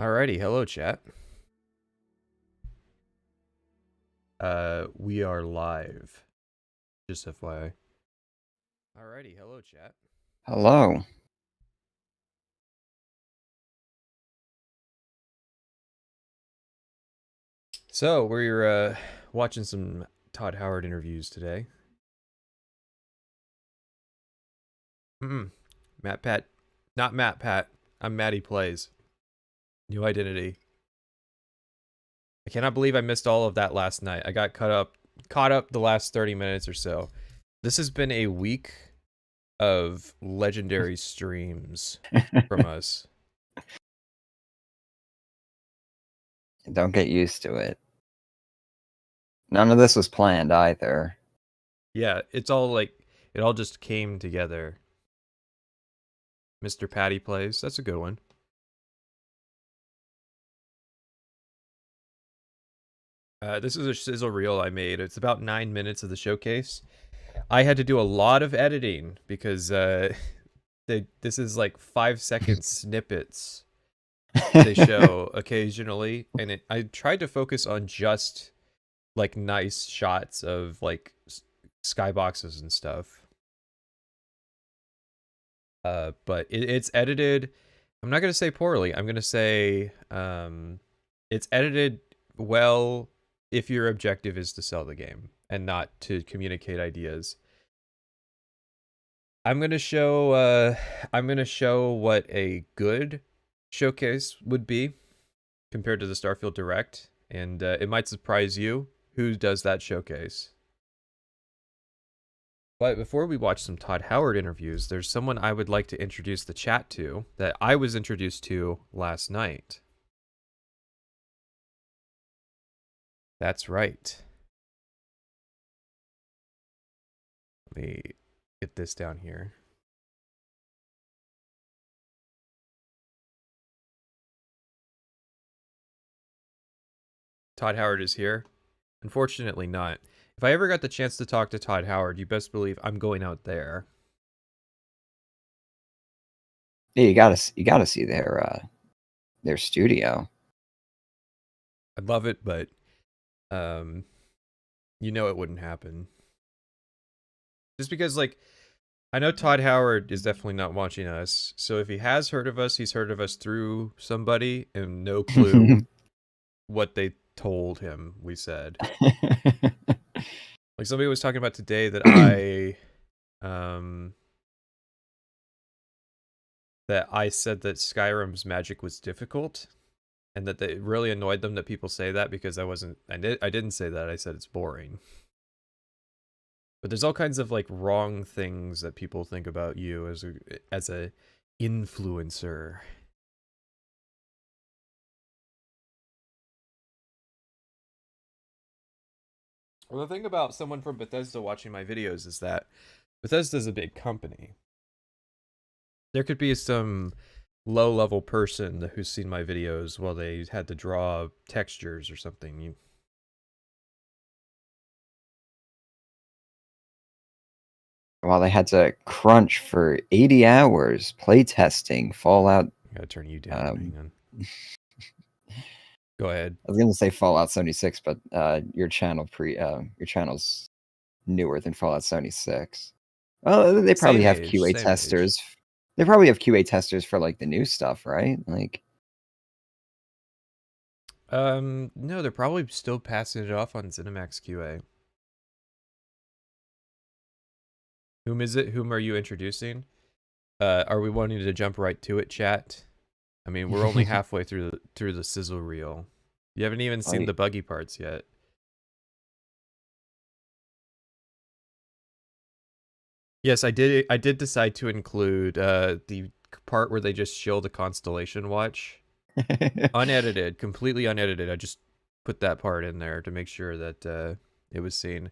Alrighty, hello chat. We are live. Just FYI. Alrighty, hello chat. Hello. So, we're watching some Todd Howard interviews today. Matt Pat. Not Matt Pat. I'm Matty Plays. New identity. I cannot believe I missed all of that last night. I got caught up the last 30 minutes or so. This has been a week of legendary streams from us. Don't get used to it. None of this was planned either. Yeah, it's all like, it all just came together. Mr. Patty Plays. That's a good one. This is a sizzle reel I made. It's about 9 minutes of the showcase. I had to do a lot of editing because this is like 5-second snippets they show occasionally, and I tried to focus on just like nice shots of like skyboxes and stuff. But it's edited. I'm not gonna say poorly. I'm gonna say it's edited well if your objective is to sell the game and not to communicate ideas. I'm gonna show what a good showcase would be compared to the Starfield Direct, and it might surprise you who does that showcase. But before we watch some Todd Howard interviews, there's someone I would like to introduce the chat to that I was introduced to last night. That's right. Let me get this down here. Todd Howard is here. Unfortunately not. If I ever got the chance to talk to Todd Howard, you best believe I'm going out there. Yeah, you gotta see their studio. I'd love it, but you know it wouldn't happen. Just because, like, I know Todd Howard is definitely not watching us, so if he has heard of us, he's heard of us through somebody and no clue what they told him we said. Like, somebody was talking about today that I said that Skyrim's magic was difficult, and that it really annoyed them that people say that, because I didn't say that. I said it's boring. But there's all kinds of like wrong things that people think about you as a influencer. Well, the thing about someone from Bethesda watching my videos is that Bethesda's a big company. There could be some low-level person who's seen my videos while they had to draw textures or something. While they had to crunch for 80 hours I playtesting Fallout. gotta turn you down. Hang on. Go ahead. I was gonna say Fallout 76, but your channel's newer than Fallout 76. Well, they probably have QA testers. They probably have QA testers for like the new stuff, right? Like, no, they're probably still passing it off on ZeniMax QA. Whom is it? Whom are you introducing? Are we wanting to jump right to it, chat? I mean, we're only halfway through the sizzle reel. You haven't even seen the buggy parts yet. Yes, I did decide to include the part where they just show the constellation watch. Unedited, completely unedited. I just put that part in there to make sure that it was seen.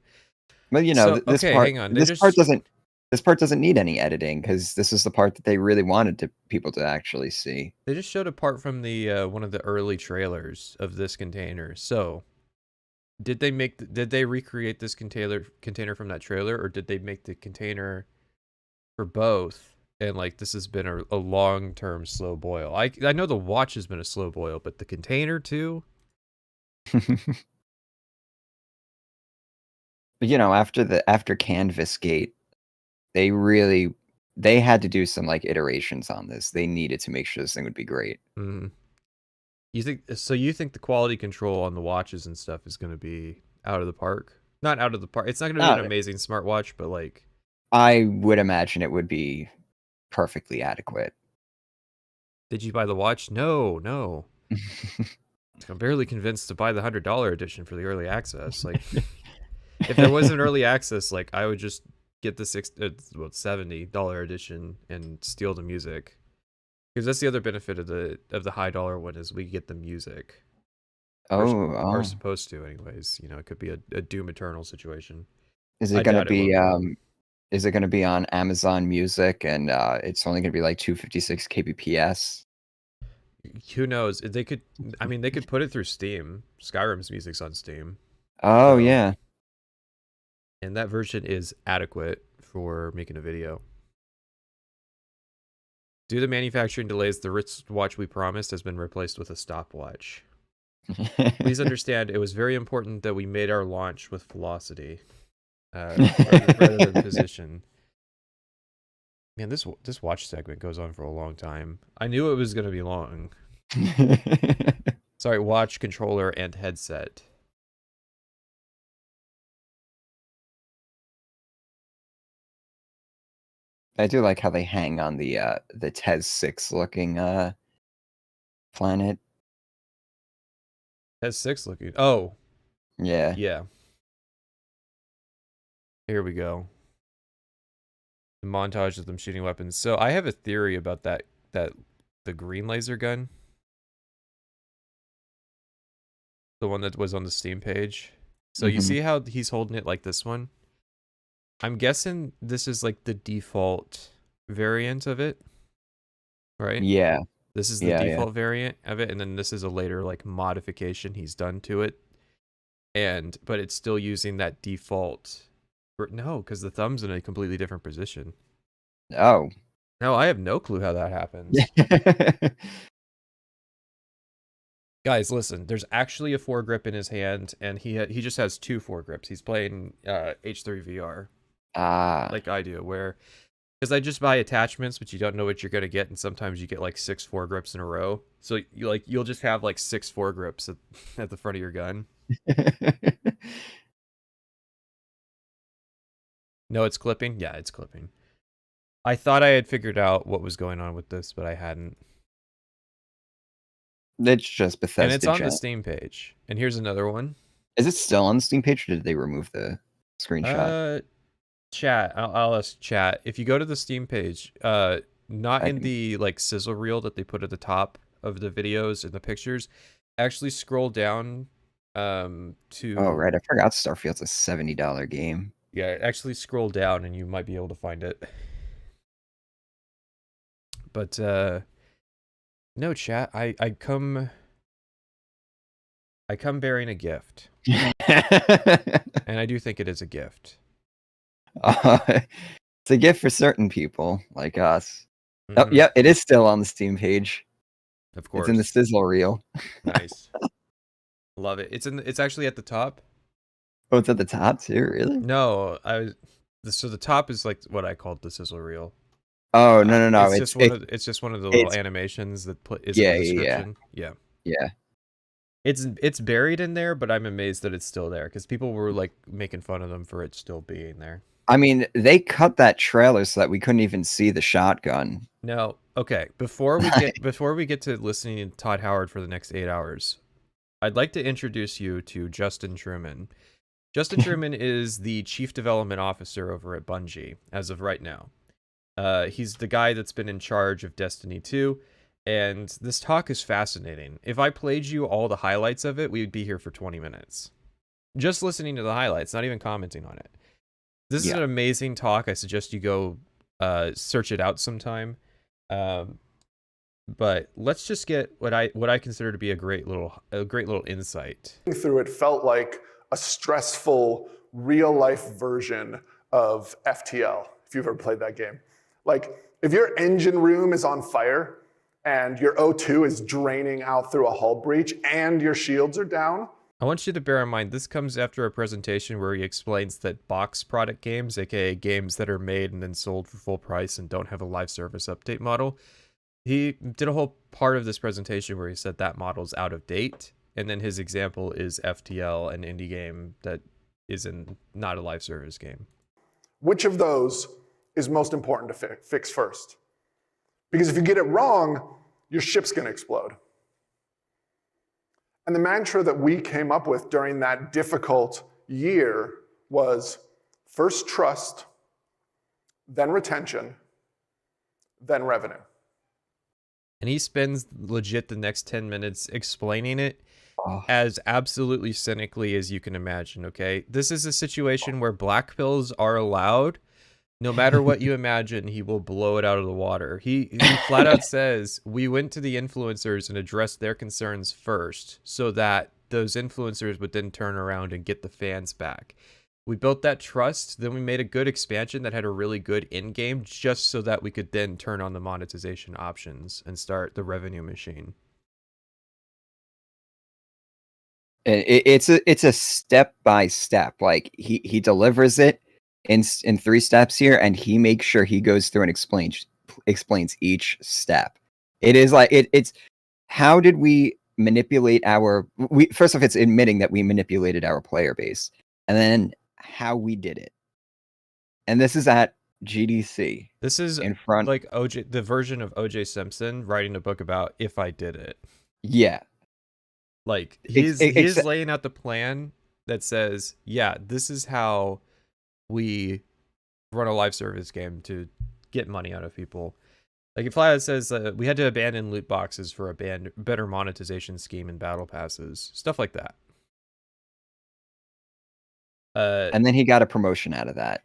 But you know, so, hang on. This part doesn't need any editing, because this is the part that they really wanted people to actually see. They just showed a part from the one of the early trailers of this container. So, did they recreate this container from that trailer, or did they make the container for both And like this has been a long-term slow boil. I know the watch has been a slow boil, but the container too. You know, after Canvas Gate, they had to do some like iterations on this. They needed to make sure this thing would be great. Mm. You think so? You think the quality control on the watches and stuff is going to be out of the park? Not out of the park. It's not going to be an amazing smartwatch, but like I would imagine it would be perfectly adequate. Did you buy the watch? No. I'm barely convinced to buy the $100 edition for the early access. Like, if there was an early access, like I would just get the $70 edition and steal the music, because that's the other benefit of the high dollar one is we get the music. Are supposed to, anyways. You know, it could be a Doom Eternal situation. Is it gonna be Is it going to be on Amazon Music and it's only going to be like 256 kbps? Who knows? They could. I mean, they could put it through Steam. Skyrim's music's on Steam. Oh, so, yeah. And that version is adequate for making a video. Due to manufacturing delays, the wristwatch we promised has been replaced with a stopwatch. Please understand, it was very important that we made our launch with velocity rather than position. Man, this watch segment goes on for a long time. I knew it was going to be long. Sorry, watch, controller, and headset. I do like how they hang on the TES 6 looking planet. TES 6 looking. Oh. Yeah. Yeah. Here we go. The montage of them shooting weapons. So I have a theory about the green laser gun. The one that was on the Steam page. So you see how he's holding it like this one? I'm guessing this is like the default variant of it. Right? Yeah. This is the default variant of it, and then this is a later like modification he's done to it. But it's still using that default. No, because the thumb's in a completely different position. Oh. No, I have no clue how that happens. Guys, listen. There's actually a foregrip in his hand, and he just has two foregrips. He's playing H3 VR. Like I do, because I just buy attachments, but you don't know what you're gonna get, and sometimes you get like 6 foregrips in a row. So you'll just have like 6 foregrips at the front of your gun. No, it's clipping? Yeah, it's clipping. I thought I had figured out what was going on with this, but I hadn't. It's just Bethesda. And it's on the Steam page. And here's another one. Is it still on the Steam page, or did they remove the screenshot? Chat. I'll ask chat. If you go to the Steam page, not in the like sizzle reel that they put at the top of the videos and the pictures, actually scroll down to... Oh, right. I forgot Starfield's a $70 game. Yeah, actually scroll down and you might be able to find it. But no, chat. I come bearing a gift. And I do think it is a gift. It's a gift for certain people like us. Oh, yeah, it is still on the Steam page. Of course. It's in the sizzle reel. Nice. Love it. It's actually at the top. Oh, it's at the top too, really? No, so the top is like what I called the sizzle reel. Oh, no. It's just one of the little animations that is in the description. Yeah. It's buried in there, but I'm amazed that it's still there because people were like making fun of them for it still being there. I mean, they cut that trailer so that we couldn't even see the shotgun. No. Okay. Before we get to listening to Todd Howard for the next 8 hours, I'd like to introduce you to Justin Truman. Justin Truman is the Chief Development Officer over at Bungie as of right now. He's the guy that's been in charge of Destiny 2, and this talk is fascinating. If I played you all the highlights of it, we'd be here for 20 minutes. Just listening to the highlights, not even commenting on it. This is an amazing talk. I suggest you go search it out sometime. But let's just get what I consider to be a great little insight. Through it felt like a stressful real life version of FTL, if you've ever played that game. Like, if your engine room is on fire and your O2 is draining out through a hull breach and your shields are down. I want you to bear in mind, this comes after a presentation where he explains that box product games, aka games that are made and then sold for full price and don't have a live service update model, he did a whole part of this presentation where he said that model's out of date. And then his example is FTL, an indie game that is not a live service game. Which of those is most important to fix first? Because if you get it wrong, your ship's going to explode. And the mantra that we came up with during that difficult year was first trust, then retention, then revenue. And he spends legit the next 10 minutes explaining it as absolutely cynically as you can imagine, okay? This is a situation where black pills are allowed. No matter what you imagine, he will blow it out of the water. He flat out says, we went to the influencers and addressed their concerns first so that those influencers would then turn around and get the fans back. We built that trust, then we made a good expansion that had a really good in-game just so that we could then turn on the monetization options and start the revenue machine. It's a step by step. Like he delivers it in 3 steps here, and he makes sure he goes through and explains each step. It is like it's how did we manipulate first off, it's admitting that we manipulated our player base, and then how we did it. And this is at GDC. This is in front, like the version of OJ Simpson writing a book about if I did it. Yeah. Like he's laying out the plan that says, yeah, this is how we run a live service game to get money out of people. Like if Flyad says we had to abandon loot boxes for a better monetization scheme and battle passes, stuff like that. And then he got a promotion out of that.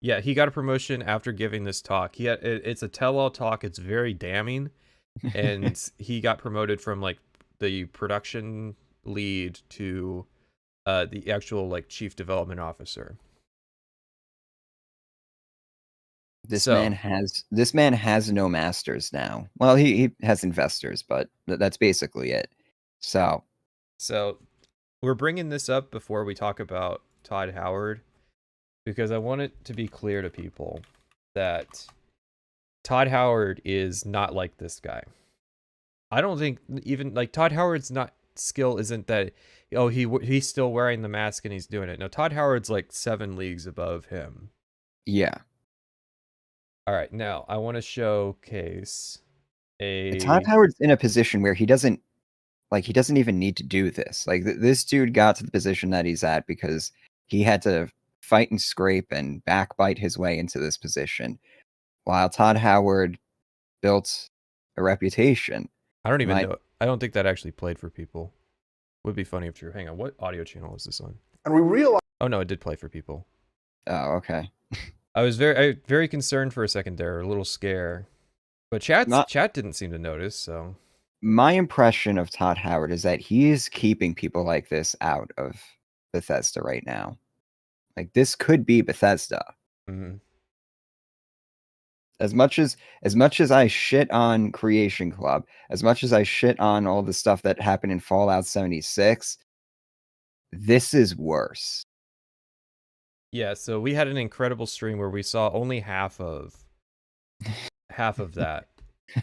Yeah, he got a promotion after giving this talk. It's a tell-all talk. It's very damning, and he got promoted from like the production lead to the actual like chief development officer. This man has no masters now. Well, he has investors, but that's basically it. So we're bringing this up before we talk about Todd Howard, because I want it to be clear to people that Todd Howard is not like this guy. I don't think even like Todd Howard's skill isn't that, oh, he's still wearing the mask and he's doing it. No, Todd Howard's like 7 leagues above him. Yeah. All right, now I want to showcase Todd Howard's in a position where he doesn't even need to do this. Like this dude got to the position that he's at because he had to fight and scrape and backbite his way into this position, while Todd Howard built a reputation. I don't even know. I don't think that actually played for people. Would be funny if true. Hang on, what audio channel is this on? And we realized. Oh no, it did play for people. Oh, okay. I was very concerned for a second there, a little scare, but chat didn't seem to notice. So my impression of Todd Howard is that he's keeping people like this out of Bethesda right now. Like this could be Bethesda. Mm-hmm. As much as I shit on Creation Club, as much as I shit on all the stuff that happened in Fallout 76, this is worse. Yeah, so we had an incredible stream where we saw only half of that.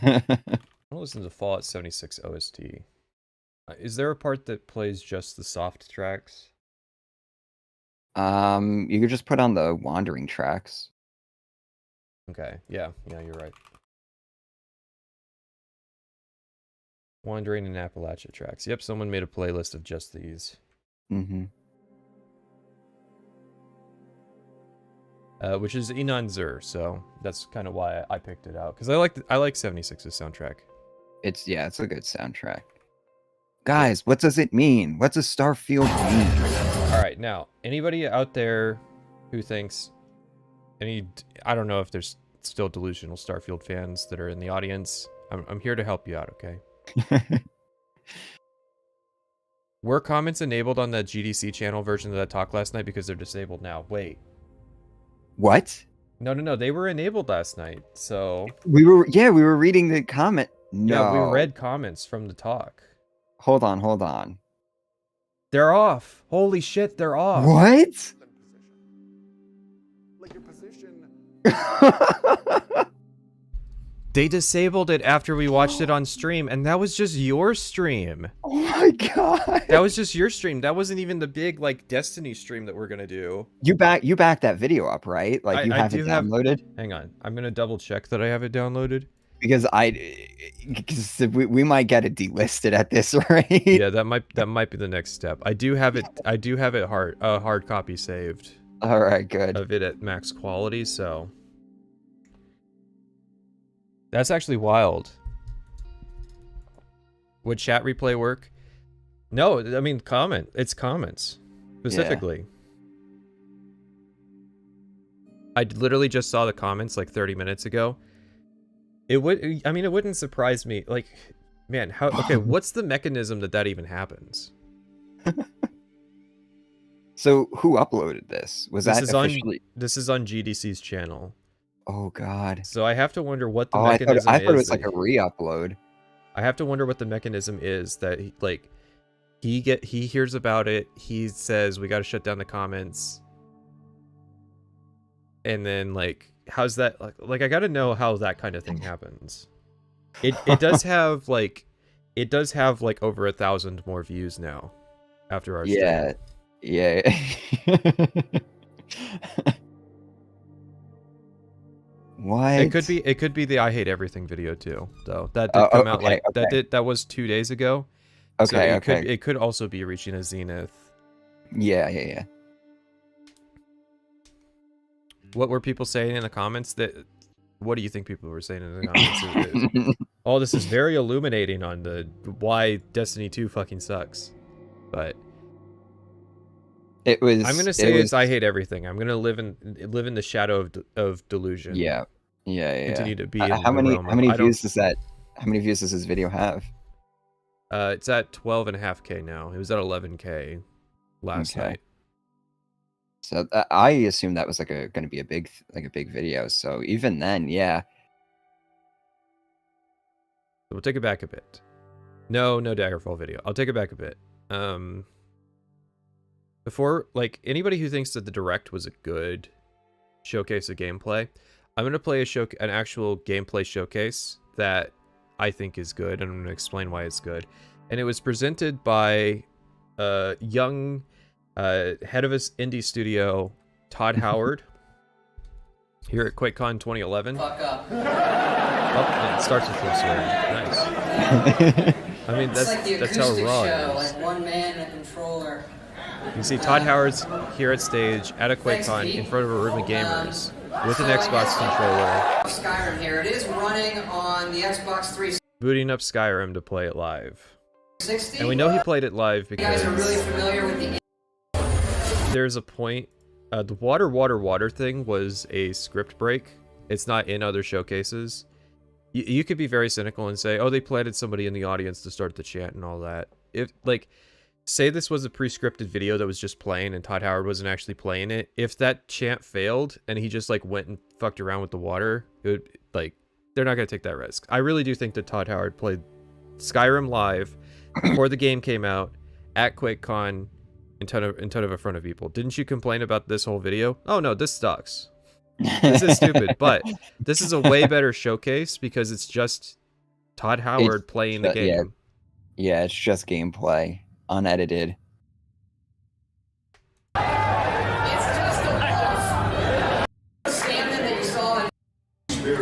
I'll listen to Fallout 76 OST. Is there a part that plays just the soft tracks? You could just put on the wandering tracks. Okay, yeah, you're right. Wandering and Appalachia tracks. Yep, someone made a playlist of just these. Mm-hmm. Which is Enon Zur, so that's kind of why I picked it out, because I like 76's soundtrack. It's a good soundtrack. Guys, what does it mean? What does Starfield mean? All right, now anybody out there who thinks I don't know if there's still delusional Starfield fans that are in the audience. I'm here to help you out, okay? Were comments enabled on the GDC channel version of that talk last night because they're disabled now? Wait. What? No. They were enabled last night, so... We were reading the comment. No. Yeah, we read comments from the talk. Hold on. They're off. Holy shit, they're off. What? Like your position. They disabled it after we watched it on stream, and that was just your stream. Oh my god. That was just your stream. That wasn't even the big, like, Destiny stream that we're gonna do. You back that video up, right? Like, you have it downloaded? Hang on. I'm gonna double check that I have it downloaded. Because we might get it delisted at this rate. Yeah, that might be the next step. I do have it hard copy saved. All right, good. Of it at max quality, so that's actually wild. Would chat replay work? No, I mean it's comments specifically. Yeah. I literally just saw the comments like 30 minutes ago. It wouldn't surprise me. Like, man, okay, what's the mechanism that even happens? So who uploaded this? This is on GDC's channel. Oh god. So I have to wonder what the mechanism is. I thought it was like a re-upload. I have to wonder what the mechanism is that he hears about it, he says we got to shut down the comments. And then like how's that like I got to know how that kind of thing happens. It does have like over 1,000 more views now after our stream. Yeah. What? It could be the I hate everything video too, though. That did come out that was 2 days ago. Okay, so it could also be reaching a zenith. Yeah. What were people saying in the comments? What do you think people were saying in the comments? Oh, this is very illuminating on the why Destiny 2 fucking sucks. But I'm gonna say it's I hate everything. I'm gonna live in the shadow of delusion. Yeah. Continue to be. How many views does this video have? It's at 12.5K now. It was at 11K last night. So I assume that was going to be a big video. So even then, yeah. So we'll take it back a bit. No Daggerfall video. I'll take it back a bit. Before, like, anybody who thinks that the Direct was a good showcase of gameplay, I'm going to play an actual gameplay showcase that I think is good, and I'm going to explain why it's good. And it was presented by young head of his indie studio, Todd Howard, here at QuakeCon 2011. Fuck up. Oh, it starts with him swearing. Nice. I mean, that's how raw it is. Like one man and a controller. You see Todd Howard's here at stage at a QuakeCon in front of a room of gamers with an Xbox controller. Skyrim here. It is running on the Xbox 360. Booting up Skyrim to play it live. And we know he played it live because you guys are really familiar with the... there's a point. The water thing was a script break. It's not in other showcases. You could be very cynical and say, oh, they planted somebody in the audience to start the chant and all that. If, like, say this was a pre-scripted video that was just playing and Todd Howard wasn't actually playing it. If that chant failed and he just, like, went and fucked around with the water, it would, like, they're not going to take that risk. I really do think that Todd Howard played Skyrim live before the game came out at QuakeCon in front of a front of people. Didn't you complain about this whole video? Oh, no, this sucks. This is stupid, but this is a way better showcase because it's just Todd Howard playing the game. Yeah, it's just gameplay, unedited.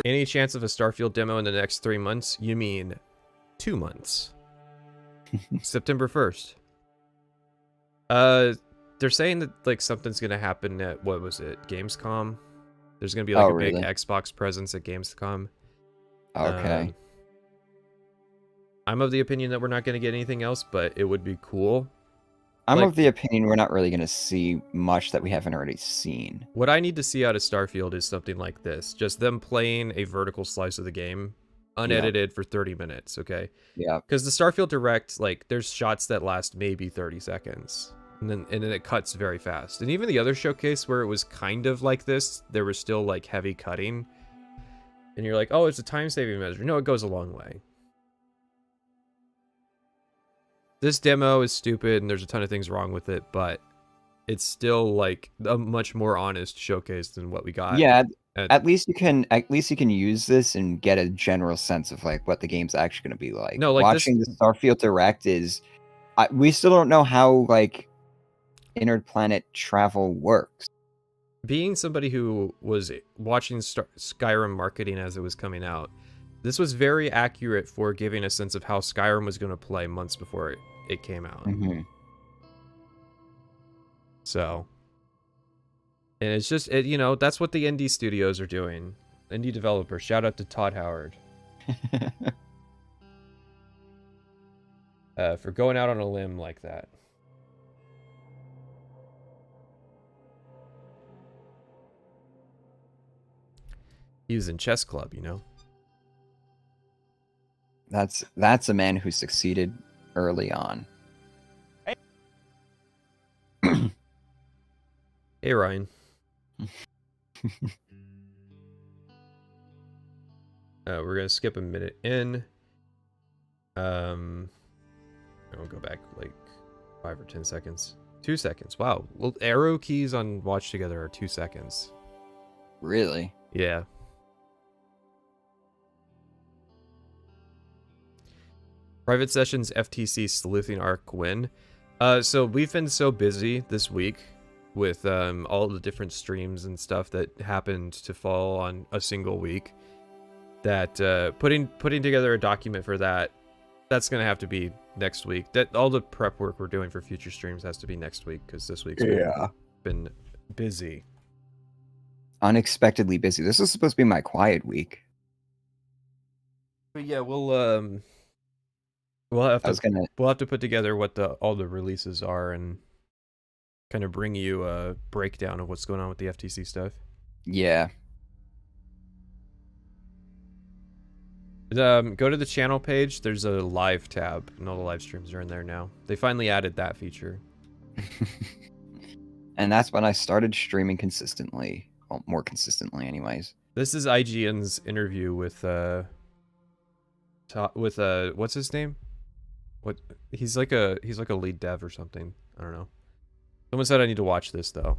Any chance of a Starfield demo in the next 3 months? You mean 2 months? September 1st. They're saying that like something's gonna happen at, what was it, Gamescom? There's gonna be like big Xbox presence at Gamescom. Okay. I'm of the opinion that we're not gonna get anything else, but it would be cool. I'm of the opinion we're not really gonna see much that we haven't already seen. What I need to see out of Starfield is something like this. Just them playing a vertical slice of the game, unedited for 30 minutes, okay? Yeah. Because the Starfield Direct, like, there's shots that last maybe 30 seconds. And then it cuts very fast. And even the other showcase where it was kind of like this, there was still like heavy cutting. And you're like, oh, it's a time-saving measure. No, it goes a long way. This demo is stupid and there's a ton of things wrong with it, but it's still like a much more honest showcase than what we got. Yeah, at least you can use this and get a general sense of like what the game's actually going to be like. No, like watching the Starfield Direct is, we still don't know how like interplanet travel works. Being somebody who was watching Skyrim marketing as it was coming out, this was very accurate for giving a sense of how Skyrim was going to play months before it came out. Mm-hmm. So, and it's just, you know, that's what the indie studios are doing. Indie developers. Shout out to Todd Howard. For going out on a limb like that. He was in chess club, you know. That's a man who succeeded early on. Hey, Ryan. We're gonna skip a minute in. We'll go back like 5 or 10 seconds. 2 seconds. Wow. Well, arrow keys on Watch Together are 2 seconds. Really? Yeah. Private Sessions FTC Sleuthing Arc win. So we've been so busy this week with all the different streams and stuff that happened to fall on a single week that putting together a document for that's gonna have to be next week. That all the prep work we're doing for future streams has to be next week because this week's been busy. Unexpectedly busy. This is supposed to be my quiet week. But yeah, we'll have to put together what all the releases are and kind of bring you a breakdown of what's going on with the FTC stuff. Yeah. Go to the channel page. There's a live tab, and all the live streams are in there now. They finally added that feature. And that's when I started streaming consistently. Well, more consistently, anyways. This is IGN's interview with what's his name? What he's like a lead dev or something. I don't know. Someone said I need to watch this though.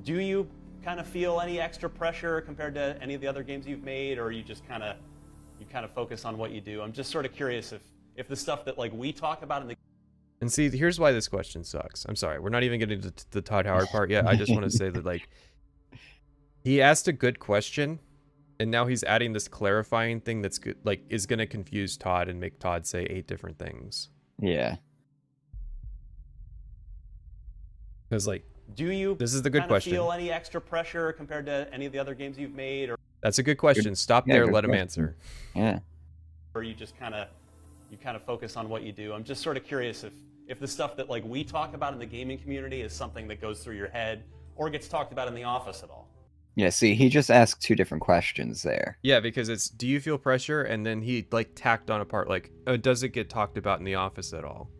Do you kind of feel any extra pressure compared to any of the other games you've made, or you just kind of focus on what you do? I'm just sort of curious if the stuff that like we talk about in the And see, here's why this question sucks. I'm sorry, we're not even getting to the Todd Howard part yet. I just want to say that like he asked a good question, and now he's adding this clarifying thing that's good, like is gonna confuse Todd and make Todd say 8 different things. Yeah. Because like, do you? This is the good question. Feel any extra pressure compared to any of the other games you've made, or? That's a good question. Stop there. Let him answer. Yeah. Or you just kind of focus on what you do. I'm just sort of curious if the stuff that like we talk about in the gaming community is something that goes through your head or gets talked about in the office at all. Yeah, see, he just asked 2 different questions there. Yeah, because it's, do you feel pressure? And then he like tacked on a part like, oh, does it get talked about in the office at all?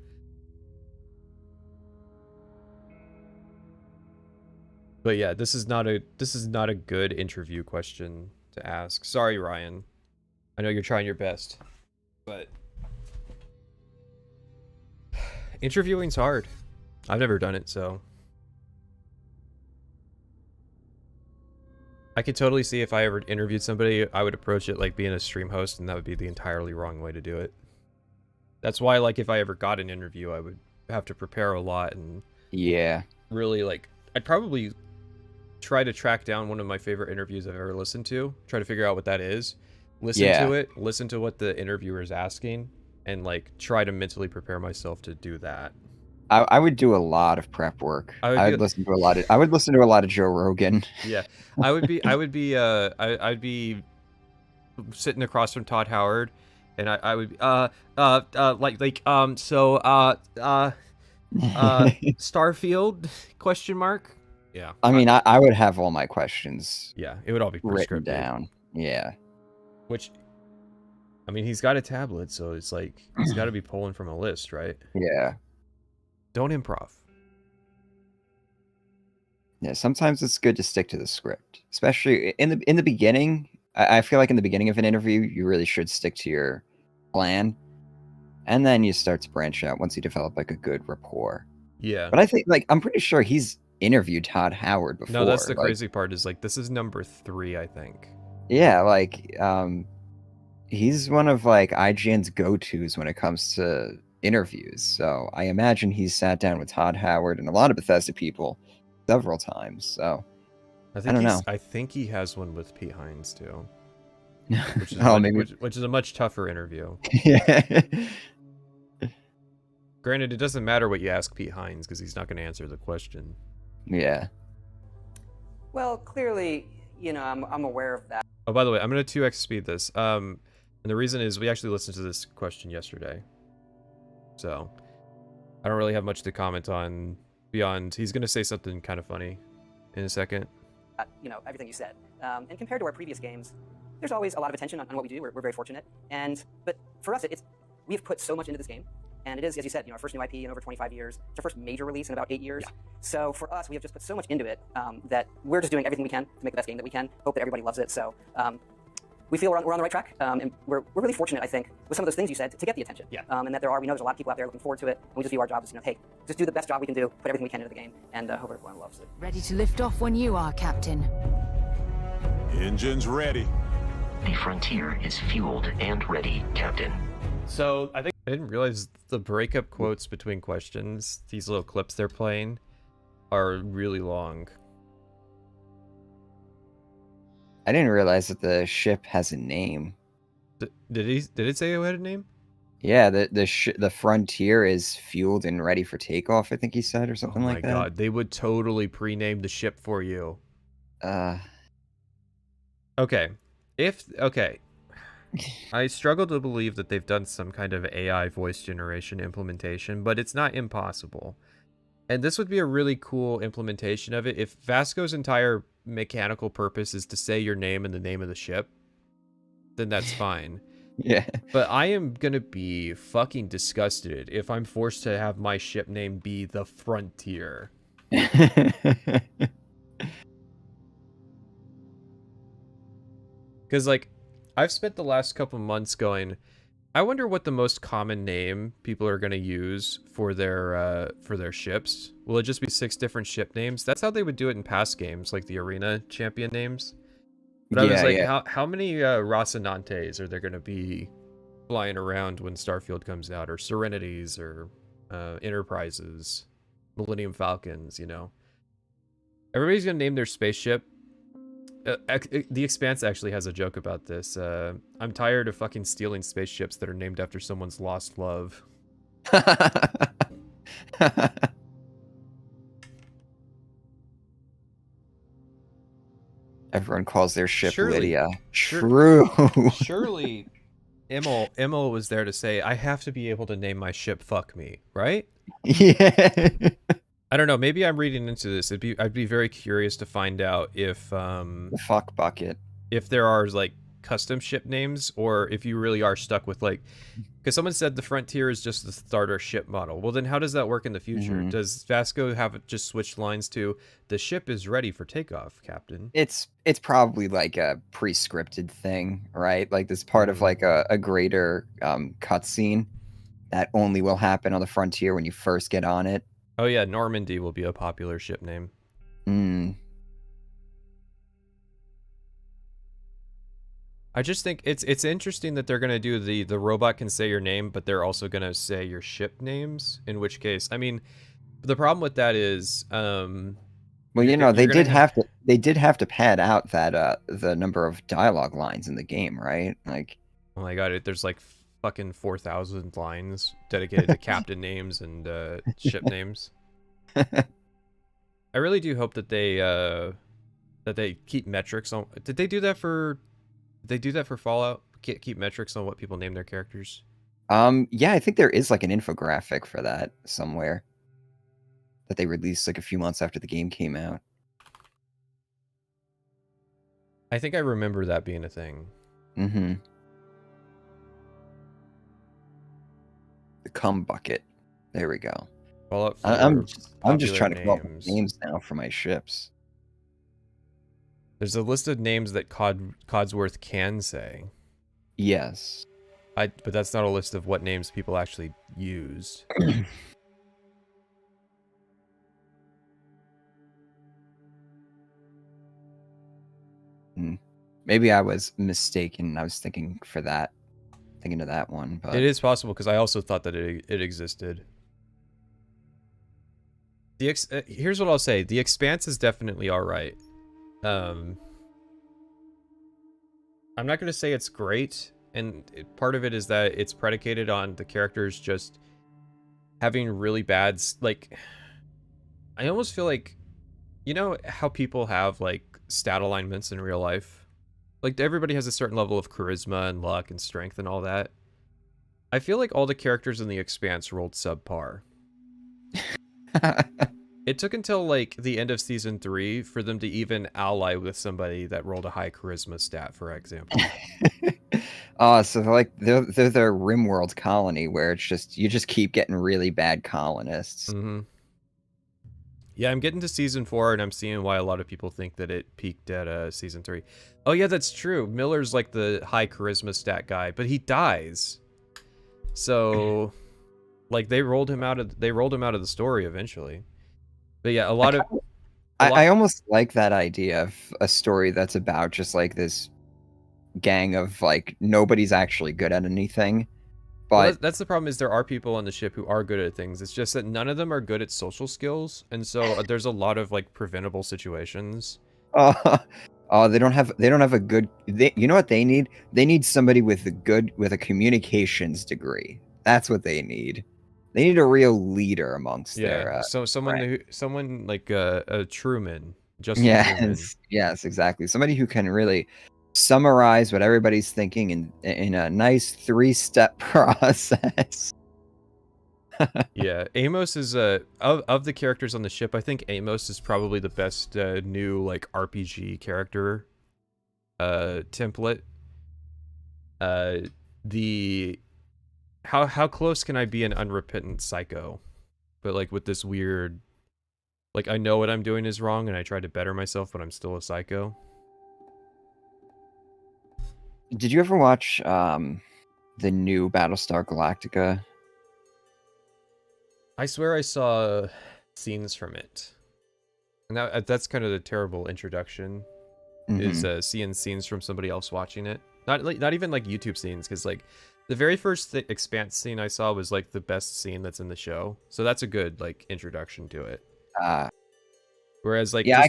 But yeah, this is not a good interview question to ask. Sorry, Ryan. I know you're trying your best, but interviewing's hard. I've never done it, so I could totally see if I ever interviewed somebody, I would approach it like being a stream host, and that would be the entirely wrong way to do it. That's why, like, if I ever got an interview, I would have to prepare a lot and really like, I'd probably try to track down one of my favorite interviews I've ever listened to, try to figure out what that is, listen to it, listen to what the interviewer is asking, and like try to mentally prepare myself to do that. I would do a lot of prep work. I would listen to a lot of Joe Rogan. Yeah, I'd be sitting across from Todd Howard, and I would Starfield question mark. Yeah. I mean, I would have all my questions. Yeah, it would all be written down. Yeah. Which, I mean, he's got a tablet, so it's like he's got to be pulling from a list, right? Yeah. Don't improv. Yeah, sometimes it's good to stick to the script, especially in the beginning. I feel like in the beginning of an interview, you really should stick to your plan, and then you start to branch out once you develop like a good rapport. Yeah. But I think like I'm pretty sure he's interviewed Todd Howard before. No, that's the like, crazy part. Is like this is number 3, I think. Yeah, like he's one of like IGN's go-tos when it comes to interviews. So I imagine he's sat down with Todd Howard and a lot of Bethesda people several times. So I don't know. I think he has one with Pete Hines too, which is which is a much tougher interview. Yeah. Granted, it doesn't matter what you ask Pete Hines because he's not going to answer the question. Yeah. Well, clearly, you know, I'm aware of that. Oh, by the way, I'm going to 2x speed this. And the reason is we actually listened to this question yesterday. So I don't really have much to comment on beyond he's going to say something kind of funny in a second. You know, everything you said. And compared to our previous games, there's always a lot of attention on what we do. We're very fortunate. But for us, we've put so much into this game. And it is, as you said, you know, our first new IP in over 25 years. It's our first major release in about 8 years. Yeah. So for us, we have just put so much into it that we're just doing everything we can to make the best game that we can. Hope that everybody loves it. So we feel we're on the right track. And we're really fortunate, I think, with some of those things you said to get the attention. Yeah. And that we know there's a lot of people out there looking forward to it. And we just view our job as, you know, hey, just do the best job we can do, put everything we can into the game, and hope everyone loves it. Ready to lift off when you are, Captain. Engines ready. The Frontier is fueled and ready, Captain. So I didn't realize the breakup quotes between questions, these little clips they're playing, are really long. I didn't realize that the ship has a name. Did it say it had a name? Yeah, the Frontier is fueled and ready for takeoff, I think he said, or something like that. Oh my god, they would totally pre-name the ship for you. Okay. Okay. I struggle to believe that they've done some kind of AI voice generation implementation, but it's not impossible. And this would be a really cool implementation of it. If Vasco's entire mechanical purpose is to say your name and the name of the ship, then that's fine. Yeah. But I am going to be fucking disgusted if I'm forced to have my ship name be the Frontier. Because, like, I've spent the last couple months going, I wonder what the most common name people are going to use for their ships. Will it just be 6 different ship names? That's how they would do it in past games, like the arena champion names. But I was like, how many Rocinantes are there going to be flying around when Starfield comes out, or Serenities, or Enterprises, Millennium Falcons, you know? Everybody's going to name their spaceship. The Expanse actually has a joke about this. I'm tired of fucking stealing spaceships that are named after someone's lost love. Everyone calls their ship Lydia. True. Surely Emma was there to say, I have to be able to name my ship Fuck Me, right? Yeah. I don't know. Maybe I'm reading into this. I'd be very curious to find out if the fuck bucket. If there are like custom ship names, or if you really are stuck with like, because someone said the Frontier is just the starter ship model. Well, then how does that work in the future? Mm-hmm. Does Vasco have it just switched lines to the ship is ready for takeoff, Captain? It's probably like a pre-scripted thing, right? Like this part of like a greater cutscene that only will happen on the Frontier when you first get on it. Oh yeah, Normandy will be a popular ship name. I just think it's interesting that they're gonna do the robot can say your name, but they're also gonna say your ship names. In which case, I mean, the problem with that is, well, you know, they did have to pad out that the number of dialogue lines in the game, right? Like, oh my god, there's like fucking 4,000 lines dedicated to captain names and ship names. I really do hope that they keep metrics on. Did they do that for Fallout? Keep metrics on what people name their characters? Yeah, I think there is like an infographic for that somewhere that they released like a few months after the game came out. I think I remember that being a thing. the cum bucket. There we go. Fallout I'm 4 I'm just trying popular to come up with names. names now for my ships. There's a list of names that Codsworth can say. Yes. But that's not a list of what names people actually used. Maybe I was mistaken. I was thinking of that one, but It is possible because I also thought that it existed. Here's what I'll say: The Expanse is definitely all right. I'm not gonna say it's great, and part of it is that it's predicated on the characters just having really bad, like, I almost feel like, you know how people have like stat alignments in real life? Like, everybody has a certain level of charisma and luck and strength and all that. I feel like all the characters in The Expanse rolled subpar. It took until like the end of season 3 for them to even ally with somebody that rolled a high charisma stat, for example. Oh, so they're their RimWorld colony where it's just you just keep getting really bad colonists. Mm-hmm. Yeah, I'm getting to season 4 and I'm seeing why a lot of people think that it peaked at season 3. Oh yeah, that's true. Miller's like the high charisma stat guy, but he dies. So like they rolled him out of the story eventually. But yeah, I almost like that idea of a story that's about just like this gang of like nobody's actually good at anything. But well, that's the problem, is there are people on the ship who are good at things. It's just that none of them are good at social skills, and so there's a lot of like preventable situations. They don't have a good. You know what they need? They need somebody with a communications degree. That's what they need. They need a real leader amongst their. So someone like a Truman. Justin Truman. Yes, exactly. Somebody who can really summarize what everybody's thinking in a nice 3-step process. Yeah, Amos is of the characters on the ship, I think Amos is probably the best new like RPG character template. How close can I be an unrepentant psycho? But like with this weird, like, I know what I'm doing is wrong and I try to better myself, but I'm still a psycho. Did you ever watch the new Battlestar Galactica? I swear I saw scenes from it. And that's kind of the terrible introduction, is seeing scenes from somebody else watching it. Not even like YouTube scenes, because like the very first Expanse scene I saw was like the best scene that's in the show. So that's a good like introduction to it. Whereas like yeah,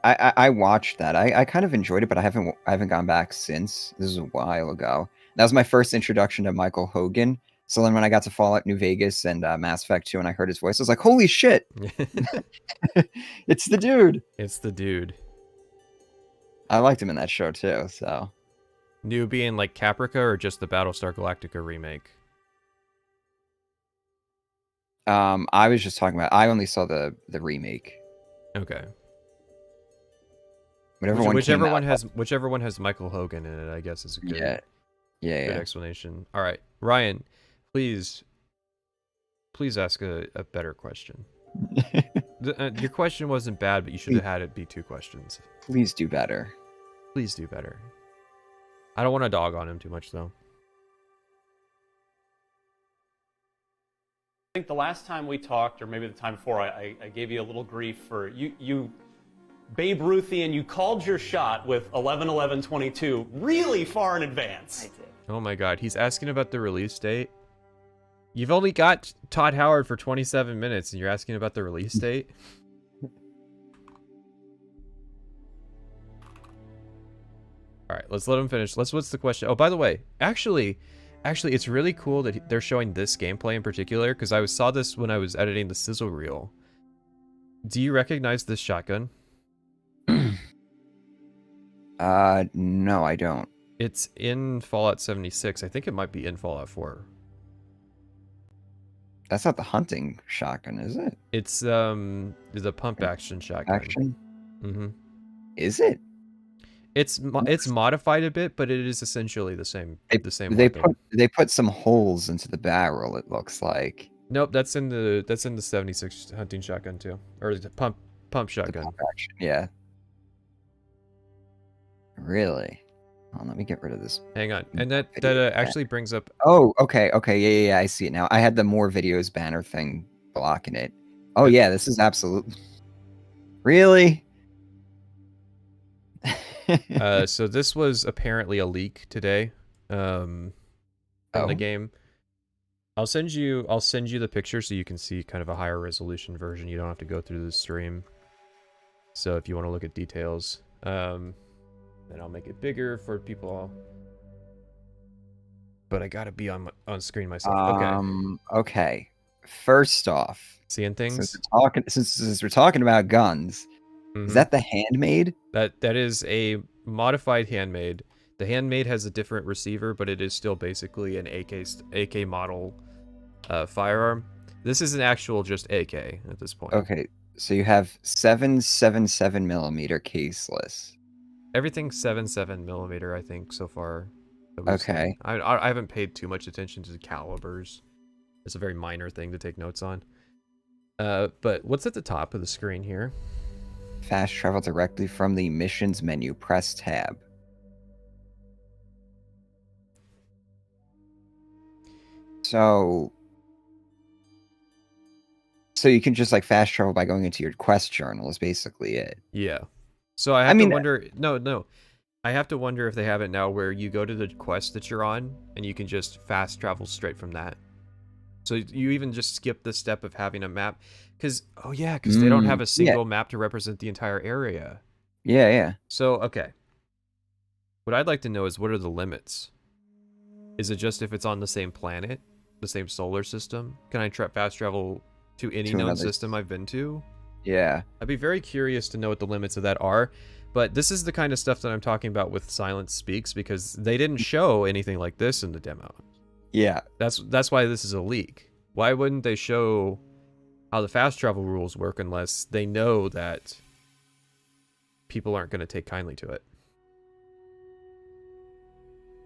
I watched that. I kind of enjoyed it, but I haven't gone back since. This is a while ago. That was my first introduction to Michael Hogan. So then when I got to Fallout New Vegas and Mass Effect 2 and I heard his voice, I was like, holy shit! It's the dude! It's the dude. I liked him in that show too, so. New being like Caprica or just the Battlestar Galactica remake? I was just talking about, I only saw the remake. Okay. Whichever one has Michael Hogan in it, I guess, is a good, good explanation. All right, Ryan, please ask a better question. Your question wasn't bad, but you should have had it be 2 questions. Please do better. Please do better. I don't want to dog on him too much, though. I think the last time we talked, or maybe the time before, I gave you a little grief for you Babe Ruthian, you called your shot with 11/11/22 really far in advance. I did. Oh my god, he's asking about the release date. You've only got Todd Howard for 27 minutes and you're asking about the release date? Alright, let's let him finish. What's the question? Oh, by the way, actually, it's really cool that they're showing this gameplay in particular, because I saw this when I was editing the sizzle reel. Do you recognize this shotgun? No, I don't. It's in Fallout 76. I think it might be in Fallout 4. That's not the hunting shotgun, is it? It's the pump action shotgun. Action? Mm-hmm. Is it? It's modified a bit, but it is essentially the same. They put some holes into the barrel. It looks like. Nope, that's in the 76 hunting shotgun too, or the pump shotgun. Pump action, yeah. Really? Oh, let me get rid of this. Hang on, and that actually brings up. Oh, okay, yeah. I see it now. I had the more videos banner thing blocking it. Oh yeah, this is absolute. Really? So this was apparently a leak today, from the game. I'll send you the picture so you can see kind of a higher resolution version. You don't have to go through the stream. So if you want to look at details, then I'll make it bigger for people. But I gotta be on screen myself. Okay. First off, seeing things. Since we're talking about guns, is that the handmade? That is a modified handmade. The handmade has a different receiver, but it is still basically an AK model firearm. This is an actual just AK at this point. Okay, so you have 7.77 millimeter caseless. Everything's 7.7 millimeter, I think, so far. Okay. I haven't paid too much attention to the calibers. It's a very minor thing to take notes on. But what's at the top of the screen here? Fast travel directly from the missions menu. Press tab. So you can just like fast travel by going into your quest journal is basically it. Yeah. So I have to wonder. No. I have to wonder if they have it now where you go to the quest that you're on and you can just fast travel straight from that. So you even just skip the step of having a map. Because they don't have a single map to represent the entire area. Yeah. So, okay. What I'd like to know is what are the limits? Is it just if it's on the same planet? The same solar system? Can I fast travel to any known system I've been to? Yeah. I'd be very curious to know what the limits of that are. But this is the kind of stuff that I'm talking about with Silence Speaks, because they didn't show anything like this in the demo. Yeah. That's why this is a leak. Why wouldn't they show how the fast travel rules work unless they know that people aren't going to take kindly to it?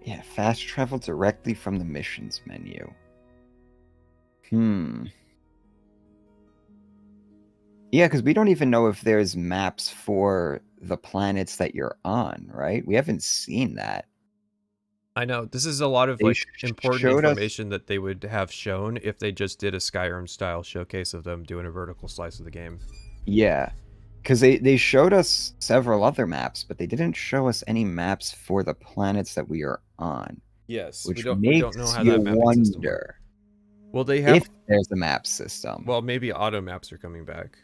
Yeah, fast travel directly from the missions menu. Yeah, because we don't even know if there's maps for the planets that you're on, right? We haven't seen that. I know. This is a lot of like important information that they would have shown if they just did a Skyrim-style showcase of them doing a vertical slice of the game. Yeah, because they showed us several other maps, but they didn't show us any maps for the planets that we are on. Yes, which we don't know how that mapping system works. Well, they have... If there's a map system. Well, maybe auto maps are coming back.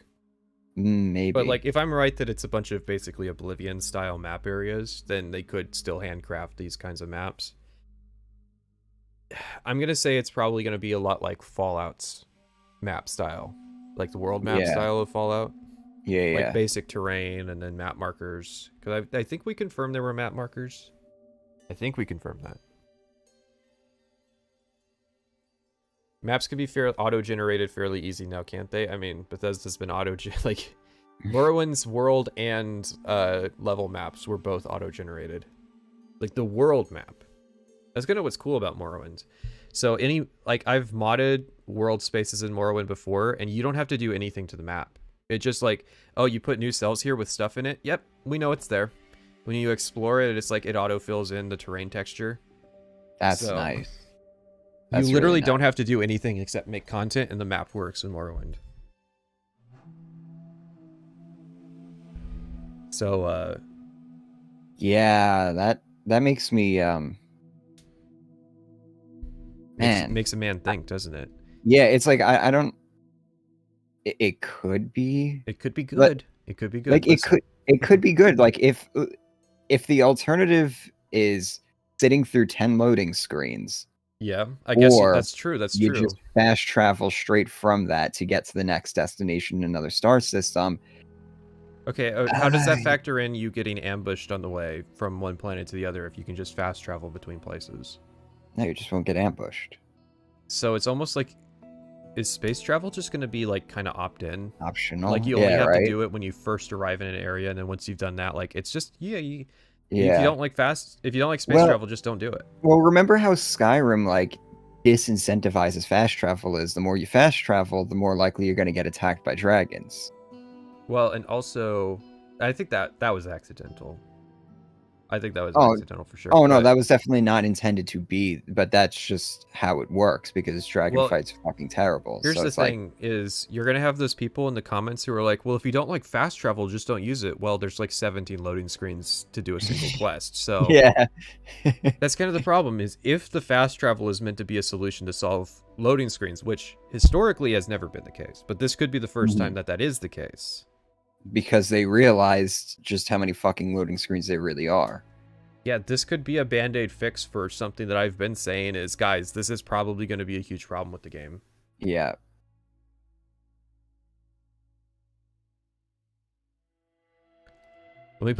Maybe. But like, if I'm right that it's a bunch of basically Oblivion-style map areas, then they could still handcraft these kinds of maps. I'm going to say it's probably going to be a lot like Fallout's map style. Like the world map style of Fallout. Yeah. Like basic terrain and then map markers. Because I think we confirmed there were map markers. I think we confirmed that. Maps can be auto-generated fairly easy now, can't they? I mean, Bethesda's been like Morrowind's world and level maps were both auto-generated. Like the world map. That's kind of what's cool about Morrowind. So I've modded world spaces in Morrowind before, and you don't have to do anything to the map. It's just like, oh, you put new cells here with stuff in it. Yep, we know it's there. When you explore it, it's like it auto-fills in the terrain texture. That's nice. You literally don't have to do anything except make content, and the map works in Morrowind. So, yeah, that makes me, makes a man think, doesn't it? Yeah, it's like, I don't... It could be... It could be good. It could be good. Like, it could be good. Like, if the alternative is sitting through 10 loading screens... Yeah, I guess that's true. That's you true. Just fast travel straight from that to get to the next destination in another star system. Okay, how does that factor in you getting ambushed on the way from one planet to the other if you can just fast travel between places? No, you just won't get ambushed. So it's almost like, is space travel just going to be like kind of opt-in? Optional. Like you only have to do it when you first arrive in an area, and then once you've done that, like it's just, Yeah. If you don't like space travel, just don't do it. Well, remember how Skyrim like disincentivizes fast travel is the more you fast travel, the more likely you're going to get attacked by dragons. Well, and also, I think that was accidental. I think that was accidental for sure. Oh no, that was definitely not intended to be, but that's just how it works because dragon fights are fucking terrible. Here's so the it's like, thing: is you're gonna have those people in the comments who are like, "Well, if you don't like fast travel, just don't use it." Well, there's like 17 loading screens to do a single quest, so yeah, that's kind of the problem. Is if the fast travel is meant to be a solution to solve loading screens, which historically has never been the case, but this could be the first time that is the case. Because they realized just how many fucking loading screens they really are. Yeah, this could be a band-aid fix for something that I've been saying is, guys, this is probably going to be a huge problem with the game. Yeah. Let me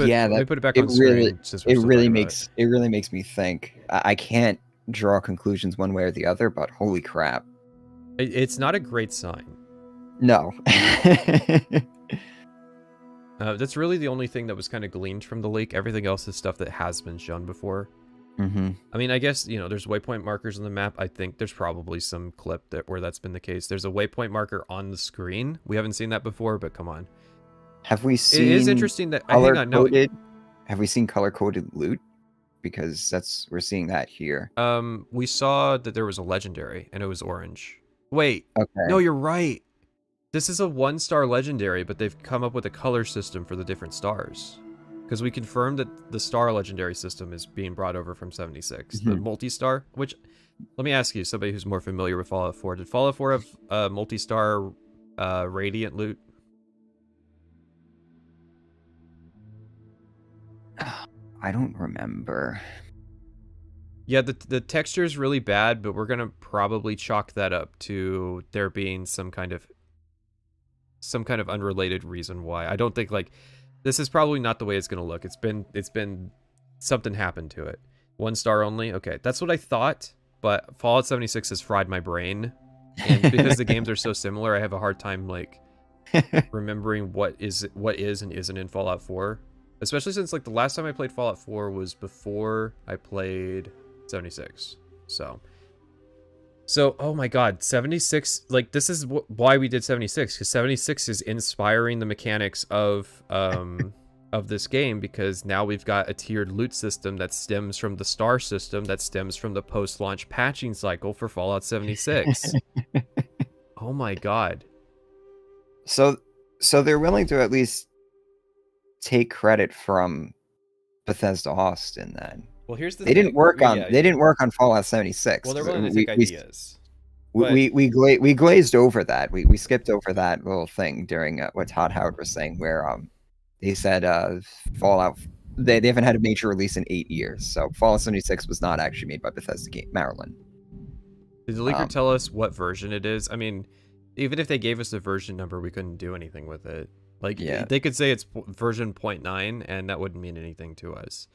put it back on screen. Since it really makes me think. I can't draw conclusions one way or the other, but holy crap. It's not a great sign. No. That's really the only thing that was kind of gleaned from the leak. Everything else is stuff that has been shown before. Mm-hmm. I mean, I guess, there's waypoint markers on the map. I think there's probably some clip where that's been the case. There's a waypoint marker on the screen. We haven't seen that before, but come on. Have we seen It is interesting that... Hang on, no. Have we seen color-coded loot? Because we're seeing that here. We saw that there was a legendary, and it was orange. Wait. Okay. No, you're right. This is a 1-star legendary, but they've come up with a color system for the different stars. Because we confirmed that the star legendary system is being brought over from 76. The multi-star, which, let me ask you, somebody who's more familiar with Fallout 4, did Fallout 4 have multi-star radiant loot? I don't remember. Yeah, the texture is really bad, but we're going to probably chalk that up to there being some kind of unrelated reason why. I don't think this is probably not the way it's going to look. It's been something happened to it. 1 star only. Okay, that's what I thought, but Fallout 76 has fried my brain, and because the games are so similar, I have a hard time remembering what is and isn't in Fallout 4, especially since the last time I played Fallout 4 was before I played 76. So, oh my god, 76, this is why we did 76, because 76 is inspiring the mechanics of this game, because now we've got a tiered loot system that stems from the star system, that stems from the post-launch patching cycle for Fallout 76. Oh my god. So they're willing to at least take credit from Bethesda Austin then. Well, here's the thing. They didn't work on Fallout 76. Well, they're willing to take ideas. We glazed over that. We skipped over that little thing during what Todd Howard was saying, where he said Fallout they haven't had a major release in 8 years. So Fallout 76 was not actually made by Bethesda Maryland. Did the leaker tell us what version it is? I mean, even if they gave us the version number, we couldn't do anything with it. They could say it's version 0.9, and that wouldn't mean anything to us.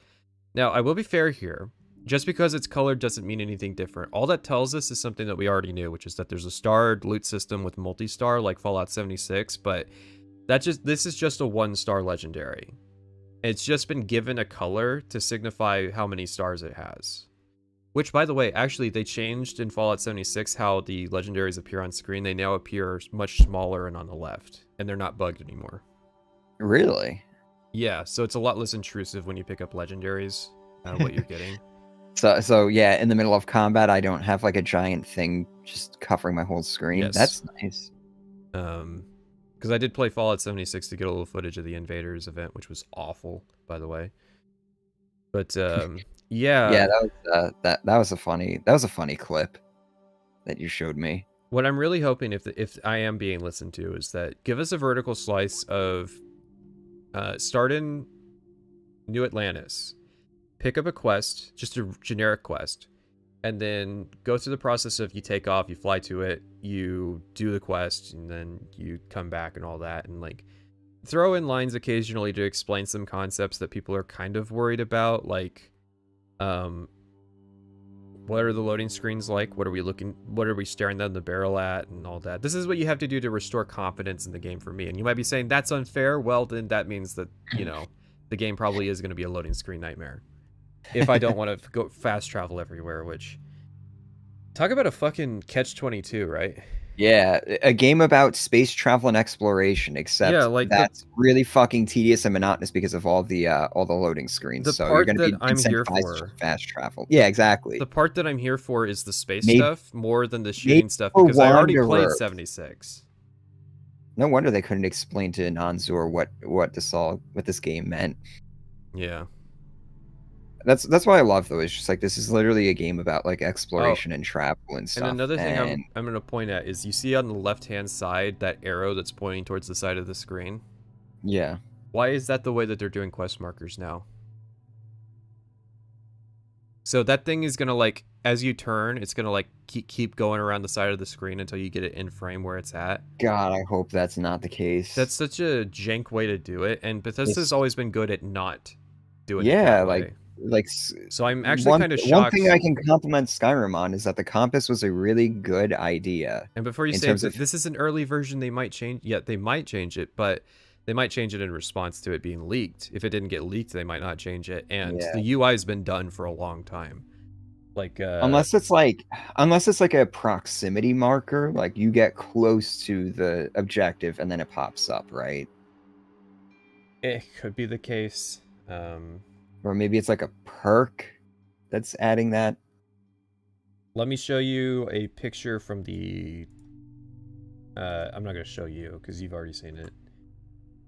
Now, I will be fair here. Just because it's colored doesn't mean anything different. All that tells us is something that we already knew, which is that there's a starred loot system with multi-star like Fallout 76, but this is just a 1-star legendary. It's just been given a color to signify how many stars it has. Which, by the way, actually, they changed in Fallout 76 how the legendaries appear on screen. They now appear much smaller and on the left, and they're not bugged anymore. Really? Yeah, so it's a lot less intrusive when you pick up legendaries, what you're getting. So yeah, in the middle of combat, I don't have a giant thing just covering my whole screen. Yes. That's nice. Because I did play Fallout 76 to get a little footage of the Invaders event, which was awful, by the way. But yeah, that was a funny clip that you showed me. What I'm really hoping, if I am being listened to, is that give us a vertical slice of start in New Atlantis, pick up a quest, just a generic quest, and then go through the process of you take off, you fly to it, you do the quest, and then you come back and all that, and throw in lines occasionally to explain some concepts that people are kind of worried about, what are the loading screens like? What are we staring down the barrel at and all that? This is what you have to do to restore confidence in the game for me. And you might be saying that's unfair. Well, then that means that, the game probably is going to be a loading screen nightmare. If I don't want to go fast travel everywhere, which... Talk about a fucking catch-22, right? Yeah, a game about space travel and exploration, except that's really fucking tedious and monotonous because of all the loading screens. So you're going to be incentivized to fast travel. Yeah, exactly. The part that I'm here for is the space stuff more than the shooting stuff, because I already played 76. No wonder they couldn't explain to Nanzur what this game meant. Yeah. That's why I love though. It's just like this is literally a game about like exploration and travel and stuff. And another thing I'm going to point at is you see on the left-hand side that arrow that's pointing towards the side of the screen. Yeah. Why is that the way that they're doing quest markers now? So that thing is going to like, as you turn, it's going to like keep going around the side of the screen until you get it in frame where it's at. God, I hope that's not the case. That's such a jank way to do it, and Bethesda's always been good at not doing it. Yeah, that way. So I'm actually kind of shocked. One thing I can compliment Skyrim on is that the compass was a really good idea. And before you say that this is an early version, they might change. Yeah, they might change it, but they might change it in response to it being leaked. If it didn't get leaked, they might not change it. And the UI has been done for a long time. Like unless it's like a proximity marker, like you get close to the objective and then it pops up, right? It could be the case. Or maybe it's like a perk that's adding that. Let me show you a picture from the... I'm not going to show you because you've already seen it.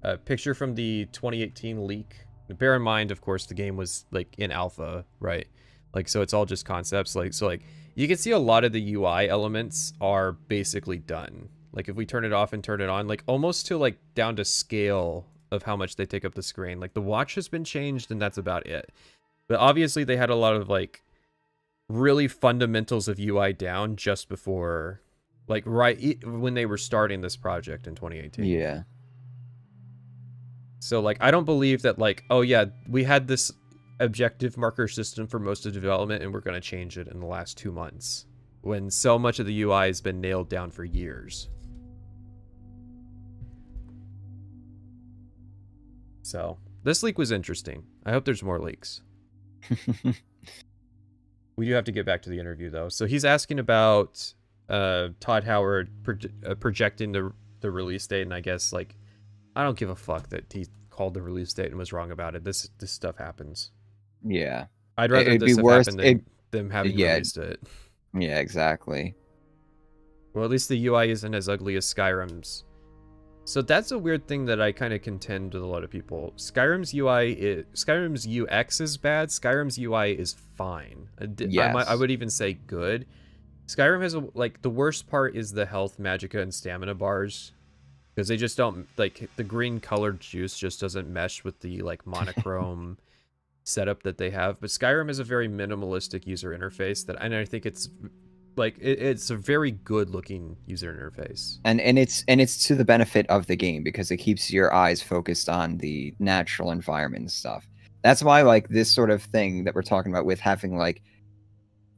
A picture from the 2018 leak. Bear in mind, of course, the game was like in alpha, right? Like, so it's all just concepts. Like, so like you can see a lot of the UI elements are basically done. Like if we turn it off and turn it on, like almost to like down to scale of how much they take up the screen. Like the watch has been changed and that's about it. But obviously they had a lot of like really fundamentals of UI down just before, like right when they were starting this project in 2018. Yeah. So like I don't believe that like, oh yeah, we had this objective marker system for most of development and we're going to change it in the last 2 months when so much of the UI has been nailed down for years. So this leak was interesting. I hope there's more leaks. We do have to get back to the interview though. So he's asking about Todd Howard projecting the release date, and I guess like I don't give a fuck that he called the release date and was wrong about it. This stuff happens. Yeah. I'd rather this have happened than them having released it. Yeah, exactly. Well, at least the UI isn't as ugly as Skyrim's. So that's a weird thing that I kind of contend with a lot of people. Skyrim's UX is bad. Skyrim's UI is fine. Yes. I would even say good. Skyrim has like the worst part is the health, magicka, and stamina bars. Because they just don't, like, the green colored juice just doesn't mesh with the, like, monochrome setup that they have. But Skyrim is a very minimalistic user interface and I think it's, like, it's a very good looking user interface. And it's to the benefit of the game because it keeps your eyes focused on the natural environment and stuff. That's why, like, this sort of thing that we're talking about with having, like,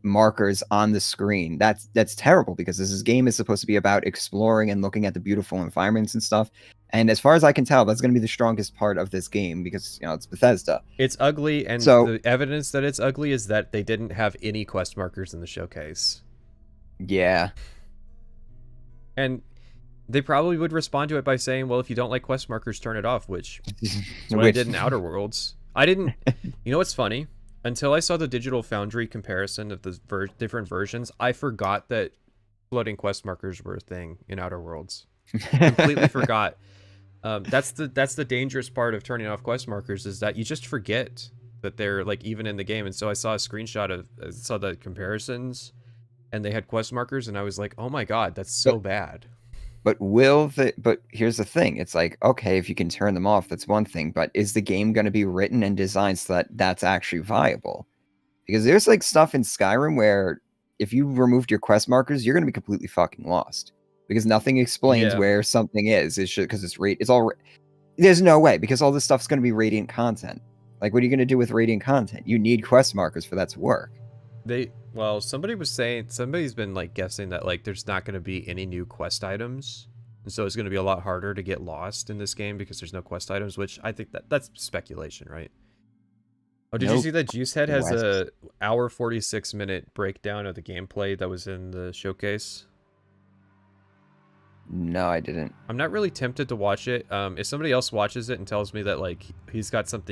markers on the screen, that's terrible because this game is supposed to be about exploring and looking at the beautiful environments and stuff, and as far as I can tell that's going to be the strongest part of this game because, you know, it's Bethesda. It's ugly, and so the evidence that it's ugly is that they didn't have any quest markers in the showcase. Yeah, and they probably would respond to it by saying, well, if you don't like quest markers, turn it off, which is what I did in Outer Worlds. I didn't. You know what's funny? Until I saw the Digital Foundry comparison of the different versions, I forgot that floating quest markers were a thing in Outer Worlds. Completely forgot. That's the dangerous part of turning off quest markers, is that you just forget that they're like even in the game. And so I saw a screenshot saw the comparisons, and they had quest markers, and I was like, oh my god, that's so bad. But here's the thing. It's like, okay, if you can turn them off, that's one thing. But is the game going to be written and designed so that that's actually viable? Because there's like stuff in Skyrim where if you removed your quest markers, you're going to be completely fucking lost. Because nothing explains where something is. It's just because it's all... There's no way, because all this stuff's going to be Radiant content. Like, what are you going to do with Radiant content? You need quest markers for that to work. Well, somebody's been like guessing that like there's not going to be any new quest items And so it's going to be a lot harder to get lost in this game because there's no quest items, which I think that's speculation, right? Oh, did you see that Juicehead has a hour 46-minute breakdown of the gameplay that was in the showcase? No, I didn't. I'm not really tempted to watch it. If somebody else watches it and tells me that like he's got some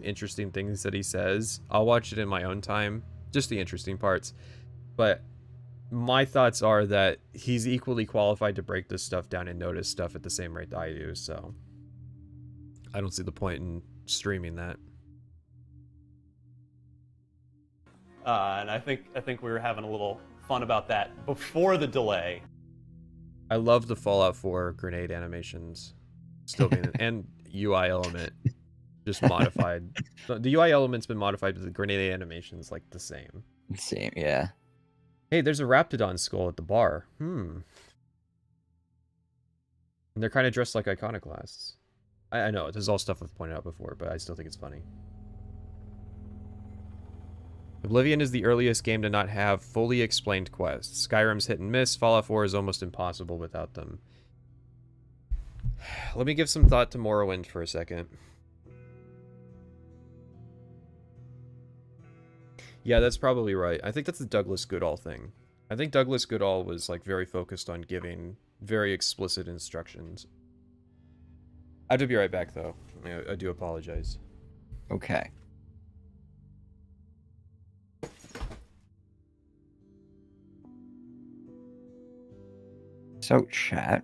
interesting things that he says, I'll watch it in my own time, just the interesting parts. But my thoughts are that he's equally qualified to break this stuff down and notice stuff at the same rate that I do. So I don't see the point in streaming that. And I think we were having a little fun about that before the delay. I love the Fallout 4 grenade animations still being and UI element just modified. The UI element's been modified, but the grenade animation's like the same. Same, yeah. Hey, there's a Raptidon skull at the bar. And they're kind of dressed like iconoclasts. I know, this is all stuff I've pointed out before, but I still think it's funny. Oblivion is the earliest game to not have fully explained quests. Skyrim's hit and miss. Fallout 4 is almost impossible without them. Let me give some thought to Morrowind for a second. Yeah, that's probably right. I think that's the Douglas Goodall thing. I think Douglas Goodall was like very focused on giving very explicit instructions. I have to be right back though. I do apologize. Okay. So, chat.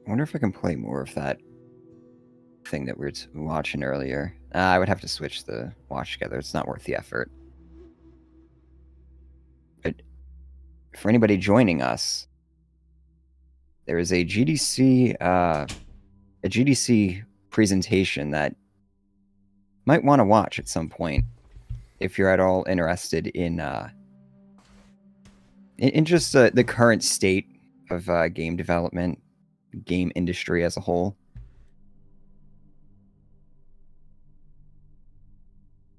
I wonder if I can play more of that thing that we were watching earlier. I would have to switch the watch together. It's not worth the effort. But for anybody joining us, there is a GDC presentation that might want to watch at some point if you're at all interested in just the current state of game development, game industry as a whole.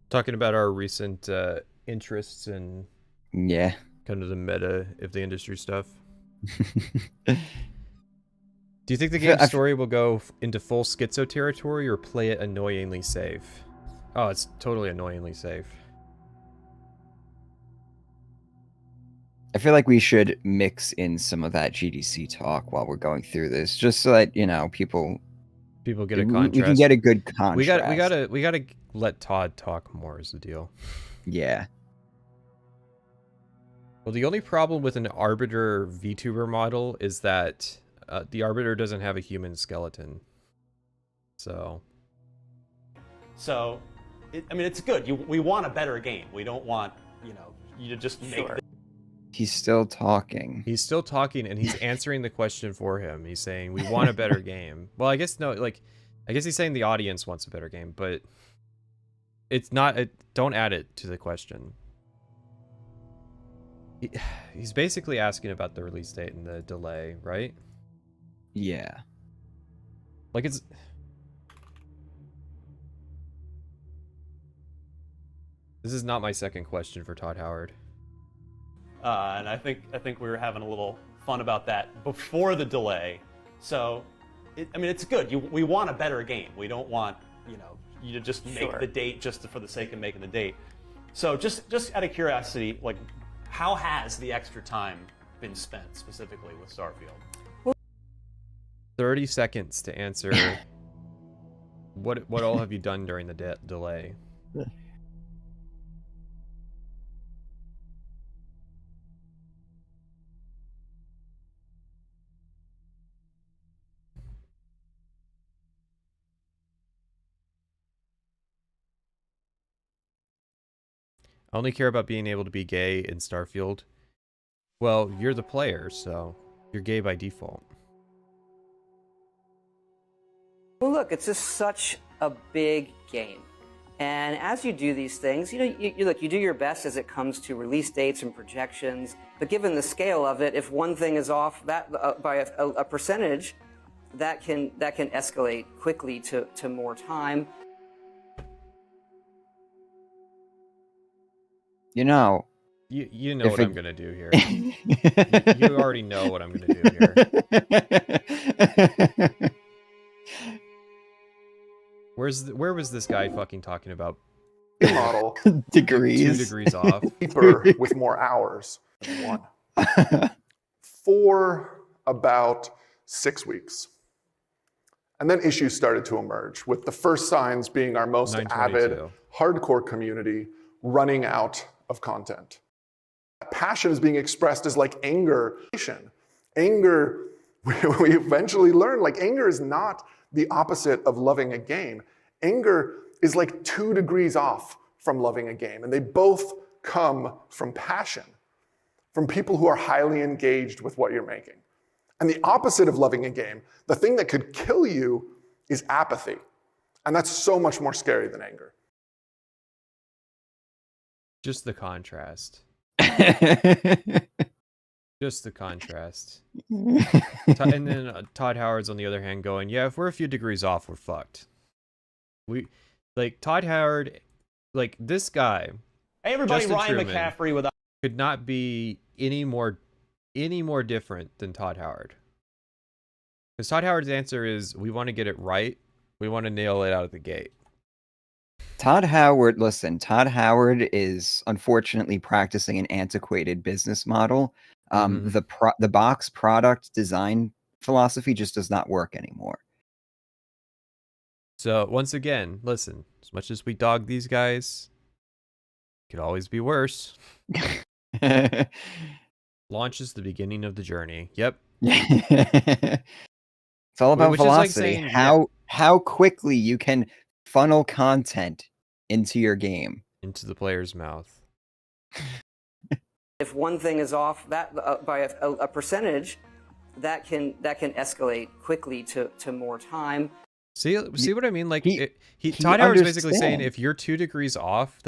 Talking about our recent interests in kind of the meta of the industry stuff. Do you think the game's story will go into full schizo territory or play it annoyingly safe? Oh, it's totally annoyingly safe. I feel like we should mix in some of that GDC talk while we're going through this, just so that, you know, people get a contrast. We can get a good contrast. We gotta let Todd talk more is the deal. Yeah. Well, the only problem with an Arbiter VTuber model is that the Arbiter doesn't have a human skeleton. So, I mean, it's good. We want a better game. We don't want, you know, you to just make. He's still talking. He's still talking, and he's answering the question for him. He's saying, we want a better game. Well, I guess, no, like, I guess he's saying the audience wants a better game, but it's not, don't add it to the question. He's basically asking about the release date and the delay, right? Yeah. Like, it's... This is not my second question for Todd Howard. And I think we were having a little fun about that before the delay. So, I mean, it's good. We want a better game. We don't want, you know, you to just make the date just for the sake of making the date. So, just out of curiosity, like, how has the extra time been spent specifically with Starfield? 30 seconds to answer. What all have you done during the delay? I only care about being able to be gay in Starfield. Well, you're the player, so you're gay by default. Well, look, it's just such a big game. And as you do these things, you do your best as it comes to release dates and projections. But given the scale of it, if one thing is off by a percentage, that can escalate quickly to more time. You know what I'm gonna do here. you already know what I'm gonna do here. Where was this guy fucking talking about model degrees? 2 degrees off. Deeper with more hours than one. For about 6 weeks. And then issues started to emerge, with the first signs being our most avid, hardcore community running out of content. Passion is being expressed as like anger. Anger, we eventually learned, like anger is not the opposite of loving a game. Anger is like 2 degrees off from loving a game, and they both come from passion, from people who are highly engaged with what you're making. And the opposite of loving a game, the thing that could kill you, is apathy. And that's so much more scary than anger. Just the contrast. Just the contrast. And then Todd Howard's on the other hand going, yeah, if we're a few degrees off, we're fucked. Todd Howard, like this guy. Hey everybody, Justin Ryan Truman McCaffrey with could not be any more different than Todd Howard. Because Todd Howard's answer is, we want to get it right. We want to nail it out of the gate. Todd Howard is unfortunately practicing an antiquated business model. The box product design philosophy just does not work anymore. So once again, listen, as much as we dog these guys, it could always be worse. Launch is the beginning of the journey. Yep. It's all about velocity. Like saying, how quickly you can funnel content into your game, into the player's mouth. If one thing is off by a percentage, that can escalate quickly to more time. See what I mean? Like Todd Howard's basically saying, if you're 2 degrees off,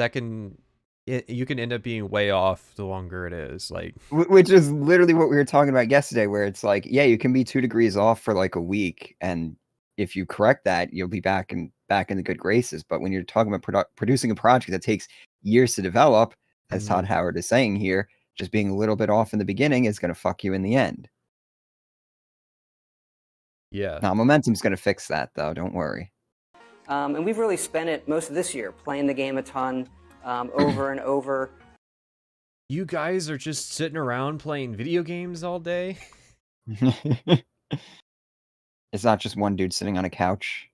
you can end up being way off the longer it is. Like, which is literally what we were talking about yesterday, where it's like, yeah, you can be 2 degrees off for like a week, and if you correct that, you'll be back in the good graces. But when you're talking about producing a project that takes years to develop, as Todd Howard is saying here, just being a little bit off in the beginning is going to fuck you in the end. Yeah. Now, momentum's going to fix that, though. Don't worry. And we've really spent it most of this year playing the game a ton, over and over. You guys are just sitting around playing video games all day? It's not just one dude sitting on a couch.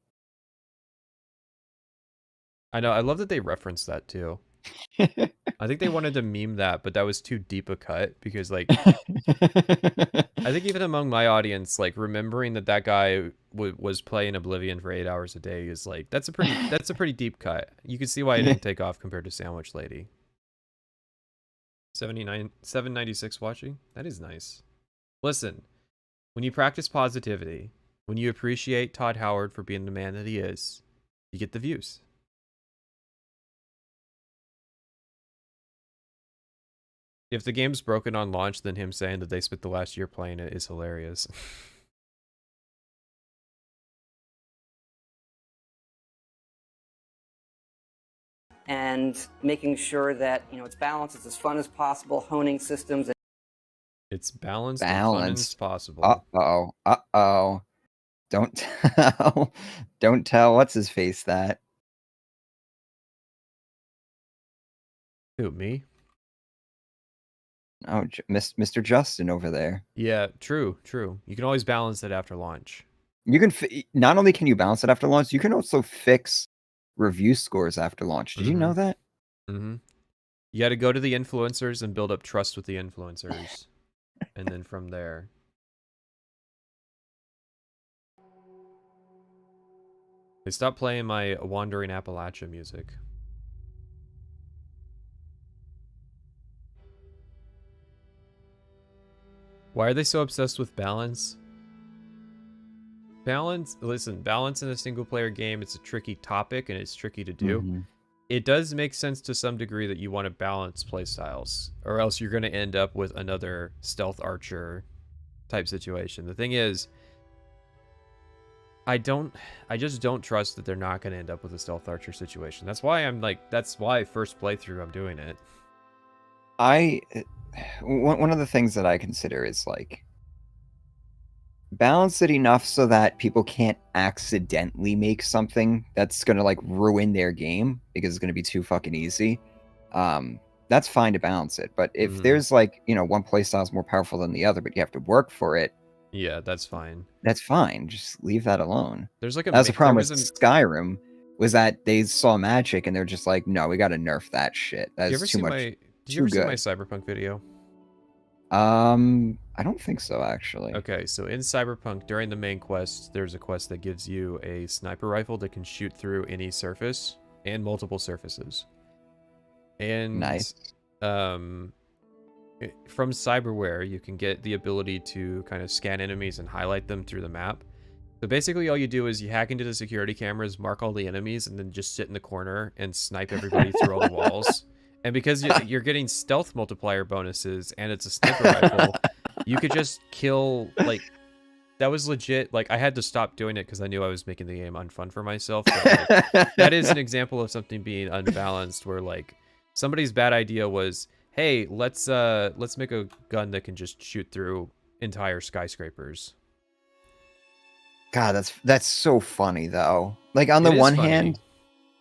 I know. I love that they referenced that, too. I think they wanted to meme that, but that was too deep a cut because, like, I think even among my audience, like, remembering that guy was playing Oblivion for 8 hours a day is like, that's a pretty deep cut. You can see why it didn't take off compared to Sandwich Lady. 796 watching. That is nice. Listen, when you practice positivity, when you appreciate Todd Howard for being the man that he is, you get the views. If the game's broken on launch, then him saying that they spent the last year playing it is hilarious. And making sure that it's balanced, it's as fun as possible, honing systems. It's balanced and fun as possible. Uh-oh. Don't tell what's his face that. Who, me? Oh, Mr. Justin over there. Yeah, true. You can always balance it after launch. You can not only can you balance it after launch, you can also fix review scores after launch. Did you know that? You got to go to the influencers and build up trust with the influencers, and then from there. They stopped playing my Wandering Appalachia music. Why are they so obsessed with balance? Balance in a single player game, it's a tricky topic and it's tricky to do. it does make sense to some degree that you want to balance playstyles, or else you're going to end up with another stealth archer type situation. The thing is, I just don't trust that they're not going to end up with a stealth archer situation. That's why that's why first playthrough I'm doing it. One of the things that I consider is like balance it enough so that people can't accidentally make something that's going to like ruin their game because it's going to be too fucking easy. That's fine to balance it. But if there's like, you know, one playstyle is more powerful than the other, but you have to work for it. Yeah, that's fine. That's fine. Just leave that alone. There's like that's the problem with Skyrim was that they saw magic and they're just like, no, we got to nerf that shit. That's too much. Did you ever see my Cyberpunk video? I don't think so, actually. Okay, so in Cyberpunk, during the main quest, there's a quest that gives you a sniper rifle that can shoot through any surface and multiple surfaces. And nice. From cyberware, you can get the ability to kind of scan enemies and highlight them through the map. So basically all you do is you hack into the security cameras, mark all the enemies, and then just sit in the corner and snipe everybody through all the walls. And because you're getting stealth multiplier bonuses and it's a sniper rifle, you could just kill, like, that was legit. Like, I had to stop doing it because I knew I was making the game unfun for myself. But, like, that is an example of something being unbalanced where, like, somebody's bad idea was, hey, let's make a gun that can just shoot through entire skyscrapers. God, that's so funny though. Like on the one hand,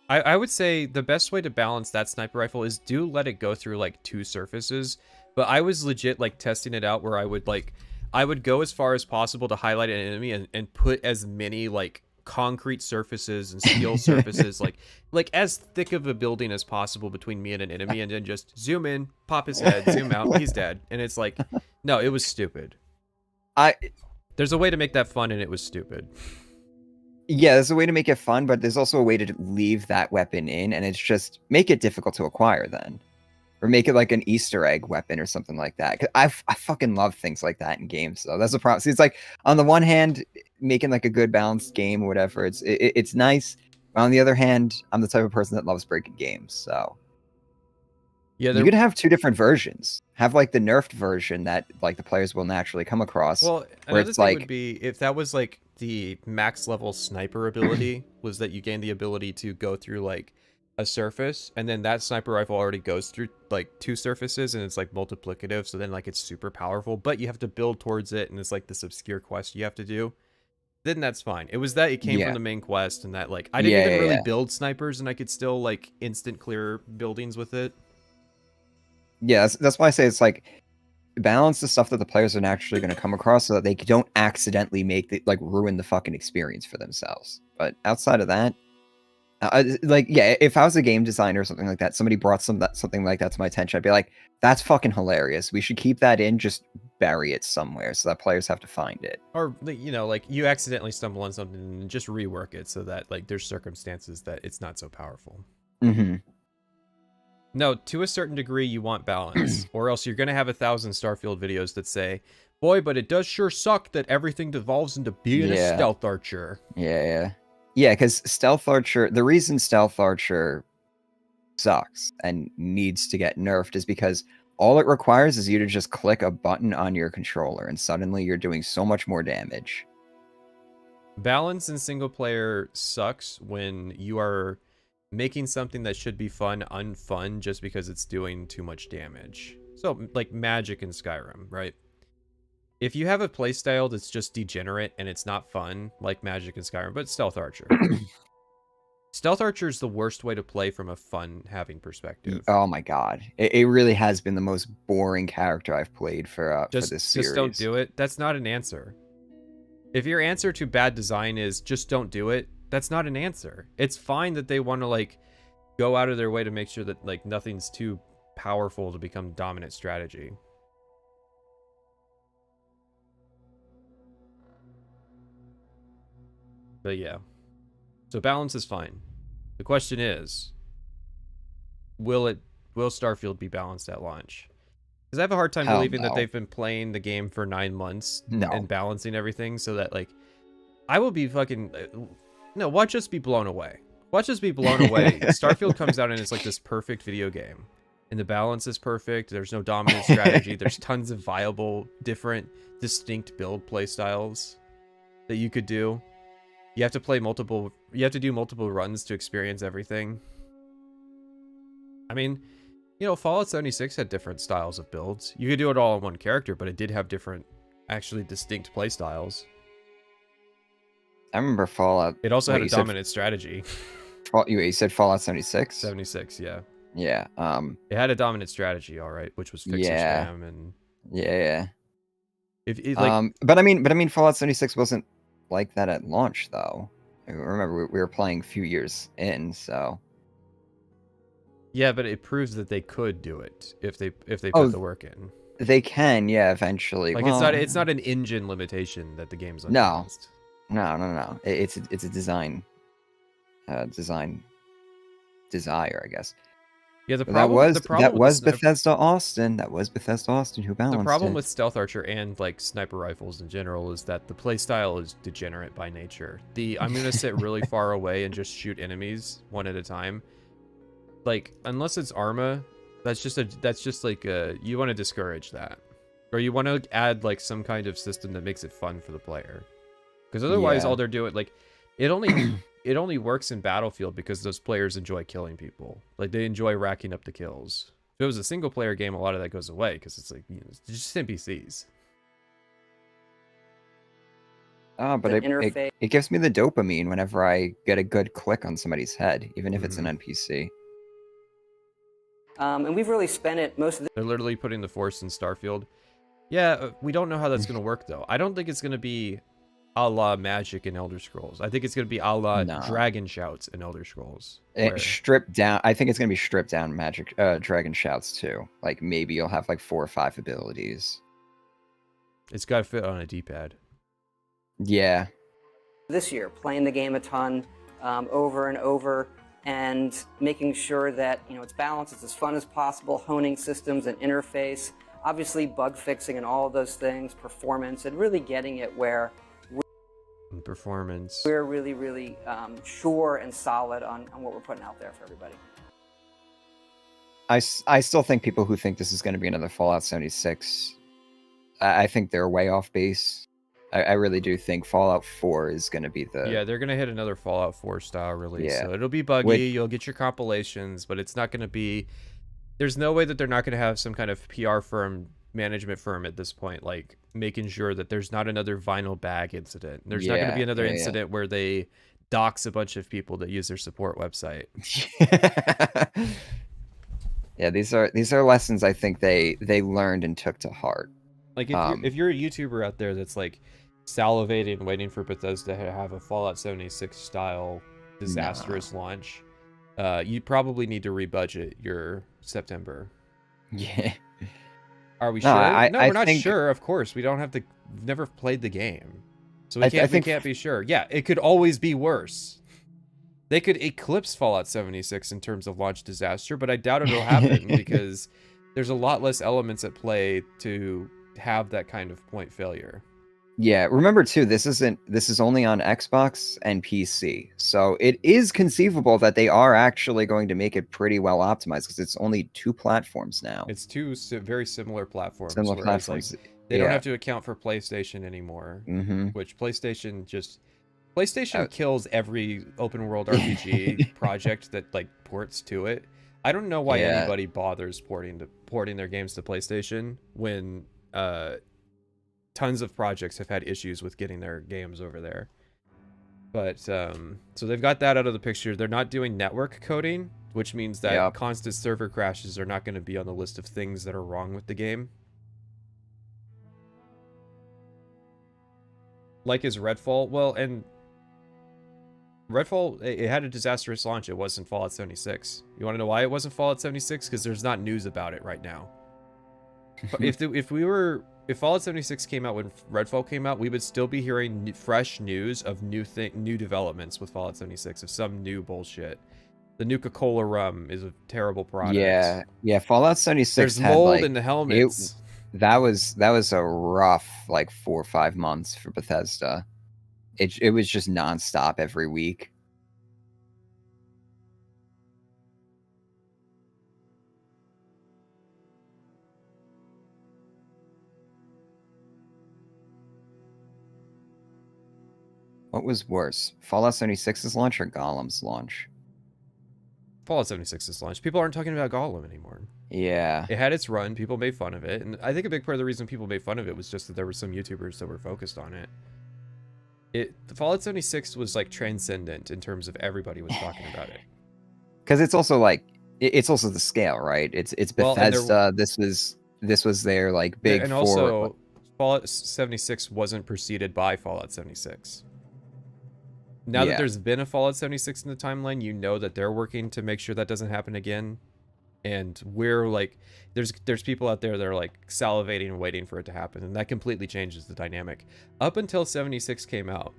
I would say the best way to balance that sniper rifle is do let it go through like 2 surfaces. But I was legit like testing it out where I would go as far as possible to highlight an enemy and put as many like concrete surfaces and steel surfaces like as thick of a building as possible between me and an enemy, and then just zoom in, pop his head, zoom out, he's dead. And it's like, no, it was stupid. There's a way to make that fun, and it was stupid. Yeah, there's a way to make it fun, but there's also a way to leave that weapon in, and it's just make it difficult to acquire then. Or make it like an Easter egg weapon or something like that. 'Cause I fucking love things like that in games, so that's the problem. See, it's like, on the one hand, making like a good balanced game or whatever, it's nice. But on the other hand, I'm the type of person that loves breaking games, so... Yeah, you could have 2 different versions. Have like the nerfed version that like the players will naturally come across. Well, another thing would be if that was like the max level sniper ability was that you gain the ability to go through like a surface, and then that sniper rifle already goes through like 2 surfaces, and it's like multiplicative, so then like it's super powerful, but you have to build towards it, and it's like this obscure quest you have to do. Then that's fine. It was that it came from the main quest, and that like I didn't even really build snipers, and I could still like instant clear buildings with it. Yeah, that's why I say it's like balance the stuff that the players are naturally going to come across so that they don't accidentally ruin the fucking experience for themselves. But outside of that, if I was a game designer or something like that, somebody brought something like that to my attention, I'd be like, that's fucking hilarious. We should keep that in, just bury it somewhere so that players have to find it. Or, you know, like you accidentally stumble on something and just rework it so that like there's circumstances that it's not so powerful. Mm-hmm. No, to a certain degree, you want balance, or else you're going to have 1,000 Starfield videos that say, boy, but it does sure suck that everything devolves into being a stealth archer. Yeah, because stealth archer, the reason stealth archer sucks and needs to get nerfed is because all it requires is you to just click a button on your controller, and suddenly you're doing so much more damage. Balance in single player sucks when you are making something that should be fun unfun just because it's doing too much damage. So like magic in Skyrim, right? If you have a playstyle that's just degenerate and it's not fun, like magic in Skyrim, but stealth archer. Stealth archer is the worst way to play from a fun having perspective. Oh my god, it really has been the most boring character I've played for this series. Just don't do it. That's not an answer. If your answer to bad design is just don't do it, that's not an answer. It's fine that they want to like go out of their way to make sure that like nothing's too powerful to become dominant strategy. But yeah. So balance is fine. The question is, will Starfield be balanced at launch? Because I have a hard time believing that they've been playing the game for 9 months and balancing everything so that like I will be fucking... No, watch us be blown away. Watch us be blown away. Starfield comes out and it's like this perfect video game. And the balance is perfect. There's no dominant strategy. There's tons of viable, different, distinct build play styles that you could do. You have to play multiple... You have to do multiple runs to experience everything. I mean, you know, Fallout 76 had different styles of builds. You could do it all on one character, but it did have different, actually distinct play styles. I remember Fallout. It also had a dominant strategy. You said Fallout 76? 76, yeah. Yeah. It had a dominant strategy, all right, which was fix or spam and yeah. If it, like, but I mean, Fallout 76 wasn't like that at launch, though. I remember we were playing a few years in, so. Yeah, but it proves that they could do it if they put the work in. They can, yeah, eventually. Like, it's not an engine limitation that the game's unbalanced. No. It's a design desire, I guess. Yeah, the problem that was Bethesda Austin. That was Bethesda Austin who balanced it. The problem with Stealth Archer and like sniper rifles in general is that the playstyle is degenerate by nature. I'm gonna sit really far away and just shoot enemies one at a time. Like, unless it's Arma, that's just like you want to discourage that, or you want to add like some kind of system that makes it fun for the player. Because otherwise, all they're doing, like, it only works in Battlefield because those players enjoy killing people. Like, they enjoy racking up the kills. If it was a single player game, a lot of that goes away because it's like, you know, it's just NPCs. But it gives me the dopamine whenever I get a good click on somebody's head, even if it's an NPC. And we've really spent it most of the... They're literally putting the Force in Starfield. Yeah, we don't know how that's going to work, though. I don't think it's going to be a la Magic in Elder Scrolls. I think it's going to be a la Dragon Shouts in Elder Scrolls. Stripped down. I think it's going to be stripped down Magic Dragon Shouts, too. Like, maybe you'll have, like, 4 or 5 abilities. It's got to fit on a D-pad. Yeah. This year, playing the game a ton, over and over, and making sure that, you know, it's balanced, it's as fun as possible, honing systems and interface, obviously bug fixing and all of those things, performance, and really getting it where we're really, really sure and solid on what we're putting out there for everybody. I still think people who think this is going to be another Fallout 76, I think they're way off base. I really do think Fallout 4 is going to be the... Yeah, they're going to hit another Fallout 4 style release. Yeah. So it'll be buggy, you'll get your compilations, but it's not going to be... There's no way that they're not going to have some kind of PR firm, management firm at this point, like making sure that there's not another vinyl bag incident. There's not going to be another incident where they dox a bunch of people that use their support website. Yeah, these are lessons I think they learned and took to heart. Like, if you're a YouTuber out there that's like salivating, waiting for Bethesda to have a Fallout 76 style disastrous launch, you probably need to rebudget your September. Yeah. Are we sure? No, we're not sure. Of course, we don't have to. We've never played the game, so we can't be sure. Yeah, it could always be worse. They could eclipse Fallout 76 in terms of launch disaster, but I doubt it'll happen because there's a lot less elements at play to have that kind of point failure. Yeah, remember too, this is only on Xbox and PC. So it is conceivable that they are actually going to make it pretty well optimized because it's only 2 platforms now. It's 2 very similar platforms. Similar platforms. Like, they don't have to account for PlayStation anymore, which PlayStation kills every open world RPG project that like ports to it. I don't know why anybody bothers porting their games to PlayStation when tons of projects have had issues with getting their games over there. But so they've got that out of the picture. They're not doing network coding, which means that constant server crashes are not going to be on the list of things that are wrong with the game. Like is Redfall. Well, and Redfall, it had a disastrous launch. It wasn't Fallout 76. You want to know why it wasn't Fallout 76? Because there's not news about it right now. If Fallout 76 came out when Redfall came out, we would still be hearing fresh news of new developments with Fallout 76 of some new bullshit. The Nuka-Cola rum is a terrible product. Yeah. Fallout 76. There's mold in the helmets. That was a rough like 4 or 5 months for Bethesda. It was just nonstop every week. What was worse, Fallout 76's launch or Golem's launch? Fallout 76's launch. People aren't talking about Golem anymore. Yeah. It had its run. People made fun of it. And I think a big part of the reason people made fun of it was just that there were some YouTubers that were focused on it. The Fallout 76 was like transcendent in terms of everybody was talking about it. Because it's also like, it's also the scale, right? It's Bethesda. This was their like big and also Fallout 76 wasn't preceded by Fallout 76. Now that there's been a Fallout 76 in the timeline, you know that they're working to make sure that doesn't happen again. And we're like, there's people out there that are like salivating and waiting for it to happen, and that completely changes the dynamic. Up until 76 came out,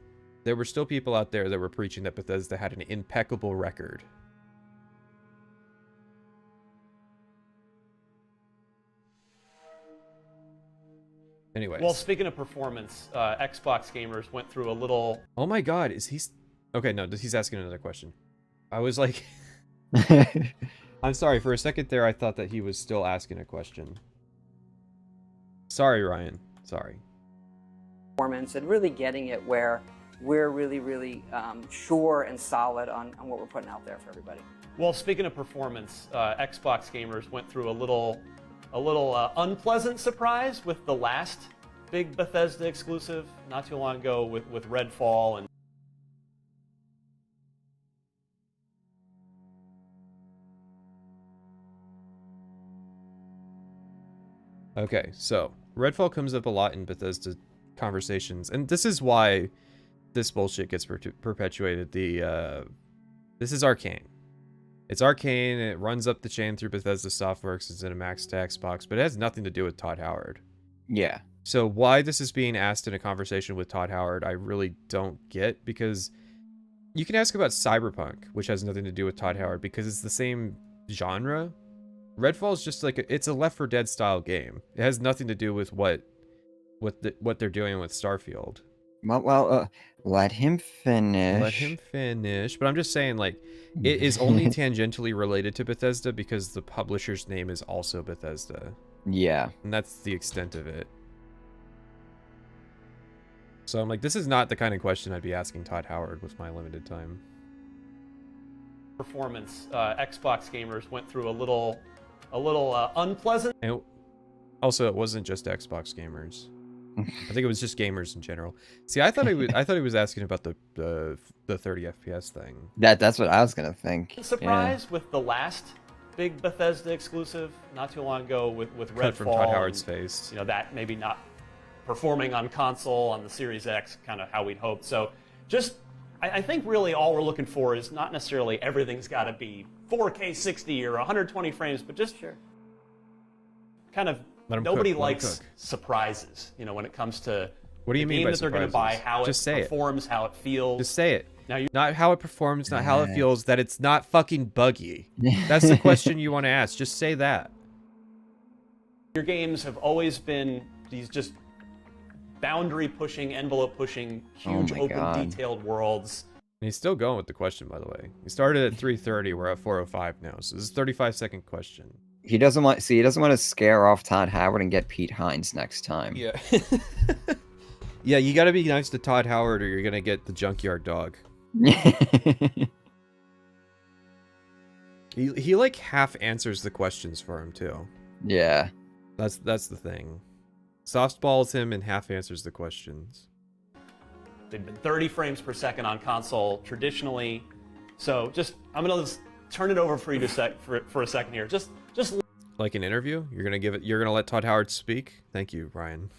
there were still people out there that were preaching that Bethesda had an impeccable record. Anyways. Well, speaking of performance, Xbox gamers went through a little... Oh my god, is he... Okay, no, he's asking another question. I was like... I'm sorry, for a second there I thought that he was still asking a question. Sorry, Ryan. Sorry. Performance and really getting it where we're really sure and solid on what we're putting out there for everybody. Well, speaking of performance, Xbox gamers went through a little unpleasant surprise with the last big Bethesda exclusive not too long ago with Redfall and... Okay, so Redfall comes up a lot in Bethesda conversations, and this is why this bullshit gets perpetuated. This is Arcane. It's Arcane, and it runs up the chain through Bethesda Softworks. It's in a Max to Xbox, but it has nothing to do with Todd Howard. Yeah. So why this is being asked in a conversation with Todd Howard, I really don't get, because you can ask about Cyberpunk, which has nothing to do with Todd Howard, because it's the same genre. Redfall is just like it's a Left 4 Dead style game. It has nothing to do with what they're doing with Starfield. Well, let him finish. Let him finish. But I'm just saying, like, it is only tangentially related to Bethesda because the publisher's name is also Bethesda. Yeah. And that's the extent of it. So I'm like, this is not the kind of question I'd be asking Todd Howard with my limited time. Performance, Xbox gamers went through a little unpleasant. And also, it wasn't just Xbox gamers. I think it was just gamers in general. See, I thought he was asking about the 30 FPS thing. That's what I was gonna think. Surprise with the last big Bethesda exclusive not too long ago with Redfall. Cut from Todd Howard's face. You know, that maybe not performing on console on the Series X, kind of how we'd hoped. So just, I think really all we're looking for is not necessarily everything's got to be 4K 60 or 120 frames, but just kind of nobody likes surprises. You know, when it comes to what do you mean by that they're going to buy, how just it performs, how it feels. Just say it. Now not how it performs, not how it feels. That it's not fucking buggy. That's the question you want to ask. Just say that. Your games have always been these just boundary pushing, envelope pushing, huge open detailed worlds. And he's still going with the question, by the way. He started at 3:30. We're at 4:05 now. So this is a 35-second question. He doesn't want to scare off Todd Howard and get Pete Hines next time. Yeah. Yeah, you got to be nice to Todd Howard or you're going to get the junkyard dog. He like half answers the questions for him too. Yeah. That's the thing. Softballs him and half answers the questions. They've been 30 frames per second on console traditionally. So I'm gonna just turn it over for you for a second here. Just like an interview. You're gonna let Todd Howard speak. Thank you, Ryan.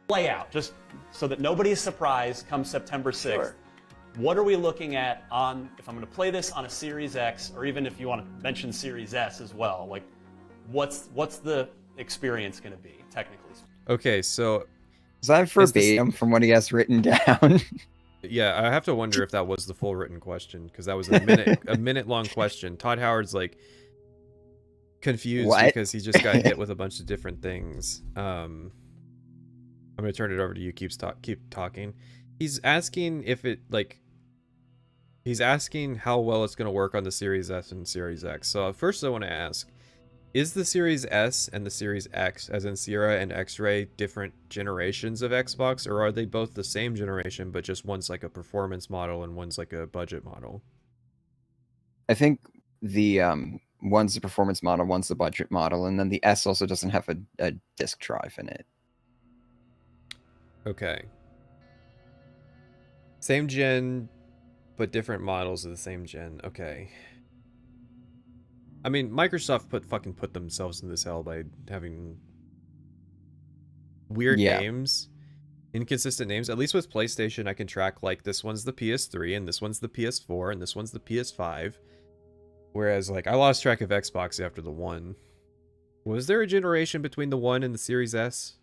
Lay out just so that nobody is surprised come September 6th. Sure. What are we looking at if I'm going to play this on a Series X, or even if you want to mention Series S as well? Like, what's the experience going to be technically? Okay, so is that verbatim from what he has written down? Yeah, I have to wonder if that was the full written question, because that was a minute long question. Todd Howard's like confused because he just got hit with a bunch of different things. I'm gonna turn it over to you. Keep talking. He's asking he's asking how well it's gonna work on the Series S and Series X. So first I want to ask, Is the Series S and the Series X, as in Sierra and X-Ray, different generations of Xbox, or are they both the same generation, but just one's like a performance model and one's like a budget model? I think the one's the performance model, one's the budget model, and then the S also doesn't have a disk drive in it. Okay. Same gen, but different models of the same gen. Okay. I mean, Microsoft put themselves in this hell by having weird names, inconsistent names. At least with PlayStation, I can track, like, this one's the PS3, and this one's the PS4, and this one's the PS5. Whereas, like, I lost track of Xbox after the One. Was there a generation between the One and the Series S?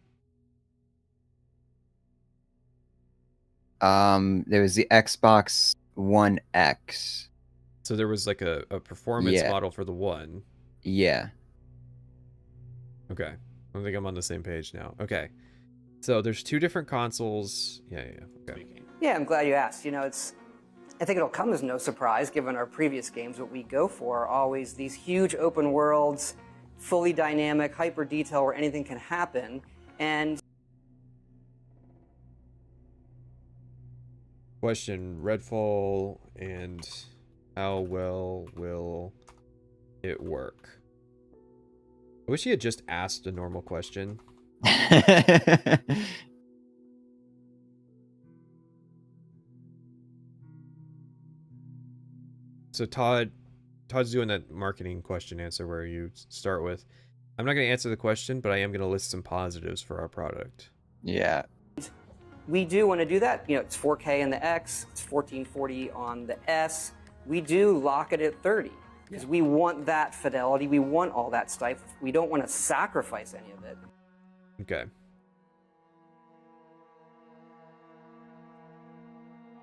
There was the Xbox One X. So there was like a performance model for the One. Yeah. Okay. I think I'm on the same page now. Okay. So there's two different consoles. Yeah. Okay. Yeah, I'm glad you asked. You know, I think it'll come as no surprise, given our previous games. What we go for are always these huge open worlds, fully dynamic, hyper detail, where anything can happen. And question: Redfall and how well will it work? I wish he had just asked a normal question. So Todd's doing that marketing question answer where you start with, I'm not going to answer the question, but I am going to list some positives for our product. Yeah. We do want to do that. You know, it's 4K in the X, it's 1440 on the S. We do lock it at 30 because we want that fidelity. We want all that stuff. We don't want to sacrifice any of it. Okay.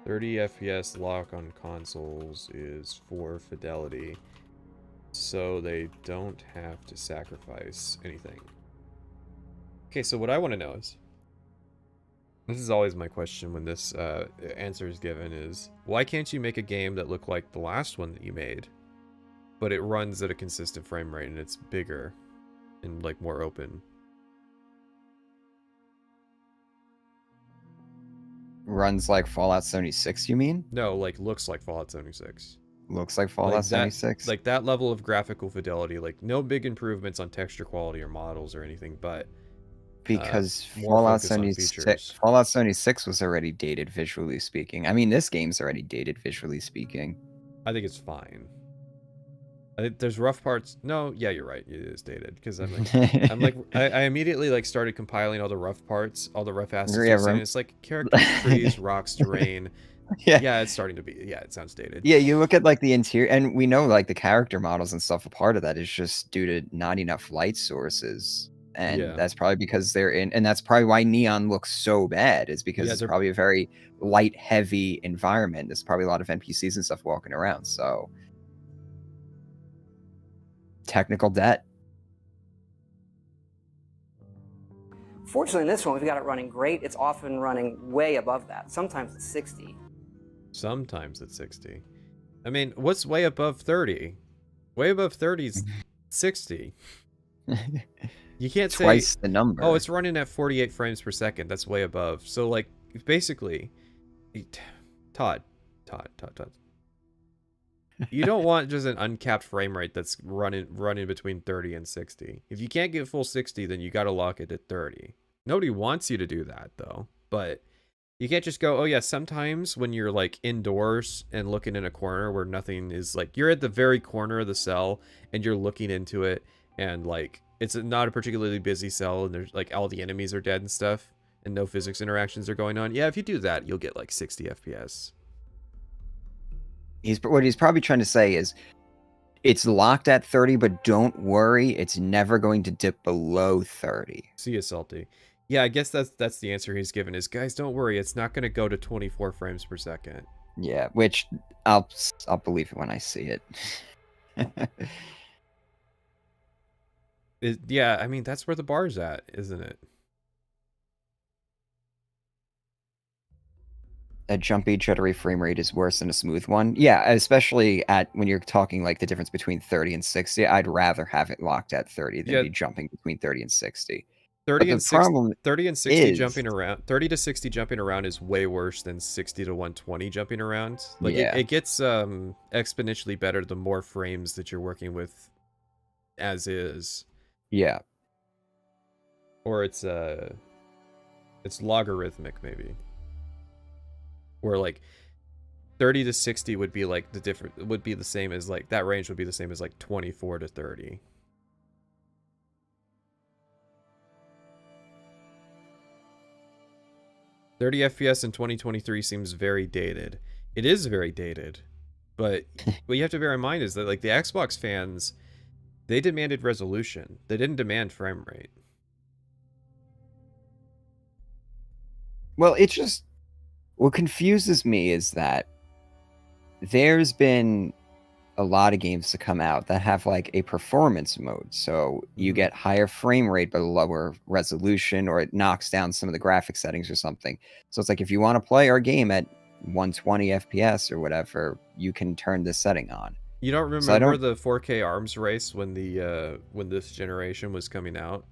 30 FPS lock on consoles is for fidelity, so they don't have to sacrifice anything. Okay, so what I want to know is, this is always my question when this answer is given, is why can't you make a game that looked like the last one that you made, but it runs at a consistent frame rate and it's bigger and like more open? Runs like Fallout 76, you mean? No, like looks like Fallout 76. Looks like Fallout 76? Like that level of graphical fidelity, like no big improvements on texture quality or models or anything, but because Fallout 76 was already dated visually speaking. I mean, this game's already dated visually speaking. I think it's fine. I think there's rough parts. No, yeah, you're right. It is dated because I immediately like started compiling all the rough parts, all the rough assets. And it's like characters, trees, rocks, terrain. Yeah, it's starting to be. Yeah, it sounds dated. Yeah, you look at like the interior, and we know like the character models and stuff. A part of that is just due to not enough light sources, and that's probably because they're in. And that's probably why Neon looks so bad. Is because it's probably a very light, heavy environment. There's probably a lot of NPCs and stuff walking around. So. Technical debt. Fortunately, in this one, we've got it running great. It's often running way above that. Sometimes it's 60. Sometimes it's 60. I mean, what's way above 30? Way above 30 is 60. You can't say twice the number. Oh, it's running at 48 frames per second. That's way above. So, like, basically, Todd. You don't want just an uncapped frame rate that's running between 30 and 60. If you can't get full 60, then you got to lock it at 30. Nobody wants you to do that, though. But you can't just go, oh yeah, sometimes when you're like indoors and looking in a corner where nothing is, like, you're at the very corner of the cell and you're looking into it and like it's not a particularly busy cell and there's like all the enemies are dead and stuff and no physics interactions are going on. Yeah, if you do that, you'll get like 60 FPS. What he's probably trying to say is it's locked at 30, but don't worry, it's never going to dip below 30. See you, Salty. Yeah, I guess that's the answer he's given is, guys, don't worry, it's not going to go to 24 frames per second. Yeah, which I'll believe it when I see it. Yeah, I mean, that's where the bar's at, isn't it? a jumpy, jittery frame rate is worse than a smooth one. Yeah, especially when you're talking like the difference between 30 and 60. I'd rather have it locked at 30 than be jumping between 30 and 60. 30 but and the 60, problem 30 and 60 is, jumping around. 30 to 60 jumping around is way worse than 60 to 120 jumping around. Like it gets exponentially better the more frames that you're working with as is. Yeah. Or it's logarithmic maybe. Where like 30 to 60 would be like would be the same as like that range would be the same as like 24 to 30. "30 FPS in 2023 seems very dated." It is very dated, but what you have to bear in mind is that like the Xbox fans, they demanded resolution. They didn't demand frame rate. Well, what confuses me is that there's been a lot of games to come out that have like a performance mode. So you get higher frame rate but a lower resolution, or it knocks down some of the graphic settings or something. So it's like if you want to play our game at 120 FPS or whatever, you can turn this setting on. You don't remember the 4K arms race when when this generation was coming out?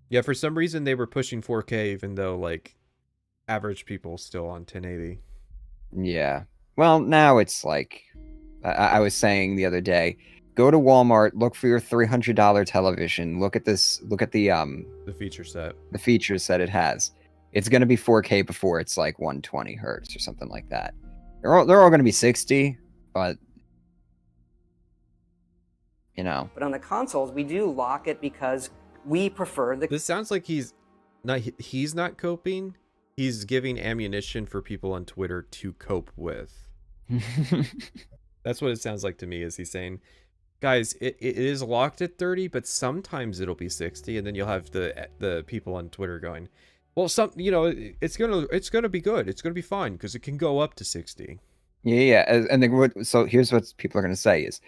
Yeah, for some reason they were pushing 4K even though like average people still on 1080. Yeah. Well, now it's like I was saying the other day, go to Walmart, look for your $300 television, look at this, look at the feature set. The features that it has. It's going to be 4K before it's like 120 hertz or something like that. They're all going to be 60, but you know. But on the consoles, we do lock it because we prefer the... This sounds like he's not coping. He's giving ammunition for people on Twitter to cope with. That's what it sounds like to me, is he's saying, guys, it is locked at 30, but sometimes it'll be 60, and then you'll have the people on Twitter going, well, it's gonna be good. It's gonna be fine because it can go up to 60. Yeah. And then so here's what people are gonna say is,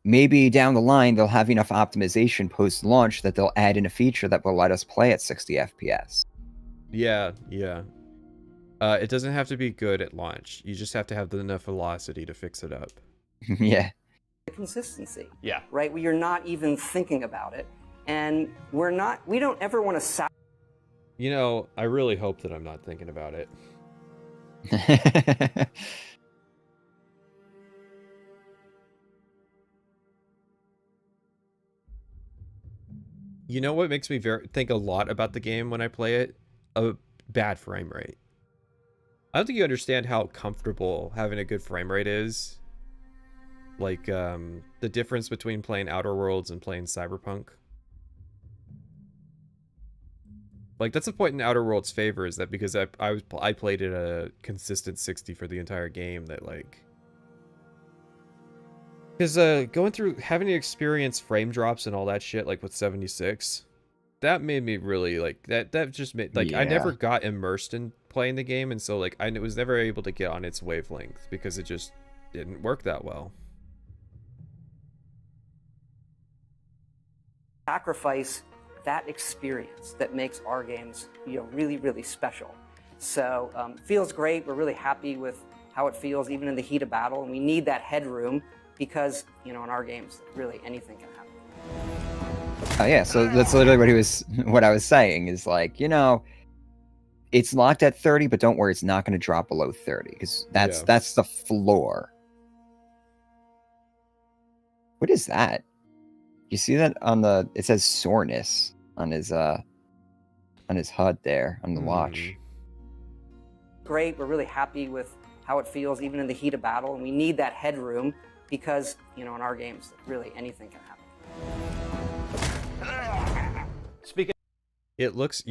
maybe down the line they'll have enough optimization post-launch that they'll add in a feature that will let us play at 60 FPS. Yeah. It doesn't have to be good at launch. You just have to have enough velocity to fix it up. Yeah. Consistency. Yeah. Right? You're not even thinking about it. And we don't ever want to... You know, I really hope that I'm not thinking about it. You know what makes me think a lot about the game when I play it? A bad frame rate. I don't think you understand how comfortable having a good frame rate is. Like, the difference between playing Outer Worlds and playing Cyberpunk. Like, that's a point in Outer Worlds' favor, is that because I played at a consistent 60 for the entire game, that, like... Because, going through, having to experience frame drops and all that shit, like, with 76, that made me really, like, that just made, like, I never got immersed in playing the game, and so, like, I was never able to get on its wavelength, because it just didn't work that well. Sacrifice that experience that makes our games, really, really special. So feels great. We're really happy with how it feels, even in the heat of battle. And we need that headroom because, in our games, really anything can happen. Oh yeah, so that's literally what I was saying is like, it's locked at 30, but don't worry, it's not going to drop below 30 because that's the floor. What is that? You see that it says soreness on his HUD there on the watch. Great. We're really happy with how it feels, even in the heat of battle. And we need that headroom because, in our games, really anything can happen. It looks,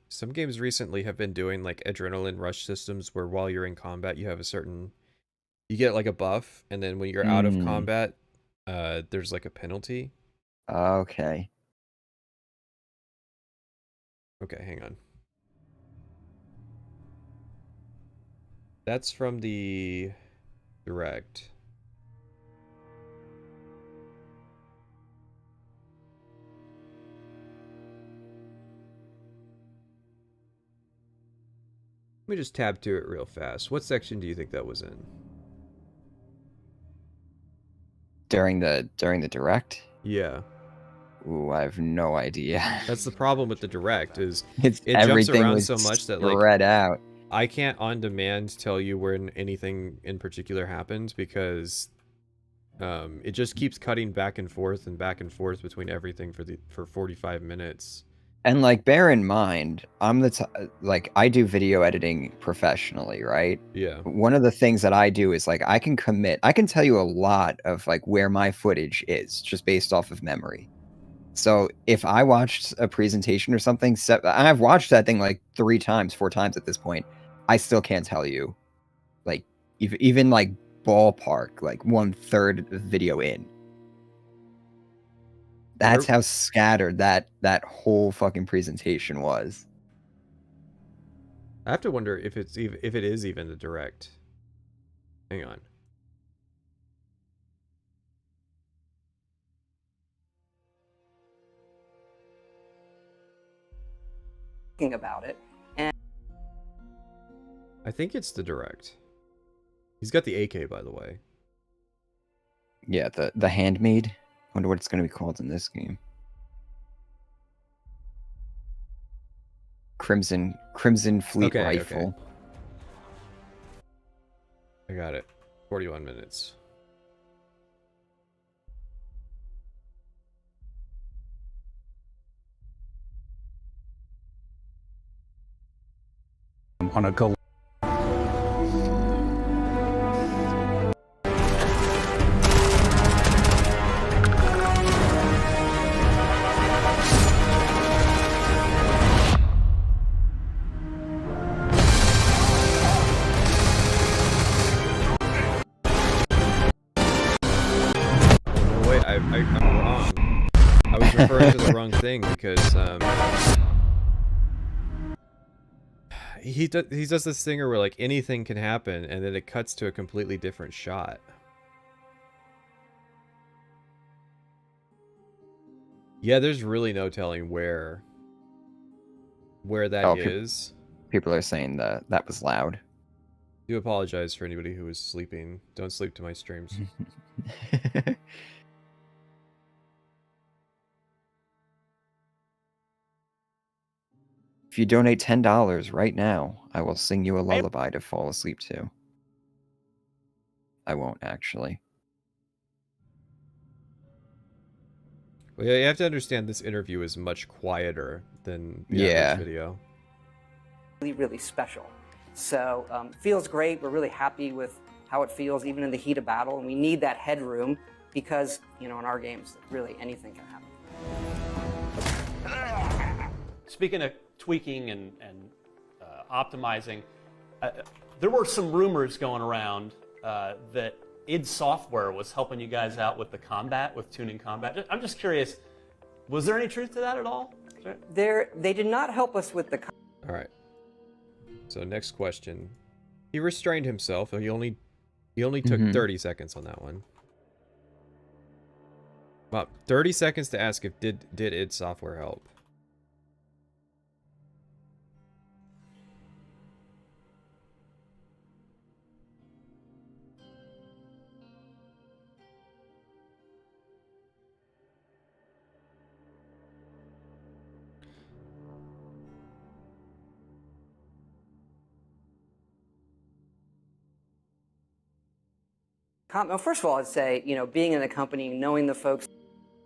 some games recently have been doing like adrenaline rush systems where while you're in combat, you have you get like a buff, and then when you're out of combat, there's like a penalty. Okay. Okay, hang on. That's from the Direct. Let me just tab to it real fast. What section do you think that was in? During the direct? Yeah. Ooh, I have no idea. That's the problem with the direct is it jumps around was so much that like spread out. I can't on demand tell you when anything in particular happened because it just keeps cutting back and forth between everything for 45 minutes. And like, bear in mind, I'm like, I do video editing professionally, right? Yeah. One of the things that I do is like, I can tell you a lot of like where my footage is just based off of memory. So if I watched a presentation or something, and I've watched that thing like 3 times, 4 times at this point, I still can't tell you, like, even like ballpark, like 1/3 video in. That's how scattered that whole fucking presentation was. I have to wonder if it is even the direct. Hang on. About it, and I think it's the direct. He's got the AK, by the way. Yeah, the handmade. Wonder what it's going to be called in this game. Crimson Fleet Rifle. Okay. I got it. 41 minutes. I'm gonna go. I'm wrong. I was referring to the wrong thing because he does this thing where like anything can happen and then it cuts to a completely different shot. Yeah, there's really no telling where that is. People are saying that was loud. I do apologize for anybody who was sleeping. Don't sleep to my streams. If you donate $10 right now, I will sing you a lullaby to fall asleep to. I won't, actually. Well, yeah, you have to understand this interview is much quieter than the average video. Really, really special. So, feels great. We're really happy with how it feels, even in the heat of battle. And we need that headroom because, you know, in our games, really anything can happen. Speaking of tweaking and optimizing, there were some rumors going around that id Software was helping you guys out with the combat, with tuning combat. I'm just curious, was there any truth to that at all? They did not help us with the. All right. So next question. He restrained himself. He only took 30 seconds on that one. About 30 seconds to ask if did id Software help. Well, first of all, I'd say, you know, being in the company, knowing the folks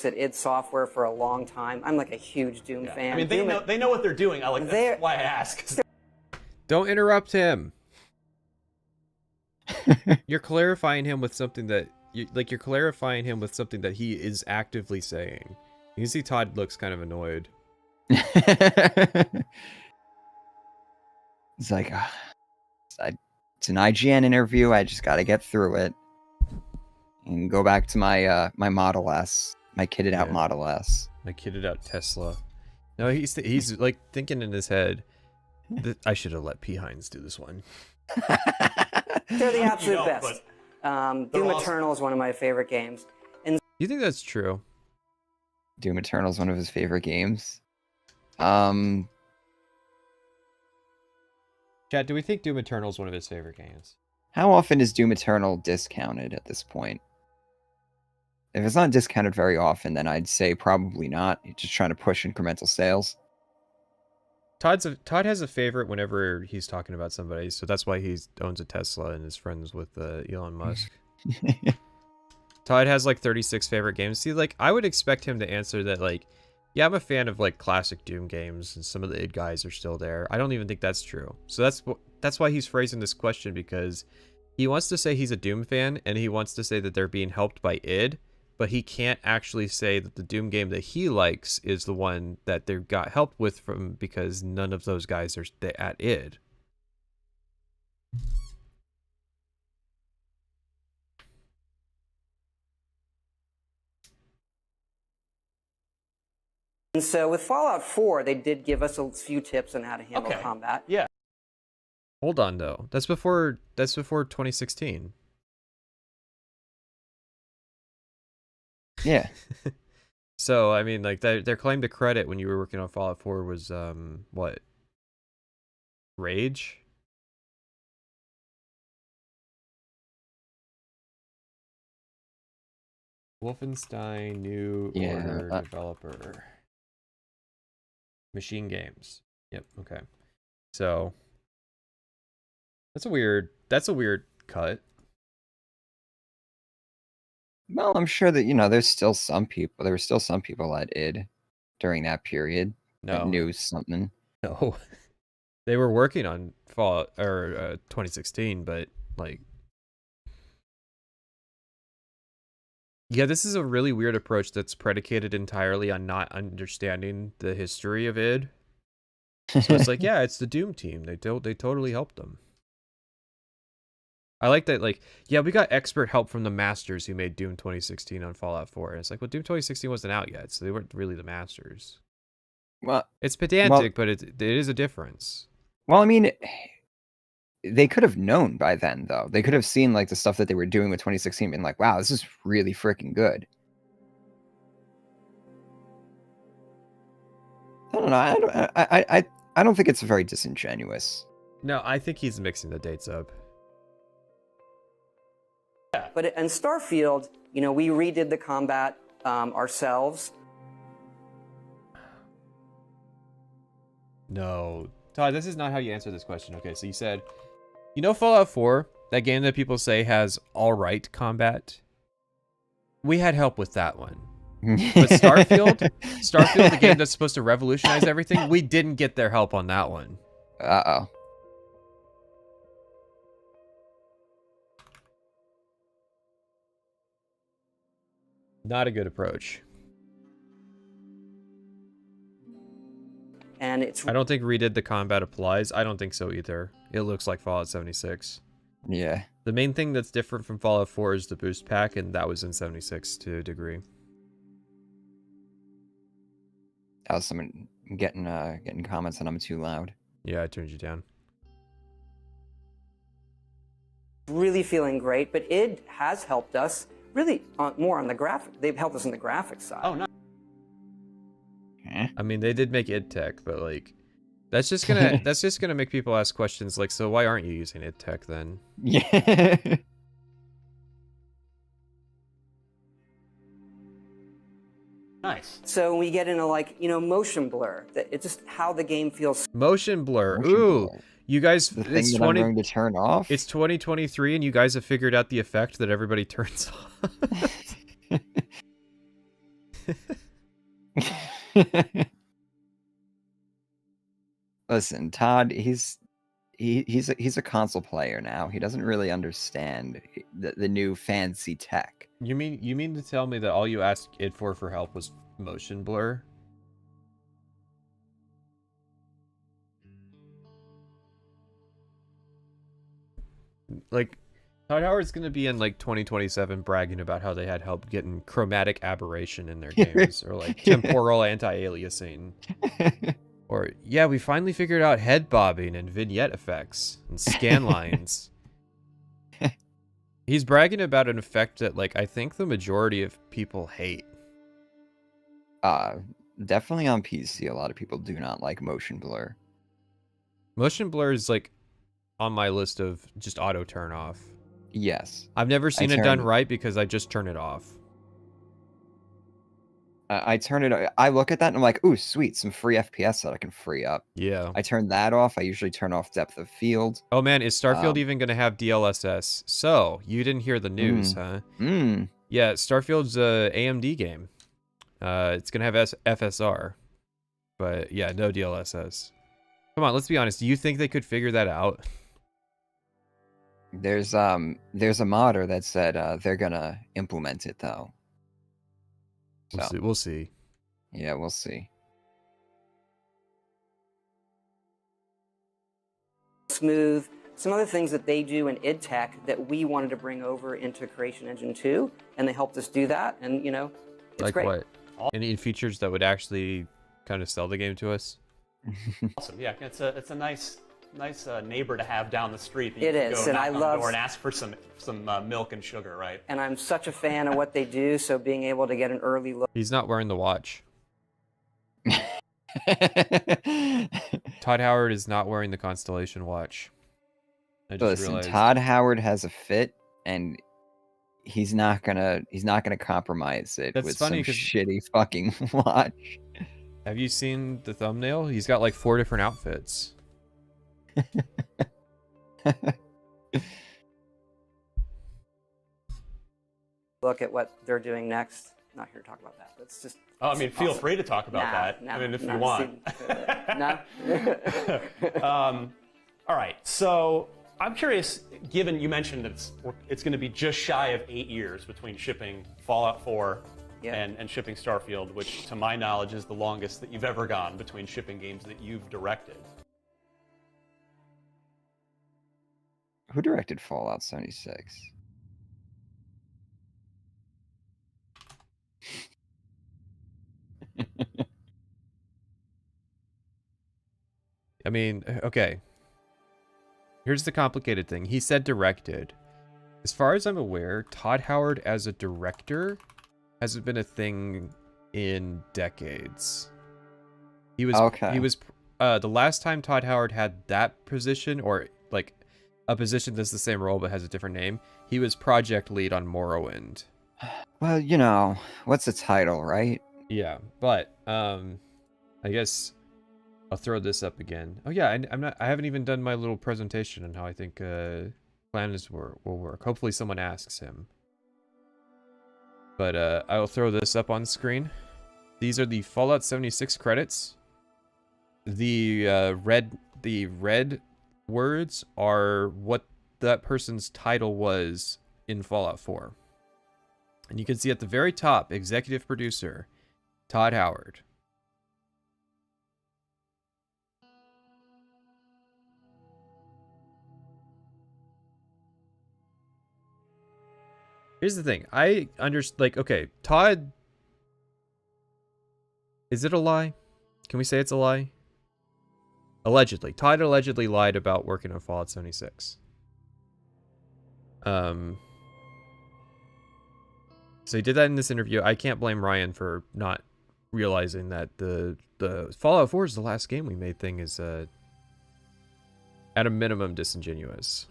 at id Software for a long time, I'm like a huge Doom fan. I mean, they know what they're doing. That's why I ask. Don't interrupt him. You're clarifying him with something that you're clarifying him with something that he is actively saying. You can see Todd looks kind of annoyed. It's like, it's an IGN interview. I just got to get through it and go back to my my Model S, my kitted out Model S, my kitted out Tesla. No, he's like thinking in his head that I should have let P. Hines do this one. They're the absolute best. Doom Eternal is one of my favorite games. And you think that's true? Doom Eternal is one of his favorite games. Chat, do we think Doom Eternal is one of his favorite games? How often is Doom Eternal discounted at this point? If it's not discounted very often, then I'd say probably not. He's just trying to push incremental sales. Todd has a favorite whenever he's talking about somebody, so that's why he owns a Tesla and is friends with Elon Musk. Todd has like 36 favorite games. See, like, I would expect him to answer that, like, yeah, I'm a fan of like classic Doom games, and some of the id guys are still there. I don't even think that's true. So that's why he's phrasing this question, because he wants to say he's a Doom fan, and he wants to say that they're being helped by id, but he can't actually say that the Doom game that he likes is the one that they got help with from, because none of those guys are at id. And so with Fallout 4, they did give us a few tips on how to handle combat. Yeah. Hold on, though. That's before 2016. Yeah. So, I mean, like, their claim to credit when you were working on Fallout 4 was, what? Rage? Wolfenstein New Order developer. Machine Games. Yep, okay. So, that's a weird cut. Well, I'm sure that, there were still some people at id during that period that knew something. No. They were working on Fallout, or 2016, but, like, yeah, this is a really weird approach that's predicated entirely on not understanding the history of id. So it's like, yeah, it's the Doom team. They totally helped them. I like that, like, yeah, we got expert help from the masters who made Doom 2016 on Fallout 4. And it's like, well, Doom 2016 wasn't out yet, so they weren't really the masters. Well, it's pedantic, but it is a difference. Well, I mean, they could have known by then, though. They could have seen, like, the stuff that they were doing with 2016 and been like, wow, this is really freaking good. I don't know. I don't think it's very disingenuous. No, I think he's mixing the dates up. Yeah. But in Starfield, we redid the combat ourselves. No. Todd, this is not how you answer this question. Okay, so you said, Fallout 4, that game that people say has all right combat? We had help with that one. But Starfield, the game that's supposed to revolutionize everything, we didn't get their help on that one. Uh-oh. Not a good approach. And I don't think redid the combat applies. I don't think so either. It looks like Fallout 76. Yeah. The main thing that's different from Fallout 4 is the boost pack, and that was in 76 to a degree. That was someone getting comments and I'm too loud. Yeah, I turned you down. Really feeling great, but id has helped us really more on the graphic. They've helped us on the graphics side. Oh, no. I mean, they did make id tech, but like, that's just gonna make people ask questions like, so why aren't you using id tech then? Yeah. Nice. So we get into motion blur. It's just how the game feels. Motion blur. Ooh, you guys, the thing that I'm going to turn off. It's 2023, and you guys have figured out the effect that everybody turns off. Listen, Todd, he's a console player now. He doesn't really understand the new fancy tech. You mean to tell me that all you asked id for help was motion blur? Like, Todd Howard's gonna be in like 2027 bragging about how they had help getting chromatic aberration in their games, or like temporal anti-aliasing. Or, yeah, we finally figured out head bobbing and vignette effects and scan lines. He's bragging about an effect that, like, I think the majority of people hate. Definitely on PC, a lot of people do not like motion blur. Motion blur is, like, on my list of just auto turn off. Yes. I've never seen it done right because I just turn it off. I turn it. I look at that and I'm like, ooh, sweet, some free FPS that I can free up. Yeah. I turn that off. I usually turn off depth of field. Oh man, is Starfield even going to have DLSS? So you didn't hear the news, huh? Yeah, Starfield's a AMD game. It's going to have FSR, but yeah, no DLSS. Come on, let's be honest. Do you think they could figure that out? There's a modder that said they're gonna implement it though. So, We'll see. Yeah, we'll see. Smooth. Some other things that they do in id Tech that we wanted to bring over into Creation Engine 2, and they helped us do that. And you know, it's like great. What? Any features that would actually kind of sell the game to us? Awesome. Yeah, it's a nice neighbor to have down the street. It is, and I love door and ask for some milk and sugar, right? And I'm such a fan of what they do. So being able to get an early look. He's not wearing the watch. Todd Howard is not wearing the Constellation watch. I just realized. Todd Howard has a fit, and he's not gonna compromise it with some shitty fucking watch. Have you seen the thumbnail? He's got like 4 different outfits. Look at what they're doing next. Not here to talk about that. It's just. Oh, I mean, feel free to talk about that. I mean, if you want. All right. So I'm curious. Given you mentioned that it's going to be just shy of 8 years between shipping Fallout 4 and shipping Starfield, which, to my knowledge, is the longest that you've ever gone between shipping games that you've directed. Who directed Fallout 76? I mean, okay. Here's the complicated thing. He said directed. As far as I'm aware, Todd Howard as a director hasn't been a thing in decades. He was the last time Todd Howard had that position, or like a position that's the same role but has a different name, he was project lead on Morrowind. Well, you know, what's the title, right? Yeah, but I guess I'll throw this up again. Oh yeah, I haven't even done my little presentation on how I think plans will work. Hopefully someone asks him. But I'll throw this up on screen. These are the Fallout 76 credits. The red words are what that person's title was in Fallout 4. And you can see at the very top, executive producer, Todd Howard. Here's the thing. I understand, like, okay, Todd... Is it a lie? Can we say it's a lie? Allegedly. Todd allegedly lied about working on Fallout 76. So he did that in this interview. I can't blame Ryan for not realizing that the Fallout 4 is the last game we made thing is at a minimum disingenuous.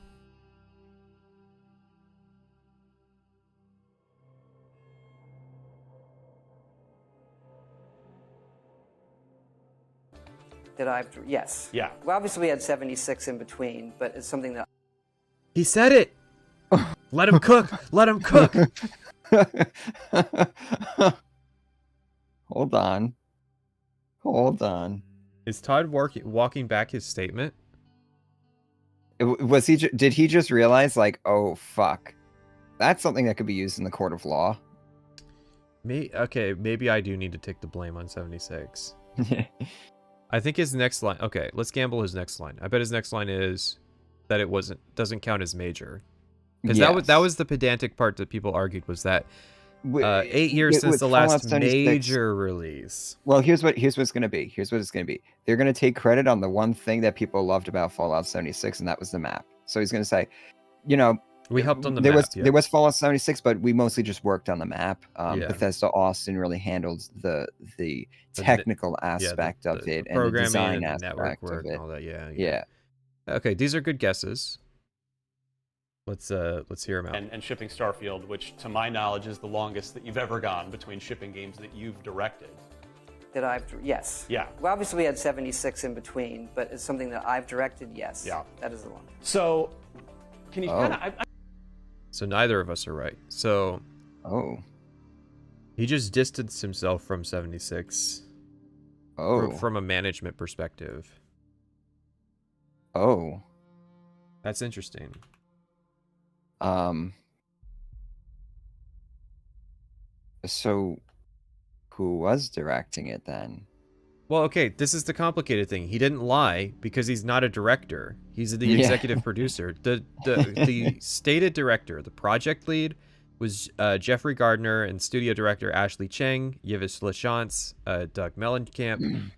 Yes. Yeah. Well, obviously we had 76 in between, but it's something that... He said it! Let him cook! Let him cook! Hold on. Hold on. Is Todd walking back his statement? Was he? Did he just realize, like, oh, fuck. That's something that could be used in the court of law. Okay, maybe I do need to take the blame on 76. I think his next line... Okay, let's gamble his next line. I bet his next line is that it doesn't count as major. Because that was the pedantic part that people argued, was that 8 years since the last major release. Well, here's what it's going to be. Here's what it's going to be. They're going to take credit on the one thing that people loved about Fallout 76, and that was the map. So he's going to say, you know... We helped on the map. There was Fallout 76, but we mostly just worked on the map. Bethesda Austin really handled the technical aspect of it, and the design aspect of it. And all that, yeah. Okay, these are good guesses. Let's hear them out. And shipping Starfield, which to my knowledge is the longest that you've ever gone between shipping games that you've directed. Yes. Yeah. Well, obviously we had 76 in between, but it's something that I've directed, yes. Yeah. That is the longest. So, can you kind of... So neither of us are right. So... Oh. He just distanced himself from 76. Oh. From a management perspective. Oh. That's interesting. So, who was directing it then? Well, okay, this is the complicated thing. He didn't lie because he's not a director. He's the executive producer. The stated director, the project lead, was Jeffrey Gardner, and studio director Ashley Cheng, Yves Lachance, Doug Mellencamp.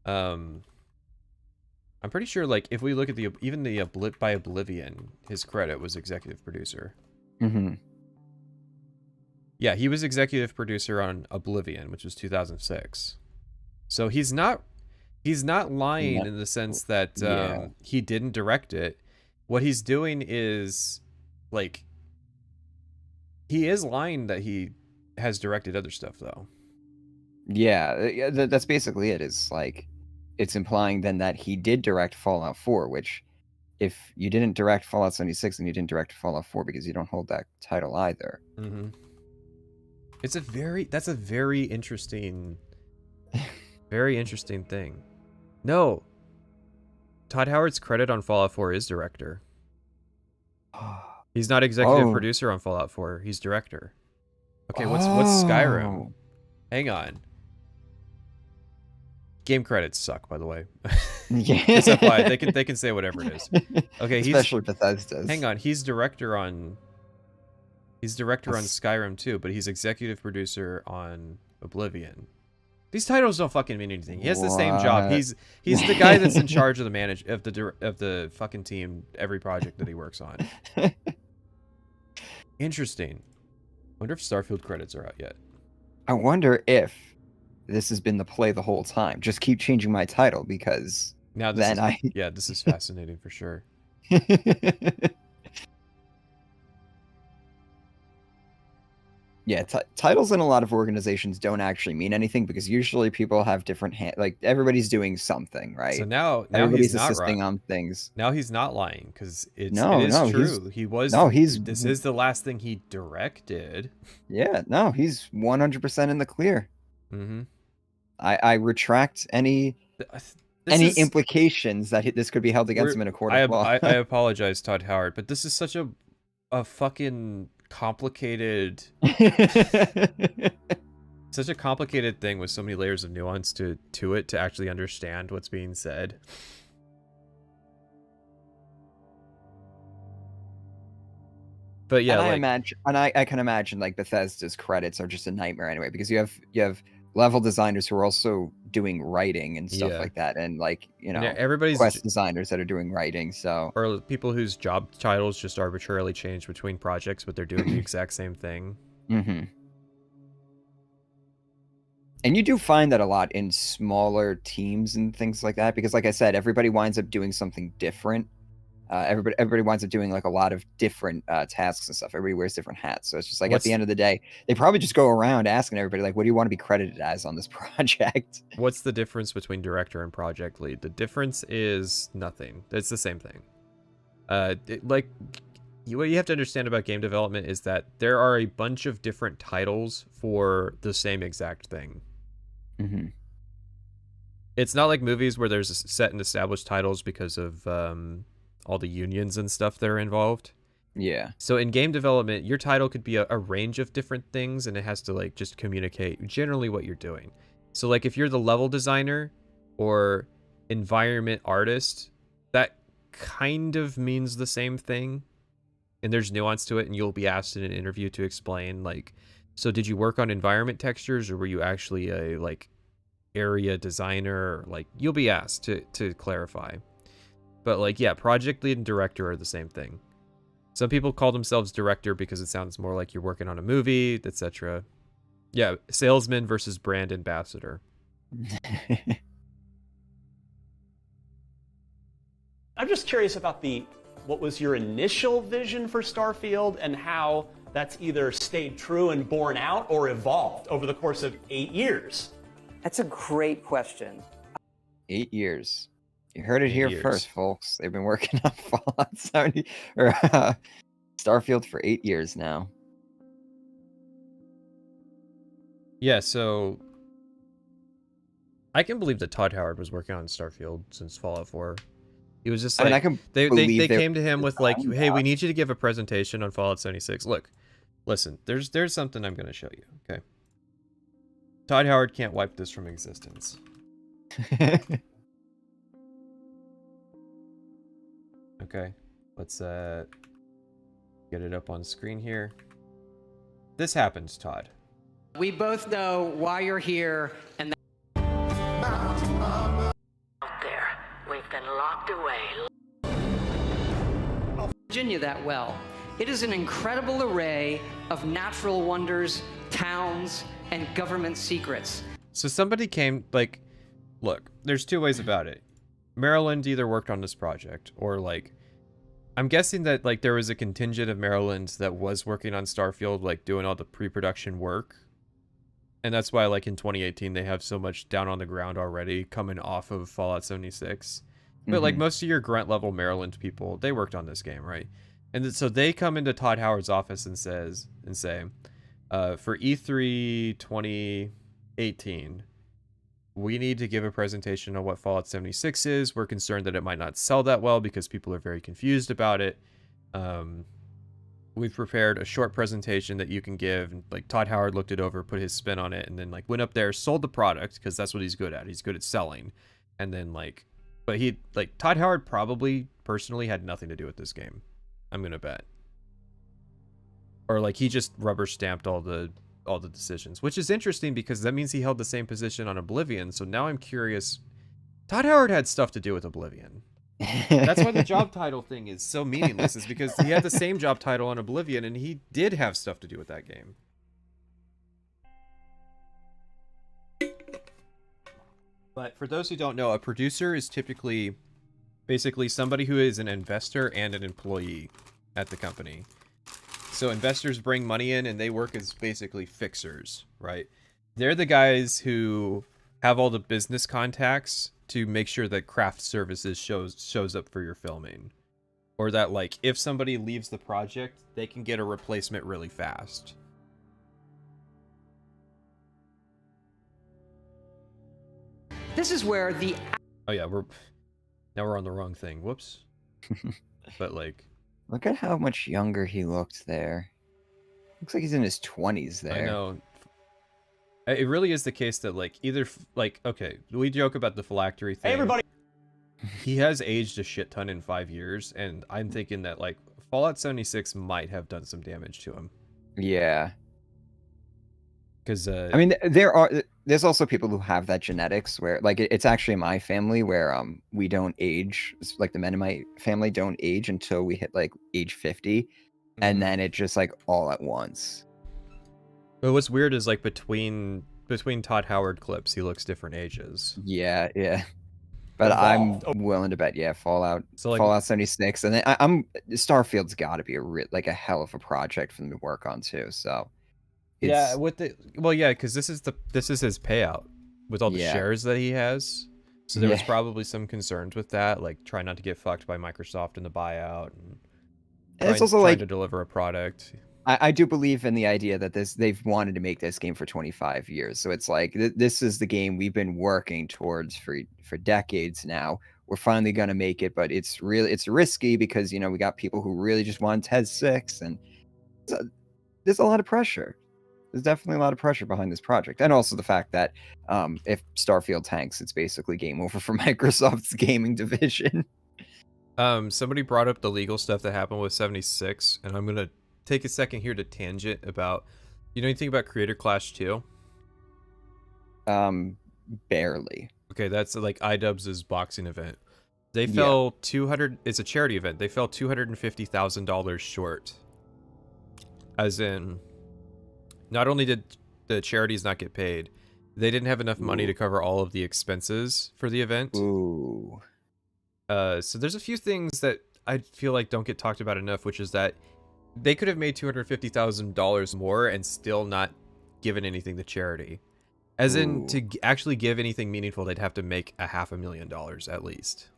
I'm pretty sure, like, if we look at even the by Oblivion, his credit was executive producer. Mm-hmm. Yeah, he was executive producer on Oblivion, which was 2006. So he's not lying in the sense that he didn't direct it. What he's doing is, like, he is lying that he has directed other stuff, though. Yeah, that's basically it. It's like, it's implying then that he did direct Fallout 4, which, if you didn't direct Fallout 76, then you didn't direct Fallout 4 because you don't hold that title either. Mm-hmm. That's a very interesting, very interesting thing. No, Todd Howard's credit on Fallout 4 is director. He's not executive producer on Fallout 4. He's director. Okay, what's Skyrim? Hang on. Game credits suck, by the way. It's FYI, they can say whatever it is. Okay, especially Bethesda's. Hang on, he's director on Skyrim too, but he's executive producer on Oblivion. These titles don't fucking mean anything. He has the same job. He's the guy that's in charge of the fucking team every project that he works on. Interesting. Wonder if Starfield credits are out yet. I wonder if this has been the play the whole time. Just keep changing my title because this is fascinating for sure. Yeah, titles in a lot of organizations don't actually mean anything because usually people have different like everybody's doing something, right? So now everybody's he's not assisting right. on things. Now he's not lying because it is true. This is the last thing he directed. Yeah, no, he's 100% in the clear. Mm-hmm. I retract any implications that this could be held against him in a court of law. I apologize, Todd Howard, but this is such a fucking complicated such a complicated thing with so many layers of nuance to it to actually understand what's being said. But yeah, I can imagine like Bethesda's credits are just a nightmare anyway because you have level designers who are also doing writing and stuff like that, and like everybody's quest designers that are doing writing, or people whose job titles just arbitrarily change between projects, but they're doing the exact same thing. Mm-hmm. And you do find that a lot in smaller teams and things like that, because like I said, everybody winds up doing something different. Everybody winds up doing like a lot of different tasks and stuff. Everybody wears different hats. So it's just like at the end of the day, they probably just go around asking everybody like, what do you want to be credited as on this project? What's the difference between director and project lead? The difference is nothing. It's the same thing. What you have to understand about game development is that there are a bunch of different titles for the same exact thing. Mm-hmm. It's not like movies where there's set and established titles because of all the unions and stuff that are involved. Yeah. So in game development, your title could be a range of different things, and it has to like just communicate generally what you're doing. So like if you're the level designer or environment artist, that kind of means the same thing. And there's nuance to it, and you'll be asked in an interview to explain like, so did you work on environment textures, or were you actually a like area designer? Like you'll be asked to clarify. But like, yeah, project lead and director are the same thing. Some people call themselves director because it sounds more like you're working on a movie, etc. Yeah, salesman versus brand ambassador. I'm just curious about what was your initial vision for Starfield and how that's either stayed true and borne out or evolved over the course of 8 years. That's a great question. 8 years. You heard it here 8 years. first, folks. They've been working on Fallout 70 or Starfield for 8 years now. Yeah, so I can believe that Todd Howard was working on Starfield since Fallout 4. He was just like, they came to him with like, hey, we need you to give a presentation on Fallout 76. Look, listen, there's something I'm going to show you, okay? Todd Howard can't wipe this from existence. Okay, let's get it up on screen here. This happens, Todd. We both know why you're here, and Out there, we've been locked away. Virginia that well. It is an incredible array of natural wonders, towns, and government secrets. So somebody came, like, look, there's two ways about it. Maryland either worked on this project, or like, I'm guessing that like there was a contingent of Maryland that was working on Starfield, like doing all the pre-production work. And that's why like in 2018 they have so much down on the ground already coming off of Fallout 76. But like most of your grunt level Maryland people, they worked on this game, right? And so they come into Todd Howard's office and say, for E3 2018, we need to give a presentation on what Fallout 76 is. We're concerned that it might not sell that well because people are very confused about it. We've prepared a short presentation that you can give. And like Todd Howard looked it over, put his spin on it, and then like went up there, sold the product because that's what he's good at. He's good at selling. And then like, but he like Todd Howard probably personally had nothing to do with this game. I'm gonna bet. Or like he just rubber stamped all the decisions, which is interesting because that means he held the same position on Oblivion. So now I'm curious. Todd Howard had stuff to do with Oblivion. That's why the job title thing is so meaningless, is because he had the same job title on Oblivion and he did have stuff to do with that game. But for those who don't know, a producer is typically basically somebody who is an investor and an employee at the company. So investors bring money in and they work as basically fixers, right? They're the guys who have all the business contacts to make sure that craft services shows up for your filming. Or that like if somebody leaves the project, they can get a replacement really fast. This is where the... Oh yeah, now we're on the wrong thing. Whoops. But like, look at how much younger he looked there. Looks like he's in his 20s there. I know. It really is the case that like either like, okay, we joke about the phylactery thing. Hey everybody. He has aged a shit ton in 5 years, and I'm thinking that like Fallout 76 might have done some damage to him. Yeah. Because I mean, there's also people who have that genetics where like it's actually my family where we don't age, like the men in my family don't age until we hit like age 50, and then it just like all at once. But what's weird is like between Todd Howard clips, he looks different ages. Yeah. But I'm willing to bet, Fallout 76, and then I'm Starfield's got to be a hell of a project for them to work on too. So yeah, because this is his payout with all the shares that he has. So there was probably some concerns with that, like trying not to get fucked by Microsoft in the buyout, and it's also trying to deliver a product. I do believe in the idea that they've wanted to make this game for 25 years. So it's like, this is the game we've been working towards for decades now. We're finally going to make it, but it's risky because, you know, we got people who really just want TED 6, and there's a lot of pressure. There's definitely a lot of pressure behind this project. And also the fact that if Starfield tanks, it's basically game over for Microsoft's gaming division. Somebody brought up the legal stuff that happened with 76, and I'm going to take a second here to tangent about, you know anything about Creator Clash 2? Barely. Okay, that's like iDubbbz's boxing event. They fell it's a charity event. They fell $250,000 short. As in, not only did the charities not get paid, they didn't have enough money to cover all of the expenses for the event. Ooh. So there's a few things that I feel like don't get talked about enough, which is that they could have made $250,000 more and still not given anything to charity. As in, to actually give anything meaningful, they'd have to make $500,000 at least.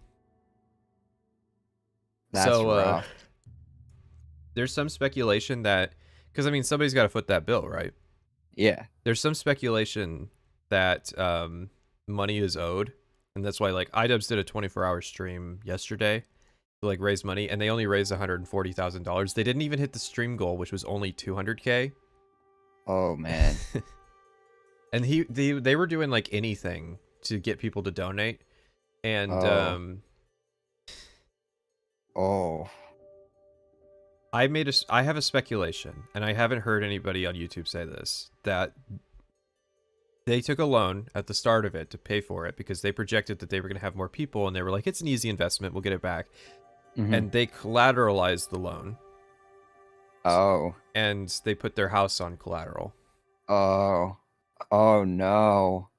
That's rough. There's some speculation that, because I mean, somebody's got to foot that bill, right? Yeah. There's some speculation that money is owed, and that's why like iDubbbz did a 24-hour stream yesterday to like raise money, and they only raised $140,000. They didn't even hit the stream goal, which was only 200K. Oh man. And they were doing like anything to get people to donate, and I have a speculation, and I haven't heard anybody on YouTube say this, that they took a loan at the start of it to pay for it because they projected that they were going to have more people, and they were like, it's an easy investment, we'll get it back. And they collateralized the loan. And they put their house on collateral. Oh no.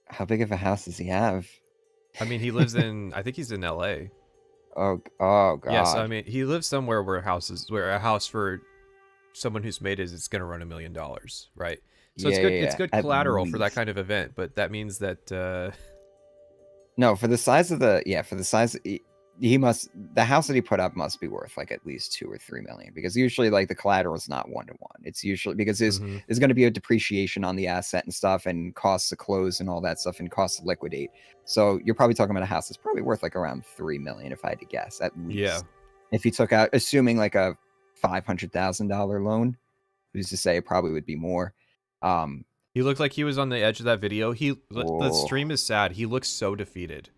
How big of a house does he have? I mean, he lives in, I think he's in LA. Oh god. Yes, I mean, he lives somewhere where a house for someone who's made it's going to run $1 million, right? So it's good collateral for that kind of event, but that means that no, for the size of the the house that he put up must be worth like at least $2 or $3 million, because usually like the collateral is not 1-to-1. It's usually because there's going to be a depreciation on the asset and stuff, and costs to close and all that stuff, and costs to liquidate. So you're probably talking about a house that's probably worth like around $3 million if I had to guess, at least. Yeah. If you took out, assuming like a $500,000 loan, who's to say it probably would be more. He looked like he was on the edge of that video. The stream is sad. He looks so defeated.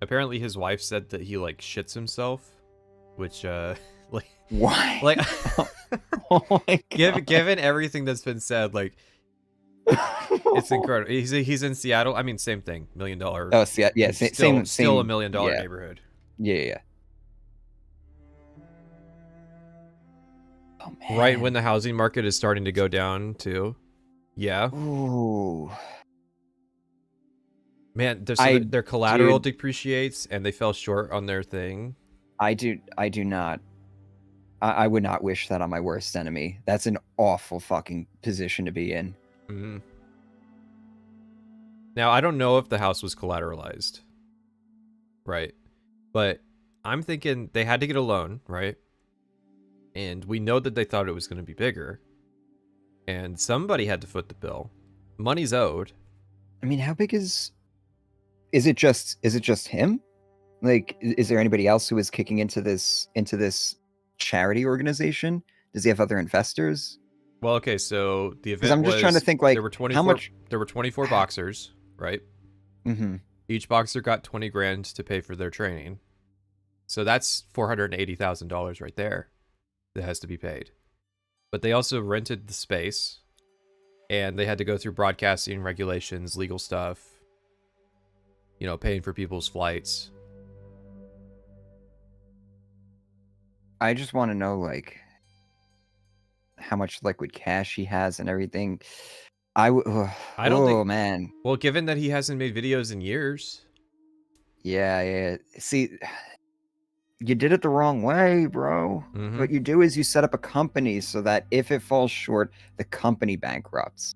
Apparently his wife said that he like shits himself, which like why? Like oh my God. Given everything that's been said, like it's incredible. He's in Seattle. I mean, same thing. $1 million. Oh, yeah, still a $1 million neighborhood. Yeah. Oh, man. Right when the housing market is starting to go down too. Yeah. Ooh. Man, their collateral depreciates, and they fell short on their thing. I do not. I would not wish that on my worst enemy. That's an awful fucking position to be in. Now, I don't know if the house was collateralized, right? But I'm thinking they had to get a loan, right? And we know that they thought it was going to be bigger. And somebody had to foot the bill. Money's owed. I mean, how big is it just him? Like, is there anybody else who is kicking into this charity organization? Does he have other investors? Well, okay, so the event I'm just trying to think, like, there were 24, how much? There were 24 boxers, right? Each boxer got 20 grand to pay for their training. So that's $480,000 right there that has to be paid. But they also rented the space, and they had to go through broadcasting regulations, legal stuff, you know, paying for people's flights. I just want to know, like, how much liquid cash he has and everything. I don't think, man. Well, given that he hasn't made videos in years. Yeah. See, you did it the wrong way, bro. What you do is you set up a company so that if it falls short, the company bankrupts.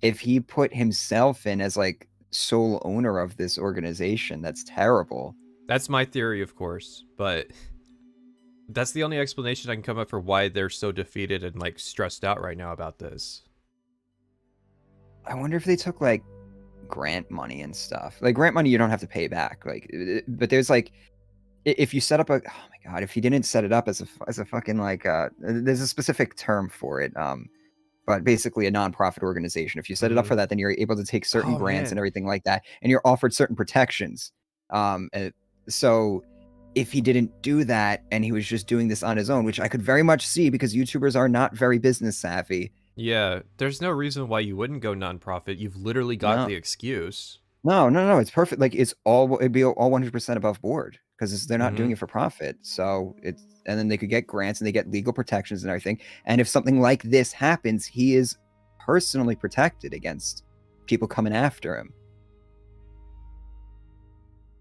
If he put himself in as like sole owner of this organization, that's terrible. That's my theory, of course, but that's the only explanation I can come up for why they're so defeated and like stressed out right now about this. I wonder if they took like grant money and stuff. Like grant money you don't have to pay back. Like, but there's like, if you set up a, oh my God, if you didn't set it up as a fucking like, there's a specific term for it. But basically a nonprofit organization. If you set it up for that, then you're able to take certain grants and everything like that, and you're offered certain protections. So if he didn't do that and he was just doing this on his own, which I could very much see because YouTubers are not very business savvy. Yeah, there's no reason why you wouldn't go nonprofit. You've literally got the excuse. No, it's perfect. Like it'd be all 100% above board because they're not doing it for profit. So and then they could get grants and they get legal protections and everything. And if something like this happens, he is personally protected against people coming after him.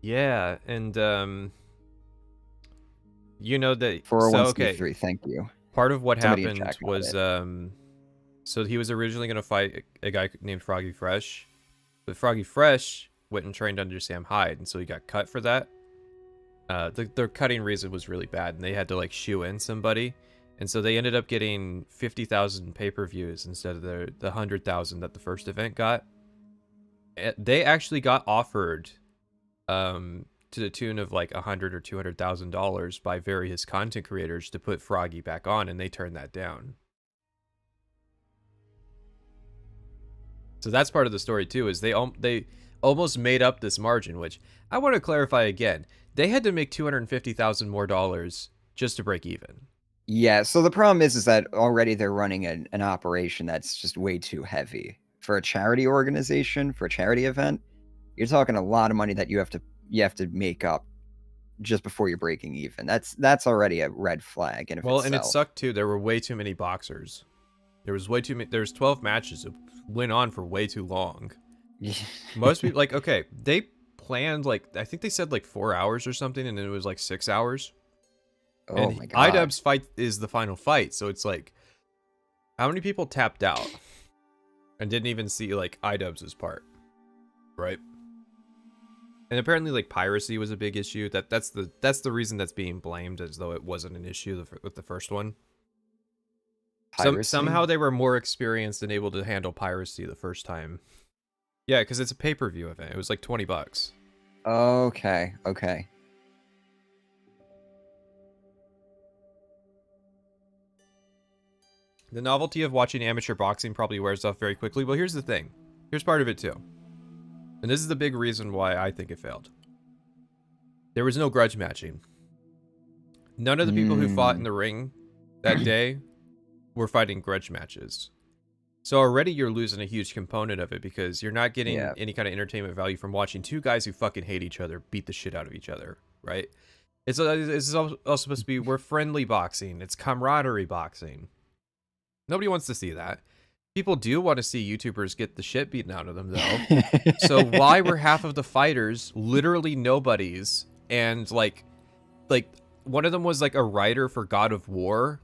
Yeah, and you know that. 401c3, thank you. Part of what Somebody in happened chat got was so he was originally going to fight a guy named Froggy Fresh, but Froggy Fresh went and trained under Sam Hyde, and so he got cut for that. The cutting reason was really bad, and they had to like shoe in somebody, and so they ended up getting 50,000 pay-per-views instead of the 100,000 that the first event got. They actually got offered to the tune of like $100,000 or $200,000 by various content creators to put Froggy back on, and they turned that down. So that's part of the story too, is they almost made up this margin, which I want to clarify again. They had to make $250,000 more just to break even. Yeah, so the problem is that already they're running an operation that's just way too heavy. For a charity organization, for a charity event, you're talking a lot of money that you have to make up just before you're breaking even. That's already a red flag. And and it sucked too. There were way too many boxers. There was way too many. There was 12 matches. It went on for way too long. Most people, like, okay, they planned like, I think they said like 4 hours or something, and then it was like 6 hours. Oh and my god! IDubbbz's fight is the final fight, so it's like, how many people tapped out and didn't even see like IDubbbz's part, right? And apparently, like, piracy was a big issue. That's the reason that's being blamed, as though it wasn't an issue with the first one. Somehow they were more experienced and able to handle piracy the first time. Yeah, because it's a pay-per-view event. It was like $20. Okay. The novelty of watching amateur boxing probably wears off very quickly. Well, here's the thing. Here's part of it too. And this is the big reason why I think it failed. There was no grudge matching. None of the people who fought in the ring that day were fighting grudge matches. So already you're losing a huge component of it, because you're not getting any kind of entertainment value from watching two guys who fucking hate each other beat the shit out of each other, right? It's also supposed to be, we're friendly boxing. It's camaraderie boxing. Nobody wants to see that. People do want to see YouTubers get the shit beaten out of them, though. So why were half of the fighters literally nobodies? And like one of them was like a writer for God of War.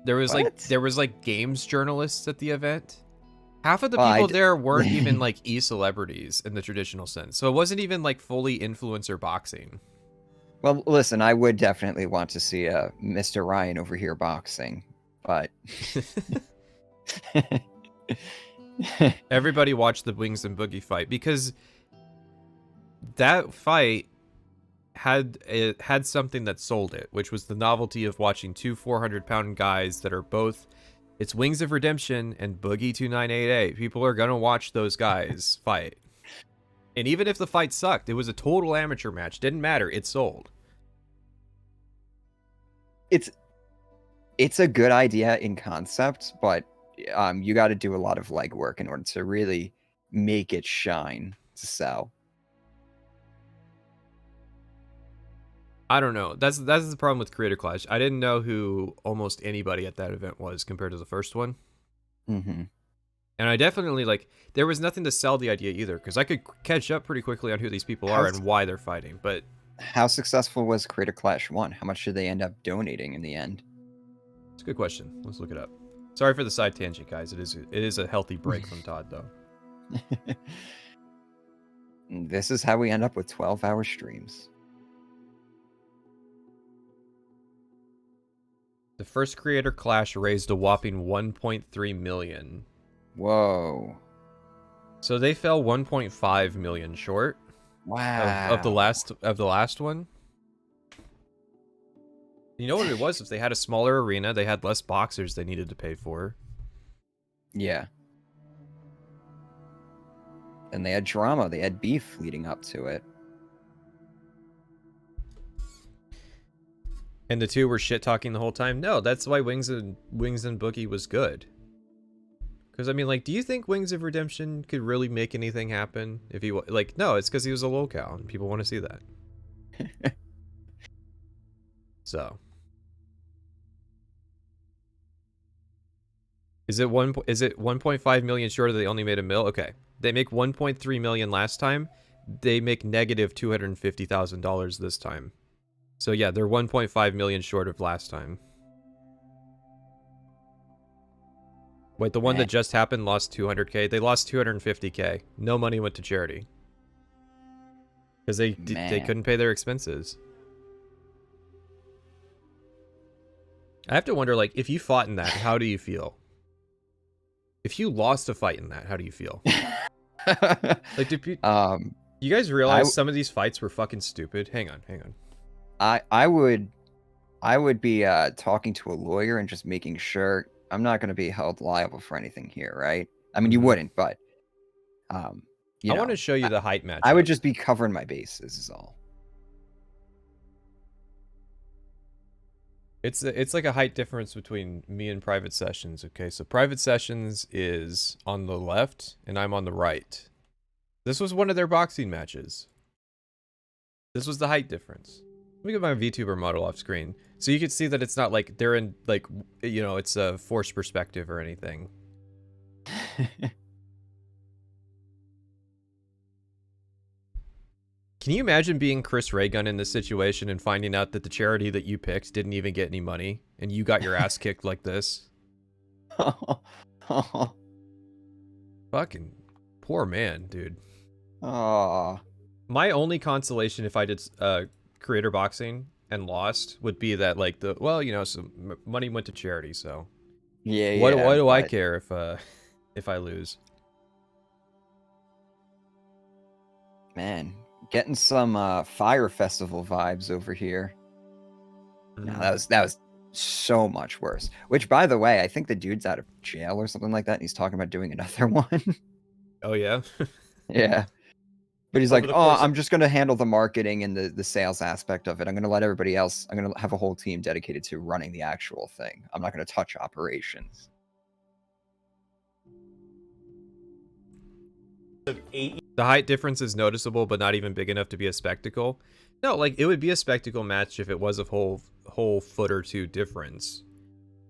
There was like games journalists at the event. Half of the people there weren't even like e-celebrities in the traditional sense. So it wasn't even like fully influencer boxing. Well, listen, I would definitely want to see Mr. Ryan over here boxing, but everybody watched the Wings and Boogie fight, because that fight had something that sold it, which was the novelty of watching two 400-pound guys that are both, it's Wings of Redemption and Boogie 2988. People are gonna watch those guys fight. And even if the fight sucked, it was a total amateur match. Didn't matter. It sold. It's a good idea in concept, but you got to do a lot of legwork in order to really make it shine to sell. I don't know. That's the problem with Creator Clash. I didn't know who almost anybody at that event was compared to the first one. Mm-hmm. And I definitely, like, there was nothing to sell the idea either, because I could catch up pretty quickly on who these people are and why they're fighting. But how successful was Creator Clash 1? How much did they end up donating in the end? It's a good question. Let's look it up. Sorry for the side tangent, guys. It is a healthy break from Todd, though. This is how we end up with 12-hour streams. The first Creator Clash raised a whopping 1.3 million. Whoa. So they fell 1.5 million short. Wow. Of the last one. You know what it was? If they had a smaller arena, they had less boxers they needed to pay for. Yeah. And they had drama. They had beef leading up to it. And the two were shit talking the whole time. No, that's why Wings and Boogie was good. Because I mean, like, do you think Wings of Redemption could really make anything happen if he like? No, it's because he was a locale and people want to see that. So. Is it 1.5 million short? Or they only made $1 million? Okay, they make 1.3 million last time. They make negative $250,000 this time. So yeah, they're 1.5 million short of last time. Wait, the one that just happened lost 200K. They lost 250K. No money went to charity because they couldn't pay their expenses. I have to wonder, like, if you fought in that, how do you feel? If you lost a fight in that, how do you feel? Like, you guys realize some of these fights were fucking stupid? Hang on. I would be talking to a lawyer and just making sure I'm not going to be held liable for anything here, right? I mean, you wouldn't, but I want to show you the height match. I would just be covering my bases, is all. It's like a height difference between me and Private Sessions. Okay, so Private Sessions is on the left and I'm on the right. This was one of their boxing matches. This was the height difference. Let me get my VTuber model off screen so you can see that it's not like they're in, like, you know, it's a forced perspective or anything. Can you imagine being Chris Raygun in this situation and finding out that the charity that you picked didn't even get any money and you got your ass kicked like this? Fucking poor man, dude. Oh. My only consolation if I did creator boxing and lost would be that, like, some money went to charity, so what do I care if I lose? Man, getting some Fire Festival vibes over here. No, that was so much worse. Which, by the way, I think the dude's out of jail or something like that, and he's talking about doing another one. Oh yeah. Yeah. But he's like, oh, I'm just going to handle the marketing and the sales aspect of it. I'm going to let everybody else, I'm going to have a whole team dedicated to running the actual thing. I'm not going to touch operations. The height difference is noticeable, but not even big enough to be a spectacle. No, like, it would be a spectacle match if it was a whole foot or two difference.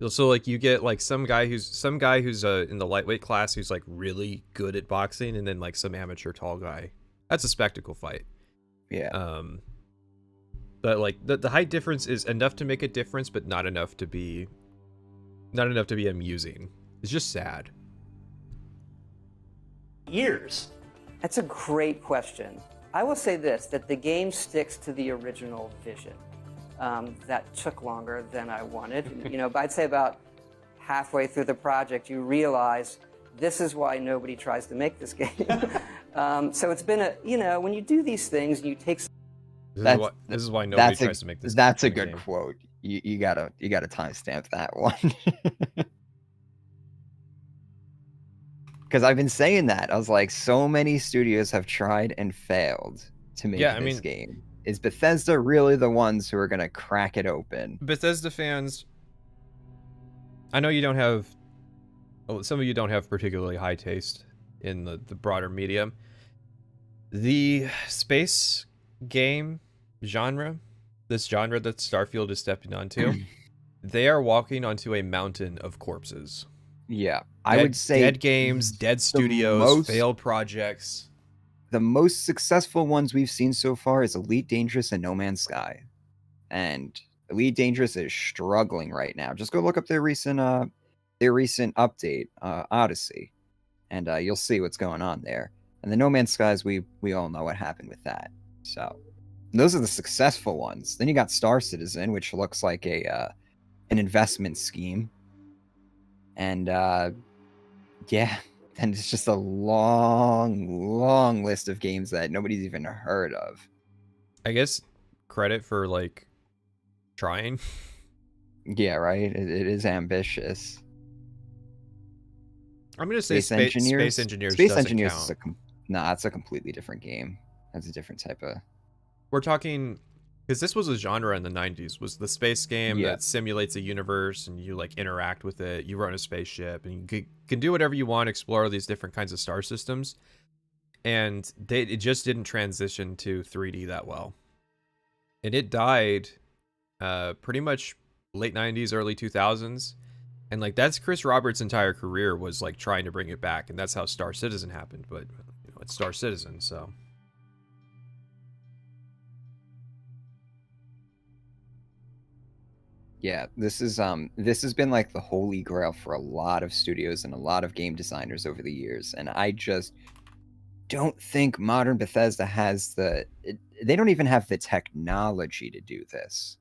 So, like, you get, like, some guy who's in the lightweight class who's, like, really good at boxing, and then, like, some amateur tall guy. That's a spectacle fight. Yeah. But, like, the height difference is enough to make a difference, but not enough to be amusing. It's just sad. Years. That's a great question. I will say this, that the game sticks to the original vision. That took longer than I wanted. You know, but I'd say about halfway through the project, you realize this is why nobody tries to make this game. So it's been when you do these things and you take. This is why nobody tries to make this. That's a good quote. You gotta timestamp that one. Because I've been saying that. I was like, so many studios have tried and failed to make this game. Is Bethesda really the ones who are gonna crack it open? Bethesda fans, I know you don't have. Some of you don't have particularly high taste in the broader medium. The space game genre, this genre that Starfield is stepping onto, they are walking onto a mountain of corpses. Yeah, I would say dead games, dead studios, failed projects. The most successful ones we've seen so far is Elite Dangerous and No Man's Sky. And Elite Dangerous is struggling right now. Just go look up their recent update, Odyssey, and you'll see what's going on there. And the No Man's Skies, we all know what happened with that. So those are the successful ones. Then you got Star Citizen, which looks like an investment scheme. And yeah, and it's just a long list of games that nobody's even heard of. I guess credit for, like, trying. Yeah, right. It is ambitious. I'm gonna say Space Engineers. Space Engineers is it's a completely different game. That's a different type of. We're talking, because this was a genre in the 90s. Was the space game that simulates a universe and you, like, interact with it. You run a spaceship and you can do whatever you want, explore these different kinds of star systems. And it just didn't transition to 3D that well. And it died pretty much late 90s, early 2000s. And like that's Chris Roberts' entire career was like trying to bring it back, and that's how Star Citizen happened. But you know, it's Star Citizen, so. Yeah, this has been like the holy grail for a lot of studios and a lot of game designers over the years, and I just don't think modern Bethesda has they don't even have the technology to do this,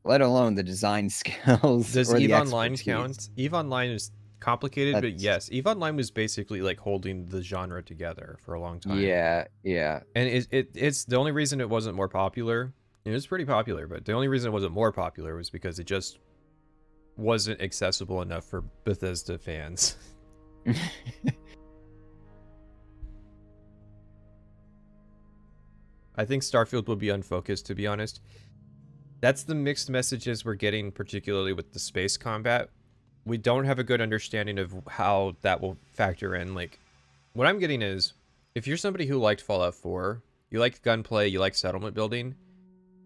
let alone the design skills. Does or EVE the Online expertise. count? EVE Online is complicated, but yes, EVE Online was basically like holding the genre together for a long time. Yeah. And it's the only reason it wasn't more popular. It was pretty popular, but the only reason it wasn't more popular was because it just wasn't accessible enough for Bethesda fans. I think Starfield will be unfocused, to be honest. That's the mixed messages we're getting, particularly with the space combat. We don't have a good understanding of how that will factor in. Like, what I'm getting is, if you're somebody who liked Fallout 4, you like gunplay, you like settlement building,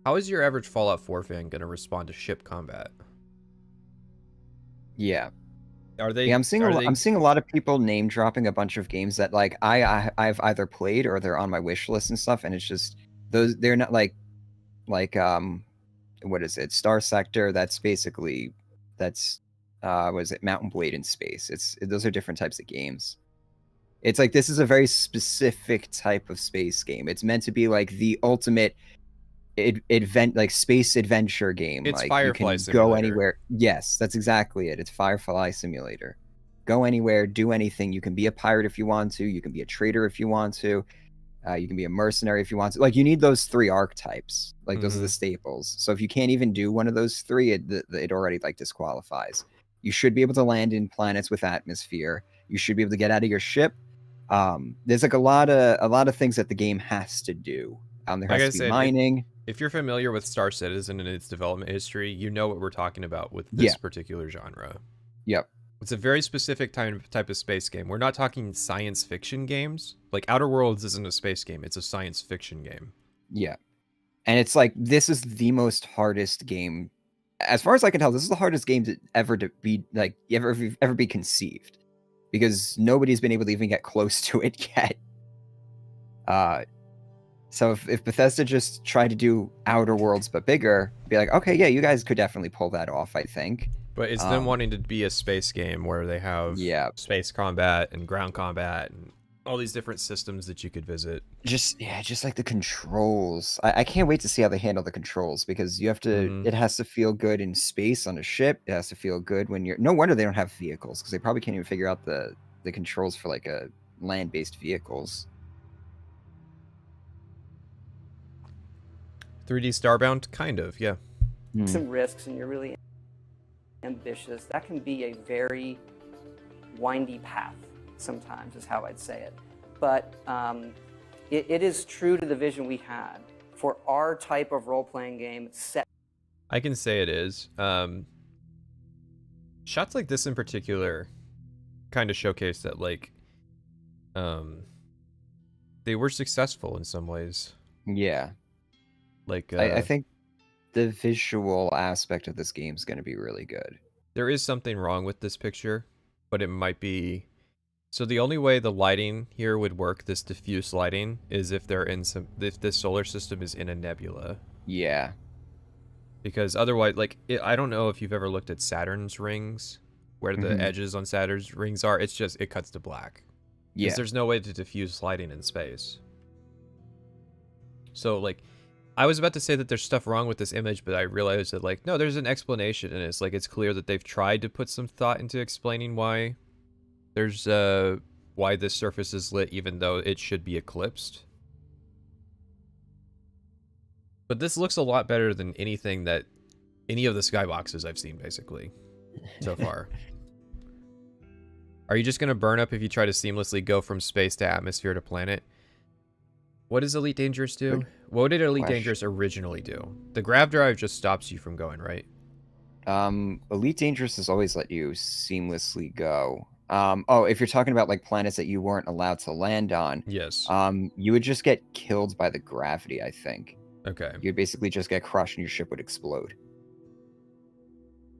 how is your average Fallout 4 fan going to respond to ship combat? Yeah. Are they? Yeah, I'm seeing a lot of people name dropping a bunch of games that like I've either played or they're on my wish list and stuff, and it's just they're not like what is it? Star Sector, that's basically what is it? Mountain Blade in space. Those are different types of games. It's like this is a very specific type of space game. It's meant to be like the ultimate like space adventure game. It's like Firefly you can Simulator. go anywhere. Yes, that's exactly it. It's Firefly Simulator. Go anywhere, do anything. You can be a pirate if you want to. You can be a trader if you want to. You can be a mercenary if you want to. Like, you need those 3 archetypes. Like, those are the staples. So if you can't even do one of those 3, it already like disqualifies. You should be able to land in planets with atmosphere. You should be able to get out of your ship. There's like a lot of things that the game has to do. There has to be mining. If you're familiar with Star Citizen and its development history, you know what we're talking about with this particular genre. Yep. It's a very specific type of space game. We're not talking science fiction games. Like, Outer Worlds isn't a space game. It's a science fiction game. Yeah. And it's like, this is the most hardest game. As far as I can tell, this is the hardest game to ever be conceived. Because nobody's been able to even get close to it yet. So if Bethesda just tried to do Outer Worlds but bigger, be like, okay, yeah, you guys could definitely pull that off, I think. But it's them wanting to be a space game where they have space combat and ground combat and all these different systems that you could visit. Just like the controls. I can't wait to see how they handle the controls, because you have to. It has to feel good in space on a ship. It has to feel good when you're. No wonder they don't have vehicles, because they probably can't even figure out the controls for like a land-based vehicles. 3D Starbound, kind of, yeah. Some risks, and you're really ambitious. That can be a very windy path sometimes, is how I'd say it. But it is true to the vision we had for our type of role-playing game set. I can say it is. Shots like this in particular kind of showcase that, like, they were successful in some ways. Yeah. Like, I think the visual aspect of this game is going to be really good. There is something wrong with this picture, but it might be. So the only way the lighting here would work, this diffuse lighting, is if if this solar system is in a nebula. Yeah. Because otherwise, like, I don't know if you've ever looked at Saturn's rings, where the edges on Saturn's rings are. It's just, it cuts to black. Yeah. Because there's no way to diffuse lighting in space. So, like, I was about to say that there's stuff wrong with this image, but I realized that, like, no, there's an explanation, and it's like, it's clear that they've tried to put some thought into explaining why there's why this surface is lit, even though it should be eclipsed. But this looks a lot better than anything that any of the skyboxes I've seen, basically, so far. Are you just gonna burn up if you try to seamlessly go from space to atmosphere to planet? What does Elite Dangerous do? What did Elite Dangerous originally do? The grav drive just stops you from going, right? Elite Dangerous has always let you seamlessly go. Oh, if you're talking about like planets that you weren't allowed to land on, yes. You would just get killed by the gravity, I think. Okay. You'd basically just get crushed and your ship would explode.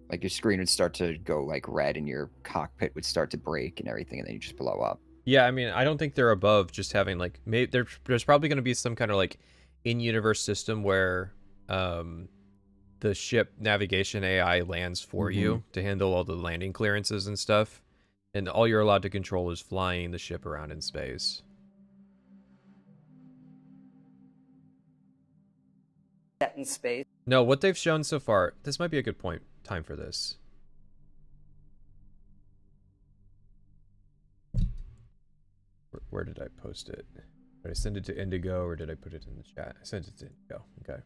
Like your screen would start to go like red, and your cockpit would start to break and everything, and then you just blow up. Yeah, I mean, I don't think they're above just having like there's probably going to be some kind of like in-universe system where the ship navigation AI lands for you to handle all the landing clearances and stuff, and all you're allowed to control is flying the ship around in space. Set in space. No, what they've shown so far, this might be a good time for this. Where did I post it? Did I send it to Indigo or did I put it in the chat? I sent it to Indigo. Okay.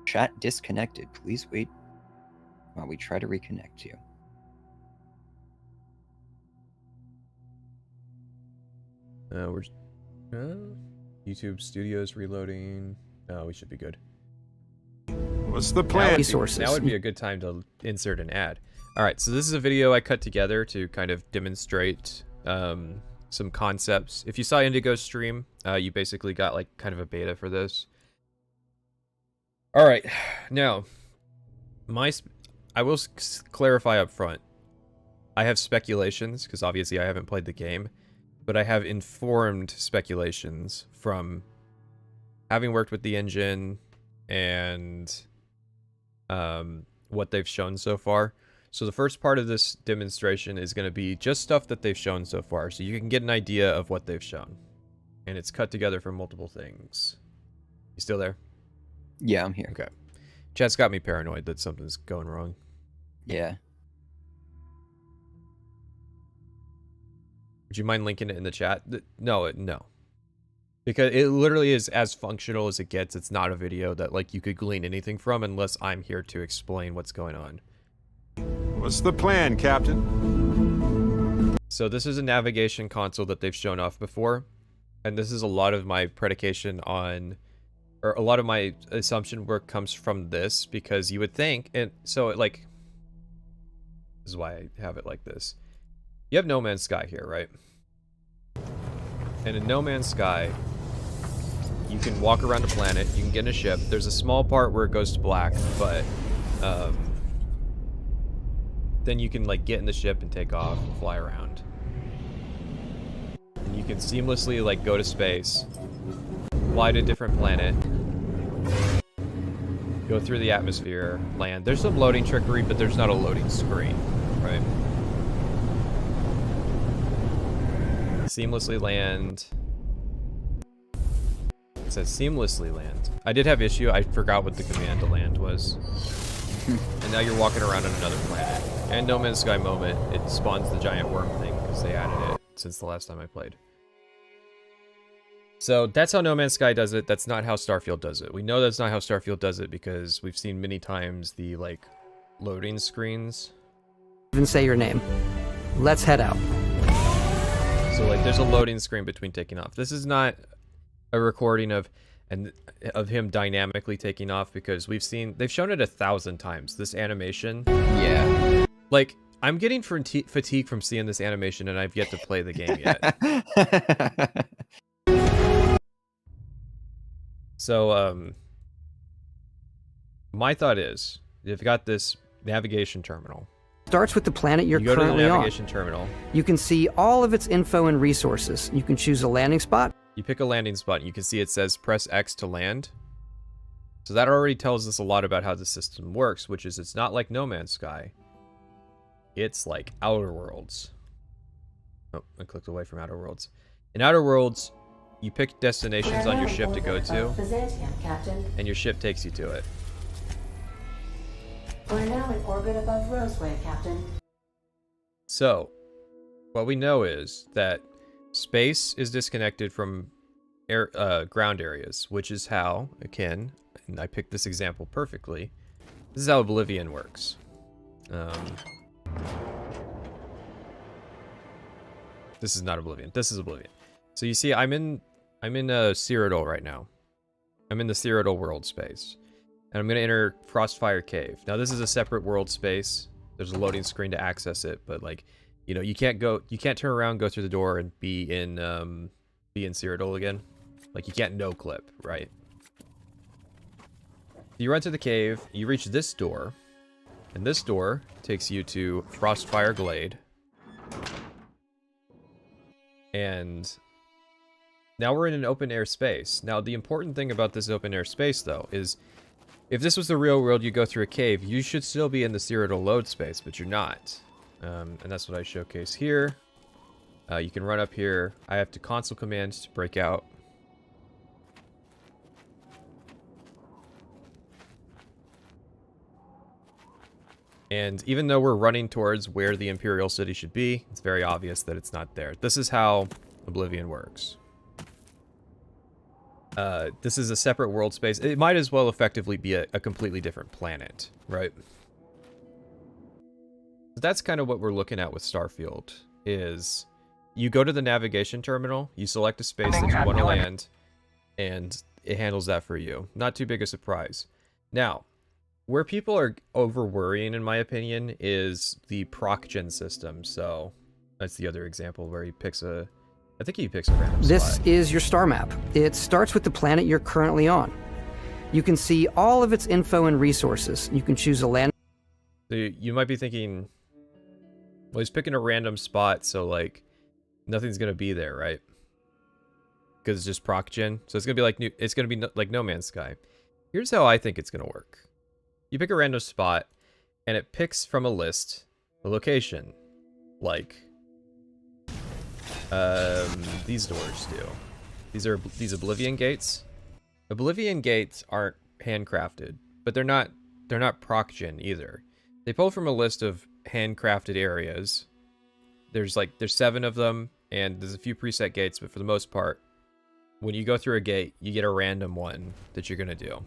Chat disconnected. Please wait while we try to reconnect you. We're YouTube Studios reloading. No, we should be good. What's the plan? Resources. Now would be a good time to insert an ad. All right, so this is a video I cut together to kind of demonstrate some concepts. If you saw Indigo's stream, you basically got like kind of a beta for this. All right, now I will clarify up front. I have speculations because obviously I haven't played the game, but I have informed speculations from having worked with the engine and what they've shown so far. So the first part of this demonstration is going to be just stuff that they've shown so far, so you can get an idea of what they've shown. And it's cut together from multiple things. You still there? Yeah, I'm here. Okay. Chat's got me paranoid that something's going wrong. Yeah. Would you mind linking it in the chat? No. Because it literally is as functional as it gets. It's not a video that like you could glean anything from unless I'm here to explain what's going on. What's the plan, Captain? So this is a navigation console that they've shown off before. And this is a lot of my predication on, or a lot of my assumption work comes from this, because you would think, and so it like, this is why I have it like this. You have No Man's Sky here, right? And in No Man's Sky, you can walk around the planet, you can get in a ship. There's a small part where it goes to black, but then you can like get in the ship and take off and fly around. And you can seamlessly like go to space, fly to a different planet, go through the atmosphere, land. There's some loading trickery, but there's not a loading screen, right? Seamlessly land. It says seamlessly land. I did have issue. I forgot what the command to land was. And now you're walking around on another planet. And No Man's Sky moment, it spawns the giant worm thing because they added it since the last time I played. So that's how No Man's Sky does it. That's not how Starfield does it. We know that's not how Starfield does it because we've seen many times the like loading screens. Even say your name. Let's head out. So like there's a loading screen between taking off. This is not a recording of him dynamically taking off, because they've shown it 1,000 times, this animation. Yeah. Like, I'm getting fatigue from seeing this animation and I've yet to play the game yet. So, my thought is, you've got this navigation terminal. Starts with the planet you're you go currently to the on. navigation terminal. You can see all of its info and resources. You can choose a landing spot. You pick a landing spot, and you can see it says press X to land. So that already tells us a lot about how the system works, which is it's not like No Man's Sky. It's like Outer Worlds. Oh, I clicked away from Outer Worlds. In Outer Worlds, you pick destinations on your ship to go to, and your ship takes you to it. We're now in orbit above Roseway, Captain. So, what we know is that space is disconnected from ground areas, which is how, again, and I picked this example perfectly, this is how Oblivion works. This is not Oblivion. This is Oblivion. So you see, I'm in Cyrodiil right now. I'm in the Cyrodiil world space. And I'm going to enter Frostfire Cave. Now, this is a separate world space. There's a loading screen to access it, but like, you know, you can't turn around, go through the door, and be in Cyrodiil again. Like, you can't no clip, right? You run to the cave, you reach this door, and this door takes you to Frostfire Glade. And now we're in an open air space. Now, the important thing about this open air space, though, is if this was the real world, you go through a cave, you should still be in the serial load space, but you're not. And that's what I showcase here. You can run up here. I have to console command to break out. And even though we're running towards where the Imperial City should be, it's very obvious that it's not there. This is how Oblivion works. This is a separate world space. It might as well effectively be a completely different planet, right? So that's kind of what we're looking at with Starfield, is you go to the navigation terminal, you select a space that you want to land, and it handles that for you. Not too big a surprise. Now, where people are over-worrying, in my opinion, is the proc-gen system. So, that's the other example where he picks a... I think he picks a random This spot. is your star map. It starts with the planet you're currently on. You can see all of its info and resources. You can choose a land... So you might be thinking, well, he's picking a random spot, so, like, nothing's going to be there, right? Because it's just proc-gen. So it's going to be like it's going to be like No Man's Sky. Here's how I think it's going to work. You pick a random spot, and it picks from a list a location, like these doors do. These are Oblivion gates. Oblivion gates aren't handcrafted, but they're not proc-gen either. They pull from a list of handcrafted areas. There's 7 of them, and there's a few preset gates, but for the most part, when you go through a gate, you get a random one that you're gonna do.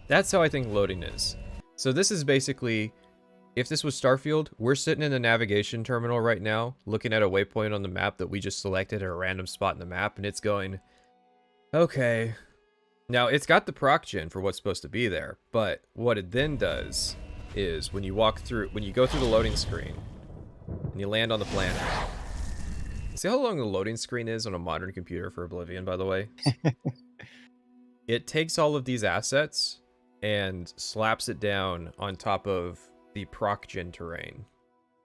That's how I think loading is. So this is basically, if this was Starfield, we're sitting in the navigation terminal right now, looking at a waypoint on the map that we just selected at a random spot in the map, and it's going, okay. Now, it's got the proc-gen for what's supposed to be there, but what it then does is when you go through the loading screen, and you land on the planet. See how long the loading screen is on a modern computer for Oblivion, by the way? It takes all of these assets and slaps it down on top of the proc-gen terrain.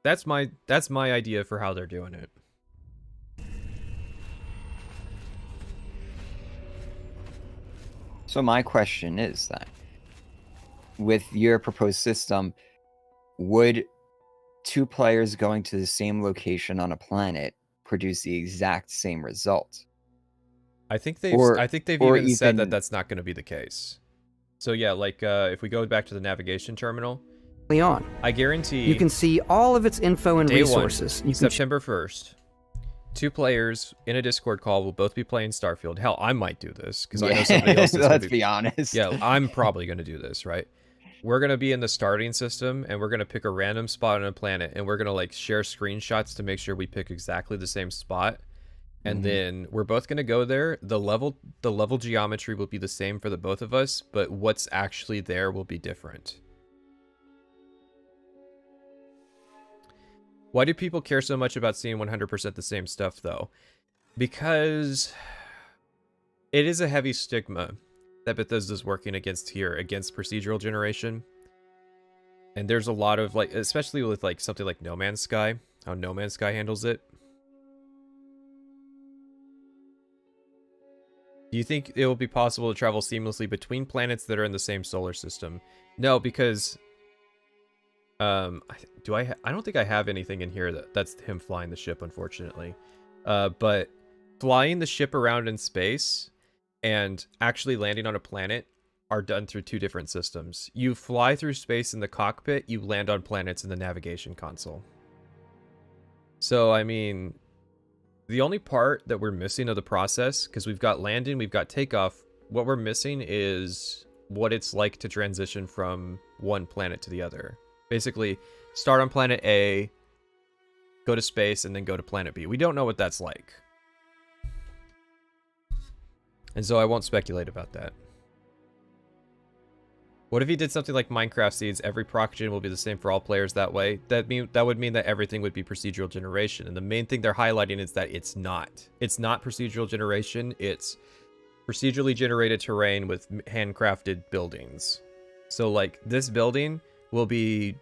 That's my idea for how they're doing it. So my question is that, with your proposed system, would 2 players going to the same location on a planet produce the exact same result? I think they've even said that that's not going to be the case. So yeah, like if we go back to the navigation terminal, I guarantee you can see all of its info and resources. September 1st, 2 players in a Discord call will both be playing Starfield. Hell, I might do this because I know somebody else is Let's be honest. Yeah, I'm probably going to do this, right? We're going to be in the starting system, and we're going to pick a random spot on a planet, and we're going to like share screenshots to make sure we pick exactly the same spot. And then we're both going to go there. The level geometry will be the same for the both of us, but what's actually there will be different. Why do people care so much about seeing 100% the same stuff, though? Because it is a heavy stigma that Bethesda's working against here, against procedural generation. And there's a lot of, like, especially with like something like No Man's Sky, how No Man's Sky handles it. Do you think it will be possible to travel seamlessly between planets that are in the same solar system? No, because I don't think I have anything in here that's him flying the ship, unfortunately. But flying the ship around in space and actually landing on a planet are done through 2 different systems. You fly through space in the cockpit, you land on planets in the navigation console. So, I mean, the only part that we're missing of the process, because we've got landing, we've got takeoff, what we're missing is what it's like to transition from one planet to the other. Basically, start on planet A, go to space, and then go to planet B. We don't know what that's like. And so I won't speculate about that. What if he did something like Minecraft Seeds? Every proc-gen will be the same for all players that way. That would mean that everything would be procedural generation. And the main thing they're highlighting is that it's not. It's not procedural generation. It's procedurally generated terrain with handcrafted buildings. So like this building will be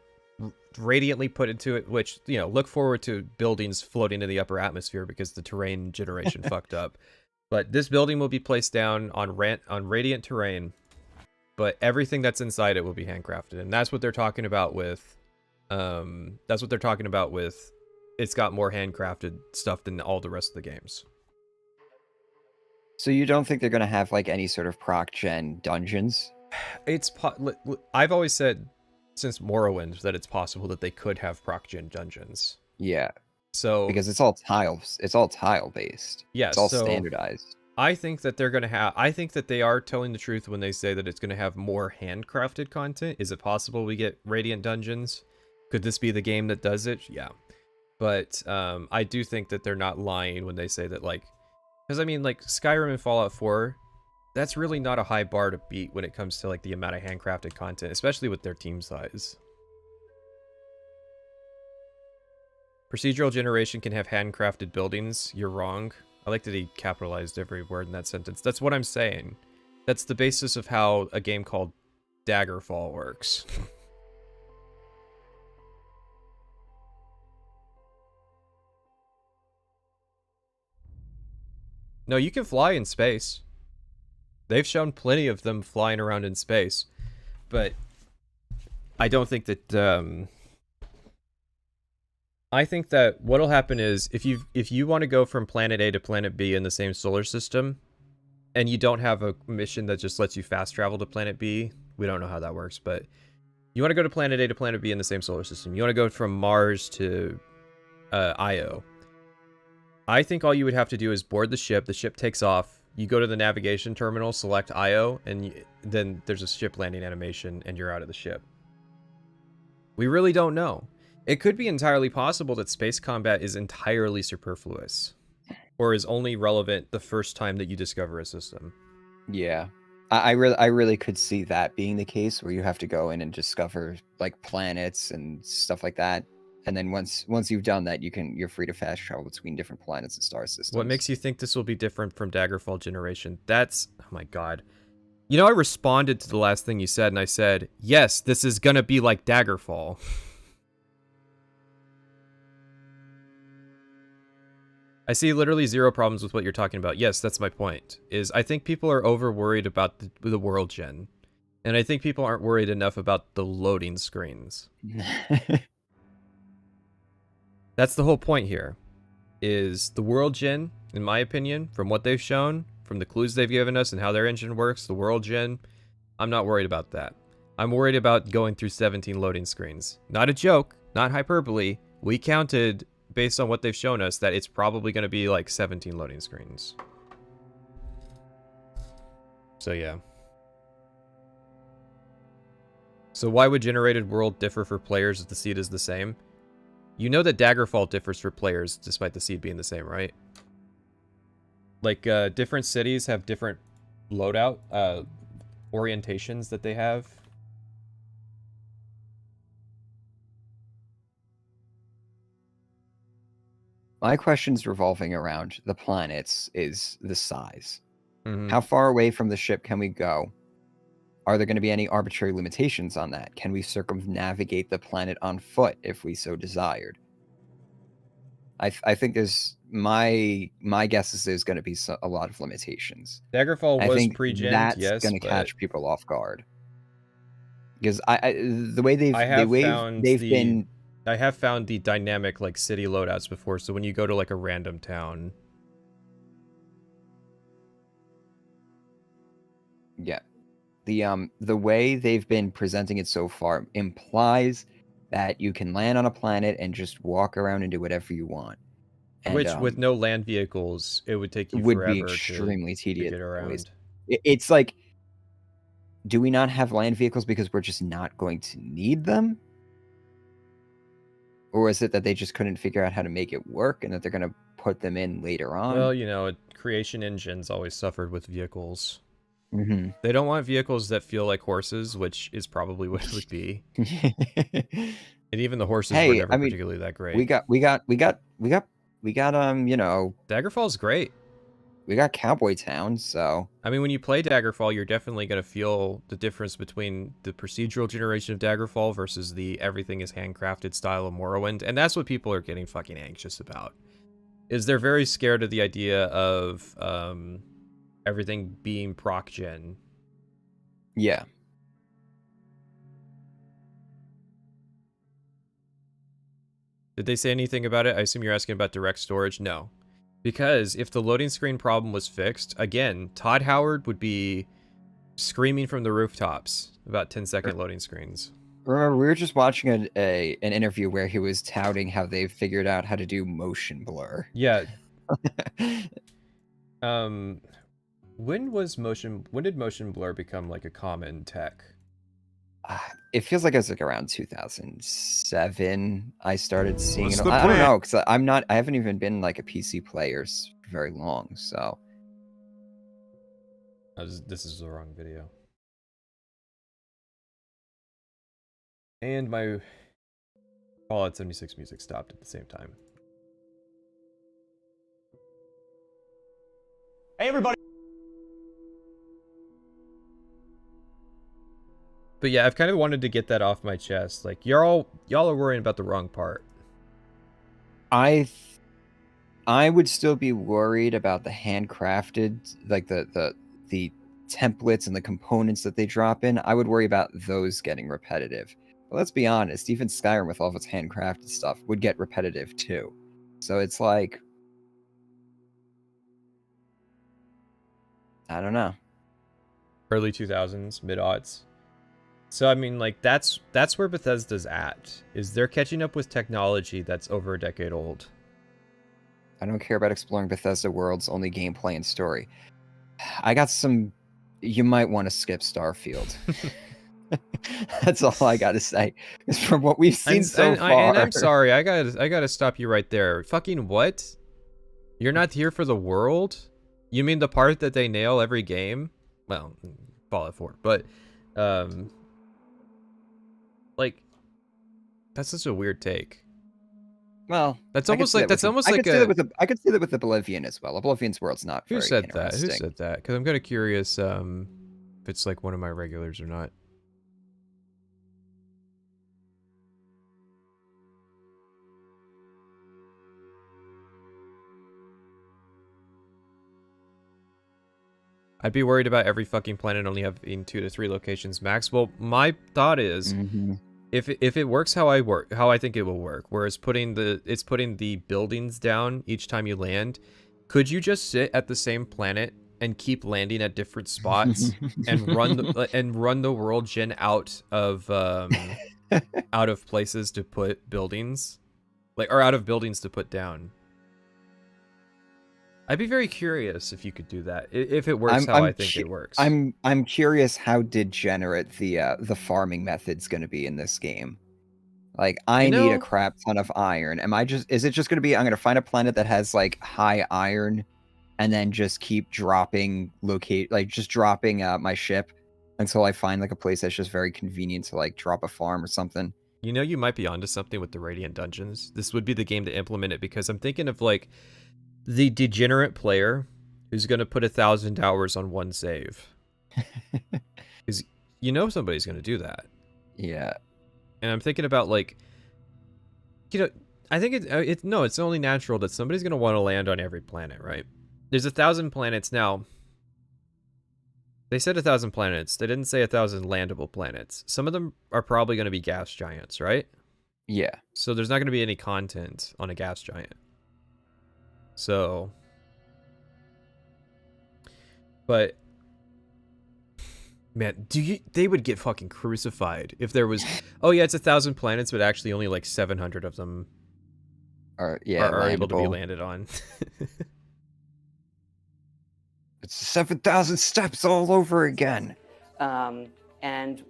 radiantly put into it, which, you know, look forward to buildings floating in the upper atmosphere because the terrain generation fucked up. But this building will be placed down on radiant terrain, but everything that's inside it will be handcrafted, and that's what they're talking about with. It's got more handcrafted stuff than all the rest of the games. So you don't think they're gonna have like any sort of proc gen dungeons? I've always said since Morrowind that it's possible that they could have proc gen dungeons. Yeah. So because it's all tile based. Yeah, it's all standardized. I think that they're gonna have. I think that they are telling the truth when they say that it's gonna have more handcrafted content. Is it possible we get Radiant dungeons? Could this be the game that does it? Yeah, but I do think that they're not lying when they say that, like, because I mean, like Skyrim and Fallout 4, that's really not a high bar to beat when it comes to like the amount of handcrafted content, especially with their team size. Procedural generation can have handcrafted buildings. You're wrong. I like that he capitalized every word in that sentence. That's what I'm saying. That's the basis of how a game called Daggerfall works. No, you can fly in space. They've shown plenty of them flying around in space. But I don't think that... I think that what'll happen is if you want to go from planet A to planet B in the same solar system, and you don't have a mission that just lets you fast travel to planet B, we don't know how that works, but you want to go to planet A to planet B in the same solar system. You want to go from Mars to Io. I think all you would have to do is board the ship takes off, you go to the navigation terminal, select Io, and then there's a ship landing animation, and you're out of the ship. We really don't know. It could be entirely possible that space combat is entirely superfluous, or is only relevant the first time that you discover a system. Yeah, I really could see that being the case, where you have to go in and discover like planets and stuff like that, and then once you've done that, you're free to fast travel between different planets and star systems. What makes you think this will be different from Daggerfall Generation? That's, oh my god. You know, I responded to the last thing you said, and I said, yes, this is gonna be like Daggerfall. I see literally zero problems with what you're talking about. Yes, that's my point. Is I think people are over worried about the world gen. And I think people aren't worried enough about the loading screens. That's the whole point here. Is the world gen, in my opinion, from what they've shown, from the clues they've given us and how their engine works, the world gen, I'm not worried about that. I'm worried about going through 17 loading screens. Not a joke, not hyperbole. We counted, based on what they've shown us, that it's probably going to be like 17 loading screens. So yeah. So why would generated world differ for players if the seed is the same? You know that Daggerfall differs for players despite the seed being the same, right? Like different cities have different loadout orientations that they have. My question's revolving around the planets is the size. Mm-hmm. How far away from the ship can we go? Are there going to be any arbitrary limitations on that? Can we circumnavigate the planet on foot if we so desired? I think there's my guess is there's going to be a lot of limitations. Daggerfall was pre-gen, that's yes, going to catch people off guard. Because the way I have found the dynamic like city loadouts before, so when you go to like a random town. Yeah. The way they've been presenting it so far implies that you can land on a planet and just walk around and do whatever you want. And, which with no land vehicles, it would take you forever be extremely tedious to get around. It's like, do we not have land vehicles because we're just not going to need them? Or is it that they just couldn't figure out how to make it work and that they're going to put them in later on? Well, you know, creation engines always suffered with vehicles. Mm-hmm. They don't want vehicles that feel like horses, which is probably what it would be. And even the horses were never particularly that great. We got, you know. Daggerfall's great. we got Cowboy Town, so... I mean, when you play Daggerfall, you're definitely going to feel the difference between the procedural generation of Daggerfall versus the everything is handcrafted style of Morrowind, and that's what people are getting fucking anxious about. Is they're very scared of the idea of everything being proc gen. Yeah. Did they say anything about it? I assume you're asking about direct storage? No. Because if the loading screen problem was fixed, again, Todd Howard would be screaming from the rooftops about 10-second loading screens. Remember, we were just watching an interview where he was touting how they figured out how to do motion blur. Yeah. When did motion blur become like a common tech? It feels like it was like around 2007 I started seeing What's it. the I don't plan? know, because I haven't even been like a PC player for very long, so. This is the wrong video. And my Fallout 76 music stopped at the same time. Hey, everybody. But yeah, I've kind of wanted to get that off my chest. Like, y'all are worrying about the wrong part. I would still be worried about the handcrafted, like the templates and the components that they drop in. I would worry about those getting repetitive. But let's be honest, even Skyrim with all of its handcrafted stuff would get repetitive too. So it's like, I don't know. Early 2000s, mid-aughts. So I mean, like, that's where Bethesda's at. Is they're catching up with technology that's over a decade old. I don't care about exploring Bethesda worlds, only gameplay and story. I got some... You might want to skip Starfield. That's all I gotta say. Because from what we've seen so far... And I'm sorry, I gotta stop you right there. Fucking what? You're not here for the world? You mean the part that they nail every game? Well, Fallout 4, but... like, that's such a weird take. Well, that's almost like I could see that with Oblivion as well. Oblivion's world's not very interesting. Who said that? Because I'm kind of curious if it's like one of my regulars or not. I'd be worried about every fucking planet only having 2 to 3 locations max. Well, my thought is, if it works how I think it will work, where it's putting the buildings down each time you land, could you just sit at the same planet and keep landing at different spots and run the world gen out of places to put buildings, or out of buildings to put down? I'd be very curious if you could do that, if it works how I think it works. I'm curious how degenerate the farming method's going to be in this game. Like, I need a crap ton of iron. Is it just going to be, I'm going to find a planet that has like high iron and then just keep dropping my ship until I find like a place that's just very convenient to like drop a farm or something. You know, you might be onto something with the Radiant Dungeons. This would be the game to implement it, because I'm thinking of like the degenerate player who's going to put 1,000 hours on one save. Because you know somebody's going to do that. Yeah. And I'm thinking about, like, you know, I think it's only natural that somebody's going to want to land on every planet, right? There's 1,000 planets now. They said 1,000 planets. They didn't say 1,000 landable planets. Some of them are probably going to be gas giants, right? Yeah. So there's not going to be any content on a gas giant. So, but man, they would get fucking crucified if there was, oh yeah, it's 1,000 planets, but actually only like 700 of them are able to be landed on. It's 7,000 steps all over again. And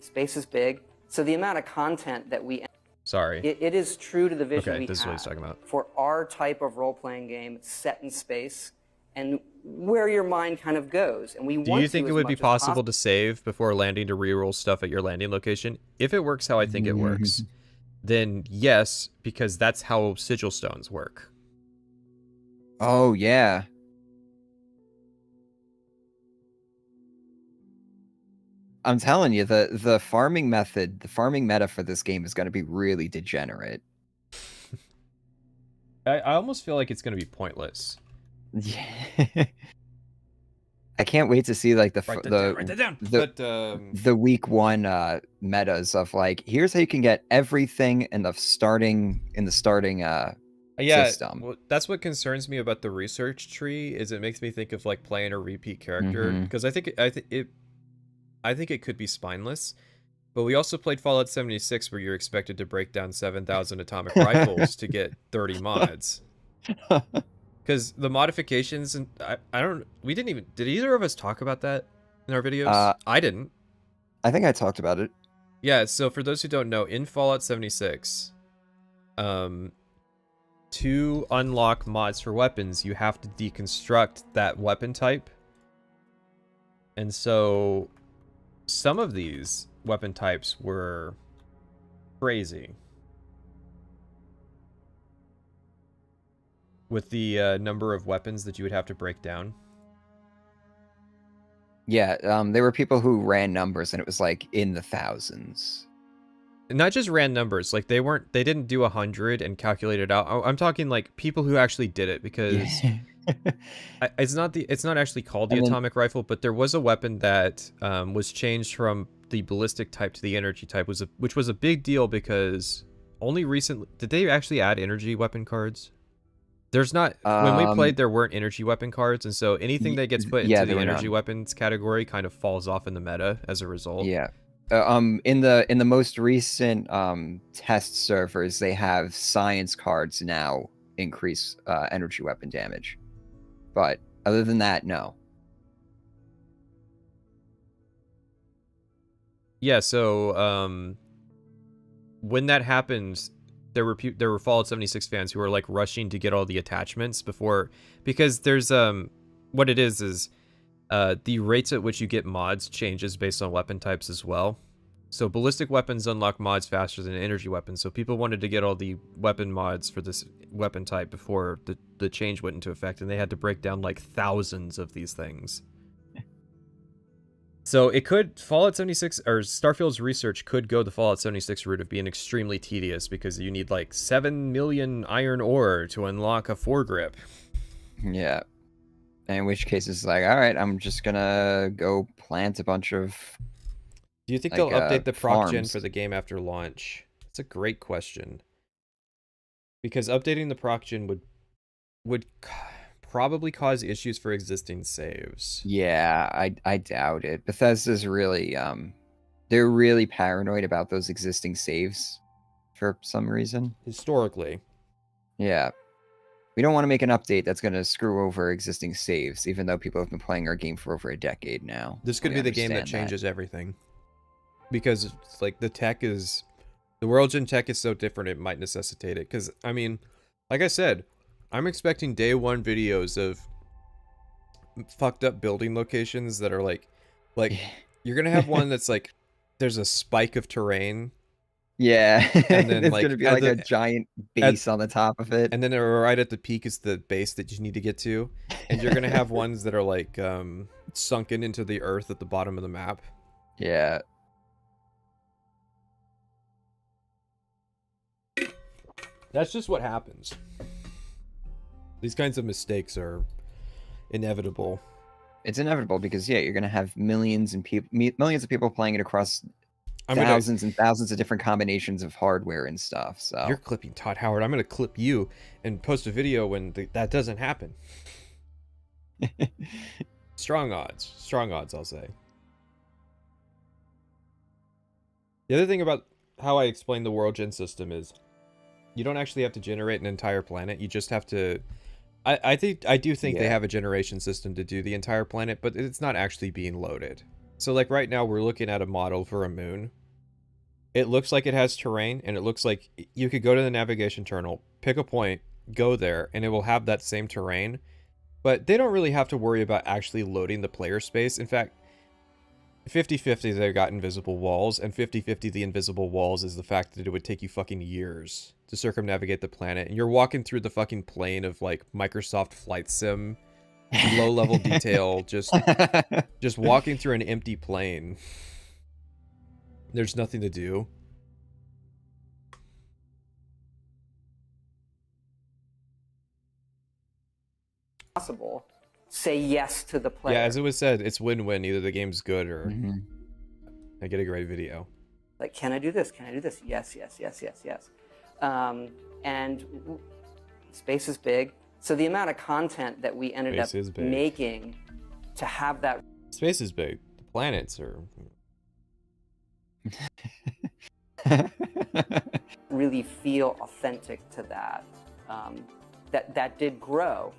space is big, so the amount of content that we... Sorry. It is true to the vision we this is what have he's talking about. For our type of role-playing game set in space and where your mind kind of goes. And do you think it would be possible to save before landing to reroll stuff at your landing location? If it works how I think it works, then yes, because that's how sigil stones work. Oh, yeah. I'm telling you, the farming method, the farming meta for this game is going to be really degenerate. I almost feel like it's going to be pointless. Yeah. I can't wait to see like Write that down. The week 1 metas of like, here's how you can get everything in the starting system. Well, that's what concerns me about the research tree. Is it makes me think of like playing a repeat character, because I think it could be spineless. But we also played Fallout 76, where you're expected to break down 7,000 atomic rifles to get 30 mods. Because the modifications, and we didn't even, did either of us talk about that in our videos? I didn't. I think I talked about it. Yeah, so for those who don't know, in Fallout 76, to unlock mods for weapons, you have to deconstruct that weapon type. And so some of these weapon types were crazy. With the number of weapons that you would have to break down. Yeah, there were people who ran numbers and it was like in the thousands. Not just ran numbers, like they didn't do 100 and calculate it out. I'm talking like people who actually did it, because it's not actually called the atomic rifle, but there was a weapon that was changed from the ballistic type to the energy type, which was a big deal, because only recently did they actually add energy weapon cards. There's not, when we played, there weren't energy weapon cards, and so anything that gets put into the energy weapons category kind of falls off in the meta as a result. Yeah. In the most recent test servers, they have science cards now increase energy weapon damage. But other than that, no. Yeah, so when that happened, there were Fallout 76 fans who were like rushing to get all the attachments before, because there's what it is the rates at which you get mods changes based on weapon types as well. So ballistic weapons unlock mods faster than energy weapons, so people wanted to get all the weapon mods for this weapon type before the change went into effect, and they had to break down like thousands of these things. So it could, Fallout 76, or Starfield's research could go the Fallout 76 route of being extremely tedious, because you need like 7 million iron ore to unlock a foregrip. Yeah. In which case it's like, all right, I'm just gonna go plant a bunch of... Do you think they'll update the proc gen for the game after launch? That's a great question. Because updating the proc gen would probably cause issues for existing saves. Yeah, I doubt it. Bethesda's really they're really paranoid about those existing saves for some reason. Historically. Yeah. We don't want to make an update that's going to screw over existing saves, even though people have been playing our game for over a decade now. This could be the game that changes everything. Because it's like the world gen tech is so different, it might necessitate it. Because, I mean, like I said, I'm expecting day one videos of fucked up building locations that are like you're gonna have one that's like there's a spike of terrain. Yeah, and then it's gonna be like a giant base on the top of it, and then right at the peak is the base that you need to get to, and you're gonna have ones that are like sunken into the earth at the bottom of the map. Yeah. That's just what happens. These kinds of mistakes are inevitable. It's inevitable because you're gonna have millions of people playing it across thousands and thousands of different combinations of hardware and stuff. So you're clipping Todd Howard. I'm gonna clip you and post a video when that doesn't happen. Strong odds, I'll say. The other thing about how I explain the world gen system is you don't actually have to generate an entire planet. You just have to. I do think they have a generation system to do the entire planet, but it's not actually being loaded. So like right now we're looking at a model for a moon. It looks like it has terrain, and it looks like you could go to the navigation terminal, pick a point, go there, and it will have that same terrain. But they don't really have to worry about actually loading the player space. In fact, 50-50 they've got invisible walls, and 50-50 the invisible walls is the fact that it would take you fucking years to circumnavigate the planet, and you're walking through the fucking plane of like Microsoft Flight Sim, low level detail, just walking through an empty plane. There's nothing to do. Possible. Say yes to the player. Yeah, as it was said, it's win-win. Either the game's good or I get a great video. Like, can I do this? Can I do this? Yes, yes, yes, yes, yes. And space is big. So the amount of content that we ended up making to have that... Space is big. The planets are... really feel authentic to that. That did grow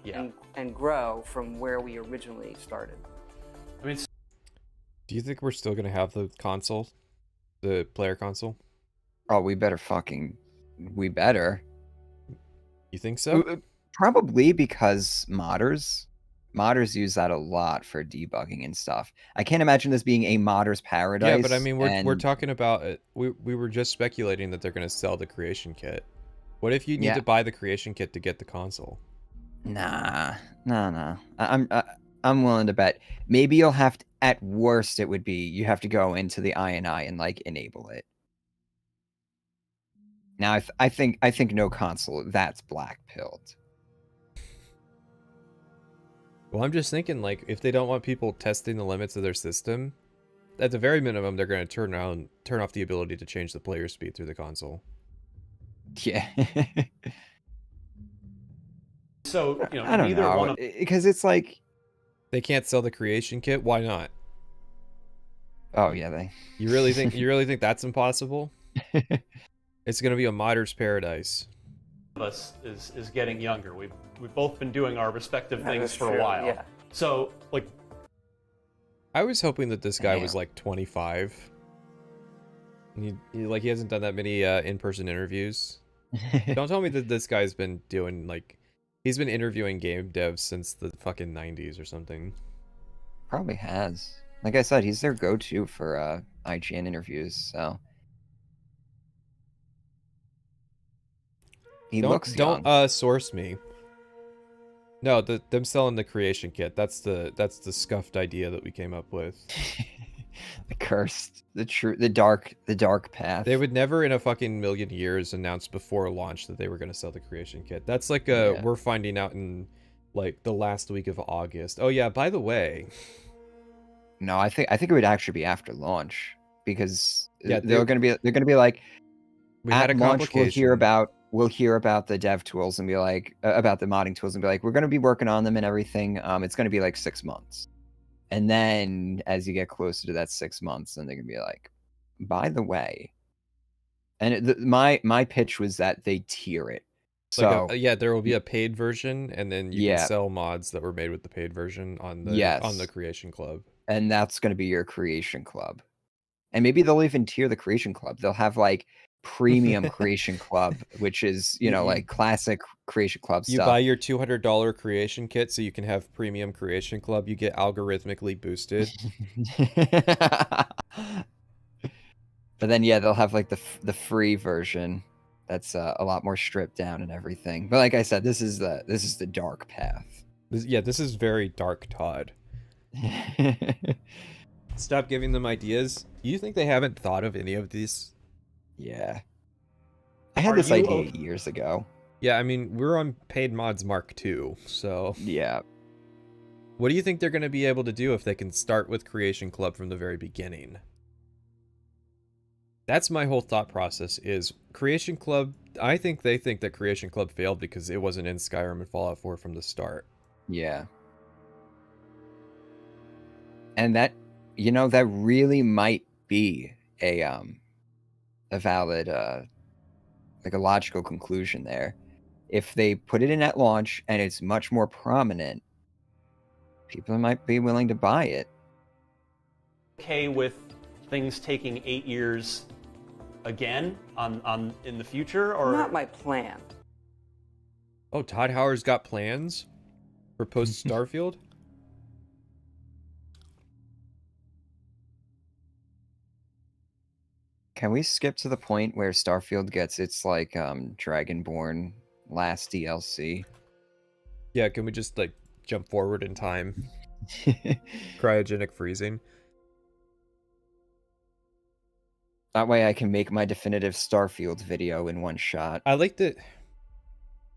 and grow from where we originally started. I mean, do you think we're still gonna have the console, the player console? Oh, we better. You think so? Probably, because modders use that a lot for debugging and stuff. I can't imagine this being a modder's paradise. Yeah, but I mean, we're talking about it. We were just speculating that they're gonna sell the creation kit. What if you need to buy the creation kit to get the console? Nah. I'm willing to bet. Maybe you'll have to, at worst, it would be you have to go into the INI and like enable it. Now, I think no console, that's black-pilled. Well, I'm just thinking, like, if they don't want people testing the limits of their system, at the very minimum, they're going to turn off the ability to change the player speed through the console. Yeah. So, I don't know, because it's like they can't sell the creation kit. Why not? Oh yeah, You really think that's impossible? It's gonna be a modder's paradise. Us is getting younger. We've both been doing our respective things for a while. Yeah. So like, I was hoping that this guy was like 25. And he hasn't done that many in-person interviews. Don't tell me that this guy's been doing like he's been interviewing game devs since the fucking 90s or something. Probably has. Like I said, he's their go-to for IGN interviews, so don't source me. No, them selling the creation kit. That's the scuffed idea that we came up with. The cursed, the dark path. They would never in a fucking million years announce before launch that they were going to sell the creation kit. That's like we're finding out in like the last week of August. Oh yeah, by the way. No, I think it would actually be after launch, because they're going to be like, we had a launch we'll hear about the dev tools and be like about the modding tools and be like, we're going to be working on them and everything. It's going to be like 6 months. And then as you get closer to that 6 months, then they're gonna be like, by the way, and my pitch was that they tier it. So like there will be a paid version, and then you can sell mods that were made with the paid version on the Creation Club. And that's gonna be your Creation Club. And maybe they'll even tier the Creation Club. They'll have like premium Creation Club, which is like classic Creation Club stuff. You buy your $200 creation kit so you can have premium Creation Club. You get algorithmically boosted. But then they'll have like the free version that's a lot more stripped down and everything. But like I said, this is the dark path. This is very dark, Todd. Stop giving them ideas. You think they haven't thought of any of these? Yeah. I had this idea years ago. Yeah, I mean, we're on Paid Mods Mark II, so... Yeah. What do you think they're going to be able to do if they can start with Creation Club from the very beginning? That's my whole thought process, is Creation Club... I think they think that Creation Club failed because it wasn't in Skyrim and Fallout 4 from the start. Yeah. And that, that really might be a valid, like a logical conclusion there. If they put it in at launch and it's much more prominent, people might be willing to buy it. Okay with things taking 8 years again on in the future, or not my plan. Oh, Todd Howard's got plans for post Starfield? Can we skip to the point where Starfield gets its like Dragonborn last DLC? Yeah, can we just like jump forward in time? Cryogenic freezing. That way I can make my definitive Starfield video in one shot. I like that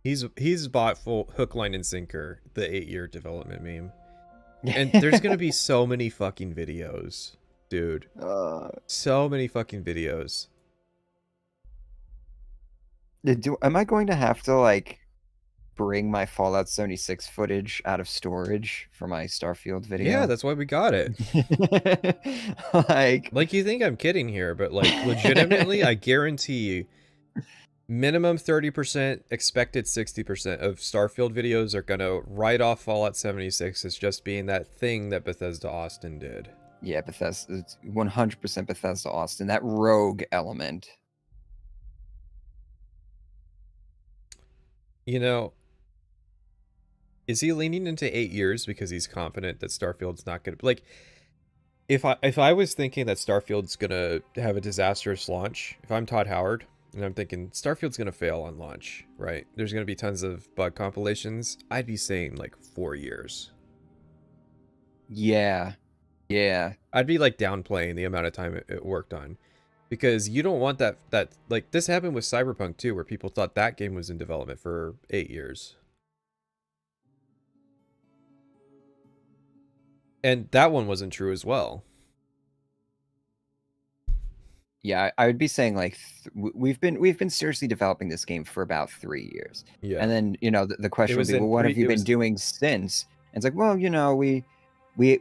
he's bought full hook, line, and sinker the 8-year development meme. And there's gonna be so many fucking videos, dude. So many fucking videos. Am I going to have to like bring my Fallout 76 footage out of storage for my Starfield video? Yeah, that's why we got it. like you think I'm kidding here, but like legitimately, I guarantee you, minimum 30%, expected 60% of Starfield videos are gonna write off Fallout 76 as just being that thing that Bethesda Austin did. Yeah, Bethesda, it's 100% Bethesda Austin. That rogue element. You know, is he leaning into 8 years because he's confident that Starfield's not gonna like? If I was thinking that Starfield's gonna have a disastrous launch, if I'm Todd Howard and I'm thinking Starfield's gonna fail on launch, right? There's gonna be tons of bug compilations. I'd be saying like 4 years. Yeah, yeah. I'd be like downplaying the amount of time it worked on, because you don't want that like this happened with Cyberpunk too, where people thought that game was in development for 8 years. And that one wasn't true as well. Yeah, I would be saying like we've been seriously developing this game for about 3 years. Yeah. And then, you know, the question would be, well, what have you been doing since? And it's like, well, you know, we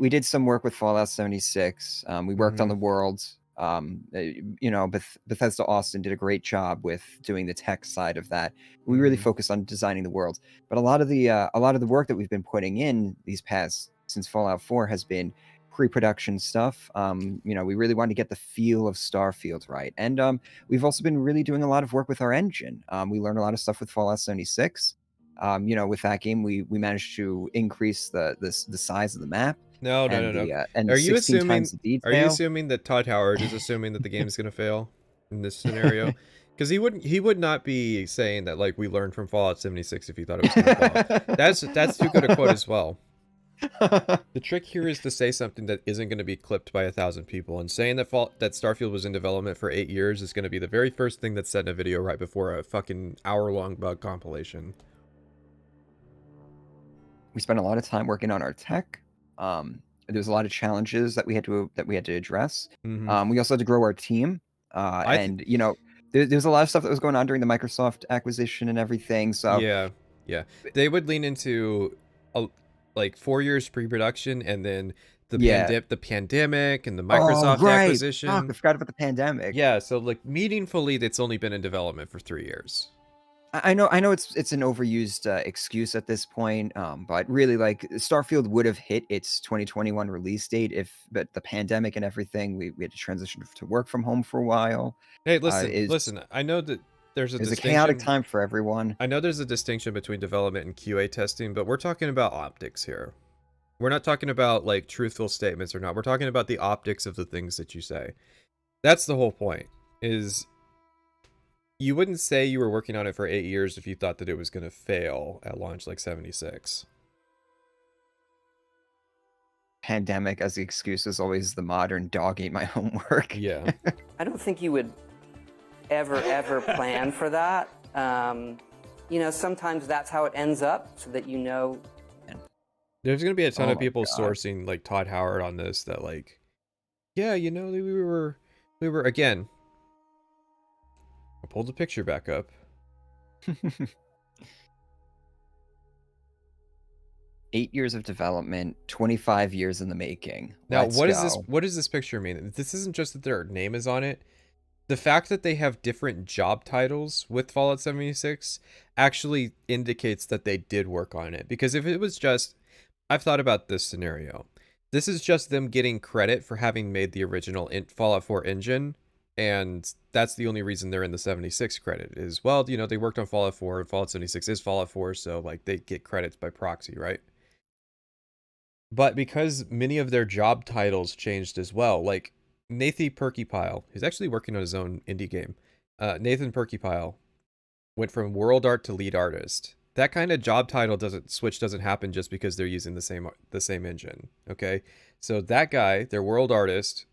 did some work with Fallout 76. We worked on the world. You know, Bethesda Austin did a great job with doing the tech side of that. We really focused on designing the world. But a lot of the work that we've been putting in these past since Fallout 4 has been pre-production stuff. You know, we really wanted to get the feel of Starfield right. And we've also been really doing a lot of work with our engine. We learned a lot of stuff with Fallout 76. You know, with that game, we managed to increase the size of the map. No. And are you assuming that Todd Howard is assuming that the game's gonna fail in this scenario? Because he would not be saying that like we learned from Fallout 76 if he thought it was gonna fall. That's too good a quote as well. The trick here is to say something that isn't going to be clipped by 1,000 people, and saying that Starfield was in development for 8 years is going to be the very first thing that's said in a video right before a fucking hour-long bug compilation. We spent a lot of time working on our tech. There's a lot of challenges that we had to address. We also had to grow our team, and you know, there's a lot of stuff that was going on during the Microsoft acquisition and everything. So yeah, they would lean into like 4 years pre-production, and then the pandemic and the Microsoft acquisition. I forgot about the pandemic. Yeah, so like meaningfully, it's only been in development for 3 years. I know it's an overused excuse at this point, but really, like, Starfield would have hit its 2021 release date but the pandemic and everything, we had to transition to work from home for a while. Hey, listen. I know that there's a chaotic time for everyone. I know there's a distinction between development and QA testing, but we're talking about optics here. We're not talking about like truthful statements or not. We're talking about the optics of the things that you say. That's the whole point. Is you wouldn't say you were working on it for 8 years if you thought that it was going to fail at launch like 76. Pandemic as the excuse is always the modern dog ate my homework. Yeah. I don't think you would ever plan for that. You know, sometimes that's how it ends up, so that you know. There's going to be a ton of people sourcing like Todd Howard on this that like, yeah, you know, we were again. I pulled the picture back up. 8 years of development, 25 years in the making. Now, what does this picture mean? This isn't just that their name is on it. The fact that they have different job titles with Fallout 76 actually indicates that they did work on it. Because if it was just, I've thought about this scenario. This is just them getting credit for having made the original Fallout 4 engine. And that's the only reason they're in the 76 credit is, well, you know, they worked on Fallout 4 and Fallout 76 is Fallout 4. So like they get credits by proxy, right? But because many of their job titles changed as well, like Nathan Perkypile, who's actually working on his own indie game. Nathan Perkypile went from world art to lead artist. That kind of job title doesn't happen just because they're using the same engine. Okay, so that guy, their world artist,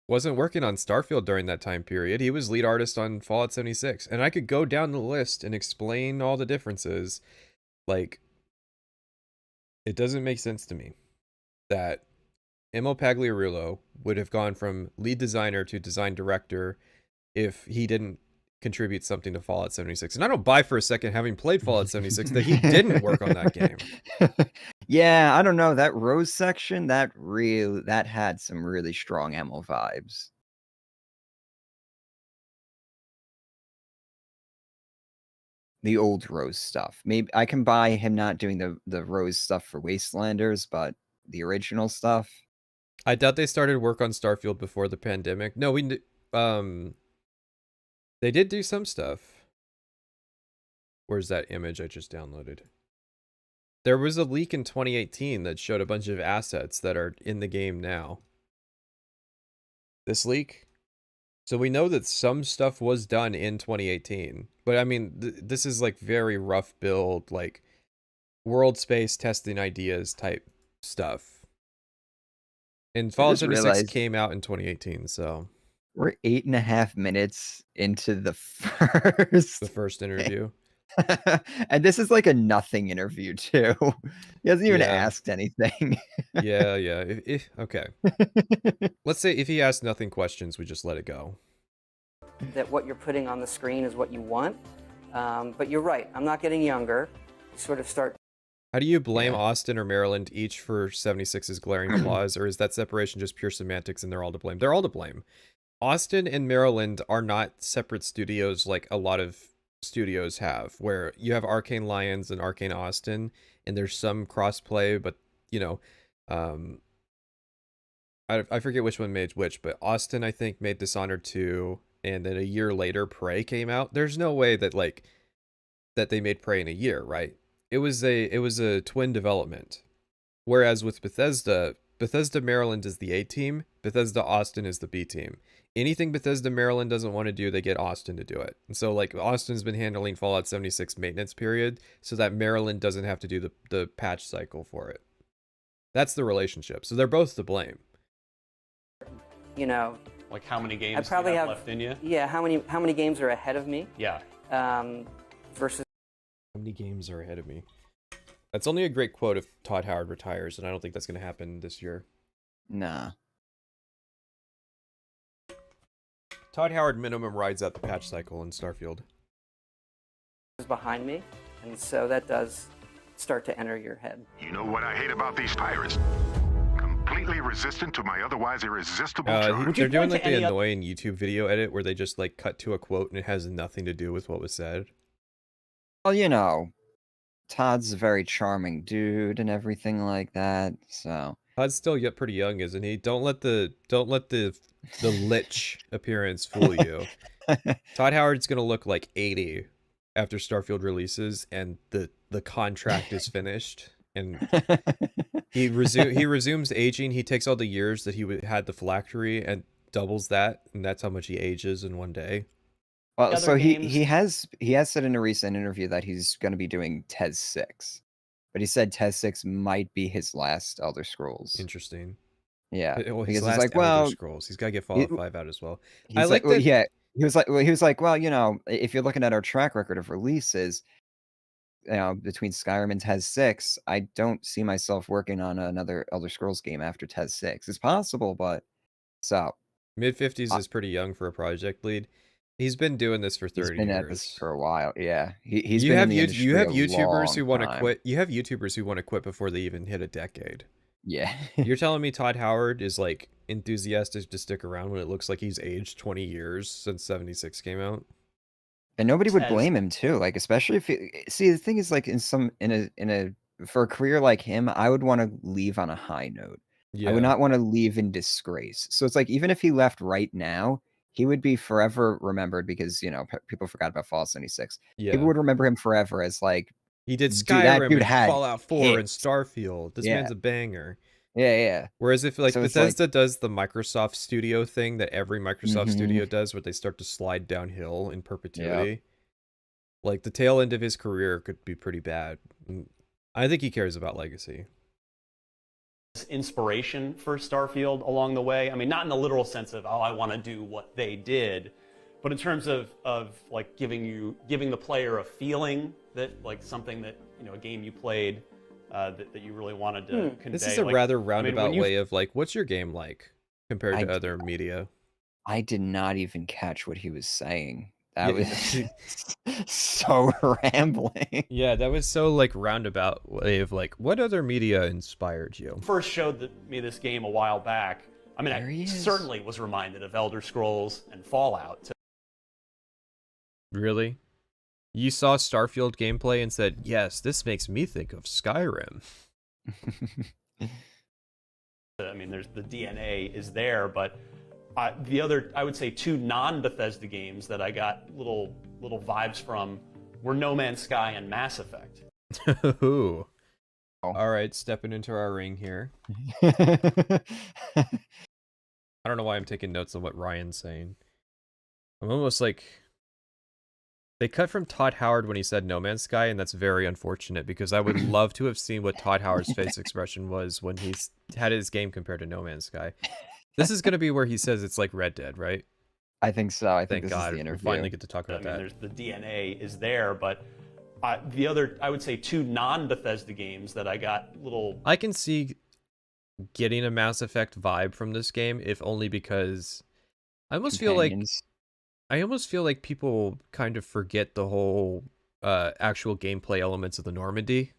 wasn't working on Starfield during that time period. He was lead artist on Fallout 76. And I could go down the list and explain all the differences. Like, it doesn't make sense to me that Emil Pagliarulo would have gone from lead designer to design director if he didn't contribute something to Fallout 76. And I don't buy for a second, having played Fallout 76, that he didn't work on that game. Yeah, I don't know. That Rose section, that had some really strong Emil vibes. The old Rose stuff. Maybe I can buy him not doing the Rose stuff for Wastelanders, but the original stuff. I doubt they started work on Starfield before the pandemic. No, they did do some stuff. Where's that image I just downloaded? There was a leak in 2018 that showed a bunch of assets that are in the game now. This leak. So we know that some stuff was done in 2018. But I mean, this is like very rough build, like world space testing ideas type stuff. And Fallout 76 came out in 2018 , so... We're 8.5 minutes into the first interview. And this is like a nothing interview too. He hasn't even asked anything. Yeah. Okay. Let's say if he asks nothing questions, we just let it go. That what you're putting on the screen is what you want. But you're right. I'm not getting younger. You sort of start. How do you blame Austin or Maryland each for 76's glaring flaws, or is that separation just pure semantics and they're all to blame? They're all to blame. Austin and Maryland are not separate studios like a lot of studios have, where you have Arcane Lions and Arcane Austin, and there's some crossplay, but you know, I forget which one made which, but Austin I think made Dishonored 2, and then a year later Prey came out. There's no way that that they made Prey in a year, right? It was a twin development. Whereas with Bethesda Maryland is the A team, Bethesda Austin is the B team. Anything Bethesda Maryland doesn't want to do, they get Austin to do it. And so like Austin's been handling Fallout 76 maintenance period so that Maryland doesn't have to do the patch cycle for it. That's the relationship. So they're both to blame. You know, like how many games I probably have left in you? Yeah, how many games are ahead of me? Yeah. Versus how many games are ahead of me? That's only a great quote if Todd Howard retires, and I don't think that's going to happen this year. Nah. Todd Howard minimum rides out the patch cycle in Starfield. Is behind me, and so that does start to enter your head. You know what I hate about these pirates? Completely resistant to my otherwise irresistible charge. They're doing like the annoying YouTube video edit where they just like cut to a quote and it has nothing to do with what was said. Well, you know, Todd's a very charming dude and everything like that, so... Todd's still yet pretty young, isn't he? Don't let the lich appearance fool you. Todd Howard's gonna look like 80 after Starfield releases and the contract is finished and he resumes aging. He takes all the years that he had the phylactery and doubles that, and that's how much he ages in one day. Well, so he has said in a recent interview that he's going to be doing TES 6, but he said TES 6 might be his last Elder Scrolls. Interesting. Yeah, well, because last it's like, Elder Scrolls. He's got to get Fallout 5 out as well. I like that. Yeah, he was like, well, you know, if you're looking at our track record of releases, you know, between Skyrim and TES 6, I don't see myself working on another Elder Scrolls game after TES 6. It's possible, but so mid-50s is pretty young for a project lead. He's been doing this for 30 years. He's been at this for a while. Yeah, he's you been have in the industry you have a YouTubers long who want to time. quit. You have YouTubers who want to quit before they even hit a decade. Yeah. You're telling me Todd Howard is like enthusiastic to stick around when it looks like he's aged 20 years since 76 came out? And nobody would blame him too. Like, especially if see, the thing is, like, for a career like him, I would want to leave on a high note. Yeah. I would not want to leave in disgrace. So it's like, even if he left right now, he would be forever remembered because, you know, people forgot about Fallout 76. Yeah. People would remember him forever as like, he did Skyrim and Fallout 4 and Starfield. This man's a banger. Yeah. Whereas if like So it's Bethesda does the Microsoft Studio thing that every Microsoft Studio does, where they start to slide downhill in perpetuity, like the tail end of his career could be pretty bad. I think he cares about legacy. inspiration for Starfield along the way. I mean, not in the literal sense of, oh, I want to do what they did, but in terms of like giving the player a feeling that like something that, you know, a game you played that you really wanted to convey. This is a rather roundabout way of like, what's your game like compared to other media? I did not even catch what he was saying. That was so rambling. Yeah, that was so like roundabout way of like, what other media inspired you? First showed me this game a while back. I mean, I certainly was reminded of Elder Scrolls and Fallout. Really? You saw Starfield gameplay and said, yes, this makes me think of Skyrim. I mean, there's the DNA is there, but the other, I would say, two non-Bethesda games that I got little vibes from were No Man's Sky and Mass Effect. Ooh. All right, stepping into our ring here. I don't know why I'm taking notes on what Ryan's saying. I'm almost like... They cut from Todd Howard when he said No Man's Sky, and that's very unfortunate because I would love to have seen what Todd Howard's face expression was when he had his game compared to No Man's Sky. This is going to be where he says it's like Red Dead, right? I think so. I think Thank this God is the interview. we finally get to talk about that. There's the DNA is there, but the other, I would say, two non-Bethesda games that I got little... I can see getting a Mass Effect vibe from this game, if only because I almost feel like people kind of forget the whole actual gameplay elements of the Normandy,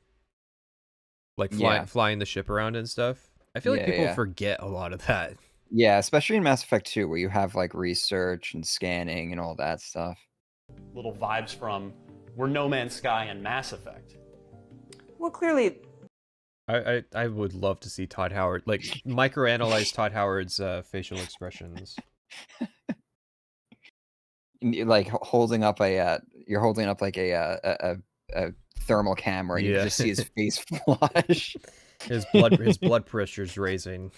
like flying the ship around and stuff. I feel like people forget a lot of that. Yeah, especially in Mass Effect 2, where you have like research and scanning and all that stuff. Little vibes from were No Man's Sky and Mass Effect. Well, clearly, I would love to see Todd Howard like microanalyze Todd Howard's facial expressions. Like holding up you're holding up like a thermal camera, and you can just see his face flush. His blood pressure's raising.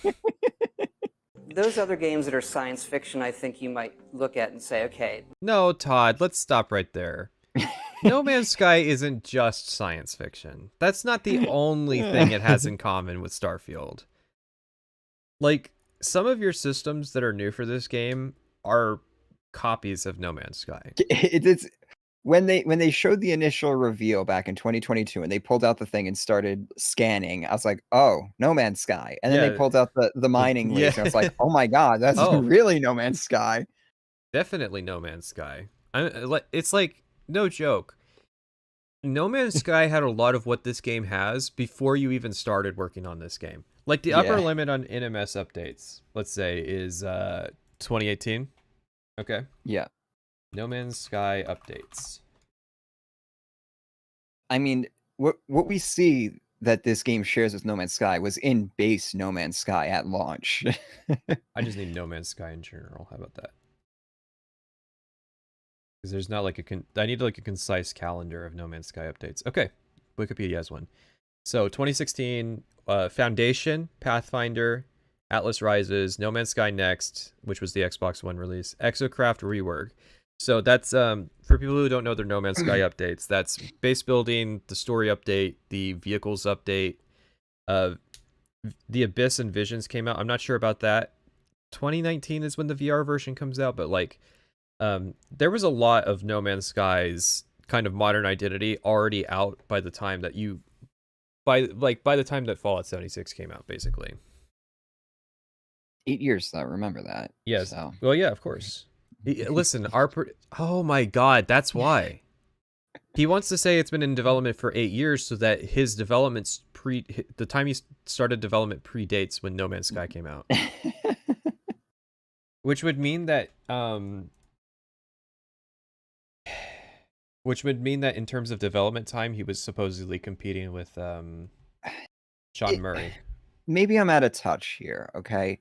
those other games that are science fiction, I think you might look at and say, okay. No, Todd, let's stop right there. No Man's Sky isn't just science fiction. That's not the only thing it has in common with Starfield. Like, some of your systems that are new for this game are copies of No Man's Sky. It's when they showed the initial reveal back in 2022 and they pulled out the thing and started scanning, I was like, oh, No Man's Sky. And then they pulled out the mining laser. I was like, oh my god, that's really No Man's Sky. Definitely No Man's Sky. It's like, no joke. No Man's Sky had a lot of what this game has before you even started working on this game. Like, the upper limit on NMS updates, let's say, is 2018. Okay. Yeah. No Man's Sky updates. I mean, what we see that this game shares with No Man's Sky was in base No Man's Sky at launch. I just need No Man's Sky in general. How about that? Because there's not like I need like a concise calendar of No Man's Sky updates. Okay, Wikipedia has one. So 2016, Foundation, Pathfinder, Atlas Rises, No Man's Sky Next, which was the Xbox One release, Exocraft Rework. So that's for people who don't know their No Man's Sky updates. That's base building, the story update, the vehicles update. The Abyss and Visions came out. I'm not sure about that. 2019 is when the VR version comes out, but like there was a lot of No Man's Sky's kind of modern identity already out by the time that by the time that Fallout 76 came out, basically. 8 years though, remember that. Yes. So. Well, yeah, of course. Listen, oh my god, that's why. He wants to say it's been in development for 8 years so that his development's the time he started development predates when No Man's Sky came out. Which would mean that in terms of development time, he was supposedly competing with Sean Murray. Maybe I'm out of touch here, okay?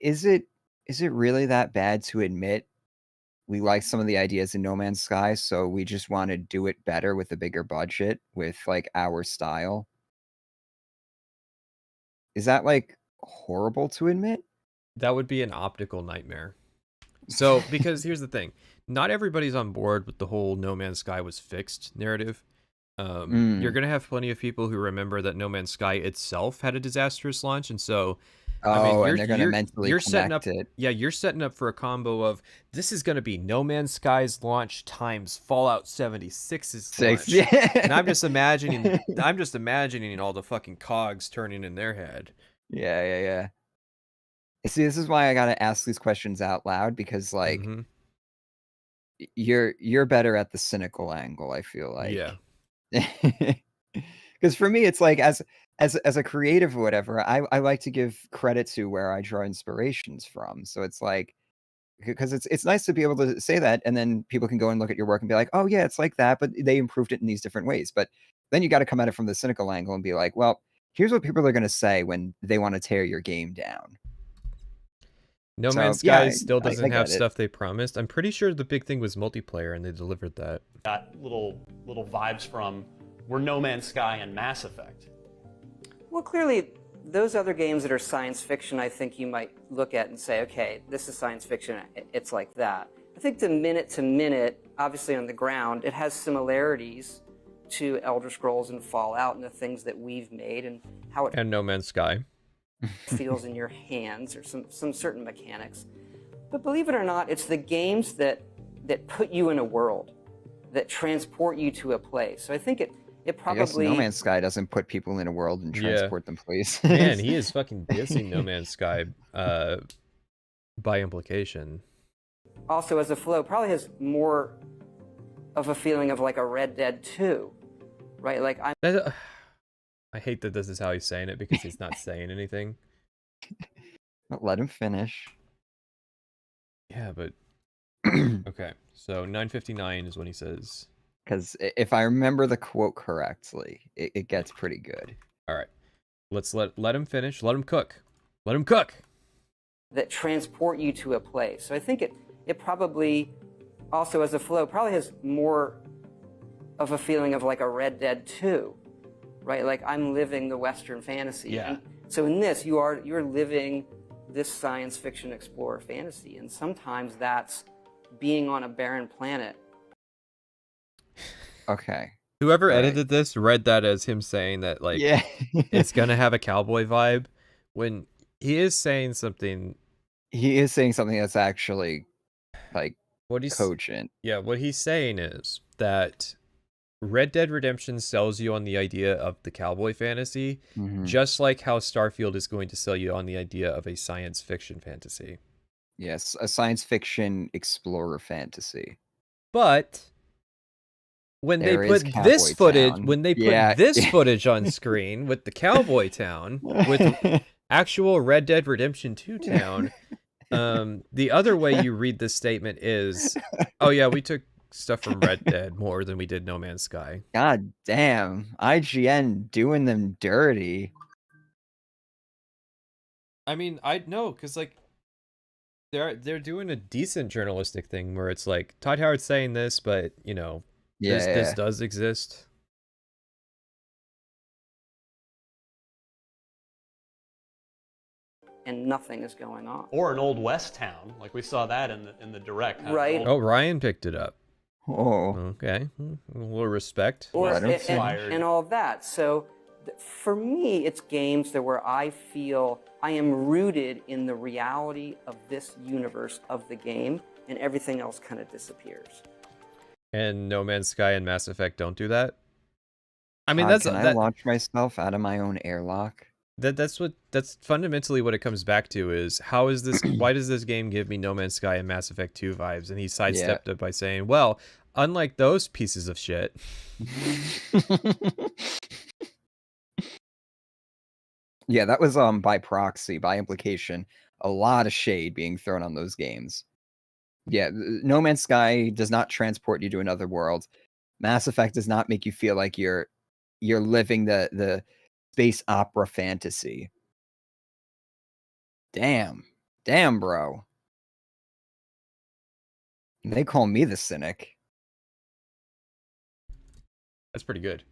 Is it really that bad to admit we like some of the ideas in No Man's Sky, so we just want to do it better with a bigger budget, with like our style? Is that like horrible to admit? That would be an optical nightmare. So, because here's the thing. Not everybody's on board with the whole No Man's Sky was fixed narrative. You're gonna have plenty of people who remember that No Man's Sky itself had a disastrous launch, and so I mean, and they're gonna mentally setting up, it. yeah, you're setting up for a combo of this is gonna be No Man's Sky's launch times Fallout 76's launch, and I'm just imagining all the fucking cogs turning in their head. Yeah. See, this is why I gotta ask these questions out loud, because like you're better at the cynical angle, I feel like. Yeah. Because for me, it's like as a creative or whatever, I like to give credit to where I draw inspirations from. So it's like, because it's nice to be able to say that, and then people can go and look at your work and be like, oh yeah, it's like that, but they improved it in these different ways. But then you got to come at it from the cynical angle and be like, well, here's what people are going to say when they want to tear your game down. No Man's Sky still doesn't have stuff they promised. I'm pretty sure the big thing was multiplayer, and they delivered that. Got little vibes from were No Man's Sky and Mass Effect. Well, clearly, those other games that are science fiction, I think you might look at and say, okay, this is science fiction, it's like that. I think the minute to minute, obviously on the ground, it has similarities to Elder Scrolls and Fallout and the things that we've made and how it... And No Man's Sky. feels in your hands, or some certain mechanics. But believe it or not, it's the games that put you in a world, that transport you to a place. So I think it probably... I guess No Man's Sky doesn't put people in a world and transport them places. Man, he is fucking dissing No Man's Sky by implication. Also, as a flow, probably has more of a feeling of like a Red Dead 2, right? Like I hate that this is how he's saying it, because he's not saying anything. Let him finish. Yeah, but... Okay, so 9:59 is when he says... Because if I remember the quote correctly, it gets pretty good. All right. Let's let him finish. Let him cook. Let him cook! That transport you to a place. So I think it probably, also as a flow, probably has more of a feeling of like a Red Dead 2. Right, like I'm living the Western fantasy. Yeah. And so in this, you're living this science fiction explorer fantasy, and sometimes that's being on a barren planet. Okay. Whoever edited this read that as him saying that, like, it's gonna have a cowboy vibe, when he is saying something. He is saying something that's actually like cogent. Yeah, what he's saying is that Red Dead Redemption sells you on the idea of the cowboy fantasy, just like how Starfield is going to sell you on the idea of a science fiction fantasy. Yes, a science fiction explorer fantasy. But when they put this footage, on screen with the cowboy town, with actual Red Dead Redemption 2 town, the other way you read this statement is, oh yeah, we took stuff from Red Dead more than we did No Man's Sky. God damn, IGN doing them dirty. I mean, I know, because like they're doing a decent journalistic thing where it's like Todd Howard saying this, but you know, this does exist. And nothing is going on. Or an Old West town, like we saw that in the direct. Right. Oh, Ryan picked it up. Oh. Okay. A little respect. Or, and all of that. So for me, it's games that where I feel I am rooted in the reality of this universe of the game, and everything else kind of disappears. And No Man's Sky and Mass Effect don't do that? I mean, can I launch myself out of my own airlock? That's fundamentally what it comes back to is how is this why does this game give me No Man's Sky and Mass Effect 2 vibes? And he sidestepped it by saying, well, unlike those pieces of shit. Yeah, that was by proxy, by implication, a lot of shade being thrown on those games. Yeah, No Man's Sky does not transport you to another world. Mass Effect does not make you feel like you're living the space opera fantasy. Damn, bro. They call me the cynic. That's pretty good.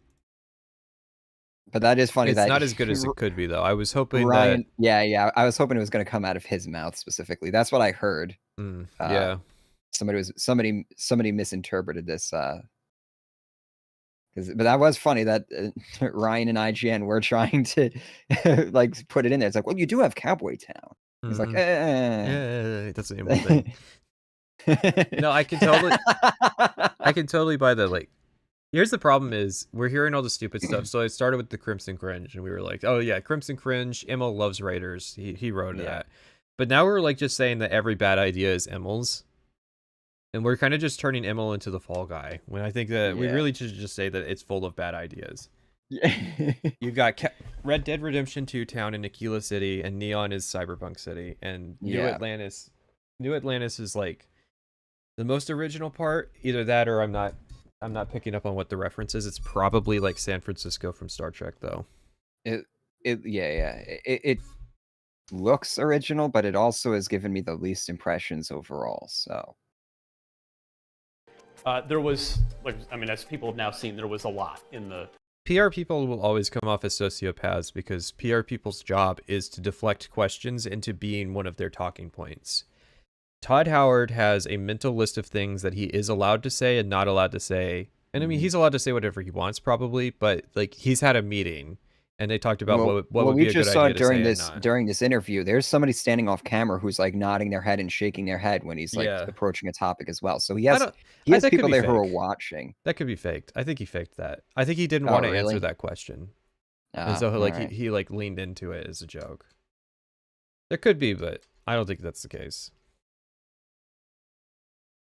But that is funny. It's not as good as it could be, though. I was hoping that... Yeah. I was hoping it was going to come out of his mouth specifically. That's what I heard. Yeah. Somebody misinterpreted this But that was funny that Ryan and IGN were trying to like put it in there. It's like, well, you do have Cowboy Town. He's like, that's the same thing. No, I can totally buy that. Like, here's the problem: is we're hearing all the stupid stuff. So I started with the Crimson Cringe, and we were like, oh yeah, Crimson Cringe. Emil loves writers. He wrote that. But now we're like just saying that every bad idea is Emil's. And we're kind of just turning Emil into the fall guy, when I think that we really should just say that it's full of bad ideas. You got Red Dead Redemption 2 town in Aquila City, and Neon is Cyberpunk City, and New Atlantis is like the most original part. Either that, or I'm not picking up on what the reference is. It's probably like San Francisco from Star Trek, though. It looks original, but it also has given me the least impressions overall. So. There was, like, I mean, as people have now seen, there was a lot in the... PR people will always come off as sociopaths because PR people's job is to deflect questions into being one of their talking points. Todd Howard has a mental list of things that he is allowed to say and not allowed to say. And I mean, he's allowed to say whatever he wants, probably, but like he's had a meeting and they talked about what would be a good idea to say during this interview. There's somebody standing off camera who's like nodding their head and shaking their head when he's like approaching a topic as well. So he has people there who are watching. That could be faked. I think he faked that. I think he didn't want to answer that question, and so he like leaned into it as a joke. There could be, but I don't think that's the case.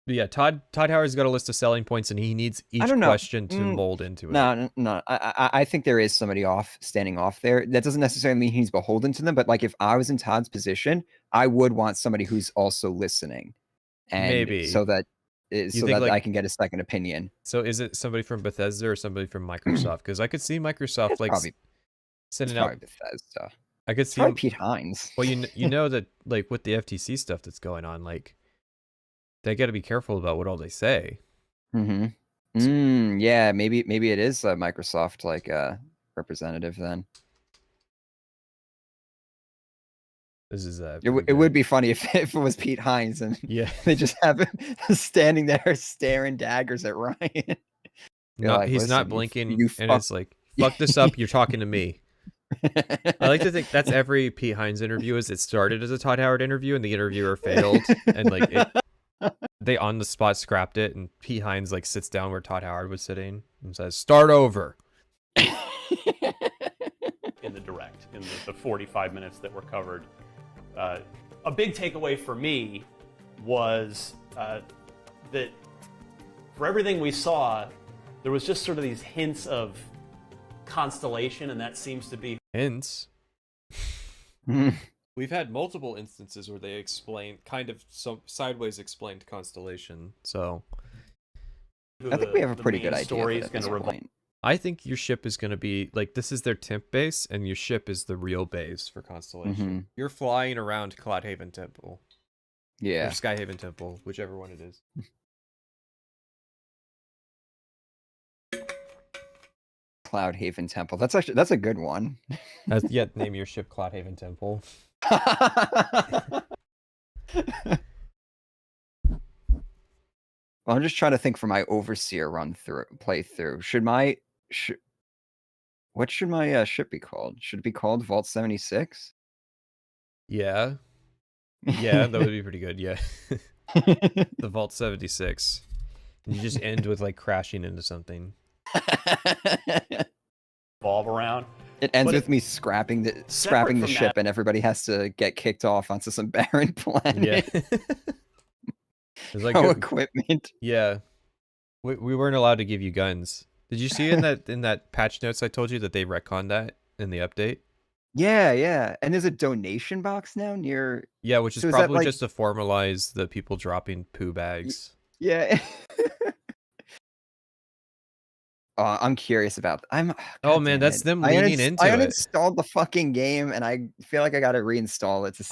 But yeah, Todd Howard's got a list of selling points, and he needs each question to mold into it. No. I think there is somebody standing off there. That doesn't necessarily mean he's beholden to them, but like if I was in Todd's position, I would want somebody who's also listening, and maybe so that I can get a second opinion. So is it somebody from Bethesda or somebody from Microsoft? Because I could see Microsoft sending out Bethesda. I could see probably Pete Hines. Well, you know that like with the FTC stuff that's going on, like. They got to be careful about what all they say. Yeah, maybe it is a Microsoft like representative then. This is it would be funny if it was Pete Hines and they just have him standing there staring daggers at Ryan. No, like, he's not blinking, and it's like, fuck this up. You're talking to me. I like to think that's every Pete Hines interview. Is it started as a Todd Howard interview and the interviewer failed, and like they on the spot scrapped it, and Pete Hines like sits down where Todd Howard was sitting and says, "Start over." In the direct, in the 45 minutes that were covered, a big takeaway for me was that for everything we saw, there was just sort of these hints of constellation, and that seems to be hints. We've had multiple instances where they explain, kind of sideways explained constellation. So I think we have a pretty good idea. I think your ship is going to be like, this is their temp base, and your ship is the real base for Constellation. You're flying around Cloudhaven Temple. Yeah. Or Skyhaven Temple, whichever one it is. Cloudhaven Temple. That's a good one. Name your ship Cloudhaven Temple. Well, I'm just trying to think for my Overseer playthrough. What should my ship be called? Should it be called Vault 76? Yeah, that would be pretty good. Yeah, the Vault 76. And you just end with like crashing into something. Evolve around. It ends with me scrapping the ship, and everybody has to get kicked off onto some barren planet. Yeah. There's like equipment. Yeah, we weren't allowed to give you guns. Did you see in that patch notes I told you that they retconned that in the update? Yeah. And there's a donation box now near. Yeah, which is probably just to formalize the people dropping poo bags. Yeah. I'm curious about. Oh man, that's them leaning into it. I uninstalled the fucking game, and I feel like I got to reinstall it to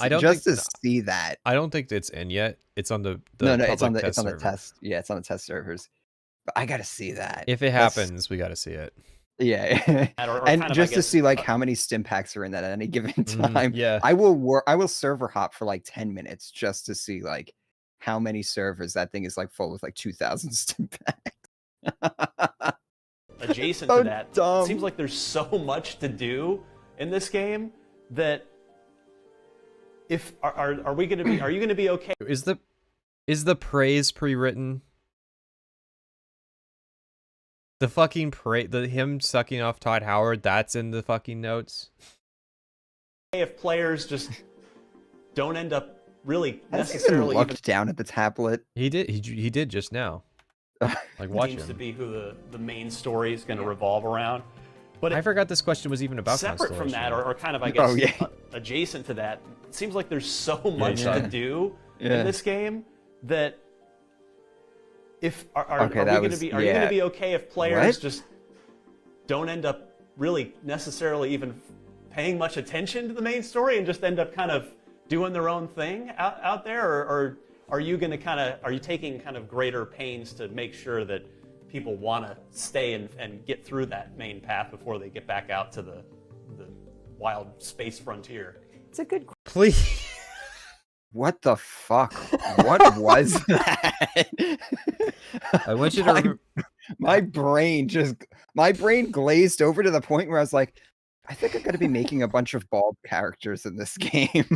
see that. I don't think it's in yet. It's on the no. It's on the test. Yeah, it's on the test servers. But I got to see that. If it happens, we got to see it. Yeah, and just to see like how many stim packs are in that at any given time. Yeah, I will server hop for like 10 minutes just to see like how many servers that thing is like full with like 2,000 stim packs. adjacent So to that, dumb. it seems like there's so much to do in this game that if are we gonna be? Are you gonna be okay? Is the praise pre-written? The fucking him sucking off Todd Howard, that's in the fucking notes. If players just don't end up really Has necessarily he even looked down at the tablet? He did. He did just now. Like watch seems him. to be who the main story is going to revolve around. But I forgot this question was even about separate from that, or kind of I Oh, guess yeah. adjacent to that, it seems like there's so much to do Yeah. in this game that if are Okay, we that going to was- be? Are you yeah. going to be okay if players What? just don't end up really necessarily even paying much attention to the main story and just end up kind of doing their own thing out there, or are you going to are you taking kind of greater pains to make sure that people want to stay and get through that main path before they get back out to the wild space frontier? It's a good Please. What the fuck? What was that? I want you to. My brain glazed over to the point where I was like, I think I'm going to be making a bunch of bald characters in this game.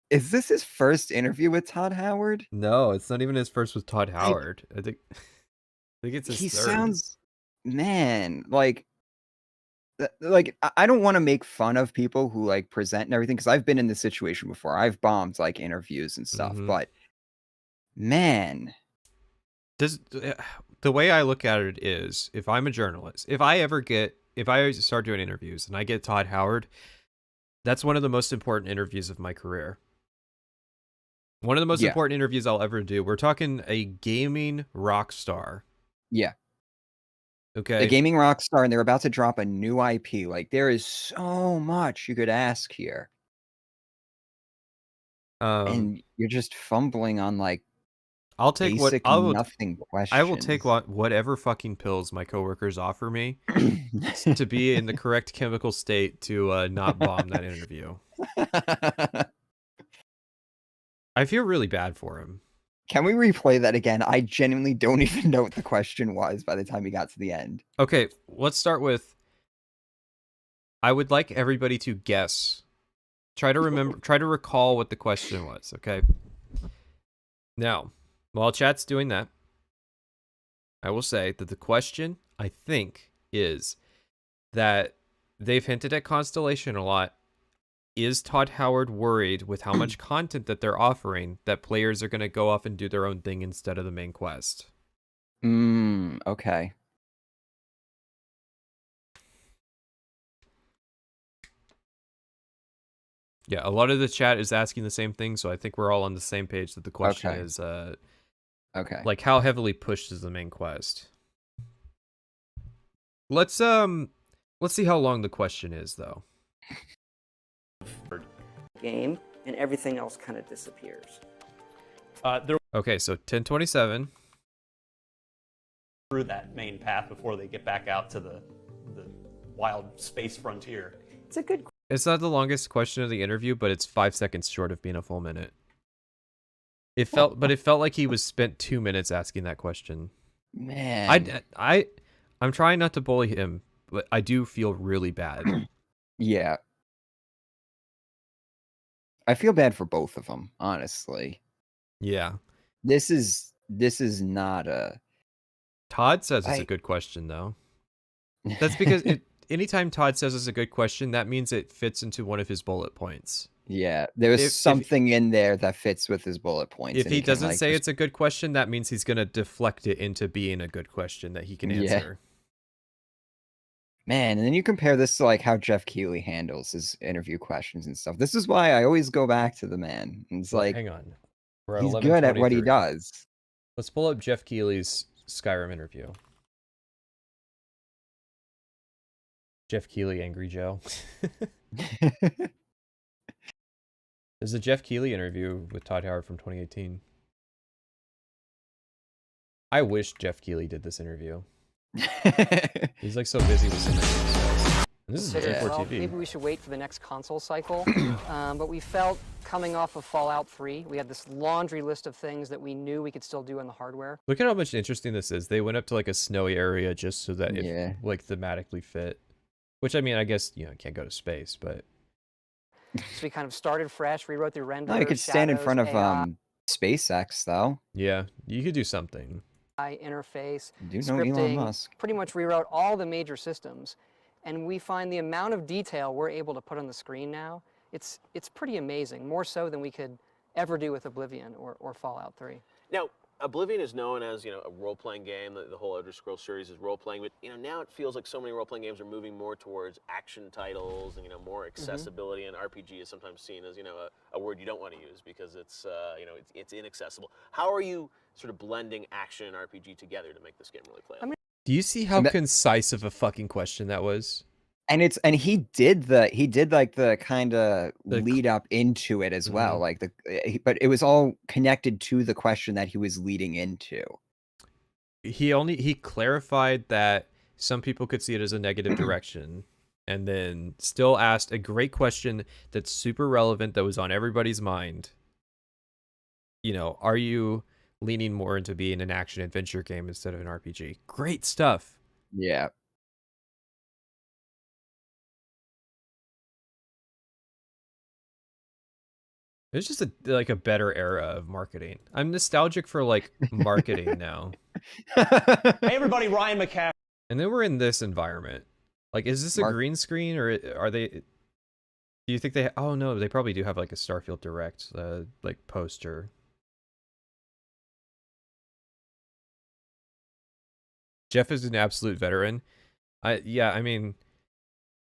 Is this his first interview with Todd Howard? No, it's not even his first with Todd Howard. I think it's his He third. sounds, man, like I don't want to make fun of people who like present and everything, because I've been in this situation before. I've bombed like interviews and stuff, but man, the way I look at it is, if I'm a journalist, if I start doing interviews and I get Todd Howard, that's one of the most important interviews of my career. One of the most important interviews I'll ever do. We're talking a gaming rock star. Yeah. Okay. A gaming rock star, and they're about to drop a new IP. Like, there is so much you could ask here. And you're just fumbling on like I'll take basic nothing questions. I will take whatever fucking pills my coworkers offer me to be in the correct chemical state to not bomb that interview. I feel really bad for him. Can we replay that again? I genuinely don't even know what the question was by the time we got to the end. Okay, let's start with, I would like everybody to guess. Try to recall what the question was, okay? Now, while chat's doing that, I will say that the question, I think, is that they've hinted at Constellation a lot. Is Todd Howard worried with how much content that they're offering that players are going to go off and do their own thing instead of the main quest? Okay. Yeah, a lot of the chat is asking the same thing, so I think we're all on the same page that the question is, okay, like, how heavily pushed is the main quest? Let's see how long the question is, though. game, and everything else kind of disappears. Okay, so 1027. Through that main path before they get back out to the wild space frontier. It's a good. It's not the longest question of the interview, but it's 5 seconds short of being a full minute. It felt like he was spent 2 minutes asking that question. Man, I'm trying not to bully him, but I do feel really bad. Yeah. I feel bad for both of them, honestly. Yeah. This is not a... Todd says it's a good question, though. That's because anytime Todd says it's a good question, that means it fits into one of his bullet points. Yeah, there's something in there that fits with his bullet points. If he doesn't say it's a good question, that means he's going to deflect it into being a good question that he can answer. Man, and then you compare this to like how Jeff Keighley handles his interview questions and stuff. This is why I always go back to the man. It's like, hang on, he's good at what he does. Let's pull up Jeff Keighley's Skyrim interview. Jeff Keighley, Angry Joe. There's a Jeff Keighley interview with Todd Howard from 2018. I wish Jeff Keighley did this interview. He's like so busy with so many episodes. This is considered, for well, TV. maybe we should wait for the next console cycle. But we felt coming off of Fallout 3, we had this laundry list of things that we knew we could still do on the hardware. Look at how much interesting this is. They went up to like a snowy area just so that it like thematically fit. Which, I mean, I guess, you know, can't go to space, but... So we kind of started fresh, rewrote the renders. No, you could stand in shadows, front of AI, SpaceX, though. Yeah, you could do something. interface, Do know Elon scripting, Musk. pretty much rewrote all the major systems. And we find the amount of detail we're able to put on the screen now, it's pretty amazing, more so than we could ever do with Oblivion or Fallout 3. Now, Oblivion is known as, you know, a role-playing game. The whole Elder Scrolls series is role-playing, but, you know, now it feels like so many role-playing games are moving more towards action titles and, you know, more accessibility. And RPG is sometimes seen as, you know, a word you don't want to use because it's, you know, it's inaccessible. How are you sort of blending action and RPG together to make this game really playable? Do you see how concise of a fucking question that was? And he did like the kind of lead up into it as well, like but it was all connected to the question that he was leading into. He clarified that some people could see it as a negative direction, and then still asked a great question that's super relevant that was on everybody's mind. You know, are you leaning more into being an action adventure game instead of an RPG? Great stuff. Yeah. It's just like a better era of marketing. I'm nostalgic for like marketing now. Hey everybody, Ryan McCaffrey. And then we're in this environment. Like, is this a green screen or are they? Do you think they? Oh no, they probably do have like a Starfield Direct like poster. Jeff is an absolute veteran. Yeah, I mean,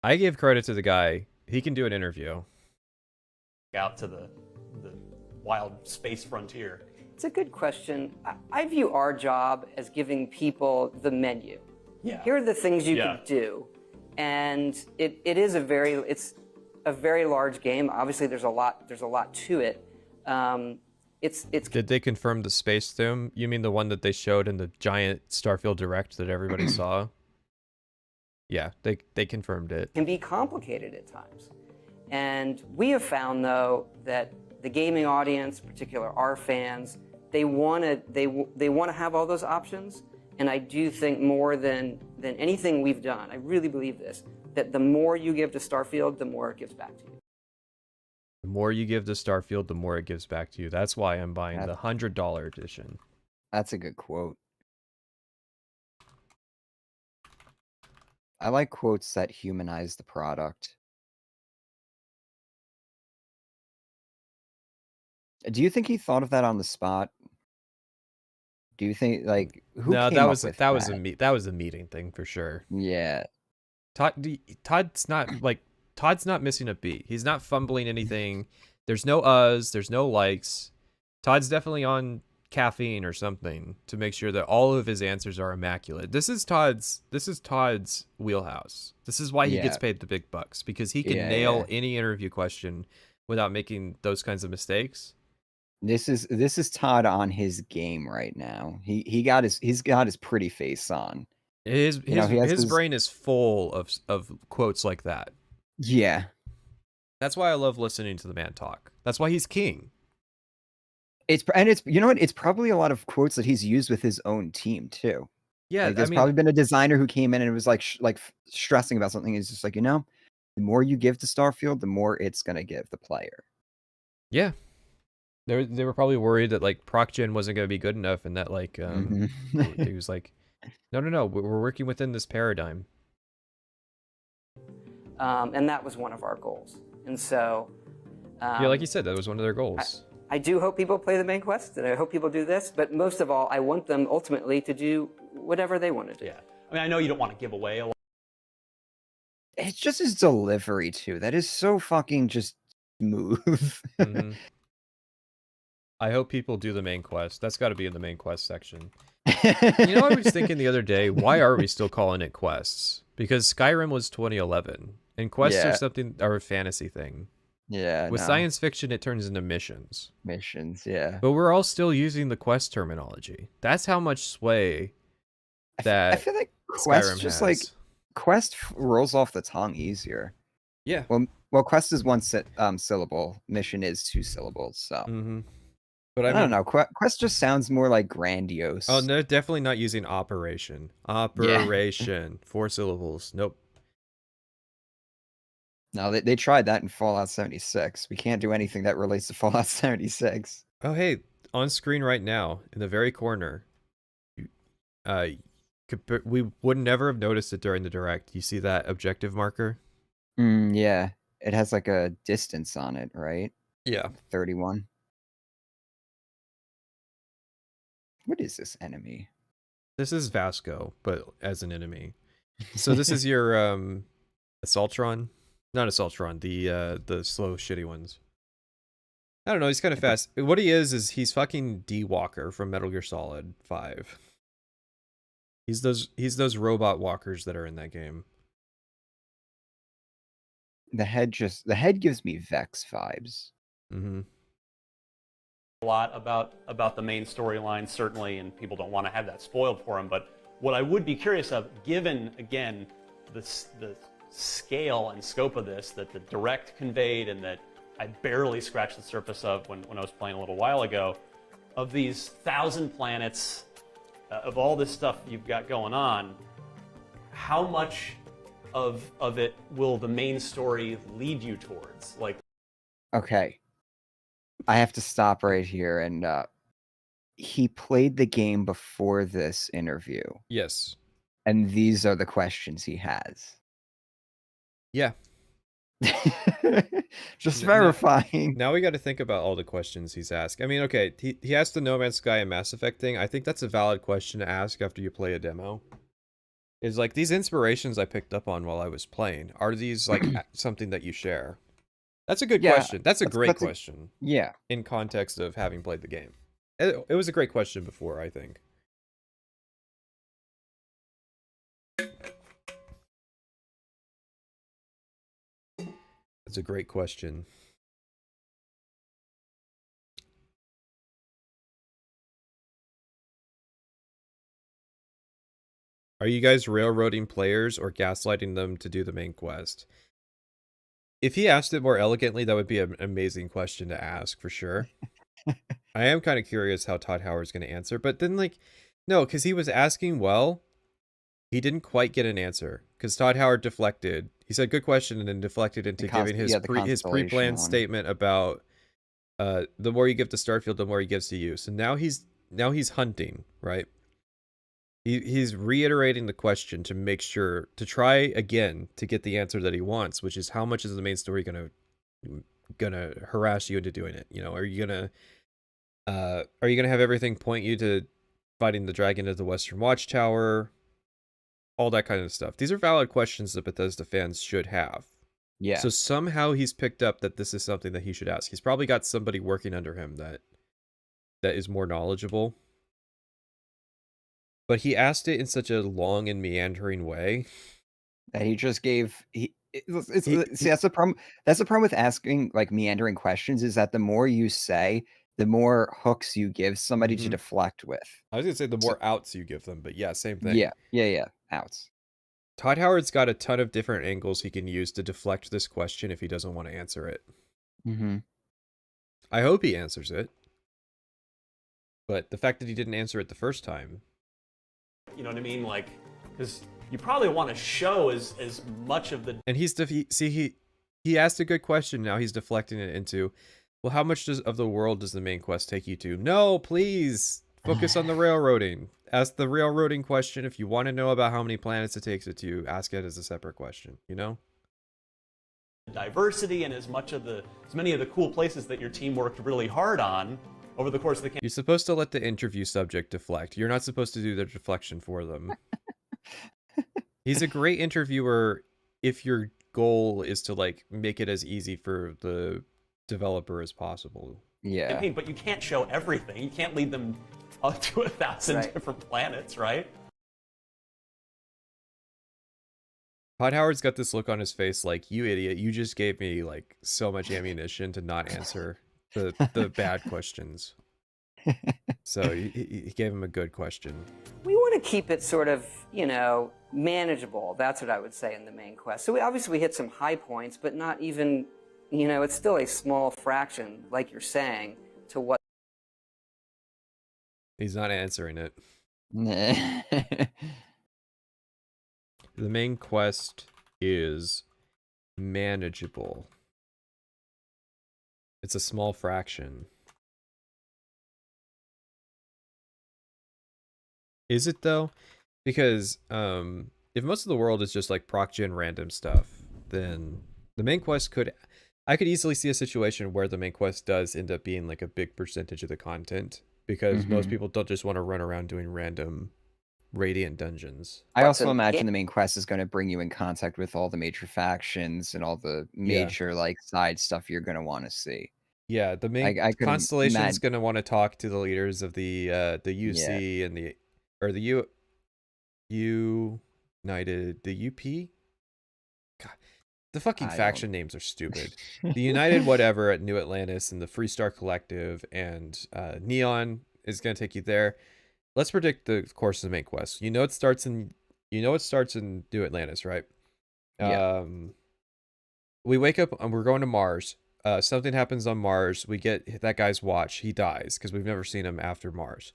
I give credit to the guy. He can do an interview. Out to the wild space frontier. It's a good question. I view our job as giving people the menu. Yeah. Here are the things you can do, and it's a very large game. Obviously, there's a lot to it. Did they confirm the space theme? You mean the one that they showed in the giant Starfield Direct that everybody saw? Yeah, they confirmed it. Can be complicated at times. And we have found, though, that the gaming audience, particularly our fans, they want to have all those options. And I do think more than anything we've done, I really believe this, that the more you give to Starfield, the more it gives back to you. The more you give to Starfield, the more it gives back to you. That's why I'm buying the $100 edition. That's a good quote. I like quotes that humanize the product. Do you think he thought of that on the spot? Do you think like who? No, came that up was with that was a meeting thing for sure. Yeah. Todd's not missing a beat. He's not fumbling anything. There's no uhs, there's no likes. Todd's definitely on caffeine or something to make sure that all of his answers are immaculate. This is Todd's wheelhouse. This is why he gets paid the big bucks, because he can nail any interview question without making those kinds of mistakes. This is Todd on his game right now. He's got his pretty face on. His brain is full of quotes like that. Yeah. That's why I love listening to the man talk. That's why he's king. It's you know what? It's probably a lot of quotes that he's used with his own team too. Yeah, like, there's probably been a designer who came in and was like stressing about something. He's just like, you know, the more you give to Starfield, the more it's gonna give the player. Yeah. They were probably worried that like ProcGen wasn't going to be good enough, and that like he was like, no, we're working within this paradigm. And that was one of our goals. And so, yeah, like you said, that was one of their goals. I do hope people play the main quest, and I hope people do this. But most of all, I want them ultimately to do whatever they want to do. Yeah, I mean, I know you don't want to give away a lot. It's just his delivery too. That is so fucking just smooth. I hope people do the main quest. That's got to be in the main quest section. You know, I was thinking the other day, why are we still calling it quests? Because Skyrim was 2011, and quests are a fantasy thing. Yeah. With science fiction, it turns into missions. Missions, yeah. But we're all still using the quest terminology. That's how much sway that I feel like quests Skyrim just has. Quest rolls off the tongue easier. Yeah. Well, quest is one syllable. Mission is 2 syllables. So. But I don't know. Quest just sounds more like grandiose. Oh, no, definitely not using operation. Operation. 4 syllables. Nope. No, they tried that in Fallout 76. We can't do anything that relates to Fallout 76. Oh, hey, on screen right now, in the very corner, we would never have noticed it during the direct. You see that objective marker? Yeah. It has like a distance on it, right? Yeah. 31. What is this enemy? This is Vasco, but as an enemy. So this is your Assaultron? Not Assaultron, the slow shitty ones. I don't know, he's kind of fast. What he is he's fucking D-Walker from Metal Gear Solid 5. He's those robot walkers that are in that game. The head gives me Vex vibes. A lot about the main storyline, certainly, and people don't want to have that spoiled for them. But what I would be curious of, given again the scale and scope of this that the direct conveyed, and that I barely scratched the surface of when I was playing a little while ago, of these 1,000 planets, of all this stuff you've got going on, how much of it will the main story lead you towards? Like, okay. I have to stop right here, and he played the game before this interview. Yes. And these are the questions he has. Yeah. Just verifying. Now we got to think about all the questions he's asked. I mean, okay, he asked the No Man's Sky and Mass Effect thing. I think that's a valid question to ask after you play a demo. Is like, these inspirations I picked up on while I was playing, are these like something that you share? That's a good question. That's a great question. Yeah. In context of having played the game. It was a great question before, I think. That's a great question. Are you guys railroading players or gaslighting them to do the main quest? If he asked it more elegantly, that would be an amazing question to ask, for sure. I am kind of curious how Todd Howard's going to answer, but then, like, no, because he was asking well, he didn't quite get an answer, because Todd Howard deflected. He said, good question, and then deflected into giving his pre-planned statement about the more you give to Starfield, the more he gives to you. So now he's hunting, right? He's reiterating the question to make sure, to try again to get the answer that he wants, which is, how much is the main story gonna harass you into doing it? You know, are you gonna have everything point you to fighting the dragon at the Western Watchtower? All that kind of stuff. These are valid questions that Bethesda fans should have. Yeah. So somehow he's picked up that this is something that he should ask. He's probably got somebody working under him that is more knowledgeable. But he asked it in such a long and meandering way that he just gave. See, that's the problem. That's the problem with asking like meandering questions, is that the more you say, the more hooks you give somebody to deflect with. I was gonna say the more outs you give them, but yeah, same thing. Yeah. Outs. Todd Howard's got a ton of different angles he can use to deflect this question if he doesn't want to answer it. I hope he answers it. But the fact that he didn't answer it the first time. You know what I mean? Like, because you probably want to show as much of the... And he asked a good question, now he's deflecting it into, well, how much of the world does the main quest take you to? No, please, focus on the railroading. Ask the railroading question. If you want to know about how many planets it takes it to, ask it as a separate question, you know? Diversity and as many of the cool places that your team worked really hard on over the course of the campaign. You're supposed to let the interview subject deflect. You're not supposed to do the deflection for them. He's a great interviewer if your goal is to like make it as easy for the developer as possible. Yeah. But you can't show everything. You can't lead them up to 1,000 different planets, right? Todd Howard's got this look on his face like, you idiot, you just gave me like so much ammunition to not answer the bad questions. So he gave him a good question. We want to keep it sort of, manageable. That's what I would say in the main quest. So we hit some high points, but not even, it's still a small fraction, like you're saying, to what. He's not answering it. The main quest is manageable. It's a small fraction. Is it though? Because if most of the world is just like proc gen random stuff, then the main quest I could easily see a situation where the main quest does end up being like a big percentage of the content, because most people don't just want to run around doing random Radiant dungeons. I also imagine the main quest is going to bring you in contact with all the major factions and all the major like side stuff you're going to want to see. Yeah, the main Constellation is going to want to talk to the leaders of the UC and the United, the UP. God, the fucking faction names are stupid. The United whatever at New Atlantis and the Freestar Collective and Neon is going to take you there. Let's predict the course of the main quest. It starts in New Atlantis, right? Yeah. We wake up and we're going to Mars. Something happens on Mars. We get that guy's watch. He dies because we've never seen him after Mars.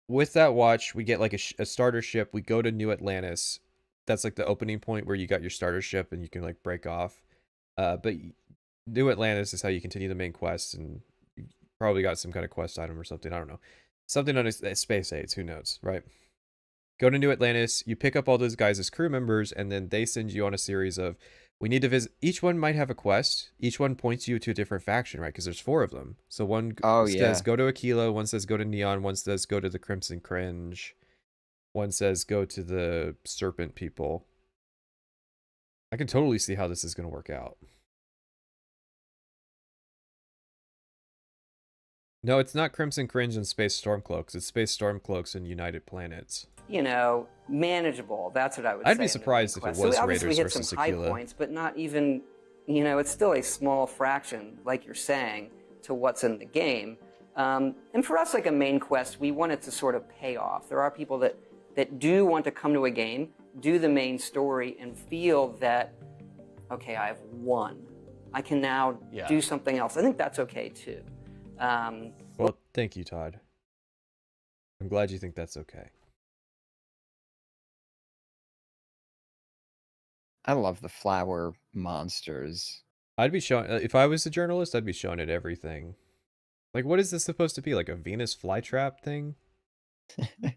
With that watch, we get like a starter ship. We go to New Atlantis. That's like the opening point where you got your starter ship and you can like break off. But New Atlantis is how you continue the main quest, and you probably got some kind of quest item or something. I don't know. Something on a space aids, who knows, right? Go to New Atlantis, you pick up all those guys as crew members, and then they send you on a series of, we need to visit. Each one might have a quest. Each one points you to a different faction, right? Because there's 4 of them. So one says go to Aquila, one says go to Neon, one says go to the Crimson Cringe, one says go to the Serpent people. I can totally see how this is going to work out. No, it's not Crimson Cringe and Space Stormcloaks. It's Space Stormcloaks and United Planets. Manageable. That's what I would say. I'd be surprised if it was Raiders versus Aquila. High points, but not even, it's still a small fraction, like you're saying, to what's in the game. And for us, like a main quest, we want it to sort of pay off. There are people that do want to come to a game, do the main story, and feel that, okay, I've won. I can now do something else. I think that's okay too. Well, thank you, Todd. I'm glad you think that's okay. I love the flower monsters. I'd be showing, if I was a journalist, I'd be showing it everything. Like, what is this supposed to be? Like a Venus flytrap thing? But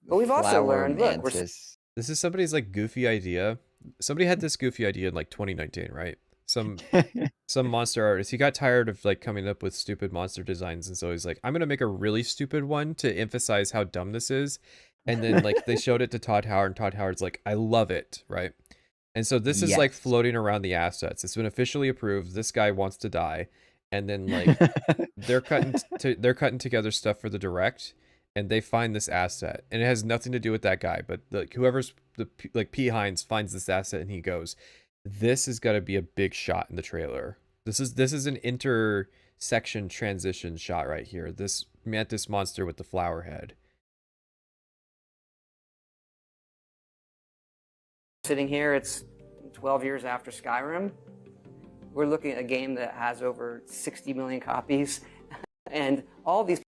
we've also learned, look, this is somebody's like goofy idea. Somebody had this goofy idea in like 2019, right? Some monster artist, he got tired of like coming up with stupid monster designs, and so he's like, I'm gonna make a really stupid one to emphasize how dumb this is. And then like they showed it to Todd Howard, and Todd Howard's like, I love it, right? And so this is like floating around the assets. It's been officially approved. This guy wants to die, and then like they're cutting together stuff for the direct, and they find this asset, and it has nothing to do with that guy, but like whoever's P. Hines finds this asset, and he goes, this is got to be a big shot in the trailer. This is an intersection transition shot right here. This mantis monster with the flower head. Sitting here, it's 12 years after Skyrim. We're looking at a game that has over 60 million copies, and all these.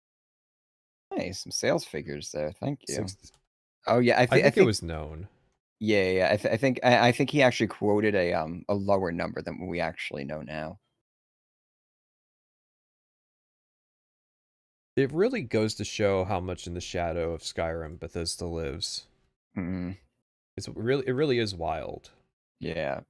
Hey, some sales figures there. Thank you. Oh yeah, I think it was known. Yeah. I think he actually quoted a lower number than what we actually know now. It really goes to show how much in the shadow of Skyrim Bethesda lives. Mm-hmm. It really is wild. Yeah.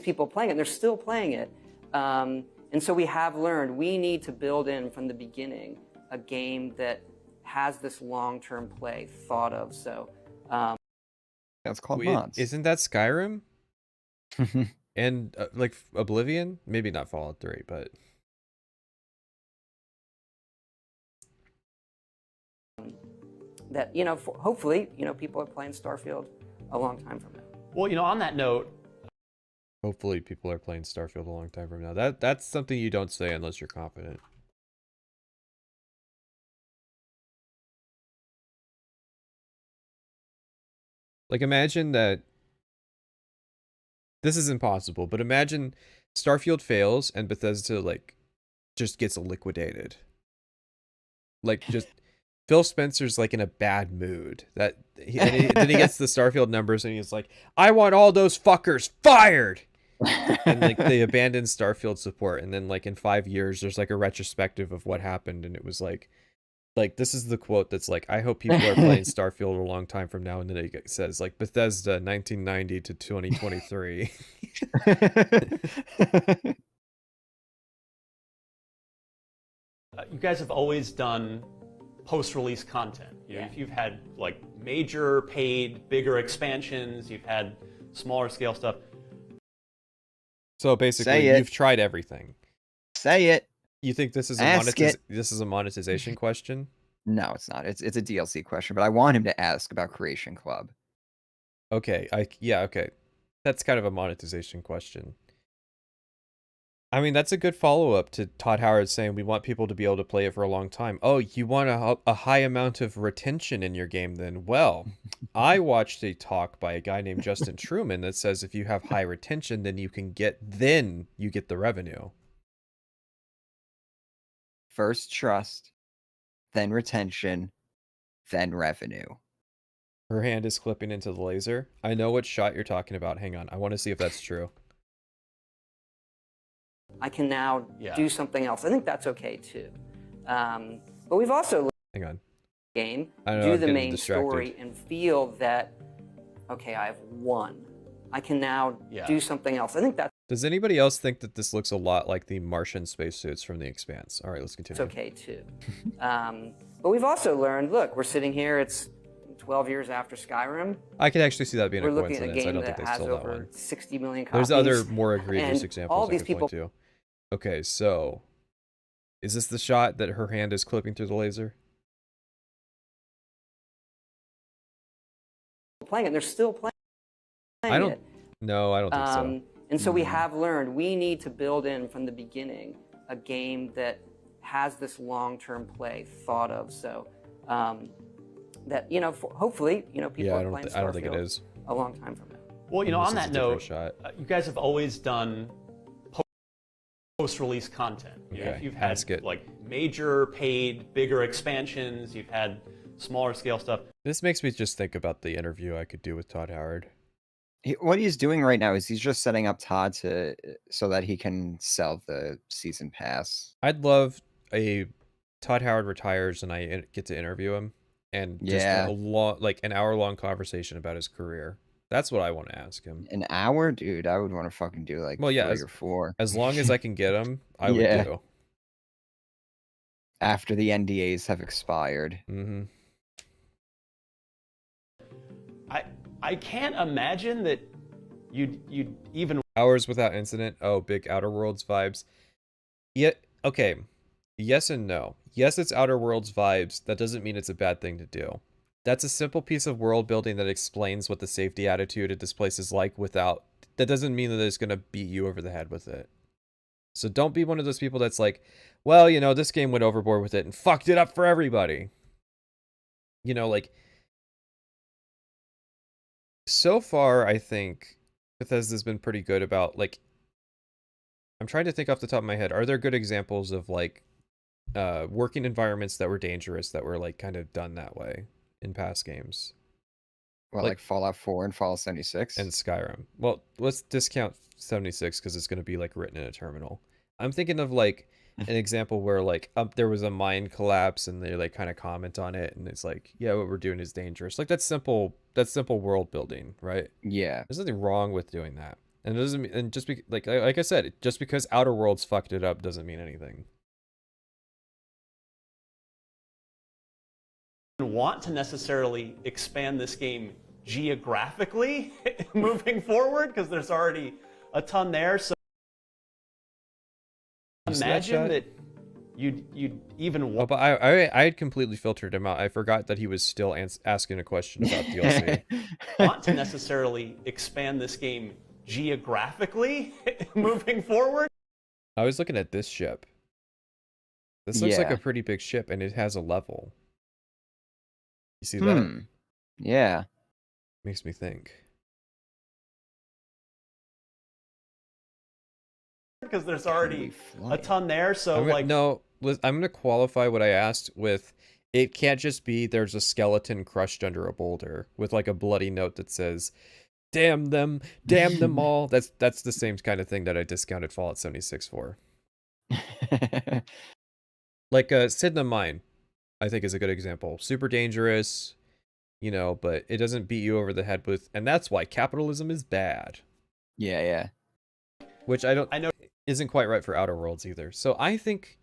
People playing it, they're still playing it. And so we have learned we need to build in from the beginning a game that has this long-term play thought of. So that's called mods. Isn't that Skyrim? And like Oblivion? Maybe not Fallout 3, but that, hopefully, people are playing Starfield a long time from now. Well, on that note, hopefully people are playing Starfield a long time from now. That's something you don't say unless you're confident. Like, imagine that. This is impossible, but imagine Starfield fails and Bethesda, like, just gets liquidated. Like, just Phil Spencer's, like, in a bad mood. Then he gets the Starfield numbers and he's like, I want all those fuckers fired! And, like, they abandon Starfield support. And then, like, in 5 years, there's, like, a retrospective of what happened. And it was like, this is the quote that's like, I hope people are playing Starfield a long time from now. And then it says, like, Bethesda 1990 to 2023. You guys have always done post-release content. You've had, like, major paid, bigger expansions. You've had smaller scale stuff. So basically, you've tried everything. Say it. You think this is a monetization question? No, it's not. It's a DLC question, but I want him to ask about Creation Club. Okay, okay. That's kind of a monetization question. I mean, that's a good follow-up to Todd Howard saying we want people to be able to play it for a long time. Oh, you want a high amount of retention in your game then? Well, I watched a talk by a guy named Justin Truman that says if you have high retention, then you get the revenue. First trust, then retention, then revenue. Her hand is clipping into the laser. I know what shot you're talking about. Hang on. I want to see if that's true. I can now do something else. I think that's okay too. But we've also hang on. Game, do the main story and feel that, okay, I've won. I can now do something else. I think that's Does anybody else think that this looks a lot like the Martian spacesuits from The Expanse? All right, let's continue. It's okay too. But we've also learned, look, we're sitting here, it's 12 years after Skyrim. I can actually see that being a coincidence. We're looking at a game I don't think that they has stole that over one. 60 million copies. There's other more egregious examples all I these could people point to. Okay, so is this the shot that her hand is clipping through the laser? Playing it, they're still playing it. No, I don't think so. And so we have learned we need to build in from the beginning a game that has this long-term play thought of. So that hopefully people are playing Starfield I don't think it is a long time from now. Well, on that note, you guys have always done post-release content. Okay. You've had like major paid, bigger expansions. You've had smaller scale stuff. This makes me just think about the interview I could do with Todd Howard. What he's doing right now is he's just setting up Todd so that he can sell the season pass. I'd love a Todd Howard retires and I get to interview him and just an hour-long conversation about his career. That's what I want to ask him. An hour? Dude, I would want to fucking do like 3 or 4. As long as I can get him, I would do. After the NDAs have expired. Mm-hmm. I can't imagine that you'd even hours without incident. Oh, big Outer Worlds vibes. Yeah, okay. Yes and no. Yes, it's Outer Worlds vibes. That doesn't mean it's a bad thing to do. That's a simple piece of world building that explains what the safety attitude at this place is like without... That doesn't mean that it's going to beat you over the head with it. So don't be one of those people that's like, well, this game went overboard with it and fucked it up for everybody. Like... So far, I think Bethesda's been pretty good about, like... I'm trying to think off the top of my head. Are there good examples of, like, working environments that were dangerous that were, like, kind of done that way in past games? Well, like Fallout 4 and Fallout 76? And Skyrim. Well, let's discount 76 because it's going to be, like, written in a terminal. I'm thinking of, like, an example where, like, there was a mine collapse and they, like, kind of comment on it and it's like, yeah, what we're doing is dangerous. Like, that's simple world building, right? Yeah. There's nothing wrong with doing that. And it doesn't, and just like I said, just because Outer Worlds fucked it up doesn't mean anything. Want to necessarily expand this game geographically moving forward because there's already a ton there. So imagine that you'd even want. Oh, but I had completely filtered him out. I forgot that he was still asking a question about DLC. Want to necessarily expand this game geographically moving forward. I was looking at this ship. This looks like a pretty big ship, and it has a level. You see that? Yeah. Makes me think. Because there's already a ton there, so like... No, I'm going to qualify what I asked with, it can't just be there's a skeleton crushed under a boulder with like a bloody note that says, damn them all. That's the same kind of thing that I discounted Fallout 76 for. Like Sid in the Mine, I think is a good example. Super dangerous, you know, but it doesn't beat you over the head with, and that's why capitalism is bad. Yeah. Which I know isn't quite right for Outer Worlds either. So I think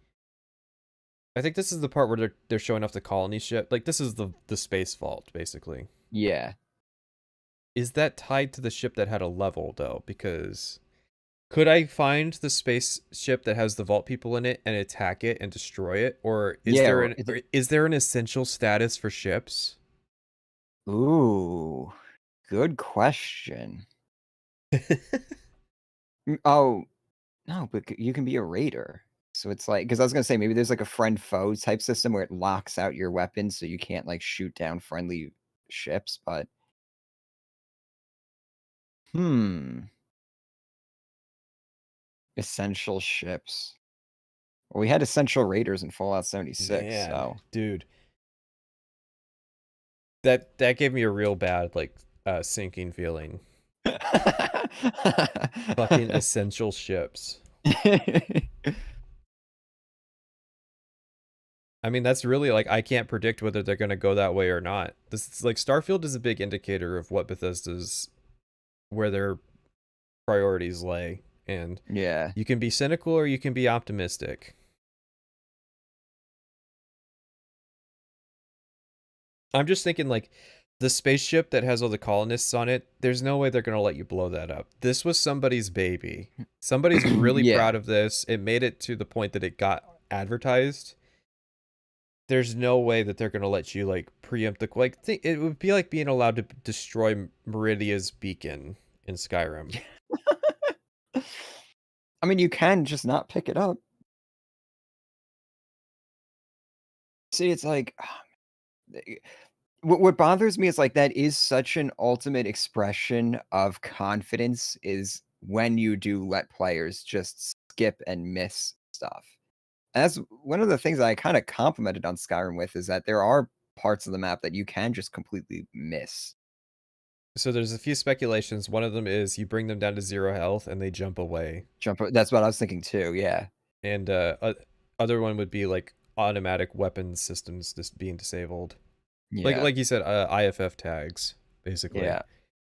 this is the part where they're showing off the colony ship. Like this is the space vault, basically. Yeah. Is that tied to the ship that had a level though? Because could I find the spaceship that has the vault people in it and attack it and destroy it? Or is there an essential status for ships? Ooh, good question. Oh, no, but you can be a raider. So it's like, because I was going to say, maybe there's like a friend-foe type system where it locks out your weapons so you can't like shoot down friendly ships, but... Essential ships. Well, we had essential raiders in Fallout 76, Man, so... Dude. That gave me a real bad, like, sinking feeling. Fucking essential ships. I mean, that's really, like, I can't predict whether they're going to go that way or not. This is, like, Starfield is a big indicator of what Bethesda's, where their priorities lay. And yeah, you can be cynical or you can be optimistic. I'm just thinking, like, the spaceship that has all the colonists on it, there's no way they're going to let you blow that up. This was somebody's baby. Somebody's really proud of this. It made it to the point that it got advertised. There's no way that they're going to let you, like, preempt the... Like, it would be like being allowed to destroy Meridia's beacon in Skyrim. I mean, you can just not pick it up. See, it's like... What bothers me is like that is such an ultimate expression of confidence is when you do let players just skip and miss stuff. And that's one of the things that I kind of complimented on Skyrim with is that there are parts of the map that you can just completely miss. So there's a few speculations. One of them is you bring them down to 0 health and they jump away. That's what I was thinking too, yeah. And other one would be like automatic weapons systems just being disabled. Yeah. Like you said, IFF tags, basically. Yeah.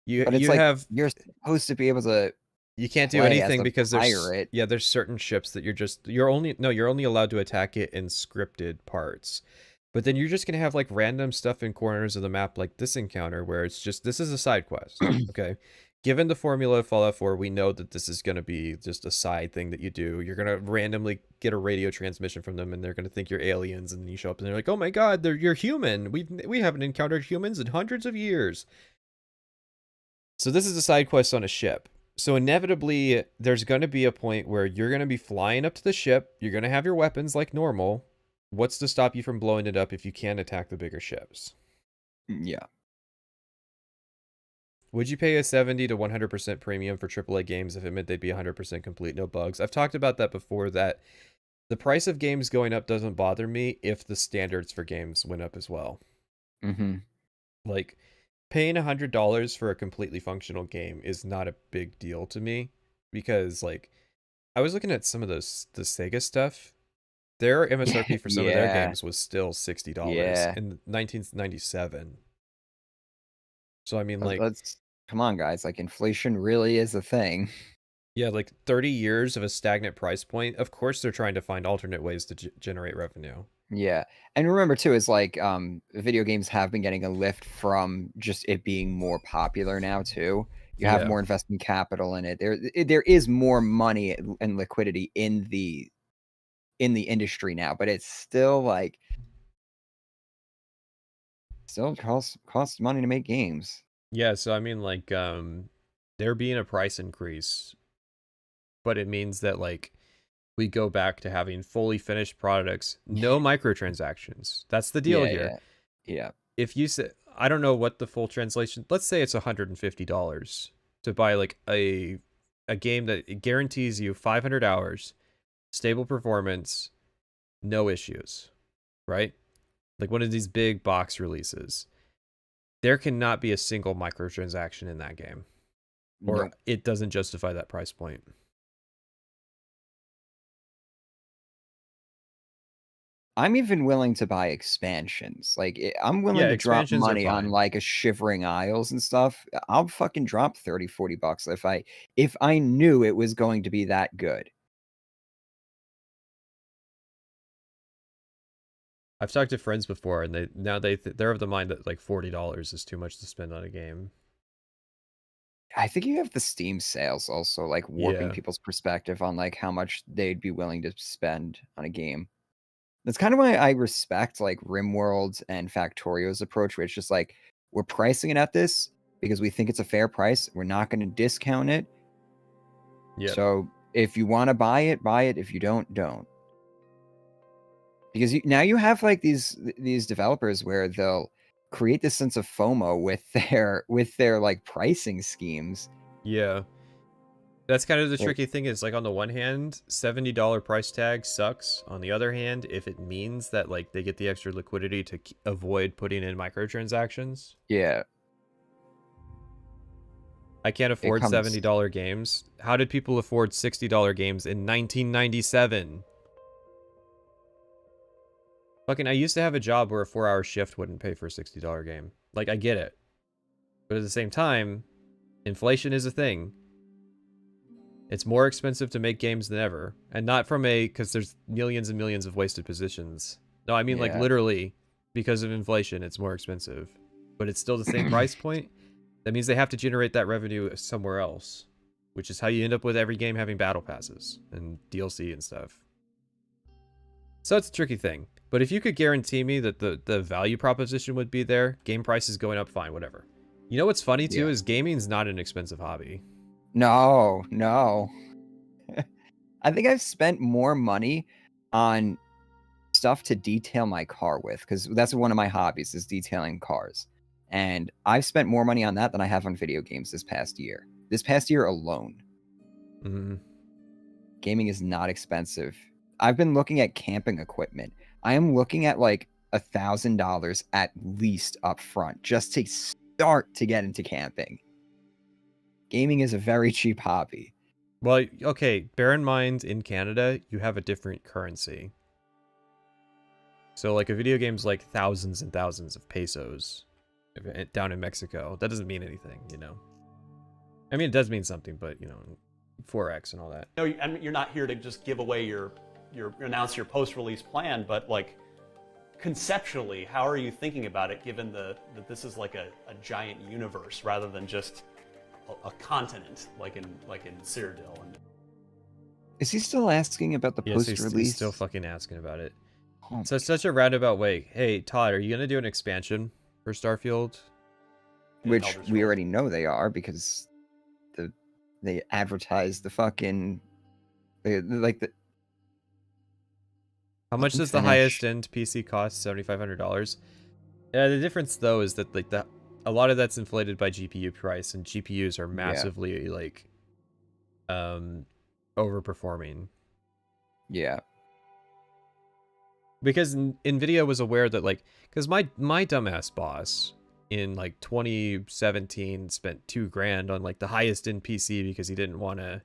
But it's you're supposed to be able to... You can't do anything because there's certain ships that you're only allowed to attack it in scripted parts. But then you're just going to have like random stuff in corners of the map like this encounter where it's just, this is a side quest. Okay. Given the formula of Fallout 4, we know that this is going to be just a side thing that you do. You're going to randomly get a radio transmission from them and they're going to think you're aliens, and then you show up and they're like, "Oh my god, you're human. We haven't encountered humans in hundreds of years." So this is a side quest on a ship. So inevitably there's going to be a point where you're going to be flying up to the ship, you're going to have your weapons like normal. What's to stop you from blowing it up if you can attack the bigger ships? Yeah. Would you pay a 70 to 100% premium for AAA games if it meant they'd be 100% complete, no bugs? I've talked about that before, that the price of games going up doesn't bother me if the standards for games went up as well. Mm-hmm. Like, paying $100 for a completely functional game is not a big deal to me, because, like, I was looking at some of the Sega stuff. Their MSRP for some of their games was still $60 in 1997. So, I mean, like... Come on, guys. Like, inflation really is a thing. Yeah, like 30 years of a stagnant price point. Of course, they're trying to find alternate ways to generate revenue. Yeah. And remember, too, is like video games have been getting a lift from just it being more popular now, too. You have more investment capital in it. There is more money and liquidity in the industry now, but it's still like costs money to make games. Yeah, so I mean, like, there being a price increase, but it means that, like, we go back to having fully finished products, no microtransactions. That's the deal here. Yeah. if you say, I don't know what the full translation, let's say it's $150 to buy like a game that guarantees you 500 hours, stable performance, no issues, right? Like one of these big box releases. There cannot be a single microtransaction in that game, or it doesn't justify that price point. I'm even willing to buy expansions. Like, I'm willing to drop money on like a Shivering Isles and stuff. I'll fucking drop 30, 40 bucks if I knew it was going to be that good. I've talked to friends before, and they're of the mind that like $40 is too much to spend on a game. I think you have the Steam sales also like warping people's perspective on like how much they'd be willing to spend on a game. That's kind of why I respect like RimWorld and Factorio's approach, where it's just like, we're pricing it at this because we think it's a fair price. We're not going to discount it. So if you want to buy it, buy it. If you don't, don't. Because now you have like these developers where they'll create this sense of FOMO with their like pricing schemes. Yeah. That's kind of the tricky thing is, like, on the one hand, $70 price tag sucks. On the other hand, if it means that, like, they get the extra liquidity to avoid putting in microtransactions. Yeah. I can't afford $70 games. How did people afford $60 games in 1997? Fucking, I used to have a job where a 4-hour shift wouldn't pay for a $60 game. Like, I get it. But at the same time, inflation is a thing. It's more expensive to make games than ever. And not from because there's millions and millions of wasted positions. No, I mean, like, literally, because of inflation, it's more expensive. But it's still the same price point. That means they have to generate that revenue somewhere else. Which is how you end up with every game having battle passes and DLC and stuff. So it's a tricky thing. But if you could guarantee me that the value proposition would be there, game prices going up, fine, whatever. You know what's funny, too, is gaming's not an expensive hobby. No. I think I've spent more money on stuff to detail my car with, because that's one of my hobbies, is detailing cars. And I've spent more money on that than I have on video games this past year. This past year alone. Gaming is not expensive. I've been looking at camping equipment. I am looking at like $1,000 at least up front just to start to get into camping. Gaming is a very cheap hobby. Well, okay, bear in mind, in Canada, you have a different currency. So, like, a video game's like thousands and thousands of pesos down in Mexico. That doesn't mean anything, you know? I mean, it does mean something, but, you know, Forex and all that. No, I mean, you're not here to just give away announce your post-release plan, but, like, conceptually, how are you thinking about it, given that this is like a giant universe rather than just a continent, like in Cyrodiil? Is he still asking about the post-release? He's still fucking asking about it. So it's such a roundabout way. Hey, Todd, are you gonna do an expansion for Starfield? Which we already know they are, because they advertise the fucking How much does the highest end PC cost? $7,500. Yeah, the difference though is that like a lot of that's inflated by GPU price, and GPUs are massively like overperforming. Yeah. Because Nvidia was aware that, like, because my dumbass boss in like 2017 spent $2,000 on like the highest end PC because he didn't want to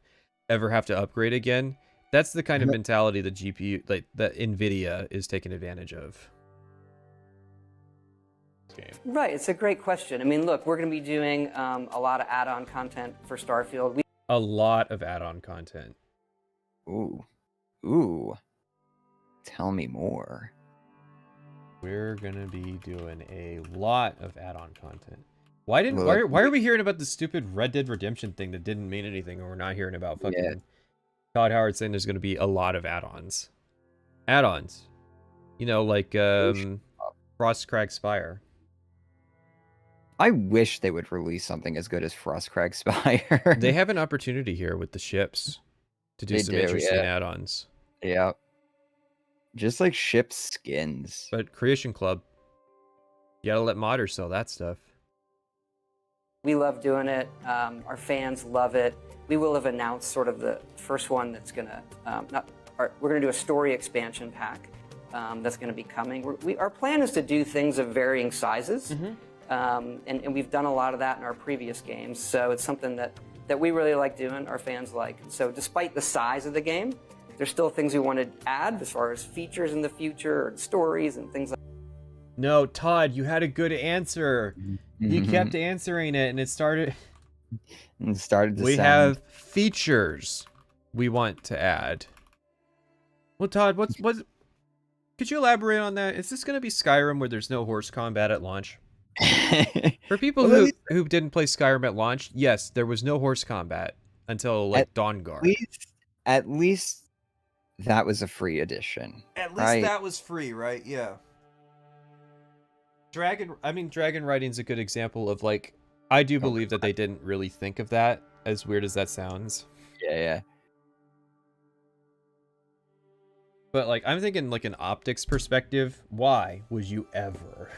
ever have to upgrade again. That's the kind of mentality that that Nvidia is taking advantage of. Right, it's a great question. I mean, look, we're going to be doing a lot of add-on content for Starfield. A lot of add-on content. Ooh. Tell me more. We're gonna be doing a lot of add-on content. Why are we hearing about the stupid Red Dead Redemption thing that didn't mean anything, and we're not hearing about fucking Todd Howard saying there's gonna be a lot of add-ons? Add-ons. You know, like Frostcrag Spire. I wish they would release something as good as Frostcrag Spire. They have an opportunity here with the ships to do some interesting add-ons. Yeah. Just like ship skins. But Creation Club. You gotta let modders sell that stuff. We love doing it. Our fans love it. We will have announced sort of the first one that's gonna we're gonna do a story expansion pack that's gonna be coming. Our plan is to do things of varying sizes, and we've done a lot of that in our previous games. So it's something that we really like doing. Our fans like. So despite the size of the game, there's still things we want to add as far as features in the future and stories and things like. No, Todd, you had a good answer. You kept answering it, and it started. And it started to We sound... have features we want to add. Well, Todd, what? Could you elaborate on that? Is this going to be Skyrim where there's no horse combat at launch? For people who didn't play Skyrim at launch, yes, there was no horse combat until like Dawnguard. At least that was a free edition. At least that was free, right? Yeah. Dragon Riding's a good example of like, I do believe that they didn't really think of that, as weird as that sounds. Yeah. But like, I'm thinking like an optics perspective, why would you ever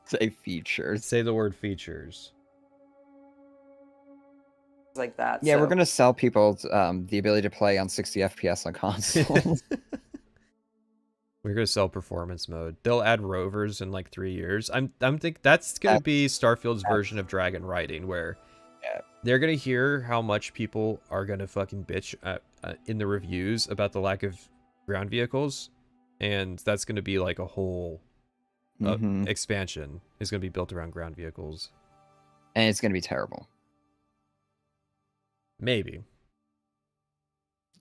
say features? Say the word features. Like that. Yeah, we're gonna sell people the ability to play on 60 FPS on consoles. We're gonna sell performance mode. They'll add rovers in like 3 years. I'm think that's gonna be Starfield's version of Dragon Riding, where they're gonna hear how much people are gonna fucking bitch in the reviews about the lack of ground vehicles, and that's gonna be like a whole expansion is gonna be built around ground vehicles, and it's gonna be terrible. Maybe.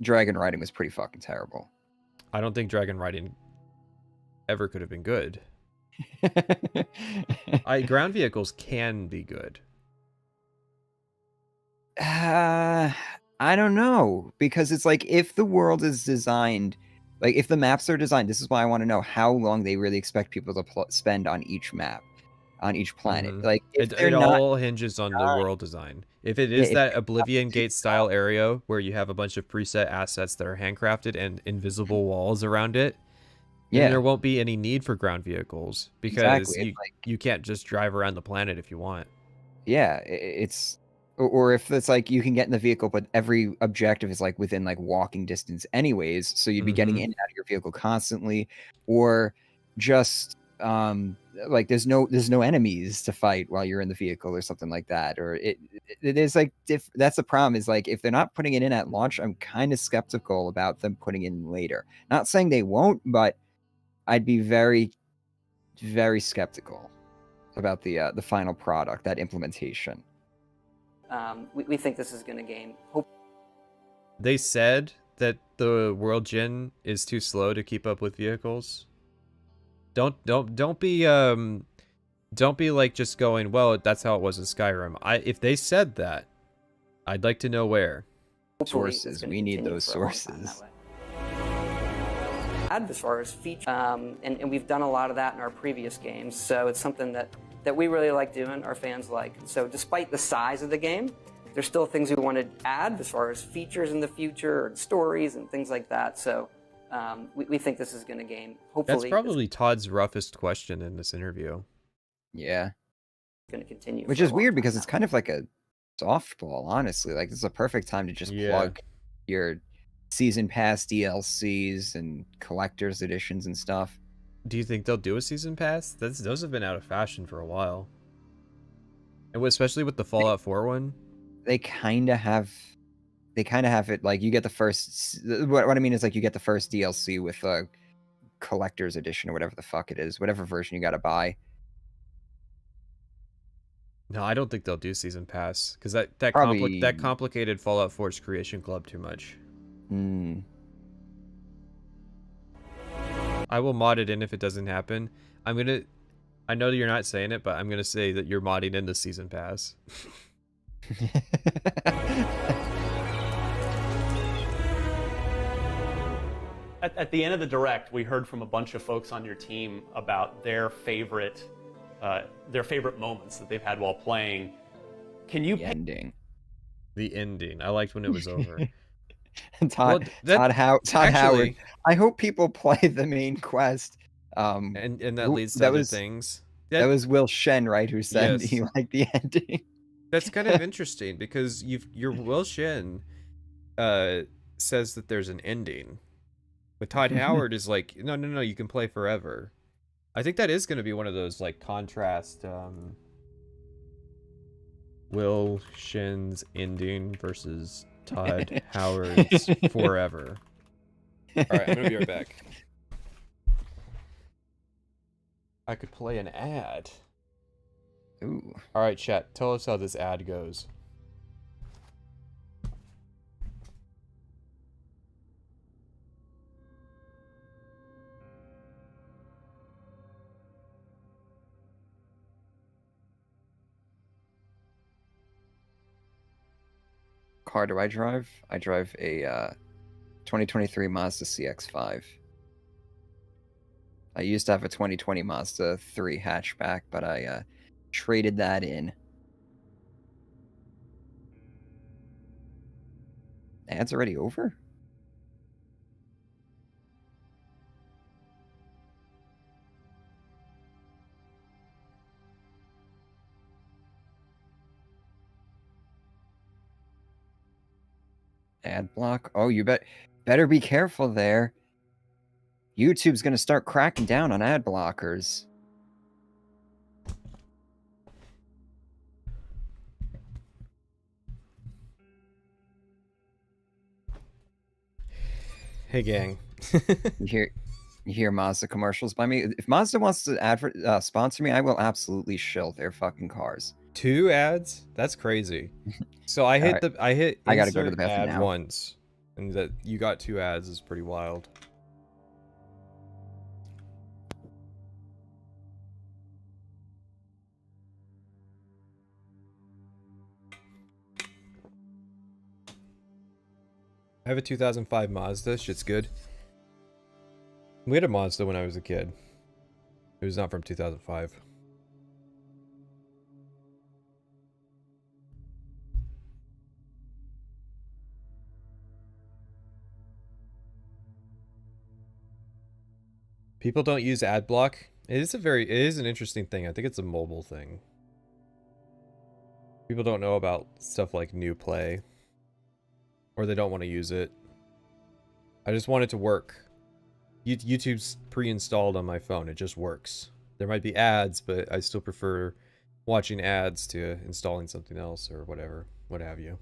Dragon Riding was pretty fucking terrible. I don't think Dragon Riding ever could have been good. Ground vehicles can be good. I don't know, because it's like, if the world is designed, like if the maps are designed, this is why I want to know how long they really expect people to spend on each map, on each planet. Like it all hinges on the world design. If it is that Oblivion Gate style area where you have a bunch of preset assets that are handcrafted and invisible walls around it, then there won't be any need for ground vehicles, because you can't just drive around the planet if you want. Yeah, it's... Or if it's like you can get in the vehicle, but every objective is like within like walking distance anyways, so you'd be getting in and out of your vehicle constantly, or just like there's no enemies to fight while you're in the vehicle or something like that. Or it is like, that's the problem, is like if they're not putting it in at launch, I'm kind of skeptical about them putting it in later. Not saying they won't, but I'd be very, very skeptical about the final product, that implementation. We think this is going to gain hope. They said that the world gen is too slow to keep up with vehicles. Don't be like just going, well, that's how it was in Skyrim. If they said that, I'd like to know where. Sources. We need those sources. As far as features, and we've done a lot of that in our previous games, so it's something that we really like doing, our fans like. So despite the size of the game, there's still things we want to add as far as features in the future and stories and things like that. So we think this is going to gain, hopefully. That's probably Todd's roughest question in this interview. Yeah. Going to continue. Which is weird, because it's kind of like a softball, honestly. Like, this is a perfect time to just plug your season pass DLCs and collector's editions and stuff. Do you think they'll do a season pass? Those have been out of fashion for a while. And especially with the Fallout 4 one. They kind of have it, like, you get the first... What I mean is, like, you get the first DLC with a collector's edition or whatever the fuck it is. Whatever version you gotta buy. No, I don't think they'll do season pass. Because that complicated Fallout 4's creation club too much. I will mod it in if it doesn't happen. I know that you're not saying it, but I'm gonna say that you're modding in the season pass. At the end of the direct, we heard from a bunch of folks on your team about their favorite moments that they've had while playing. Can you The ending. I liked when it was over. Todd Howard. I hope people play the main quest. And that leads to other things. That was Will Shen, right? Who said Yes. he liked the ending. That's kind of interesting because your Will Shen says that there's an ending, but Todd Howard is like, no, you can play forever. I think that is going to be one of those like contrast. Will Shen's ending versus Todd Howard's forever. All right, I'm gonna be right back. I could play an ad. Ooh. All right, chat. Tell us how this ad goes. Car do I drive? I drive a 2023 Mazda CX-5. I used to have a 2020 Mazda 3 hatchback, but I traded that in. Ad's already over? Ad block? Oh, you better be careful there. YouTube's gonna start cracking down on ad blockers. Hey, gang. You hear Mazda commercials by me? If Mazda wants to sponsor me, I will absolutely shill their fucking cars. 2 ads? That's crazy. So I hit I gotta go to the bathroom ad now. once, and that you got 2 ads is pretty wild. I have a 2005 Mazda. Shit's good. We had a Mazda when I was a kid. It was not from 2005. People don't use ad block. It is an interesting thing. I think it's a mobile thing. People don't know about stuff like new play, or they don't want to use it. I just want it to work. YouTube's pre-installed on my phone. It just works. There might be ads, but I still prefer watching ads to installing something else or whatever, what have you.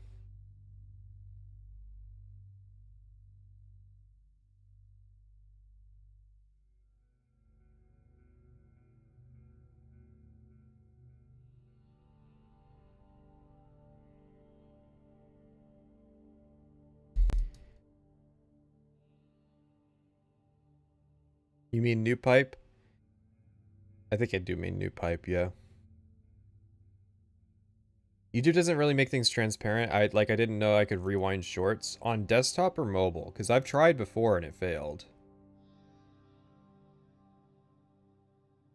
You mean new pipe? I think I do mean new pipe, yeah. YouTube doesn't really make things transparent. I didn't know I could rewind shorts on desktop or mobile, because I've tried before and it failed.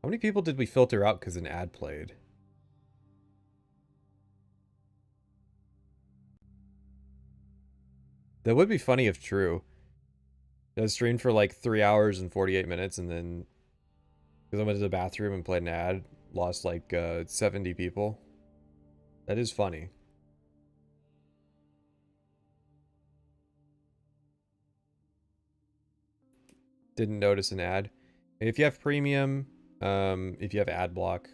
How many people did we filter out because an ad played? That would be funny if true. I streamed for like 3 hours and 48 minutes, and then because I went to the bathroom and played an ad, lost like 70 people. That is funny. Didn't notice an ad. If you have premium, if you have ad block.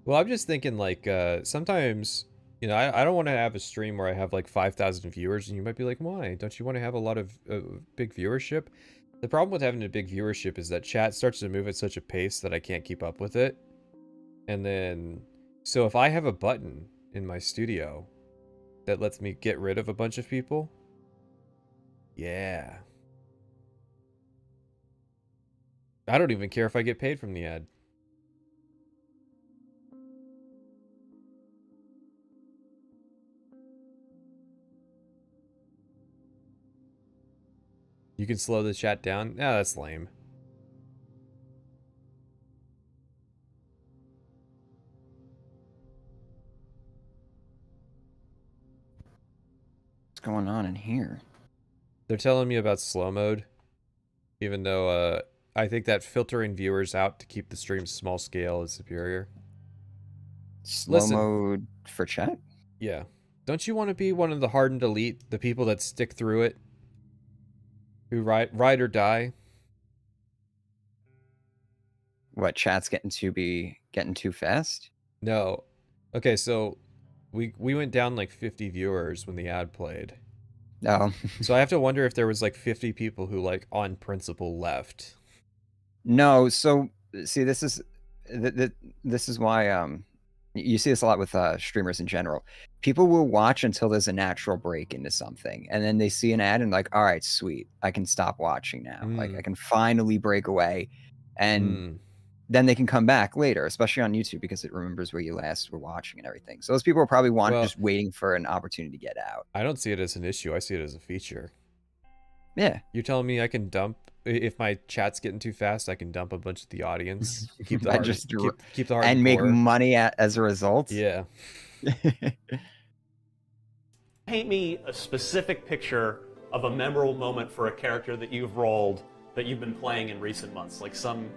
Well, I'm just thinking like sometimes, you know, I don't want to have a stream where I have like 5,000 viewers, and you might be like, why? Don't you want to have a lot of big viewership? The problem with having a big viewership is that chat starts to move at such a pace that I can't keep up with it. And then, so if I have a button in my studio that lets me get rid of a bunch of people, yeah. I don't even care if I get paid from the ad. You can slow the chat down? Yeah, that's lame. going on in here? They're telling me about slow mode, even though I think that filtering viewers out to keep the stream small scale is superior. Slow mode for chat? Yeah. Don't you want to be one of the hardened elite, the people that stick through it? Who ride or die? What, chat's getting too fast? No. Okay, so we went down like 50 viewers when the ad played. Oh. So I have to wonder if there was like 50 people who like on principle left. No, so see, this is why you see this a lot with streamers in general. People will watch until there's a natural break into something, and then they see an ad and like, all right, sweet, I can stop watching now. Like I can finally break away, and then they can come back later, especially on YouTube because it remembers where you last were watching and everything. So those people are probably just waiting for an opportunity to get out. I don't see it as an issue. I see it as a feature. Yeah. You're telling me I can dump, if my chat's getting too fast, I can dump a bunch of the audience, keep the heart, keep the heart and make money as a result. Yeah. Paint me a specific picture of a memorable moment for a character that you've rolled that you've been playing in recent months, like some.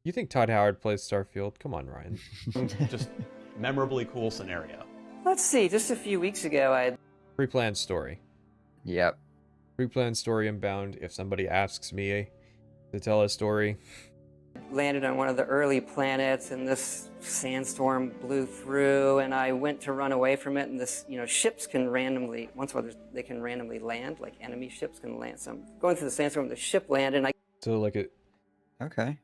You think Todd Howard plays Starfield? Come on, Ryan. Just memorably cool scenario. Let's see. Just a few weeks ago, I pre-planned story. Yep. Pre-planned story inbound. If somebody asks me to tell a story, landed on one of the early planets, and this sandstorm blew through, and I went to run away from it. And this, ships can randomly they can randomly land, like enemy ships can land. So I'm going through the sandstorm, the ship landed, and so like it. Okay.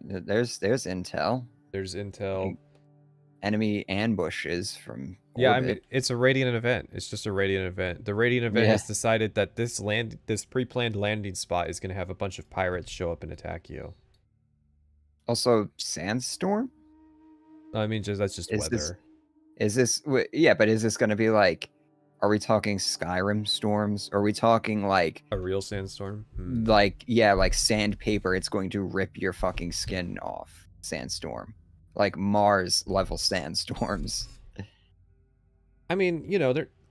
There's intel. There's intel. Enemy ambushes from orbit. Yeah, I mean, it's a Radiant event. It's just a Radiant event. The Radiant event has decided that this pre-planned landing spot is going to have a bunch of pirates show up and attack you. Also, sandstorm? I mean, that's just weather. Is this going to be like, are we talking Skyrim storms? Or are we talking like a real sandstorm? Like sandpaper, it's going to rip your fucking skin off. Sandstorm. Like Mars level sandstorms. I mean,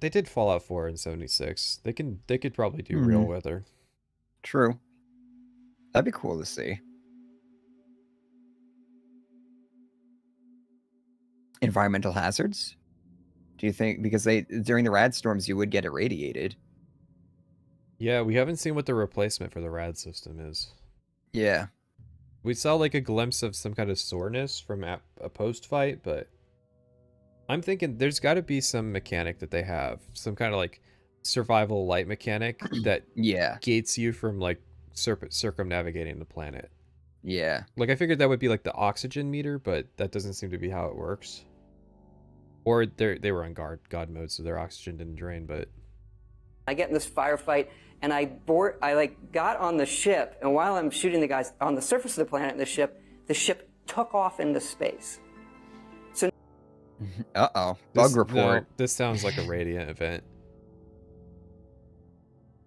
they did Fallout 4 in 76. They could probably do real weather. True. That'd be cool to see. Environmental hazards? Do you think, because during the rad storms you would get irradiated? Yeah, we haven't seen what the replacement for the rad system is. Yeah. We saw like a glimpse of some kind of soreness from a post-fight, but I'm thinking there's got to be some mechanic that they have, some kind of like survival light mechanic that gates you from like circumnavigating the planet. Yeah. Like I figured that would be like the oxygen meter, but that doesn't seem to be how it works. Or they were on God mode, so their oxygen didn't drain. But I get in this firefight, and I got on the ship, and while I'm shooting the guys on the surface of the planet, the ship took off into space. So, bug report. No, this sounds like a Radiant event.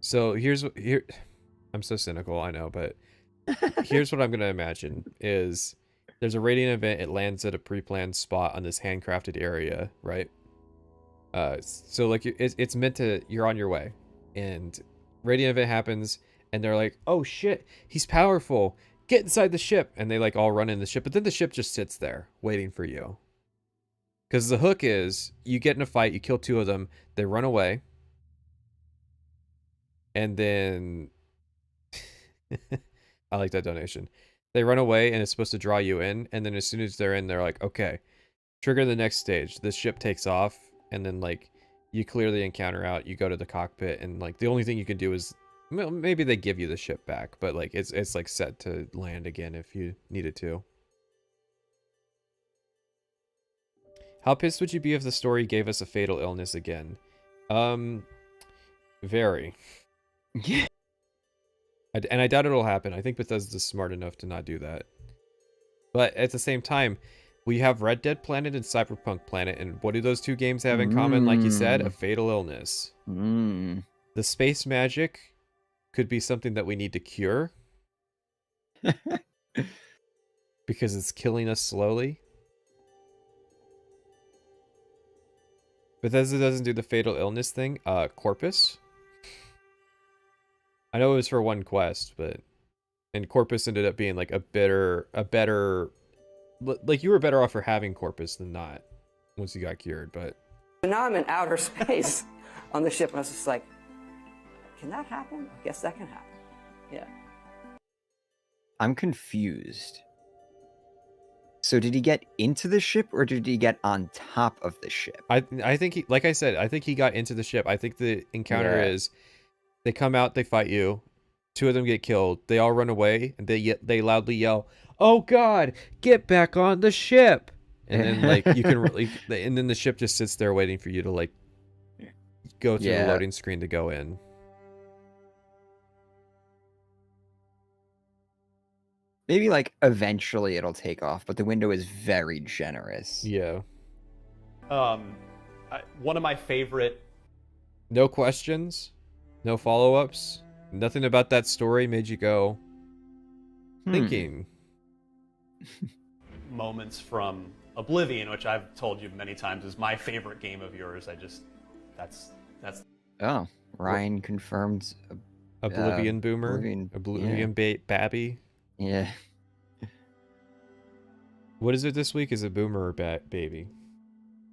So here. I'm so cynical, I know, but here's what I'm gonna imagine is. There's a Radiant event, it lands at a pre-planned spot on this handcrafted area, right? So like it's meant to, you're on your way, and Radiant event happens, and they're like, oh shit, he's powerful, get inside the ship, and they like all run in the ship, but then the ship just sits there waiting for you. Because the hook is, you get in a fight, you kill 2 of them, they run away, and then I like that donation. They run away, and it's supposed to draw you in, and then as soon as they're in, they're like, okay, trigger the next stage. This ship takes off, and then, like, you clear the encounter out, you go to the cockpit, and, like, the only thing you can do is, maybe they give you the ship back, but, like, it's like, set to land again if you needed to. How pissed would you be if the story gave us a fatal illness again? Very. Yeah. And I doubt it'll happen. I think Bethesda's smart enough to not do that. But at the same time, we have Red Dead Planet and Cyberpunk Planet, and what do those 2 games have in common? Like you said, a fatal illness. The space magic could be something that we need to cure. Because it's killing us slowly. Bethesda doesn't do the fatal illness thing. Corpus. I know it was for one quest, and Corpus ended up being like a better, like you were better off for having Corpus than not once you got cured. But now I'm in outer space on the ship, and I was just like, can that happen? I guess that can happen. Yeah. I'm confused. So did he get into the ship or did he get on top of the ship? I think he, like I said, I think he got into the ship. I think the encounter is they come out, they fight you, 2 of them get killed, they all run away, and they loudly yell, "Oh God, get back on the ship!" And then like you can really, and then the ship just sits there waiting for you to like go through the loading screen to go in. Maybe like eventually it'll take off, but the window is very generous. Yeah. One of my favorite. No questions, no follow-ups, nothing about that story made you go thinking. Moments from Oblivion, which I've told you many times is my favorite game of yours. That's. Oh, Ryan confirmed. Oblivion boomer. Oblivion babby. Yeah. What is it this week? Is it boomer or baby?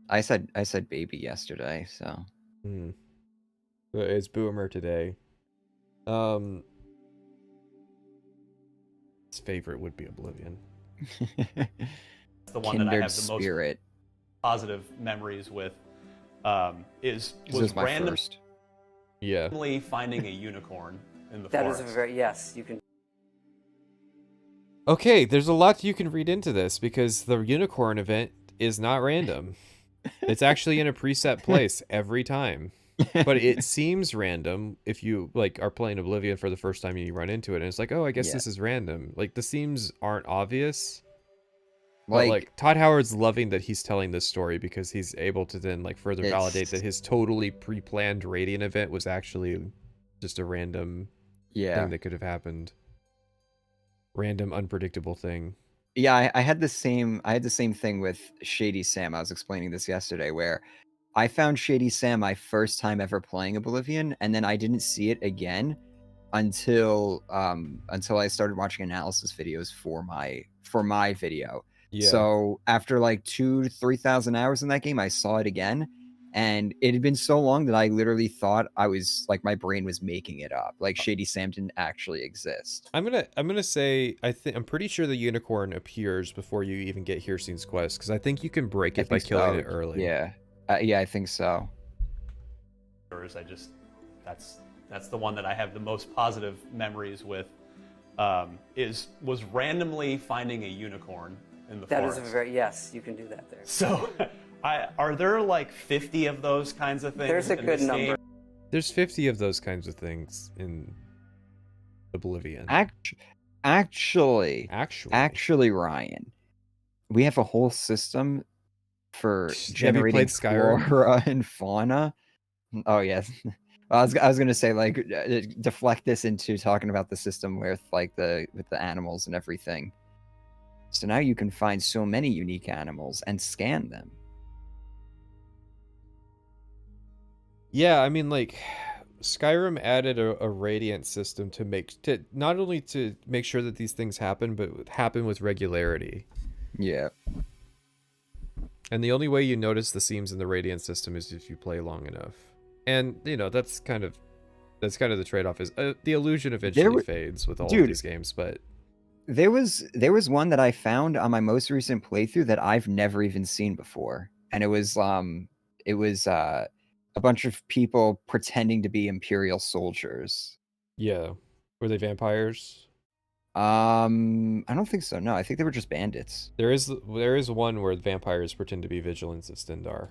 I said baby yesterday, so. It's boomer today. His favorite would be Oblivion. The one Kindred that I have the spirit. most positive memories with was my randomly first. finding a unicorn in the That forest. is a very, yes, you can. Okay, there's a lot you can read into this because the unicorn event is not random. It's actually in a preset place every time. But it seems random if you like are playing Oblivion for the first time and you run into it and it's like, oh, I guess this is random. Like the themes aren't obvious. But like Todd Howard's loving that he's telling this story because he's able to then like further validate that his totally pre-planned Radiant event was actually just a random thing that could have happened. Random, unpredictable thing. Yeah, I had the same thing with Shady Sam. I was explaining this yesterday where I found Shady Sam my first time ever playing Oblivion, and then I didn't see it again until I started watching analysis videos for my video. Yeah. So after like 2,000 to 3,000 hours in that game, I saw it again, and it had been so long that I literally thought I was like my brain was making it up. Like Shady Sam didn't actually exist. I'm gonna say I'm pretty sure the unicorn appears before you even get Hircine's quest because I think you can break it by killing it early. Yeah. Yeah, I think so. That's the one that I have the most positive memories with. Was randomly finding a unicorn in the forest. That is a very, yes, you can do that there. So, are there like 50 of those kinds of things? There's a good number. Game? There's 50 of those kinds of things in Oblivion. Actually, Ryan, we have a whole system for generating flora and fauna. Oh yes, I was gonna say like deflect this into talking about the system with like the animals and everything. So now you can find so many unique animals and scan them. Yeah, I mean like Skyrim added a Radiant system to not only to make sure that these things happen, but happen with regularity. Yeah. And the only way you notice the seams in the Radiant system is if you play long enough. And, you know, that's kind of the trade-off is the illusion eventually fades with all of these games, but... There was one that I found on my most recent playthrough that I've never even seen before. And it was a bunch of people pretending to be Imperial soldiers. Yeah. Were they vampires? I don't think so. No, I think they were just bandits. There is one where vampires pretend to be vigilants at Stendar.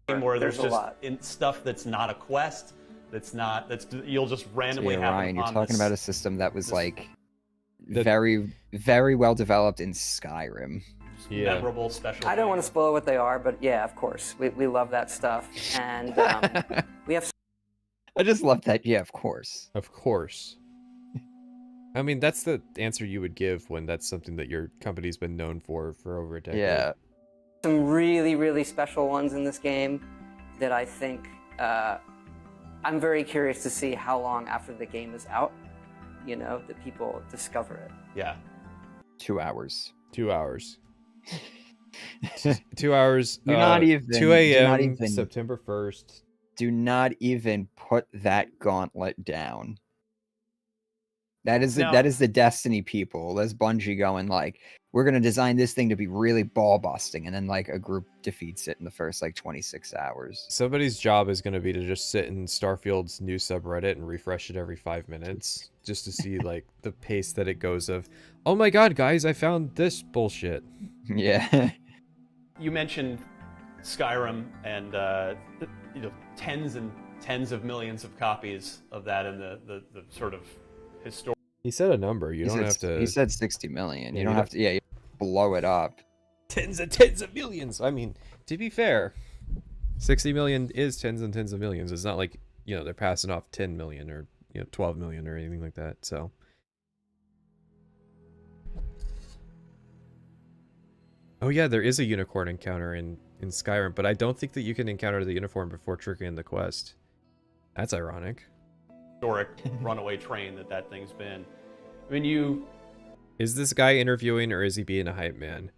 Where there's just stuff that's not a quest, you'll just randomly have. Ryan, you're talking about a system that was like very, very well developed in Skyrim. Yeah. Memorable, special. I don't want to spoil what they are, but yeah, of course, we love that stuff, and we have. I just love that. Yeah, of course. Of course. I mean, that's the answer you would give when that's something that your company's been known for over a decade. Yeah. Some really, really special ones in this game that I think I'm very curious to see how long after the game is out, that people discover it. Yeah. 2 hours. 2 hours. 2 hours. Do not even 2 a.m. September 1st. Do not even put that gauntlet down. That is the Destiny people. There's Bungie going like, we're gonna design this thing to be really ball busting, and then like a group defeats it in the first like 26 hours. Somebody's job is gonna be to just sit in Starfield's new subreddit and refresh it every 5 minutes, just to see like the pace that it goes of. Oh my god, guys, I found this bullshit. Yeah. You mentioned Skyrim and tens and tens of millions of copies of that in the sort of historic. He said a number. You don't have to. He said 60 million. You don't have to. Yeah, you blow it up. Tens and tens of millions. I mean, to be fair, 60 million is tens and tens of millions. It's not like they're passing off 10 million or 12 million or anything like that. So. Oh yeah, there is a unicorn encounter in Skyrim, but I don't think that you can encounter the unicorn before triggering the quest. That's ironic. Historic runaway train that thing's been. I mean, Is this guy interviewing or is he being a hype man?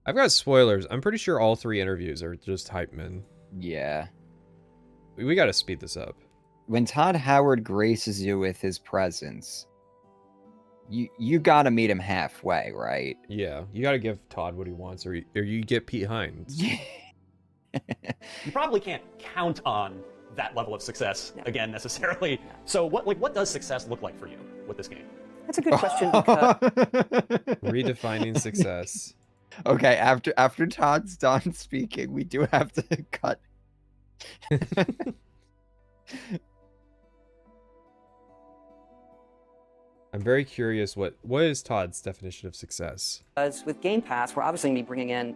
I've got spoilers. I'm pretty sure all 3 interviews are just hype men. Yeah. We got to speed this up. When Todd Howard graces you with his presence, you got to meet him halfway, right? Yeah, you got to give Todd what he wants, or you get Pete Hines. You probably can't count on that level of success again necessarily. So what does success look like for you with this game? That's a good question. Because... Redefining success. Okay, after Todd's done speaking, we do have to cut. I'm very curious what is Todd's definition of success? Because with Game Pass, we're obviously going to be bringing in,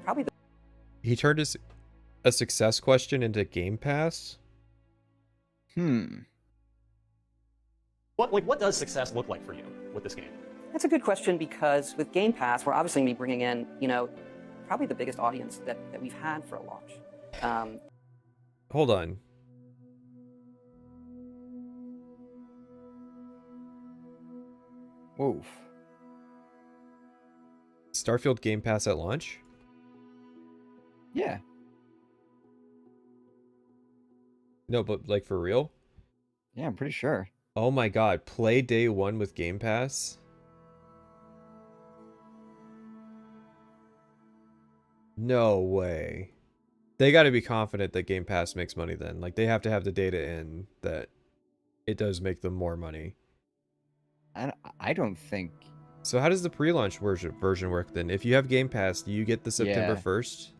probably the... He turned a success question into Game Pass? What does success look like for you with this game? That's a good question because with Game Pass, we're obviously going to be bringing in, probably the biggest audience that we've had for a launch. Hold on. Woof. Starfield Game Pass at launch? Yeah. No, but like for real? Yeah, I'm pretty sure. Oh my god, play day 1 with Game Pass? No way. They got to be confident that Game Pass makes money then. Like, they have to have the data in that it does make them more money. I don't think... So how does the pre-launch version work then? If you have Game Pass, do you get the September 1st?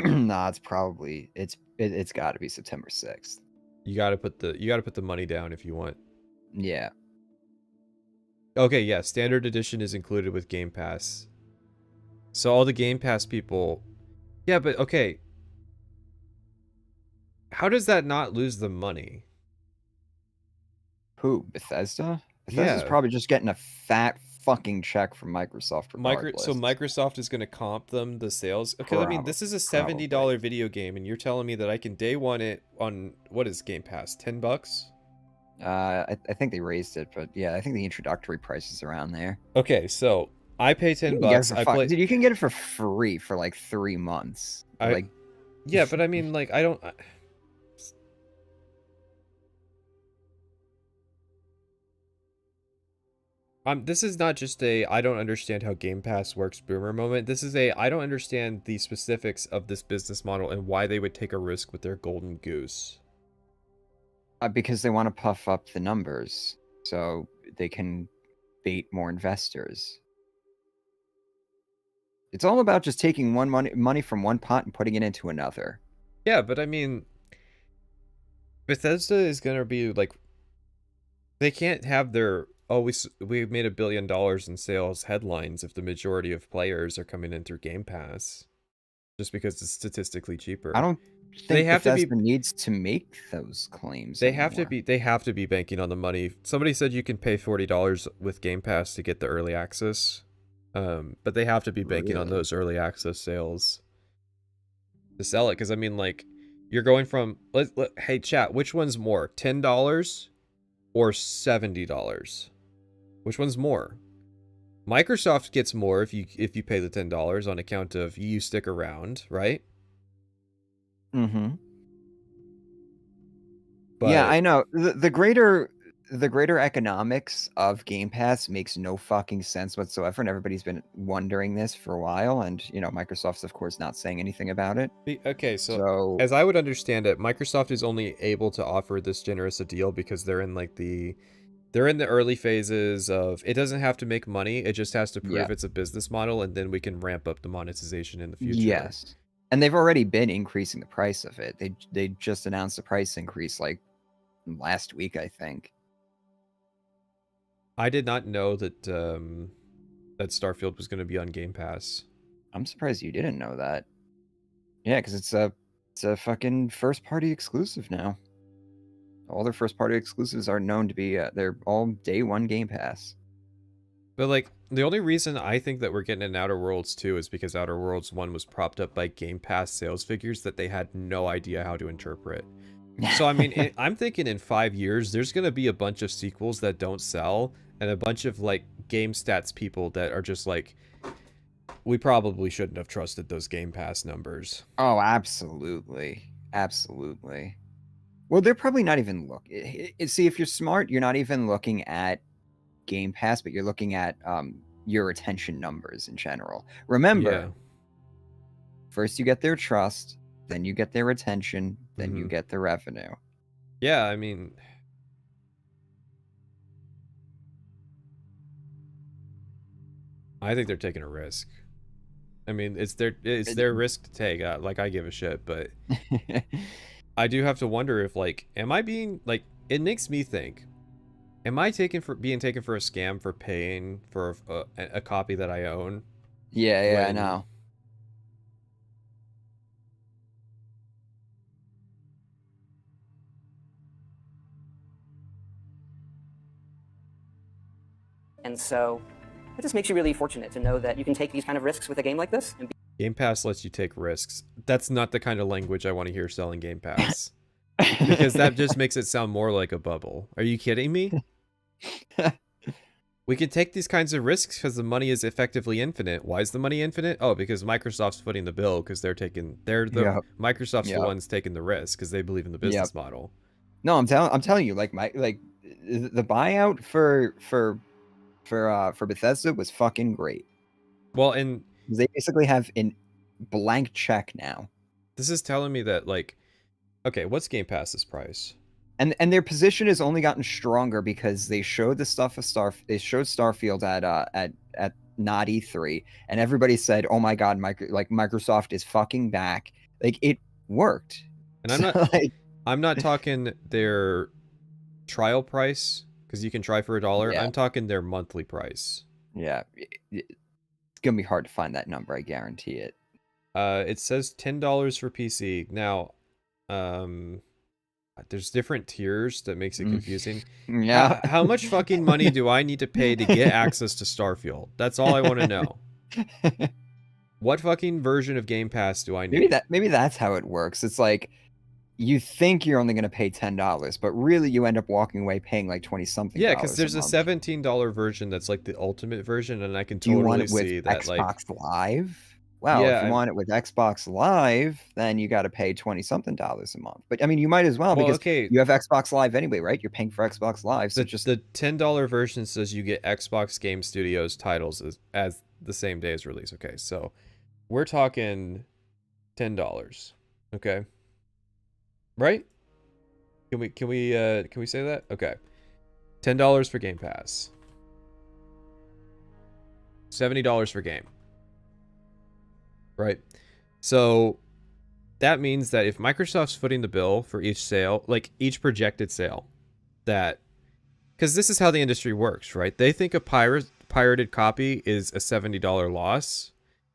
Nah, it's probably... It's got to be September 6th. You got to put the money down if you want. Yeah. Okay, yeah, standard edition is included with Game Pass. So all the Game Pass people... Yeah, but okay. How does that not lose the money? Who? Bethesda? Bethesda's probably just getting a fat fucking check from Microsoft. So Microsoft is going to comp them the sales? Okay, I mean, this is a $70 video game, and you're telling me that I can day one it on... What is Game Pass? $10? I think they raised it, but yeah, I think the introductory price is around there. Okay, so I pay $10. Dude, you can get it for free for like 3 months. Yeah, but I mean, like, I don't... This is not just a I don't understand how Game Pass works boomer moment. This is a I don't understand the specifics of this business model and why they would take a risk with their golden goose. Because they want to puff up the numbers so they can bait more investors. It's all about just taking money from one pot and putting it into another. Yeah, but I mean, Bethesda is going to be like, they can't have their, oh, we made $1 billion in sales headlines if the majority of players are coming in through Game Pass, just because it's statistically cheaper. I don't think Bethesda needs to make those claims. They have to be banking on the money. Somebody said you can pay $40 with Game Pass to get the early access. But they have to be banking on those early access sales to sell it. Because I mean, like, you're going from hey chat, which one's more, $10 or $70? Which one's more? Microsoft gets more if you pay the $10 on account of you stick around, right? Mm-hmm. But, yeah, I know. The greater economics of Game Pass makes no fucking sense whatsoever, and everybody's been wondering this for a while, and you know, Microsoft's of course not saying anything about it. Okay, so as I would understand it, Microsoft is only able to offer this generous a deal because they're in the early phases of, it doesn't have to make money, it just has to prove it's a business model, and then we can ramp up the monetization in the future. Yes. And they've already been increasing the price of it. They just announced a price increase like last week, I think. I did not know that that Starfield was going to be on Game Pass. I'm surprised you didn't know that. Yeah, because it's a fucking first party exclusive now. All their first party exclusives are known to be they're all day one Game Pass. But like, the only reason I think that we're getting an Outer Worlds 2 is because Outer Worlds 1 was propped up by Game Pass sales figures that they had no idea how to interpret. So I mean, I'm thinking in 5 years there's going to be a bunch of sequels that don't sell, and a bunch of like game stats people that are just like, we probably shouldn't have trusted those Game Pass numbers. Oh, absolutely. Absolutely. Well, they're probably not even see, if you're smart, you're not even looking at Game Pass, but you're looking at your retention numbers in general. Remember, first you get their trust, then you get their retention, then you get the revenue. Yeah, I mean, I think they're taking a risk. I mean, it's their risk to take. Like, I give a shit, but I do have to wonder if, like, am I being, like, it makes me think, am I being taken for a scam for paying for a copy that I own? Yeah, I know. And so it just makes you really fortunate to know that you can take these kind of risks with a game like this. And Game Pass lets you take risks. That's not the kind of language I want to hear selling Game Pass. Because that just makes it sound more like a bubble. Are you kidding me? We can take these kinds of risks because the money is effectively infinite. Why is the money infinite? Oh, because Microsoft's footing the bill because Microsoft's the ones taking the risk because they believe in the business model. No, I'm telling you, like the buyout for Bethesda was fucking great. Well, and they basically have a blank check now. This is telling me that, like, okay, what's Game Pass's price? And their position has only gotten stronger because they showed the stuff of they showed Starfield at not E3, and everybody said, "Oh my god, Microsoft is fucking back." Like, it worked. And I'm not I'm not talking their trial price, because you can try for $1. I'm talking their monthly price. Yeah, it's gonna be hard to find that number, I guarantee it. It says $10 for PC. Now, there's different tiers that makes it confusing. Yeah. How much fucking money do I need to pay to get access to Starfield? That's all I want to know. What fucking version of Game Pass do I need? Maybe that's how it works. It's like, you think you're only going to pay $10, but really you end up walking away paying like 20-something. Yeah, because there's a $17 version that's like the ultimate version, and I can totally see that. Xbox Live? Well, if you want it with Xbox Live, then you got to pay $20-something a month. But I mean, you might as well, because you have Xbox Live anyway, right? You're paying for Xbox Live. So the $10 version says you get Xbox Game Studios titles as the same day as release. Okay, so we're talking $10. Okay, right? Can we say that? Okay, $10 for Game Pass, $70 for game. Right. So that means that if Microsoft's footing the bill for each sale, like each projected sale, because this is how the industry works, right? They think a pirated copy is a $70 loss.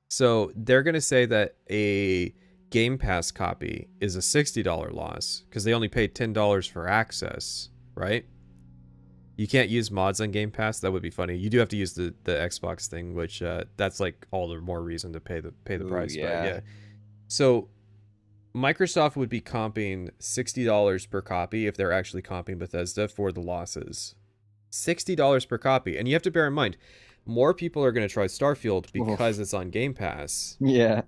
So they're going to say that a Game Pass copy is a $60 loss because they only paid $10 for access, right? You can't use mods on Game Pass. That would be funny. You do have to use the Xbox thing, which that's like all the more reason to pay the price. Yeah. But yeah. So Microsoft would be comping $60 per copy if they're actually comping Bethesda for the losses. $60 per copy. And you have to bear in mind, more people are going to try Starfield because it's on Game Pass. Yeah.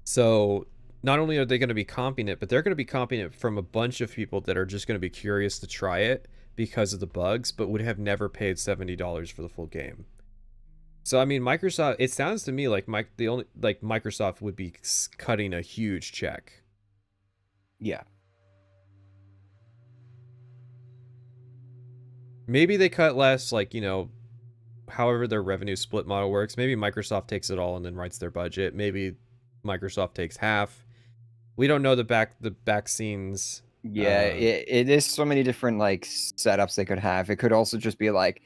So not only are they going to be comping it, but they're going to be comping it from a bunch of people that are just going to be curious to try it because of the bugs, but would have never paid $70 for the full game. So I mean, Microsoft. It sounds to me like Microsoft would be cutting a huge check. Yeah. Maybe they cut less, like, you know, however their revenue split model works. Maybe Microsoft takes it all and then writes their budget. Maybe Microsoft takes half. We don't know the back scenes. Yeah, it is so many different like setups they could have. It could also just be like,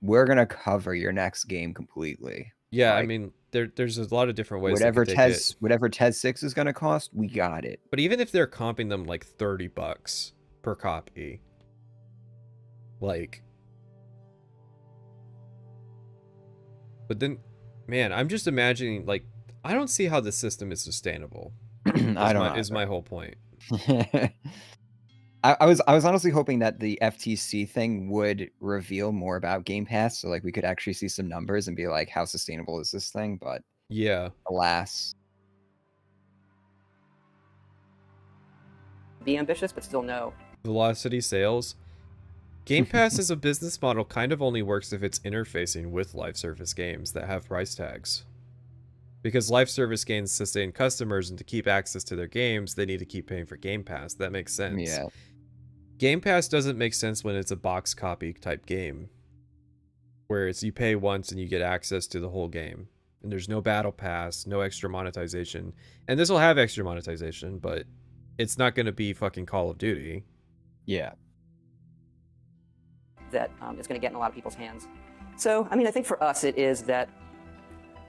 we're gonna cover your next game completely. Yeah, like, I mean, there's a lot of different ways. Whatever TES 6 is gonna cost, we got it. But even if they're comping them like $30 per copy, like, but then, man, I'm just imagining, like, I don't see how the system is sustainable. Is my whole point. I was honestly hoping that the FTC thing would reveal more about Game Pass, so like we could actually see some numbers and be like, how sustainable is this thing? But yeah, alas. Be ambitious, but still no. Velocity sales. Game Pass as a business model kind of only works if it's interfacing with live service games that have price tags. Because live service games sustain customers, and to keep access to their games, they need to keep paying for Game Pass. That makes sense. Yeah. Game Pass doesn't make sense when it's a box copy type game, where it's you pay once and you get access to the whole game. And there's no battle pass, no extra monetization. And this will have extra monetization, but it's not going to be fucking Call of Duty. Yeah. That is going to get in a lot of people's hands. So, I mean, I think for us it is that,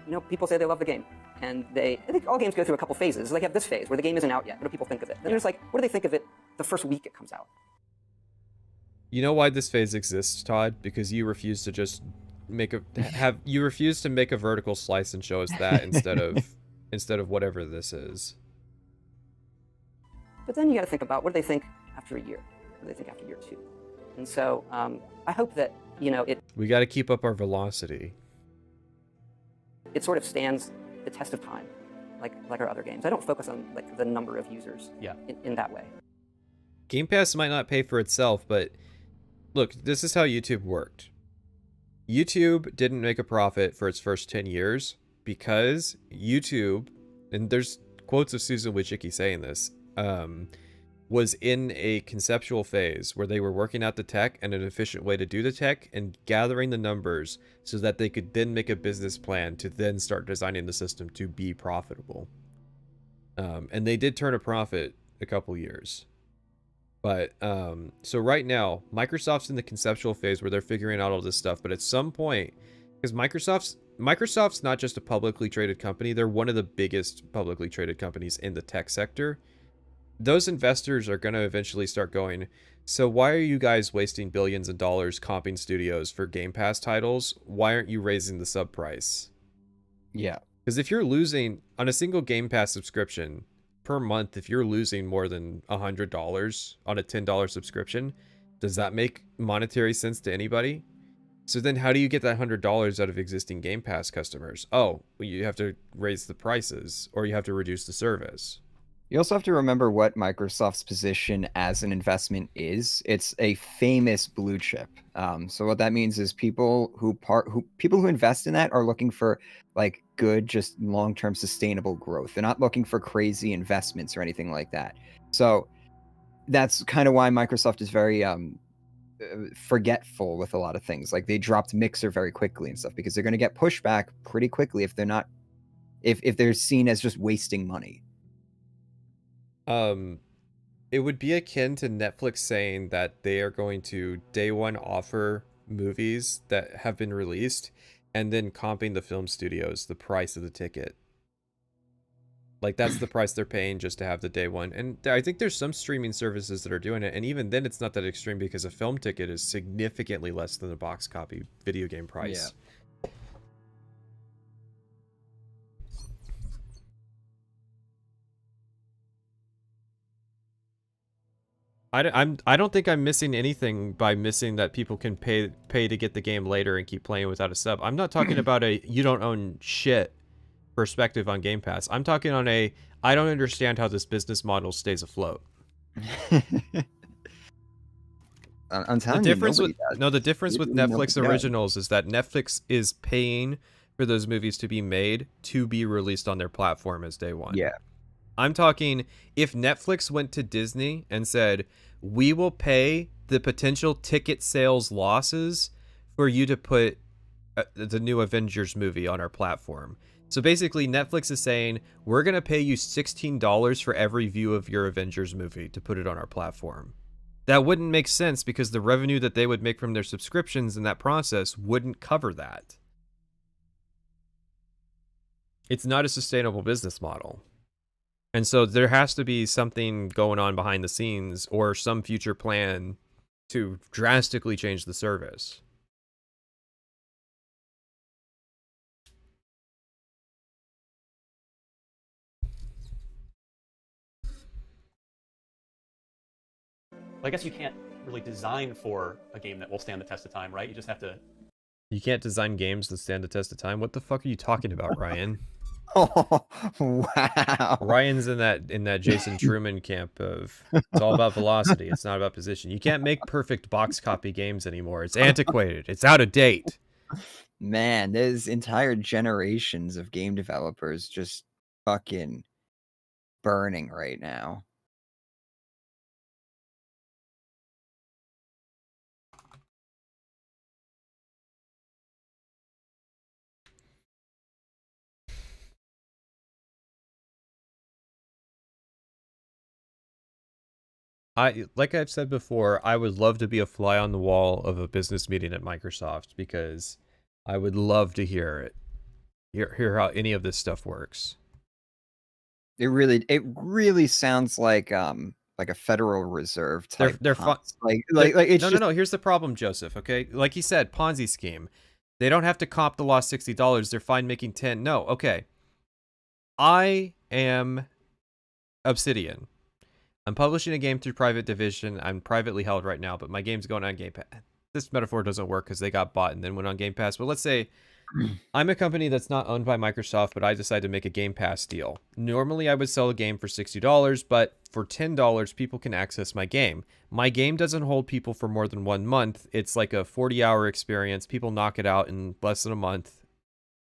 you know, people say they love the game. And I think all games go through a couple phases. Like, have this phase where the game isn't out yet. What do people think of it? Then there's like, what do they think of it the first week it comes out? You know why this phase exists, Todd? Because you refuse to just make you refuse to make a vertical slice and show us that instead of whatever this is. But then you got to think about, what do they think after a year? What do they think after year 2? And so I hope that, you know, we got to keep up our velocity. It sort of stands the test of time, like our other games. I don't focus on like the number of users. Yeah. In that way. Game Pass might not pay for itself, but look, this is how YouTube worked. YouTube didn't make a profit for its first 10 years because YouTube, and there's quotes of Susan Wojcicki saying this, was in a conceptual phase where they were working out the tech and an efficient way to do the tech and gathering the numbers so that they could then make a business plan to then start designing the system to be profitable. And they did turn a profit a couple years. But so right now, Microsoft's in the conceptual phase where they're figuring out all this stuff. But at some point, because Microsoft's not just a publicly traded company, they're one of the biggest publicly traded companies in the tech sector. Those investors are going to eventually start going, so why are you guys wasting billions of dollars comping studios for Game Pass titles? Why aren't you raising the sub price? Yeah. Because if you're losing on a single Game Pass subscription per month, if you're losing more than $100 on a $10 subscription, does that make monetary sense to anybody? So then how do you get that $100 out of existing Game Pass customers? Oh, well, you have to raise the prices or you have to reduce the service. You also have to remember what Microsoft's position as an investment is. It's a famous blue chip. So what that means is people who invest in that are looking for like good, just long-term sustainable growth. They're not looking for crazy investments or anything like that. So that's kind of why Microsoft is very forgetful with a lot of things. Like they dropped Mixer very quickly and stuff because they're going to get pushback pretty quickly if they're not, if they're seen as just wasting money. It would be akin to Netflix saying that they are going to day one offer movies that have been released and then comping the film studios the price of the ticket. Like, that's the price they're paying just to have the day one. And I think there's some streaming services that are doing it. And even then, it's not that extreme because a film ticket is significantly less than a box copy video game price. Yeah. I don't think I'm missing anything by missing that people can pay to get the game later and keep playing without a sub. I'm not talking about a you don't own shit perspective on Game Pass. I'm talking on a I don't understand how this business model stays afloat. I'm telling you, the difference with Netflix originals is that Netflix is paying for those movies to be made to be released on their platform as day one. Yeah. I'm talking if Netflix went to Disney and said, we will pay the potential ticket sales losses for you to put the new Avengers movie on our platform. So basically, Netflix is saying, we're going to pay you $16 for every view of your Avengers movie to put it on our platform. That wouldn't make sense because the revenue that they would make from their subscriptions in that process wouldn't cover that. It's not a sustainable business model. And so there has to be something going on behind the scenes or some future plan to drastically change the service. I guess you can't really design for a game that will stand the test of time, right? You just have to... You can't design games that stand the test of time? What the fuck are you talking about, Ryan? Oh, wow. Ryan's in that Jason Truman camp of it's all about velocity, it's not about position. You can't make perfect box copy games anymore. It's antiquated. It's out of date. Man, there's entire generations of game developers just fucking burning right now. Like I've said before, I would love to be a fly on the wall of a business meeting at Microsoft because I would love to hear how any of this stuff works. It really sounds like a Federal Reserve type. They're no. Here's the problem, Joseph. Okay, like he said, Ponzi scheme. They don't have to comp the lost $60. They're fine making 10. No, okay. I am Obsidian. I'm publishing a game through Private Division. I'm privately held right now, but my game's going on Game Pass. This metaphor doesn't work because they got bought and then went on Game Pass. But let's say I'm a company that's not owned by Microsoft, but I decide to make a Game Pass deal. Normally, I would sell a game for $60, but for $10, people can access my game. My game doesn't hold people for more than 1 month. It's like a 40-hour experience. People knock it out in less than a month.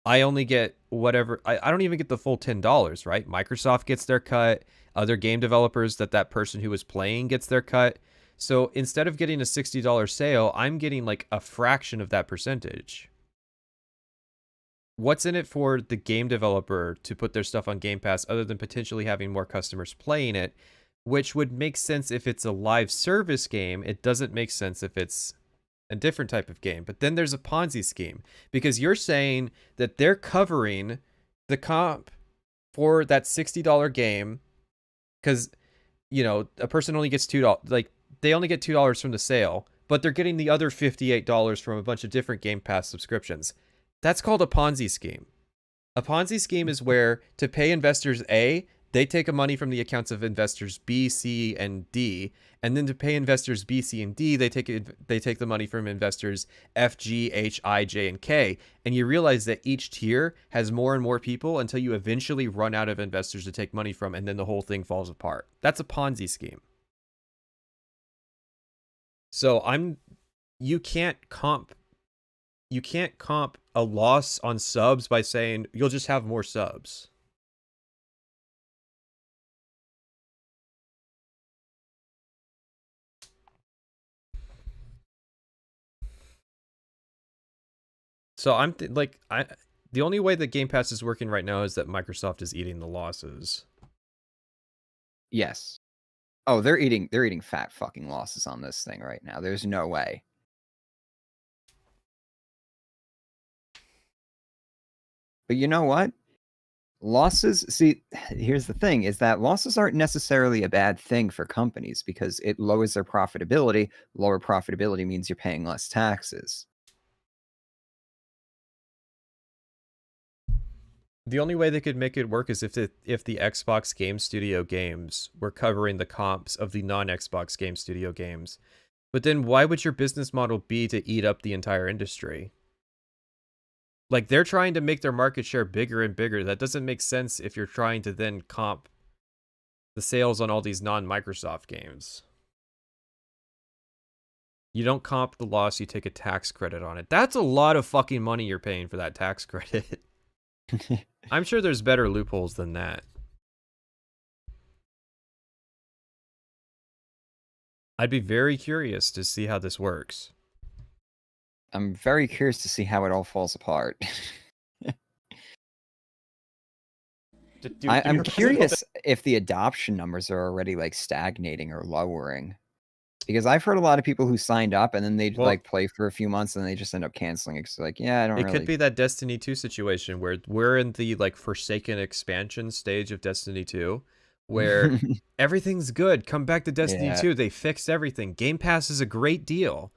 I only get whatever. I don't even get the full $10, right? Microsoft gets their cut. Other game developers that person who was playing gets their cut. So instead of getting a $60 sale, I'm getting like a fraction of that percentage. What's in it for the game developer to put their stuff on Game Pass other than potentially having more customers playing it, which would make sense if it's a live service game. It doesn't make sense if it's a different type of game. But then there's a Ponzi scheme because you're saying that they're covering the comp for that $60 game because, you know, a person only gets $2, like they only get $2 from the sale, but they're getting the other $58 from a bunch of different Game Pass subscriptions. That's called a Ponzi scheme. A Ponzi scheme is where to pay investors A, they take money from the accounts of investors B, C, and D, and then to pay investors B, C, and D, they take the money from investors F, G, H, I, J, and K. And you realize that each tier has more and more people until you eventually run out of investors to take money from, and then the whole thing falls apart. That's a Ponzi scheme. So you can't comp a loss on subs by saying you'll just have more subs. So the only way that Game Pass is working right now is that Microsoft is eating the losses. Yes. Oh, they're eating fat fucking losses on this thing right now. There's no way. But you know what? losses, see, here's the thing, is that losses aren't necessarily a bad thing for companies because it lowers their profitability. Lower profitability means you're paying less taxes. The only way they could make it work is if the Xbox Game Studio games were covering the comps of the non-Xbox Game Studio games. But then why would your business model be to eat up the entire industry? Like, they're trying to make their market share bigger and bigger. That doesn't make sense if you're trying to then comp the sales on all these non-Microsoft games. You don't comp the loss, you take a tax credit on it. That's a lot of fucking money you're paying for that tax credit. I'm sure there's better loopholes than that. I'd be very curious to see how this works. I'm very curious to see how it all falls apart. I'm curious if the adoption numbers are already like stagnating or lowering. Because I've heard a lot of people who signed up and then they like play for a few months and they just end up canceling it. It's like, yeah, I don't really. It could be that Destiny 2 situation where we're in the like Forsaken expansion stage of Destiny 2, where everything's good. Come back to Destiny 2. They fixed everything. Game Pass is a great deal.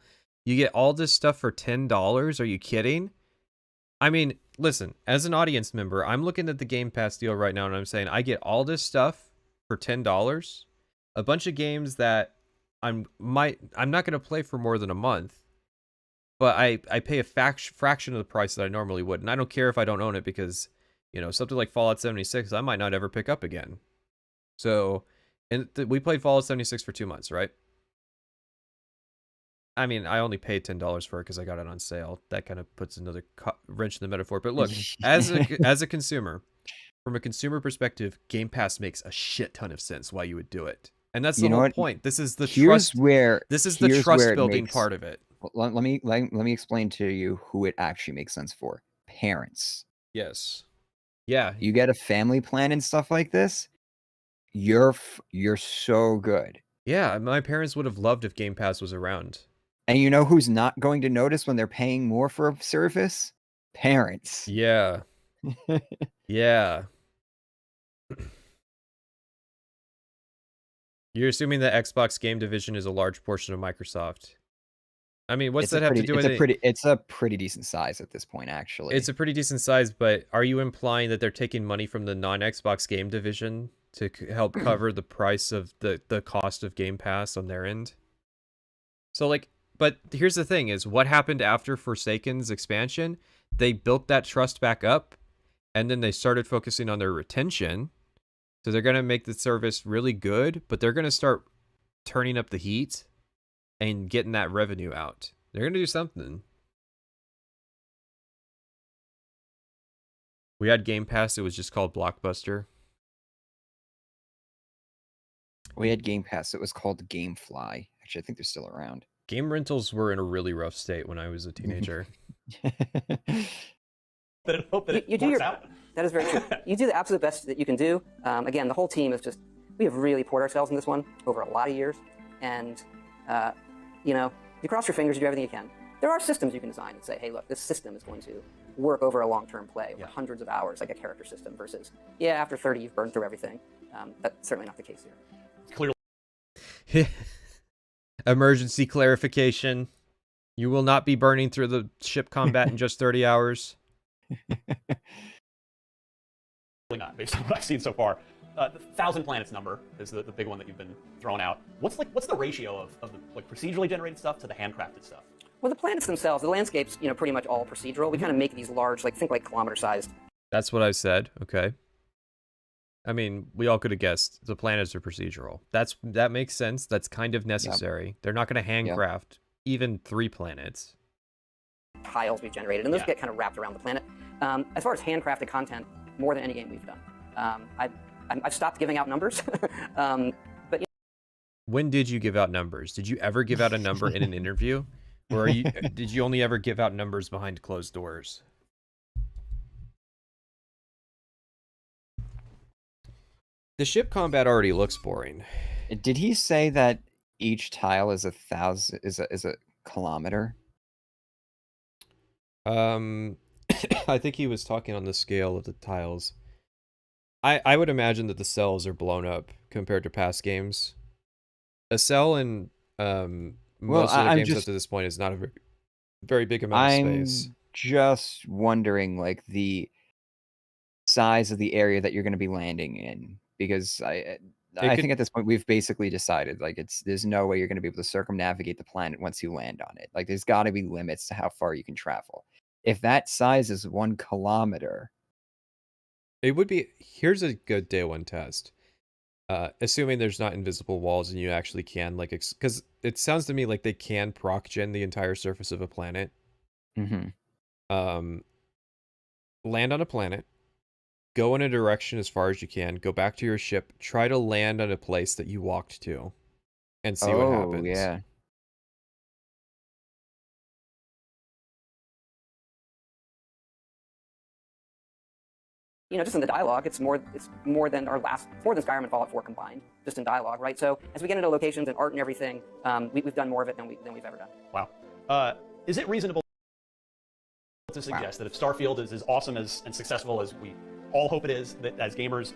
You get all this stuff for $10. Are you kidding? I mean, listen, as an audience member, I'm looking at the Game Pass deal right now and I'm saying I get all this stuff for $10, a bunch of games that I'm not going to play for more than a month, but I pay a fraction of the price that I normally would, and I don't care if I don't own it because, you know, something like Fallout 76 I might not ever pick up again. So, and we played Fallout 76 for 2 months, right? I mean, I only paid $10 for it because I got it on sale. That kind of puts another wrench in the metaphor. But look, as a consumer, from a consumer perspective, Game Pass makes a shit ton of sense why you would do it. And that's the whole point. This is the trust. This is the trust building part of it. Let me explain to you who it actually makes sense for. Parents. Yes. Yeah. You get a family plan and stuff like this. You're so good. Yeah, my parents would have loved if Game Pass was around. And you know who's not going to notice when they're paying more for a service? Parents. Yeah. Yeah. You're assuming the Xbox game division is a large portion of Microsoft. I mean, what's that have to do with it? It's a pretty decent size at this point, actually. It's a pretty decent size, but are you implying that they're taking money from the non-Xbox game division to help cover the price of the cost of Game Pass on their end? So, like, but here's the thing is, what happened after Forsaken's expansion? They built that trust back up, and then they started focusing on their retention. So they're going to make the service really good, but they're going to start turning up the heat and getting that revenue out. They're going to do something. We had Game Pass. It was just called Blockbuster. We had Game Pass. It was called Gamefly. Actually, I think they're still around. Game rentals were in a really rough state when I was a teenager. But I hope that it works out. That is very true. You do the absolute best that you can do. Again, the whole team is just, we have really poured ourselves in this one over a lot of years. And, you know, you cross your fingers, you do everything you can. There are systems you can design and say, hey, look, this system is going to work over a long-term play, over hundreds of hours, like a character system, versus, yeah, after 30, you've burned through everything. That's certainly not the case here. Clearly. Emergency clarification. You will not be burning through the ship combat in just 30 hours. Not based on what I've seen so far. The 1,000 planets number is the big one that you've been throwing out. What's the ratio of the like procedurally generated stuff to the handcrafted stuff? Well, the planets themselves, the landscape's, you know, pretty much all procedural. We kind of make these large, like, think like kilometer-sized. That's what I said. Okay. I mean, we all could have guessed the planets are procedural. That makes sense. That's kind of necessary. Yep. They're not going to handcraft even 3 planets. Tiles we've generated, and those get kind of wrapped around the planet. As far as handcrafted content, more than any game we've done. I've stopped giving out numbers, but when did you give out numbers? Did you ever give out a number in an interview, or did you only ever give out numbers behind closed doors? The ship combat already looks boring. Did he say that each tile is 1,000 is a kilometer? I think he was talking on the scale of the tiles. I would imagine that the cells are blown up compared to past games. A cell in most of the games up to this point is not a very big amount of space. I'm just wondering, like, the size of the area that you're going to be landing in, because I think at this point we've basically decided, like, there's no way you're going to be able to circumnavigate the planet once you land on it. Like, there's got to be limits to how far you can travel. If that size is 1 kilometer, it would be. Here's a good day one test. Assuming there's not invisible walls and you actually can, like, because it sounds to me like they can proc gen the entire surface of a planet. Mm-hmm. Land on a planet, go in a direction as far as you can, go back to your ship, try to land on a place that you walked to, and see what happens. Yeah. You know, just in the dialogue, it's more than Skyrim and Fallout 4 combined, just in dialogue, right? So as we get into locations and art and everything, we've done more of it than we've ever done. Wow. Is it reasonable to suggest that if Starfield is as awesome and successful as we all hope it is, that as gamers,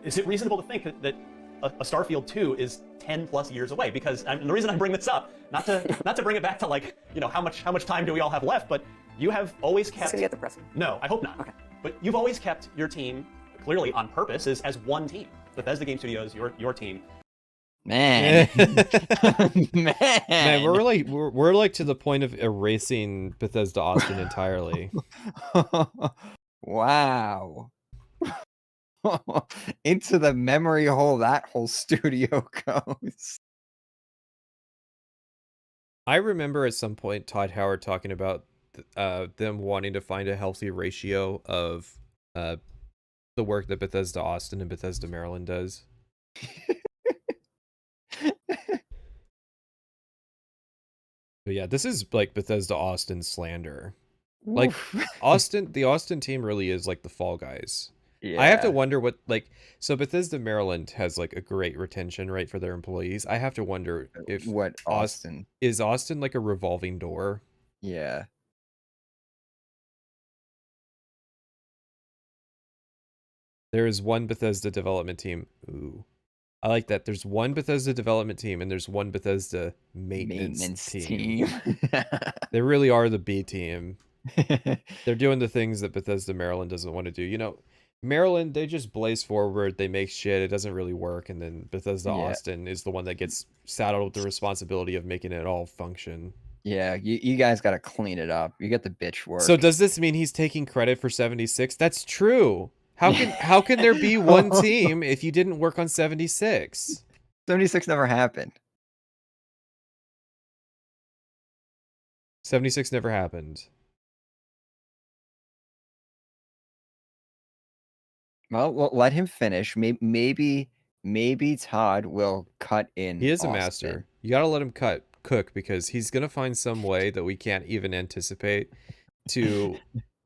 is it reasonable to think that a Starfield 2 is 10 plus years away? Because the reason I bring this up, not to bring it back to, like, you know, how much time do we all have left, but you have always kept. It's gonna get depressing. No, I hope not. Okay. But you've always kept your team, clearly on purpose, as one team. Bethesda Game Studios, your team. Man. Man, we're like to the point of erasing Bethesda Austin entirely. Wow. Into the memory hole that whole studio goes. I remember at some point Todd Howard talking about them wanting to find a healthy ratio of the work that Bethesda Austin and Bethesda Maryland does. But yeah, this is like Bethesda Austin slander. Like the Austin team really is like the Fall Guys. Yeah. I have to wonder what, like, so Bethesda Maryland has like a great retention rate for their employees. I have to wonder if Austin is Austin like a revolving door. Yeah. There is one Bethesda development team. Ooh. I like that. There's one Bethesda development team and there's one Bethesda maintenance team. They really are the B team. They're doing the things that Bethesda Maryland doesn't want to do. You know, Maryland, they just blaze forward. They make shit. It doesn't really work. And then Bethesda Austin is the one that gets saddled with the responsibility of making it all function. Yeah, you guys got to clean it up. You got the bitch work. So does this mean he's taking credit for 76? That's true. How can there be one team if you didn't work on 76? 76 never happened. 76 never happened. Well, let him finish. Maybe Todd will cut in. He is a master. You gotta let him cook because he's gonna find some way that we can't even anticipate to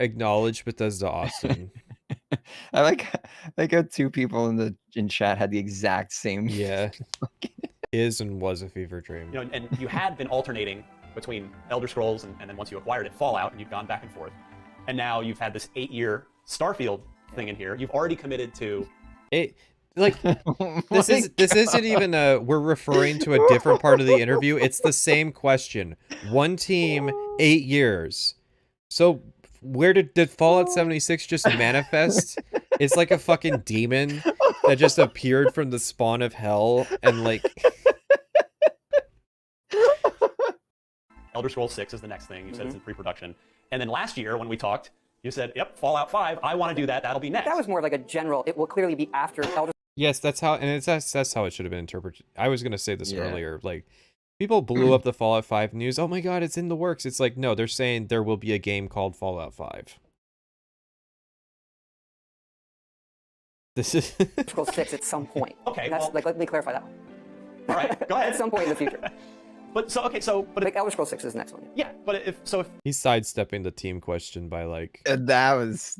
acknowledge Bethesda Austin. I like how 2 people in chat had the exact same. Yeah, is and was a fever dream. You know, and you had been alternating between Elder Scrolls and then once you acquired it, Fallout, and you've gone back and forth, and now you've had this 8-year Starfield thing in here. You've already committed to it. Like this isn't even we're referring to a different part of the interview. It's the same question. One team, 8 years. So where did Fallout 76 just manifest? It's like a fucking demon that just appeared from the spawn of hell and like Elder Scrolls 6 is the next thing. You said it's in pre-production. And then last year when we talked, you said, "Yep, Fallout 5, I want to do that. That'll be next." That was more like a general, it will clearly be after Elder. Yes, that's how it should have been interpreted. I was going to say this earlier, like people blew up the Fallout 5 news. Oh my god, it's in the works. It's like, no, they're saying there will be a game called Fallout 5. This is Scrolls 6 at some point. Okay, that's like, let me clarify that one. All right, go ahead. At some point in the future. But like Elder Scrolls 6 is the next one. Yeah, but if he's sidestepping the team question by like that was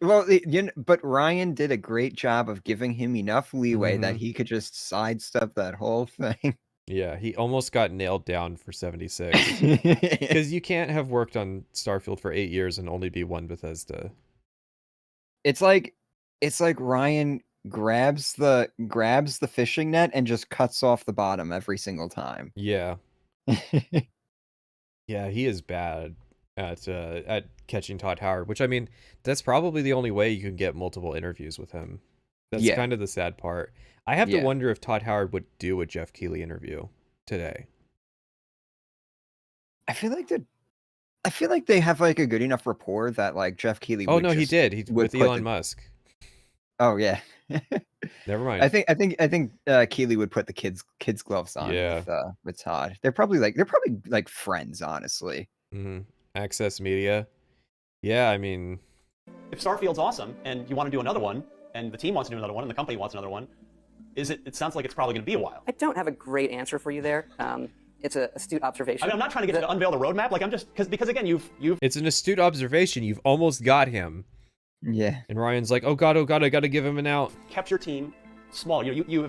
well, but Ryan did a great job of giving him enough leeway that he could just sidestep that whole thing. Yeah, he almost got nailed down for 76 because you can't have worked on Starfield for 8 years and only be one Bethesda. It's like It's like Ryan grabs the fishing net and just cuts off the bottom every single time. Yeah. Yeah, he is bad at catching Todd Howard, which I mean, that's probably the only way you can get multiple interviews with him. That's kind of the sad part. I have to wonder if Todd Howard would do a Jeff Keighley interview today. I feel like they have like a good enough rapport that like Jeff Keighley. Oh no, he did. He with Elon Musk. Oh yeah. Never mind. I think Keighley would put the kids gloves on with Todd. They're probably like friends, honestly. Mm-hmm. Access Media. Yeah, I mean, if Starfield's awesome and you want to do another one, and the team wants to do another one, and the company wants another one, it sounds like it's probably going to be a while. I don't have a great answer for you there. It's an astute observation. I mean, I'm not trying to get to unveil the roadmap. Like I'm just because again, you've. It's an astute observation. You've almost got him. Yeah. And Ryan's like, oh god, I got to give him an out. Kept your team small. You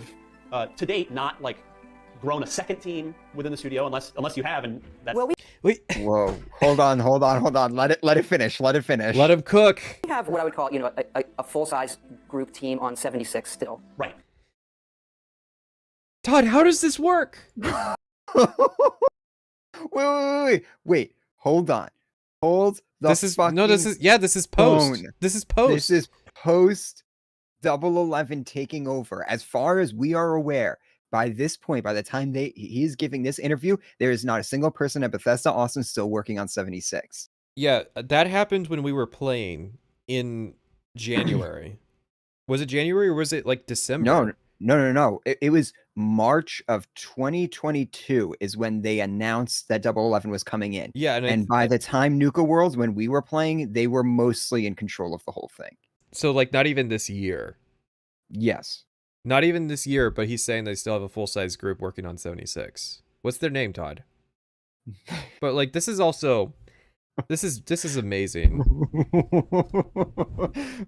have to date not like grown a second team within the studio unless you have, and that's. Well, wait. Whoa. Hold on. Let it finish. Let him cook. We have what I would call, a full-size group team on 76 still. Right. Todd, how does this work? Wait. Hold on. This is post. Phone. This is post. This is post 011 taking over. As far as we are aware, by this point, by the time he's giving this interview, there is not a single person at Bethesda Austin still working on 76. Yeah, that happened when we were playing in January. Was it January or was it like December? No. It was March of 2022 is when they announced that 011 was coming in. Yeah, and by the time Nuka Worlds, when we were playing, they were mostly in control of the whole thing. So like not even this year. Yes. Not even this year, but he's saying they still have a full-size group working on 76. What's their name, Todd? But like this is amazing.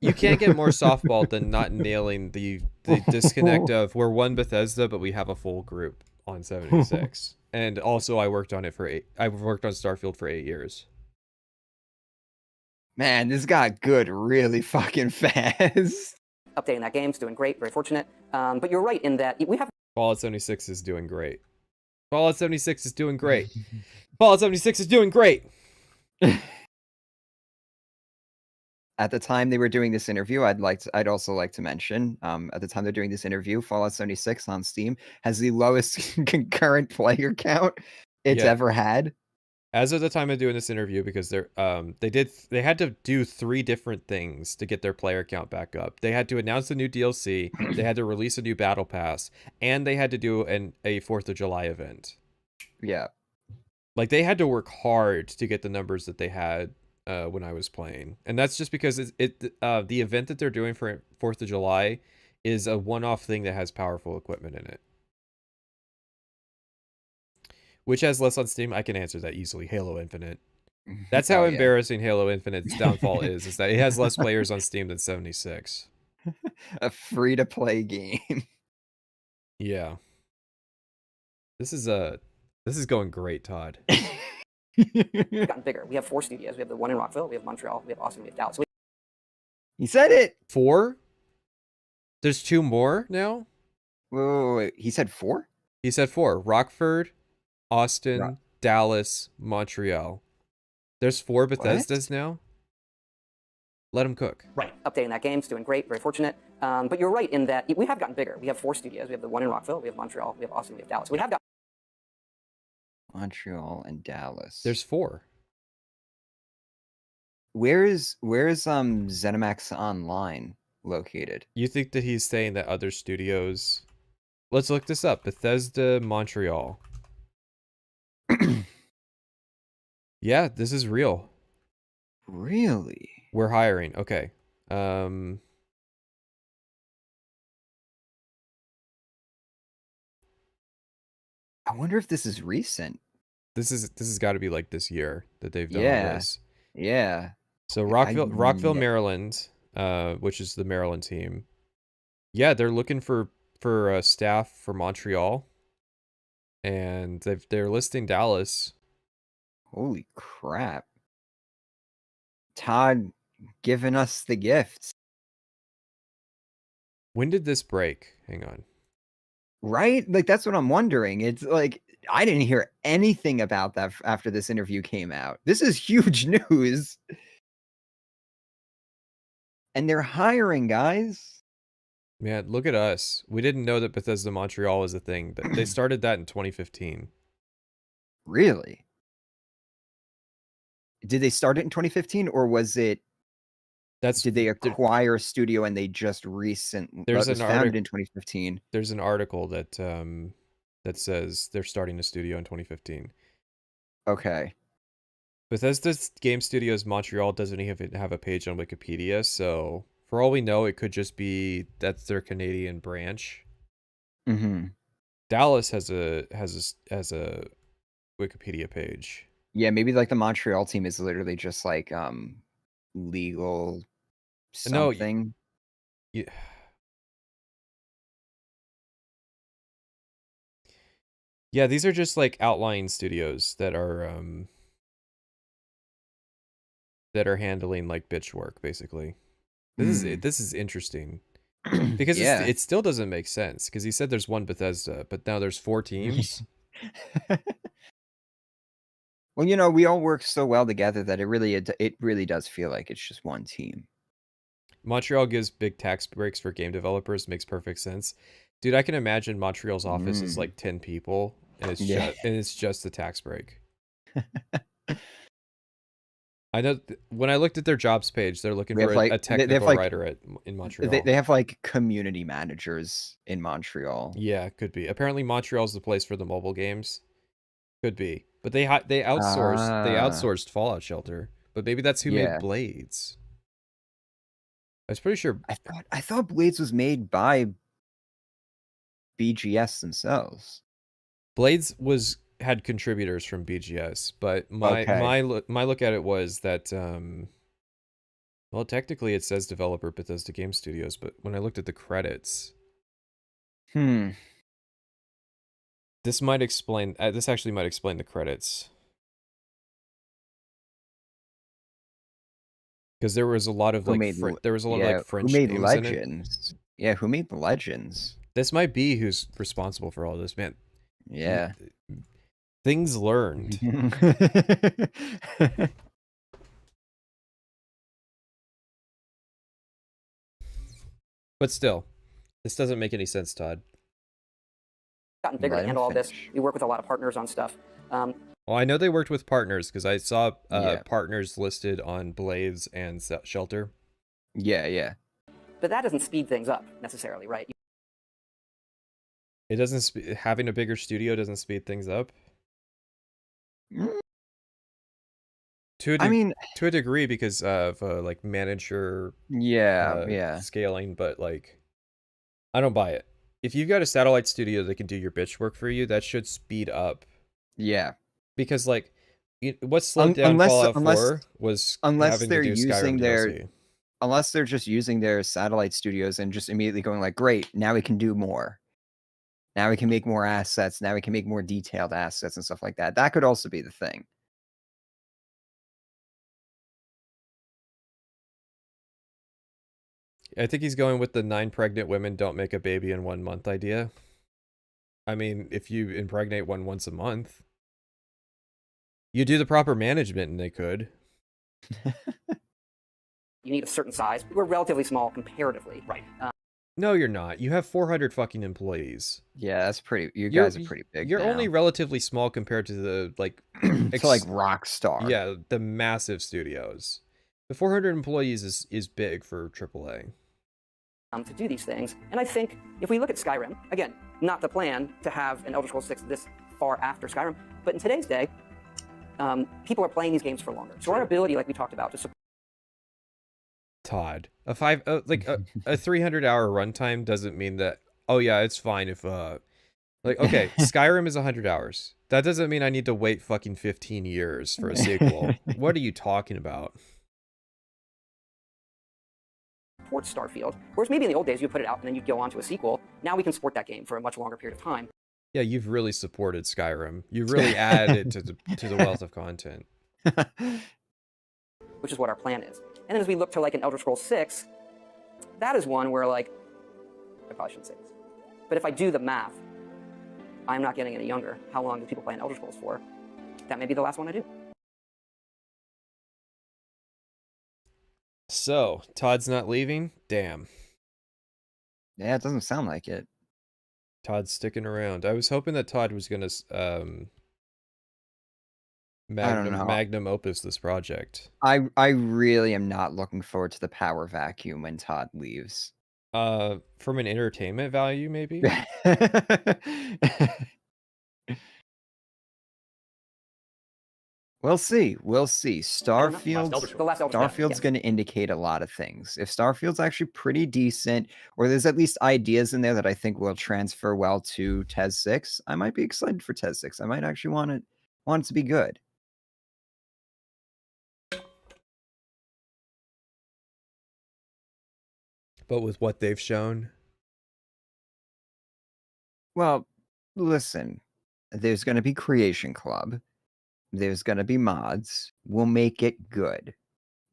You can't get more softball than not nailing the disconnect of we're one Bethesda, but we have a full group on 76. And also I worked on Starfield for 8 years. Man, this got good really fucking fast. Updating that game is doing great, very fortunate. But you're right in that we have. Fallout 76 is doing great. Fallout 76 is doing great. Fallout 76 is doing great. At the time they were doing this interview, I'd also like to mention, at the time they're doing this interview, Fallout 76 on Steam has the lowest concurrent player count it's ever had. As of the time of doing this interview, because they had to do 3 different things to get their player count back up. They had to announce a new DLC, they had to release a new battle pass, and they had to do a 4th of July event. Yeah. Like they had to work hard to get the numbers that they had when I was playing. And that's just because the event that they're doing for 4th of July is a one-off thing that has powerful equipment in it. Which has less on Steam? I can answer that easily. Halo Infinite. That's how embarrassing Halo Infinite's downfall is that it has less players on Steam than 76. A free-to-play game. Yeah. This is going great, Todd. We've gotten bigger. We have 4 studios. We have the one in Rockville, we have Montreal, we have Austin, we have Dallas. He said it! 4? There's 2 more now? Wait. He said 4? He said 4. Rockford, Austin, Dallas, Montreal. There's 4 Bethesdas now? Let him cook. Right. Updating that game is doing great, very fortunate. But you're right in that we have gotten bigger. We have 4 studios. We have the one in Rockville, we have Montreal, we have Austin, we have Dallas. We have got Montreal and Dallas. There's 4. Where is ZeniMax Online located? You think that he's saying that other studios? Let's look this up. Bethesda, Montreal. Yeah, this is real. Really? We're hiring. Okay. I wonder if this is recent. This has got to be like this year that they've done this. Yeah. So Rockville, Maryland, which is the Maryland team. Yeah, they're looking for staff for Montreal, and they're listing Dallas. Holy crap! Todd giving us the gifts. When did this break? Hang on. Right? Like, that's what I'm wondering. It's like, I didn't hear anything about that after this interview came out. This is huge news. And they're hiring, guys. Man, look at us. We didn't know that Bethesda Montreal was a thing, but they started that in 2015. Really? Did they start it in 2015, or was it? Did they acquire a studio and they just recently? There's an founded in 2015. There's an article that that says they're starting a studio in 2015. Okay. Bethesda's Game Studios Montreal doesn't even have a page on Wikipedia, so for all we know, it could just be that's their Canadian branch. Mm-hmm. Dallas has a Wikipedia page. Yeah, maybe like the Montreal team is literally just like legal something. No, yeah, these are just like outlying studios that are handling like bitch work, basically. This is interesting because it still doesn't make sense because he said there's one Bethesda, but now there's 4 teams. Well, you know, we all work so well together that it really does feel like it's just one team. Montreal gives big tax breaks for game developers. Makes perfect sense, dude. I can imagine Montreal's office is like 10 people, and it's just the tax break. I know when I looked at their jobs page, they're looking for a technical writer in Montreal. They have like community managers in Montreal. Yeah, could be. Apparently, Montreal's the place for the mobile games. Could be, but they outsourced Fallout Shelter. But maybe that's who made Blades. I was pretty sure. I thought Blades was made by BGS themselves. Blades had contributors from BGS, but my look at it was that well, technically it says developer Bethesda Game Studios, but when I looked at the credits, this might explain. This actually might explain the credits, because there was a lot of like French who made names Legends. In it. Yeah, who made the Legends? This might be who's responsible for all this, man. Yeah. Things learned. But still, this doesn't make any sense, Todd. Gotten bigger to handle all this. We work with a lot of partners on stuff. Well, I know they worked with partners because I saw partners listed on Blades and Shelter. Yeah. But that doesn't speed things up necessarily, right? It doesn't. Having a bigger studio doesn't speed things up. To a degree, because of like manager scaling, but like I don't buy it. If you've got a satellite studio that can do your bitch work for you, that should speed up. Yeah, because like what slowed down Fallout 4 was having to do Skyrim DLC. Unless they're just using their satellite studios and just immediately going like, great, now we can do more. Now we can make more assets. Now we can make more detailed assets and stuff like that. That could also be the thing. I think he's going with the 9 pregnant women don't make a baby in 1 month idea. I mean, if you impregnate one once a month, you do the proper management and they could. You need a certain size. We're relatively small comparatively. Right. No, you're not. You have 400 fucking employees. Yeah, that's pretty. You guys are pretty big. You're only relatively small compared to the like, to like Rockstar. Yeah, the massive studios. The 400 employees is big for AAA. To do these things, and I think if we look at Skyrim, again, not the plan to have an Elder Scrolls 6 this far after Skyrim, but in today's day, people are playing these games for longer. So our ability, like we talked about, to support Todd, a 300-hour runtime doesn't mean that. Oh yeah, it's fine if like okay, Skyrim is 100 hours. That doesn't mean I need to wait fucking 15 years for a sequel. What are you talking about? Starfield, whereas maybe in the old days you put it out and then you'd go on to a sequel. Now we can support that game for a much longer period of time. Yeah, you've really supported Skyrim. You've really added to the wealth of content. Which is what our plan is. And then as we look to like an Elder Scrolls 6, that is one where like I probably shouldn't say this. But if I do the math, I'm not getting any younger. How long do people play in Elder Scrolls for? That may be the last one I do. So, Todd's not leaving? Damn. Yeah, it doesn't sound like it. Todd's sticking around. I was hoping that Todd was going to magnum opus this project. I really am not looking forward to the power vacuum when Todd leaves. From an entertainment value, maybe? We'll see. We'll see. Starfield's going to indicate a lot of things. If Starfield's actually pretty decent, or there's at least ideas in there that I think will transfer well to TES 6, I might be excited for TES 6. I might actually want it to be good. But with what they've shown? Well, listen. There's going to be Creation Club. There's going to be mods. We'll make it good.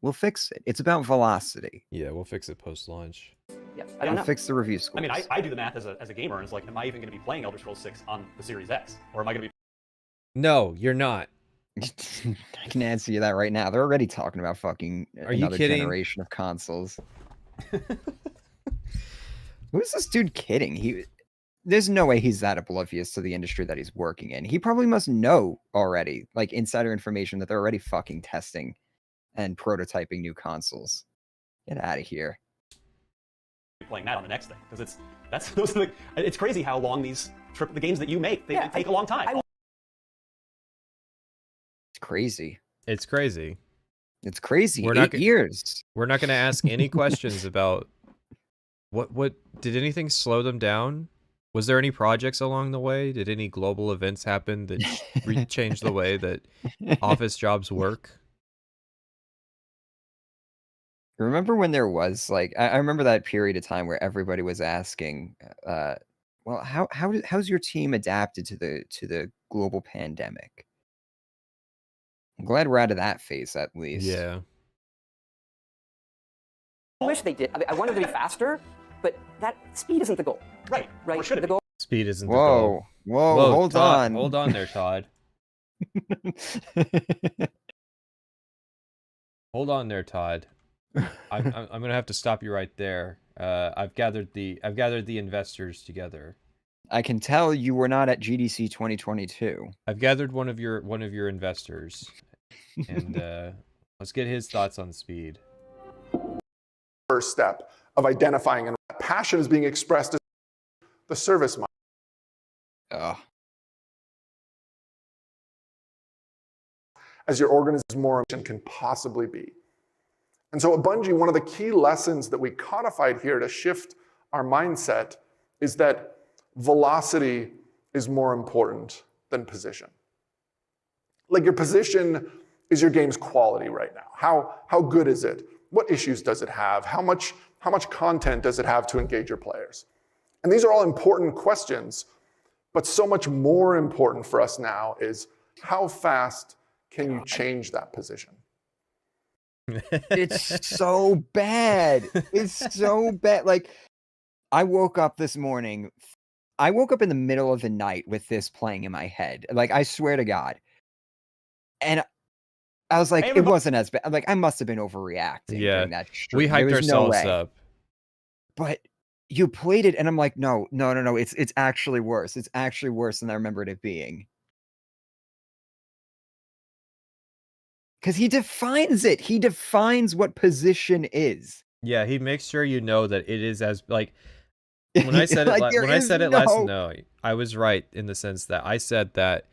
We'll fix it. It's about velocity. Yeah, we'll fix it post-launch. Yeah, I don't know. Fix the review scores. I mean, I do the math as a gamer, and it's like, am I even going to be playing Elder Scrolls 6 on the Series X? Or am I going to be... No, you're not. I can answer you that right now. They're already talking about fucking another generation of consoles. Who's this dude kidding? There's no way he's that oblivious to the industry that he's working in. He probably must know already, like insider information, that they're already fucking testing and prototyping new consoles. Get out of here. Playing that on the next thing, because it's crazy how long the games that you make, they take a long time. It's crazy. It's crazy. It's crazy. 8 years. We're not going to ask any questions about what did anything slow them down? Was there any projects along the way? Did any global events happen that changed the way that office jobs work? Remember when there was like I remember that period of time where everybody was asking, well, how's your team adapted to the global pandemic? I'm glad we're out of that phase at least. Yeah. I wish they did. I wanted to be faster, but that speed isn't the goal. Right. Right. The goal. Speed isn't the goal. Whoa, hold Todd, on. Hold on there, Todd. Hold on there, Todd. I'm gonna have to stop you right there. I've gathered the investors together. I can tell you were not at GDC 2022. I've gathered one of your investors, and let's get his thoughts on speed. First step of identifying and passion is being expressed as the service model. As your organization more can possibly be. And so at Bungie, one of the key lessons that we codified here to shift our mindset is that velocity is more important than position. Like your position is your game's quality right now. How good is it? What issues does it have? How much content does it have to engage your players? And these are all important questions, but so much more important for us now is how fast can you change that position? It's so bad. It's so bad. Like, I woke up this morning. I woke up in the middle of the night with this playing in my head. Like, I swear to God. And I was like, it wasn't as bad. Like, I must have been overreacting during that stream. We hyped ourselves up. But you played it, and I'm like, no. It's actually worse. It's actually worse than I remembered it being. Because he defines it. He defines what position is. Yeah, he makes sure you know that it is as like when I said it last night, I was right in the sense that I said that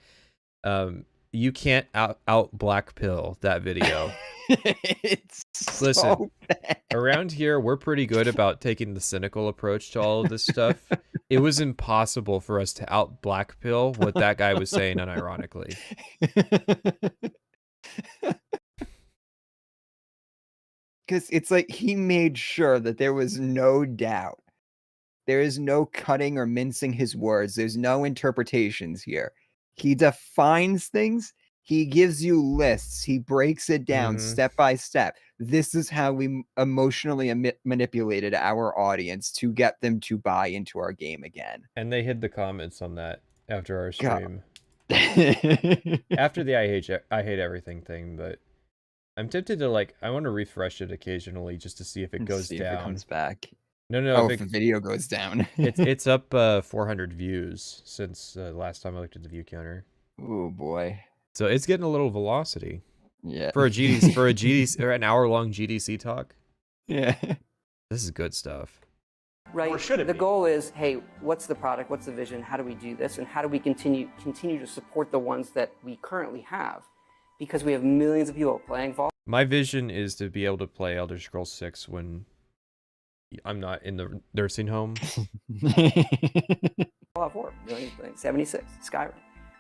you can't out black pill that video. It's Listen, so bad. Around here we're pretty good about taking the cynical approach to all of this stuff. It was impossible for us to out black pill what that guy was saying unironically. Because it's like he made sure that there was no doubt. There is no cutting or mincing his words. There's no interpretations here. He defines things. He gives you lists. He breaks it down step by step. this is how we emotionally manipulated our audience to get them to buy into our game again. And they hid the comments on that after our God. stream. After the I hate everything thing, but I'm tempted to I want to refresh it occasionally just to see if it goes see down. If it comes back. No, if the video goes down. it's up 400 views since last time I looked at the view counter. Oh boy. So it's getting a little velocity. Yeah. For a GDC or an hour-long GDC talk. Yeah. This is good stuff. Right. Or should it the be? goal is, hey, what's the product? What's the vision? How do we do this? And how do we continue to support the ones that we currently have? Because we have millions of people playing Fallout. My vision is to be able to play Elder Scrolls 6 when I'm not in the nursing home. Fallout 4, millions playing 76, Skyrim.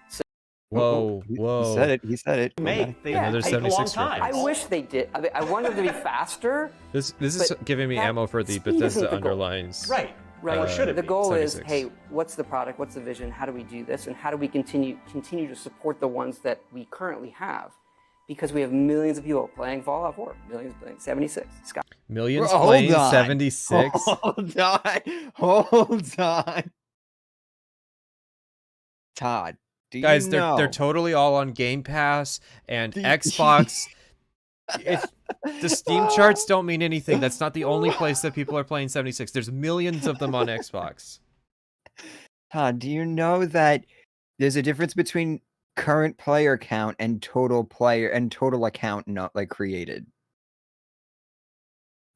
So, Whoa. He said it. Another 76 I reference. wish they did. I want them to be faster. This is giving me ammo for the speed isn't Bethesda the goal. underlines. Right. Or should it The be? goal is, 76. hey, what's the product? What's the vision? How do we do this? And how do we continue to support the ones that we currently have? Because we have millions of people playing Fallout 4, millions playing 76, Skyrim. Millions Hold playing on. 76? Hold on. Todd, do Guys, you they're know? they're totally all on Game Pass and Xbox. The Steam charts don't mean anything. That's not the only place that people are playing 76. There's millions of them on Xbox. Todd, do you know that there's a difference between current player count and total account not created?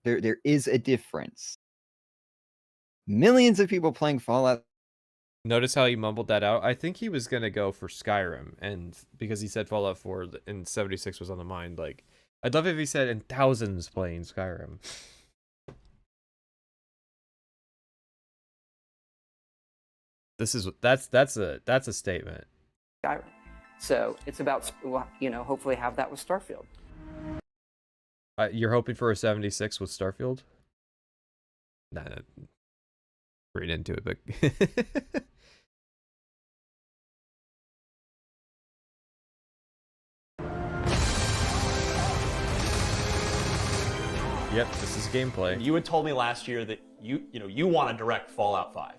There is a difference. Millions of people playing Fallout. Notice how he mumbled that out? I think he was going to go for Skyrim, and because he said Fallout 4 and 76 was on the mind, I'd love if he said in thousands playing Skyrim. That's a statement. Skyrim. So it's about, hopefully have that with Starfield. You're hoping for a 76 with Starfield? Nah, read into it, but yep, this is gameplay. You had told me last year that you want to direct Fallout 5,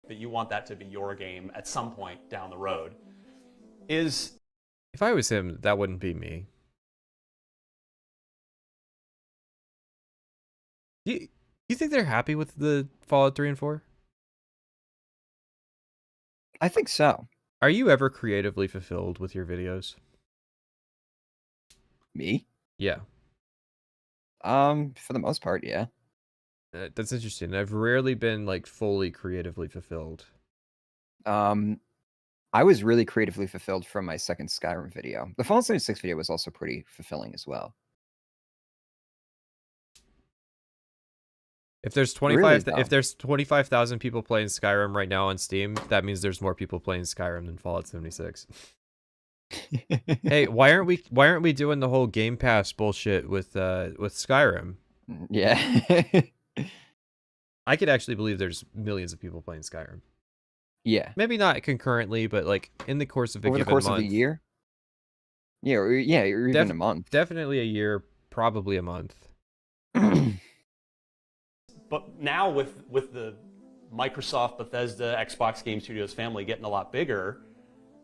that you want that to be your game at some point down the road. If I was him, that wouldn't be me. Do you think they're happy with the Fallout 3 and 4? I think so. Are you ever creatively fulfilled with your videos? Me? Yeah. For the most part, yeah. That's interesting. I've rarely been fully creatively fulfilled. I was really creatively fulfilled from my second Skyrim video. The Fallout 76 video was also pretty fulfilling as well. If there's 25,000 people playing Skyrim right now on Steam, that means there's more people playing Skyrim than Fallout 76. Hey, why aren't we doing the whole Game Pass bullshit with Skyrim? Yeah. I could actually believe there's millions of people playing Skyrim. Yeah. Maybe not concurrently, but in the course of a Over the given course month. of a year? Yeah, or even a month. Definitely a year, probably a month. But now with the Microsoft, Bethesda, Xbox Game Studios family getting a lot bigger,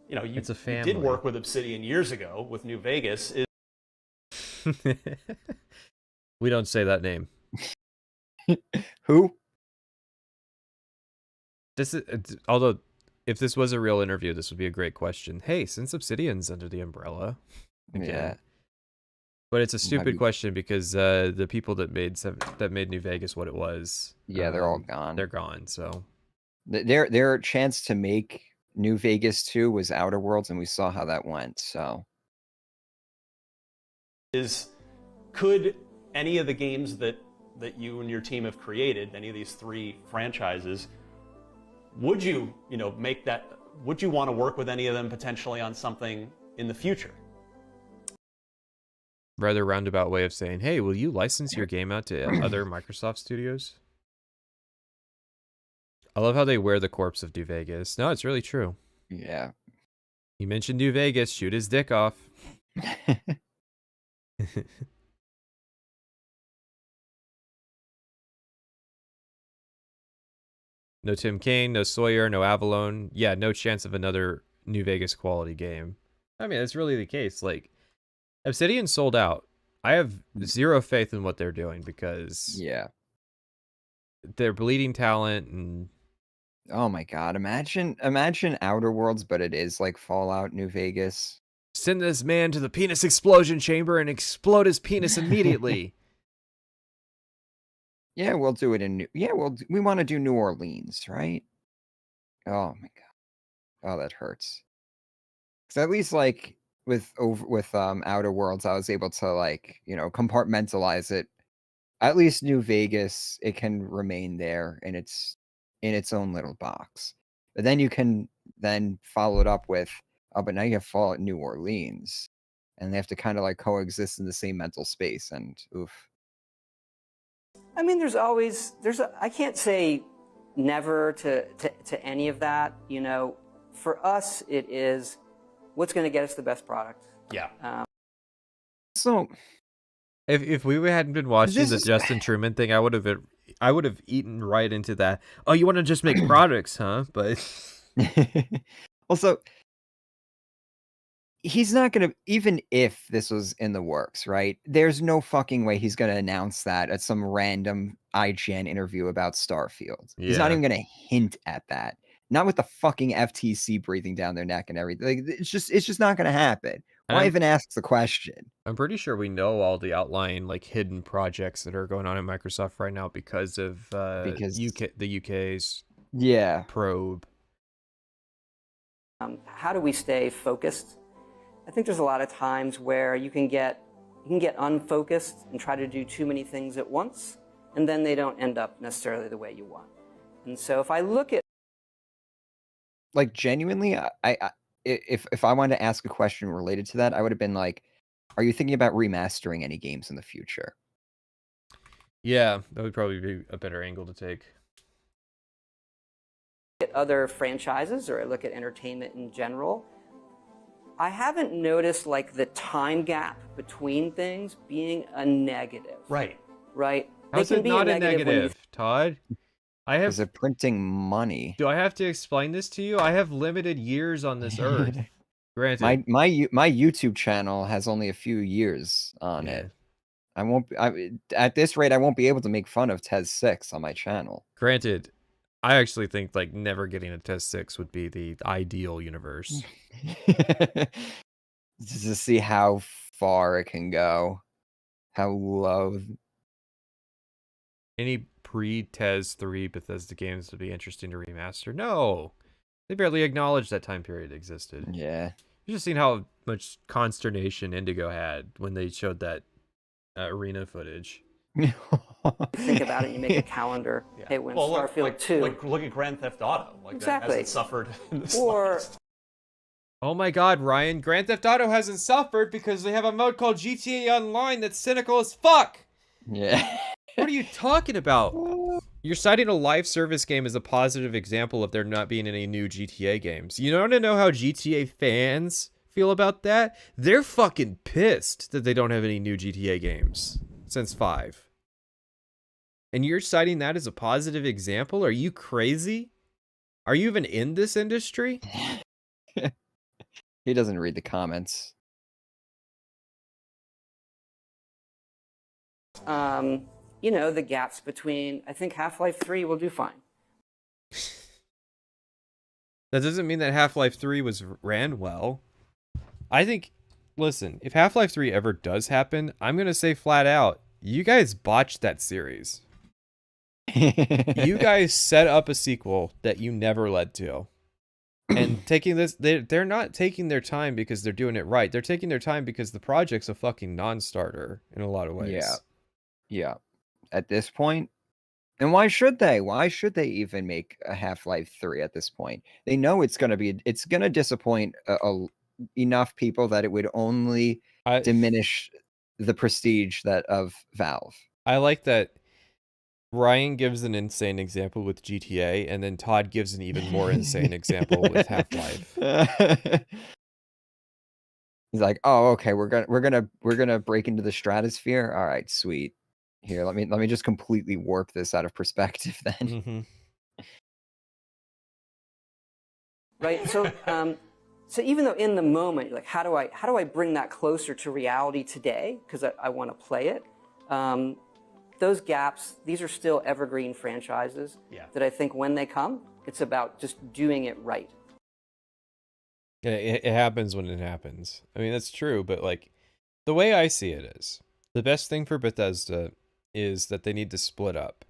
it's a family. You did work with Obsidian years ago with New Vegas. We don't say that name. Who? This is although if this was a real interview, this would be a great question. Hey, since Obsidian's under the umbrella, again. Yeah. But it's a stupid question because the people that made New Vegas what it was, they're all gone. They're gone. So their chance to make New Vegas 2 was Outer Worlds, and we saw how that went. So could any of the games that you and your team have created, any of these 3 franchises, would you make that? Would you want to work with any of them potentially on something in the future? Rather roundabout way of saying, hey, will you license your game out to other Microsoft studios? I love how they wear the corpse of New Vegas. No, it's really true. Yeah. He mentioned New Vegas, shoot his dick off. No Tim Kaine, no Sawyer, no Avalon. Yeah, no chance of another New Vegas quality game. I mean, that's really the case. Like, Obsidian sold out. I have zero faith in what they're doing because they're bleeding talent and oh my god, imagine Outer Worlds, but it is like Fallout New Vegas. Send this man to the penis explosion chamber and explode his penis immediately. Yeah, we'll do it in we want to do New Orleans, right? Oh my god. Oh, that hurts. Cuz at least like with Outer Worlds, I was able to like, compartmentalize it. At least New Vegas, it can remain there in its own little box. But then you can then follow it up with, oh, but now you have Fallout New Orleans, and they have to kind of like coexist in the same mental space. And oof. I mean, I can't say never to any of that. For us, it is what's going to get us the best product. Yeah. So, if we hadn't been watching the Justin Truman thing, I would have eaten right into that. Oh, you want to just make products, huh? But also, he's not going to, even if this was in the works, right? There's no fucking way he's going to announce that at some random IGN interview about Starfield. He's not even going to hint at that. Not with the fucking FTC breathing down their neck and everything. Like, it's just not going to happen. Why even ask the question? I'm pretty sure we know all the outlying, like, hidden projects that are going on at Microsoft right now because of the UK's probe. How do we stay focused? I think there's a lot of times where you can get unfocused and try to do too many things at once, and then they don't end up necessarily the way you want. And so if I look at, like, genuinely, if I wanted to ask a question related to that, I would have been like, are you thinking about remastering any games in the future? Yeah, that would probably be a better angle to take. At other franchises, or I look at entertainment in general, I haven't noticed like the time gap between things being a negative. Right. How's it not a negative, Todd? Because they're printing money. Do I have to explain this to you? I have limited years on this earth. Granted, my YouTube channel has only a few years on it. At this rate, I won't be able to make fun of Tez 6 on my channel. Granted, I actually think like never getting a Tez 6 would be the ideal universe. Just to see how far it can go, how low. Any pre-Tez 3 Bethesda games would be interesting to remaster. No, they barely acknowledged that time period existed. Yeah, you just seen how much consternation Indigo had when they showed that arena footage. Think about it, you make a calendar. Yeah. Hey, when well, Starfield 2. Like, look at Grand Theft Auto. Like, exactly. That hasn't suffered in the or slightest. Oh my god, Ryan, Grand Theft Auto hasn't suffered because they have a mode called GTA Online that's cynical as fuck! Yeah. What are you talking about? You're citing a live service game as a positive example of there not being any new GTA games. You want to know how GTA fans feel about that? They're fucking pissed that they don't have any new GTA games since 5. And you're citing that as a positive example? Are you crazy? Are you even in this industry? He doesn't read the comments. The gaps between, I think Half-Life 3 will do fine. That doesn't mean that Half-Life 3 ran well. I think, listen, if Half-Life 3 ever does happen, I'm going to say flat out, you guys botched that series. You guys set up a sequel that you never led to. And taking this, they're not taking their time because they're doing it right. They're taking their time because the project's a fucking non-starter in a lot of ways. Yeah. At this point, and why should they? Why should they even make a Half-Life 3 at this point? They know it's gonna disappoint enough people that it would only diminish the prestige of Valve. I like that Ryan gives an insane example with GTA, and then Todd gives an even more insane example with Half-Life. He's like, "Oh, okay, we're gonna break into the stratosphere. All right, sweet. Here, let me just completely warp this out of perspective then." Mm-hmm. right? So, so even though in the moment you're like, how do I bring that closer to reality today? Because I want to play it. Those gaps, these are still evergreen franchises that I think when they come, it's about just doing it right. Yeah, it happens when it happens. I mean, that's true, but like the way I see it is the best thing for Bethesda is that they need to split up.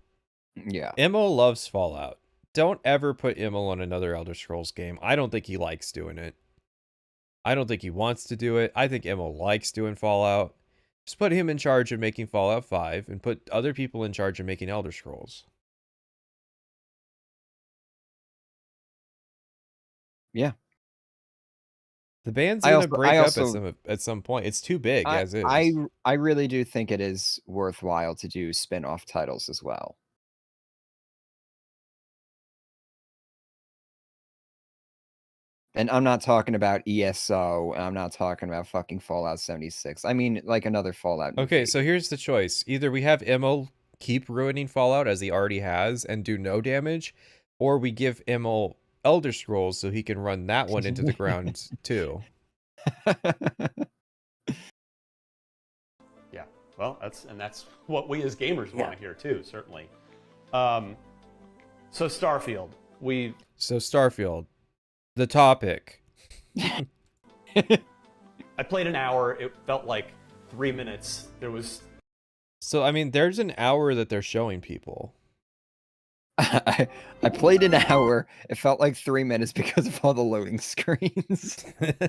Yeah. Emil loves Fallout. Don't ever put Emil on another Elder Scrolls game. I don't think he likes doing it. I don't think he wants to do it. I think Emil likes doing Fallout. Just put him in charge of making Fallout 5 and put other people in charge of making Elder Scrolls. Yeah. The band's going to break up at some point. It's too big as is. I really do think it is worthwhile to do spin-off titles as well. And I'm not talking about ESO. I'm not talking about fucking Fallout 76. I mean, like another Fallout movie. Okay, so here's the choice. Either we have Emil keep ruining Fallout as he already has and do no damage, or we give Emil Elder Scrolls so he can run that one into the ground too. Yeah, well, that's what we as gamers want to hear too, certainly. So Starfield, the topic. I played an hour. It felt like 3 minutes. So I mean, there's an hour that they're showing people. I played an hour. It felt like 3 minutes because of all the loading screens. Hey,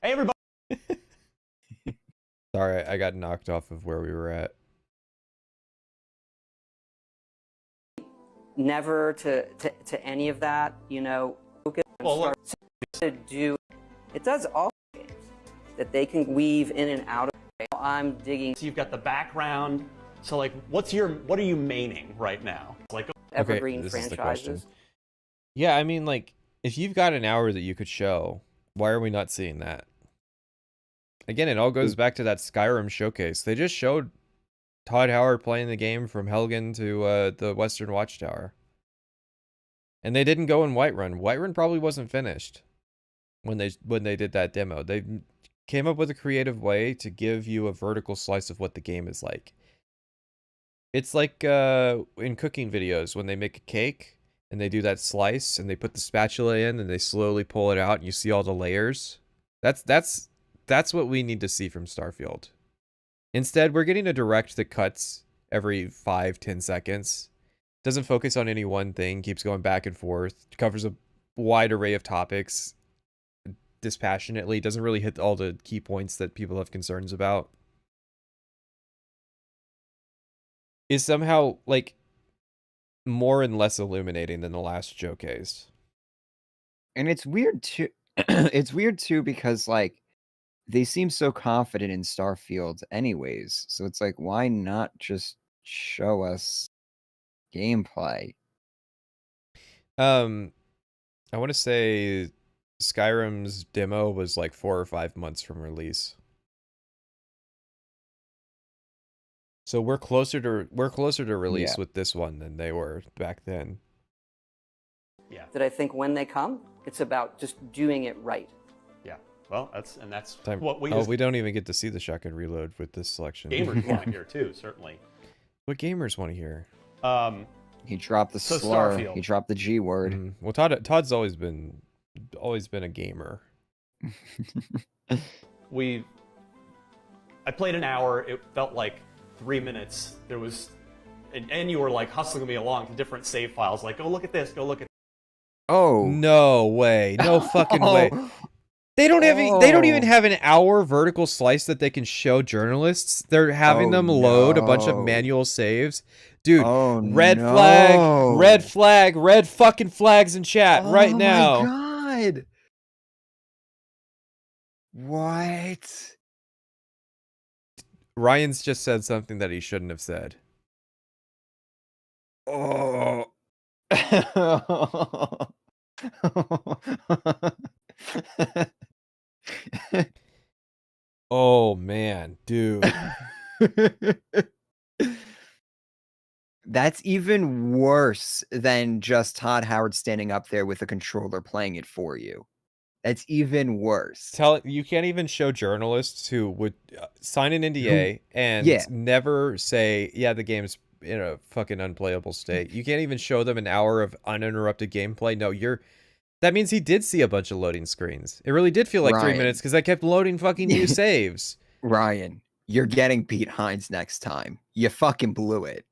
everybody. Sorry, I got knocked off of where we were at. Never to any of that, you know. Well, it does all games that they can weave in and out of. I'm digging. So you've got the background. So like, what are you maining right now? Like evergreen this franchises. Is the question. Yeah, I mean, like, if you've got an hour that you could show, why are we not seeing that? Again, it all goes back to that Skyrim showcase. They just showed Todd Howard playing the game from Helgen to the Western Watchtower. And they didn't go in Whiterun. Whiterun probably wasn't finished when they did that demo. They came up with a creative way to give you a vertical slice of what the game is like. It's like in cooking videos when they make a cake and they do that slice and they put the spatula in and they slowly pull it out and you see all the layers. That's what we need to see from Starfield. Instead, we're getting a direct that cuts every 5-10 seconds. Doesn't focus on any one thing, keeps going back and forth, covers a wide array of topics dispassionately, doesn't really hit all the key points that people have concerns about. Is somehow like more and less illuminating than the last showcase. And it's weird too. It's weird too because like they seem so confident in Starfield anyways. So it's like, why not just show us gameplay? I want to say Skyrim's demo was like 4 or 5 months from release. So we're closer to release with this one than they were back then. Yeah. That I think when they come, it's about just doing it right. Yeah. Well, that's Time. What we. We don't even get to see the shotgun reload with this selection. Gamers want to hear too, certainly. What gamers want to hear? He dropped the slur. Starfield. He dropped the G word. Well, Todd's always been a gamer. I played an hour. It felt like 3 minutes. There was, and you were like hustling me along to different save files. Like, go look at this. Go look at. Oh no way! No fucking way! They don't even have an hour vertical slice that they can show journalists. They're having them load a bunch of manual saves. Dude, red flag, red fucking flags in chat right now. Oh my god. What? Ryan's just said something that he shouldn't have said. Oh. Oh man, dude. That's even worse than just Todd Howard standing up there with a controller playing it for you. That's even worse. You can't even show journalists who would sign an NDA and never say, yeah, the game's in a fucking unplayable state. You can't even show them an hour of uninterrupted gameplay. No, that means he did see a bunch of loading screens. It really did feel like 3 minutes because I kept loading fucking new saves. Ryan, you're getting Pete Hines next time. You fucking blew it.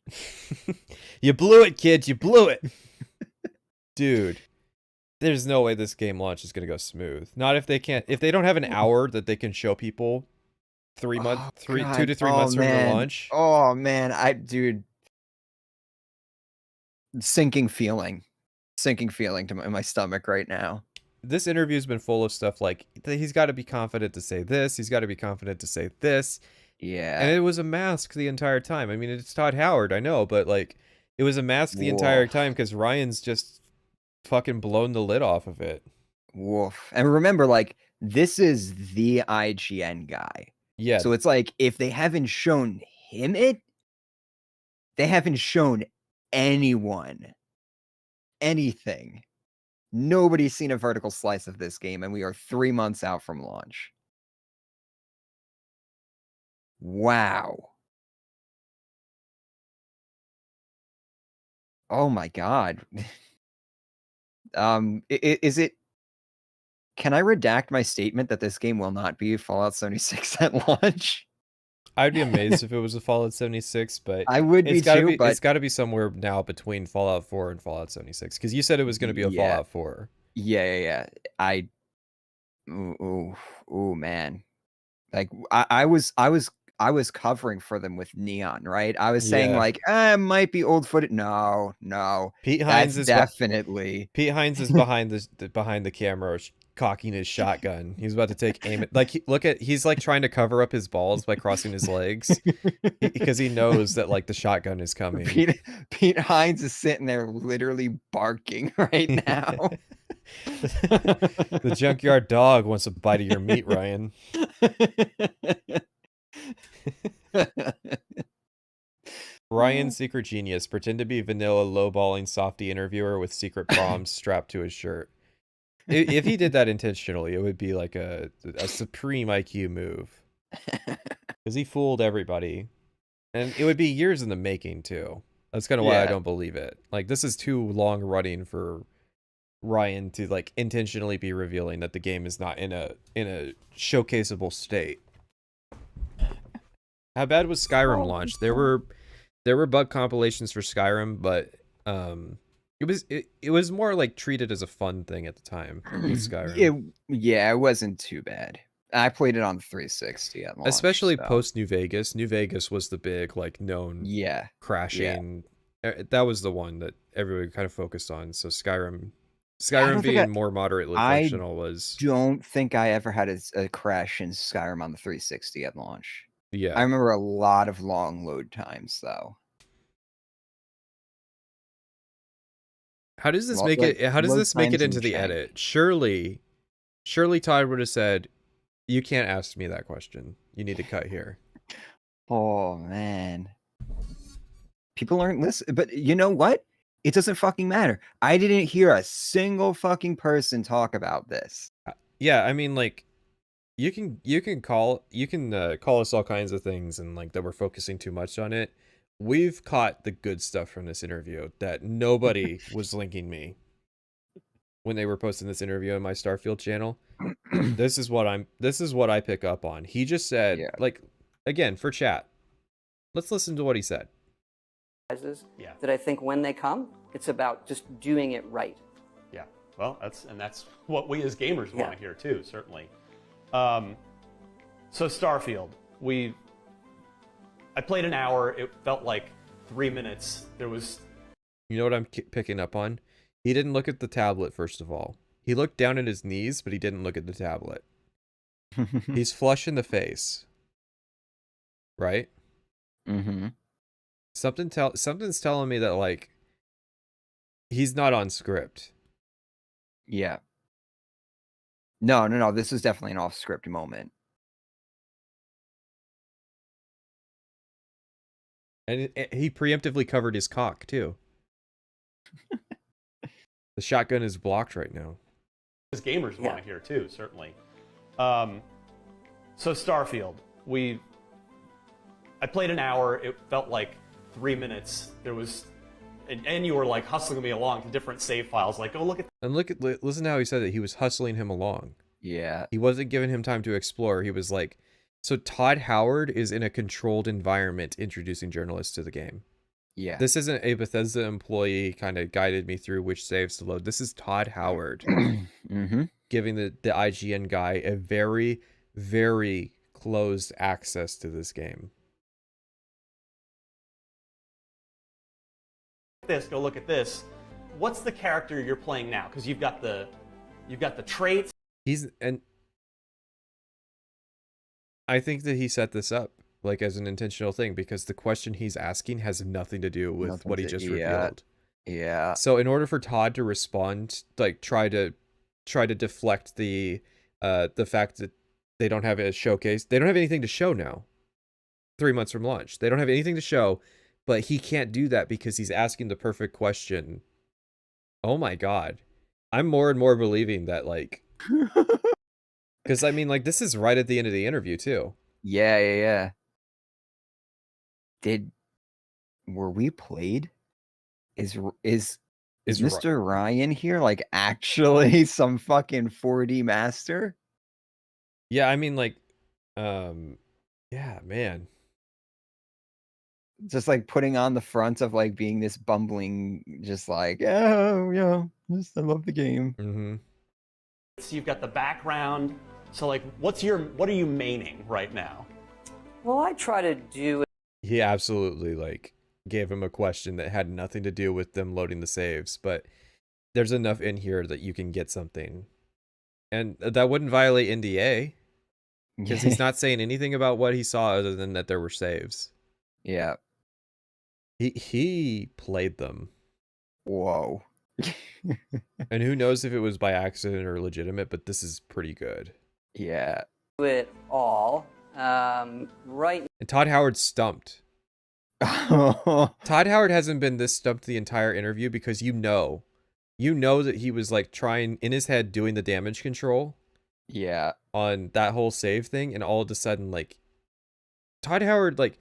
You blew it, kid. You blew it. Dude, there's no way this game launch is going to go smooth. Not if they don't have an hour that they can show people 2 to 3 months from the launch. Oh man, dude, sinking feeling to my stomach right now. This interview's been full of stuff like he's got to be confident to say this. He's got to be confident to say this. Yeah. And it was a mask the entire time. I mean, it's Todd Howard, I know, but like it was a mask the entire time because Ryan's just fucking blown the lid off of it. Woof. And remember, like, this is the IGN guy. Yeah. So it's like if they haven't shown him they haven't shown anyone anything. Nobody's seen a vertical slice of this game, and we are 3 months out from launch. Wow. Oh my God. Is it? Can I redact my statement that this game will not be Fallout 76 at launch? I'd be amazed if it was a Fallout 76, but I would be too. But it's got to be somewhere now between Fallout 4 and Fallout 76 because you said it was going to be a Fallout 4. Yeah. Ooh, man. Like I was covering for them with Neon, right? I was saying like, it might be old footage. No. Pete Hines is definitely behind the camera, cocking his shotgun. He's about to take aim at he's like trying to cover up his balls by crossing his legs because he knows that like the shotgun is coming. Pete Hines is sitting there literally barking right now. The junkyard dog wants a bite of your meat, Ryan. Ryan, secret genius, pretend to be vanilla lowballing softy interviewer with secret proms strapped to his shirt. If he did that intentionally, it would be like a supreme IQ move. Because he fooled everybody. And it would be years in the making, too. That's kind of why I don't believe it. Like, this is too long running for Ryan to, like, intentionally be revealing that the game is not in a showcaseable state. How bad was Skyrim launch? There were bug compilations for Skyrim, but it was more like treated as a fun thing at the time with Skyrim. It wasn't too bad. I played it on 360 at launch, especially post New Vegas. New Vegas was the big like known crashing. That was the one that everybody kind of focused on. So Skyrim being more moderately functional was. I don't think I ever had a crash in Skyrim on the 360 at launch. Yeah, I remember a lot of long load times though. How does this make it? How does this make it into the edit? Surely Todd would have said, "You can't ask me that question. You need to cut here." Oh man, people aren't listening. But you know what? It doesn't fucking matter. I didn't hear a single fucking person talk about this. Yeah, I mean, like, you can call us all kinds of things, and like that we're focusing too much on it. We've caught the good stuff from this interview that nobody was linking me when they were posting this interview on my Starfield channel. This is what I pick up on. He just said, like, again, for chat, let's listen to what he said. That I think when they come, it's about just doing it right. Yeah, well, that's what we as gamers want to hear too, certainly. So Starfield, I played an hour. It felt like 3 minutes. There was... You know what I'm picking up on? He didn't look at the tablet, first of all. He looked down at his knees, but he didn't look at the tablet. He's flush in the face. Right? Mm-hmm. Something's telling me that, like, he's not on script. Yeah. No. This is definitely an off-script moment. And he preemptively covered his cock, too. The shotgun is blocked right now. As gamers want to hear, too, certainly. So Starfield, I played an hour. It felt like 3 minutes. There was, and you were like hustling me along to different save files. Like, oh, look at. And listen to how he said that he was hustling him along. Yeah. He wasn't giving him time to explore. He was like, so Todd Howard is in a controlled environment introducing journalists to the game. Yeah. This isn't a Bethesda employee kind of guided me through which saves to load. This is Todd Howard giving the IGN guy a very, very closed access to this game. Go look at this. What's the character you're playing now? Because you've got the traits. And I think that he set this up like as an intentional thing because the question he's asking has nothing to do with what he just revealed. Yeah. So in order for Todd to respond, like try to deflect the fact that they don't have a showcase, they don't have anything to show now. 3 months from launch, they don't have anything to show, but he can't do that because he's asking the perfect question. Oh my god, I'm more and more believing that, like, because I mean, like, this is right at the end of the interview too. Yeah. Were we played? Is Mr. Ryan here like actually some fucking 4D master? Yeah, I mean, like, yeah, man. Just like putting on the front of like being this bumbling, just like, oh yeah, I love the game. So you've got the background. So like, what are you maining right now? Well, I try to do. He absolutely like gave him a question that had nothing to do with them loading the saves, but there's enough in here that you can get something, and that wouldn't violate NDA because he's not saying anything about what he saw other than that there were saves. Yeah. He played them. Whoa. And who knows if it was by accident or legitimate, but this is pretty good. Yeah. Do it all. Right. And Todd Howard stumped. Todd Howard hasn't been this stumped the entire interview because you know that he was like trying in his head doing the damage control. Yeah. On that whole save thing, and all of a sudden, like, Todd Howard, like,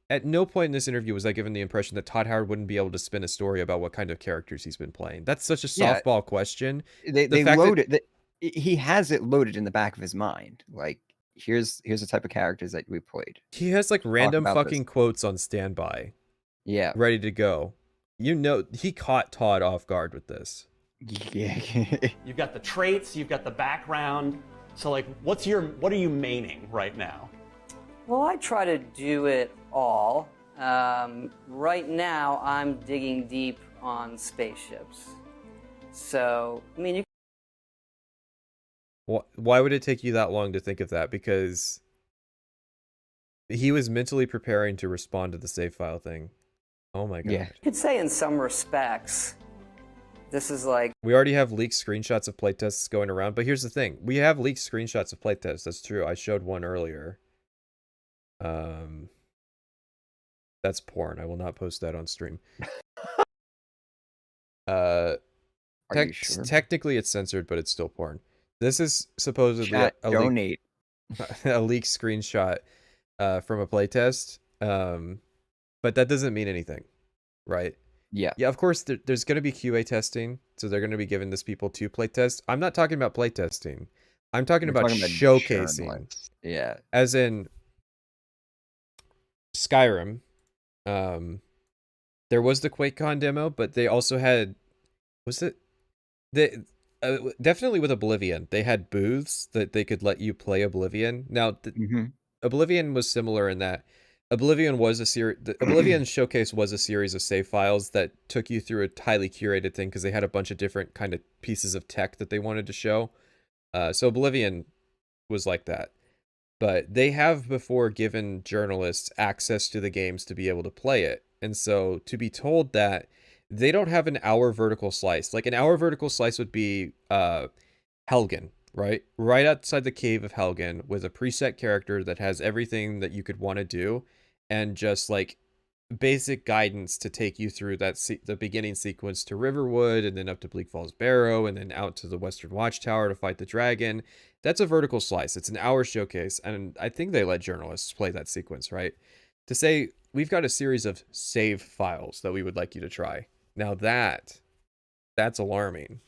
at no point in this interview was I given the impression that Todd Howard wouldn't be able to spin a story about what kind of characters he's been playing. That's such a softball question. They load it. He has it loaded in the back of his mind. Like, here's the type of characters that we played. He has like random fucking quotes on standby. Yeah. Ready to go. You know, he caught Todd off guard with this. Yeah. You've got the traits, you've got the background. So like, what are you maining right now? Well, I try to do it all. Right now, I'm digging deep on spaceships. So, I mean, why would it take you that long to think of that? Because he was mentally preparing to respond to the save file thing. Oh my god. Yeah. You could say in some respects, this is like... We already have leaked screenshots of playtests going around, but here's the thing. We have leaked screenshots of playtests. That's true. I showed one earlier. That's porn. I will not post that on stream. Are you sure? Technically it's censored, but it's still porn. This is supposedly a leaked screenshot from a playtest. But that doesn't mean anything, right? Yeah. Yeah, of course there's going to be QA testing, so they're going to be giving this people to playtest. I'm not talking about playtesting. I'm talking about showcasing. Yeah. As in Skyrim, there was the QuakeCon demo, but they also had, definitely with Oblivion, they had booths that they could let you play Oblivion. Now, Oblivion was similar in that Oblivion was a series. The Oblivion showcase was a series of save files that took you through a highly curated thing because they had a bunch of different kind of pieces of tech that they wanted to show. So Oblivion was like that. But they have before given journalists access to the games to be able to play it. And so to be told that they don't have an hour vertical slice, like an hour vertical slice would be Helgen, right? Right outside the cave of Helgen with a preset character that has everything that you could want to do and just like basic guidance to take you through that the beginning sequence to Riverwood, and then up to Bleak Falls Barrow, and then out to the Western Watchtower to fight the dragon. That's a vertical slice. It's an hour showcase, and I think they let journalists play that sequence, right? To say, we've got a series of save files that we would like you to try. Now that's alarming.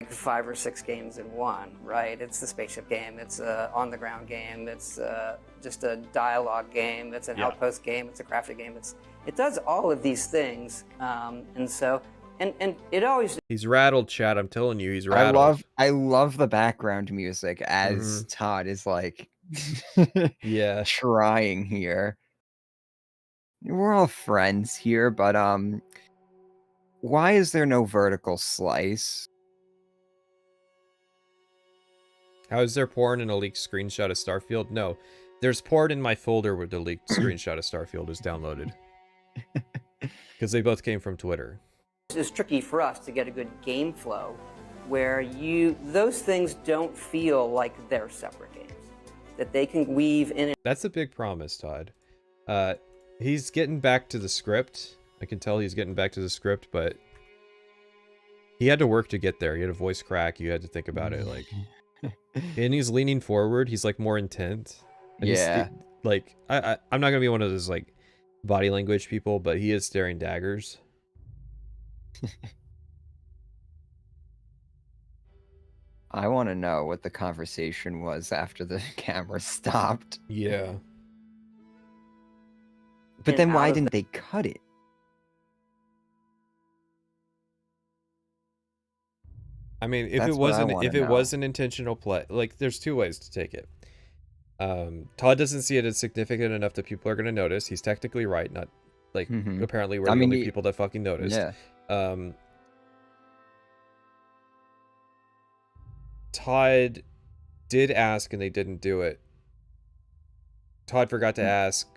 Like 5 or 6 games in one, right? It's the spaceship game, it's a on-the-ground game, it's just a dialogue game, it's an outpost game, it's a crafted game. It does all of these things, and so and it always. He's rattled, Chad. I'm telling you, he's rattled. I love the background music as Todd is like, yeah, trying here. We're all friends here, but why is there no vertical slice? How is there porn in a leaked screenshot of Starfield? No, there's porn in my folder where the leaked screenshot of Starfield is downloaded. Because they both came from Twitter. It's tricky for us to get a good game flow where those things don't feel like they're separate games. That they can weave in. That's a big promise, Todd. He's getting back to the script. I can tell he's getting back to the script, but he had to work to get there. He had a voice crack. You had to think about it, like. And he's leaning forward. He's like more intent. And like I'm not gonna be one of those like body language people, but he is staring daggers. I want to know what the conversation was after the camera stopped. Yeah. But then why didn't they cut it? I mean, if it was an intentional play, like there's two ways to take it. Todd doesn't see it as significant enough that people are going to notice. He's technically right. Not like apparently we're the only people that fucking noticed. Yeah. Todd did ask and they didn't do it. Todd forgot to ask.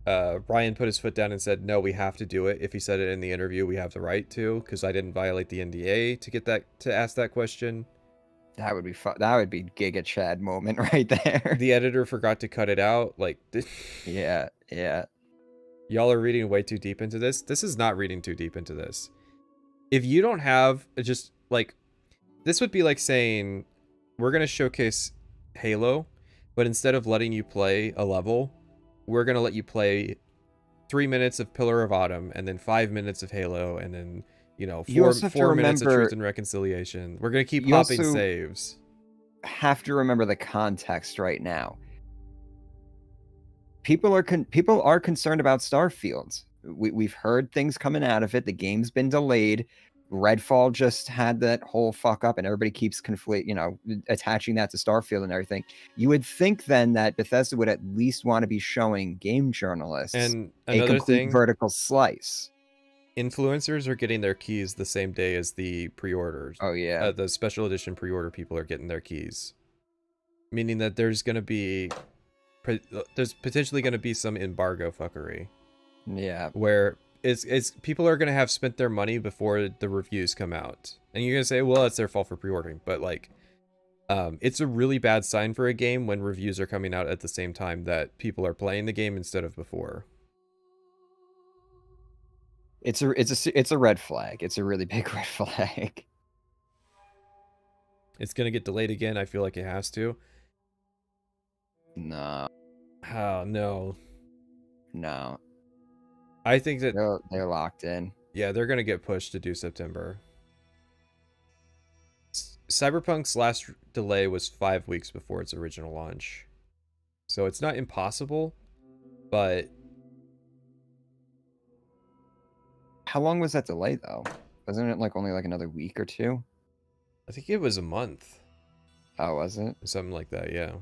Ryan put his foot down and said, no, we have to do it. If he said it in the interview, we have the right to, because I didn't violate the NDA to ask that question. That would be fun. That would be Giga Chad moment right there. The editor forgot to cut it out. Like, yeah. Y'all are reading way too deep into this. This is not reading too deep into this. If you don't have just like, this would be like saying, we're going to showcase Halo, but instead of letting you play a level, we're going to let you play 3 minutes of Pillar of Autumn and then 5 minutes of Halo and then, you know, 4 minutes of Truth and Reconciliation. We're going to keep popping saves. Have to remember the context right now. People are concerned about Starfield. We've heard things coming out of it. The game's been delayed. Redfall just had that whole fuck up, and everybody keeps attaching that to Starfield and everything. You would think then that Bethesda would at least want to be showing game journalists and a complete vertical slice. Influencers are getting their keys the same day as the pre-orders. Oh yeah, the special edition pre-order people are getting their keys, meaning that there's potentially going to be some embargo fuckery. Yeah, where it's people are going to have spent their money before the reviews come out, and you're going to say, well, it's their fault for pre-ordering, but like it's a really bad sign for a game when reviews are coming out at the same time that people are playing the game instead of before. It's a red flag. It's a really big red flag. It's going to get delayed again. I feel like it has to. No. Oh, no. I think that they're locked in. Yeah, they're going to get pushed to do September. Cyberpunk's last delay was 5 weeks before its original launch. So it's not impossible, but... How long was that delay, though? Wasn't it like only like another week or two? I think it was a month. Oh, was it? Something like that, yeah.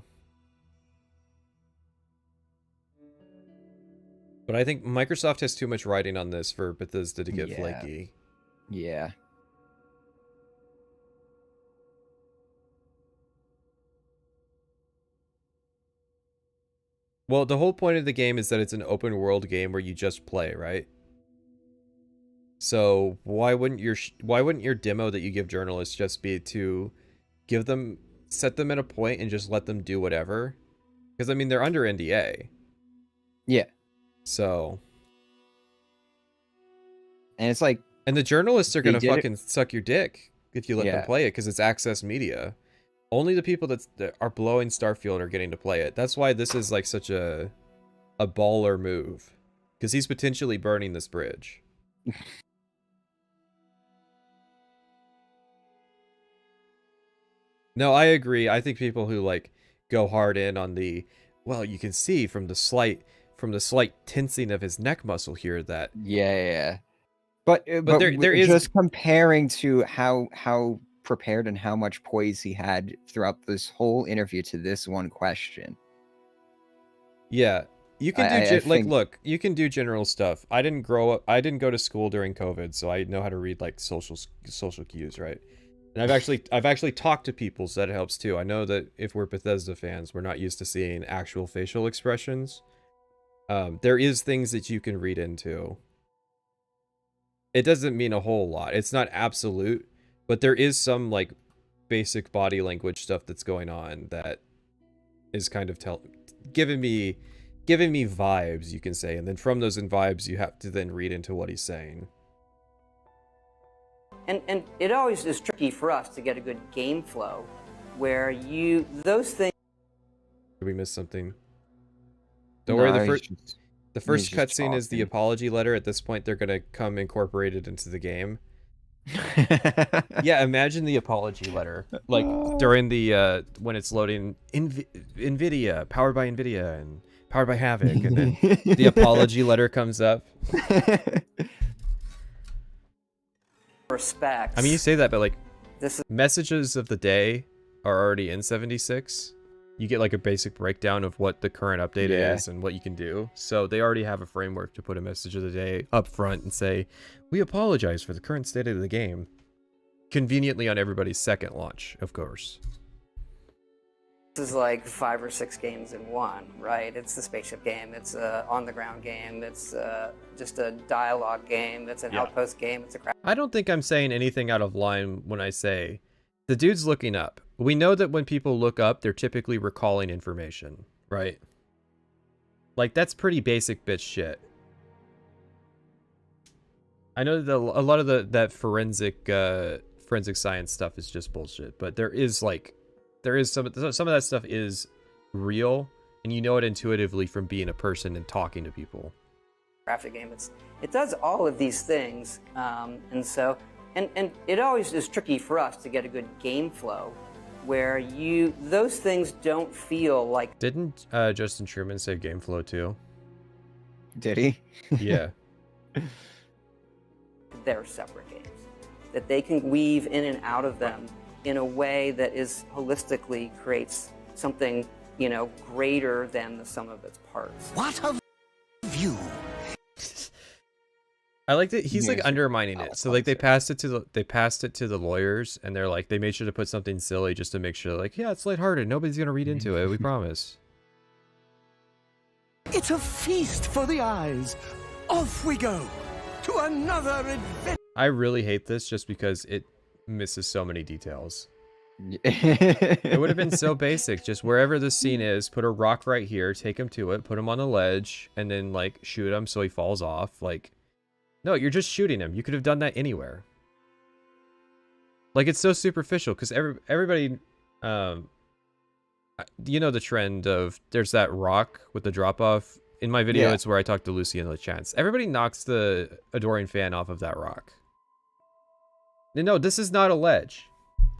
But I think Microsoft has too much writing on this for Bethesda to get flaky. Yeah. Well, the whole point of the game is that it's an open world game where you just play, right? So why wouldn't your demo that you give journalists just be to give them set them at a point and just let them do whatever. Because, I mean, they're under NDA. Yeah. So. And it's like. And the journalists are going to fucking suck your dick if you let them play it, because it's access media. Only the people that are blowing Starfield are getting to play it. That's why this is like such a baller move. Because he's potentially burning this bridge. No, I agree. I think people who like go hard in on the, well, you can see from the slight tensing of his neck muscle here that But there is just comparing to how prepared and how much poise he had throughout this whole interview to this one question. Yeah, you can do look, you can do general stuff. I didn't go to school during COVID, so I know how to read like social cues, right? And I've actually talked to people, so that helps too. I know that if we're Bethesda fans, we're not used to seeing actual facial expressions. There is things that you can read into. It doesn't mean a whole lot. It's not absolute, but there is some like basic body language stuff that's going on that is kind of giving me vibes, you can say. And then from those vibes, you have to then read into what he's saying. And it always is tricky for us to get a good game flow where those things. Did we miss something? Don't worry, the first cutscene is the apology letter. At this point, they're gonna come incorporated into the game. Yeah, imagine the apology letter, like during the when it's loading NVIDIA, powered by NVIDIA and powered by Havoc, and then the apology letter comes up. Respects. I mean, you say that, but like, messages of the day are already in 76. You get like a basic breakdown of what the current update is and what you can do. So they already have a framework to put a message of the day up front and say, we apologize for the current state of the game. Conveniently on everybody's second launch, of course. This is like 5 or 6 games in one, right? It's the spaceship game, it's a on-the-ground game, it's just a dialogue game, it's an outpost game, it's a crap. I don't think I'm saying anything out of line when I say the dude's looking up. We know that when people look up, they're typically recalling information, right? Like, that's pretty basic bitch shit. I know that a lot of that forensic science stuff is just bullshit, but there is some of that stuff is real, and you know it intuitively from being a person and talking to people. Crafted game, it does all of these things, and so it always is tricky for us to get a good game flow where those things don't feel like. Didn't Justin Truman say game flow too? Did he? Yeah. They're separate games that they can weave in and out of them in a way that is holistically creates something, greater than the sum of its parts. What a view! I like that he's like undermining it. So like they passed it to the lawyers, and they're like, they made sure to put something silly just to make sure, like, yeah, it's lighthearted. Nobody's gonna read into it. We promise. It's a feast for the eyes. Off we go to another adventure. I really hate this just because it misses so many details. It would have been so basic. Just wherever the scene is, put a rock right here, take him to it, put him on the ledge, and then like shoot him so he falls off. Like, no, you're just shooting him. You could have done that anywhere. Like, it's so superficial because everybody, you know the trend of there's that rock with the drop off. In my video, it's where I talk to Lucy in the chats. Everybody knocks the adoring fan off of that rock. No, this is not a ledge.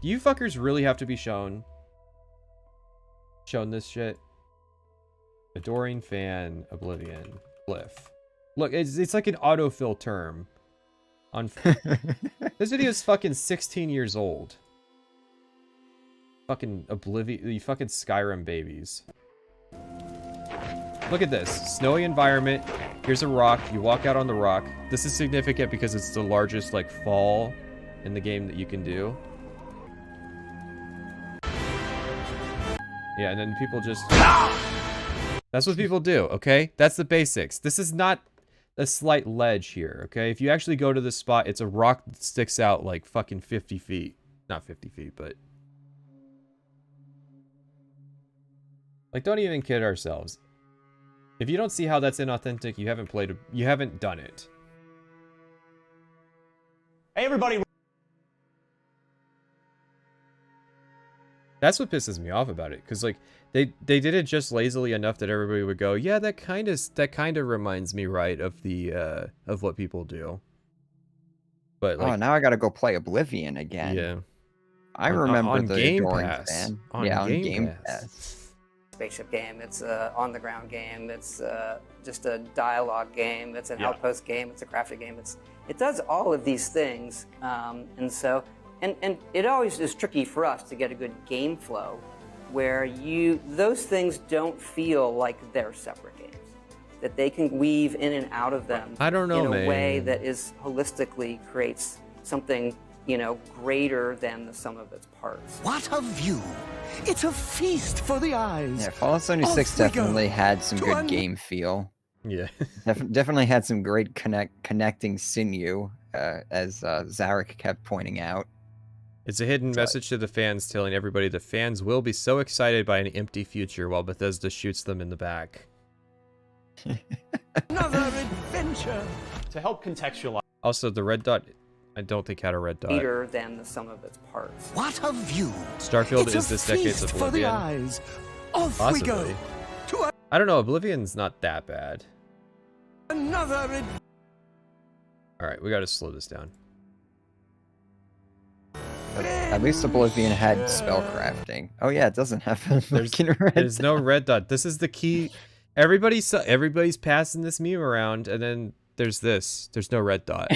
You fuckers really have to be shown this shit. Adoring fan, Oblivion, Glyph. Look, it's like an autofill term. This video is fucking 16 years old. Fucking Oblivion, you fucking Skyrim babies. Look at this. Snowy environment. Here's a rock. You walk out on the rock. This is significant because it's the largest like fall in the game that you can do. Yeah, and then people just... That's what people do, okay? That's the basics. This is not a slight ledge here, okay? If you actually go to this spot, it's a rock that sticks out like fucking 50 feet. Not 50 feet, but... Like, don't even kid ourselves. If you don't see how that's inauthentic, you haven't done it. Hey, everybody. That's what pisses me off about it, because like they did it just lazily enough that everybody would go, yeah, that kind of reminds me right of the of what people do. But like, now I gotta go play Oblivion again. Yeah, I remember on the Game adoring Pass. fan. On Game Pass. Spaceship game. It's a on the ground game. It's just a dialogue game. It's an outpost game. It's a crafted game. It does all of these things, and so. And it always is tricky for us to get a good game flow where those things don't feel like they're separate games. That they can weave in and out of them I don't know, in a way man. that is holistically creates something, greater than the sum of its parts. What a view! It's a feast for the eyes. Yeah, Fallout 76 definitely had some good game feel. Yeah. Definitely had some great connecting sinew, as Zarek kept pointing out. It's a hidden message to the fans telling everybody the fans will be so excited by an empty future while Bethesda shoots them in the back. Another adventure. To help contextualize. Also, the red dot, I don't think had a red dot. Greater than the sum of its parts. What a view! Starfield It's is this decade's feast for the Oblivion. eyes. Off Possibly. we go. To I don't know. Oblivion's not that bad. another. All right, we got to slow this down. At least Oblivion had spellcrafting. Oh yeah, it doesn't have a fucking red There's dot. no red dot. This is the key. Everybody's passing this meme around, and then there's this. There's no red dot.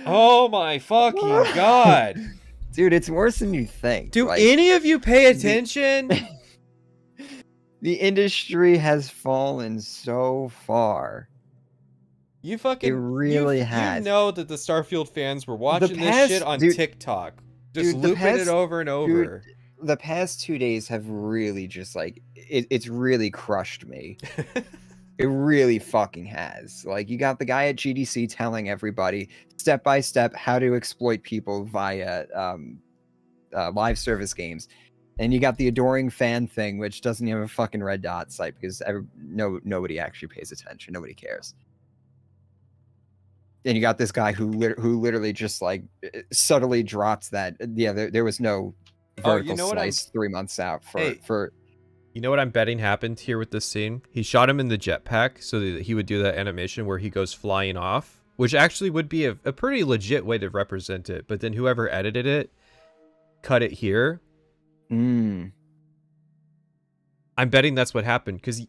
Oh my fucking god. Dude, it's worse than you think. Do any of you pay attention? The industry has fallen so far. You fucking It really has. You know that the Starfield fans were watching this shit on TikTok. Just looping it over and over. Dude, the past 2 days have really just like it's really crushed me. It really fucking has. Like, you got the guy at GDC telling everybody step by step how to exploit people via live service games. And you got the adoring fan thing, which doesn't have a fucking red dot site because nobody actually pays attention. Nobody cares. And you got this guy who literally just like subtly drops that. Yeah, there was no vertical slice 3 months out for. You know what I'm betting happened here with this scene? He shot him in the jetpack so that he would do that animation where he goes flying off, which actually would be a pretty legit way to represent it. But then whoever edited it cut it here. I'm betting that's what happened because,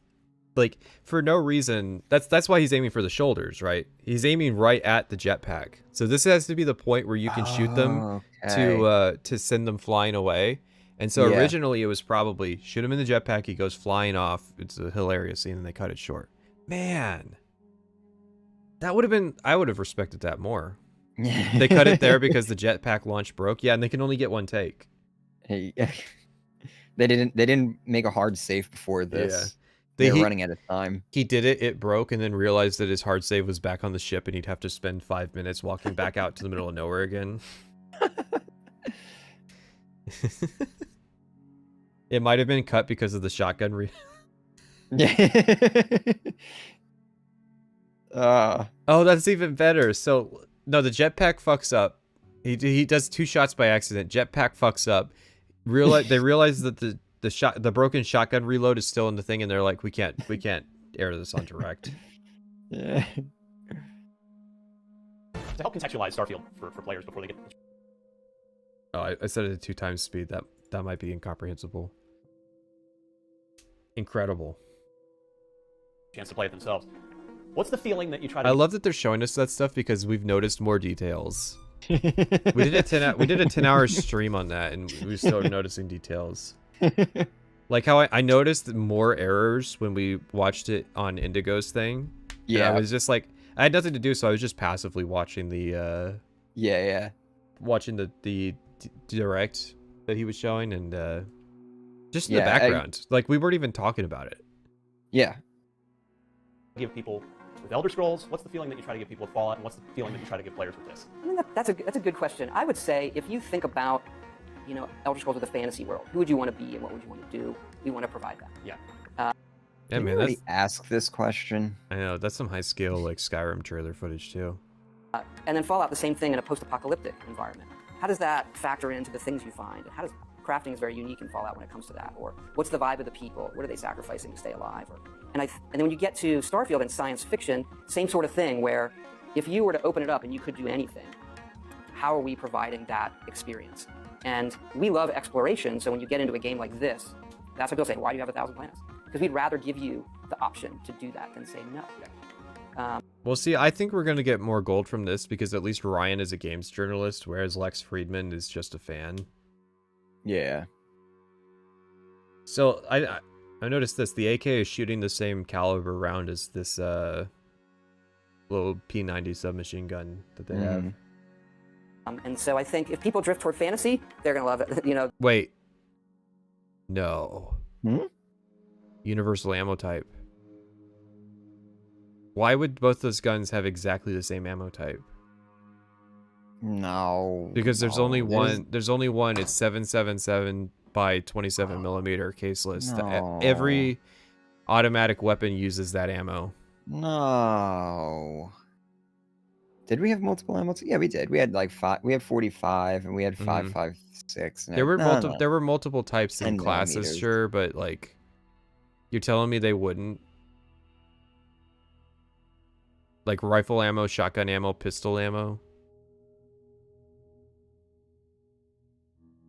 like, for no reason, that's why he's aiming for the shoulders, right? He's aiming right at the jetpack. So this has to be the point where you can shoot them to send them flying away. And so originally it was probably shoot him in the jetpack, he goes flying off. It's a hilarious scene, and they cut it short. Man, that would have been, I would have respected that more. They cut it there because the jetpack launch broke. Yeah, and they can only get one take. Hey, they didn't make a hard save before this. Yeah. They were running out of time. He did it broke, and then realized that his hard save was back on the ship, and he'd have to spend 5 minutes walking back out to the middle of nowhere again. It might have been cut because of the shotgun oh, that's even better. So no, the jetpack fucks up. He does 2 shots by accident. Jetpack fucks up. They realize that the broken shotgun reload is still in the thing, and they're like, we can't air this on direct. Yeah. To help contextualize Starfield for players before they get. Oh, I said it at 2 times speed. That might be incomprehensible. Incredible. Chance to play it themselves. What's the feeling that you try to? I love that they're showing us that stuff because we've noticed more details. We did a 10-hour stream on that, and we started noticing details. Like how I noticed more errors when we watched it on Indigo's thing. Yeah, I was just like, I had nothing to do, so I was just passively watching the watching the direct that he was showing, and just in the background. Like, we weren't even talking about it. Yeah. Give people with Elder Scrolls. What's the feeling that you try to give people with Fallout, and what's the feeling that you try to give players with this? I mean, that's a good question. I would say if you think about you know, Elder Scrolls with a fantasy world. Who would you want to be and what would you want to do? We want to provide that. Yeah. Yeah, Can man, you really that's ask this question. I know that's some high scale like Skyrim trailer footage too. And then Fallout, the same thing in a post-apocalyptic environment. How does that factor into the things you find? How does crafting is very unique in Fallout when it comes to that? Or what's the vibe of the people? What are they sacrificing to stay alive? And then when you get to Starfield and science fiction, same sort of thing where if you were to open it up and you could do anything, how are we providing that experience? And we love exploration, so when you get into a game like this, that's what people say, why do you have 1,000 planets? Because we'd rather give you the option to do that than say no. Well, see, I think we're going to get more gold from this because at least Ryan is a games journalist, whereas Lex Friedman is just a fan. Yeah. So I noticed this. The AK is shooting the same caliber round as this little P90 submachine gun that they have. And so I think if people drift toward fantasy, they're going to love it. You know. Wait. No. Hmm? Universal ammo type. Why would both those guns have exactly the same ammo type? No. Because there's only one. There's only one. It's 7.77 by 27 millimeter caseless. No. Every automatic weapon uses that ammo. No. Did we have multiple ammo? Yeah, we did. We had like 5. We had 45, and we had 5.56. There were There were multiple types and classes, sure, but like, you're telling me they wouldn't? Like rifle ammo, shotgun ammo, pistol ammo.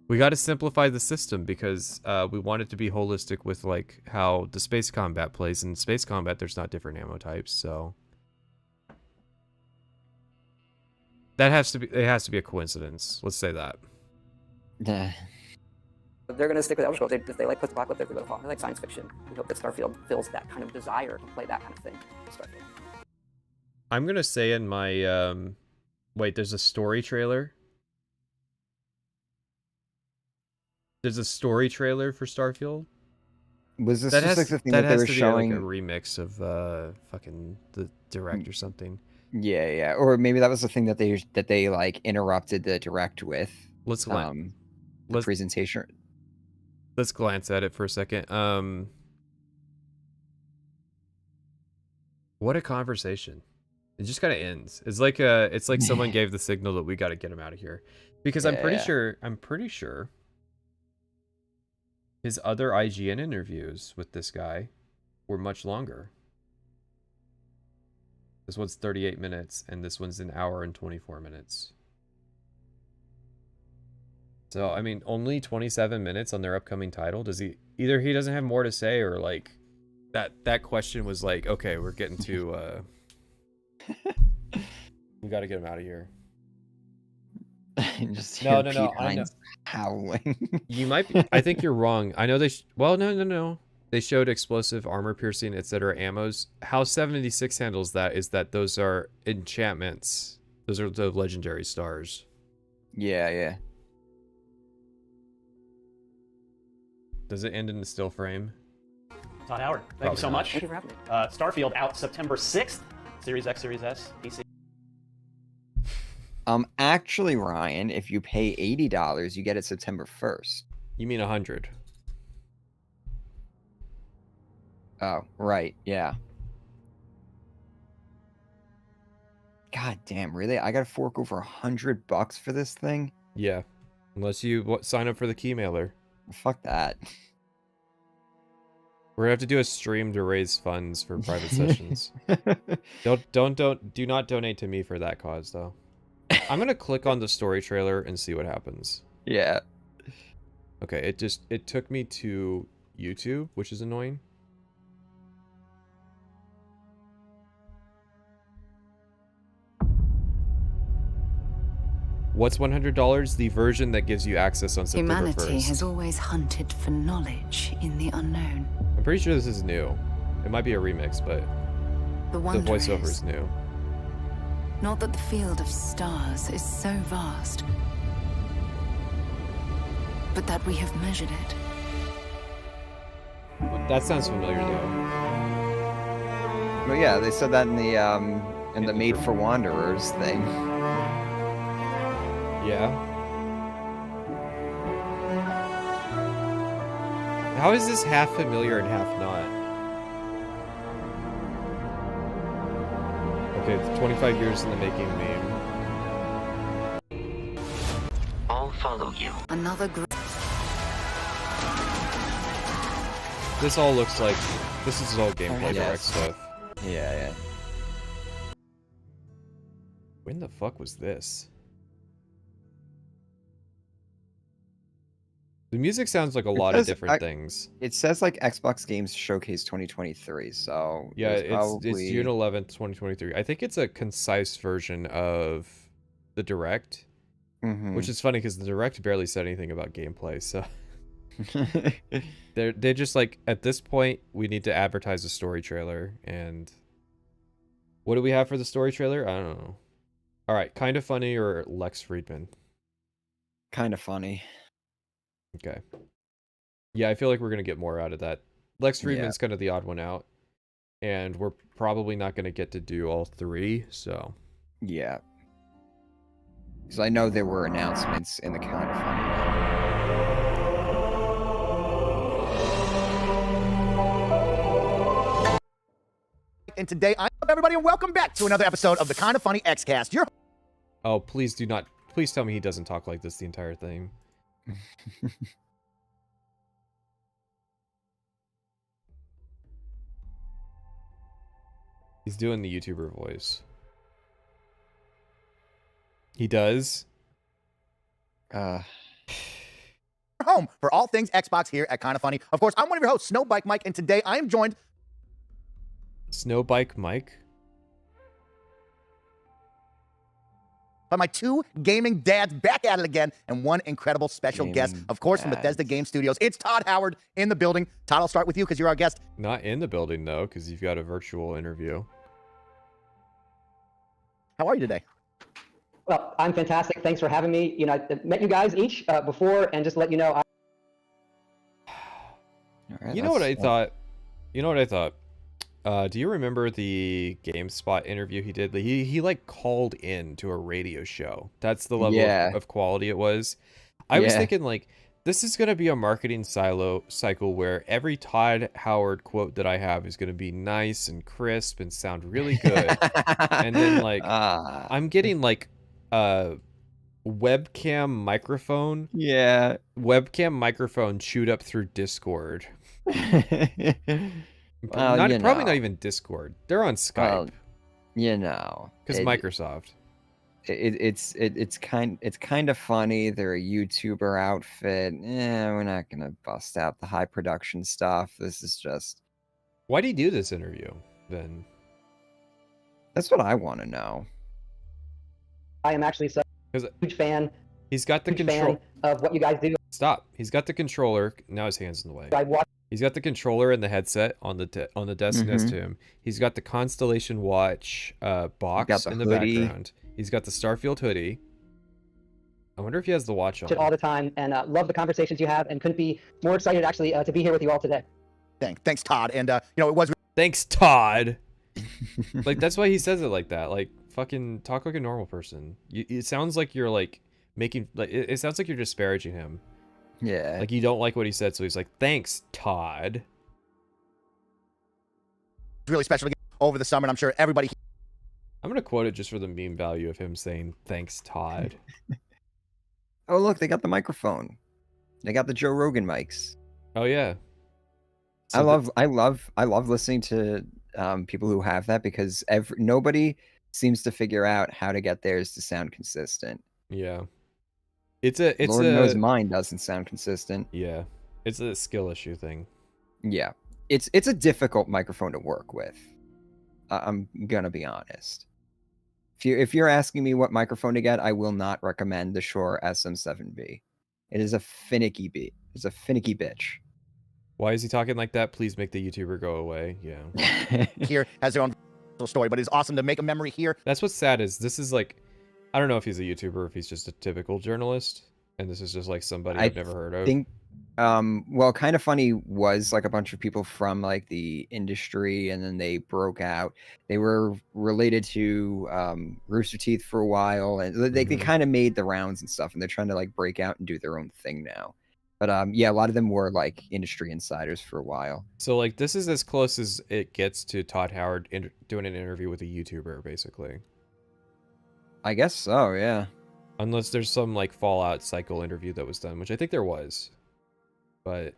We got to simplify the system because we want it to be holistic with like how the space combat plays. In space combat, there's not different ammo types, so that has to be. It has to be a coincidence. Let's say that. Yeah. They're going to stick with Elder Scrolls. If they like post-apocalyptic, they're going to follow. They like science fiction. We hope that Starfield fills that kind of desire to play that kind of thing. Starfield. I'm gonna say in my wait, there's a story trailer. There's a story trailer for Starfield. Was this just like the thing that they were showing? Like a remix of fucking the direct or something. Yeah, yeah. Or maybe that was the thing that they like interrupted the direct with. Let's the presentation. Let's glance at it for a second. What a conversation. It just kind of ends. It's like someone gave the signal that we got to get him out of here, because I'm pretty sure his other IGN interviews with this guy were much longer. This one's 38 minutes, and this one's an hour and 24 minutes. So I mean, only 27 minutes on their upcoming title. Does he either he doesn't have more to say, or like that question was like, okay, we're getting to. We got to get him out of here. Just no. I know. Howling. You might be. I think you're wrong. I know they. Well, no. They showed explosive, armor piercing, etc. ammos. How 76 handles that is that those are enchantments. Those are the legendary stars. Yeah. Does it end in the still frame? Todd Howard, thank you so much. Thank you for having me. Starfield out September 6th. Series X, Series S, PC. Actually, Ryan, if you pay $80, you get it September 1st. You mean 100? Oh, right, yeah. God damn, really? I gotta fork over $100 for this thing? Yeah, unless you sign up for the key mailer. Fuck that. We're gonna have to do a stream to raise funds for private sessions. Do not donate to me for that cause, though. I'm gonna click on the story trailer and see what happens. Yeah. Okay, it took me to YouTube, which is annoying. What's $100? The version that gives you access on September 1st. Humanity has always hunted for knowledge in the unknown. I'm pretty sure this is new. It might be a remix, but the voiceover is new. Not that the field of stars is so vast, but that we have measured it. That sounds familiar, though. Well, yeah, they said that in the Made for Wanderers thing. Yeah. How is this half familiar and half not? Okay, it's 25 years in the making meme. I'll follow you. Another This all looks like this is all gameplay direct stuff. Yeah. When the fuck was this? The music sounds like a lot of different things. It says like Xbox Games Showcase 2023, so yeah, it's probably... June 11th, 2023. I think it's a concise version of the direct, which is funny because the direct barely said anything about gameplay. So they're just like, at this point, we need to advertise a story trailer. And what do we have for the story trailer? I don't know. All right, Kind of Funny or Lex Friedman? Kind of Funny. Okay. Yeah, I feel like we're going to get more out of that. Lex Friedman's kind of the odd one out. And we're probably not going to get to do all three, so... Yeah. Because I know there were announcements in the Kind of Funny. And today, I'm up, everybody, and welcome back to another episode of the Kind of Funny Xcast. Oh, please do not... Please tell me he doesn't talk like this the entire thing. He's doing the YouTuber voice. He does? Home for all things Xbox here at Kind of Funny. Of course, I'm one of your hosts, Snowbike Mike, and today I am joined... Snowbike Mike? by my two gaming dads back at it again, and one incredible special guest, of course, from Bethesda Game Studios. It's Todd Howard in the building. Todd, I'll start with you because you're our guest. Not in the building, though, because you've got a virtual interview. How are you today? Well, I'm fantastic. Thanks for having me. You know, I met you guys each before, and just to let you know, You know what I thought? Do you remember the GameSpot interview he did? He like called in to a radio show. That's the level of quality it was. I was thinking like, this is going to be a marketing cycle where every Todd Howard quote that I have is going to be nice and crisp and sound really good. And then like, I'm getting like a webcam microphone. Yeah. Webcam microphone chewed up through Discord. Well, probably not even Discord. They're on Skype. Well, you know, because Microsoft. It's kind of funny. They're a YouTuber outfit. We're not gonna bust out the high production stuff. This is just. Why do you do this interview then? That's what I want to know. I am actually such a huge fan. He's got the control of what you guys do. Stop. He's got the controller. Now his hand's in the way. He's got the controller and the headset on the desk next to him. He's got the Constellation Watch box in the background. He's got the Starfield hoodie. I wonder if he has the watch on. All the time, and love the conversations you have, and couldn't be more excited actually to be here with you all today. Thanks, Todd. And you know, it was. Thanks, Todd. Like that's why he says it like that. Like fucking talk like a normal person. It sounds like you're like making like it sounds like you're disparaging him. Yeah. Like you don't like what he said, so he's like, "Thanks, Todd." Really special over the summer, and I'm sure everybody. I'm gonna quote it just for the meme value of him saying, "Thanks, Todd." Oh look, they got the microphone. They got the Joe Rogan mics. Oh yeah. So I love listening to people who have that because nobody seems to figure out how to get theirs to sound consistent. Yeah. Lord knows mine doesn't sound consistent. Yeah. It's a skill issue thing. Yeah. It's a difficult microphone to work with. I'm gonna be honest. If you're asking me what microphone to get, I will not recommend the Shure SM7B. It is a finicky It's a finicky bitch. Why is he talking like that? Please make the YouTuber go away. Yeah. Here has their own story, but it's awesome to make a memory here. That's what's sad is this is like, I don't know if he's a YouTuber or if he's just a typical journalist, and this is just like somebody I've never heard of. I think, well, Kind of Funny was like a bunch of people from like the industry, and then they broke out. They were related to Rooster Teeth for a while, and they kind of made the rounds and stuff, and they're trying to like break out and do their own thing now. But yeah, a lot of them were like industry insiders for a while. So like this is as close as it gets to Todd Howard doing an interview with a YouTuber, basically. I guess so, yeah. Unless there's some like Fallout cycle interview that was done, which I think there was. But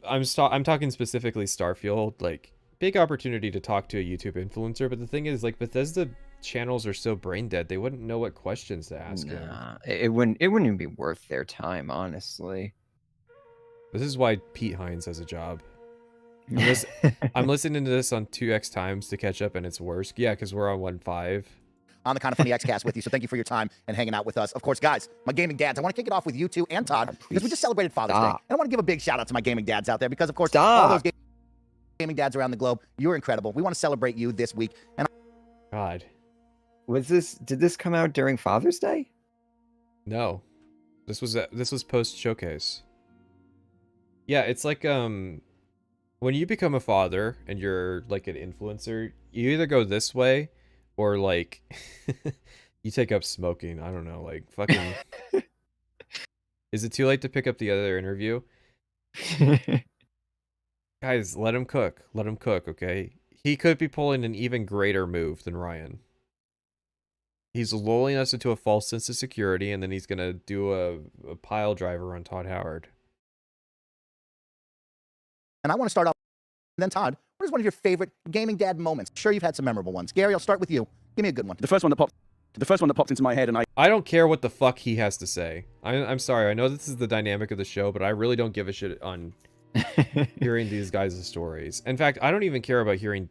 I'm talking specifically Starfield, like big opportunity to talk to a YouTube influencer, but the thing is like Bethesda channels are so brain dead, they wouldn't know what questions to ask him. It wouldn't even be worth their time, honestly. This is why Pete Hines has a job. I'm listening to this on 2x times to catch up, and it's worse. Yeah, because we're on 1.5. On the Kind of Funny Xcast with you, so thank you for your time and hanging out with us. Of course, guys, my gaming dads, I want to kick it off with you two and Todd, because we just celebrated Father's Day. And I want to give a big shout out to my gaming dads out there, because of course, all those gaming dads around the globe, you're incredible. We want to celebrate you this week. And God. Did this come out during Father's Day? No. This was post showcase. Yeah, it's like when you become a father and you're like an influencer, you either go this way or like you take up smoking. I don't know, like fucking Is it too late to pick up the other interview? Guys, let him cook. Let him cook, okay? He could be pulling an even greater move than Ryan. He's lulling us into a false sense of security, and then he's gonna do a pile driver on Todd Howard. And I want to start off, and then Todd, what is one of your favorite gaming dad moments? I'm sure you've had some memorable ones. Gary, I'll start with you. Give me a good one. The first one that popped into my head, and I don't care what the fuck he has to say. I'm sorry. I know this is the dynamic of the show, but I really don't give a shit on hearing these guys' stories. In fact, I don't even care about hearing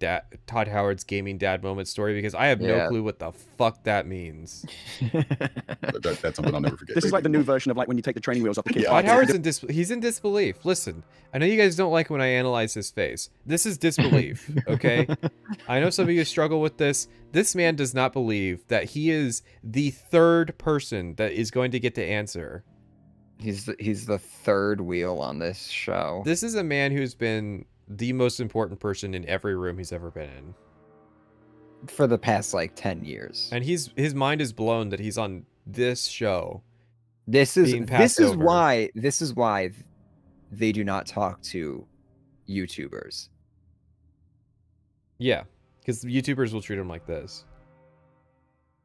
Todd Howard's gaming dad moment story, because I have no clue what the fuck that means. That's something I'll never forget. This is like the new version of like when you take the training wheels off the kid. Todd Howard's he's in disbelief. Listen, I know you guys don't like when I analyze his face. This is disbelief, okay? I know some of you struggle with this. This man does not believe that he is the third person that is going to get to answer. He's the third wheel on this show. This is a man who's been the most important person in every room he's ever been in. For the past like 10 years. And his mind is blown that he's on this show. This is why they do not talk to YouTubers. Yeah, because YouTubers will treat him like this.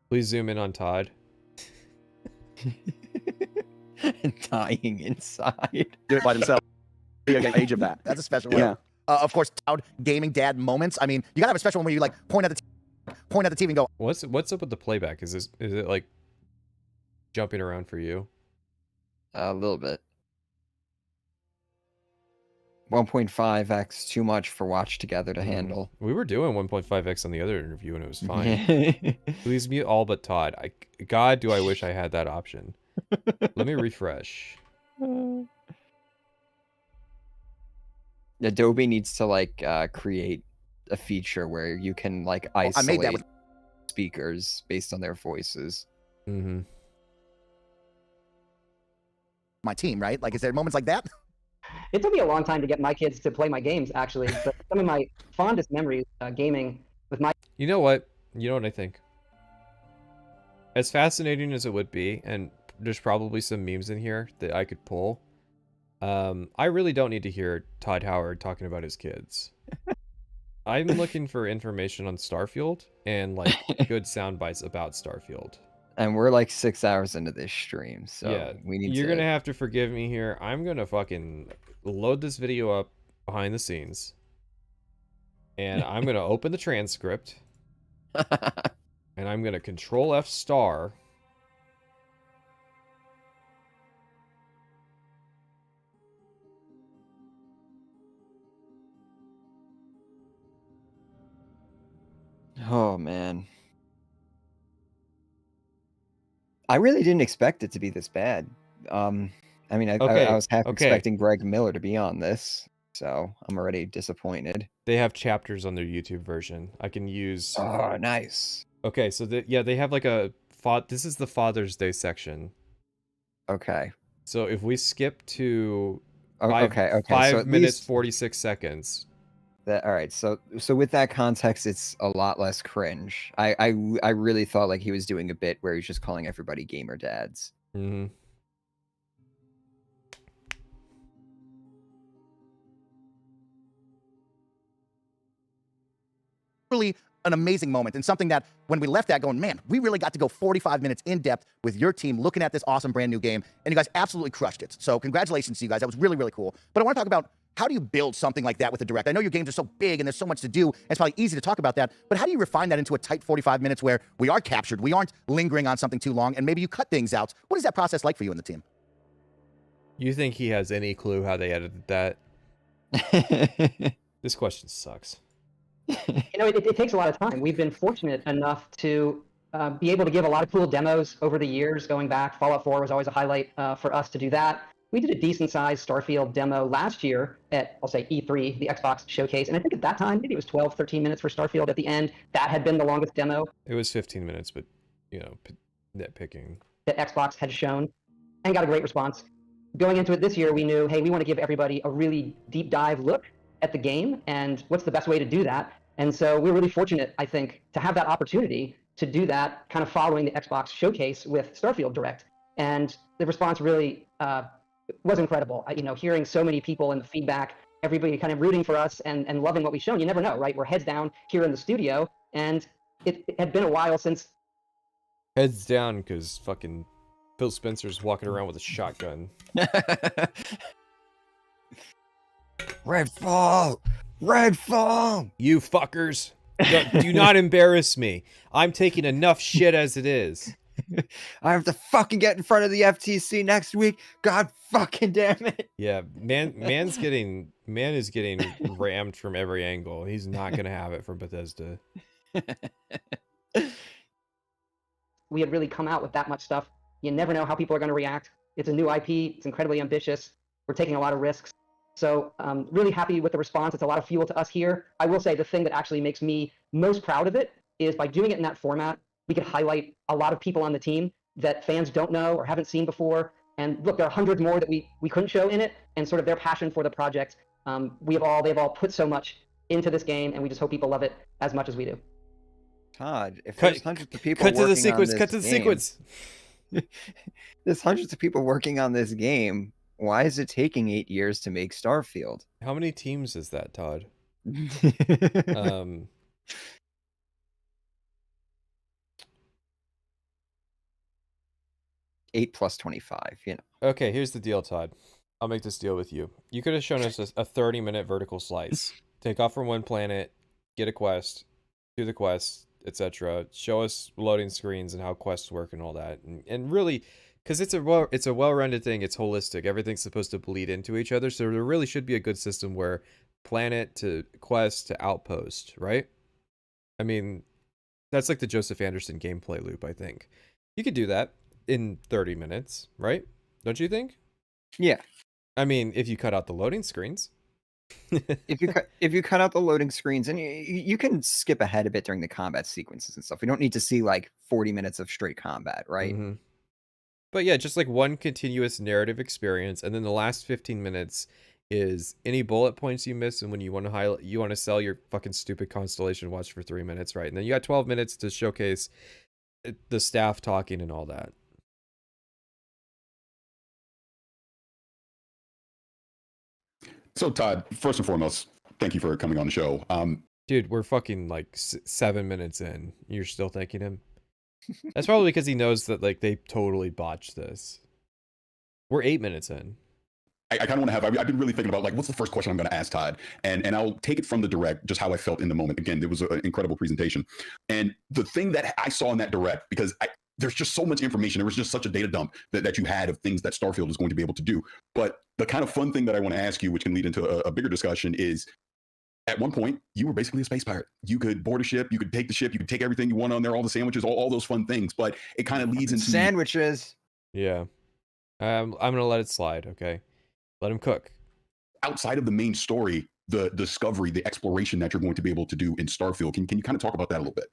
Please zoom in on Todd. Dying inside. Do it by themselves. Video game age of that. That's a special one. Yeah. Of course, Todd, gaming dad moments. I mean, you gotta have a special one where you like point at the TV and go. What's up with the playback? Is it like jumping around for you? A little bit. 1.5x too much for Watch Together to handle. We were doing 1.5x on the other interview and it was fine. Please mute all but Todd. God, do I wish I had that option. Let me refresh. Adobe needs to like create a feature where you can like isolate I made that with speakers based on their voices. Mm-hmm. My team, right? Like, is there moments like that? It took me a long time to get my kids to play my games, actually. But some of my fondest memories gaming with my... You know what? You know what I think? As fascinating as it would be, and there's probably some memes in here that I could pull, I really don't need to hear Todd Howard talking about his kids. I'm looking for information on Starfield and like good sound bites about Starfield. And we're like 6 hours into this stream, so yeah, you're gonna have to forgive me here. I'm gonna fucking load this video up behind the scenes, and I'm gonna open the transcript, and I'm gonna Control F star. Oh man. I really didn't expect it to be this bad. I mean, I was half expecting Greg Miller to be on this, so I'm already disappointed. They have chapters on their YouTube version. I can use... Oh, nice. Okay, so they have like a... This is the Father's Day section. Okay. So if we skip to 5 so minutes, 46 seconds... All right, so with that context, it's a lot less cringe. I really thought like he was doing a bit where he's just calling everybody gamer dads. Mm-hmm. truly an amazing moment and something that when we left that going, man, we really got to go 45 minutes in depth with your team looking at this awesome brand new game, and you guys absolutely crushed it. So congratulations to you guys. That was really, really cool. But I want to talk about how do you build something like that with a direct? I know your games are so big and there's so much to do, and it's probably easy to talk about that, but how do you refine that into a tight 45 minutes where we are captured, we aren't lingering on something too long, and maybe you cut things out? What is that process like for you and the team? You think he has any clue how they edited that? This question sucks. You know, it takes a lot of time. We've been fortunate enough to be able to give a lot of cool demos over the years going back. Fallout 4 was always a highlight for us to do that. We did a decent-sized Starfield demo last year at, I'll say, E3, the Xbox showcase. And I think at that time, maybe it was 12, 13 minutes for Starfield at the end. That had been the longest demo. It was 15 minutes, but, you know, nitpicking. That Xbox had shown and got a great response. Going into it this year, we knew, hey, we want to give everybody a really deep dive look at the game and what's the best way to do that. And so we're really fortunate, I think, to have that opportunity to do that kind of following the Xbox showcase with Starfield Direct. And the response really was incredible. You know, hearing so many people and the feedback, everybody kind of rooting for us and loving what we've shown. You never know, right? We're heads down here in the studio, and it had been a while since... Heads down because fucking Phil Spencer's walking around with a shotgun. Redfall! Redfall! You fuckers! Do not embarrass me. I'm taking enough shit as it is. I have to fucking get in front of the FTC next week. God fucking damn it. Yeah, man is getting rammed from every angle. He's not gonna have it from Bethesda. We had really come out with that much stuff. You never know how people are going to react. It's a new IP. It's incredibly ambitious. We're taking a lot of risks. So really happy with the response. It's a lot of fuel to us here. I will say the thing that actually makes me most proud of it is by doing it in that format, we could highlight a lot of people on the team that fans don't know or haven't seen before. And look, there are hundreds more that we couldn't show in it, and sort of their passion for the project. They've all put so much into this game, and we just hope people love it as much as we do. Todd, if there's hundreds of people working on this sequence. There's hundreds of people working on this game. Why is it taking 8 years to make Starfield? How many teams is that, Todd? 8 plus 25, you know. Okay, here's the deal, Todd. I'll make this deal with you. You could have shown us a 30-minute vertical slice. Take off from one planet, get a quest, do the quest, etc. Show us loading screens and how quests work and all that. And really, because it's a well-rounded thing, it's holistic. Everything's supposed to bleed into each other, so there really should be a good system where planet to quest to outpost, right? I mean, that's like the Joseph Anderson gameplay loop, I think. You could do that in 30 minutes, right? Don't you think? Yeah. I mean, if you cut out the loading screens. if you cut out the loading screens, and you can skip ahead a bit during the combat sequences and stuff. We don't need to see like 40 minutes of straight combat, right? Mm-hmm. But yeah, just like one continuous narrative experience, and then the last 15 minutes is any bullet points you miss, and when you want to highlight, you want to sell your fucking stupid Constellation watch for 3 minutes, right? And then you got 12 minutes to showcase the staff talking and all that. So Todd, first and foremost, thank you for coming on the show. Dude, we're fucking like 7 minutes in. You're still thanking him? That's probably because he knows that like they totally botched this. We're 8 minutes in. I kind of want to have, I've been really thinking about like, what's the first question I'm going to ask Todd? And I'll take it from the direct, just how I felt in the moment. Again, it was an incredible presentation. And the thing that I saw in that direct, because there's just so much information. There was just such a data dump that you had of things that Starfield is going to be able to do. But the kind of fun thing that I want to ask you, which can lead into a bigger discussion, is at one point, you were basically a space pirate. You could board a ship, you could take the ship, you could take everything you want on there, all the sandwiches, all those fun things. But it kind of leads into sandwiches. Yeah. I'm going to let it slide, okay? Let him cook. Outside of the main story, the discovery, the exploration that you're going to be able to do in Starfield, can you kind of talk about that a little bit?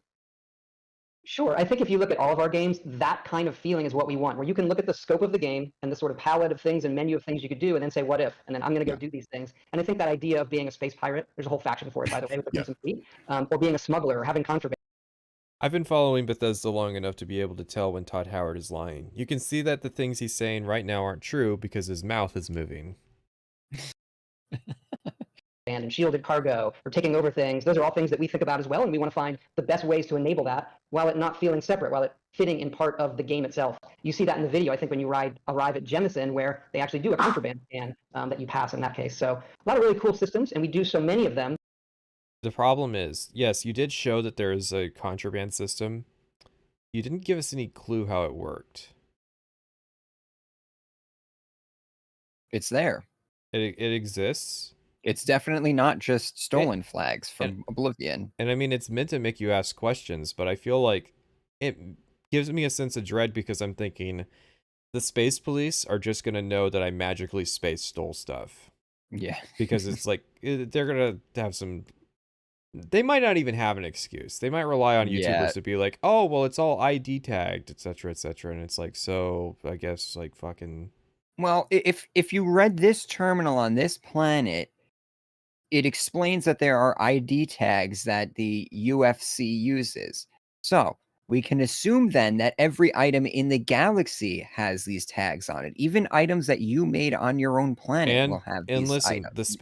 Sure. I think if you look at all of our games, that kind of feeling is what we want, where you can look at the scope of the game and the sort of palette of things and menu of things you could do, and then say, what if? And then I'm going to go do these things. And I think that idea of being a space pirate, there's a whole faction for it, by the way, with the Crimson Fleet, or being a smuggler or having contraband. I've been following Bethesda long enough to be able to tell when Todd Howard is lying. You can see that the things he's saying right now aren't true because his mouth is moving. and shielded cargo or taking over things. Those are all things that we think about as well, and we want to find the best ways to enable that while it not feeling separate, while it fitting in part of the game itself. You see that in the video, I think, when you arrive at Jemison, where they actually do a contraband scan that you pass in that case. So a lot of really cool systems, and we do so many of them. The problem is, yes, you did show that there is a contraband system. You didn't give us any clue how it worked. It's there. It exists. It's definitely not just stolen flags from Oblivion. And I mean, it's meant to make you ask questions, but I feel like it gives me a sense of dread because I'm thinking the space police are just going to know that I magically space stole stuff. Yeah. Because it's like, they're going to have some... They might not even have an excuse. They might rely on YouTubers to be like, oh, well, it's all ID tagged, etc., etc. And it's like, so I guess like fucking... Well, if you read this terminal on this planet, it explains that there are ID tags that the UFC uses. So we can assume then that every item in the galaxy has these tags on it. Even items that you made on your own planet will have these listen, items,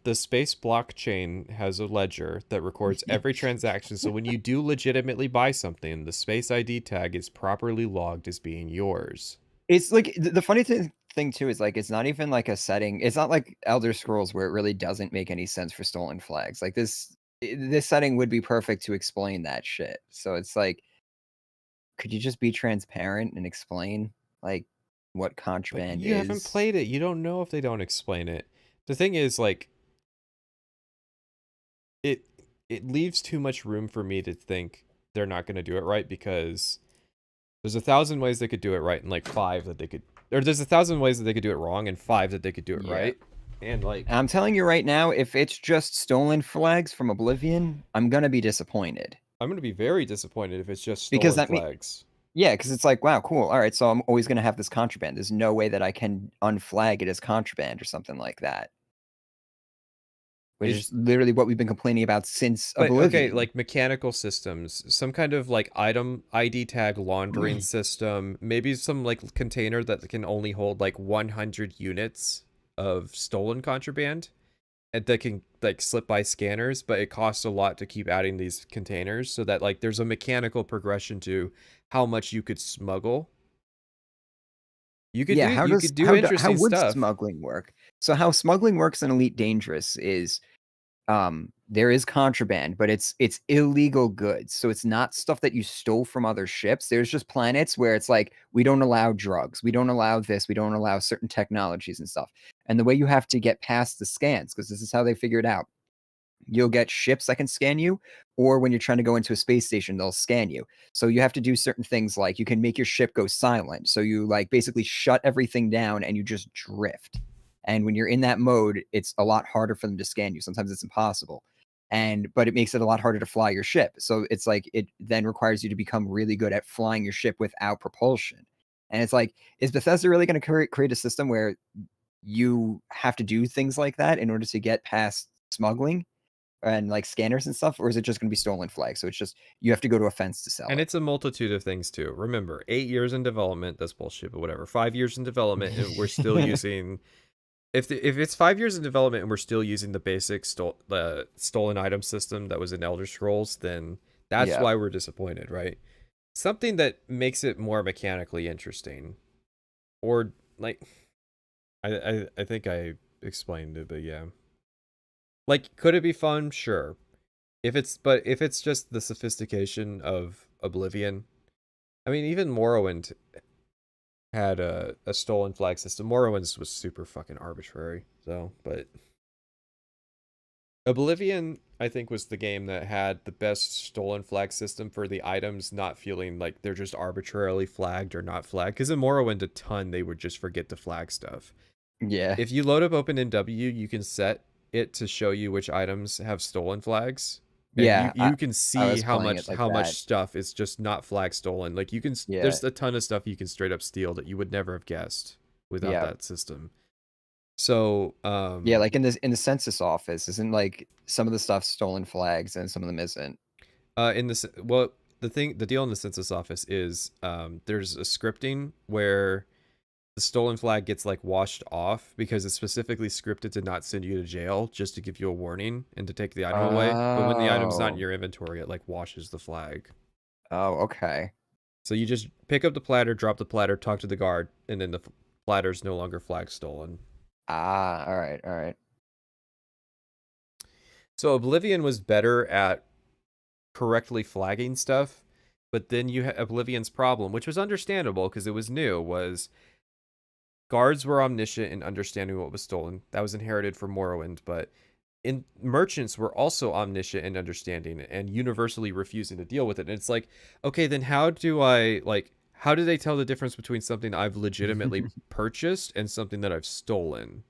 the space blockchain has a ledger that records every transaction. So when you do legitimately buy something, the space ID tag is properly logged as being yours. It's like the funny thing too is like it's not even like a setting. It's not like Elder Scrolls where it really doesn't make any sense for stolen flags. Like this setting would be perfect to explain that shit. So it's like, could you just be transparent and explain like what contraband is? You haven't played it. You don't know if they don't explain it. The thing is, like, it leaves too much room for me to think they're not going to do it right, because there's 1,000 ways they could do it right and like 5 that they could, or there's 1,000 ways that they could do it wrong and 5 that they could do it right. And like, I'm telling you right now, if it's just stolen flags from Oblivion, I'm going to be disappointed. I'm going to be very disappointed if it's just stolen flags. Yeah, because it's like, wow, cool. All right, so I'm always going to have this contraband. There's no way that I can unflag it as contraband or something like that. Which is literally what we've been complaining about since Oblivion. Okay, like mechanical systems, some kind of like item ID tag laundering system, maybe some like container that can only hold like 100 units of stolen contraband, and that can like slip by scanners, but it costs a lot to keep adding these containers, so that like there's a mechanical progression to how much you could smuggle. You could how interesting would stuff. Smuggling work? So how smuggling works in Elite Dangerous is there is contraband, but it's illegal goods. So it's not stuff that you stole from other ships. There's just planets where it's like, we don't allow drugs, we don't allow this, we don't allow certain technologies and stuff. And the way you have to get past the scans, because this is how they figure it out, you'll get ships that can scan you, or when you're trying to go into a space station, they'll scan you. So you have to do certain things, like you can make your ship go silent. So you like basically shut everything down and you just drift. And when you're in that mode, it's a lot harder for them to scan you. Sometimes it's impossible. But it makes it a lot harder to fly your ship. So it's like, it then requires you to become really good at flying your ship without propulsion. And it's like, is Bethesda really going to create a system where you have to do things like that in order to get past smuggling and like scanners and stuff? Or is it just going to be stolen flags? So it's just, you have to go to a fence to sell and it. It's a multitude of things too. Remember, 8 years in development, that's bullshit, but whatever. 5 years in development, and we're still using... If it's 5 years in development and we're still using the basic stolen item system that was in Elder Scrolls, then that's why we're disappointed, right? Something that makes it more mechanically interesting, or like, I think I explained it, but yeah, like, could it be fun? Sure. If it's just the sophistication of Oblivion, I mean, even Morrowind had a stolen flag system. Morrowind's was super fucking arbitrary, so, but Oblivion, I think, was the game that had the best stolen flag system for the items not feeling like they're just arbitrarily flagged or not flagged. Because in Morrowind, a ton, they would just forget to flag stuff. Yeah. If you load up OpenNW, you can set it to show you which items have stolen flags. And you can see how much stuff is just not flag stolen. Like, you can, there's a ton of stuff you can straight up steal that you would never have guessed without that system. So yeah, like in the census office, isn't like some of the stuff stolen flags and some of them isn't? The deal in the census office is there's a scripting where the stolen flag gets like washed off because it's specifically scripted to not send you to jail, just to give you a warning and to take the item away. But when the item's not in your inventory, it like washes the flag. Oh, okay. So you just pick up the platter, drop the platter, talk to the guard, and then the platter's no longer flag stolen. Ah, all right, all right. So Oblivion was better at correctly flagging stuff, but then you had Oblivion's problem, which was understandable because it was new, was guards were omniscient in understanding what was stolen. That was inherited from Morrowind, but merchants were also omniscient in understanding and universally refusing to deal with it. And it's like, okay, then how do they tell the difference between something I've legitimately purchased and something that I've stolen?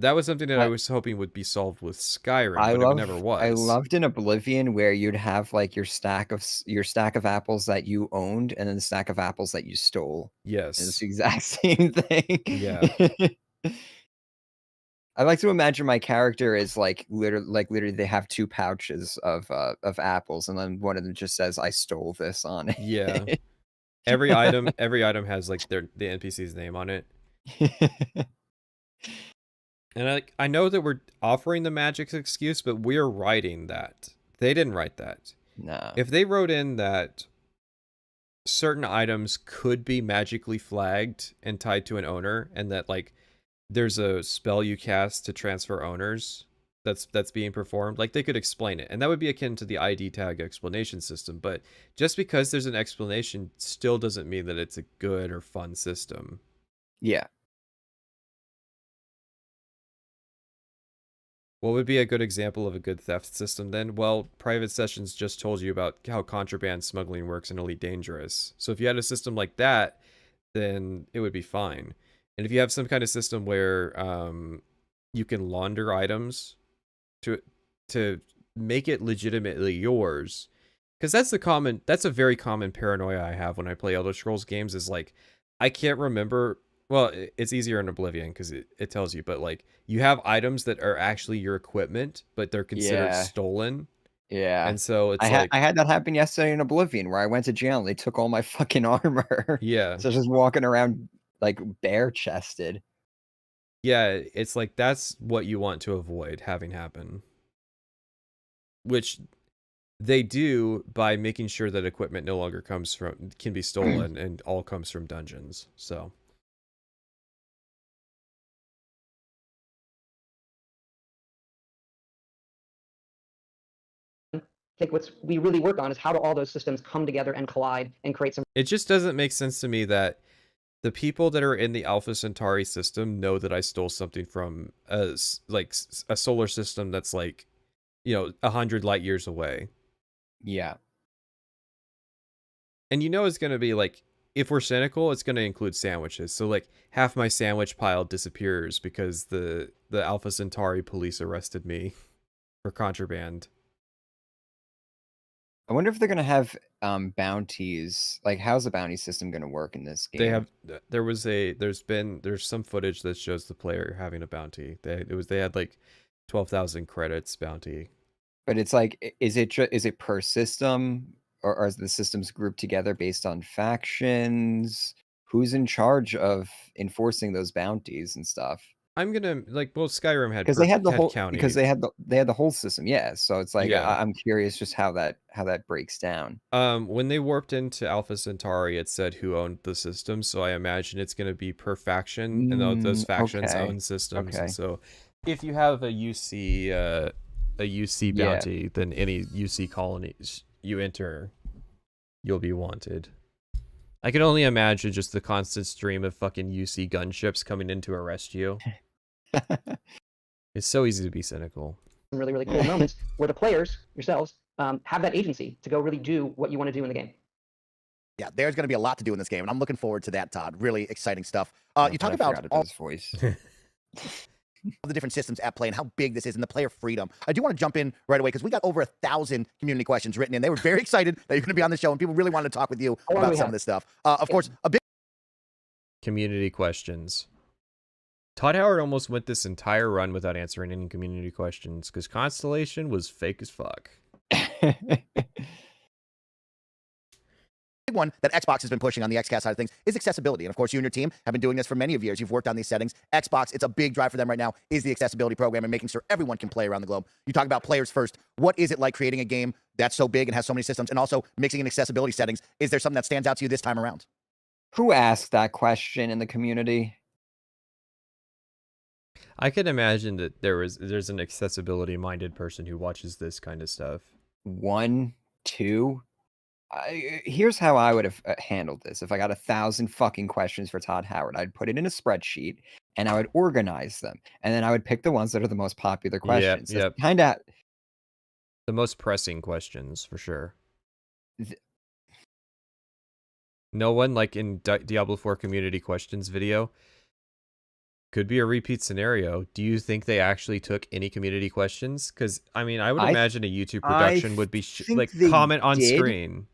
That was something that I was hoping would be solved with Skyrim, but it never was. I loved in Oblivion where you'd have like your stack of apples that you owned and then the stack of apples that you stole. Yes. It's the exact same thing. Yeah. I like to imagine my character is like literally they have 2 pouches of apples and then one of them just says I stole this on it. Yeah. Every item has like the NPC's name on it. And I know that we're offering the magic's excuse, but we're writing that. They didn't write that. No. If they wrote in that certain items could be magically flagged and tied to an owner, and that like there's a spell you cast to transfer owners that's being performed, like they could explain it. And that would be akin to the ID tag explanation system. But just because there's an explanation still doesn't mean that it's a good or fun system. Yeah. What would be a good example of a good theft system then? Well, Private Sessions just told you about how contraband smuggling works in Elite Dangerous. So if you had a system like that, then it would be fine. And if you have some kind of system where you can launder items to make it legitimately yours, because that's a very common paranoia I have when I play Elder Scrolls games, is like I can't remember. Well, it's easier in Oblivion because it tells you, but like you have items that are actually your equipment, but they're considered stolen. Yeah. And so it's I had that happen yesterday in Oblivion where I went to jail and they took all my fucking armor. Yeah. So just walking around like bare chested. Yeah, it's like that's what you want to avoid having happen. Which they do by making sure that equipment no longer can be stolen and all comes from dungeons. So I think what we really work on is how do all those systems come together and collide and create some. It just doesn't make sense to me that the people that are in the Alpha Centauri system know that I stole something from a solar system that's like, 100 light years away. Yeah. And it's going to be like, if we're cynical, it's going to include sandwiches. So like half my sandwich pile disappears because the Alpha Centauri police arrested me for contraband. I wonder if they're gonna have bounties. Like, how's the bounty system gonna work in this game? There's some footage that shows the player having a bounty. They had like 12,000 credits bounty. But it's like, is it per system, or are the systems grouped together based on factions? Who's in charge of enforcing those bounties and stuff? I'm gonna Skyrim had because they had the whole county. because they had the whole system, yeah. So it's like I'm curious just how that breaks down. When they warped into Alpha Centauri, it said who owned the system, so I imagine it's gonna be per faction, and those factions own systems. Okay. And so if you have a UC bounty, then any UC colonies you enter, you'll be wanted. I can only imagine just the constant stream of fucking UC gunships coming in to arrest you. It's so easy to be cynical. Some really, really cool moments where the players, yourselves, have that agency to go really do what you want to do in the game. Yeah, there's going to be a lot to do in this game, and I'm looking forward to that, Todd. Really exciting stuff. You talk about all his voice. the different systems at play and how big this is and the player freedom. I do want to jump in right away because we got over 1,000 community questions written in. They were very excited that you're going to be on the show and people really wanted to talk with you about some of this stuff. Of course, a big community questions. Todd Howard almost went this entire run without answering any community questions because Constellation was fake as fuck. one that Xbox has been pushing on the XCast side of things is accessibility. And of course, you and your team have been doing this for many of years. You've worked on these settings. Xbox, it's a big drive for them right now, is the accessibility program and making sure everyone can play around the globe. You talk about players first. What is it like creating a game that's so big and has so many systems and also mixing in accessibility settings? Is there something that stands out to you this time around? Who asked that question in the community? I can imagine that there's an accessibility-minded person who watches this kind of stuff. 1, 2. Here's how I would have handled this. If I got 1,000 fucking questions for Todd Howard, I'd put it in a spreadsheet and I would organize them, and then I would pick the ones that are the most popular questions. Yep. Kind of the most pressing questions for sure. No one, like in Diablo 4 community questions video, could be a repeat scenario. Do you think they actually took any community questions? Because I mean, I would imagine a YouTube production would be like comment on screen.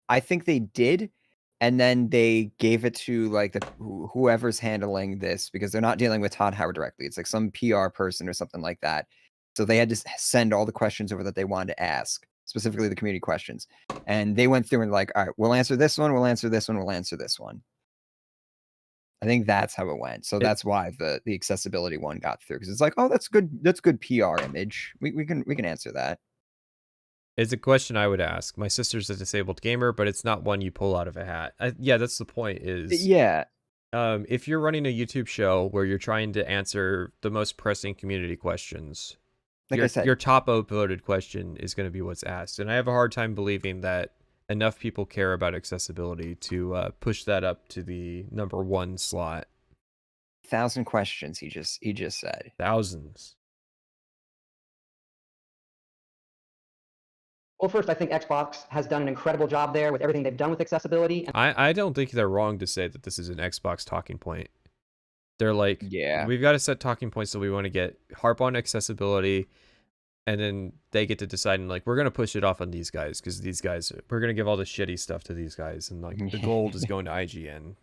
I think they did, and then they gave it to like whoever's handling this, because they're not dealing with Todd Howard directly. It's like some PR person or something like that. So they had to send all the questions over that they wanted to ask, specifically the community questions, and they went through and like, all right, we'll answer this one, we'll answer this one, we'll answer this one. I think that's how it went. So that's why the accessibility one got through, because it's like, oh, that's good. That's good PR image. We can answer that. It's a question I would ask. My sister's a disabled gamer, but it's not one you pull out of a hat. Yeah, that's the point. If you're running a YouTube show where you're trying to answer the most pressing community questions, like I said, your top upvoted question is going to be what's asked. And I have a hard time believing that enough people care about accessibility to push that up to the #1 slot. 1,000 questions, he just said. Thousands. Well, first, I think Xbox has done an incredible job there with everything they've done with accessibility. I don't think they're wrong to say that this is an Xbox talking point. They're like, yeah, we've got to set talking points that we want to get harp on accessibility, and then they get to decide, and like, we're going to push it off on these guys, because these guys, we're going to give all the shitty stuff to these guys, and like the gold is going to IGN.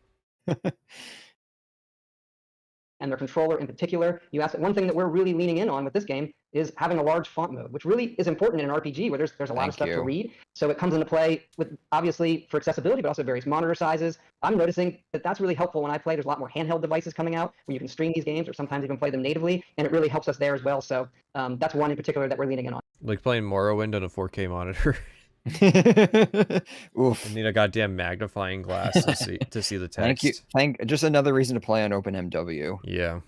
And their controller in particular. You asked, one thing that we're really leaning in on with this game is having a large font mode, which really is important in an RPG where there's a lot of stuff to read. So it comes into play with, obviously, for accessibility, but also various monitor sizes. I'm noticing that that's really helpful when I play. There's a lot more handheld devices coming out where you can stream these games or sometimes even play them natively, and it really helps us there as well. So that's one in particular that we're leaning in on. Like playing Morrowind on a 4K monitor. Oof. I need a goddamn magnifying glass to see the text. Thank you. Just another reason to play on OpenMW. Yeah.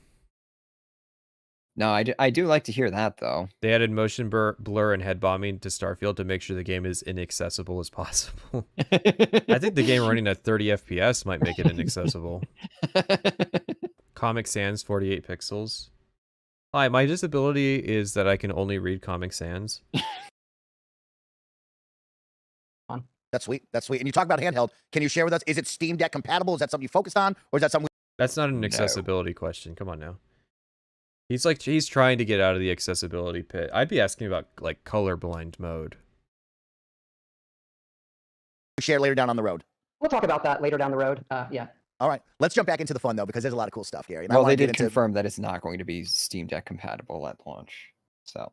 No, I do like to hear that, though. They added motion blur and head bombing to Starfield to make sure the game is inaccessible as possible. I think the game running at 30 FPS might make it inaccessible. Comic Sans 48 pixels. Hi, my disability is that I can only read Comic Sans. That's sweet. That's sweet. And you talk about handheld. Can you share with us, is it Steam Deck compatible? Is that something you focused on? Or is that something That's not an accessibility question. Come on now. He's trying to get out of the accessibility pit. I'd be asking about like colorblind mode. Share later down on the road. We'll talk about that later down the road. Yeah. All right. Let's jump back into the fun, though, because there's a lot of cool stuff here. Well, they did confirm that it's not going to be Steam Deck compatible at launch. So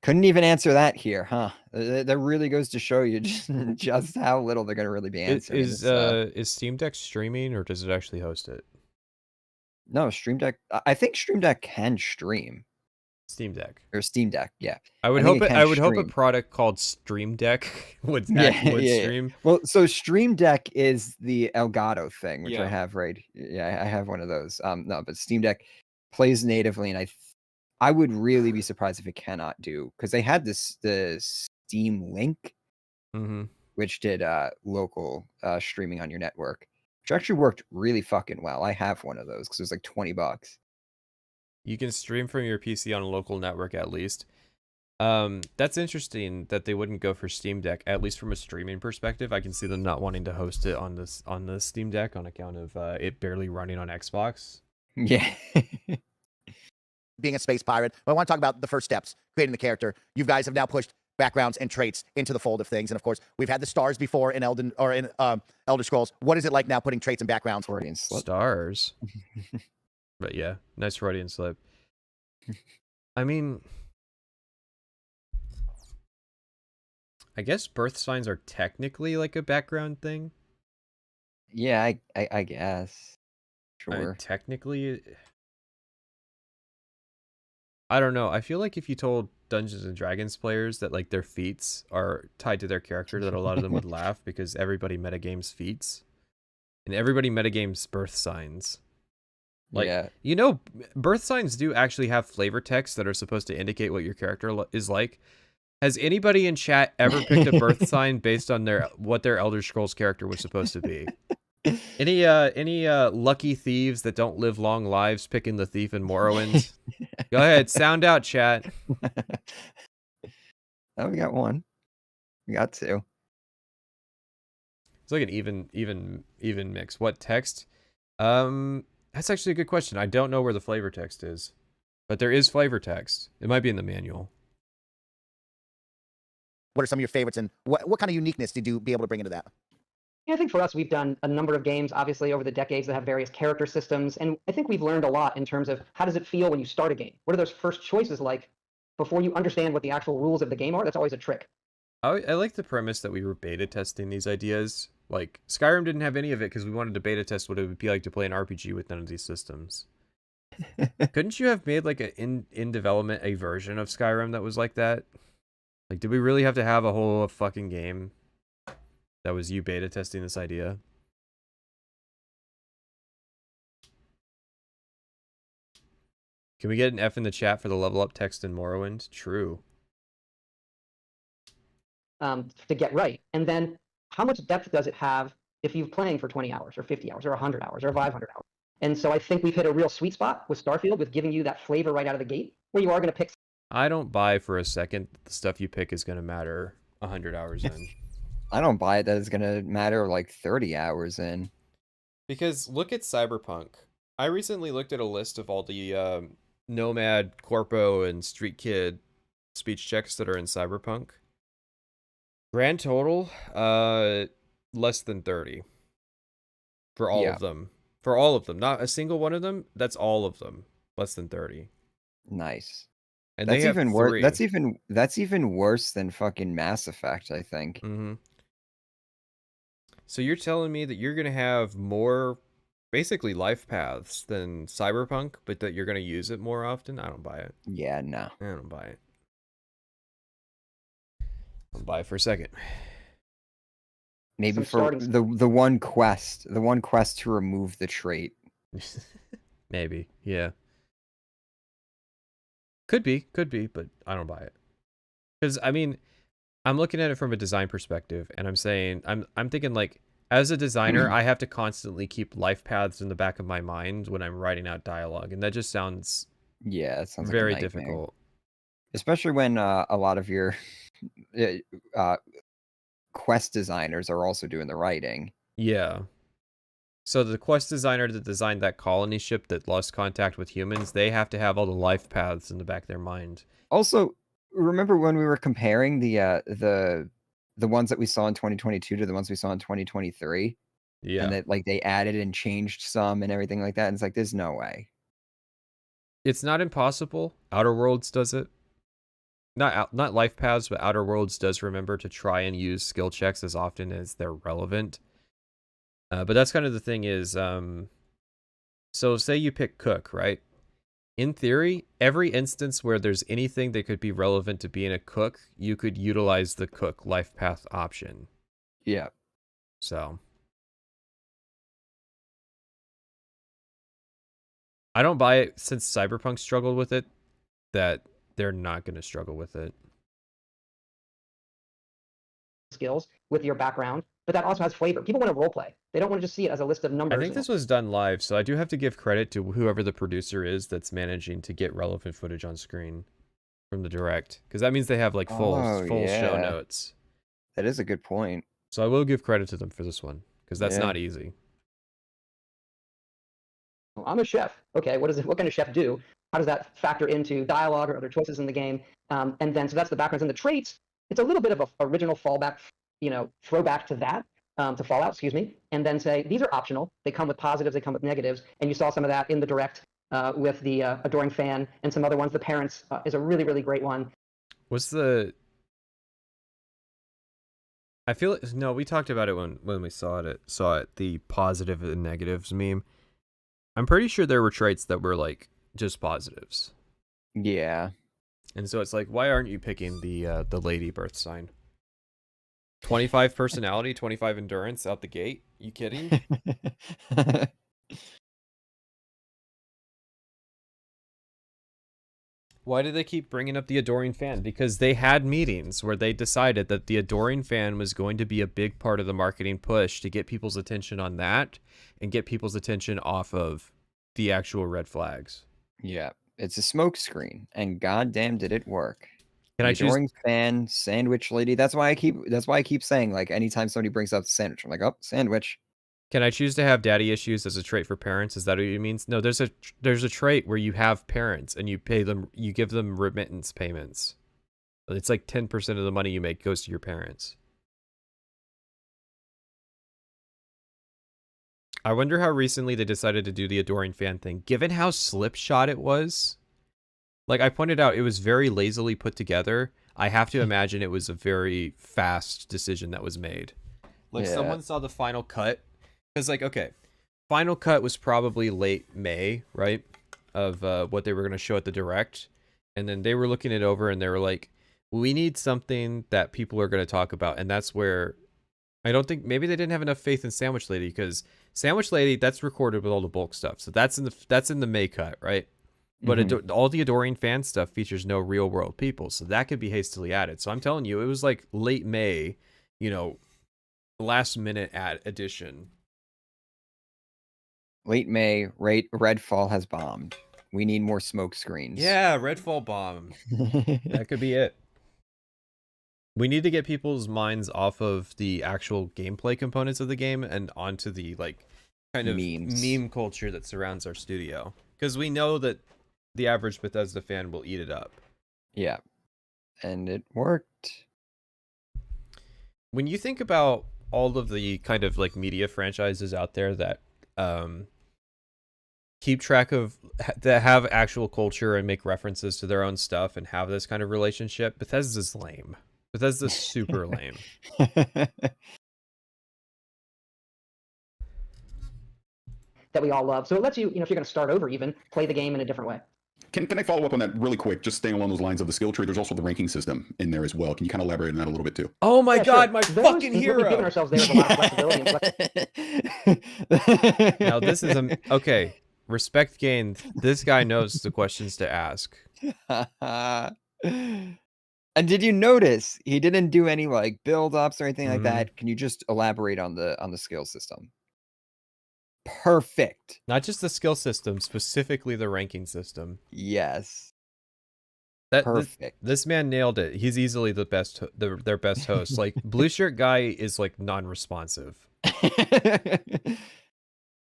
couldn't even answer that here, huh? That really goes to show you just how little they're going to really be answering. Is Steam Deck streaming, or does it actually host it? No, Stream Deck. I think Stream Deck can stream. Steam Deck or Steam Deck, yeah. I would hope a product called Stream Deck would stream. Well, so Stream Deck is the Elgato thing, which I have right. Yeah, I have one of those. No, but Steam Deck plays natively, and I would really be surprised if it cannot do, because they had the Steam Link, which did local streaming on your network, which actually worked really fucking well. I have one of those because it was like $20. You can stream from your PC on a local network at least. That's interesting that they wouldn't go for Steam Deck, at least from a streaming perspective. I can see them not wanting to host it on the Steam Deck on account of it barely running on Xbox. Yeah. Being a space pirate, I want to talk about the first steps, creating the character. You guys have now pushed backgrounds and traits into the fold of things, and of course, we've had the stars before in Elder Scrolls. What is it like now putting traits and backgrounds? Stars. But yeah, nice Freudian slip. I mean, I guess birth signs are technically like a background thing. Yeah, I guess. Sure. Technically, I don't know. I feel like if you told Dungeons and Dragons players that like their feats are tied to their character, that a lot of them would laugh because everybody metagames feats, and everybody metagames birth signs. Like, yeah. You know, birth signs do actually have flavor text that are supposed to indicate what your character is like. Has anybody in chat ever picked a birth sign based on what their Elder Scrolls character was supposed to be? Any lucky thieves that don't live long lives picking the thief in Morrowind? Go ahead, sound out, chat. Oh, we got one. We got two. It's like an even mix. What text? That's actually a good question. I don't know where the flavor text is, but there is flavor text. It might be in the manual. What are some of your favorites, and what kind of uniqueness did you be able to bring into that? Yeah, I think for us, we've done a number of games, obviously, over the decades that have various character systems, and I think we've learned a lot in terms of how does it feel when you start a game? What are those first choices like before you understand what the actual rules of the game are? That's always a trick. I like the premise that we were beta testing these ideas. Like, Skyrim didn't have any of it because we wanted to beta test what it would be like to play an RPG with none of these systems. Couldn't you have made, like, in development a version of Skyrim that was like that? Like, did we really have to have a whole fucking game that was you beta testing this idea? Can we get an F in the chat for the level up text in Morrowind? True. To get right. And then how much depth does it have if you're playing for 20 hours or 50 hours or 100 hours or 500 hours? And so I think we've hit a real sweet spot with Starfield with giving you that flavor right out of the gate where you are going to pick. I don't buy for a second that the stuff you pick is going to matter 100 hours in. I don't buy it that it's going to matter like 30 hours in. Because look at Cyberpunk. I recently looked at a list of all the Nomad, Corpo, and Street Kid speech checks that are in Cyberpunk. Grand total, less than 30. For all of them. For all of them. Not a single one of them. That's all of them. Less than 30. Nice. And that's they have even three. worse. That's even worse than fucking Mass Effect, I think. Mm-hmm. So you're telling me that you're gonna have more, basically life paths than Cyberpunk, but that you're gonna use it more often? I don't buy it. Yeah, no. I don't buy it. I'll buy it for a second. Maybe for the one quest, to remove the trait. Maybe, yeah. Could be, but I don't buy it. Because I mean, I'm looking at it from a design perspective, and I'm saying I'm thinking like, as a designer, I have to constantly keep life paths in the back of my mind when I'm writing out dialogue, and that just sounds it sounds very like difficult. Especially when a lot of your quest designers are also doing the writing. Yeah. So the quest designer that designed that colony ship that lost contact with humans, they have to have all the life paths in the back of their mind. Also, remember when we were comparing the ones that we saw in 2022 to the ones we saw in 2023? Yeah. And that like they added and changed some and everything like that. And it's like, there's no way. It's not impossible. Outer Worlds does it. Not life paths, but Outer Worlds does remember to try and use skill checks as often as they're relevant. But that's kind of the thing is, so say you pick Cook, right? In theory, every instance where there's anything that could be relevant to being a Cook, you could utilize the Cook life path option. Yeah. So I don't buy it since Cyberpunk struggled with it, that they're not going to struggle with it. Skills with your background, but that also has flavor. People want to role play. They don't want to just see it as a list of numbers. I think this was done live, so I do have to give credit to whoever the producer is that's managing to get relevant footage on screen from the direct, because that means they have like full show notes. That is a good point. So I will give credit to them for this one, because that's not easy. Well, I'm a chef. Okay, what kind of chef do? How does that factor into dialogue or other choices in the game? And then, so that's the backgrounds and the traits. It's a little bit of an original fallback, throwback to that, to Fallout, excuse me, and then say, these are optional. They come with positives, they come with negatives. And you saw some of that in the direct with the Adoring Fan and some other ones. The Parents is a really, really great one. What's the I feel no, we talked about it when we saw it, the positive and negatives meme. I'm pretty sure there were traits that were like just positives. Yeah. And so it's like, why aren't you picking the lady birth sign? 25 personality, 25 endurance out the gate? You kidding? Why do they keep bringing up the adoring fan? Because they had meetings where they decided that the adoring fan was going to be a big part of the marketing push to get people's attention on that and get people's attention off of the actual red flags. Yeah, it's a smoke screen, and goddamn did it work. Can I choose adoring fan, sandwich lady? That's why I keep saying, like, anytime somebody brings up sandwich, I'm like, oh, sandwich. Can I choose to have daddy issues as a trait for parents? Is that what it means? No, there's a trait where you have parents and you give them remittance payments. It's like 10% of the money you make goes to your parents. I wonder how recently they decided to do the adoring fan thing. Given how slipshod it was, like I pointed out, it was very lazily put together. I have to imagine it was a very fast decision that was made. Like someone saw the final cut. Because, like, okay, final cut was probably late May, right, of what they were going to show at the Direct. And then they were looking it over, and they were like, we need something that people are going to talk about. And that's where I don't think, maybe they didn't have enough faith in Sandwich Lady, because Sandwich Lady, that's recorded with all the bulk stuff. So that's in the May cut, right? But all the adoring fan stuff features no real-world people. So that could be hastily added. So I'm telling you, it was like late May, you know, last-minute addition. Late May, Redfall has bombed. We need more smoke screens. Yeah, Redfall bomb. That could be it. We need to get people's minds off of the actual gameplay components of the game and onto the, like, kind of meme culture that surrounds our studio. Because we know that the average Bethesda fan will eat it up. Yeah. And it worked. When you think about all of the kind of, like, media franchises out there that keep track of, that have actual culture and make references to their own stuff and have this kind of relationship, Bethesda's lame. Bethesda's super lame. That we all love. So it lets you, if you're going to start over even, play the game in a different way. Can I follow up on that really quick? Just staying along those lines of the skill tree, there's also the ranking system in there as well. Can you kind of elaborate on that a little bit too? Oh my God, my fucking hero! We've given ourselves there a lot of flexibility. Now this is okay. Respect gained. This guy knows the questions to ask. And did you notice he didn't do any like build ups or anything like that? Can you just elaborate on the skill system? Perfect. Not just the skill system, specifically the ranking system. Yes. Perfect. This man nailed it. He's easily the best, their best host. Like Blue Shirt guy is like non-responsive.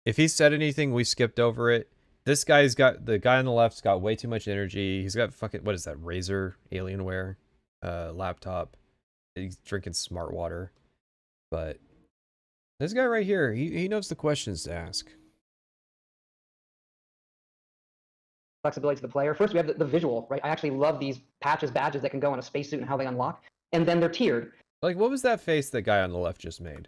If he said anything, we skipped over it. This guy's got, the guy on the left's got way too much energy. He's got fucking, what is that, Razer Alienware laptop. He's drinking smart water. But this guy right here, he knows the questions to ask. Flexibility to the player. First, we have the visual, right? I actually love these badges that can go on a spacesuit and how they unlock. And then they're tiered. Like, what was that face that guy on the left just made?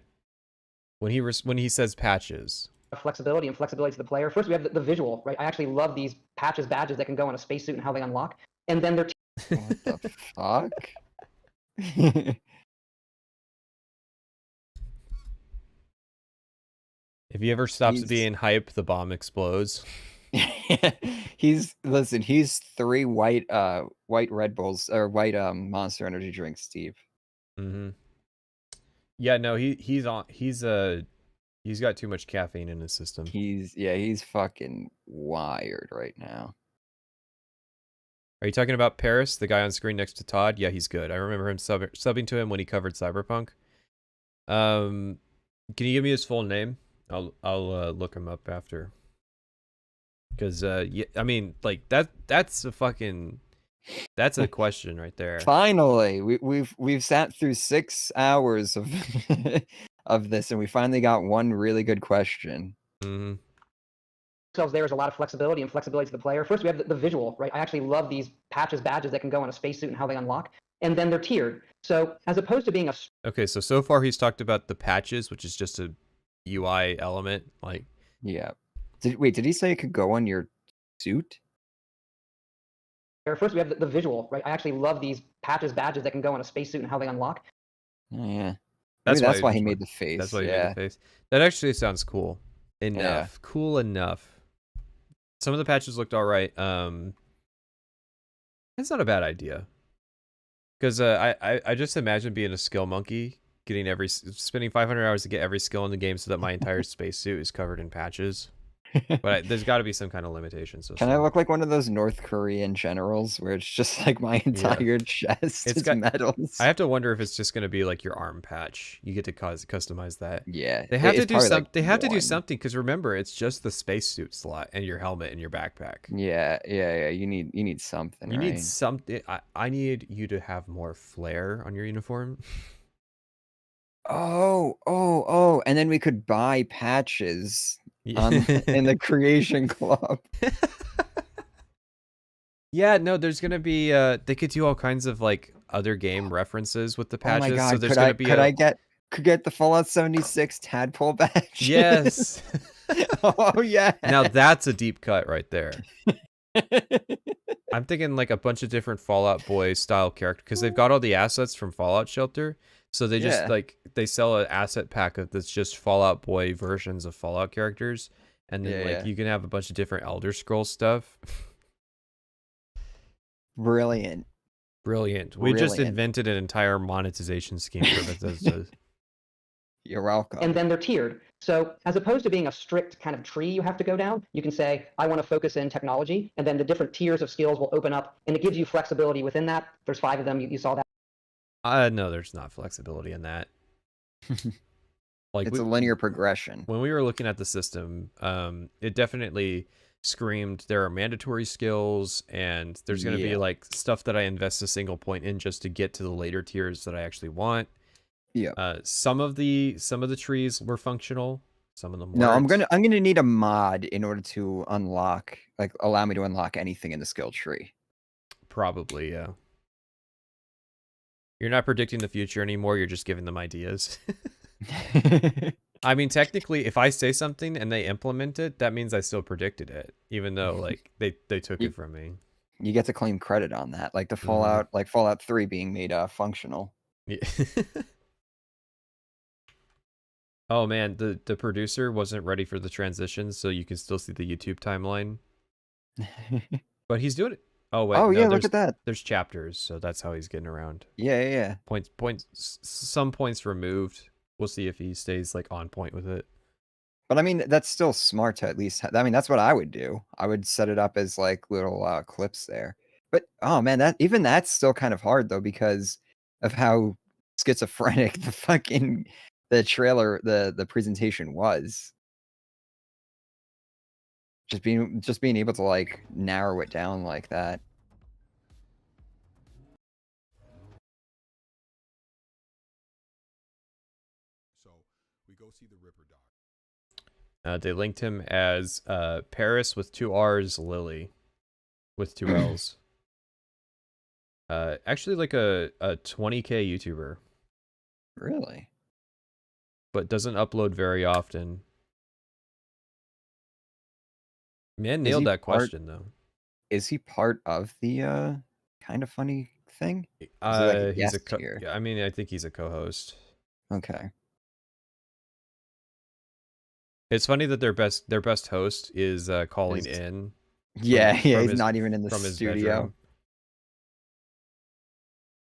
When he says patches. Flexibility to the player. First, we have the visual, right? I actually love these badges that can go on a spacesuit and how they unlock. And then they're what the fuck? If he ever stops being hype, the bomb explodes. He's 3 white Red Bulls or white Monster Energy drinks, Steve. Yeah, no, he's got too much caffeine in his system. He's fucking wired right now. Are you talking about Paris, the guy on screen next to Todd? Yeah, he's good. I remember him subbing to him when he covered Cyberpunk. Can you give me his full name? I'll look him up after. Because yeah, I mean, like that's a question right there. Finally, we've sat through 6 hours of of this, and we finally got one really good question. There's a lot of flexibility to the player. First, we have the visual, right? I actually love these badges that can go on a spacesuit and how they unlock. and then they're tiered. So as opposed to being a Okay, so far he's talked about the patches, which is just a UI element, like. Yeah. Did he say it could go on your suit? First, we have the visual, right? I actually love these badges that can go on a spacesuit and how they unlock. Oh, yeah. That's why he made the face. That's why he made the face. That actually sounds cool. Enough. Yeah. Cool enough. Some of the patches looked all right. That's not a bad idea. Because I just imagine being a skill monkey, spending 500 hours to get every skill in the game so that my entire spacesuit is covered in patches. But there's got to be some kind of limitation system. Can I look like one of those North Korean generals where it's just like my entire chest is medals? I have to wonder if it's just going to be like your arm patch. You get to customize that. Yeah, they have to do something. They have to do something because remember, it's just the spacesuit slot and your helmet and your backpack. Yeah. You need something. You need something. I need you to have more flair on your uniform. Oh, and then we could buy patches. In the creation club. Yeah, no, there's gonna be they could do all kinds of like other game references with the patches. Oh my God, so there's gonna be I get the Fallout 76 tadpole badge? Yes. Oh yeah. Now that's a deep cut right there. I'm thinking like a bunch of different Fallout Boy style characters because they've got all the assets from Fallout Shelter. So they just they sell an asset pack that's just Fallout Boy versions of Fallout characters, and then you can have a bunch of different Elder Scrolls stuff. Brilliant. We just invented an entire monetization scheme for Bethesda. You're welcome. And then they're tiered. So as opposed to being a strict kind of tree you have to go down, you can say, I want to focus in technology, and then the different tiers of skills will open up, and it gives you flexibility within that. There's 5 of them. You saw that. No, there's not flexibility in that. Like it's a linear progression. When we were looking at the system, it definitely screamed there are mandatory skills, and there's going to be like stuff that I invest a single point in just to get to the later tiers that I actually want. Yeah. Some of the trees were functional. Some of them weren't. No, I'm gonna need a mod in order to unlock, like, allow me to unlock anything in the skill tree. Probably, yeah. You're not predicting the future anymore. You're just giving them ideas. I mean, technically, if I say something and they implement it, that means I still predicted it, even though like they took it from me. You get to claim credit on that, like the Fallout, like Fallout 3 being made functional. Yeah. Oh man, the producer wasn't ready for the transition, so you can still see the YouTube timeline. But he's doing it. Oh wait, oh no, yeah, look at that. There's chapters, so that's how he's getting around. Yeah. Some points removed. We'll see if he stays like on point with it. But I mean, that's still smart to at least. I mean, that's what I would do. I would set it up as like little clips there. But oh man, that's still kind of hard though because of how schizophrenic the trailer, the presentation was. Just being able to like narrow it down like that. So we go see the Ripper Dog. They linked him as Paris with 2 R's, Lily with 2 L's. Actually like a 20K YouTuber. Really? But doesn't upload very often. Man nailed that question though. Is he part of the kind of funny thing? He's I mean, I think he's a co-host. Okay. It's funny that their best host is calling in. Yeah, he's not even in the studio.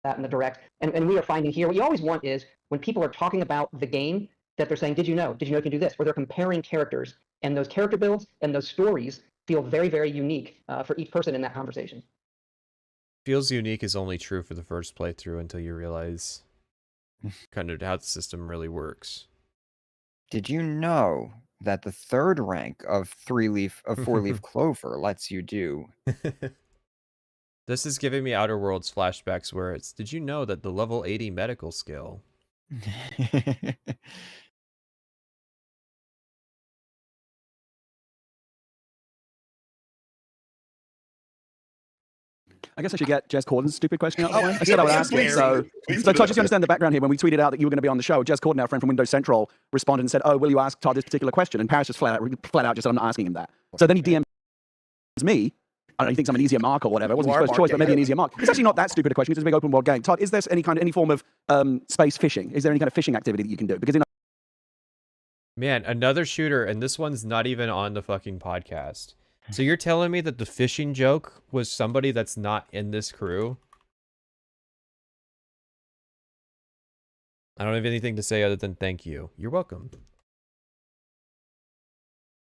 That in the direct, and we are finding here what you always want is when people are talking about the game that they're saying, did you know you can do this? Where they're comparing characters, and those character builds and those stories feel very, very unique for each person in that conversation. Feels unique is only true for the first playthrough until you realize kind of how the system really works. Did you know that the 3rd rank of 4-leaf clover lets you do? This is giving me Outer Worlds flashbacks where it's, did you know that the level 80 medical skill? I guess I should get Jez Corden's stupid question out of the way. I said I would ask it. So Todd, just to understand the background here, when we tweeted out that you were going to be on the show, Jez Corden, our friend from Windows Central, responded and said, "Oh, will you ask Todd this particular question?" And Paris just flat out just said, "I'm not asking him that." So then he DMs me. I don't know, he thinks I'm an easier mark or whatever. It wasn't his first choice, but maybe an easier mark. It's actually not that stupid a question. It's a big open world game. Todd, is there any form of space fishing? Is there any kind of fishing activity that you can do? Because man, another shooter, and this one's not even on the fucking podcast. So you're telling me that the fishing joke was somebody that's not in this crew? I don't have anything to say other than thank you. You're welcome.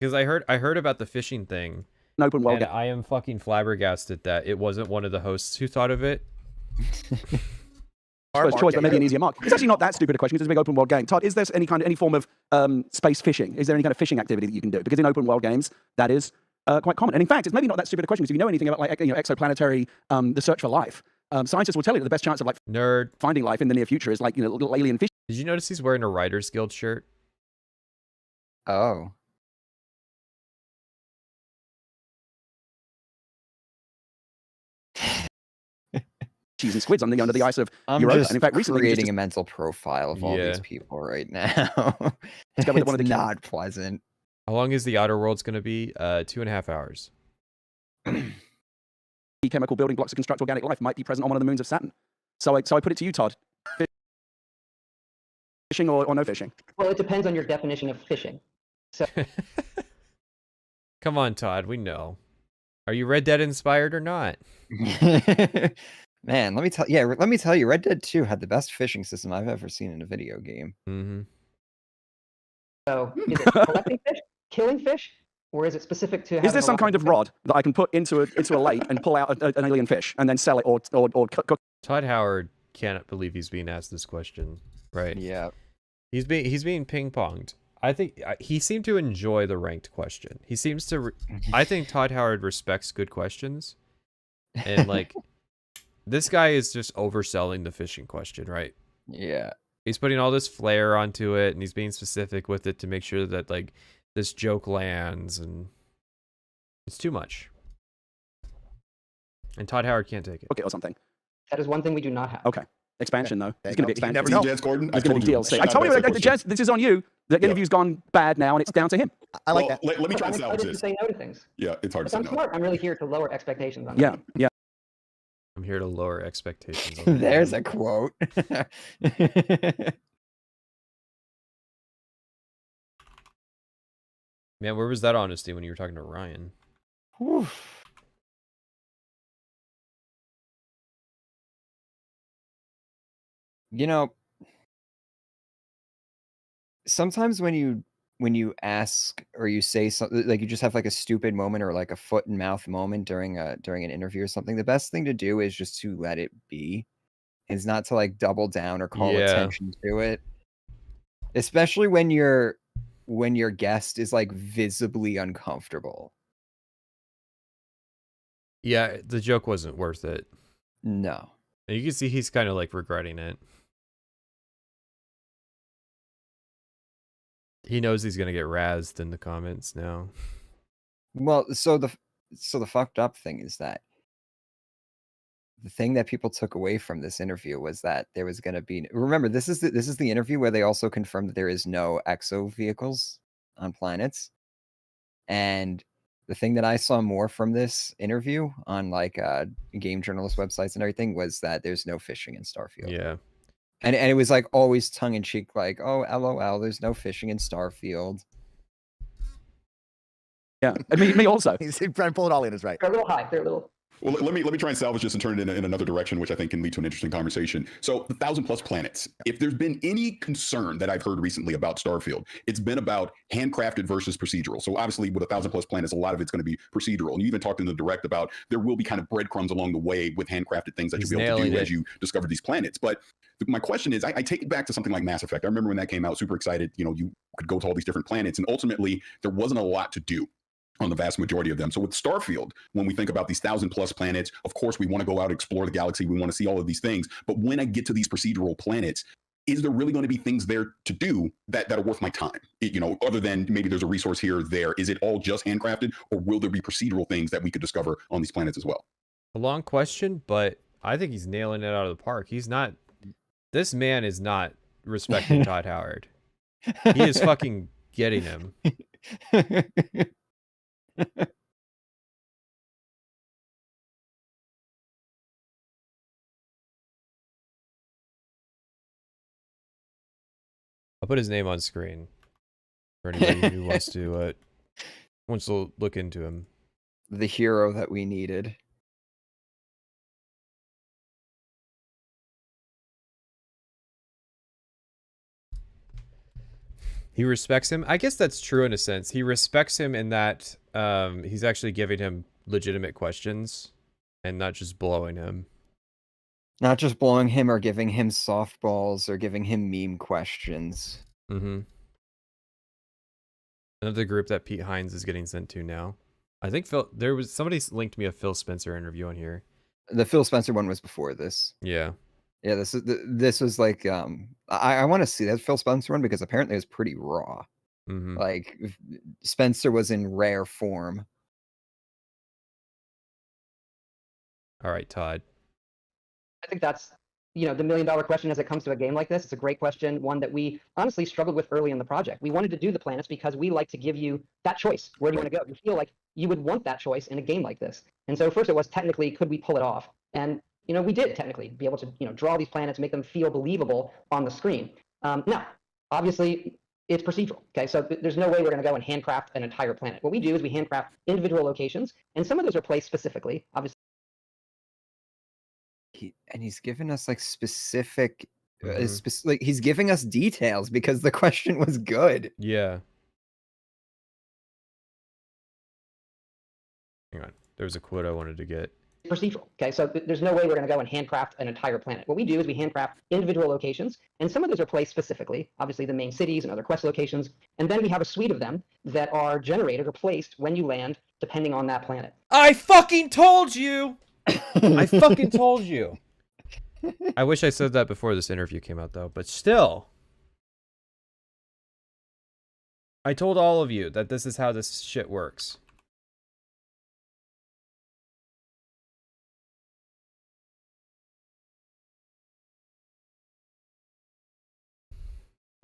Because I heard about the fishing thing. An open world and I am fucking flabbergasted that it wasn't one of the hosts who thought of it. First choice, but maybe an easier mark. It's actually not that stupid a question. It's a big open world game. Todd, is there any form of space fishing? Is there any kind of fishing activity that you can do? Because in open world games, that is quite common. And in fact, it's maybe not that stupid a question because if you know anything about exoplanetary, the search for life, scientists will tell you that the best chance of finding life in the near future is little alien fish. Did you notice he's wearing a Writers Guild shirt? Oh. Cheese and squids under the ice of I'm Europa. just And in fact, recently creating a mental profile of all these people right now. It's not pleasant. How long is the Outer Worlds going to be? 2.5 hours. Chemical building blocks to construct organic life might be present on one of the moons of Saturn. So I put it to you, Todd. Fishing or no fishing? Well, it depends on your definition of fishing. So Come on, Todd. We know. Are you Red Dead inspired or not? Man, let me tell you, Red Dead 2 had the best fishing system I've ever seen in a video game. Mm-hmm. So is it collecting fish, killing fish, or is it specific to? Is there some kind of rod that I can put into a lake and pull out an alien fish and then sell it or cook? Todd Howard cannot believe he's being asked this question. Right? Yeah. He's being ping-ponged. I think he seemed to enjoy the ranked question. He seems to. I think Todd Howard respects good questions, and this guy is just overselling the fishing question, right? Yeah. He's putting all this flair onto it, and he's being specific with it to make sure that this joke lands, and it's too much. And Todd Howard can't take it. Okay, or something. That is one thing we do not have. Okay. Expansion, though. It's going to be expansion. Never know. Jez Corden, It's going to be DLC. I told you, Jez, this is on you. The interview's gone bad now, and it's down to him. I like that. Let me try and I'm salvage excited to this. say no to things. Yeah, it's hard to say I'm no. smart. I'm really here to lower expectations on Yeah, yeah. I'm here to lower expectations. On There's a quote. Man, where was that honesty when you were talking to Ryan? Whew. You know, sometimes when you ask or you say something, you just have a stupid moment or a foot and mouth moment during an interview or something, the best thing to do is just to let it be. Is not to double down or call attention to it. Especially when your guest is visibly uncomfortable. Yeah, the joke wasn't worth it. No. And you can see he's kind of regretting it. He knows he's gonna get razzed in the comments now. Well, so the fucked up thing is that the thing that people took away from this interview was that there was going to be. Remember, this is the interview where they also confirmed that there is no exo vehicles on planets. And the thing that I saw more from this interview on game journalist websites and everything was that there's no fishing in Starfield. Yeah. And it was always tongue in cheek, oh, LOL, there's no fishing in Starfield. Yeah, and me also. He's trying to pull it all in, is right. They're a little high. They're a little. Well, let me try and salvage this and turn it in another direction, which I think can lead to an interesting conversation. So, the 1,000+ planets. If there's been any concern that I've heard recently about Starfield, it's been about handcrafted versus procedural. So, obviously, with 1,000+ planets, a lot of it's going to be procedural. And you even talked in the direct about there will be kind of breadcrumbs along the way with handcrafted things that you'll be able to do as you discover these planets. But my question is, I take it back to something like Mass Effect. I remember when that came out, super excited. You could go to all these different planets, and ultimately, there wasn't a lot to do on the vast majority of them. So with Starfield, when we think about these 1,000+ planets, of course, we want to go out and explore the galaxy. We want to see all of these things. But when I get to these procedural planets, is there really going to be things there to do that are worth my time? Other than maybe there's a resource here or there, is it all just handcrafted, or will there be procedural things that we could discover on these planets as well? A long question, but I think he's nailing it out of the park. He's not. This man is not respecting Todd Howard. He is fucking getting him. I'll put his name on screen for anybody who wants to look into him. The hero that we needed. He respects him. I guess that's true in a sense. He respects him in that he's actually giving him legitimate questions and not just blowing him. Not just blowing him or giving him softballs or giving him meme questions. Mm-hmm. Another group that Pete Hines is getting sent to now. I think somebody linked me a Phil Spencer interview on here. The Phil Spencer one was before this. Yeah. Yeah, this was like I want to see that Phil Spencer one because apparently it was pretty raw. Mm-hmm. Like Spencer was in rare form. All right, Todd. I think that's, the $1 million question as it comes to a game like this. It's a great question, one that we honestly struggled with early in the project. We wanted to do the planets because we like to give you that choice. Where do you want to go? You feel like you would want that choice in a game like this. And so first it was technically, could we pull it off? And we did technically be able to, draw these planets, make them feel believable on the screen. Now, obviously, it's procedural. Okay, so there's no way we're going to go and handcraft an entire planet. What we do is we handcraft individual locations, and some of those are placed specifically. Obviously, he's given us like specific, like he's giving us details because the question was good. Yeah. Hang on, there was a quote I wanted to get. Procedural. Okay, so there's no way we're going to go and handcraft an entire planet. What we do is we handcraft individual locations, and some of those are placed specifically, obviously the main cities and other quest locations, and then we have a suite of them that are generated or placed when you land, depending on that planet. I fucking told you! I fucking told you! I wish I said that before this interview came out, though, but still. I told all of you that this is how this shit works.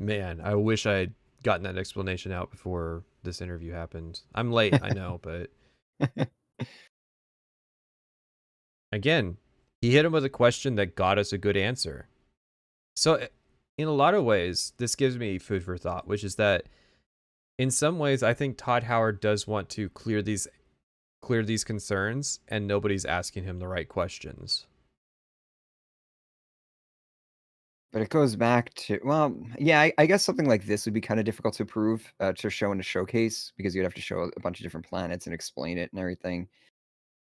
Man, I wish I had gotten that explanation out before this interview happened. I'm late, I know, but... Again, he hit him with a question that got us a good answer. So, in a lot of ways, this gives me food for thought, which is that, in some ways, I think Todd Howard does want to clear these concerns, and nobody's asking him the right questions. But it goes back to, well, yeah, I guess something like this would be kind of difficult to prove, to show in a showcase, because you'd have to show a bunch of different planets and explain it and everything.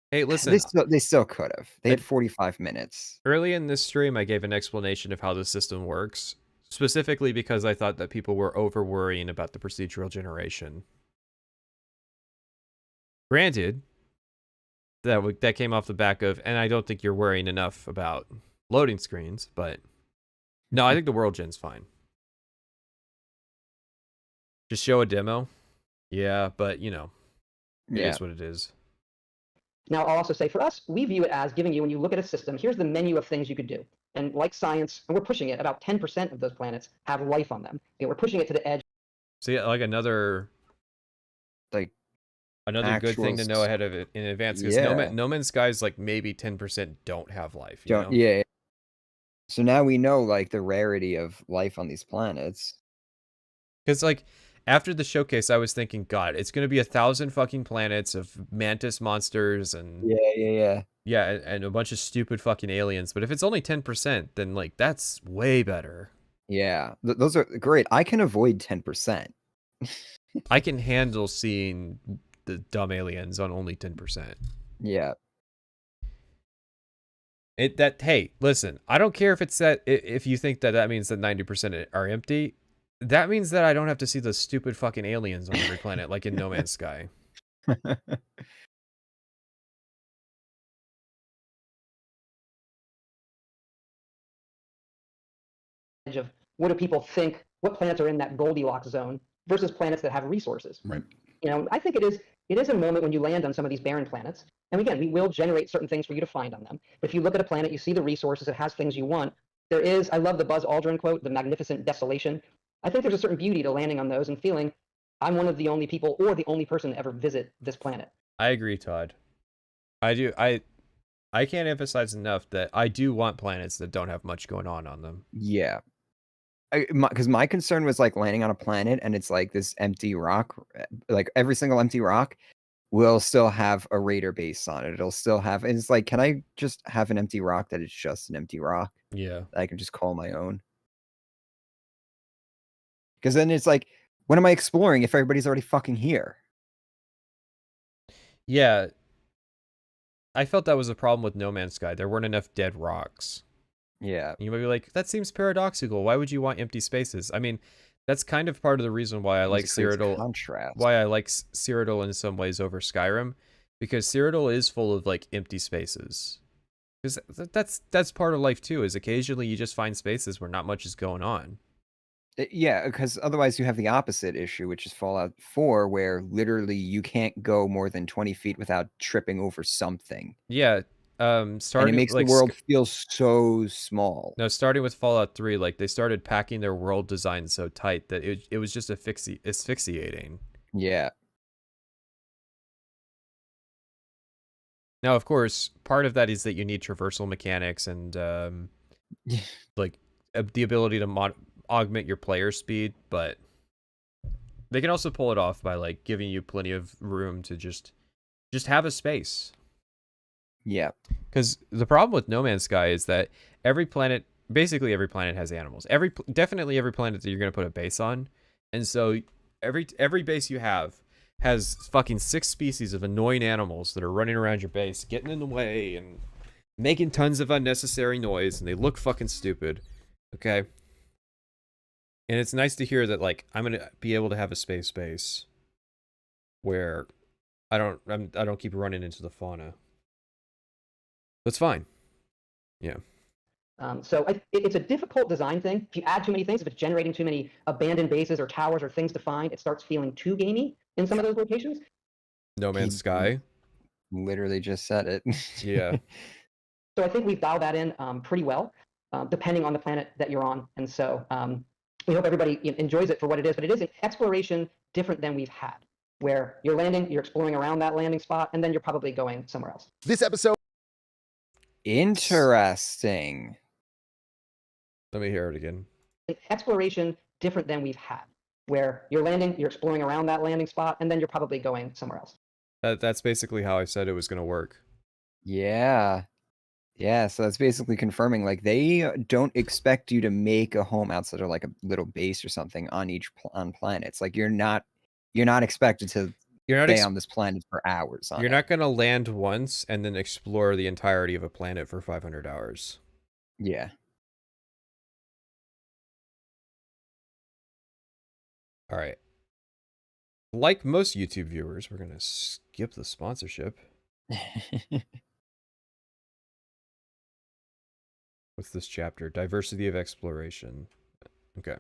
Hey, listen. They still could have. They had 45 minutes. Early in this stream, I gave an explanation of how the system works, specifically because I thought that people were over-worrying about the procedural generation. Granted, that came off the back of, and I don't think you're worrying enough about loading screens, but... No, I think the world gen's fine. Just show a demo? Yeah, but, it is what it is. Now, I'll also say for us, we view it as giving you, when you look at a system, here's the menu of things you could do. And like science, and we're pushing it, about 10% of those planets have life on them. We're pushing it to the edge. So yeah, like another good thing to know ahead of it in advance. Because No Man's Sky's like maybe 10% don't have life. You know? Yeah. So now we know like the rarity of life on these planets. Because like after the showcase, I was thinking, God, it's gonna be 1,000 fucking planets of mantis monsters and and a bunch of stupid fucking aliens. But if it's only 10%, then like that's way better. Yeah, those are great. I can avoid 10%. I can handle seeing the dumb aliens on only 10%. Yeah. Hey, listen, I don't care if it's that, if you think that means that 90% are empty. That means that I don't have to see the stupid fucking aliens on every planet like in No Man's Sky. Of what do people think, what planets are in that Goldilocks zone versus planets that have resources. Right. I think it is it is a moment when you land on some of these barren planets. And again, we will generate certain things for you to find on them. But if you look at a planet, you see the resources, it has things you want. There is, I love the Buzz Aldrin quote, the magnificent desolation. I think there's a certain beauty to landing on those and feeling I'm one of the only people or the only person to ever visit this planet. I agree, Todd. I do. I can't emphasize enough that I do want planets that don't have much going on them. Yeah. Because my concern was like landing on a planet and it's like this empty rock, like every single empty rock will still have a raider base on it. It'll still have, and it's like, can I just have an empty rock that is just an empty rock? Yeah. That I can just call my own. Because then it's like, what am I exploring if everybody's already fucking here? Yeah. I felt that was a problem with No Man's Sky. There weren't enough dead rocks. Yeah. You might be like, that seems paradoxical. Why would you want empty spaces? I mean, that's kind of part of the reason why I like Cyrodiil. Why I like Cyrodiil in some ways over Skyrim, because Cyrodiil is full of like empty spaces. Because that's part of life too. Is occasionally you just find spaces where not much is going on. Yeah, because otherwise you have the opposite issue, which is Fallout 4, where literally you can't go more than 20 feet without tripping over something. Yeah. And it makes the world feel so small. No, starting with Fallout 3, like they started packing their world design so tight that it was just asphyxiating. Yeah. Now, of course, part of that is that you need traversal mechanics and like the ability to augment your player speed, but they can also pull it off by like giving you plenty of room to just have a space. Yeah. Because the problem with No Man's Sky is that basically every planet has animals. Definitely every planet that you're going to put a base on. And so every base you have has fucking 6 species of annoying animals that are running around your base, getting in the way and making tons of unnecessary noise, and they look fucking stupid. Okay? And it's nice to hear that like I'm going to be able to have a space base where I don't keep running into the fauna. That's fine. Yeah. So it's a difficult design thing. If you add too many things, if it's generating too many abandoned bases or towers or things to find, it starts feeling too gamey in some of those locations. No Man's Sky. Literally just said it. Yeah. So I think we've dialed that in pretty well, depending on the planet that you're on. And so we hope everybody enjoys it for what it is. But it is an exploration different than we've had, where you're landing, you're exploring around that landing spot, and then you're probably going somewhere else. This episode. Interesting. Let me hear it again. An exploration different than we've had, where you're landing, you're exploring around that landing spot, and then you're probably going somewhere else. That's basically how I said it was going to work. Yeah. Yeah, so that's basically confirming, like, they don't expect you to make a home outside of, like, a little base or something on each on planets. Like, you're not expected to stay on this planet for hours. You're not going to land once and then explore the entirety of a planet for 500 hours. Yeah. All right. Like most YouTube viewers, we're going to skip the sponsorship. What's this chapter? Diversity of exploration. Okay.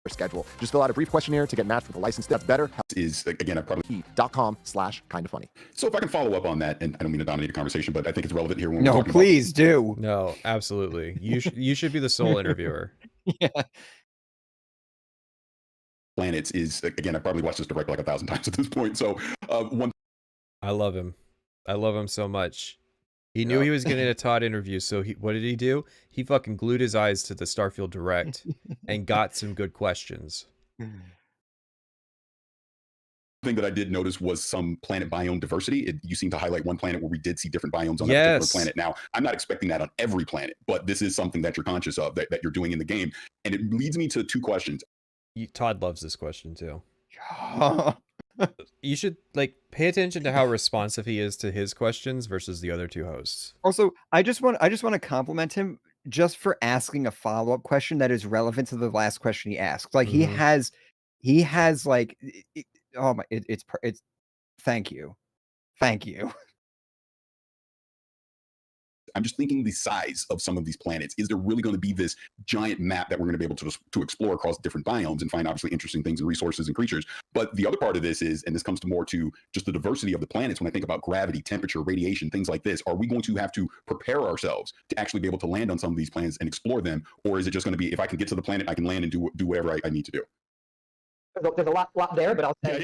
Schedule. Just fill out a brief questionnaire to get matched with a licensed better. Is again, I probably .com/kindafunny. So if I can follow up on that, and I don't mean to dominate the conversation, but I think it's relevant here. When no, please do. No, absolutely. You should be the sole interviewer. Yeah. Planets is again, I probably watched this direct like 1,000 times at this point. So one. I love him. I love him so much. He knew he was getting a Todd interview, so what did he do? He fucking glued his eyes to the Starfield Direct and got some good questions. Thing that I did notice was some planet biome diversity. You seem to highlight one planet where we did see different biomes on that particular planet. Now, I'm not expecting that on every planet, but this is something that you're conscious of, that you're doing in the game. And it leads me to 2 questions. Todd loves this question too. You should like pay attention to how responsive he is to his questions versus the other 2 hosts. Also, I just want to compliment him just for asking a follow-up question that is relevant to the last question he asked. Like he has like it's thank you. I'm just thinking the size of some of these planets. Is there really going to be this giant map that we're going to be able to explore across different biomes and find obviously interesting things and resources and creatures? But the other part of this is, and this comes to more to just the diversity of the planets, when I think about gravity, temperature, radiation, things like this, are we going to have to prepare ourselves to actually be able to land on some of these planets and explore them? Or is it just going to be, if I can get to the planet, I can land and do whatever I need to do? There's a lot there, but I'll say,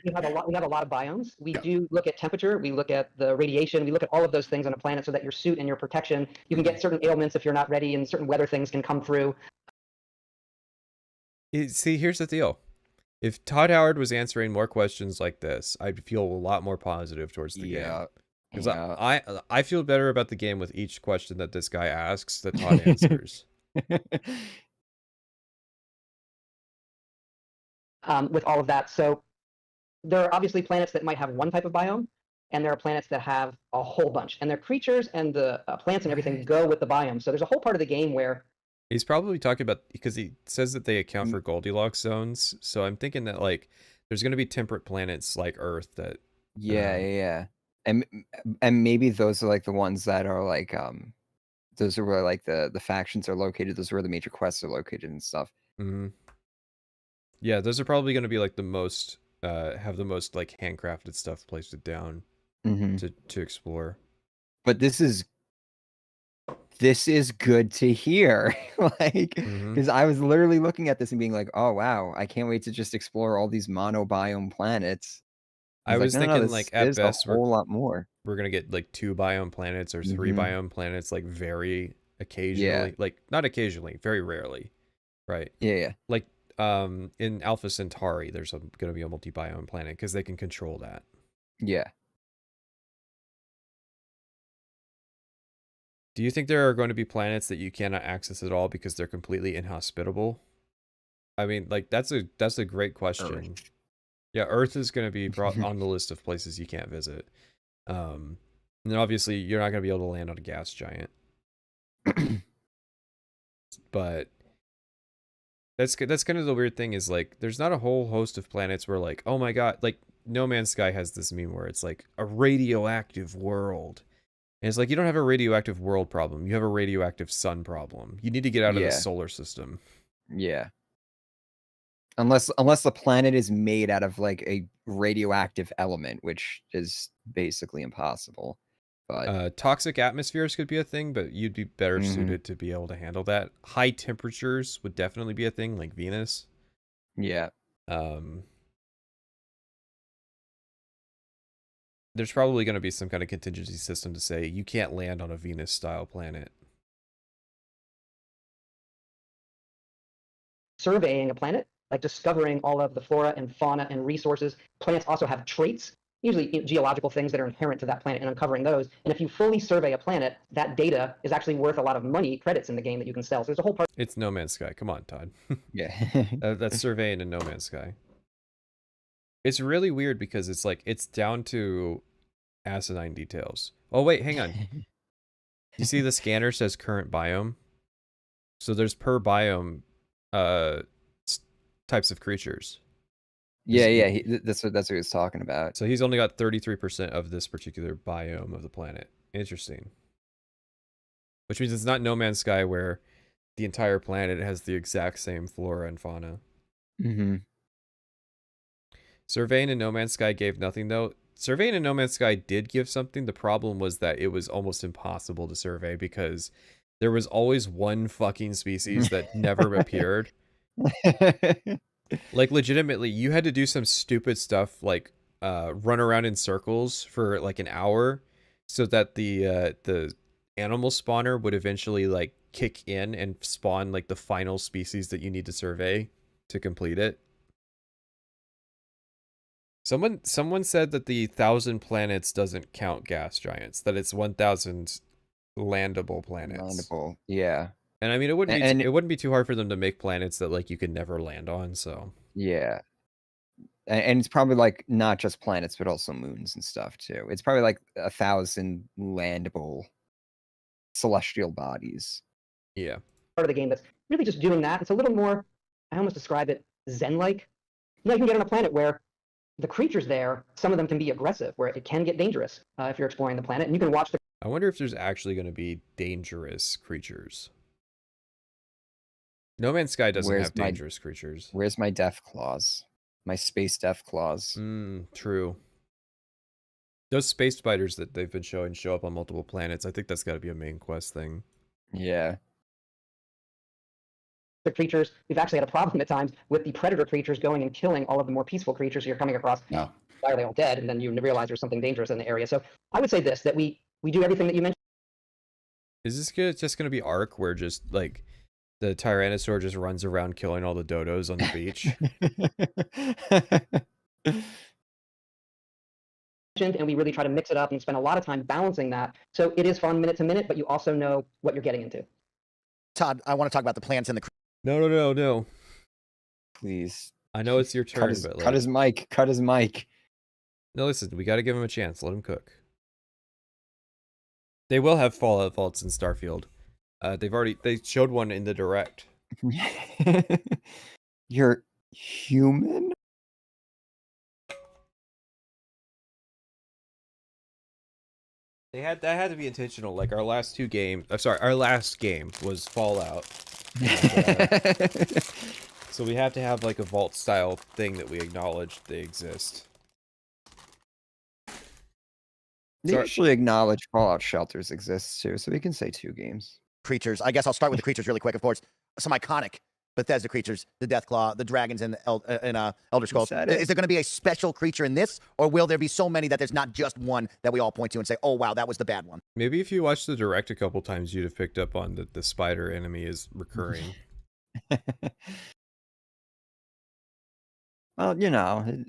we have a lot of biomes. We do look at temperature, we look at the radiation, we look at all of those things on a planet so that your suit and your protection, you can get certain ailments if you're not ready, and certain weather things can come through. See, here's the deal. If Todd Howard was answering more questions like this, I'd feel a lot more positive towards the game. Because I feel better about the game with each question that this guy asks that Todd answers. With all of that. So there are obviously planets that might have one type of biome, and there are planets that have a whole bunch. And their creatures and the plants and everything go with the biome. So there's a whole part of the game where... He's probably talking about, because he says that they account for Goldilocks zones. So I'm thinking that, like, there's going to be temperate planets like Earth that... Yeah. And maybe those are, like, the ones that are, like, those are where, like, the factions are located. Those are where the major quests are located and stuff. Mm-hmm. Yeah, those are probably going to be like the most, have the most like handcrafted stuff placed down to explore. But this is good to hear, like, because I was literally looking at this and being like, oh wow, I can't wait to just explore all these monobiome planets. I was thinking like at best a whole lot more. We're gonna get like 2 biome planets or 3 biome planets, like very occasionally, like not occasionally, very rarely, right? Yeah. Like. In Alpha Centauri, there's going to be a multi-biome planet because they can control that. Yeah. Do you think there are going to be planets that you cannot access at all because they're completely inhospitable? I mean, like that's a great question. Earth. Yeah, Earth is going to be brought on the list of places you can't visit. And then obviously you're not going to be able to land on a gas giant. But that's kind of the weird thing is like there's not a whole host of planets where like, oh my god, like No Man's Sky has this meme where it's like a radioactive world. And it's like you don't have a radioactive world problem, you have a radioactive sun problem. You need to get out of the solar system. Yeah. Unless the planet is made out of like a radioactive element, which is basically impossible. But toxic atmospheres could be a thing, but you'd be better suited to be able to handle that. High temperatures would definitely be a thing, like Venus. Yeah. There's probably going to be some kind of contingency system to say you can't land on a Venus-style planet. Surveying a planet, like discovering all of the flora and fauna and resources. Planets also have traits, usually geological things that are inherent to that planet, and uncovering those. And if you fully survey a planet, that data is actually worth a lot of money, credits in the game that you can sell. So there's a whole part. It's No Man's Sky. Come on, Todd. Yeah. That's surveying in No Man's Sky. It's really weird because it's like, it's down to asinine details. Oh, wait, hang on. You see the scanner says current biome? So there's per biome types of creatures. Yeah, that's what he was talking about. So he's only got 33% of this particular biome of the planet. Interesting. Which means it's not No Man's Sky where the entire planet has the exact same flora and fauna. Surveying in No Man's Sky gave nothing, though. Surveying in No Man's Sky did give something. The problem was that it was almost impossible to survey because there was always one fucking species that never appeared. Like, legitimately, you had to do some stupid stuff, like run around in circles for like an hour so that the animal spawner would eventually like kick in and spawn like the final species that you need to survey to complete it. Someone said that the 1,000 planets doesn't count gas giants, that it's 1,000 landable planets. Landable, yeah. And I mean, it wouldn't be too hard for them to make planets that like you could never land on. So yeah, and it's probably like not just planets, but also moons and stuff too. It's probably like 1,000 landable celestial bodies. Yeah, part of the game that's really just doing that. It's a little more. I almost describe it Zen-like. You can get on a planet where the creatures there, some of them can be aggressive, where it can get dangerous if you're exploring the planet, and you can watch the I wonder if there's actually going to be dangerous creatures. No Man's Sky doesn't have dangerous creatures. Where's my death claws? My space death claws. True. Those space spiders that they've been showing show up on multiple planets. I think that's got to be a main quest thing. Yeah. The creatures, we've actually had a problem at times with the predator creatures going and killing all of the more peaceful creatures you're coming across. No. Why are they all dead? And then you realize there's something dangerous in the area. So I would say this, that we do everything that you mentioned. Is this just going to be Ark where just like the Tyrannosaur just runs around killing all the dodos on the beach? And we really try to mix it up and spend a lot of time balancing that. So it is fun minute to minute, but you also know what you're getting into. Todd, I want to talk about the plants and the... No. Please. I know it's your turn, but cut his mic. Cut his mic. No, listen, we got to give him a chance. Let him cook. They will have Fallout vaults in Starfield. They showed one in the direct. You're human? That had to be intentional. Like our last game was Fallout. So we have to have like a vault style thing that we acknowledge they exist. They actually acknowledge Fallout shelters exist too, so we can say 2 games. Creatures. I guess I'll start with the creatures really quick. Of course, some iconic Bethesda creatures: the Deathclaw, the dragons in Elder Scrolls. Is there going to be a special creature in this, or will there be so many that there's not just one that we all point to and say, "Oh wow, that was the bad one"? Maybe if you watched the direct a couple times, you'd have picked up on that the spider enemy is recurring. Well, you know,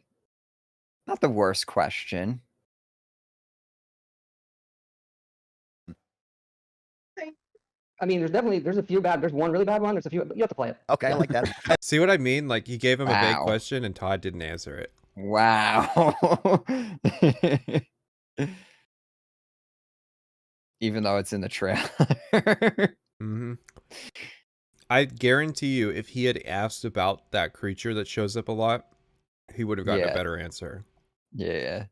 not the worst question. I mean, there's a few bad, there's one really bad one, there's a few, but you have to play it. Okay, I like that. See what I mean? Like, you gave him a vague question and Todd didn't answer it. Wow. Even though it's in the trailer. I guarantee you, if he had asked about that creature that shows up a lot, he would have gotten a better answer. Yeah.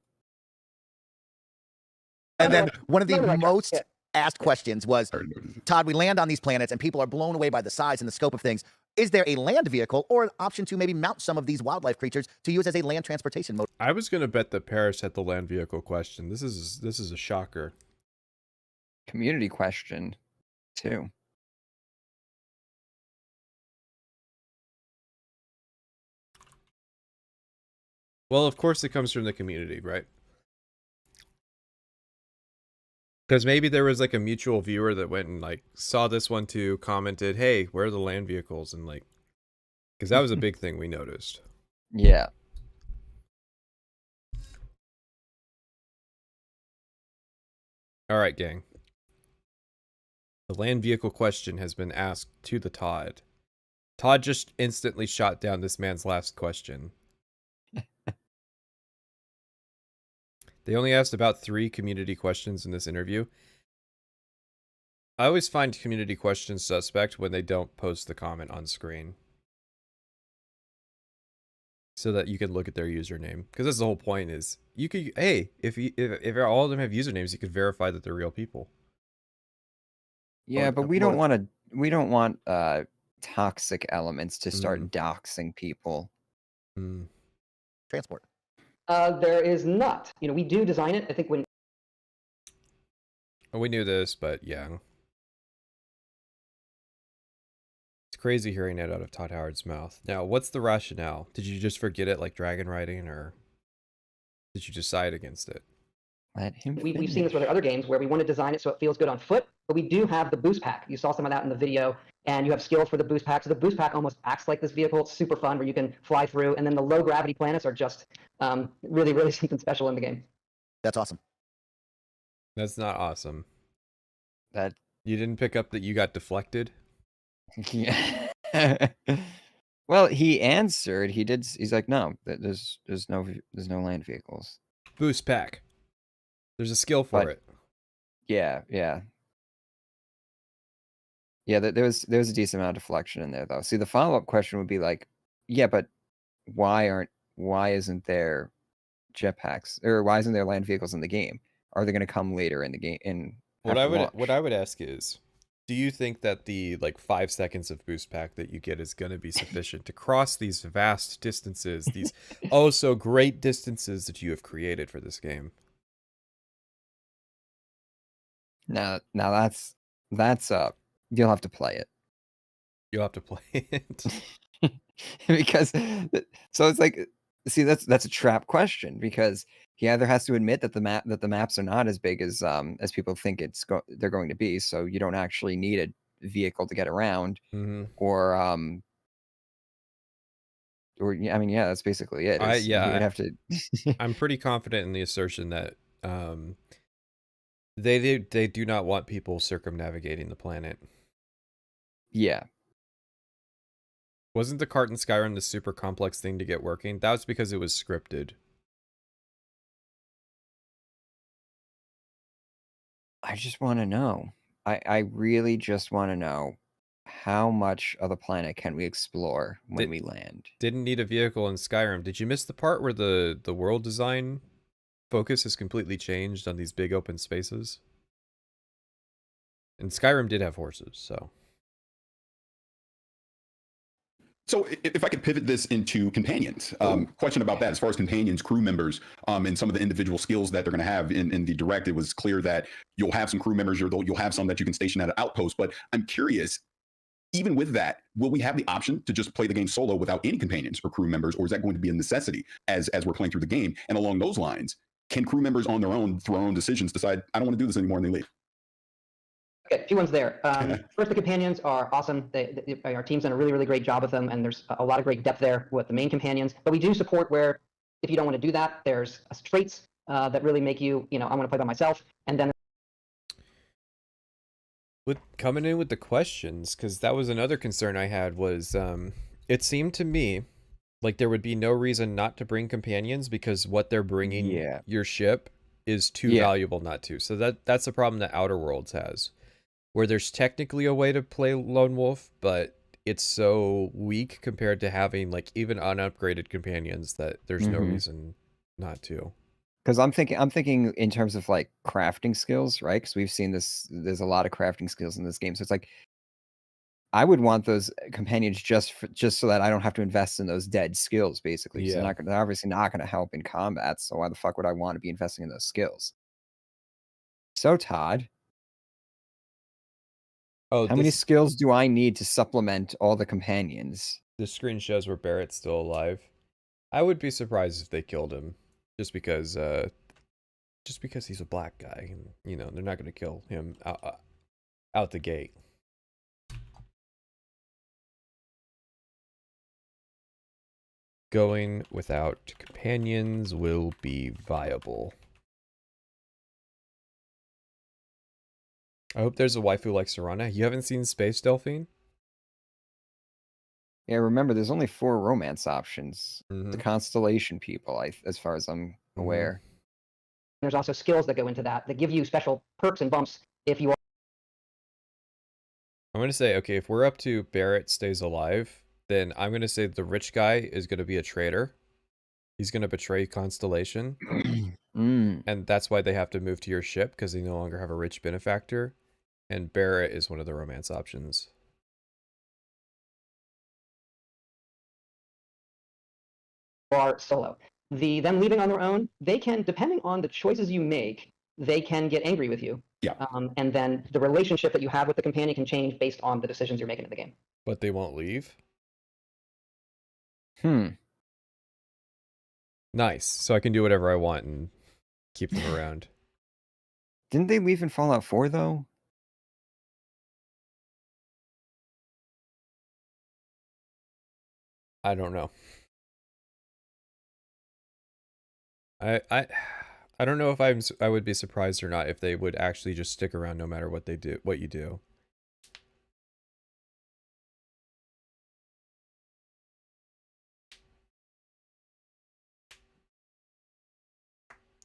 And then one of the most asked questions was, Todd, we land on these planets and people are blown away by the size and the scope of things. Is there a land vehicle or an option to maybe mount some of these wildlife creatures to use as a land transportation mode? I was going to bet that Paris had the land vehicle question. This is a shocker. Community question, too. Well, of course it comes from the community, right? Because maybe there was like a mutual viewer that went and like saw this one too, commented, "Hey, where are the land vehicles?" And like, because that was a big thing we noticed. Yeah. All right, gang. The land vehicle question has been asked to the Todd. Todd just instantly shot down this man's last question. They only asked about 3 community questions in this interview. I always find community questions suspect when they don't post the comment on screen, so that you can look at their username. Because that's the whole point. Is you could, hey, if all of them have usernames, you could verify that they're real people. Yeah, but we don't want toxic elements to start doxing people. Transport. There is not. You know, we do design it. I think when. We knew this, but yeah. It's crazy hearing it out of Todd Howard's mouth. Now, what's the rationale? Did you just forget it like dragon riding, or did you decide against it? Let him We've seen this with other games where we want to design it so it feels good on foot, but we do have the boost pack. You saw some of that in the video, and you have skills for the boost pack. So the boost pack almost acts like this vehicle. It's super fun where you can fly through, and then the low gravity planets are just really, really something special in the game. That's awesome. That's not awesome. That you didn't pick up that you got deflected? Yeah. Well, he answered. He did. He's like, no, there's no land vehicles. Boost pack. There's a skill for it. Yeah. Yeah, there was a decent amount of deflection in there, though. See, the follow-up question would be like, yeah, but why isn't there jetpacks, or why isn't there land vehicles in the game? Are they going to come later in the game, in What I would ask is, do you think that the like 5 seconds of boost pack that you get is going to be sufficient to cross these vast distances, these oh so great distances that you have created for this game? Now that's you'll have to play it. You'll have to play it. Because so it's like, see, that's a trap question, because he either has to admit that the maps are not as big as people think they're going to be, so you don't actually need a vehicle to get around, or I mean, yeah, that's basically it. You would have to. I'm pretty confident in the assertion that they do not want people circumnavigating the planet. Yeah. Wasn't the cart in Skyrim the super complex thing to get working? That was because it was scripted. I just want to know. I really just want to know, how much of the planet can we explore when we land? Didn't need a vehicle in Skyrim. Did you miss the part where the world design focus is completely changed on these big open spaces? And Skyrim did have horses, so. So if I could pivot this into companions, question about that. As far as companions, crew members, and some of the individual skills that they're going to have in the direct, it was clear that you'll have some crew members, you'll have some that you can station at an outpost. But I'm curious, even with that, will we have the option to just play the game solo without any companions or crew members, or is that going to be a necessity as we're playing through the game? And along those lines, can crew members on their own, through their own decisions, decide, I don't want to do this anymore, and they leave? Okay, a few ones there. First, the companions are awesome. Our team's done a really, really great job with them, and there's a lot of great depth there with the main companions. But we do support where, if you don't want to do that, there's traits that really make you, I want to play by myself. And then coming in with the questions, because that was another concern I had, was it seemed to me like there would be no reason not to bring companions, because what they're bringing your ship is too valuable not to. So that's a problem that Outer Worlds has, where there's technically a way to play Lone Wolf, but it's so weak compared to having like even unupgraded companions that there's no reason not to. Because I'm thinking in terms of like crafting skills, right? Because we've seen this, there's a lot of crafting skills in this game. So it's like, I would want those companions just so that I don't have to invest in those dead skills, basically. Yeah. So they're obviously not going to help in combat. So why the fuck would I want to be investing in those skills? So Todd, how many skills do I need to supplement all the companions? The screen shows where Barrett's still alive. I would be surprised if they killed him, just because he's a black guy, and they're not going to kill him out the gate. Going without companions will be viable. I hope there's a waifu like Serana. You haven't seen Space Delphine? Yeah, remember, there's only 4 romance options. The Constellation people, as far as I'm aware. There's also skills that go into that give you special perks and bumps if you are. I'm going to say, okay, if we're up to Barrett stays alive, then I'm going to say the rich guy is going to be a traitor. He's going to betray Constellation. And that's why they have to move to your ship, because they no longer have a rich benefactor. And Barrett is one of the romance options. Are solo. Them leaving on their own, they can, depending on the choices you make, they can get angry with you. Yeah. And then the relationship that you have with the companion can change based on the decisions you're making in the game. But they won't leave? Nice. So I can do whatever I want and keep them around. Didn't they leave in Fallout 4, though? I don't know. I don't know if I would be surprised or not if they would actually just stick around no matter what you do.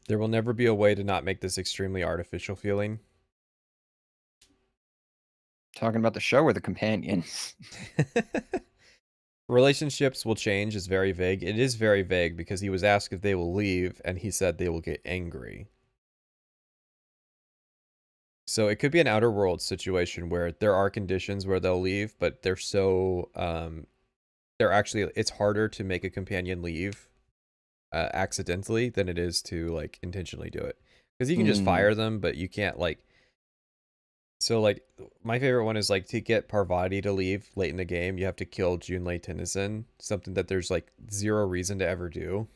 There will never be a way to not make this extremely artificial feeling. Talking about the show or the companions? Relationships will change is very vague. It is very vague because he was asked if they will leave, and he said they will get angry. So it could be an Outer Worlds situation where there are conditions where they'll leave, but they're so they're actually, it's harder to make a companion leave accidentally than it is to like intentionally do it, because you can just fire them, but you can't like. So like my favorite one is like to get Parvati to leave late in the game, you have to kill Junlei Tennyson, something that there's like zero reason to ever do.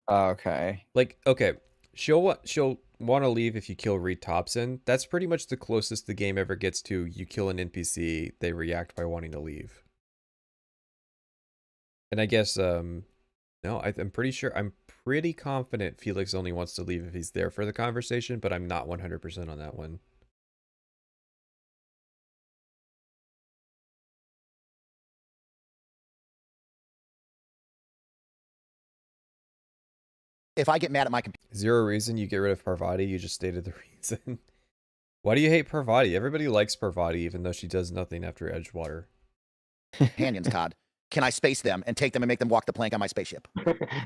Okay. Like, okay, she'll want to leave if you kill Reed Thompson. That's pretty much the closest the game ever gets to you kill an NPC, they react by wanting to leave. And I guess no, I'm pretty sure, I'm pretty confident Felix only wants to leave if he's there for the conversation, but I'm not 100% on that one. If I get mad at my computer. Zero reason you get rid of Parvati, you just stated the reason. Why do you hate Parvati? Everybody likes Parvati, even though she does nothing after Edgewater. Companions, Todd. Can I space them and take them and make them walk the plank on my spaceship?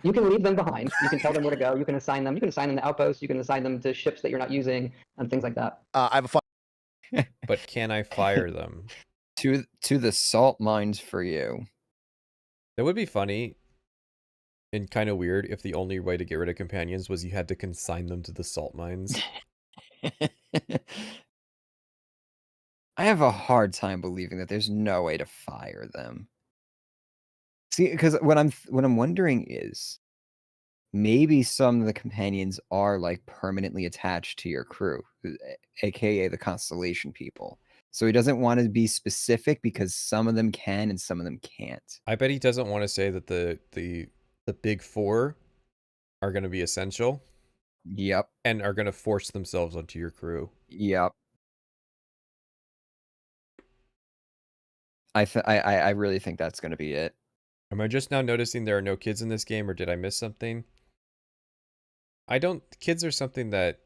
You can leave them behind. You can tell them where to go. You can assign them. You can assign them to outposts. You can assign them to ships that you're not using and things like that. I have a fun. But can I fire them? To the salt mines for you. That would be funny and kind of weird if the only way to get rid of companions was you had to consign them to the salt mines. I have a hard time believing that there's no way to fire them. See, because what I'm wondering is maybe some of the companions are like permanently attached to your crew, aka the Constellation people. So he doesn't want to be specific because some of them can and some of them can't. I bet he doesn't want to say that the big four are going to be essential. Yep. And are going to force themselves onto your crew. Yep. I really think that's going to be it. Am I just now noticing there are no kids in this game, or did I miss something? Kids are something that...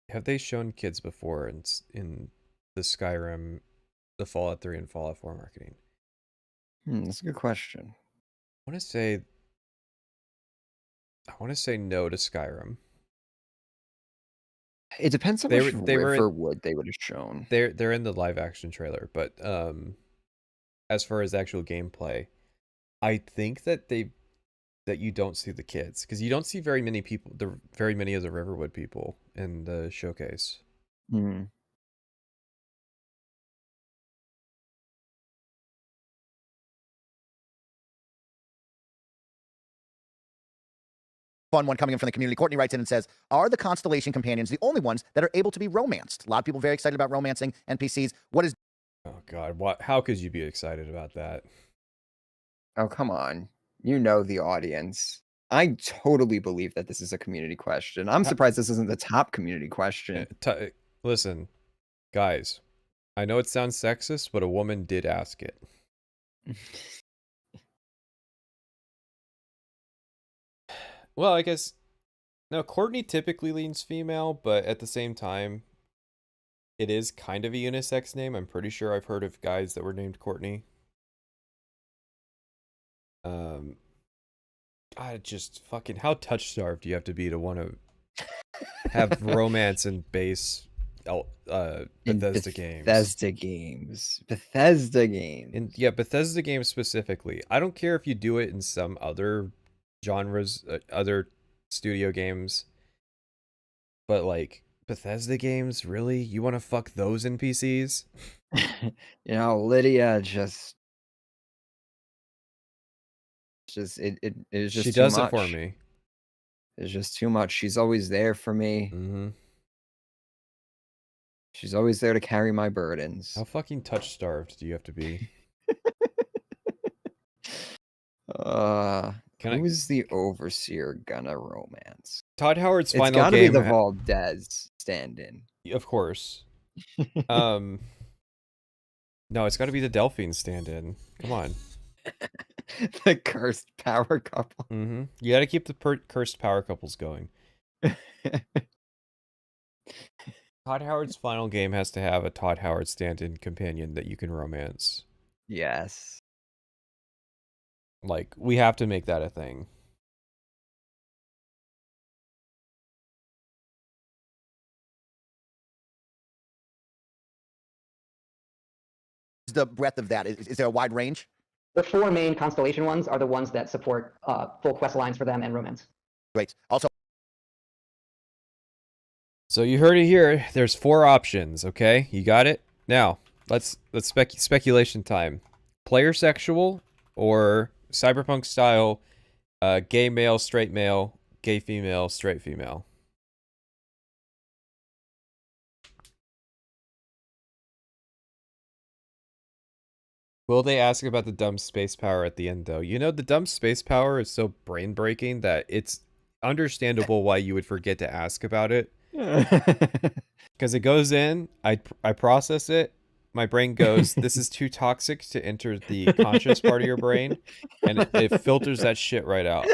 Have they shown kids before in the Skyrim, the Fallout 3 and Fallout 4 marketing? That's a good question. I want to say no to Skyrim. It depends on which Riverwood they would have shown. They're in the live action trailer, but as far as actual gameplay, I think that you don't see the kids, because you don't see very many of the Riverwood people in the showcase. Fun one coming in from the community. Courtney writes in and says, are the Constellation companions the only ones that are able to be romanced? A lot of people very excited about romancing NPCs. What is... Oh God, how could you be excited about that? Oh, come on. You know the audience. I totally believe that this is a community question. I'm surprised this isn't the top community question. Listen, guys, I know it sounds sexist, but a woman did ask it. Well, I guess... No, Courtney typically leans female, but at the same time, it is kind of a unisex name. I'm pretty sure I've heard of guys that were named Courtney. I just fucking... How touch-starved do you have to be to want to have romance and base Bethesda games? Bethesda games. And yeah, Bethesda games specifically. I don't care if you do it in some other genres, other studio games, but like Bethesda games, really? You want to fuck those NPCs? You know, Lydia just it is just she too does much. It for me. It's just too much. She's always there for me. She's always there to carry my burdens. How fucking touch starved do you have to be? Who's the Overseer gonna romance? Todd Howard's final game. It's gotta be the Valdez stand-in. Of course. No, it's gotta be the Delphine stand-in. Come on. The cursed power couple. You gotta keep the cursed power couples going. Todd Howard's final game has to have a Todd Howard stand-in companion that you can romance. Yes. Like, we have to make that a thing. the breadth of that? Is there a wide range? The 4 main Constellation ones are the ones that support full quest lines for them and romance. Great. Also, So you heard it here. There's 4 options. Okay, you got it. Now let's speculation time. Player sexual or cyberpunk style, gay male, straight male, gay female, straight female. Will they ask about the dumb space power at the end, though? You know, the dumb space power is so brain-breaking that it's understandable why you would forget to ask about it. Because it goes in, I process it, my brain goes, this is too toxic to enter the conscious part of your brain, and it filters that shit right out.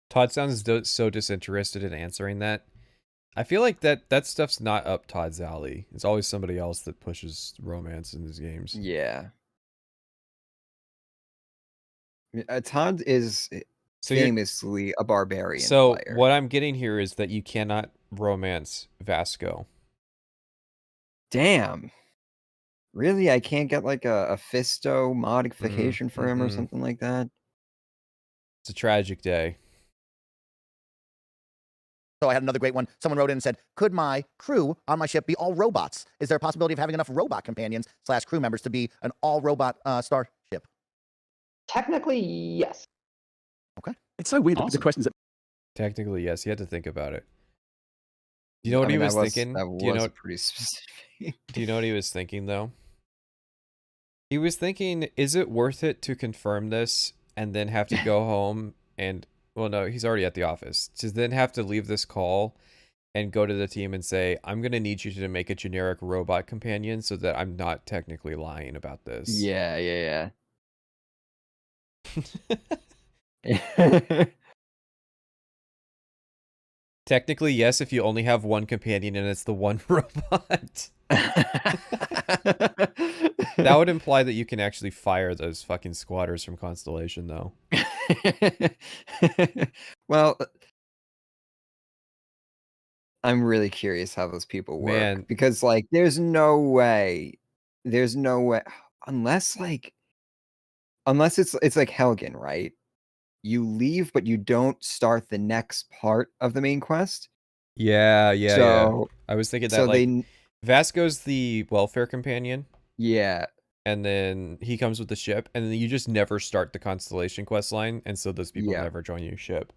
Todd sounds so disinterested in answering that. I feel like that stuff's not up Todd's alley. It's always somebody else that pushes romance in these games. Yeah. Todd is famously a barbarian player. What I'm getting here is that you cannot romance Vasco. Damn. Really? I can't get like a Fisto modification for him or something like that? It's a tragic day. So I had another great one. Someone wrote in and said, could my crew on my ship be all robots? Is there a possibility of having enough robot companions / crew members to be an all-robot starship? Technically, yes. Okay. It's so weird. The questions that... Technically, yes. He had to think about it. Do you know what he was thinking? Do you know pretty specific. Do you know what he was thinking, though? He was thinking, is it worth it to confirm this and then have to go home and... Well, no, he's already at the office. To then have to leave this call and go to the team and say, I'm going to need you to make a generic robot companion so that I'm not technically lying about this. Yeah. Technically, yes, if you only have one companion and it's the one robot. That would imply that you can actually fire those fucking squatters from Constellation, though. Well, I'm really curious how those people work. Because, like, there's no way, unless it's like Helgen, right? You leave, but you don't start the next part of the main quest. Yeah. So, I was thinking that, Vasco's the welfare companion. Yeah. And then he comes with the ship, and then you just never start the Constellation quest line, and so those people never join your ship.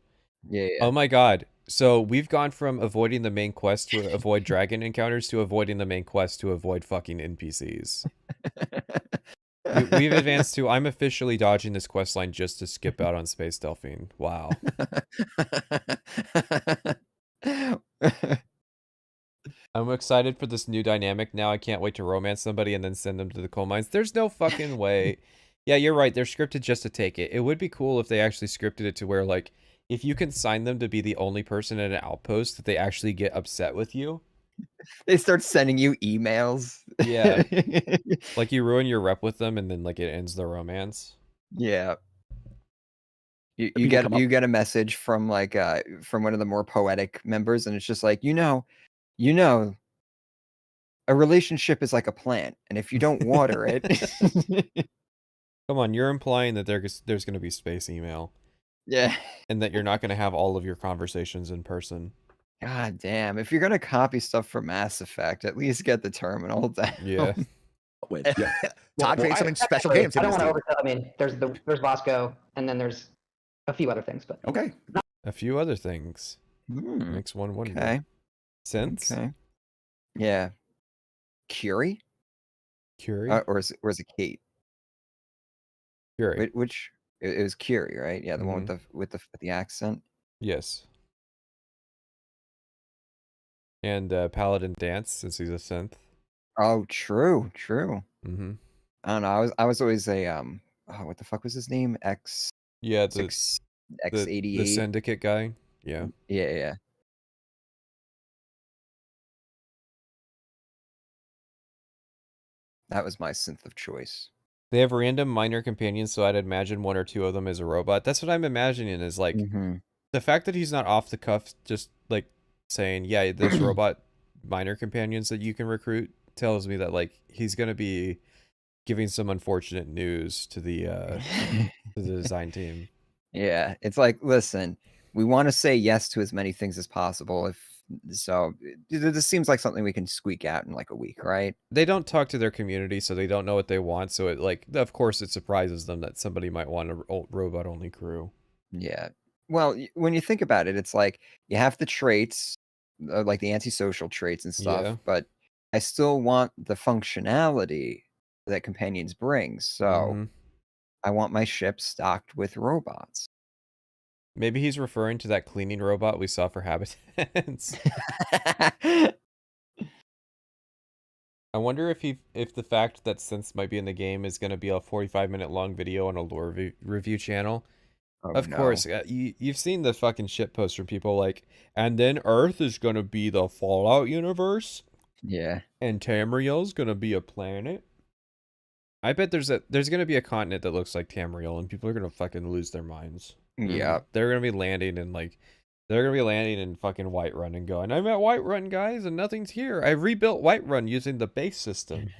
Yeah. Oh my god. So we've gone from avoiding the main quest to avoid dragon encounters to avoiding the main quest to avoid fucking NPCs. We've advanced to, I'm officially dodging this quest line just to skip out on Space Delphine. Wow. I'm excited for this new dynamic now. I can't wait to romance somebody and then send them to the coal mines. There's no fucking way. Yeah, you're right. They're scripted just to take it. It would be cool if they actually scripted it to where, like, if you consign them to be the only person at an outpost, that they actually get upset with you. They start sending you emails. Yeah. Like, you ruin your rep with them, and then, like, it ends the romance. Yeah. You get a message from, like, from one of the more poetic members, and it's just like, you know, a relationship is like a plant, and if you don't water it... Come on, you're implying that there's going to be space email. Yeah. And that you're not going to have all of your conversations in person. God damn. If you're going to copy stuff from Mass Effect, at least get the terminal down. Yeah. Todd creates something special games. I don't want to oversell. I mean, there's Vasco, and then there's a few other things. But okay. A few other things. Makes one wonder. Okay. Sense? Okay. Yeah. Curie? Curie? Or is it Kate? Curie. Which it was Curie, right? Yeah, the one with the accent. Yes. And Paladin Dance, since he's a synth. Oh, true. Mm-hmm. I don't know. I was always a what the fuck was his name? Yeah, X88. The syndicate guy. Yeah. Yeah. That was my synth of choice. They have random minor companions, so I'd imagine one or two of them is a robot. That's what I'm imagining is like, The fact that he's not off the cuff, just like saying, yeah, there's robot minor companions that you can recruit, tells me that like he's gonna be giving some unfortunate news to the to the design team. Yeah, it's like, listen, we want to say yes to as many things as possible. So this seems like something we can squeak out in like a week, right? They don't talk to their community, so they don't know what they want. So it like, of course, it surprises them that somebody might want a robot only crew. Yeah. Well, when you think about it, it's like you have the traits, like the antisocial traits and stuff, but I still want the functionality that companions bring. So I want my ship stocked with robots. Maybe he's referring to that cleaning robot we saw for Habitats. I wonder if the fact that synths might be in the game is going to be a 45-minute long video on a lore review channel. Of course, you've seen the fucking shit posts from people like, and then Earth is going to be the Fallout universe? Yeah. And Tamriel's going to be a planet? I bet there's going to be a continent that looks like Tamriel, and people are going to fucking lose their minds. Yeah. They're going to be landing in fucking Whiterun and going, I'm at Whiterun, guys, and nothing's here. I rebuilt Whiterun using the base system.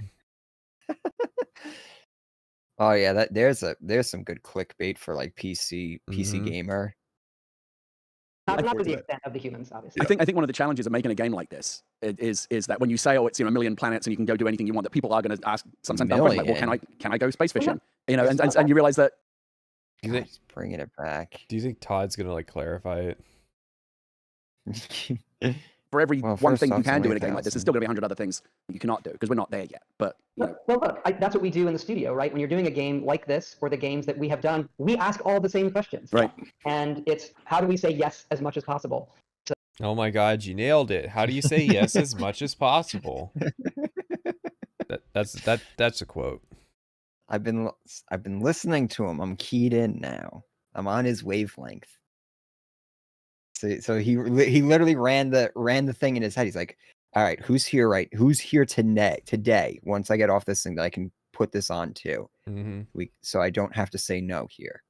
Oh yeah, there's some good clickbait for like PC gamer. Not to the extent of the humans, obviously. I think one of the challenges of making a game like this is that when you say, oh, it's, you know, a million planets and you can go do anything you want, that people are going to ask sometimes dumb questions like, well, can I go space fishing? You know, and you realize that. He's bringing it back. Do you think Todd's gonna like clarify it? For every one thing you can do in a game like this, there's still going to be 100 other things that you cannot do because we're not there yet. But you know. Well, look, that's what we do in the studio, right? When you're doing a game like this or the games that we have done, we ask all the same questions. Right. And it's how do we say yes as much as possible? So, oh my God, you nailed it. How do you say yes as much as possible? That's a quote. I've been listening to him. I'm keyed in now. I'm on his wavelength. So he literally ran the thing in his head. He's like, all right, who's here today? Once I get off this thing that I can put this on too. So I don't have to say no here.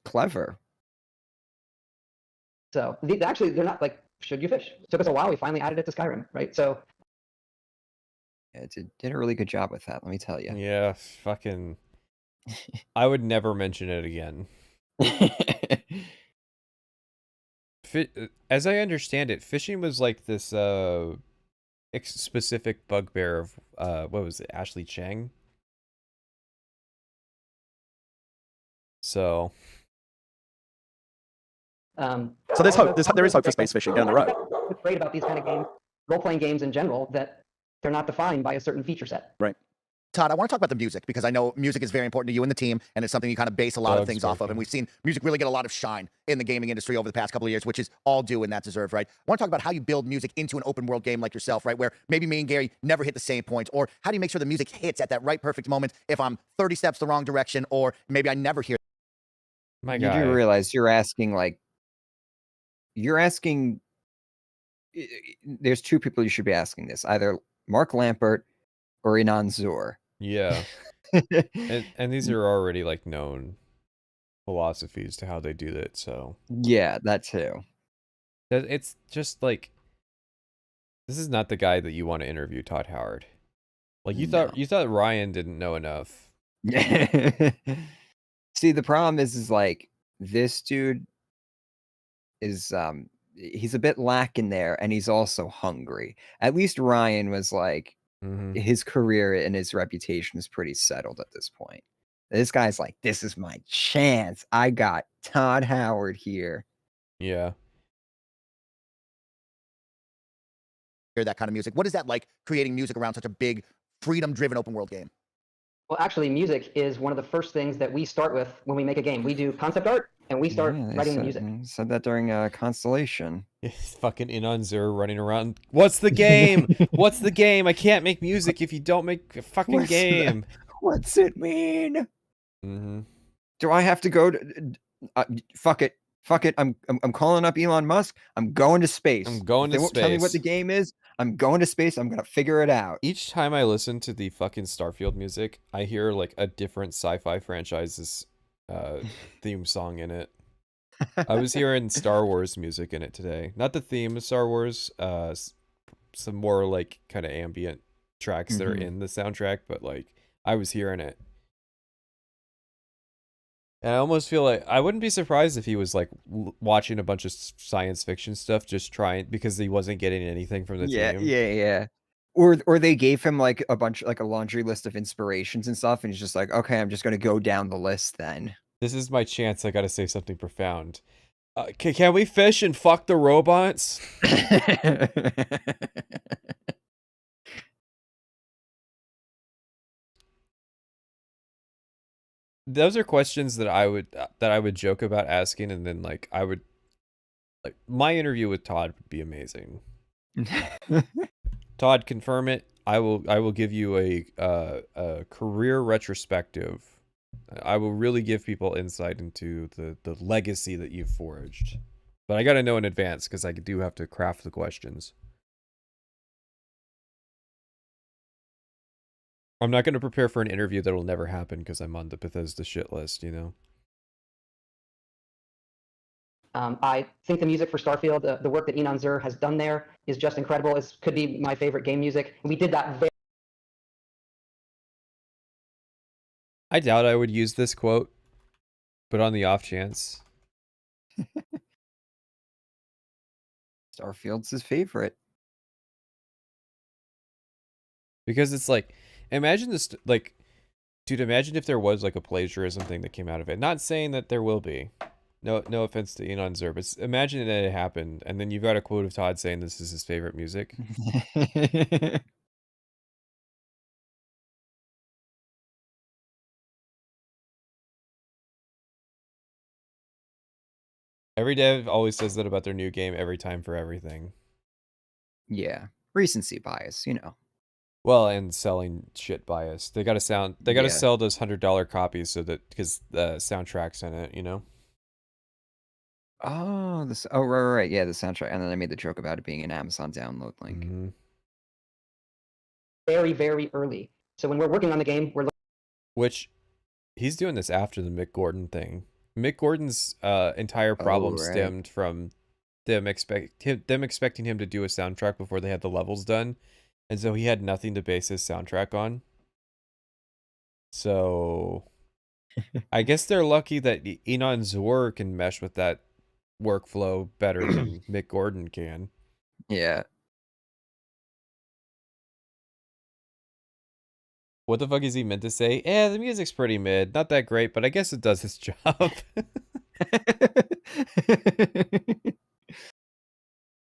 Clever. So actually, they're not like, should you fish? It took us a while. We finally added it to Skyrim, right? So. Yeah, it did a really good job with that, let me tell you. Yeah, fucking. I would never mention it again. As I understand it, fishing was like this specific bugbear of what was it, Ashley Chang? So there's hope. There is hope for space fishing down the road. What's great about these kind of games, role-playing games in general, that they're not defined by a certain feature set. Right. Todd, I want to talk about the music because I know music is very important to you and the team, and it's something you kind of base a lot of things off of. And we've seen music really get a lot of shine in the gaming industry over the past couple of years, which is all due and that's deserved, right? I want to talk about how you build music into an open world game like yourself, right? Where maybe me and Gary never hit the same points, or how do you make sure the music hits at that right perfect moment if I'm 30 steps the wrong direction, or maybe I never hear. My God. You do realize you're asking there's two people you should be asking this, either Mark Lampert or Inan Zur. Yeah. and these are already like known philosophies to how they do that, so yeah, that too. It's just like, this is not the guy that you want to interview, Todd Howard. Like you thought Ryan didn't know enough. See, the problem is like this dude is he's a bit lacking there, and he's also hungry. At least Ryan was like, his career and his reputation is pretty settled at this point. This guy's like, this is my chance. I got Todd Howard here. Yeah. Hear that kind of music. What is that like, creating music around such a big, freedom-driven open world game? Well, actually, music is one of the first things that we start with when we make a game. We do concept art, and we start writing the music. Said that during Constellation. Fucking Inan Zur running around. What's the game? What's the game? I can't make music if you don't make a fucking game. What's it mean? Do I have to go to? Fuck it. I'm calling up Elon Musk. I'm going to space. I'm going to space. They won't tell me what the game is. I'm going to space. I'm gonna figure it out. Each time I listen to the fucking Starfield music, I hear like a different sci-fi franchise's theme song in it. I was hearing Star Wars music in it today. Not the theme of Star Wars, some more like kind of ambient tracks that are in the soundtrack, but like I was hearing it. And I almost feel like I wouldn't be surprised if he was like watching a bunch of science fiction stuff, just trying because he wasn't getting anything from the team. Yeah. Or they gave him like a bunch, like a laundry list of inspirations and stuff, and he's just like, okay, I'm just gonna go down the list then. This is my chance. I gotta say something profound. Can we fish and fuck the robots? Those are questions that I would joke about asking, and then like I would like my interview with Todd would be amazing. Todd, confirm it. I will give you a career retrospective. I will really give people insight into the legacy that you've forged. But I got to know in advance because I do have to craft the questions. I'm not going to prepare for an interview that will never happen because I'm on the Bethesda shit list, you know? I think the music for Starfield, the work that Enon Zur has done there is just incredible. It could be my favorite game music. We did that very... I doubt I would use this quote, but on the off chance. Starfield's his favorite. Because it's like, imagine this, like, dude, imagine if there was like a plagiarism thing that came out of it. Not saying that there will be. No offense to Enon Zur, but imagine that it happened, and then you've got a quote of Todd saying this is his favorite music. Every dev always says that about their new game every time for everything. Yeah, recency bias, you know. Well, and selling shit bias. They gotta sell those $100 copies so that because the soundtrack's in it, you know. Oh, right. Yeah, the soundtrack, and then I made the joke about it being an Amazon download link. Very, very early. So when we're working on the game, we're which he's doing this after the Mick Gordon thing. Mick Gordon's entire problem stemmed from them expecting him to do a soundtrack before they had the levels done, and so he had nothing to base his soundtrack on. So I guess they're lucky that Enon Zur can mesh with that workflow better than Mick Gordon can. Yeah. What the fuck is he meant to say? The music's pretty mid. Not that great, but I guess it does its job.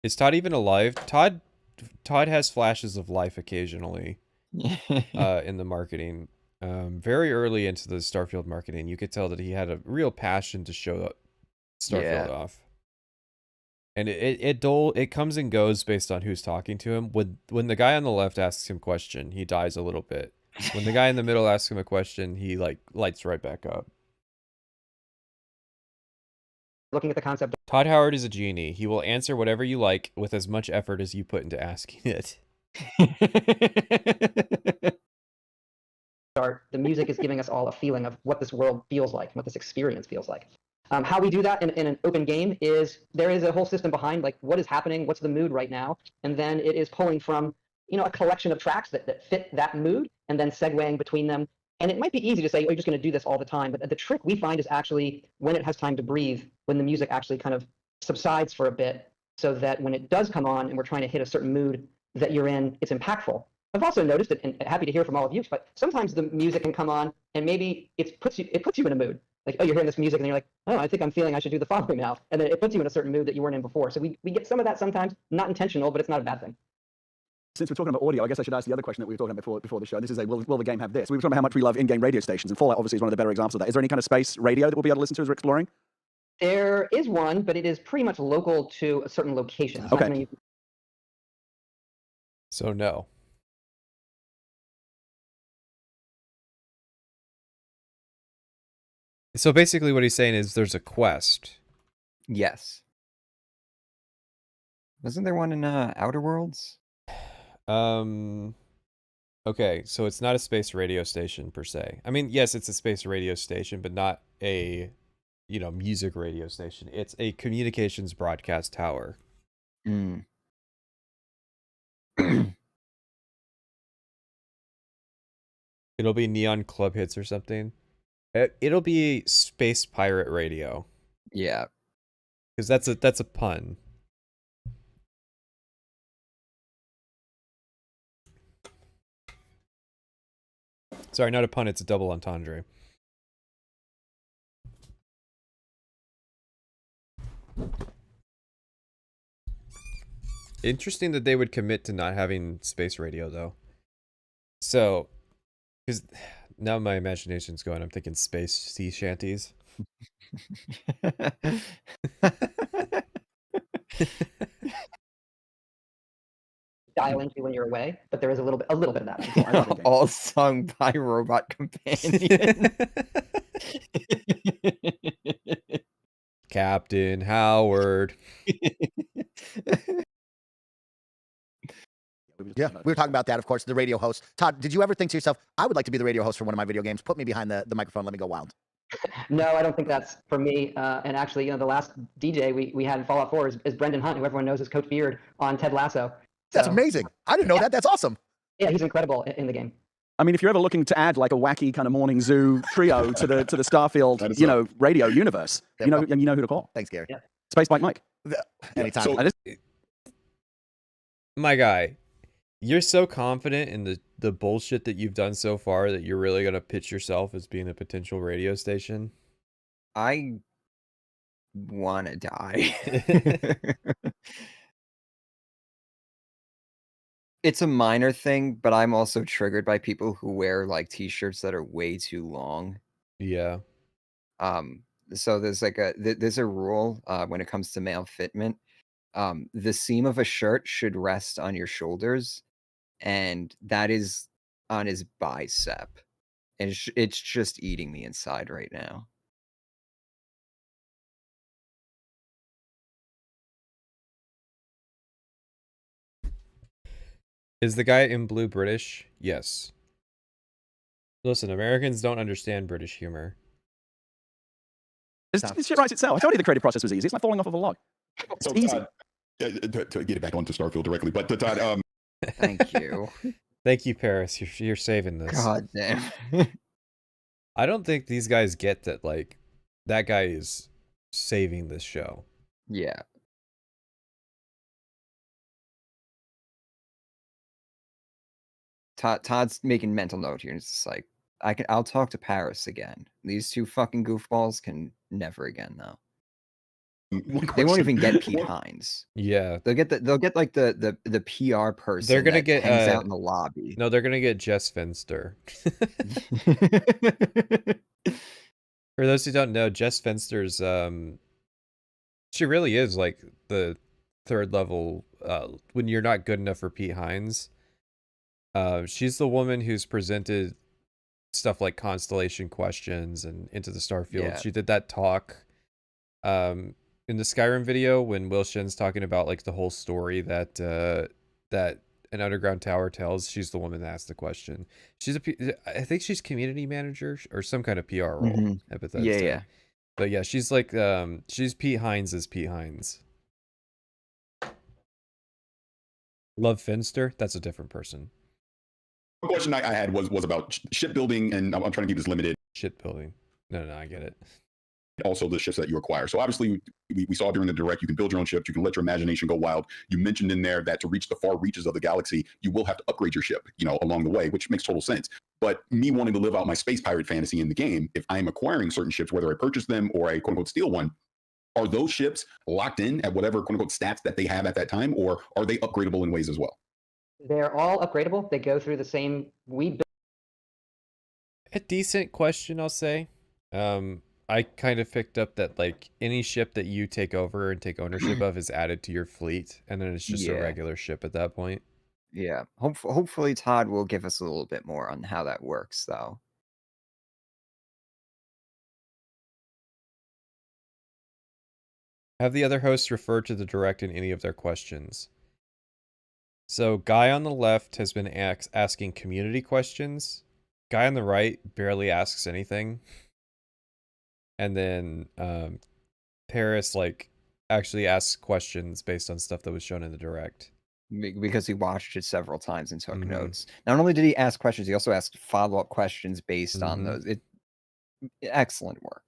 Is Todd even alive? Todd has flashes of life occasionally in the marketing. Very early into the Starfield marketing, you could tell that he had a real passion to show Starfield off. And it comes and goes based on who's talking to him. When the guy on the left asks him a question, he dies a little bit. When the guy in the middle asks him a question, he like lights right back up. looking at the concept. Todd Howard is a genie. He will answer whatever you like with as much effort as you put into asking it. The music is giving us all a feeling of what this world feels like, what this experience feels like. How we do that in an open game is there is a whole system behind, like, what is happening, what's the mood right now, and then it is pulling from, you know, a collection of tracks that fit that mood, and then segueing between them. And it might be easy to say, oh, you're just going to do this all the time, but the trick we find is actually when it has time to breathe, when the music actually kind of subsides for a bit, so that when it does come on and we're trying to hit a certain mood that you're in, it's impactful. I've also noticed it, and happy to hear from all of you, but sometimes the music can come on and maybe it puts you in a mood. Like, oh, you're hearing this music and you're like, oh, I think I'm feeling I should do the following now. And then it puts you in a certain mood that you weren't in before. So we get some of that sometimes, not intentional, but it's not a bad thing. Since we're talking about audio, I guess I should ask the other question that we were talking about before the show. This is will the game have this? We were talking about how much we love in-game radio stations, and Fallout obviously is one of the better examples of that. Is there any kind of space radio that we'll be able to listen to as we're exploring? There is one, but it is pretty much local to a certain location. It's okay. So no. So basically what he's saying is there's a quest. Yes. Wasn't there one in Outer Worlds? Okay, so it's not a space radio station per se. I mean, yes, it's a space radio station, but not a, music radio station. It's a communications broadcast tower. Mm. It'll be Neon Club Hits or something. It'll be Space Pirate Radio. Yeah. Because that's a pun. Sorry, not a pun, it's a double entendre. Interesting that they would commit to not having space radio, though. So, because now my imagination's going, I'm thinking space sea shanties. Dial into when you're away, but there is a little bit of that. All sung by Robot Companion. Captain Howard. Yeah, we were talking about that, of course, the radio host. Todd, did you ever think to yourself, I would like to be the radio host for one of my video games? Put me behind the microphone, let me go wild. No, I don't think that's for me. And actually, the last DJ we had in Fallout 4 is Brendan Hunt, who everyone knows as Coach Beard on Ted Lasso. That's amazing. I didn't know that. That's awesome. Yeah, he's incredible in the game. I mean, if you're ever looking to add like a wacky kind of morning zoo trio to the Starfield, radio universe, you know who to call. Thanks, Gary. Yeah. Space Bike Mike. Anytime. So, my guy, you're so confident in the bullshit that you've done so far that you're really gonna pitch yourself as being a potential radio station. I wanna die. It's a minor thing, but I'm also triggered by people who wear like t-shirts that are way too long. Yeah. So there's like there's a rule when it comes to male fitment. The seam of a shirt should rest on your shoulders, and that is on his bicep. And it's just eating me inside right now. Is the guy in blue British? Yes. Listen, Americans don't understand British humor. This shit writes itself. I told you the creative process was easy. It's like falling off of a log. It's easy. Todd, to get it back onto Starfield directly, but Todd, Thank you. Thank you, Paris. You're saving this. God damn. I don't think these guys get that, like, that guy is saving this show. Yeah. Todd's making mental note here. It's just like, I'll talk to Paris again. These two fucking goofballs can never again, though. They won't even get Pete Hines. Yeah. They'll get like the PR person. They're gonna get hangs out in the lobby. No, they're gonna get Jess Fenster. For those who don't know, Jess Fenster's she really is like the third level when you're not good enough for Pete Hines. She's the woman who's presented stuff like Constellation Questions and Into the Starfield. Yeah. She did that talk in the Skyrim video when Will Shin's talking about like the whole story that that an underground tower tells. She's the woman that asked the question. I think she's community manager or some kind of PR role at Bethesda. Yeah. But yeah, she's like she's Pete Hines as Pete Hines. Love Finster? That's a different person. One question I had was about shipbuilding, and I'm trying to keep this limited. Shipbuilding. No, I get it. Also, the ships that you acquire. So obviously, we saw during the direct, you can build your own ships. You can let your imagination go wild. You mentioned in there that to reach the far reaches of the galaxy, you will have to upgrade your ship, along the way, which makes total sense. But me wanting to live out my space pirate fantasy in the game, if I'm acquiring certain ships, whether I purchase them or I quote unquote steal one, are those ships locked in at whatever quote unquote stats that they have at that time, or are they upgradable in ways as well? They're all upgradable. They go through the same. A decent question, I'll say. I kind of picked up that like any ship that you take over and take ownership of is added to your fleet, and then it's just a regular ship at that point. Yeah. Hopefully Todd will give us a little bit more on how that works, though. Have the other hosts referred to the direct in any of their questions? So guy on the left has been asking community questions. Guy on the right barely asks anything. And then Paris like actually asks questions based on stuff that was shown in the direct. Because he watched it several times and took notes. Not only did he ask questions, he also asked follow-up questions based on those. Excellent work.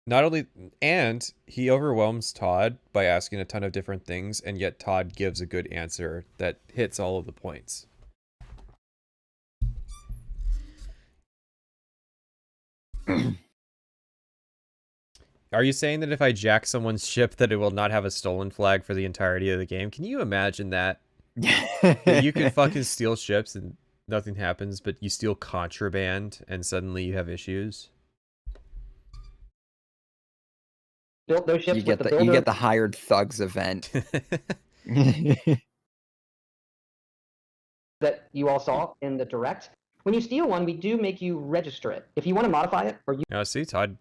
Not only, and he overwhelms Todd by asking a ton of different things, and yet Todd gives a good answer that hits all of the points. Are you saying that if I jack someone's ship that it will not have a stolen flag for the entirety of the game? Can you imagine that? That you can fucking steal ships and nothing happens, but you steal contraband and suddenly you have issues? Built those ships You get with the builder. You get the hired thugs event. That you all saw in the direct. When you steal one, we do make you register it. If you want to modify it, or you See, Todd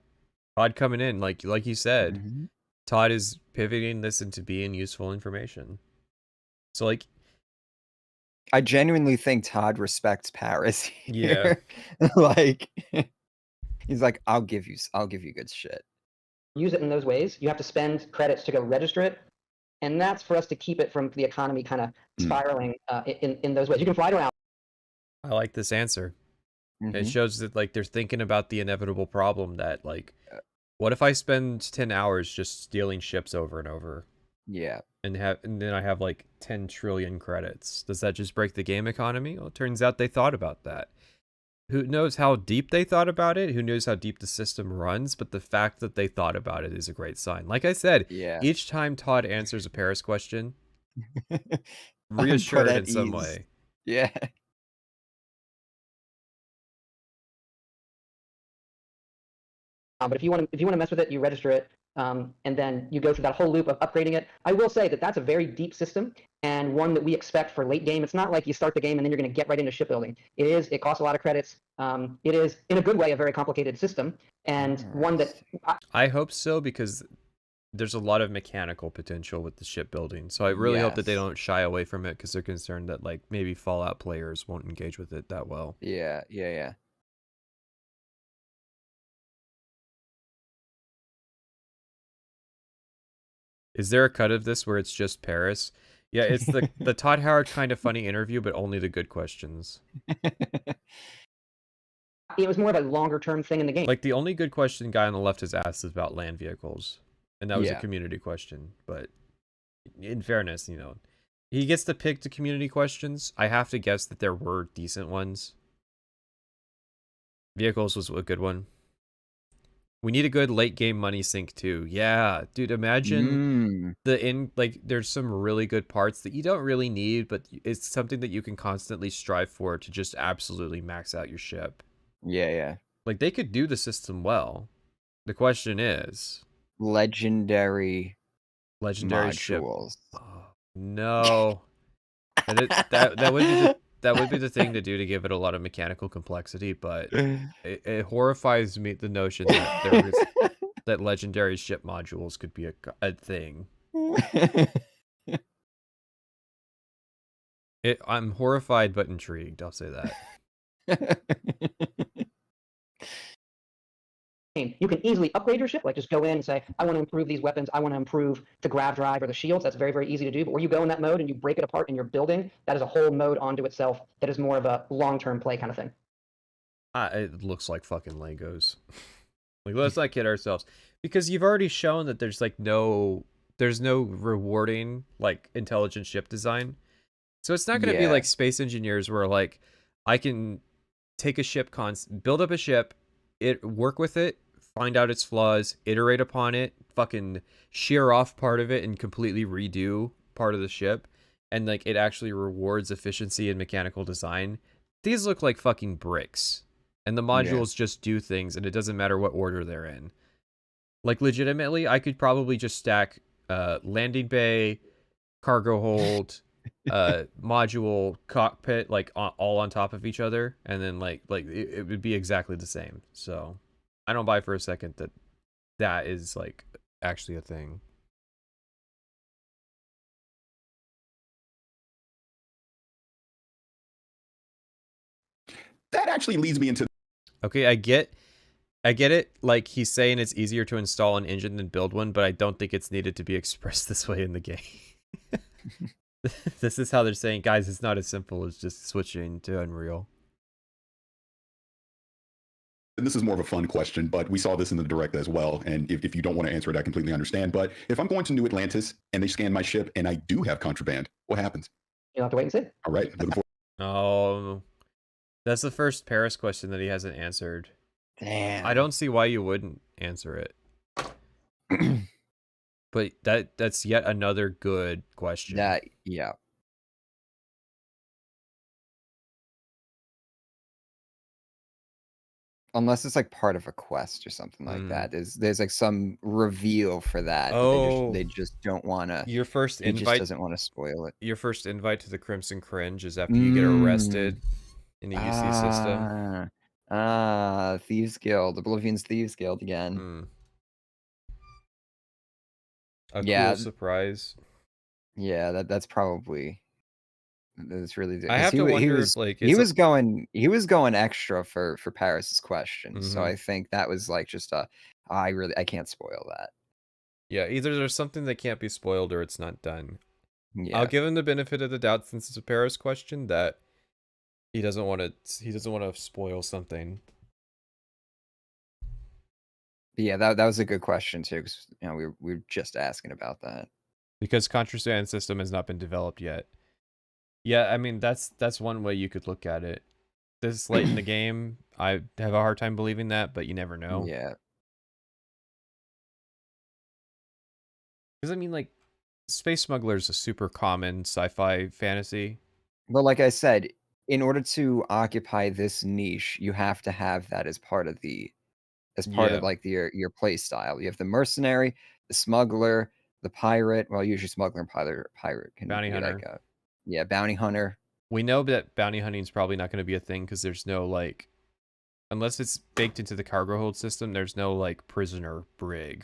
coming in, like you said. Todd is pivoting this into being useful information. So like, I genuinely think Todd respects Paris here. Yeah. Like, he's like, I'll give you good shit. Use it in those ways. You have to spend credits to go register it. And that's for us to keep it from the economy kind of spiraling in those ways. You can fly it around. I like this answer. It shows that like they're thinking about the inevitable problem that like, what if I spend 10 hours just stealing ships over and over? Yeah. And then I have like 10 trillion credits. Does that just break the game economy? Well, it turns out they thought about that. Who knows how deep they thought about it? Who knows how deep the system runs? But the fact that they thought about it is a great sign. Like I said, each time Todd answers a Paris question, reassured in some way. Yeah. But if you want to mess with it, you register it, and then you go through that whole loop of upgrading it. I will say that that's a very deep system and one that we expect for late game. It's not like you start the game and then you're going to get right into shipbuilding. It costs a lot of credits. It is, in a good way, a very complicated system, and one that I hope so, because there's a lot of mechanical potential with the shipbuilding. So I really hope that they don't shy away from it, because they're concerned that like maybe Fallout players won't engage with it that well. Yeah. Is there a cut of this where it's just Paris? Yeah, it's the Todd Howard kind of funny interview, but only the good questions. It was more of a longer term thing in the game. Like the only good question guy on the left has asked is about land vehicles, and that was a community question. But in fairness, you know, he gets to pick the community questions. I have to guess that there were decent ones. Vehicles was a good one. We need a good late game money sink too. Yeah, dude, imagine there's some really good parts that you don't really need, but it's something that you can constantly strive for to just absolutely max out your ship. Yeah. Like they could do the system well. The question is legendary modules. Ship. Oh, no. And that would be the thing to do to give it a lot of mechanical complexity, but it horrifies me, the notion that that legendary ship modules could be a thing. I'm horrified but intrigued, I'll say that. You can easily upgrade your ship, like just go in and say, I want to improve these weapons, I want to improve the grav drive or the shields. That's very, very easy to do. But where you go in that mode and you break it apart and you're building, that is a whole mode onto itself that is more of a long-term play kind of thing. It looks like fucking Legos. Like, let's not kid ourselves. Because you've already shown that there's like there's no rewarding like intelligent ship design. So it's not going to be like Space Engineers where like I can take a ship, build up a ship, work with it, find out its flaws, iterate upon it, fucking shear off part of it and completely redo part of the ship, and like it actually rewards efficiency and mechanical design. These look like fucking bricks, and the modules just do things, and it doesn't matter what order they're in. Like legitimately, I could probably just stack landing bay, cargo hold, module, cockpit, like all on top of each other, and then like it would be exactly the same. So I don't buy for a second that is like actually a thing. that actually leads me into. Okay, I get it. Like, he's saying it's easier to install an engine than build one, but I don't think it's needed to be expressed this way in the game. This is how they're saying, guys, it's not as simple as just switching to Unreal. And this is more of a fun question, but we saw this in the direct as well. And if you don't want to answer it, I completely understand. But if I'm going to New Atlantis and they scan my ship and I do have contraband, what happens? You'll have to wait and see. All right. Oh, that's the first Paris question that he hasn't answered. Damn. I don't see why you wouldn't answer it. But that's yet another good question. Yeah. Unless it's like part of a quest or something like that. There's like some reveal for that. Oh, they just don't want to. Your first invite just doesn't want to spoil it. Your first invite to the Crimson Cringe is after you get arrested in the UC system. Thieves Guild, Oblivion's Thieves Guild again. A cool surprise. Yeah, that's probably. That's really. I have to wonder if, like, he was going extra for Paris's question, so I think that was like just I can't spoil that. Yeah, either there's something that can't be spoiled or it's not done. Yeah. I'll give him the benefit of the doubt since it's a Paris question that he doesn't want to spoil something. Yeah, that was a good question too, because we were just asking about that. Because Contraband system has not been developed yet. Yeah, I mean that's one way you could look at it. This late in the game, I have a hard time believing that, but you never know. Yeah. Because I mean, like, Space Smuggler is a super common sci-fi fantasy. Well, like I said, in order to occupy this niche, you have to have that as part of like your play style. You have the mercenary, the smuggler, the pirate. Well, usually smuggler and pirate can bounty be hunter. Like bounty hunter. We know that bounty hunting is probably not going to be a thing because there's no, like, unless it's baked into the cargo hold system, there's no, like, prisoner brig.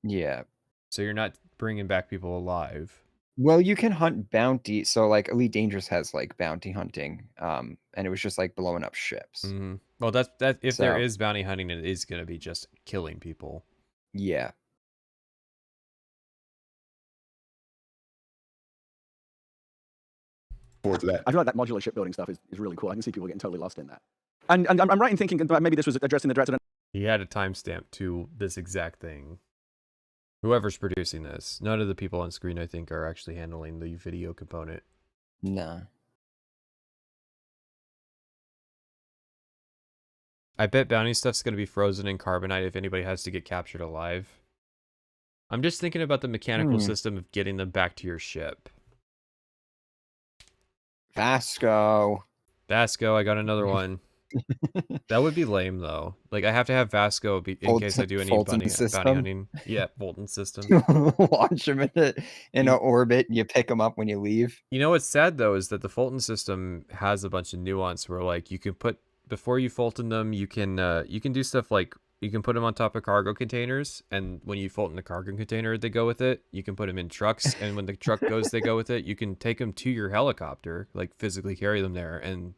Yeah. So you're not bringing back people alive. Well, you can hunt bounty. So, like, Elite Dangerous has, like, bounty hunting. And it was just, like, blowing up ships. Well, that if there is bounty hunting, it is going to be just killing people. Yeah. Forward to that. I feel like that modular shipbuilding stuff is really cool. I can see people getting totally lost in that. And I'm right in thinking that maybe this was addressing the direct. He had a timestamp to this exact thing. Whoever's producing this, none of the people on screen, I think, are actually handling the video component. No. I bet bounty stuff's going to be frozen in carbonite if anybody has to get captured alive. I'm just thinking about the mechanical system of getting them back to your ship. Vasco, I got another one. That would be lame, though. Like, I have to have Vasco in case I do any bounty hunting. Yeah, Fulton system. Launch them in an orbit, and you pick them up when you leave. You know what's sad, though, is that the Fulton system has a bunch of nuance where, like, you can put, before you Fulton them, you can do stuff like, you can put them on top of cargo containers, and when you Fulton the cargo container, they go with it. You can put them in trucks, and when the truck goes, they go with it. You can take them to your helicopter, like physically carry them there, and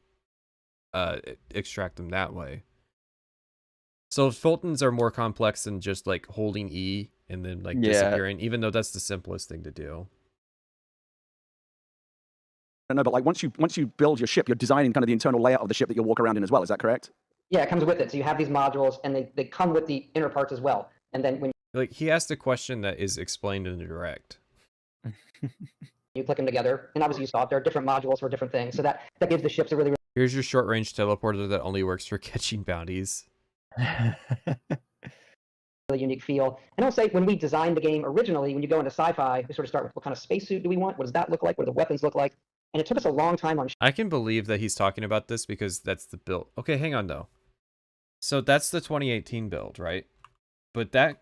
extract them that way. So Fultons are more complex than just like holding E and then like disappearing, even though that's the simplest thing to do. No, but like once you build your ship, you're designing kind of the internal layout of the ship that you'll walk around in as well. Is that correct? Yeah, it comes with it. So you have these modules, and they come with the inner parts as well. And then when like he asked a question that is explained in the direct. You click them together, and obviously you saw it. There are different modules for different things, so that gives the ships a really. Here's your short-range teleporter that only works for catching bounties. Really unique feel. And I'll say when we designed the game originally, when you go into sci-fi, we sort of start with what kind of spacesuit do we want? What does that look like? What do the weapons look like? And it took us a long time on. I can believe that he's talking about this because that's the build. Okay, hang on though. So that's the 2018 build, right? But that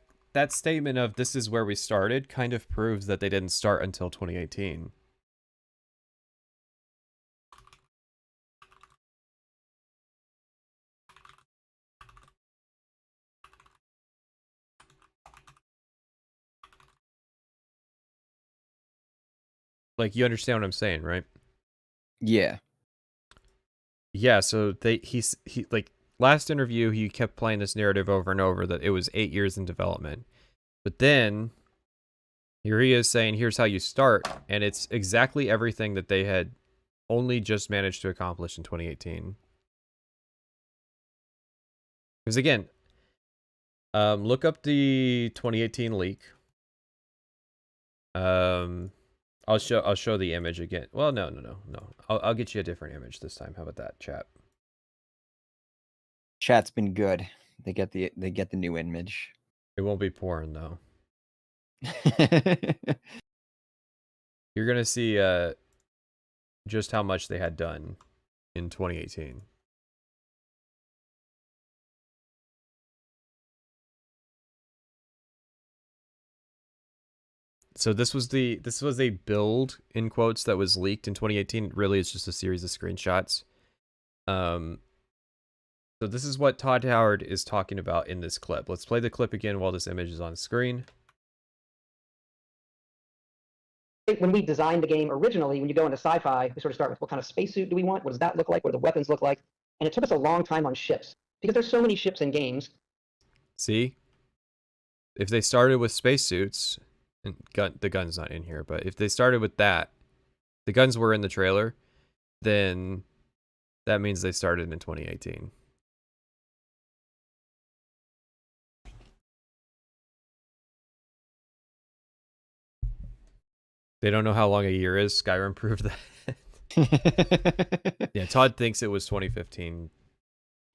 statement of this is where we started kind of proves that they didn't start until 2018. Like, you understand what I'm saying, right? Yeah. Yeah, so he like last interview he kept playing this narrative over and over that it was 8 years in development. But then here he is saying here's how you start, and it's exactly everything that they had only just managed to accomplish in 2018. Because again, look up the 2018 leak. I'll show the image again. Well, no. I'll get you a different image this time. How about that, chat? Chat's been good. They get the new image. It won't be porn though. You're gonna see just how much they had done in 2018. So this was a build in quotes that was leaked in 2018. Really, it's just a series of screenshots. So this is what Todd Howard is talking about in this clip. Let's play the clip again while this image is on screen. When we designed the game originally, when you go into sci-fi, we sort of start with what kind of spacesuit do we want? What does that look like? What do the weapons look like? And it took us a long time on ships because there's so many ships in games. See? If they started with spacesuits, and the gun's not in here, but if they started with that, the guns were in the trailer, then that means they started in 2018. They don't know how long a year is. Skyrim proved that. Yeah, Todd thinks it was 2015.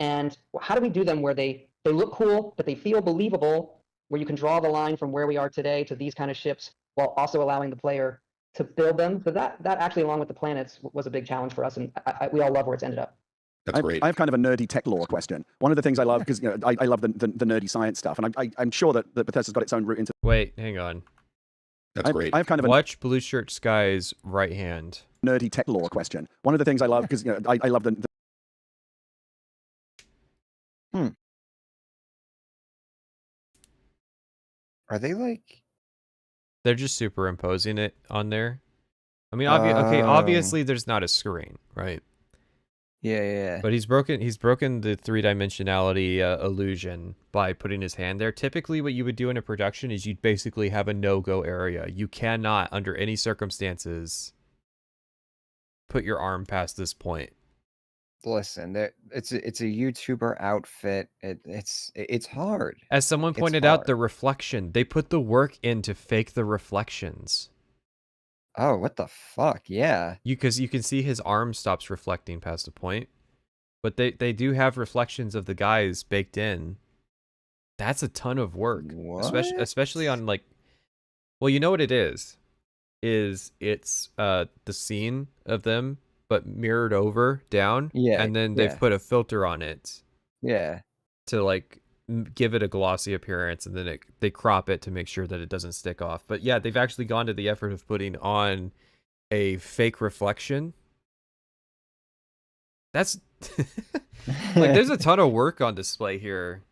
And how do we do them where they look cool, but they feel believable, where you can draw the line from where we are today to these kind of ships, while also allowing the player to build them? So that actually, along with the planets, was a big challenge for us, and we all love where it's ended up. That's great. I have kind of a nerdy tech lore question. One of the things I love, because I love the nerdy science stuff, and I'm sure that Bethesda's got its own route into. Wait, hang on. That's great. I have kind of watch Blue Shirt Sky's right hand. Nerdy tech lore question. One of the things I love, because I love the. Are they like? They're just superimposing it on there. I mean, obviously there's not a screen, right? Yeah. But he's broken the three-dimensionality illusion by putting his hand there. Typically, what you would do in a production is you'd basically have a no-go area. You cannot, under any circumstances, put your arm past this point. Listen, it's a YouTuber outfit. It's hard. As someone pointed out, the reflection. They put the work in to fake the reflections. Oh, what the fuck? Yeah. Because you can see his arm stops reflecting past a point. But they do have reflections of the guys baked in. That's a ton of work. What? Especially on like, well, you know what it is? It's the scene of them, but mirrored over down. Yeah. And then they've put a filter on it. Yeah. To like give it a glossy appearance, and then they crop it to make sure that it doesn't stick off. But yeah, they've actually gone to the effort of putting on a fake reflection. That's like there's a ton of work on display here.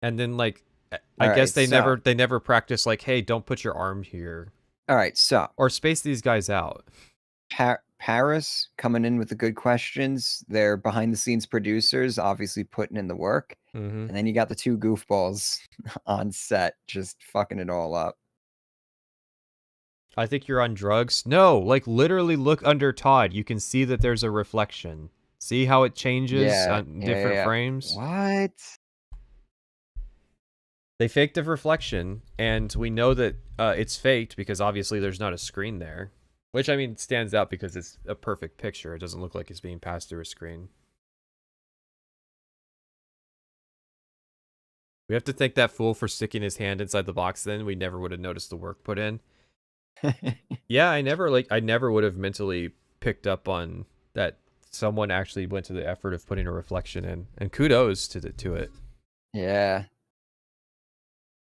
And then like I guess they never practice like, hey, don't put your arm here. All right, so or space these guys out. Paris coming in with the good questions. They're behind the scenes producers, obviously putting in the work. And then you got the two goofballs on set just fucking it all up. I think you're on drugs. No, like literally look under Todd. You can see that there's a reflection. See how it changes on different frames? What? They faked a reflection, and we know that it's faked because obviously there's not a screen there. Which, I mean, stands out because it's a perfect picture. It doesn't look like it's being passed through a screen. We have to thank that fool for sticking his hand inside the box then. We never would have noticed the work put in. Yeah, I never would have mentally picked up on that someone actually went to the effort of putting a reflection in. And kudos to it. Yeah.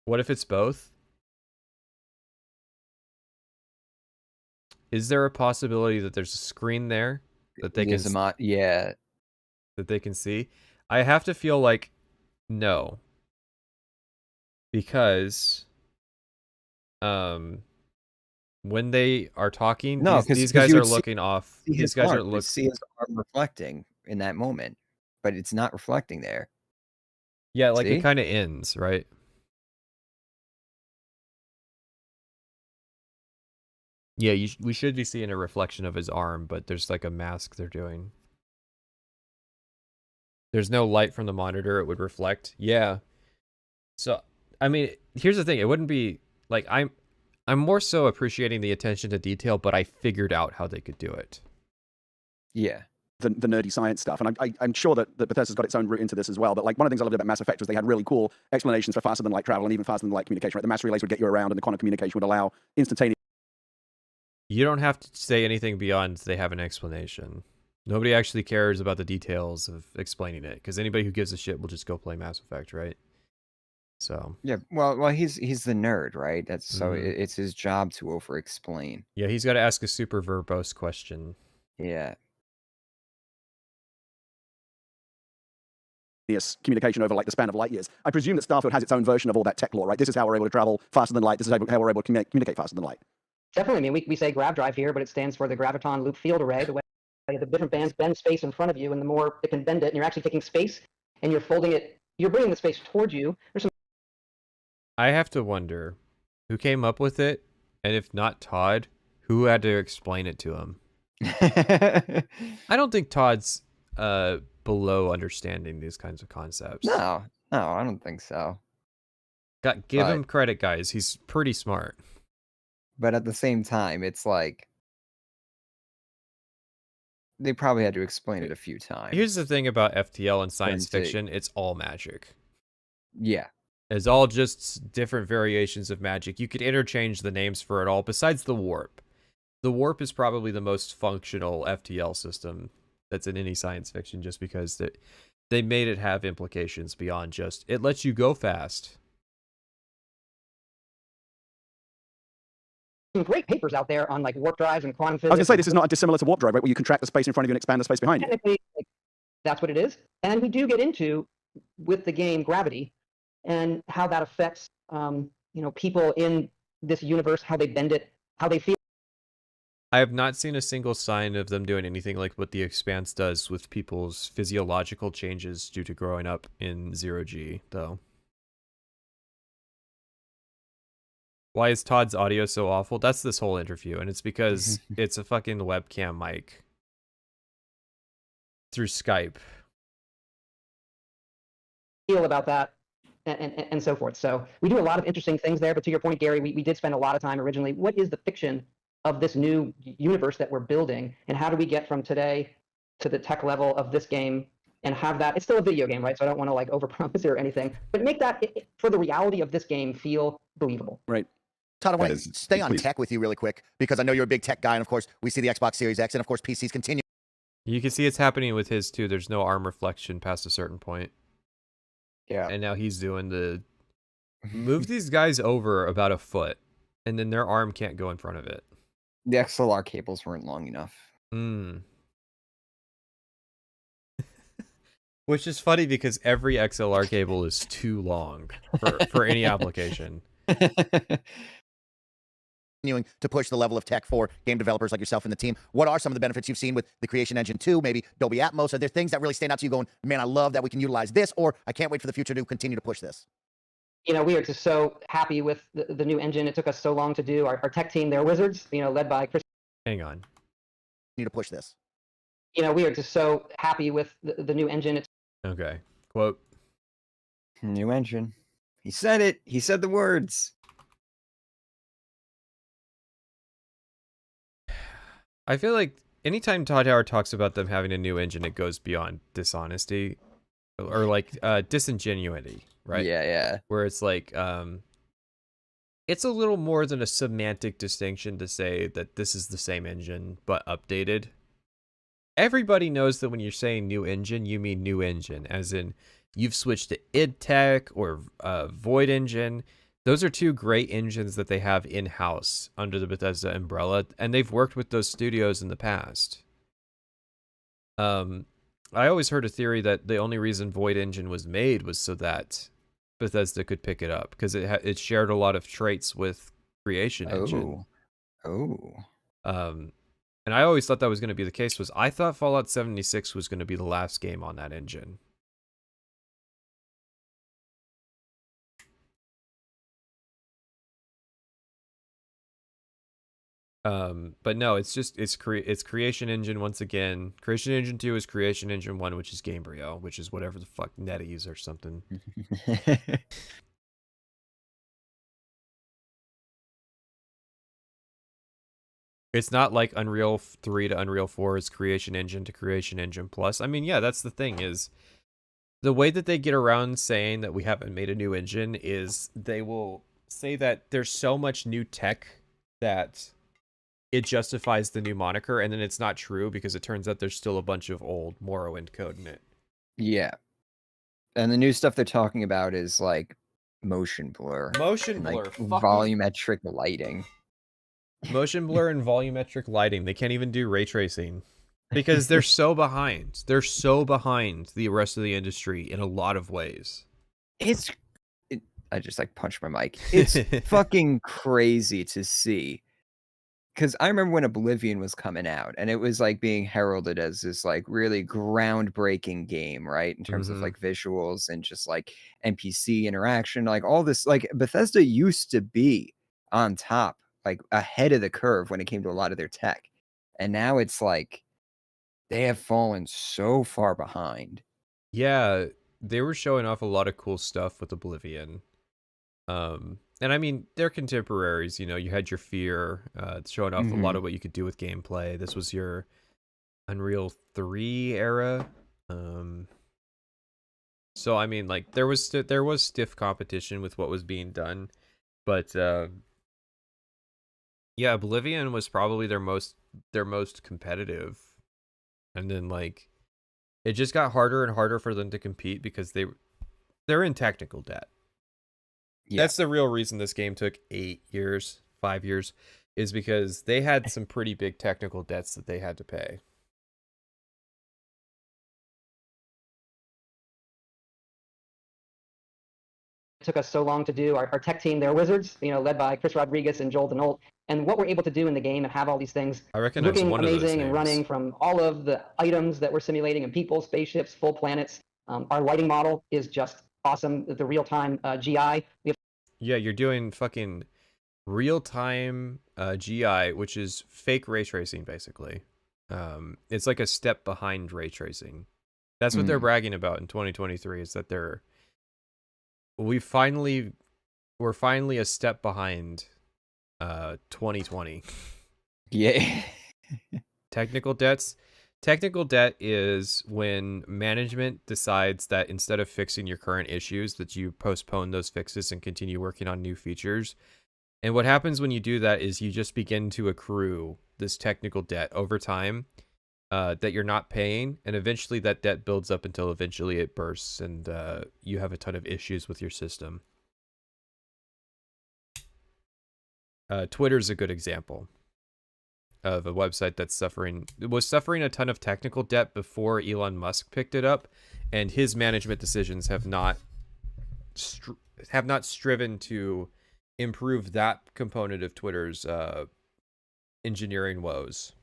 What if it's both? Is there a possibility that there's a screen there that they can that they can see? I have to feel like no. Because when they are talking, No, these guys are looking off. These guys are looking. See his arm reflecting in that moment, but it's not reflecting there. Yeah, like See? it kind of ends, right? Yeah, we should be seeing a reflection of his arm, but there's like a mask they're doing. There's no light from the monitor, it would reflect. Yeah. So, I mean, here's the thing. It wouldn't be like I'm more so appreciating the attention to detail, but I figured out how they could do it. Yeah. The nerdy science stuff. And I'm sure that Bethesda's got its own route into this as well. But like one of the things I loved about Mass Effect was they had really cool explanations for faster than light travel and even faster than light communication. Right? The mass relays would get you around, and the quantum communication would allow instantaneous. You don't have to say anything beyond they have an explanation. Nobody actually cares about the details of explaining it, because anybody who gives a shit will just go play Mass Effect, right? So yeah, well, he's the nerd, right? That's so it's his job to over-explain. Yeah, he's got to ask a super verbose question. Yeah. Communication over like the span of light years. I presume that Starfield has its own version of all that tech lore, right? This is how we're able to travel faster than light. This is how we're able to communicate faster than light. Definitely. I mean, we say grav drive here, but it stands for the graviton loop field array. The way the different bands bend space in front of you, and the more it can bend it, and you're actually taking space and you're folding it, you're bringing the space towards you. There's some. I have to wonder who came up with it, and if not Todd, who had to explain it to him. I don't think Todd's below understanding these kinds of concepts. No, I don't think so. Give him credit, guys. He's pretty smart. But at the same time, it's like they probably had to explain it a few times. Here's the thing about FTL and science fiction. It's all magic. Yeah. It's all just different variations of magic. You could interchange the names for it all, besides the warp. The warp is probably the most functional FTL system that's in any science fiction, just because they made it have implications beyond just, it lets you go fast. Some great papers out there on like warp drives and quantum physics. I was going to say, this is not dissimilar to warp drive, right? Where you contract the space in front of you and expand the space behind you. Technically, like, that's what it is. And we do get into, with the game, gravity and how that affects, people in this universe, how they bend it, how they feel. I have not seen a single sign of them doing anything like what The Expanse does with people's physiological changes due to growing up in 0G, though. Why is Todd's audio so awful? That's this whole interview, and it's because it's a fucking webcam mic through Skype. Feel about that and so forth. So we do a lot of interesting things there, but to your point, Gary, we did spend a lot of time originally. What is the fiction of this new universe that we're building, and how do we get from today to the tech level of this game and have that? It's still a video game, right? So I don't want to like overpromise or anything, but make that for the reality of this game feel believable. Right. Todd, I want to stay on tech with you really quick, because I know you're a big tech guy, and of course we see the Xbox Series X, and of course PCs continue. You can see it's happening with his too. There's no arm reflection past a certain point. Yeah. And now he's doing the move these guys over about a foot, and then their arm can't go in front of it. The XLR cables weren't long enough. Which is funny because every XLR cable is too long for any application. Continuing to push the level of tech for game developers like yourself and the team. What are some of the benefits you've seen with the Creation Engine 2, maybe Dolby Atmos? Are there things that really stand out to you going, man, I love that we can utilize this, or I can't wait for the future to continue to push this? We are just so happy with the new engine. It took us so long to do. Our tech team, they're wizards, led by Chris. Hang on. Need to push this. We are just so happy with the new engine. Okay. Quote. New engine. He said it. He said the words. I feel like anytime Todd Howard talks about them having a new engine, it goes beyond dishonesty or like disingenuity, right? Yeah. Where it's like, it's a little more than a semantic distinction to say that this is the same engine, but updated. Everybody knows that when you're saying new engine, you mean new engine, as in you've switched to id Tech or Void Engine. Those are two great engines that they have in-house under the Bethesda umbrella, and they've worked with those studios in the past. I always heard a theory that the only reason Void Engine was made was so that Bethesda could pick it up, because it shared a lot of traits with Creation Engine. Oh. And I always thought that was going to be the case. I thought Fallout 76 was going to be the last game on that engine. But no, it's Creation Engine once again. Creation Engine 2 is Creation Engine 1, which is Gamebryo, which is whatever the fuck NetEase or something. It's not like Unreal 3 to Unreal 4 is Creation Engine to Creation Engine Plus. I mean, yeah, that's the thing is the way that they get around saying that we haven't made a new engine is they will say that there's so much new tech that it justifies the new moniker, and then it's not true because it turns out there's still a bunch of old Morrowind code in it. Yeah. And the new stuff they're talking about is like motion blur. Motion blur. Like volumetric lighting. Motion blur and volumetric lighting. They can't even do ray tracing because they're so behind. They're so behind the rest of the industry in a lot of ways. I just like punched my mic. It's fucking crazy to see. Because I remember when Oblivion was coming out and it was like being heralded as this like really groundbreaking game, right? In terms of like visuals and just like NPC interaction, like all this, like Bethesda used to be on top, like ahead of the curve when it came to a lot of their tech. And now it's like they have fallen so far behind. Yeah, they were showing off a lot of cool stuff with Oblivion. And I mean, they're contemporaries, you know, you had your Fear, showing off a lot of what you could do with gameplay. This was your Unreal 3 era. So I mean, like there was stiff competition with what was being done, but yeah, Oblivion was probably their most competitive. And then like it just got harder and harder for them to compete because they're in technical debt. Yeah. That's the real reason this game took 5 years, is because they had some pretty big technical debts that they had to pay. It took us so long to do. Our tech team, they're wizards, you know, led by Chris Rodriguez and Joel Denault. And what we're able to do in the game and have all these things looking amazing and running, from all of the items that we're simulating and people, spaceships, full planets. Our lighting model is just awesome. The real-time GI. Yeah, you're doing fucking real-time GI, which is fake ray tracing, basically. It's like a step behind ray tracing. That's what they're bragging about in 2023, is that we're finally a step behind 2020. Yeah. Technical debt is when management decides that instead of fixing your current issues, that you postpone those fixes and continue working on new features. And what happens when you do that is you just begin to accrue this technical debt over time that you're not paying, and eventually that debt builds up until eventually it bursts and you have a ton of issues with your system. Twitter's a good example of a website that's was suffering a ton of technical debt before Elon Musk picked it up, and his management decisions have not striven to improve that component of Twitter's engineering woes.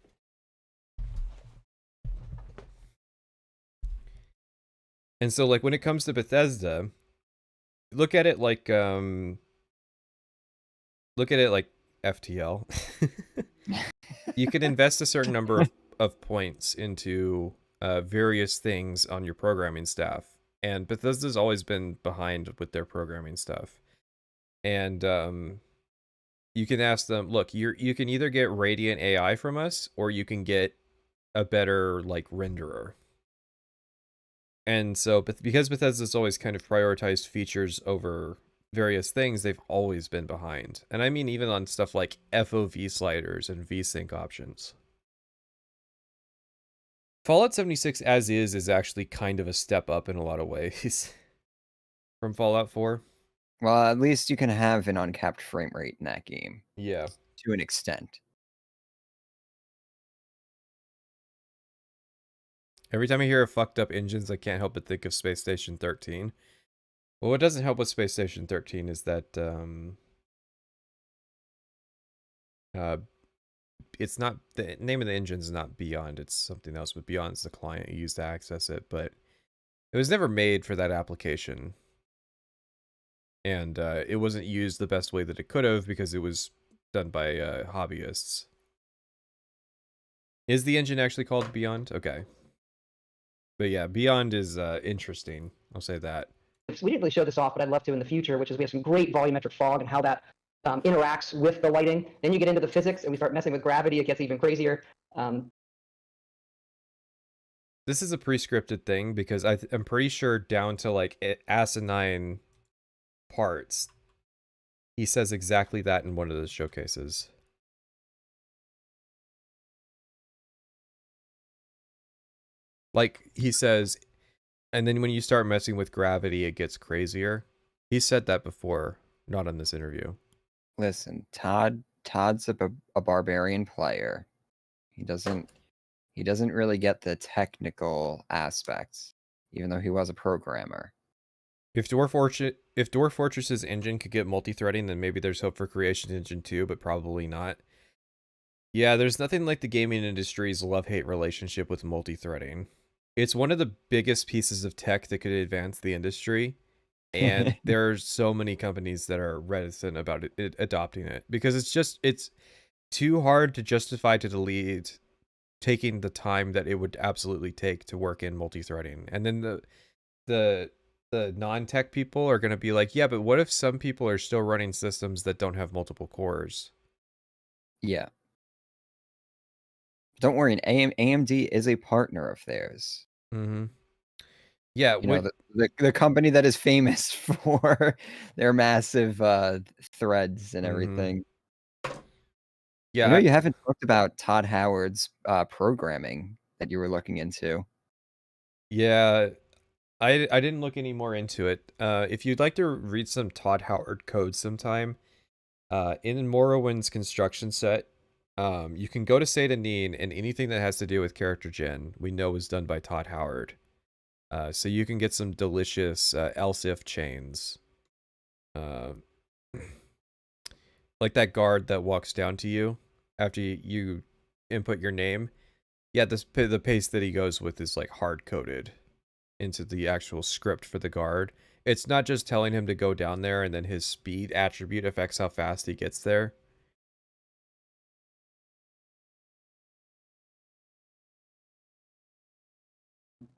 And so, like, when it comes to Bethesda, look at it like FTL. You can invest a certain number of points into various things on your programming staff, and Bethesda's always been behind with their programming stuff. And you can ask them, look, you can either get Radiant AI from us, or you can get a better like renderer. And so, because Bethesda's always kind of prioritized features over various things, they've always been behind. And I mean, even on stuff like FOV sliders and VSync options. Fallout 76 as is actually kind of a step up in a lot of ways from Fallout 4. Well, at least you can have an uncapped frame rate in that game. Yeah. To an extent. Every time I hear of fucked up engines, I can't help but think of Space Station 13. Well, what doesn't help with Space Station 13 is that it's not, the name of the engine is not Beyond, it's something else, but Beyond's the client you use to access it, but it was never made for that application. And it wasn't used the best way that it could have because it was done by hobbyists. Is the engine actually called Beyond? Okay. But yeah, Beyond is interesting. I'll say that. We didn't really show this off, but I'd love to in the future, which is we have some great volumetric fog and how that interacts with the lighting. Then you get into the physics and we start messing with gravity. It gets even crazier. This is a pre-scripted thing because I'm pretty sure down to like asinine parts, he says exactly that in one of the showcases. Like he says, and then when you start messing with gravity, it gets crazier. He said that before, not in this interview. Listen, Todd's a barbarian player. He doesn't really get the technical aspects, even though he was a programmer. If Dwarf Fortress's engine could get multi-threading, then maybe there's hope for Creation Engine 2, but probably not. Yeah, there's nothing like the gaming industry's love-hate relationship with multi-threading. It's one of the biggest pieces of tech that could advance the industry, and there are so many companies that are reticent about it adopting it because it's too hard to justify to delete taking the time that it would absolutely take to work in multi-threading. And then the non-tech people are going to be like, yeah, but what if some people are still running systems that don't have multiple cores? Yeah. Don't worry, AMD is a partner of theirs. Mm-hmm. Yeah, you know, the company that is famous for their massive threads and everything. Yeah, you know, you haven't talked about Todd Howard's programming that you were looking into. Yeah, I didn't look any more into it. If you'd like to read some Todd Howard code sometime, in Morrowind's construction set, you can go to Satanin, and anything that has to do with character gen, we know is done by Todd Howard. So you can get some delicious else if chains. Like that guard that walks down to you after you input your name. Yeah, the pace that he goes with is like hard-coded into the actual script for the guard. It's not just telling him to go down there and then his speed attribute affects how fast he gets there.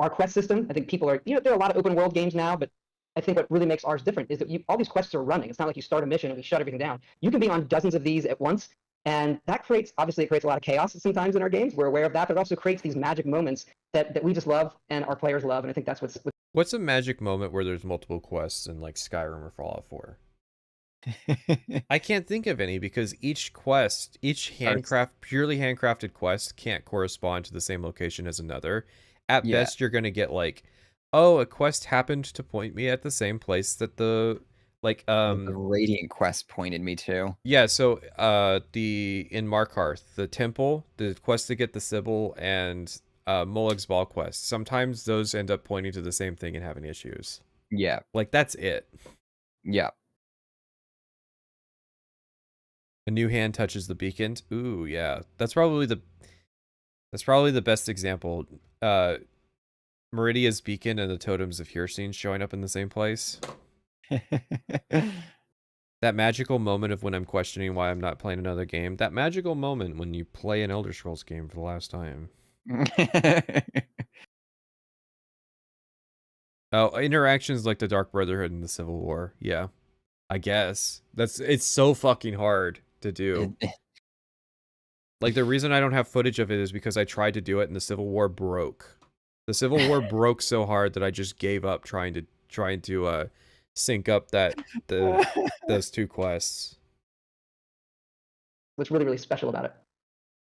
Our quest system, I think people are, there are a lot of open world games now, but I think what really makes ours different is that all these quests are running. It's not like you start a mission and we shut everything down. You can be on dozens of these at once, and that obviously it creates a lot of chaos sometimes in our games. We're aware of that, but it also creates these magic moments that we just love and our players love, and I think that's What's a magic moment where there's multiple quests in like Skyrim or Fallout 4? I can't think of any because each quest, purely handcrafted quest can't correspond to the same location as another. At best, you're going to get like, oh, a quest happened to point me at the same place that the Radiant quest pointed me to. Yeah, so in Markarth, the temple, the quest to get the Sybil and Moleg's Ball quest, sometimes those end up pointing to the same thing and having issues. Yeah. Like that's it. Yeah. A new hand touches the beacon. Ooh, yeah. That's probably the best example. Meridia's beacon and the totems of Hircine showing up in the same place. That magical moment of when I'm questioning why I'm not playing another game. That magical moment when you play an Elder Scrolls game for the last time. Oh, interactions like the Dark Brotherhood and the Civil War. Yeah, I guess. It's so fucking hard to do. Like, the reason I don't have footage of it is because I tried to do it and the Civil War broke. The Civil War broke so hard that I just gave up trying to sync up those two quests. What's really, really special about it.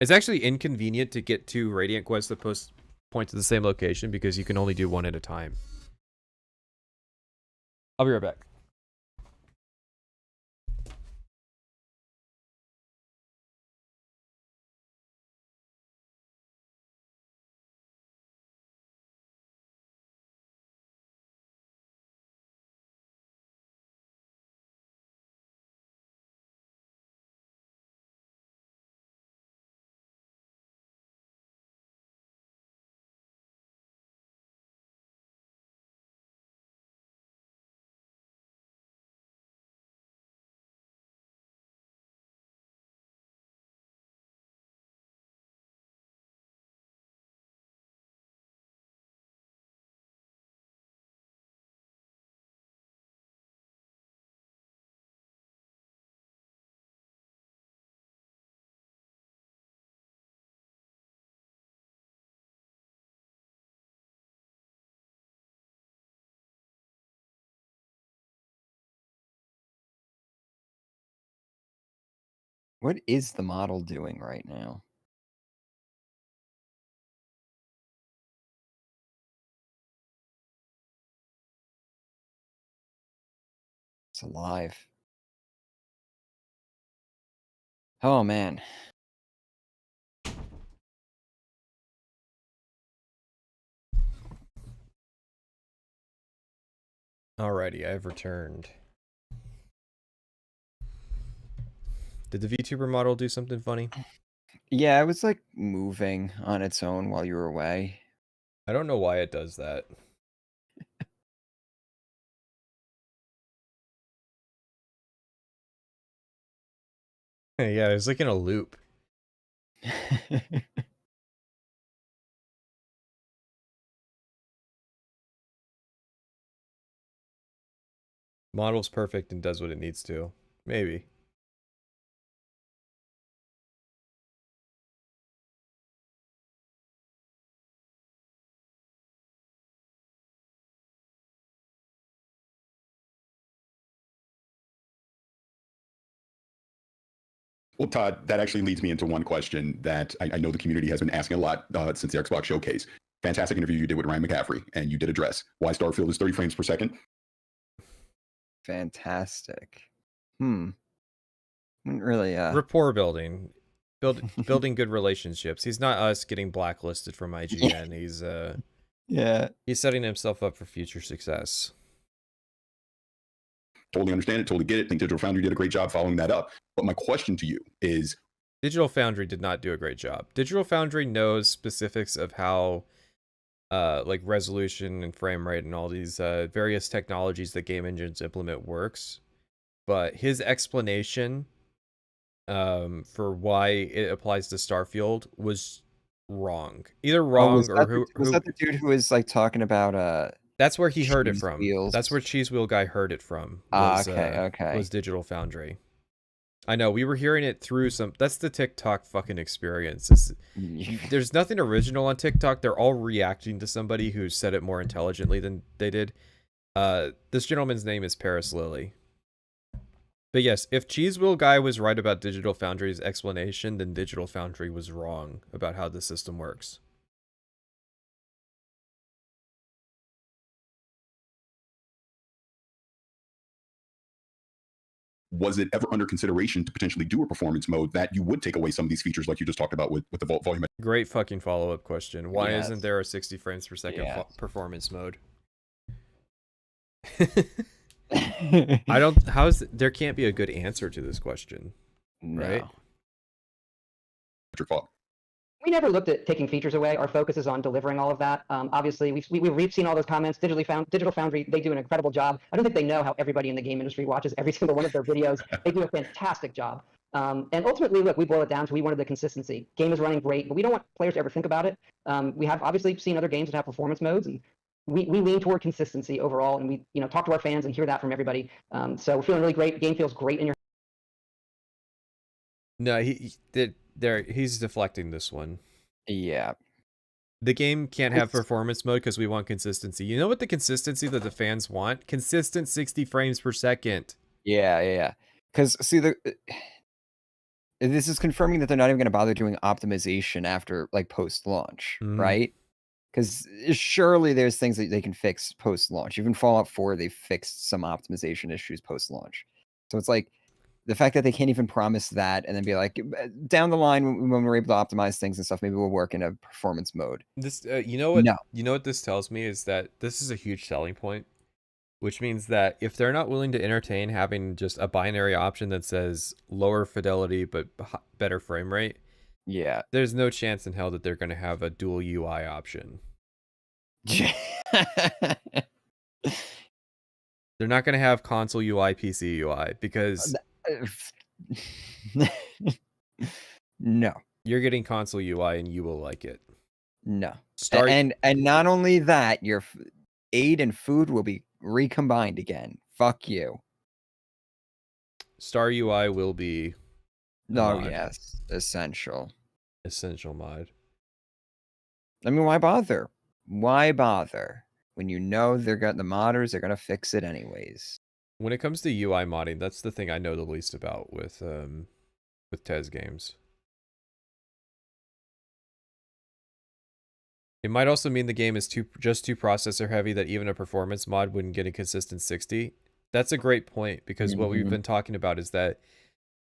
It's actually inconvenient to get two Radiant quests that point to the same location because you can only do one at a time. I'll be right back. What is the model doing right now? It's alive. Oh, man. Alrighty, I've returned. Did the VTuber model do something funny? Yeah, it was like moving on its own while you were away. I don't know why it does that. Yeah, it was like in a loop. Model's perfect and does what it needs to. Maybe. Well, Todd, that actually leads me into one question that I know the community has been asking a lot since the Xbox Showcase. Fantastic interview you did with Ryan McCaffrey, and you did address why Starfield is 30 frames per second. Fantastic. Wouldn't really rapport building. Building good relationships. He's not us getting blacklisted from IGN. He's yeah. He's setting himself up for future success. Totally understand it, totally get it. Think Digital Foundry did a great job following that up. But my question to you is, Digital Foundry did not do a great job. Digital Foundry knows specifics of how like resolution and frame rate and all these various technologies that game engines implement works. But his explanation for why it applies to Starfield was wrong. Either wrong was or that the dude who was like talking about that's where he heard it cheese from. wheels? That's where Cheese Wheel Guy heard it from. Okay. Was Digital Foundry. I know, we were hearing it through some... That's the TikTok fucking experience. There's nothing original on TikTok. They're all reacting to somebody who said it more intelligently than they did. This gentleman's name is Paris Lily. But yes, if Cheese Wheel Guy was right about Digital Foundry's explanation, then Digital Foundry was wrong about how the system works. was it ever under consideration to potentially do a performance mode that you would take away some of these features like you just talked about with the volume? Great fucking follow-up question. Why isn't there a 60 frames per second performance mode? I don't... There can't be a good answer to this question. Right? We never looked at taking features away. Our focus is on delivering all of that. Obviously, we've seen all those comments. Digital Foundry, they do an incredible job. I don't think they know how everybody in the game industry watches every single one of their videos. They do a fantastic job. And ultimately, look, we boil it down to we wanted the consistency. Game is running great, but we don't want players to ever think about it. We have obviously seen other games that have performance modes, and we lean toward consistency overall, and we talk to our fans and hear that from everybody. So we're feeling really great. Game feels great in your... No, he's deflecting this one. Yeah. The game can't have performance mode because we want consistency. You know what the consistency that the fans want? Consistent 60 frames per second. Yeah. Because, see, this is confirming that they're not even going to bother doing optimization after, like, post-launch, right? Because surely there's things that they can fix post-launch. Even Fallout 4, they fixed some optimization issues post-launch. So it's like, the fact that they can't even promise that and then be like, down the line when we're able to optimize things and stuff, maybe we'll work in a performance mode. This, you know what this tells me is that this is a huge selling point, which means that if they're not willing to entertain having just a binary option that says lower fidelity but better frame rate, there's no chance in hell that they're going to have a dual UI option. They're not going to have console UI, PC UI, because no, you're getting console UI and you will like it. No, and not only that, your aid and food will be recombined again. Fuck you. Star UI will be yes, essential mod. I mean, why bother? Why bother when you know the modders, they're gonna fix it anyways? When it comes to UI modding, that's the thing I know the least about with with Tez games. It might also mean the game is just too processor heavy that even a performance mod wouldn't get a consistent 60. That's a great point, because what we've been talking about is that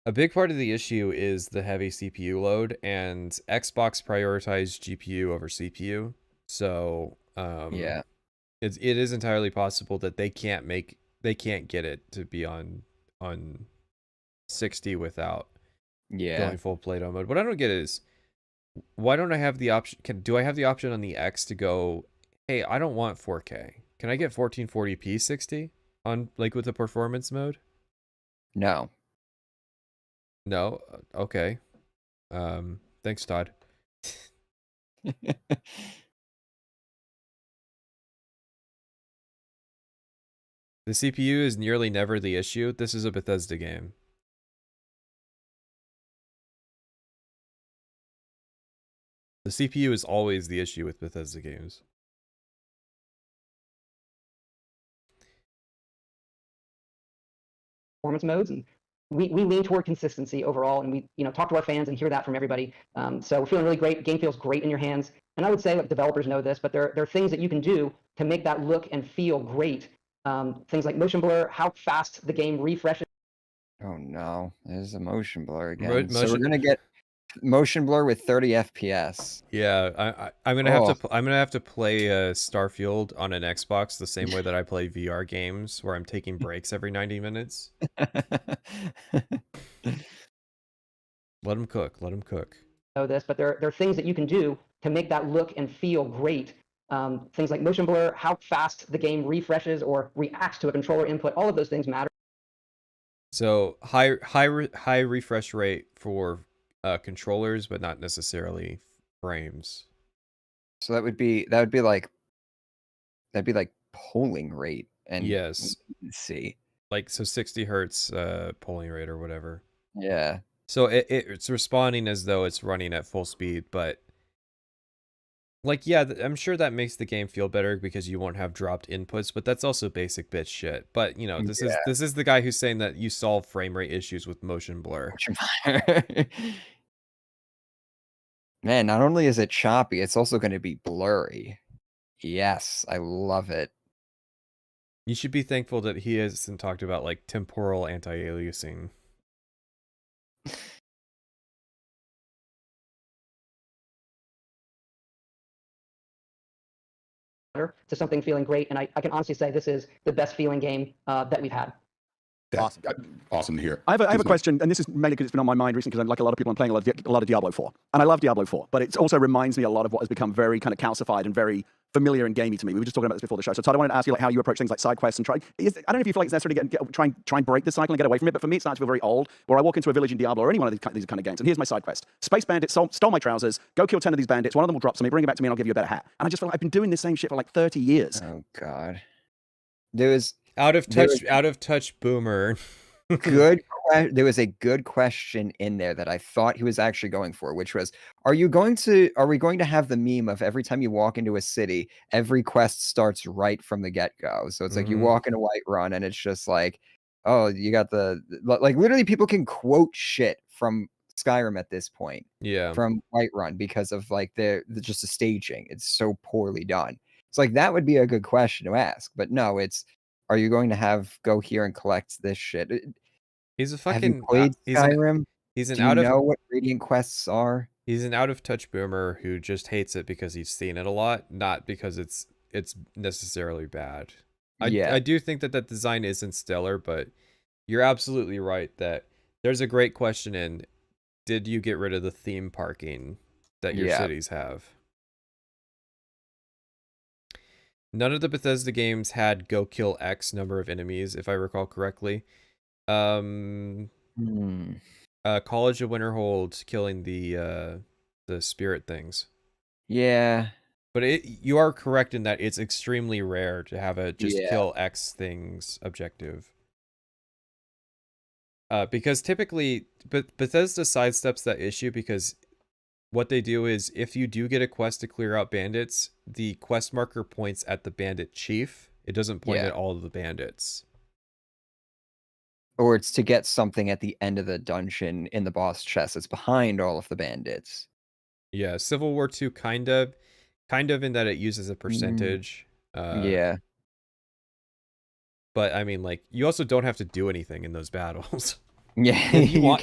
a big part of the issue is the heavy CPU load, and Xbox prioritized GPU over CPU. So yeah, it is entirely possible that they can't get it to be on 60 without going full Play-Doh mode. What I don't get is, why don't I have the option? Do I have the option on the X to go, hey, I don't want 4K. Can I get 1440p 60 on, like, with the performance mode? No. No? Okay. Thanks, Todd. The CPU is nearly never the issue. This is a Bethesda game. The CPU is always the issue with Bethesda games. Performance modes, and we lean toward consistency overall, and we talk to our fans and hear that from everybody. So we're feeling really great. Game feels great in your hands, and I would say, like, developers know this, but there are things that you can do to make that look and feel great. Things like motion blur, how fast the game refreshes. Oh no, there's a motion blur again. So we're gonna get motion blur with 30 FPS. Yeah, I'm gonna have to play Starfield on an Xbox the same way that I play VR games, where I'm taking breaks every 90 minutes. Let them cook. Let them cook. Know this, but there are things that you can do to make that look and feel great. Things like motion blur, how fast the game refreshes or reacts to a controller input. All of those things matter. So high refresh rate for controllers, but not necessarily frames. So that would be like polling rate, and yes, see, like, so 60 hertz polling rate or whatever. Yeah. So it's responding as though it's running at full speed, but, like, yeah, I'm sure that makes the game feel better because you won't have dropped inputs, but that's also basic bitch shit. But, this is the guy who's saying that you solve frame rate issues with motion blur. Man, not only is it choppy, it's also going to be blurry. Yes, I love it. You should be thankful that he hasn't talked about, like, temporal anti-aliasing. To something feeling great, and I can honestly say this is the best feeling game that we've had. Awesome. Awesome to hear. I have a question, and this is mainly because it's been on my mind recently, because like a lot of people, I'm playing a lot of Diablo 4. And I love Diablo 4, but it also reminds me a lot of what has become very kind of calcified and very familiar and gamey to me. We were just talking about this before the show. So Todd, I wanted to ask you, like, how you approach things like side quests and I don't know if you feel like it's necessary to try and break the cycle and get away from it, but for me, it's starting to feel very old, where I walk into a village in Diablo or any one of these kind of games, and here's my side quest. Space bandits stole my trousers, go kill 10 of these bandits, one of them will drop something, bring it back to me, and I'll give you a better hat. And I just feel like I've been doing this same shit for like 30 years. Oh, God. There was... Out of touch boomer. There was a good question in there that I thought he was actually going for, which was, are we going to have the meme of every time you walk into a city, every quest starts right from the get-go? So it's like you walk into Whiterun and it's just like, oh, you got like, literally people can quote shit from Skyrim at this point. Yeah. From Whiterun because of like just the staging. It's so poorly done. It's like, that would be a good question to ask, but no, it's, are you going to go here and collect this shit? He's a fucking... Have you played Skyrim? Do you know what Radiant quests are? He's an out-of-touch boomer who just hates it because he's seen it a lot, not because it's necessarily bad. I do think that design isn't stellar, but you're absolutely right that there's a great question in, did you get rid of the theme parking that your cities have? None of the Bethesda games had go kill X number of enemies, if I recall correctly. College of Winterhold killing the spirit things. Yeah. But you are correct in that it's extremely rare to have a kill X things objective. Because typically, Bethesda sidesteps that issue because what they do is, if you do get a quest to clear out bandits, the quest marker points at the bandit chief. It doesn't point at all of the bandits. Or it's to get something at the end of the dungeon in the boss chest that's behind all of the bandits. Yeah, Civil War II kind of in that it uses a percentage. Yeah. But I mean, like, you also don't have to do anything in those battles. Yeah, if you want,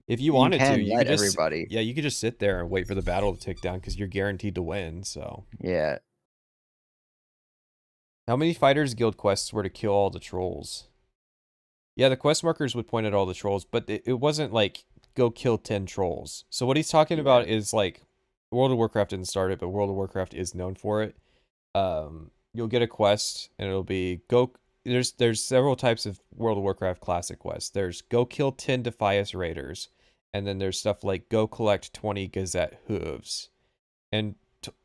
if you wanted to, you could just yeah, you could just sit there and wait for the battle to tick down because you're guaranteed to win. So yeah. How many Fighters Guild quests were to kill all the trolls? Yeah, the quest markers would point at all the trolls, but it wasn't like go kill 10 trolls. So what he's talking about is like World of Warcraft didn't start it, but World of Warcraft is known for it. You'll get a quest and it'll be go. There's several types of World of Warcraft classic quests. There's go kill 10 Defias raiders, and then there's stuff like go collect 20 Gazette hooves, and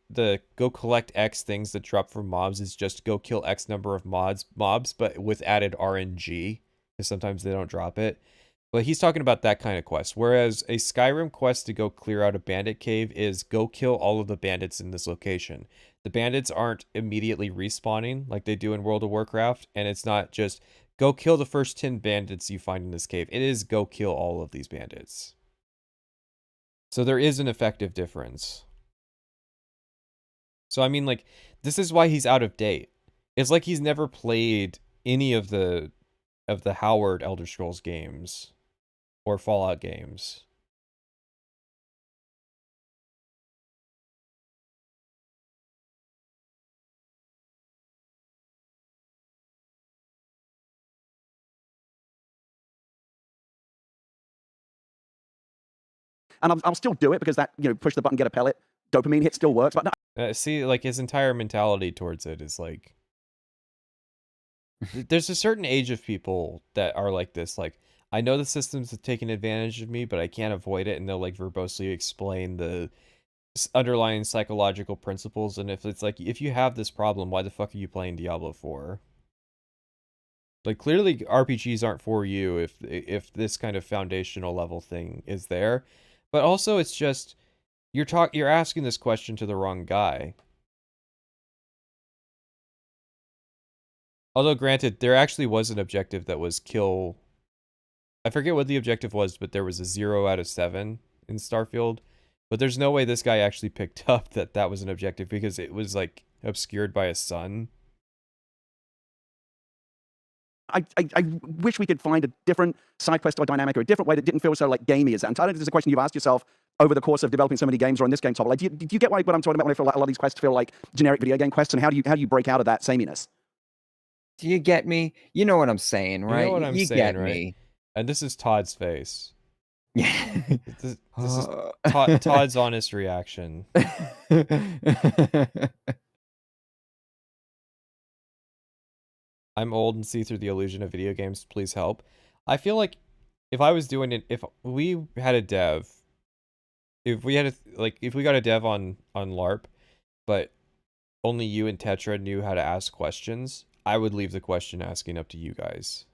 the go collect X things that drop from mobs is just go kill X number of mobs, but with added RNG. Because sometimes they don't drop it. But he's talking about that kind of quest. Whereas a Skyrim quest to go clear out a bandit cave is go kill all of the bandits in this location. The bandits aren't immediately respawning like they do in World of Warcraft. And it's not just go kill the first 10 bandits you find in this cave. It is go kill all of these bandits. So there is an effective difference. So I mean, like, this is why he's out of date. It's like he's never played any of the Howard Elder Scrolls games or Fallout games. And I'll still do it because that, push the button, get a pellet, dopamine hit still works. But no. See, like, his entire mentality towards it is like, there's a certain age of people that are like this. Like, I know the systems have taken advantage of me, but I can't avoid it. And they'll like verbosely explain the underlying psychological principles. And if it's like, if you have this problem, why the fuck are you playing Diablo 4? Like, clearly RPGs aren't for you if this kind of foundational level thing is there. But also it's just, you're asking this question to the wrong guy. Although, granted, there actually was an objective that was kill... I forget what the objective was, but there was a 0 out of 7 in Starfield. But there's no way this guy actually picked up that was an objective because it was, like, obscured by a sun. I wish we could find a different side quest or dynamic or a different way that didn't feel so, like, gamey as that. And I don't know if this is a question you've asked yourself over the course of developing so many games or in this game topic. Like, do you get what I'm talking about when I feel like a lot of these quests feel like generic video game quests? And how do you break out of that sameness? Do you get me? You know what I'm saying, right? You know what I'm saying, get right? Me. And this is Todd's face. Yeah. This is Todd's honest reaction. I'm old and see through the illusion of video games. Please help. I feel like if I was doing it, if we had a dev, if we got a dev on LARP, but only you and Tetra knew how to ask questions, I would leave the question asking up to you guys.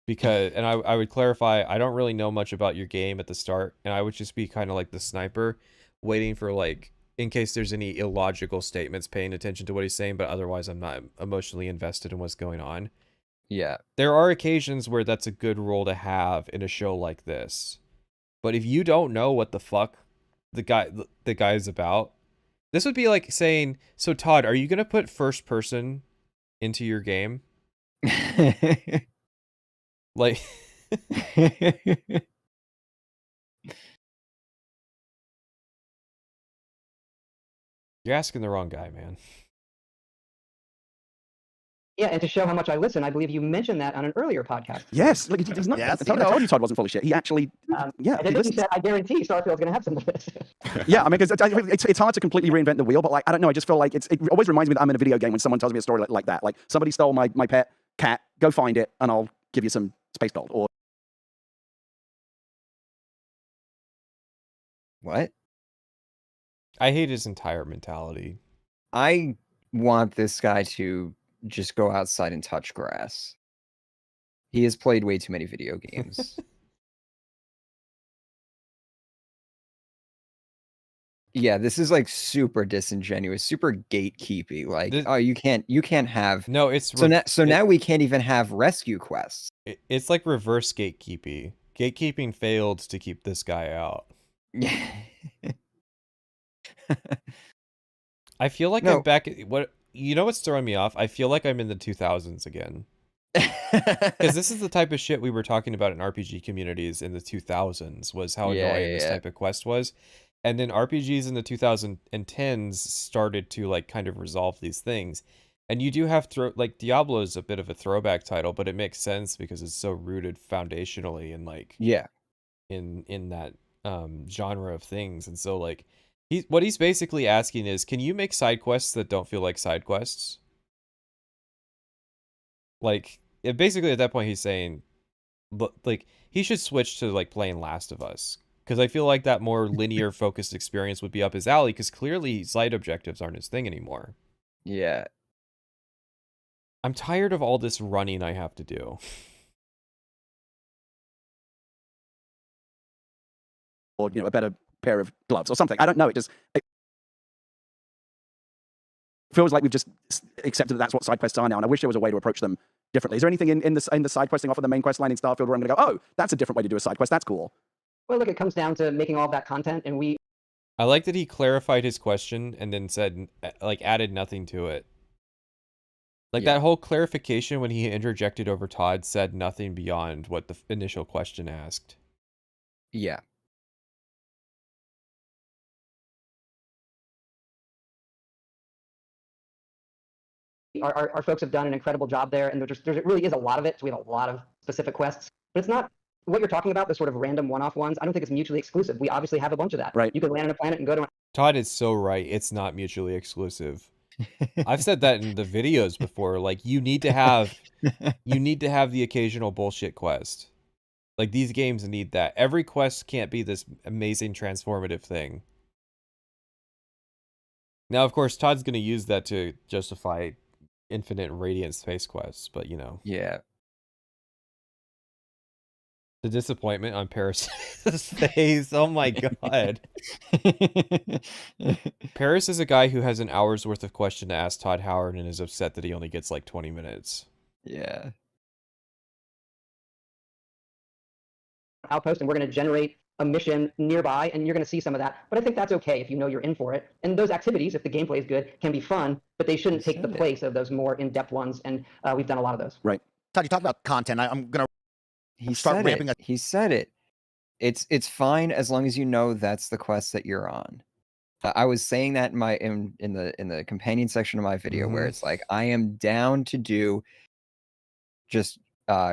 Because, and I would clarify, I don't really know much about your game at the start, and I would just be kind of like the sniper, waiting for, like, in case there's any illogical statements, paying attention to what he's saying, but otherwise I'm not emotionally invested in what's going on. Yeah. There are occasions where that's a good role to have in a show like this. But if you don't know what the fuck the guy's about, this would be like saying, so Todd, are you going to put first person into your game? Like... You're asking the wrong guy, man. Yeah, and to show how much I listen, I believe you mentioned that on an earlier podcast. Yes, like he's not. Yes, I told you Todd wasn't full of shit. He actually, yeah. And then he said, I guarantee Starfield's going to have some of this. Yeah, I mean, because it's hard to completely reinvent the wheel, but like, I don't know, I just feel like it always reminds me that I'm in a video game when someone tells me a story like that. Like, somebody stole my pet cat, go find it, and I'll give you some space gold. Or what? I hate his entire mentality. I want this guy to just go outside and touch grass. He has played way too many video games. Yeah, this is like super disingenuous, super gatekeepy. Like, oh, you can't have. No, it's now we can't even have rescue quests. It's like reverse gatekeeping. Gatekeeping failed to keep this guy out. Yeah. I feel like I'm back. What's throwing me off? I feel like I'm in the 2000s again. Because this is the type of shit we were talking about in RPG communities in the 2000s, was how annoying this type of quest was. And then RPGs in the 2010s started to like kind of resolve these things. And you do have like Diablo is a bit of a throwback title, but it makes sense because it's so rooted foundationally in like in that genre of things. And so like what he's basically asking is, can you make side quests that don't feel like side quests? Like basically at that point he's saying like he should switch to like playing Last of Us, because I feel like that more linear focused experience would be up his alley, because clearly side objectives aren't his thing anymore. Yeah. I'm tired of all this running I have to do. Or, a better pair of gloves or something. I don't know. It feels like we've just accepted that that's what side quests are now, and I wish there was a way to approach them differently. Is there anything in the side questing off of the main quest line in Starfield where I'm going to go, oh, that's a different way to do a side quest, that's cool? Well, look, it comes down to making all of that content, and I like that he clarified his question and then said, like, added nothing to it. Like, that whole clarification when he interjected over Todd said nothing beyond what the initial question asked. Yeah. Our folks have done an incredible job there, and there really is a lot of it, so we have a lot of specific quests. But it's not what you're talking about, the sort of random one-off ones. I don't think it's mutually exclusive. We obviously have a bunch of that. Right. You could land on a planet and go to... Todd is so right. It's not mutually exclusive. I've said that in the videos before. Like, you need to have the occasional bullshit quest. Like, these games need that. Every quest can't be this amazing transformative thing. Now, of course, Todd's going to use that to justify infinite radiant space quests, but Yeah. The disappointment on Paris' face. Oh my god. Paris is a guy who has an hour's worth of question to ask Todd Howard and is upset that he only gets like 20 minutes. Yeah. Outpost, and we're going to generate a mission nearby, and you're going to see some of that. But I think that's okay if you know you're in for it. And those activities, if the gameplay is good, can be fun, but they shouldn't take the place of those more in-depth ones, and we've done a lot of those. Right. Todd, you talk about content. I'm going to He said it. It's fine as long as you know that's the quest that you're on. I was saying that in the companion section of my video, where it's like, I am down to do just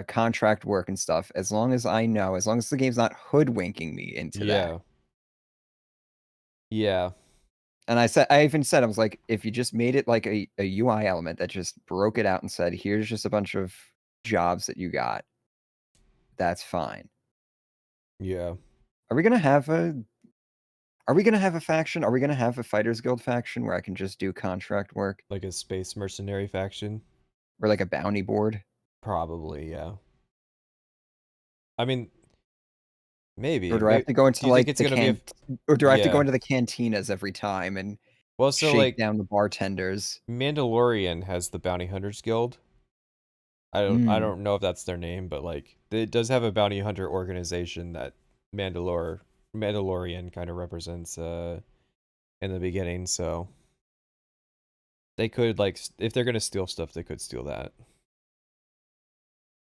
contract work and stuff as long as I know, as long as the game's not hoodwinking me into that. Yeah. And I even said, I was like, if you just made it like a UI element that just broke it out and said, here's just a bunch of jobs that you got, that's fine. Yeah. Are we gonna have a faction? Are we gonna have a Fighters Guild faction where I can just do contract work? Like a space mercenary faction? Or like a bounty board? Probably, yeah. I mean, maybe. Or do I have to go into like or do I have to go into the cantinas every time and shake down the bartenders? Mandalorian has the Bounty Hunters Guild. I don't know if that's their name, but like it does have a bounty hunter organization that Mandalorian kind of represents in the beginning, so they could, like, if they're gonna steal stuff, they could steal that.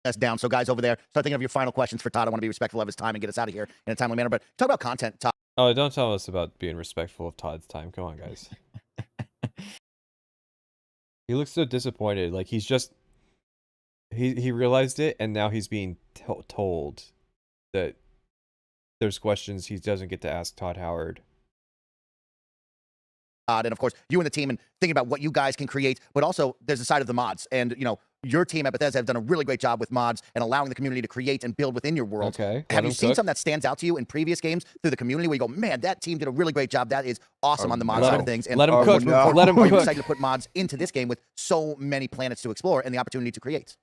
That's down. So guys over there, start thinking of your final questions for Todd. I want to be respectful of his time and get us out of here in a timely manner. But talk about content, Todd. Oh, don't tell us about being respectful of Todd's time. Come on, guys. He looks so disappointed. Like he's just he realized it, and now he's being told that there's questions he doesn't get to ask Todd Howard. And of course, you and the team, and thinking about what you guys can create, but also there's the side of the mods. And, your team at Bethesda have done a really great job with mods and allowing the community to create and build within your world. Okay. Have you seen something that stands out to you in previous games through the community where you go, man, that team did a really great job. That is awesome on the mod side of things. And let them cook. Let them cook. Are cook. you excited to put mods into this game with so many planets to explore and the opportunity to create?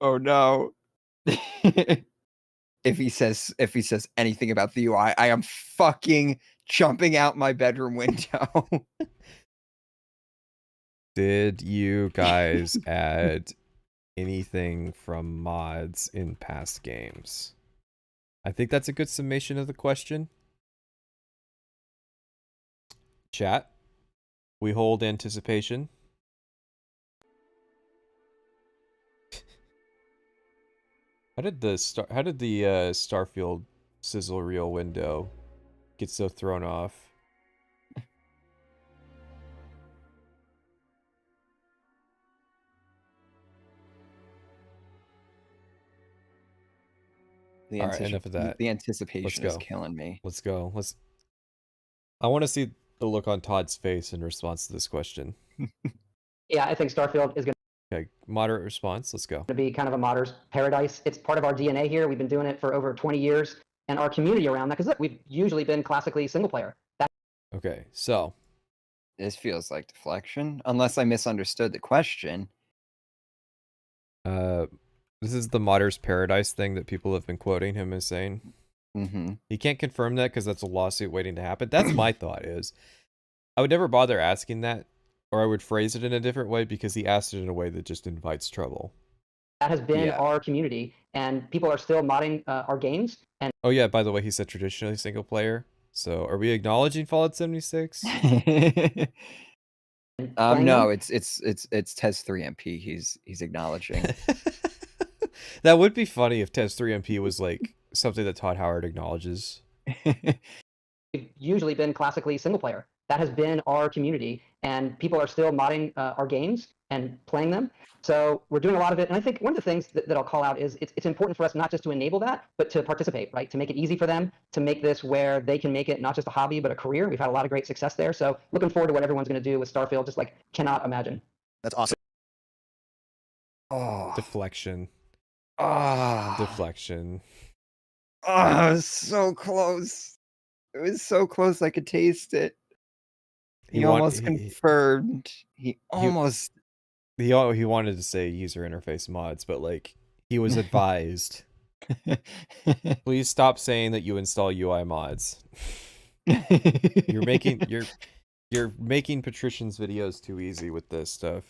Oh no. If he says anything about the UI, I am fucking jumping out my bedroom window. Did you guys add anything from mods in past games? I think that's a good summation of the question. Chat, we hold anticipation. How did the Starfield sizzle reel window get so thrown off? All right, enough of that. The anticipation is killing me. Let's go. I want to see the look on Todd's face in response to this question. Yeah, I think Starfield is going Okay, moderate response. Let's go. to be kind of a modder's paradise. It's part of our DNA here. We've been doing it for over 20 years, and our community around that. Because look, we've usually been classically single player. Okay, so this feels like deflection, unless I misunderstood the question. This is the modder's paradise thing that people have been quoting him as saying. Mm-hmm. He can't confirm that because that's a lawsuit waiting to happen. That's my thought is, I would never bother asking that, or I would phrase it in a different way because he asked it in a way that just invites trouble. That has been our community, and people are still modding our games. And oh yeah, by the way, he said traditionally single player. So are we acknowledging Fallout 76? No, it's Tez 3MP. He's acknowledging. That would be funny if Tez 3MP was like something that Todd Howard acknowledges. We've usually been classically single player. That has been our community, and people are still modding our games and playing them. So we're doing a lot of it. And I think one of the things that I'll call out is it's important for us not just to enable that, but to participate, right? To make it easy for them, to make this where they can make it not just a hobby, but a career. We've had a lot of great success there. So looking forward to what everyone's going to do with Starfield. Just like cannot imagine. That's awesome. Oh. Deflection. Ah. Deflection. Oh, it was so close. It was so close I could taste it. He almost confirmed. He almost... He wanted to say user interface mods, but like he was advised. Please stop saying that you install UI mods. You're making Patrician's videos too easy with this stuff.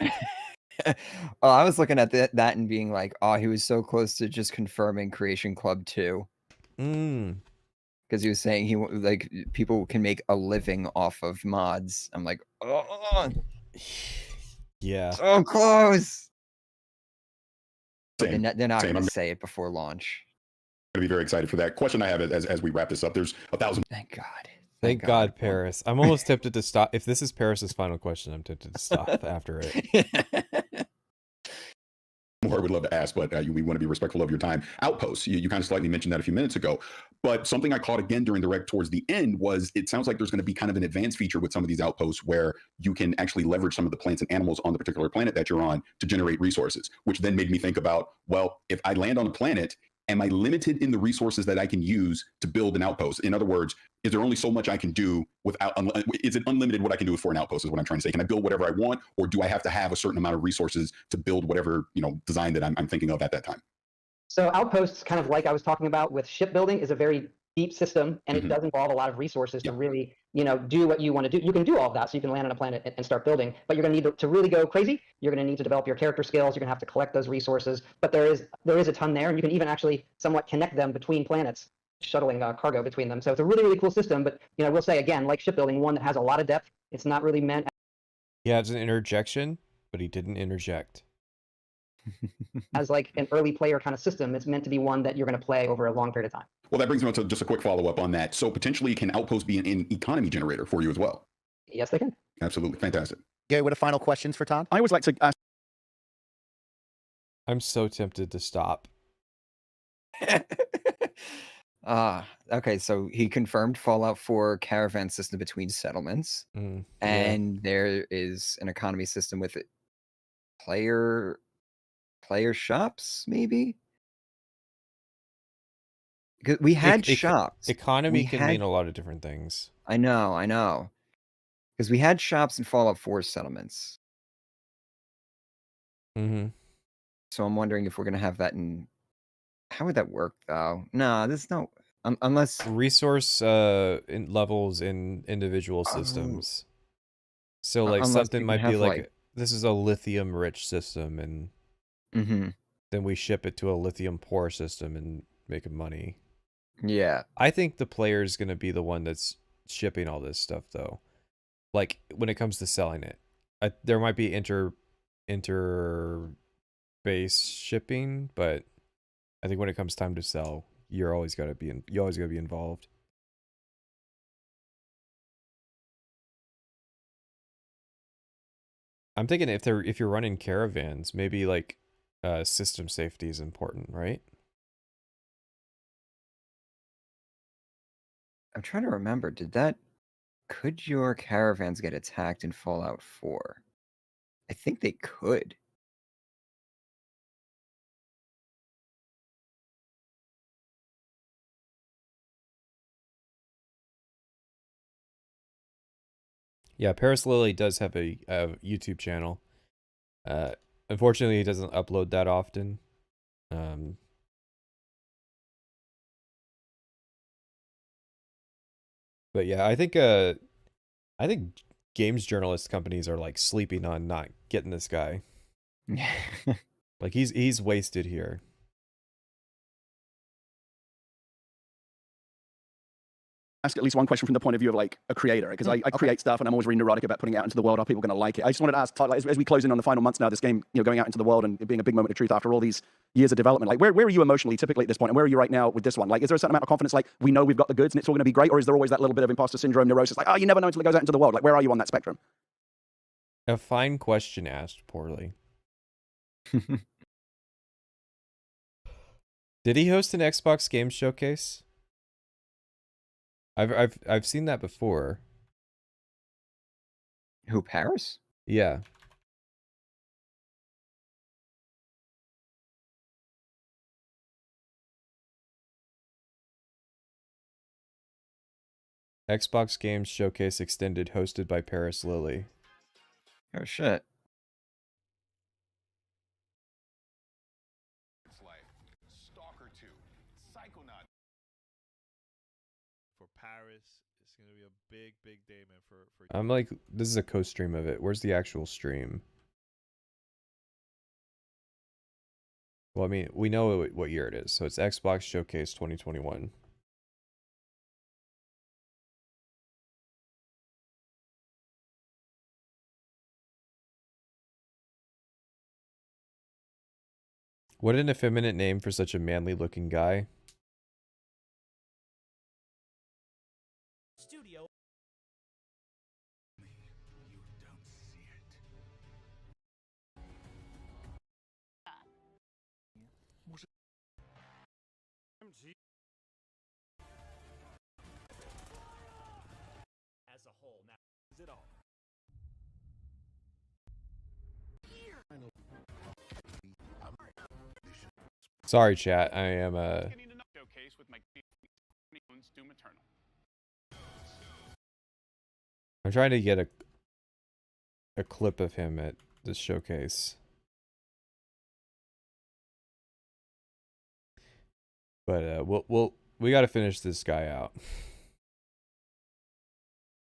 Oh, I was looking at that and being like, oh, he was so close to just confirming Creation Club 2. Because he was saying people can make a living off of mods. I'm like, oh. Yeah. So close. Same. They're not going to say it before launch. I'm going to be very excited for that. Question I have as we wrap this up. There's 1,000. Thank God. Thank God, Paris. I'm almost tempted to stop. If this is Paris's final question, I'm tempted to stop after it. More I would love to ask, but we want to be respectful of your time. Outposts, you kind of slightly mentioned that a few minutes ago, but something I caught again during the rec towards the end was it sounds like there's going to be kind of an advanced feature with some of these outposts where you can actually leverage some of the plants and animals on the particular planet that you're on to generate resources, which then made me think about, well, if I land on a planet, am I limited in the resources that I can use to build an outpost? In other words, is there only so much I can do without, is it unlimited what I can do for an outpost is what I'm trying to say. Can I build whatever I want, or do I have to have a certain amount of resources to build whatever, design that I'm thinking of at that time? So outposts, kind of like I was talking about with shipbuilding, is a very deep system, and it does involve a lot of resources to really, do what you want to do. You can do all of that, so you can land on a planet and start building, but you're going to need to really go crazy. You're going to need to develop your character skills. You're going to have to collect those resources, but there is a ton there, and you can even actually somewhat connect them between planets, shuttling cargo between them. So it's a really, really cool system, but I will say again, like shipbuilding, one that has a lot of depth. It's not really meant. Yeah, it's an interjection, but he didn't interject. As like an early player kind of system. It's meant to be one that you're going to play over a long period of time. Well, that brings me to just a quick follow-up on that. So potentially can Outpost be an economy generator for you as well? Yes, they can. Absolutely. Fantastic. Gary, what are final questions for Todd? I always like to ask. I'm so tempted to stop. Okay, so he confirmed Fallout 4 caravan system between settlements. And there is an economy system with it. Player shops, maybe? Because we had shops. Economy can mean a lot of different things. I know. Because we had shops in Fallout 4 settlements. So I'm wondering if we're going to have that in... How would that work, though? No, there's no... Unless resource levels in individual systems. So like something might be like, this is a lithium rich system, and then we ship it to a lithium poor system and make money. Yeah. I think the player is going to be the one that's shipping all this stuff, though. Like when it comes to selling it, there might be inter-base shipping, but I think when it comes time to sell, you always got to be involved. I'm thinking if you're running caravans, maybe like system safety is important, right? I'm trying to remember. Could your caravans get attacked in Fallout 4? I think they could. Yeah, Paris Lily does have a YouTube channel. Unfortunately, he doesn't upload that often. But yeah, I think games journalist companies are like sleeping on not getting this guy. Like he's wasted here. Ask at least one question from the point of view of like a creator, because I create stuff and I'm always really neurotic about putting it out into the world. Are people going to like it? I just wanted to ask Todd, like, as we close in on the final months now, this game, going out into the world and it being a big moment of truth after all these years of development, like where are you emotionally typically at this point, and where are you right now with this one? Like, is there a certain amount of confidence, like we know we've got the goods and it's all going to be great, or is there always that little bit of imposter syndrome, neurosis, like, oh, you never know until it goes out into the world? Like, where are you on that spectrum? A fine question asked poorly. Did he host an Xbox Game Showcase? I've seen that before. Who, Paris? Yeah. Xbox Games Showcase Extended, hosted by Paris Lily. Oh shit. Paris, it's gonna be a big day, man. For I'm like, this is a co-stream of it. Where's the actual stream? Well, I mean, we know what year it is, so it's Xbox Showcase 2021. What an effeminate name for such a manly-looking guy. Studio. You don't see it. as a whole, now is it all? Sorry, chat. I am showcase with my Doom Eternal. I'm trying to get a clip of him at this showcase. But we got to finish this guy out.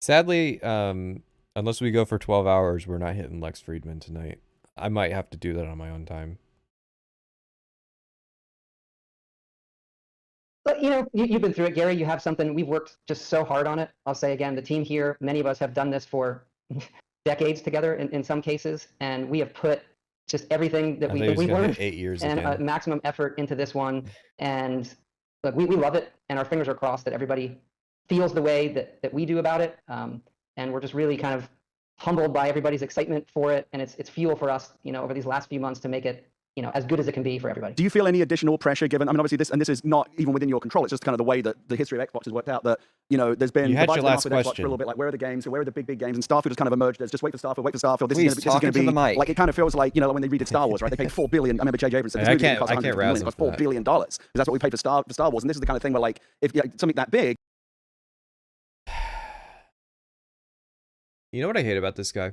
Sadly, unless we go for 12 hours, we're not hitting Lex Friedman tonight. I might have to do that on my own time. But you've been through it, Gary. You have something. We've worked just so hard on it. I'll say again, the team here, many of us have done this for decades together in some cases, and we have put just everything that we've learned 8 years and maximum effort into this one. And look, we love it, and our fingers are crossed that everybody feels the way that we do about it. And we're just really kind of humbled by everybody's excitement for it, and it's fuel for us, over these last few months to make it as good as it can be for everybody. Do you feel any additional pressure given, I mean, obviously this is not even within your control, it's just kind of the way that the history of Xbox has worked out, that, there's been... You had your last question. Xbox for a little bit, like, where are the games, where are the big games, and Starfield has kind of emerged as just wait for Starfield, this Please, is going to be, the mic. like, it kind of feels like, when they redid Star Wars, right, they paid $4 billion, I remember J.J. Abrams said, this movie didn't cost $100 million, it cost $4 billion, because that's what we paid for Star Wars, and this is the kind of thing where, like, if something that big... You know what I hate about this guy?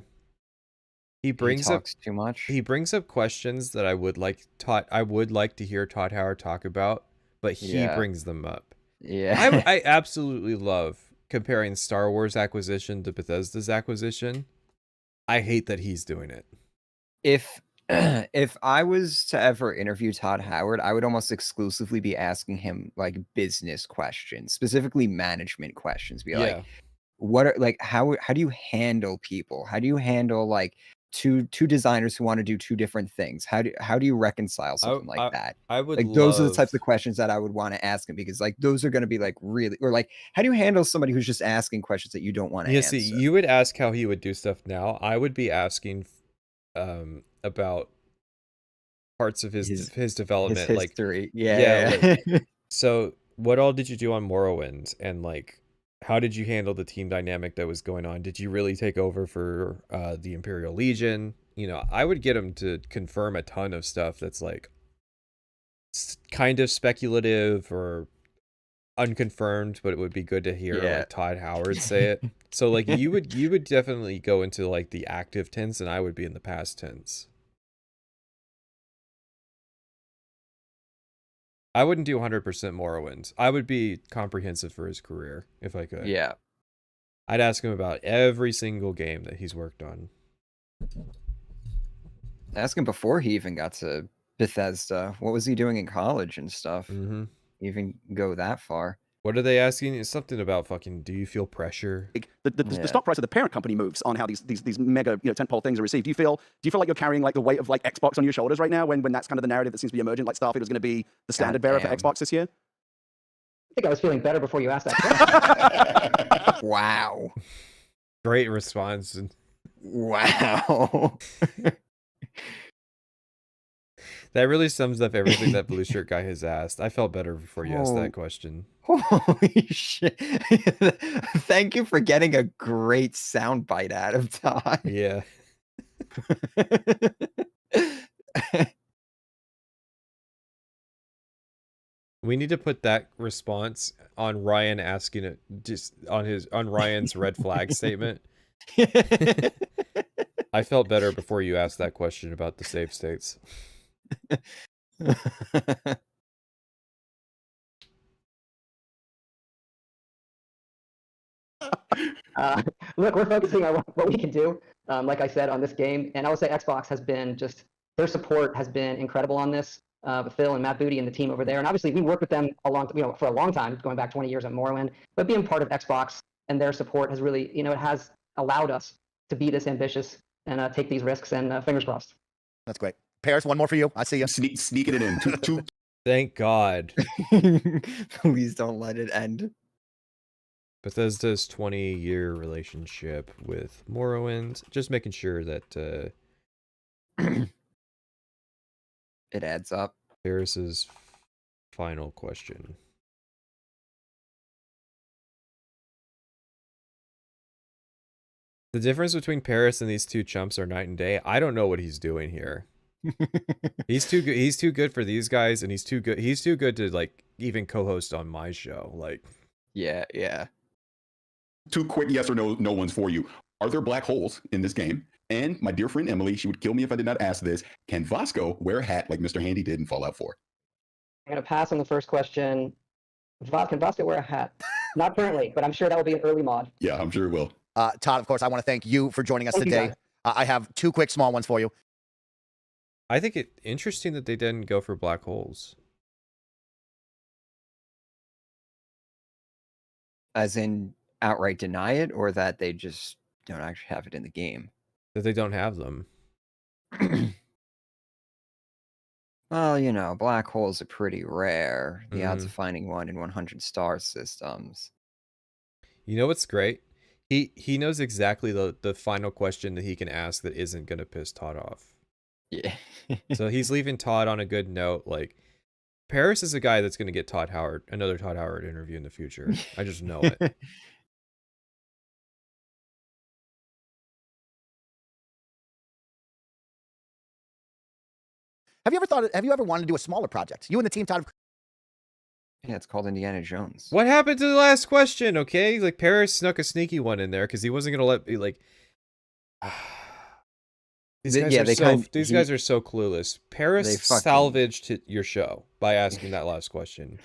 He talks too much. He brings up questions that I would like to hear Todd Howard talk about, but he brings them up. Yeah. I absolutely love comparing Star Wars acquisition to Bethesda's acquisition. I hate that he's doing it. If if I was to ever interview Todd Howard, I would almost exclusively be asking him like business questions, specifically management questions. Be like, what are like how do you handle people? How do you handle like two designers who want to do two different things? How do you reconcile something like that? I would like those are the types of questions that I would want to ask him, because like those are going to be like really, or like how do you handle somebody who's just asking questions that you don't want to answer? See, you would ask how he would do stuff now. I would be asking about parts of his development, his history. Like, so what all did you do on Morrowind, and like how did you handle the team dynamic that was going on? Did you really take over for the Imperial Legion? You know, I would get him to confirm a ton of stuff that's like kind of speculative or unconfirmed, but it would be good to hear like Todd Howard say it. So like you would definitely go into like the active tense, and I would be in the past tense. I wouldn't do 100% Morrowind. I would be comprehensive for his career if I could. Yeah. I'd ask him about every single game that he's worked on. Ask him before he even got to Bethesda. What was he doing in college and stuff? Mm-hmm. Even go that far. What are they asking? It's something about fucking, do you feel pressure? The stock price of the parent company moves on how these mega tentpole things are received. Do you feel like you're carrying like the weight of like Xbox on your shoulders right now when that's kind of the narrative that seems to be emerging? Like Starfield was going to be the standard bearer for Xbox this year? I think I was feeling better before you asked that question. Wow. Great response. Wow. That really sums up everything that Blue Shirt guy has asked. I felt better before you asked that question. Holy shit. Thank you for getting a great soundbite out of Todd. Yeah. We need to put that response on Ryan asking it just on Ryan's red flag statement. I felt better before you asked that question about the save states. Look, we're focusing on what we can do, like I said, on this game. And I would say Xbox has been just, their support has been incredible on this. Phil and Matt Booty and the team over there. And obviously we worked with them for a long time, going back 20 years at Morrowind. But being part of Xbox and their support has really, it has allowed us to be this ambitious and take these risks, and fingers crossed. That's great. Paris, one more for you. I see you. Sneaking it in. Two. Thank God. Please don't let it end. Bethesda's 20-year relationship with Morrowind. Just making sure that it adds up. Paris's final question. The difference between Paris and these two chumps are night and day. I don't know what he's doing here. He's too good. He's too good for these guys, and he's too good. He's too good to like even co-host on my show. Like, yeah. Two quick yes or no ones for you. Are there black holes in this game? And my dear friend Emily, she would kill me if I did not ask this. Can Vasco wear a hat like Mr. Handy did in Fallout 4? I'm going to pass on the first question. Can Vasco wear a hat? Not currently, but I'm sure that will be an early mod. Yeah, I'm sure it will. Todd, of course, I want to thank you for joining us Thank you, today. guys. I have two quick small ones for you. I think it interesting that they didn't go for black holes. As in outright deny it, or that they just don't actually have it in the game? That they don't have them. Well, black holes are pretty rare. The odds of finding one in 100 star systems. You know what's great? He knows exactly the final question that he can ask that isn't going to piss Todd off. Yeah. So he's leaving Todd on a good note. Like, Paris is a guy that's going to get another Todd Howard interview in the future. I just know it. Have you ever wanted to do a smaller project? You and the team, Todd. Yeah, it's called Indiana Jones. What happened to the last question? Okay, like Paris snuck a sneaky one in there because he wasn't going to let me like. These guys are so clueless. Paris salvaged your show by asking that last question.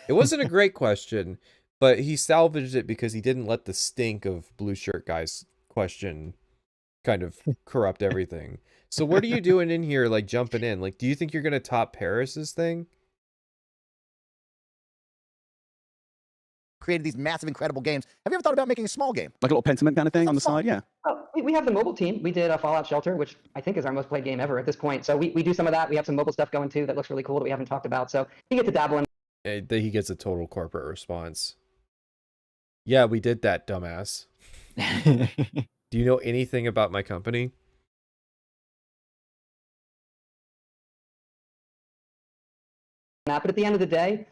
It wasn't a great question, but he salvaged it because he didn't let the stink of blue shirt guy's question kind of corrupt everything. So what are you doing in here, like jumping in? Like, do you think you're gonna top Paris's thing? Created these massive, incredible games. Have you ever thought about making a small game? Like a little Pentiment kind of thing on the side? Yeah. Oh, we have the mobile team. We did a Fallout Shelter, which I think is our most played game ever at this point. So we do some of that. We have some mobile stuff going too that looks really cool that we haven't talked about. So you get to dabble in. He gets a total corporate response. Yeah, we did that, dumbass. Do you know anything about my company? But at the end of the day,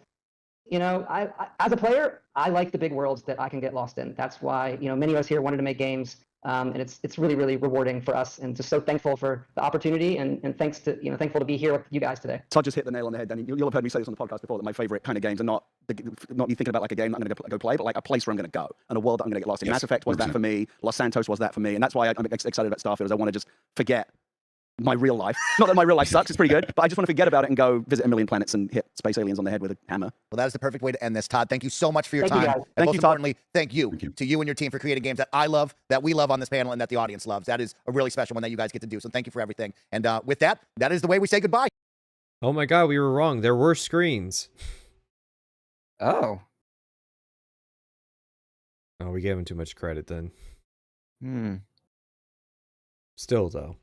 you know, I as a player, I like the big worlds that I can get lost in. That's why, you know, many of us here wanted to make games, and it's really, really rewarding for us, and just so thankful for the opportunity, and thankful to be here with you guys today. Todd just hit the nail on the head, Danny. You'll have heard me say this on the podcast before, that my favorite kind of games are not you thinking about like a game that I'm going to go play, but like a place where I'm going to go and a world that I'm going to get lost in. Yes, Mass Effect was 100%. That for me. Los Santos was that for me, and that's why I'm excited about Starfield. Is I want to just forget my real life. Not that my real life sucks, it's pretty good, but I just want to forget about it and go visit a million planets and hit space aliens on the head with a hammer. Well, that is the perfect way to end this, Todd. Thank you so much for your Thank time. you, and most importantly, thank you to you and your team for creating games that I love, that we love on this panel, and that the audience loves. That is a really special one that you guys get to do. So thank you for everything. And with that, that is the way we say goodbye. Oh my God, we were wrong. There were screens. Oh. Oh, we gave him too much credit then. Hmm. Still though.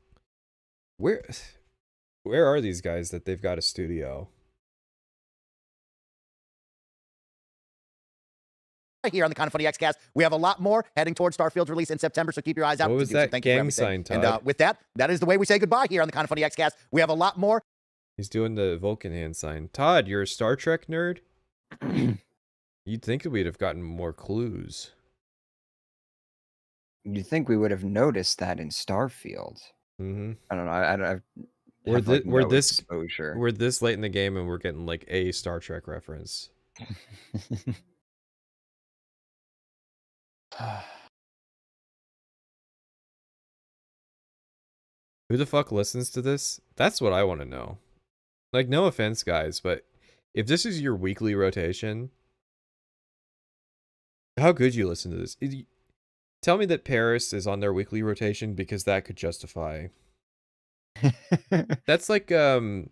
Where are these guys that they've got a studio? Here on the Kind of Funny Xcast, we have a lot more heading towards Starfield's release in September, so keep your eyes out. What was that thank you for gang everything. sign, Todd? And with that, that is the way we say goodbye here on the Kind of Funny Xcast. We have a lot more. He's doing the Vulcan hand sign. Todd, you're a Star Trek nerd? You'd think we'd have gotten more clues. You'd think we would have noticed that in Starfield. Mm-hmm. I don't know. We're this exposure. We're this late in the game and we're getting like a Star Trek reference. Who the fuck listens to this? That's what I want to know. Like, no offense, guys, but if this is your weekly rotation, how could you listen to this? Tell me that Paris is on their weekly rotation, because that could justify. That's like having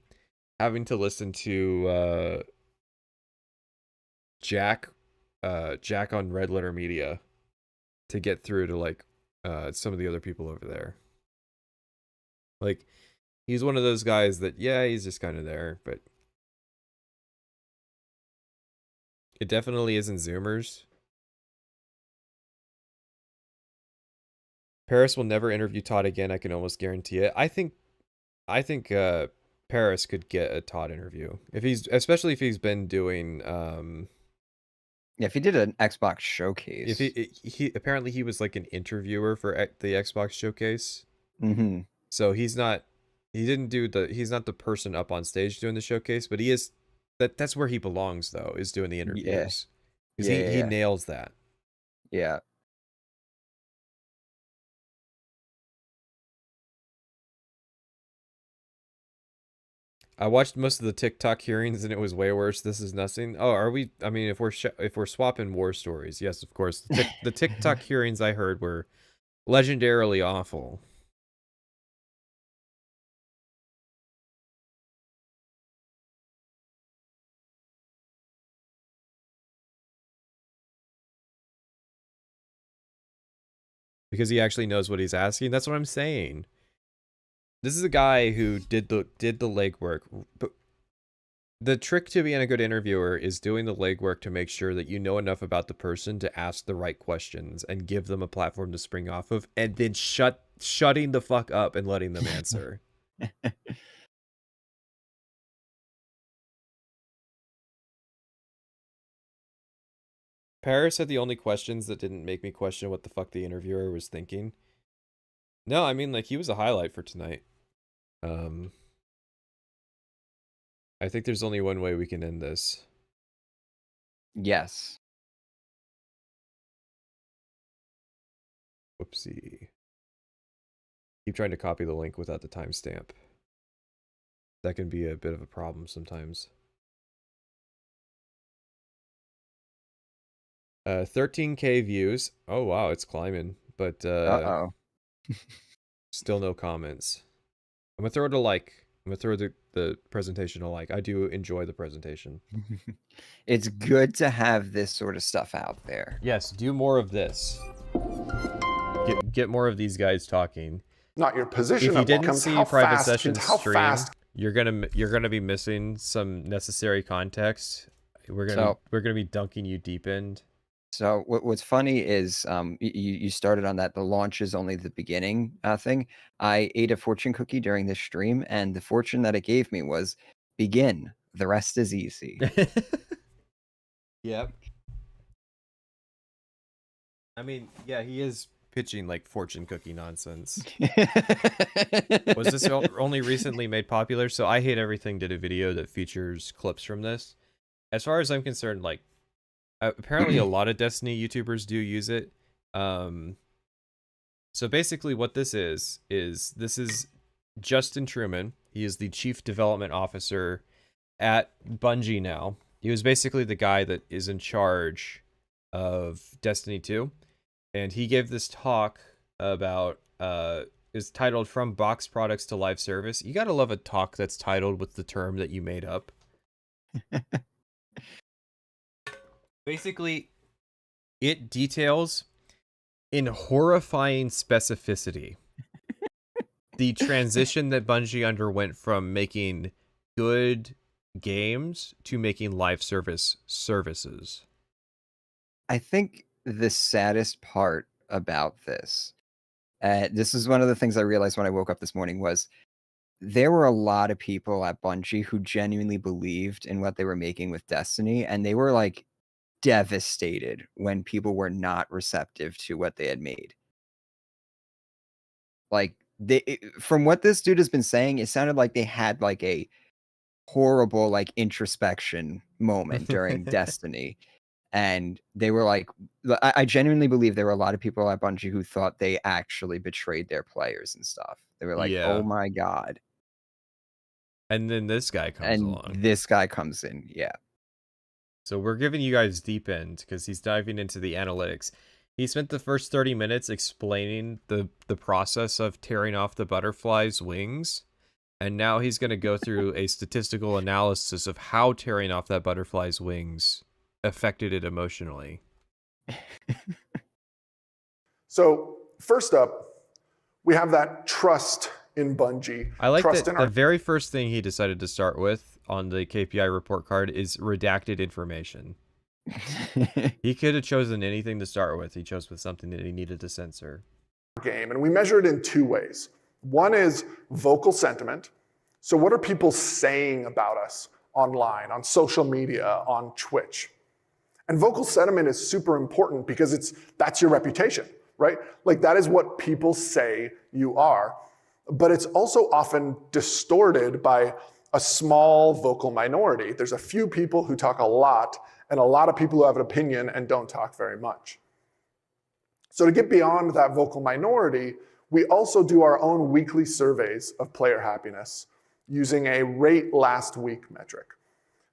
to listen to Jack on Red Letter Media to get through to like some of the other people over there. Like, he's one of those guys that, yeah, he's just kind of there, but it definitely isn't Zoomers. Paris will never interview Todd again. I can almost guarantee it. I think Paris could get a Todd interview especially if he's been doing. Yeah, if he did an Xbox showcase. If he apparently he was like an interviewer for the Xbox showcase. Mm-hmm. So he's not the person up on stage doing the showcase, but he is. That's where he belongs though, is doing the interviews. Because he nails that. Yeah. I watched most of the TikTok hearings and it was way worse. This is nothing. Oh, are we? I mean, if we're swapping war stories, yes, of course. The TikTok hearings I heard were legendarily awful. Because he actually knows what he's asking. That's what I'm saying. This is a guy who did the legwork. But the trick to being a good interviewer is doing the legwork to make sure that you know enough about the person to ask the right questions and give them a platform to spring off of, and then shutting the fuck up and letting them answer. Paris had the only questions that didn't make me question what the fuck the interviewer was thinking. No, I mean, like, he was a highlight for tonight. I think there's only one way we can end this. Yes. Whoopsie. Keep trying to copy the link without the timestamp. That can be a bit of a problem sometimes. 13K views. Oh wow, it's climbing, but still no comments. I'm gonna throw it a like. I'm gonna throw the presentation a like. I do enjoy the presentation. It's good to have this sort of stuff out there. Yes, do more of this. Get more of these guys talking. Not your position. If you didn't becomes see how Private fast, Sessions how stream, fast. you're gonna be missing some necessary context. We're gonna be dunking you deep in. So what's funny is you started on that the launch is only the beginning thing. I ate a fortune cookie during this stream, and the fortune that it gave me was begin. The rest is easy. Yep. I mean, yeah, he is pitching like fortune cookie nonsense. Was this only recently made popular? So I Hate Everything did a video that features clips from this. As far as I'm concerned, like apparently a lot of Destiny YouTubers do use it. So basically what this is Justin Truman. He is the Chief Development Officer at Bungie now. He was basically the guy that is in charge of Destiny 2. And he gave this talk about, is titled From Box Products to Live Service. You gotta love a talk that's titled with the term that you made up. Basically, it details in horrifying specificity the transition that Bungie underwent from making good games to making live services. I think the saddest part about this, this is one of the things I realized when I woke up this morning, was there were a lot of people at Bungie who genuinely believed in what they were making with Destiny, and they were like devastated when people were not receptive to what they had made. Like from what this dude has been saying, it sounded like they had like a horrible like introspection moment during Destiny. And they were like, I genuinely believe there were a lot of people at Bungie who thought they actually betrayed their players and stuff. They were like, oh my God. And then this guy comes along. This guy comes in, yeah. So we're giving you guys deep end because he's diving into the analytics. He spent the first 30 minutes explaining the process of tearing off the butterfly's wings. And now he's going to go through a statistical analysis of how tearing off that butterfly's wings affected it emotionally. So first up, we have that trust in Bungie. I like that the very first thing he decided to start with on the KPI report card is redacted information. He could have chosen anything to start with. He chose with something that he needed to censor. Game, and we measure it in two ways. One is vocal sentiment. So what are people saying about us online, on social media, on Twitch? And vocal sentiment is super important because that's your reputation, right? Like that is what people say you are. But it's also often distorted by a small vocal minority. There's a few people who talk a lot and a lot of people who have an opinion and don't talk very much. So to get beyond that vocal minority, we also do our own weekly surveys of player happiness using a rate last week metric.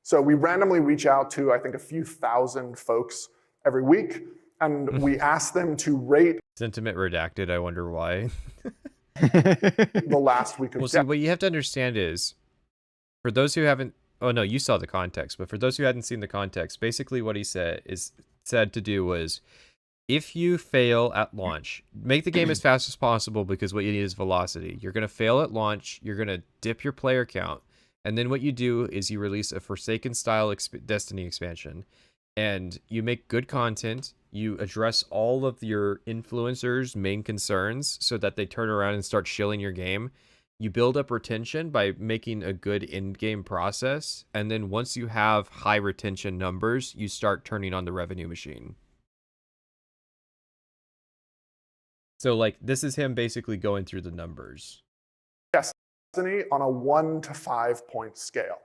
So we randomly reach out to, I think, a few thousand folks every week, and we ask them to rate sentiment redacted. I wonder why. the last week of Well, see, what you have to understand is, for those who haven't, oh no, you saw the context, but for those who hadn't seen the context, basically what he said to do was, if you fail at launch, make the game as fast as possible because what you need is velocity. You're going to fail at launch. You're going to dip your player count. And then what you do is you release a Forsaken style Destiny expansion and you make good content. You address all of your influencers' main concerns so that they turn around and start shilling your game. You build up retention by making a good in-game process. And then once you have high retention numbers, you start turning on the revenue machine. So like this is him basically going through the numbers. Destiny on a 1 to 5 point scale.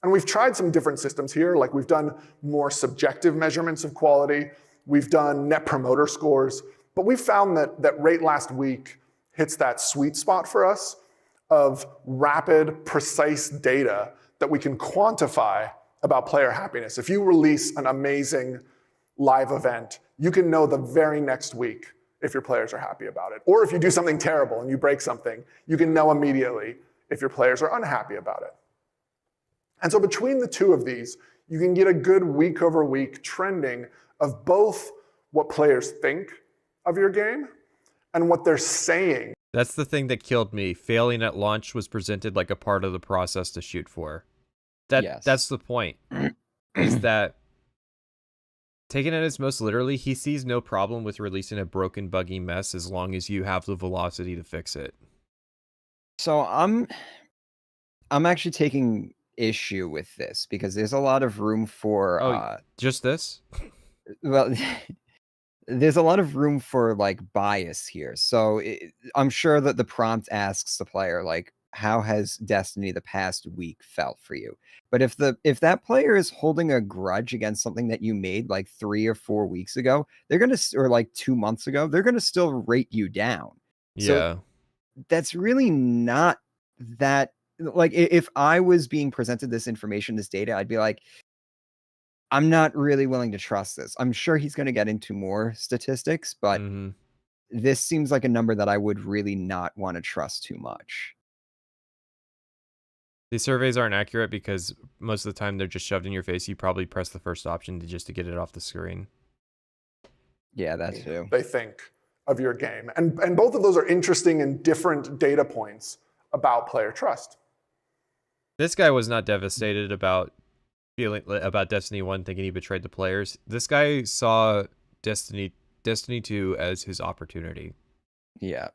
And we've tried some different systems here, like we've done more subjective measurements of quality, we've done net promoter scores, but we've found that rate last week hits that sweet spot for us of rapid, precise data that we can quantify about player happiness. If you release an amazing live event, you can know the very next week if your players are happy about it. Or if you do something terrible and you break something, you can know immediately if your players are unhappy about it. And so between the two of these, you can get a good week-over-week trending of both what players think of your game and what they're saying. That's the thing that killed me. Failing at launch was presented like a part of the process to shoot for. That's the point. Is that, taken at its most literally, he sees no problem with releasing a broken, buggy mess as long as you have the velocity to fix it. So I'm actually taking issue with this because there's a lot of room for just this? Well, there's a lot of room for like bias here. So I'm sure that the prompt asks the player like, how has Destiny the past week felt for you? But if that player is holding a grudge against something that you made like 3 or 4 weeks ago, they're gonna, or like 2 months ago, they're gonna still rate you down. Yeah. So that's really not that, like, if I was being presented this information, this data, I'd be like, I'm not really willing to trust this. I'm sure he's going to get into more statistics, but this seems like a number that I would really not want to trust too much. These surveys aren't accurate because most of the time they're just shoved in your face. You probably press the first option just to get it off the screen. Yeah, that too. They think of your game. And both of those are interesting and different data points about player trust. This guy was not devastated about feeling about Destiny 1 thinking he betrayed the players. This guy saw Destiny 2 as his opportunity. Yeah.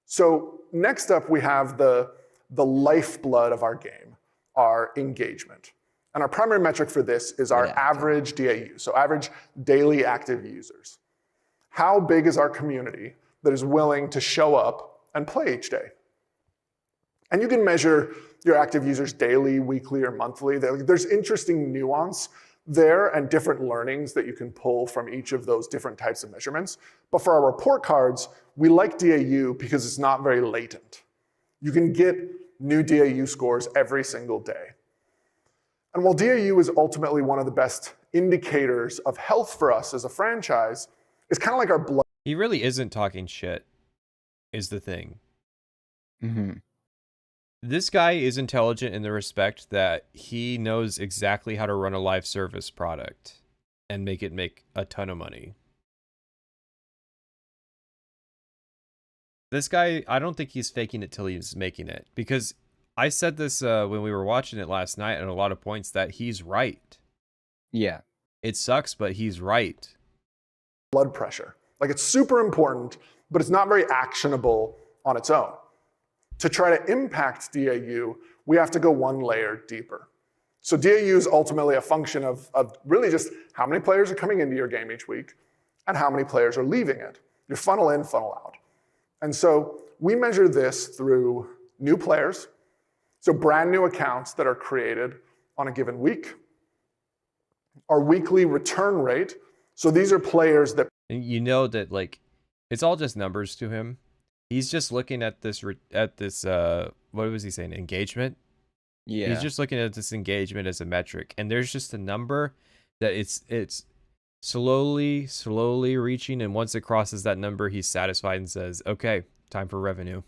So next up, we have the lifeblood of our game, our engagement. And our primary metric for this is our average DAU, so average daily active users. How big is our community that is willing to show up and play each day? And you can measure your active users daily, weekly, or monthly. There's interesting nuance there and different learnings that you can pull from each of those different types of measurements. But for our report cards, we like DAU because it's not very latent. You can get new DAU scores every single day. And while DAU is ultimately one of the best indicators of health for us as a franchise, it's kind of like our blood. He really isn't talking shit, is the thing. This guy is intelligent in the respect that he knows exactly how to run a live service product and make it make a ton of money. This guy, I don't think he's faking it till he's making it, because I said this when we were watching it last night at a lot of points that he's right. Yeah. It sucks, but he's right. Blood pressure. Like, it's super important, but it's not very actionable on its own. To try to impact DAU, we have to go one layer deeper. So DAU is ultimately a function of really just how many players are coming into your game each week and how many players are leaving it. Your funnel in, funnel out. And so we measure this through new players, so brand new accounts that are created on a given week. Our weekly return rate, so these are players that... And you know that, like, it's all just numbers to him. He's just looking at this, what was he saying, engagement? Yeah. He's just looking at this engagement as a metric. And there's just a number that it's slowly reaching. And once it crosses that number, he's satisfied and says, okay, time for revenue.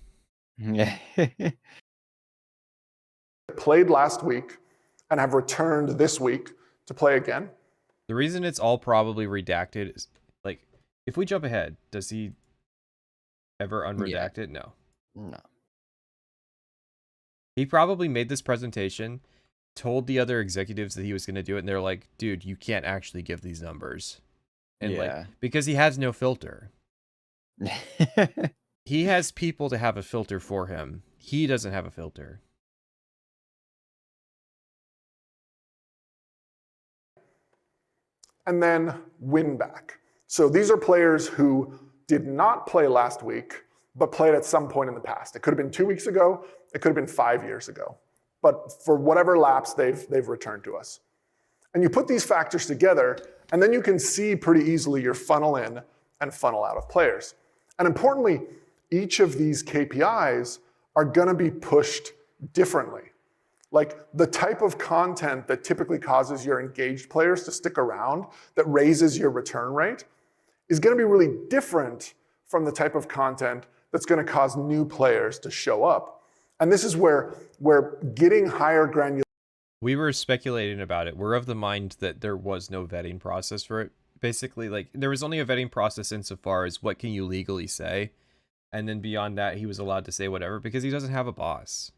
Played last week and have returned this week to play again. The reason it's all probably redacted is, like, if we jump ahead, does he ever unredact it? No. He probably made this presentation, told the other executives that he was going to do it, and they're like, dude, you can't actually give these numbers. And like, because he has no filter. He has people to have a filter for him. He doesn't have a filter. And then win back. So these are players who did not play last week, but played at some point in the past. It could have been 2 weeks ago. It could have been 5 years ago. But for whatever lapse, they've returned to us. And you put these factors together, and then you can see pretty easily your funnel in and funnel out of players. And importantly, each of these KPIs are going to be pushed differently. Like the type of content that typically causes your engaged players to stick around, that raises your return rate, is going to be really different from the type of content that's going to cause new players to show up. And this is where getting higher granular. We were speculating about it. We're of the mind that there was no vetting process for it. Basically, like, there was only a vetting process insofar as what can you legally say. And then beyond that, he was allowed to say whatever because he doesn't have a boss.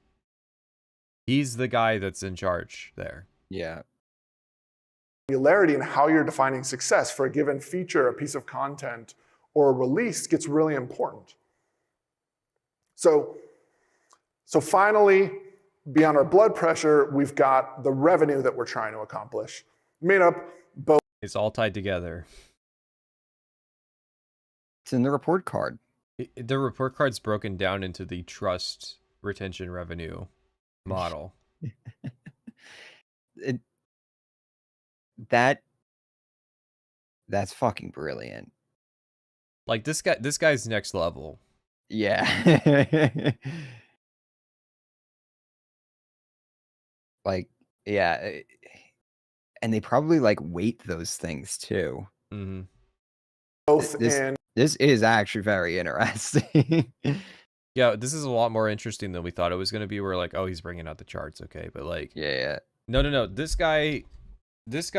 He's the guy that's in charge there. Yeah. Granularity in how you're defining success for a given feature, a piece of content, or a release gets really important. So finally, beyond our blood pressure, we've got the revenue that we're trying to accomplish. Made up both. It's all tied together. It's in the report card. The report card's broken down into the trust retention revenue model. That's fucking brilliant. Like this guy's next level. Yeah. Like, yeah. And they probably like weight those things too. Mm-hmm. Both this is actually very interesting. Yeah, this is a lot more interesting than we thought it was going to be. We're like, oh, he's bringing out the charts, okay, but like, yeah. No. This guy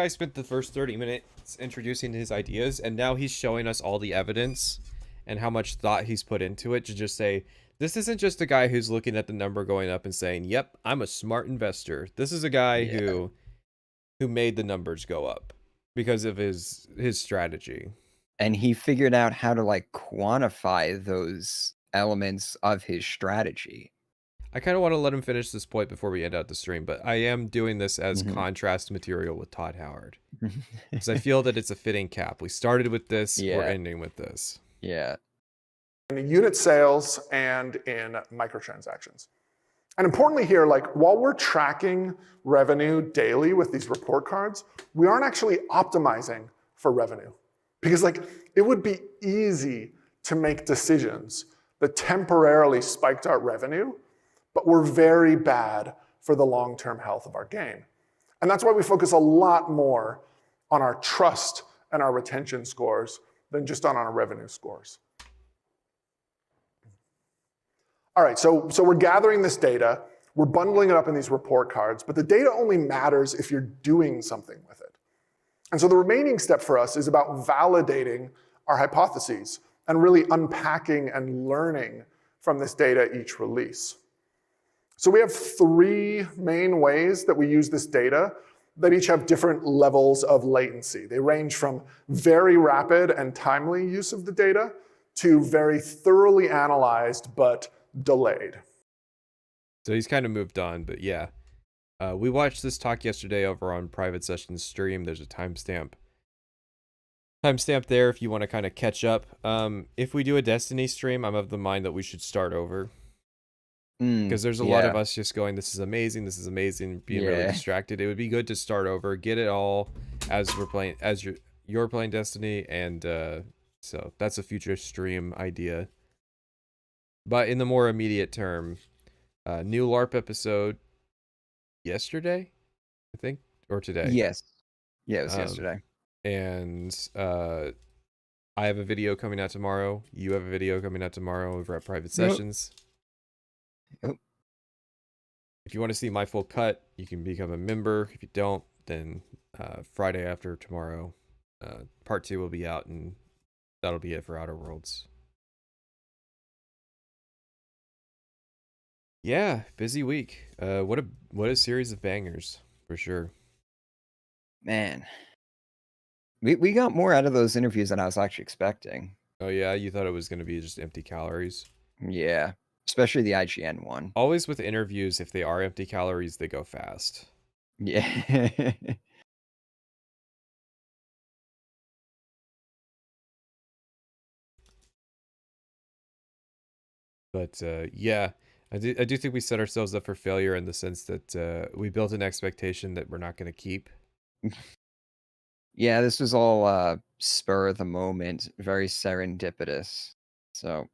spent the first 30 minutes introducing his ideas, and now he's showing us all the evidence and how much thought he's put into it to just say, this isn't just a guy who's looking at the number going up and saying, yep, I'm a smart investor. This is a guy who made the numbers go up because of his strategy. And he figured out how to like quantify those elements of his strategy. I kind of want to let him finish this point before we end out the stream, but I am doing this as contrast material with Todd Howard because I feel that it's a fitting cap. We started with this, we're ending with this. Yeah. In unit sales and in microtransactions. And importantly here, like while we're tracking revenue daily with these report cards, we aren't actually optimizing for revenue. Because like it would be easy to make decisions that temporarily spiked our revenue, but were very bad for the long-term health of our game. And that's why we focus a lot more on our trust and our retention scores than just on our revenue scores. All right, so we're gathering this data, we're bundling it up in these report cards, but the data only matters if you're doing something with it. And so the remaining step for us is about validating our hypotheses and really unpacking and learning from this data each release. So we have 3 main ways that we use this data that each have different levels of latency. They range from very rapid and timely use of the data to very thoroughly analyzed but delayed. So he's kind of moved on, but yeah. We watched this talk yesterday over on Private Sessions stream. There's a timestamp there if you want to kind of catch up. If we do a Destiny stream, I'm of the mind that we should start over. Because there's a lot of us just going, this is amazing, being really distracted. It would be good to start over, get it all as we're playing, as you're playing Destiny, and so that's a future stream idea. But in the more immediate term, new LARP episode yesterday, I think, or today. Yes. Yeah, it was yesterday. And I have a video coming out tomorrow. You have a video coming out tomorrow over at Private Sessions. Yep. If you want to see my full cut, you can become a member. If you don't, then Friday after tomorrow, part 2 will be out, and that'll be it for Outer Worlds. Yeah, busy week. What a series of bangers, for sure. Man. We got more out of those interviews than I was actually expecting. Oh yeah, you thought it was going to be just empty calories? Yeah, especially the IGN one. Always with interviews, if they are empty calories, they go fast. Yeah. But yeah, I do think we set ourselves up for failure in the sense that we built an expectation that we're not going to keep. Yeah, this was all spur of the moment, very serendipitous. So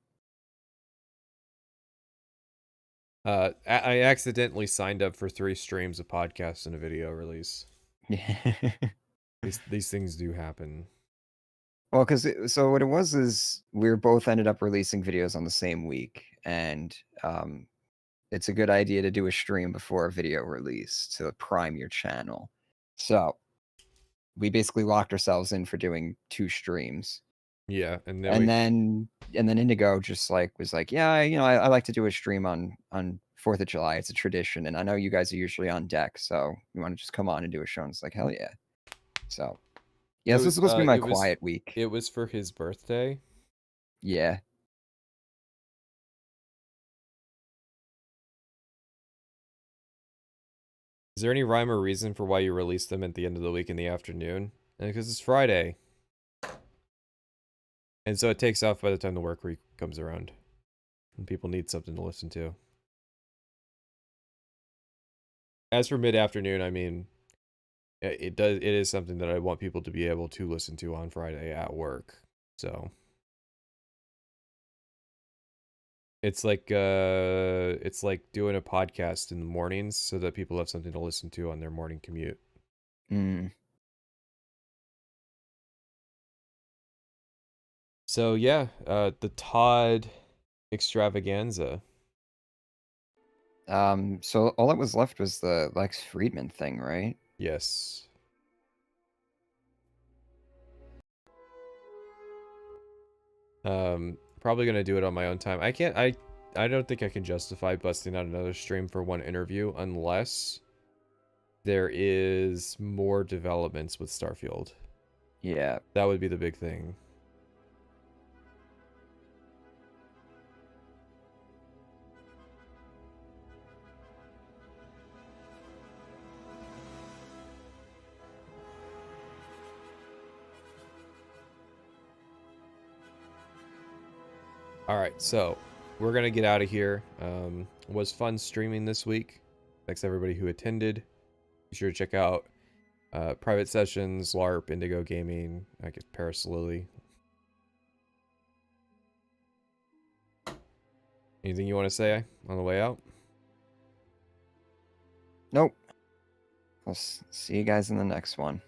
I accidentally signed up for 3 streams, a podcast, and a video release. These things do happen. Well, because so what it was is we both ended up releasing videos on the same week, and it's a good idea to do a stream before a video release to prime your channel. So we basically locked ourselves in for doing 2 streams. Yeah, and then Indigo just was like, yeah, I like to do a stream on 4th of July. It's a tradition, and I know you guys are usually on deck, so you want to just come on and do a show. And it's like, hell yeah. So yeah, this was supposed to be my quiet week. It was for his birthday. Yeah. Is there any rhyme or reason for why you released them at the end of the week in the afternoon? Because it's Friday. And so it takes off by the time the work week comes around. And people need something to listen to. As for mid-afternoon, I mean, it is something that I want people to be able to listen to on Friday at work. So it's like doing a podcast in the mornings so that people have something to listen to on their morning commute. So yeah, the Todd Extravaganza. So all that was left was the Lex Friedman thing, right? Yes. Probably gonna do it on my own time. I don't think I can justify busting out another stream for one interview unless there is more developments with Starfield. Yeah. That would be the big thing. Alright, so we're going to get out of here. It was fun streaming this week. Thanks everybody who attended. Be sure to check out Private Sessions, LARP, Indigo Gaming, I guess Paris Lily. Anything you want to say on the way out? Nope. I'll see you guys in the next one.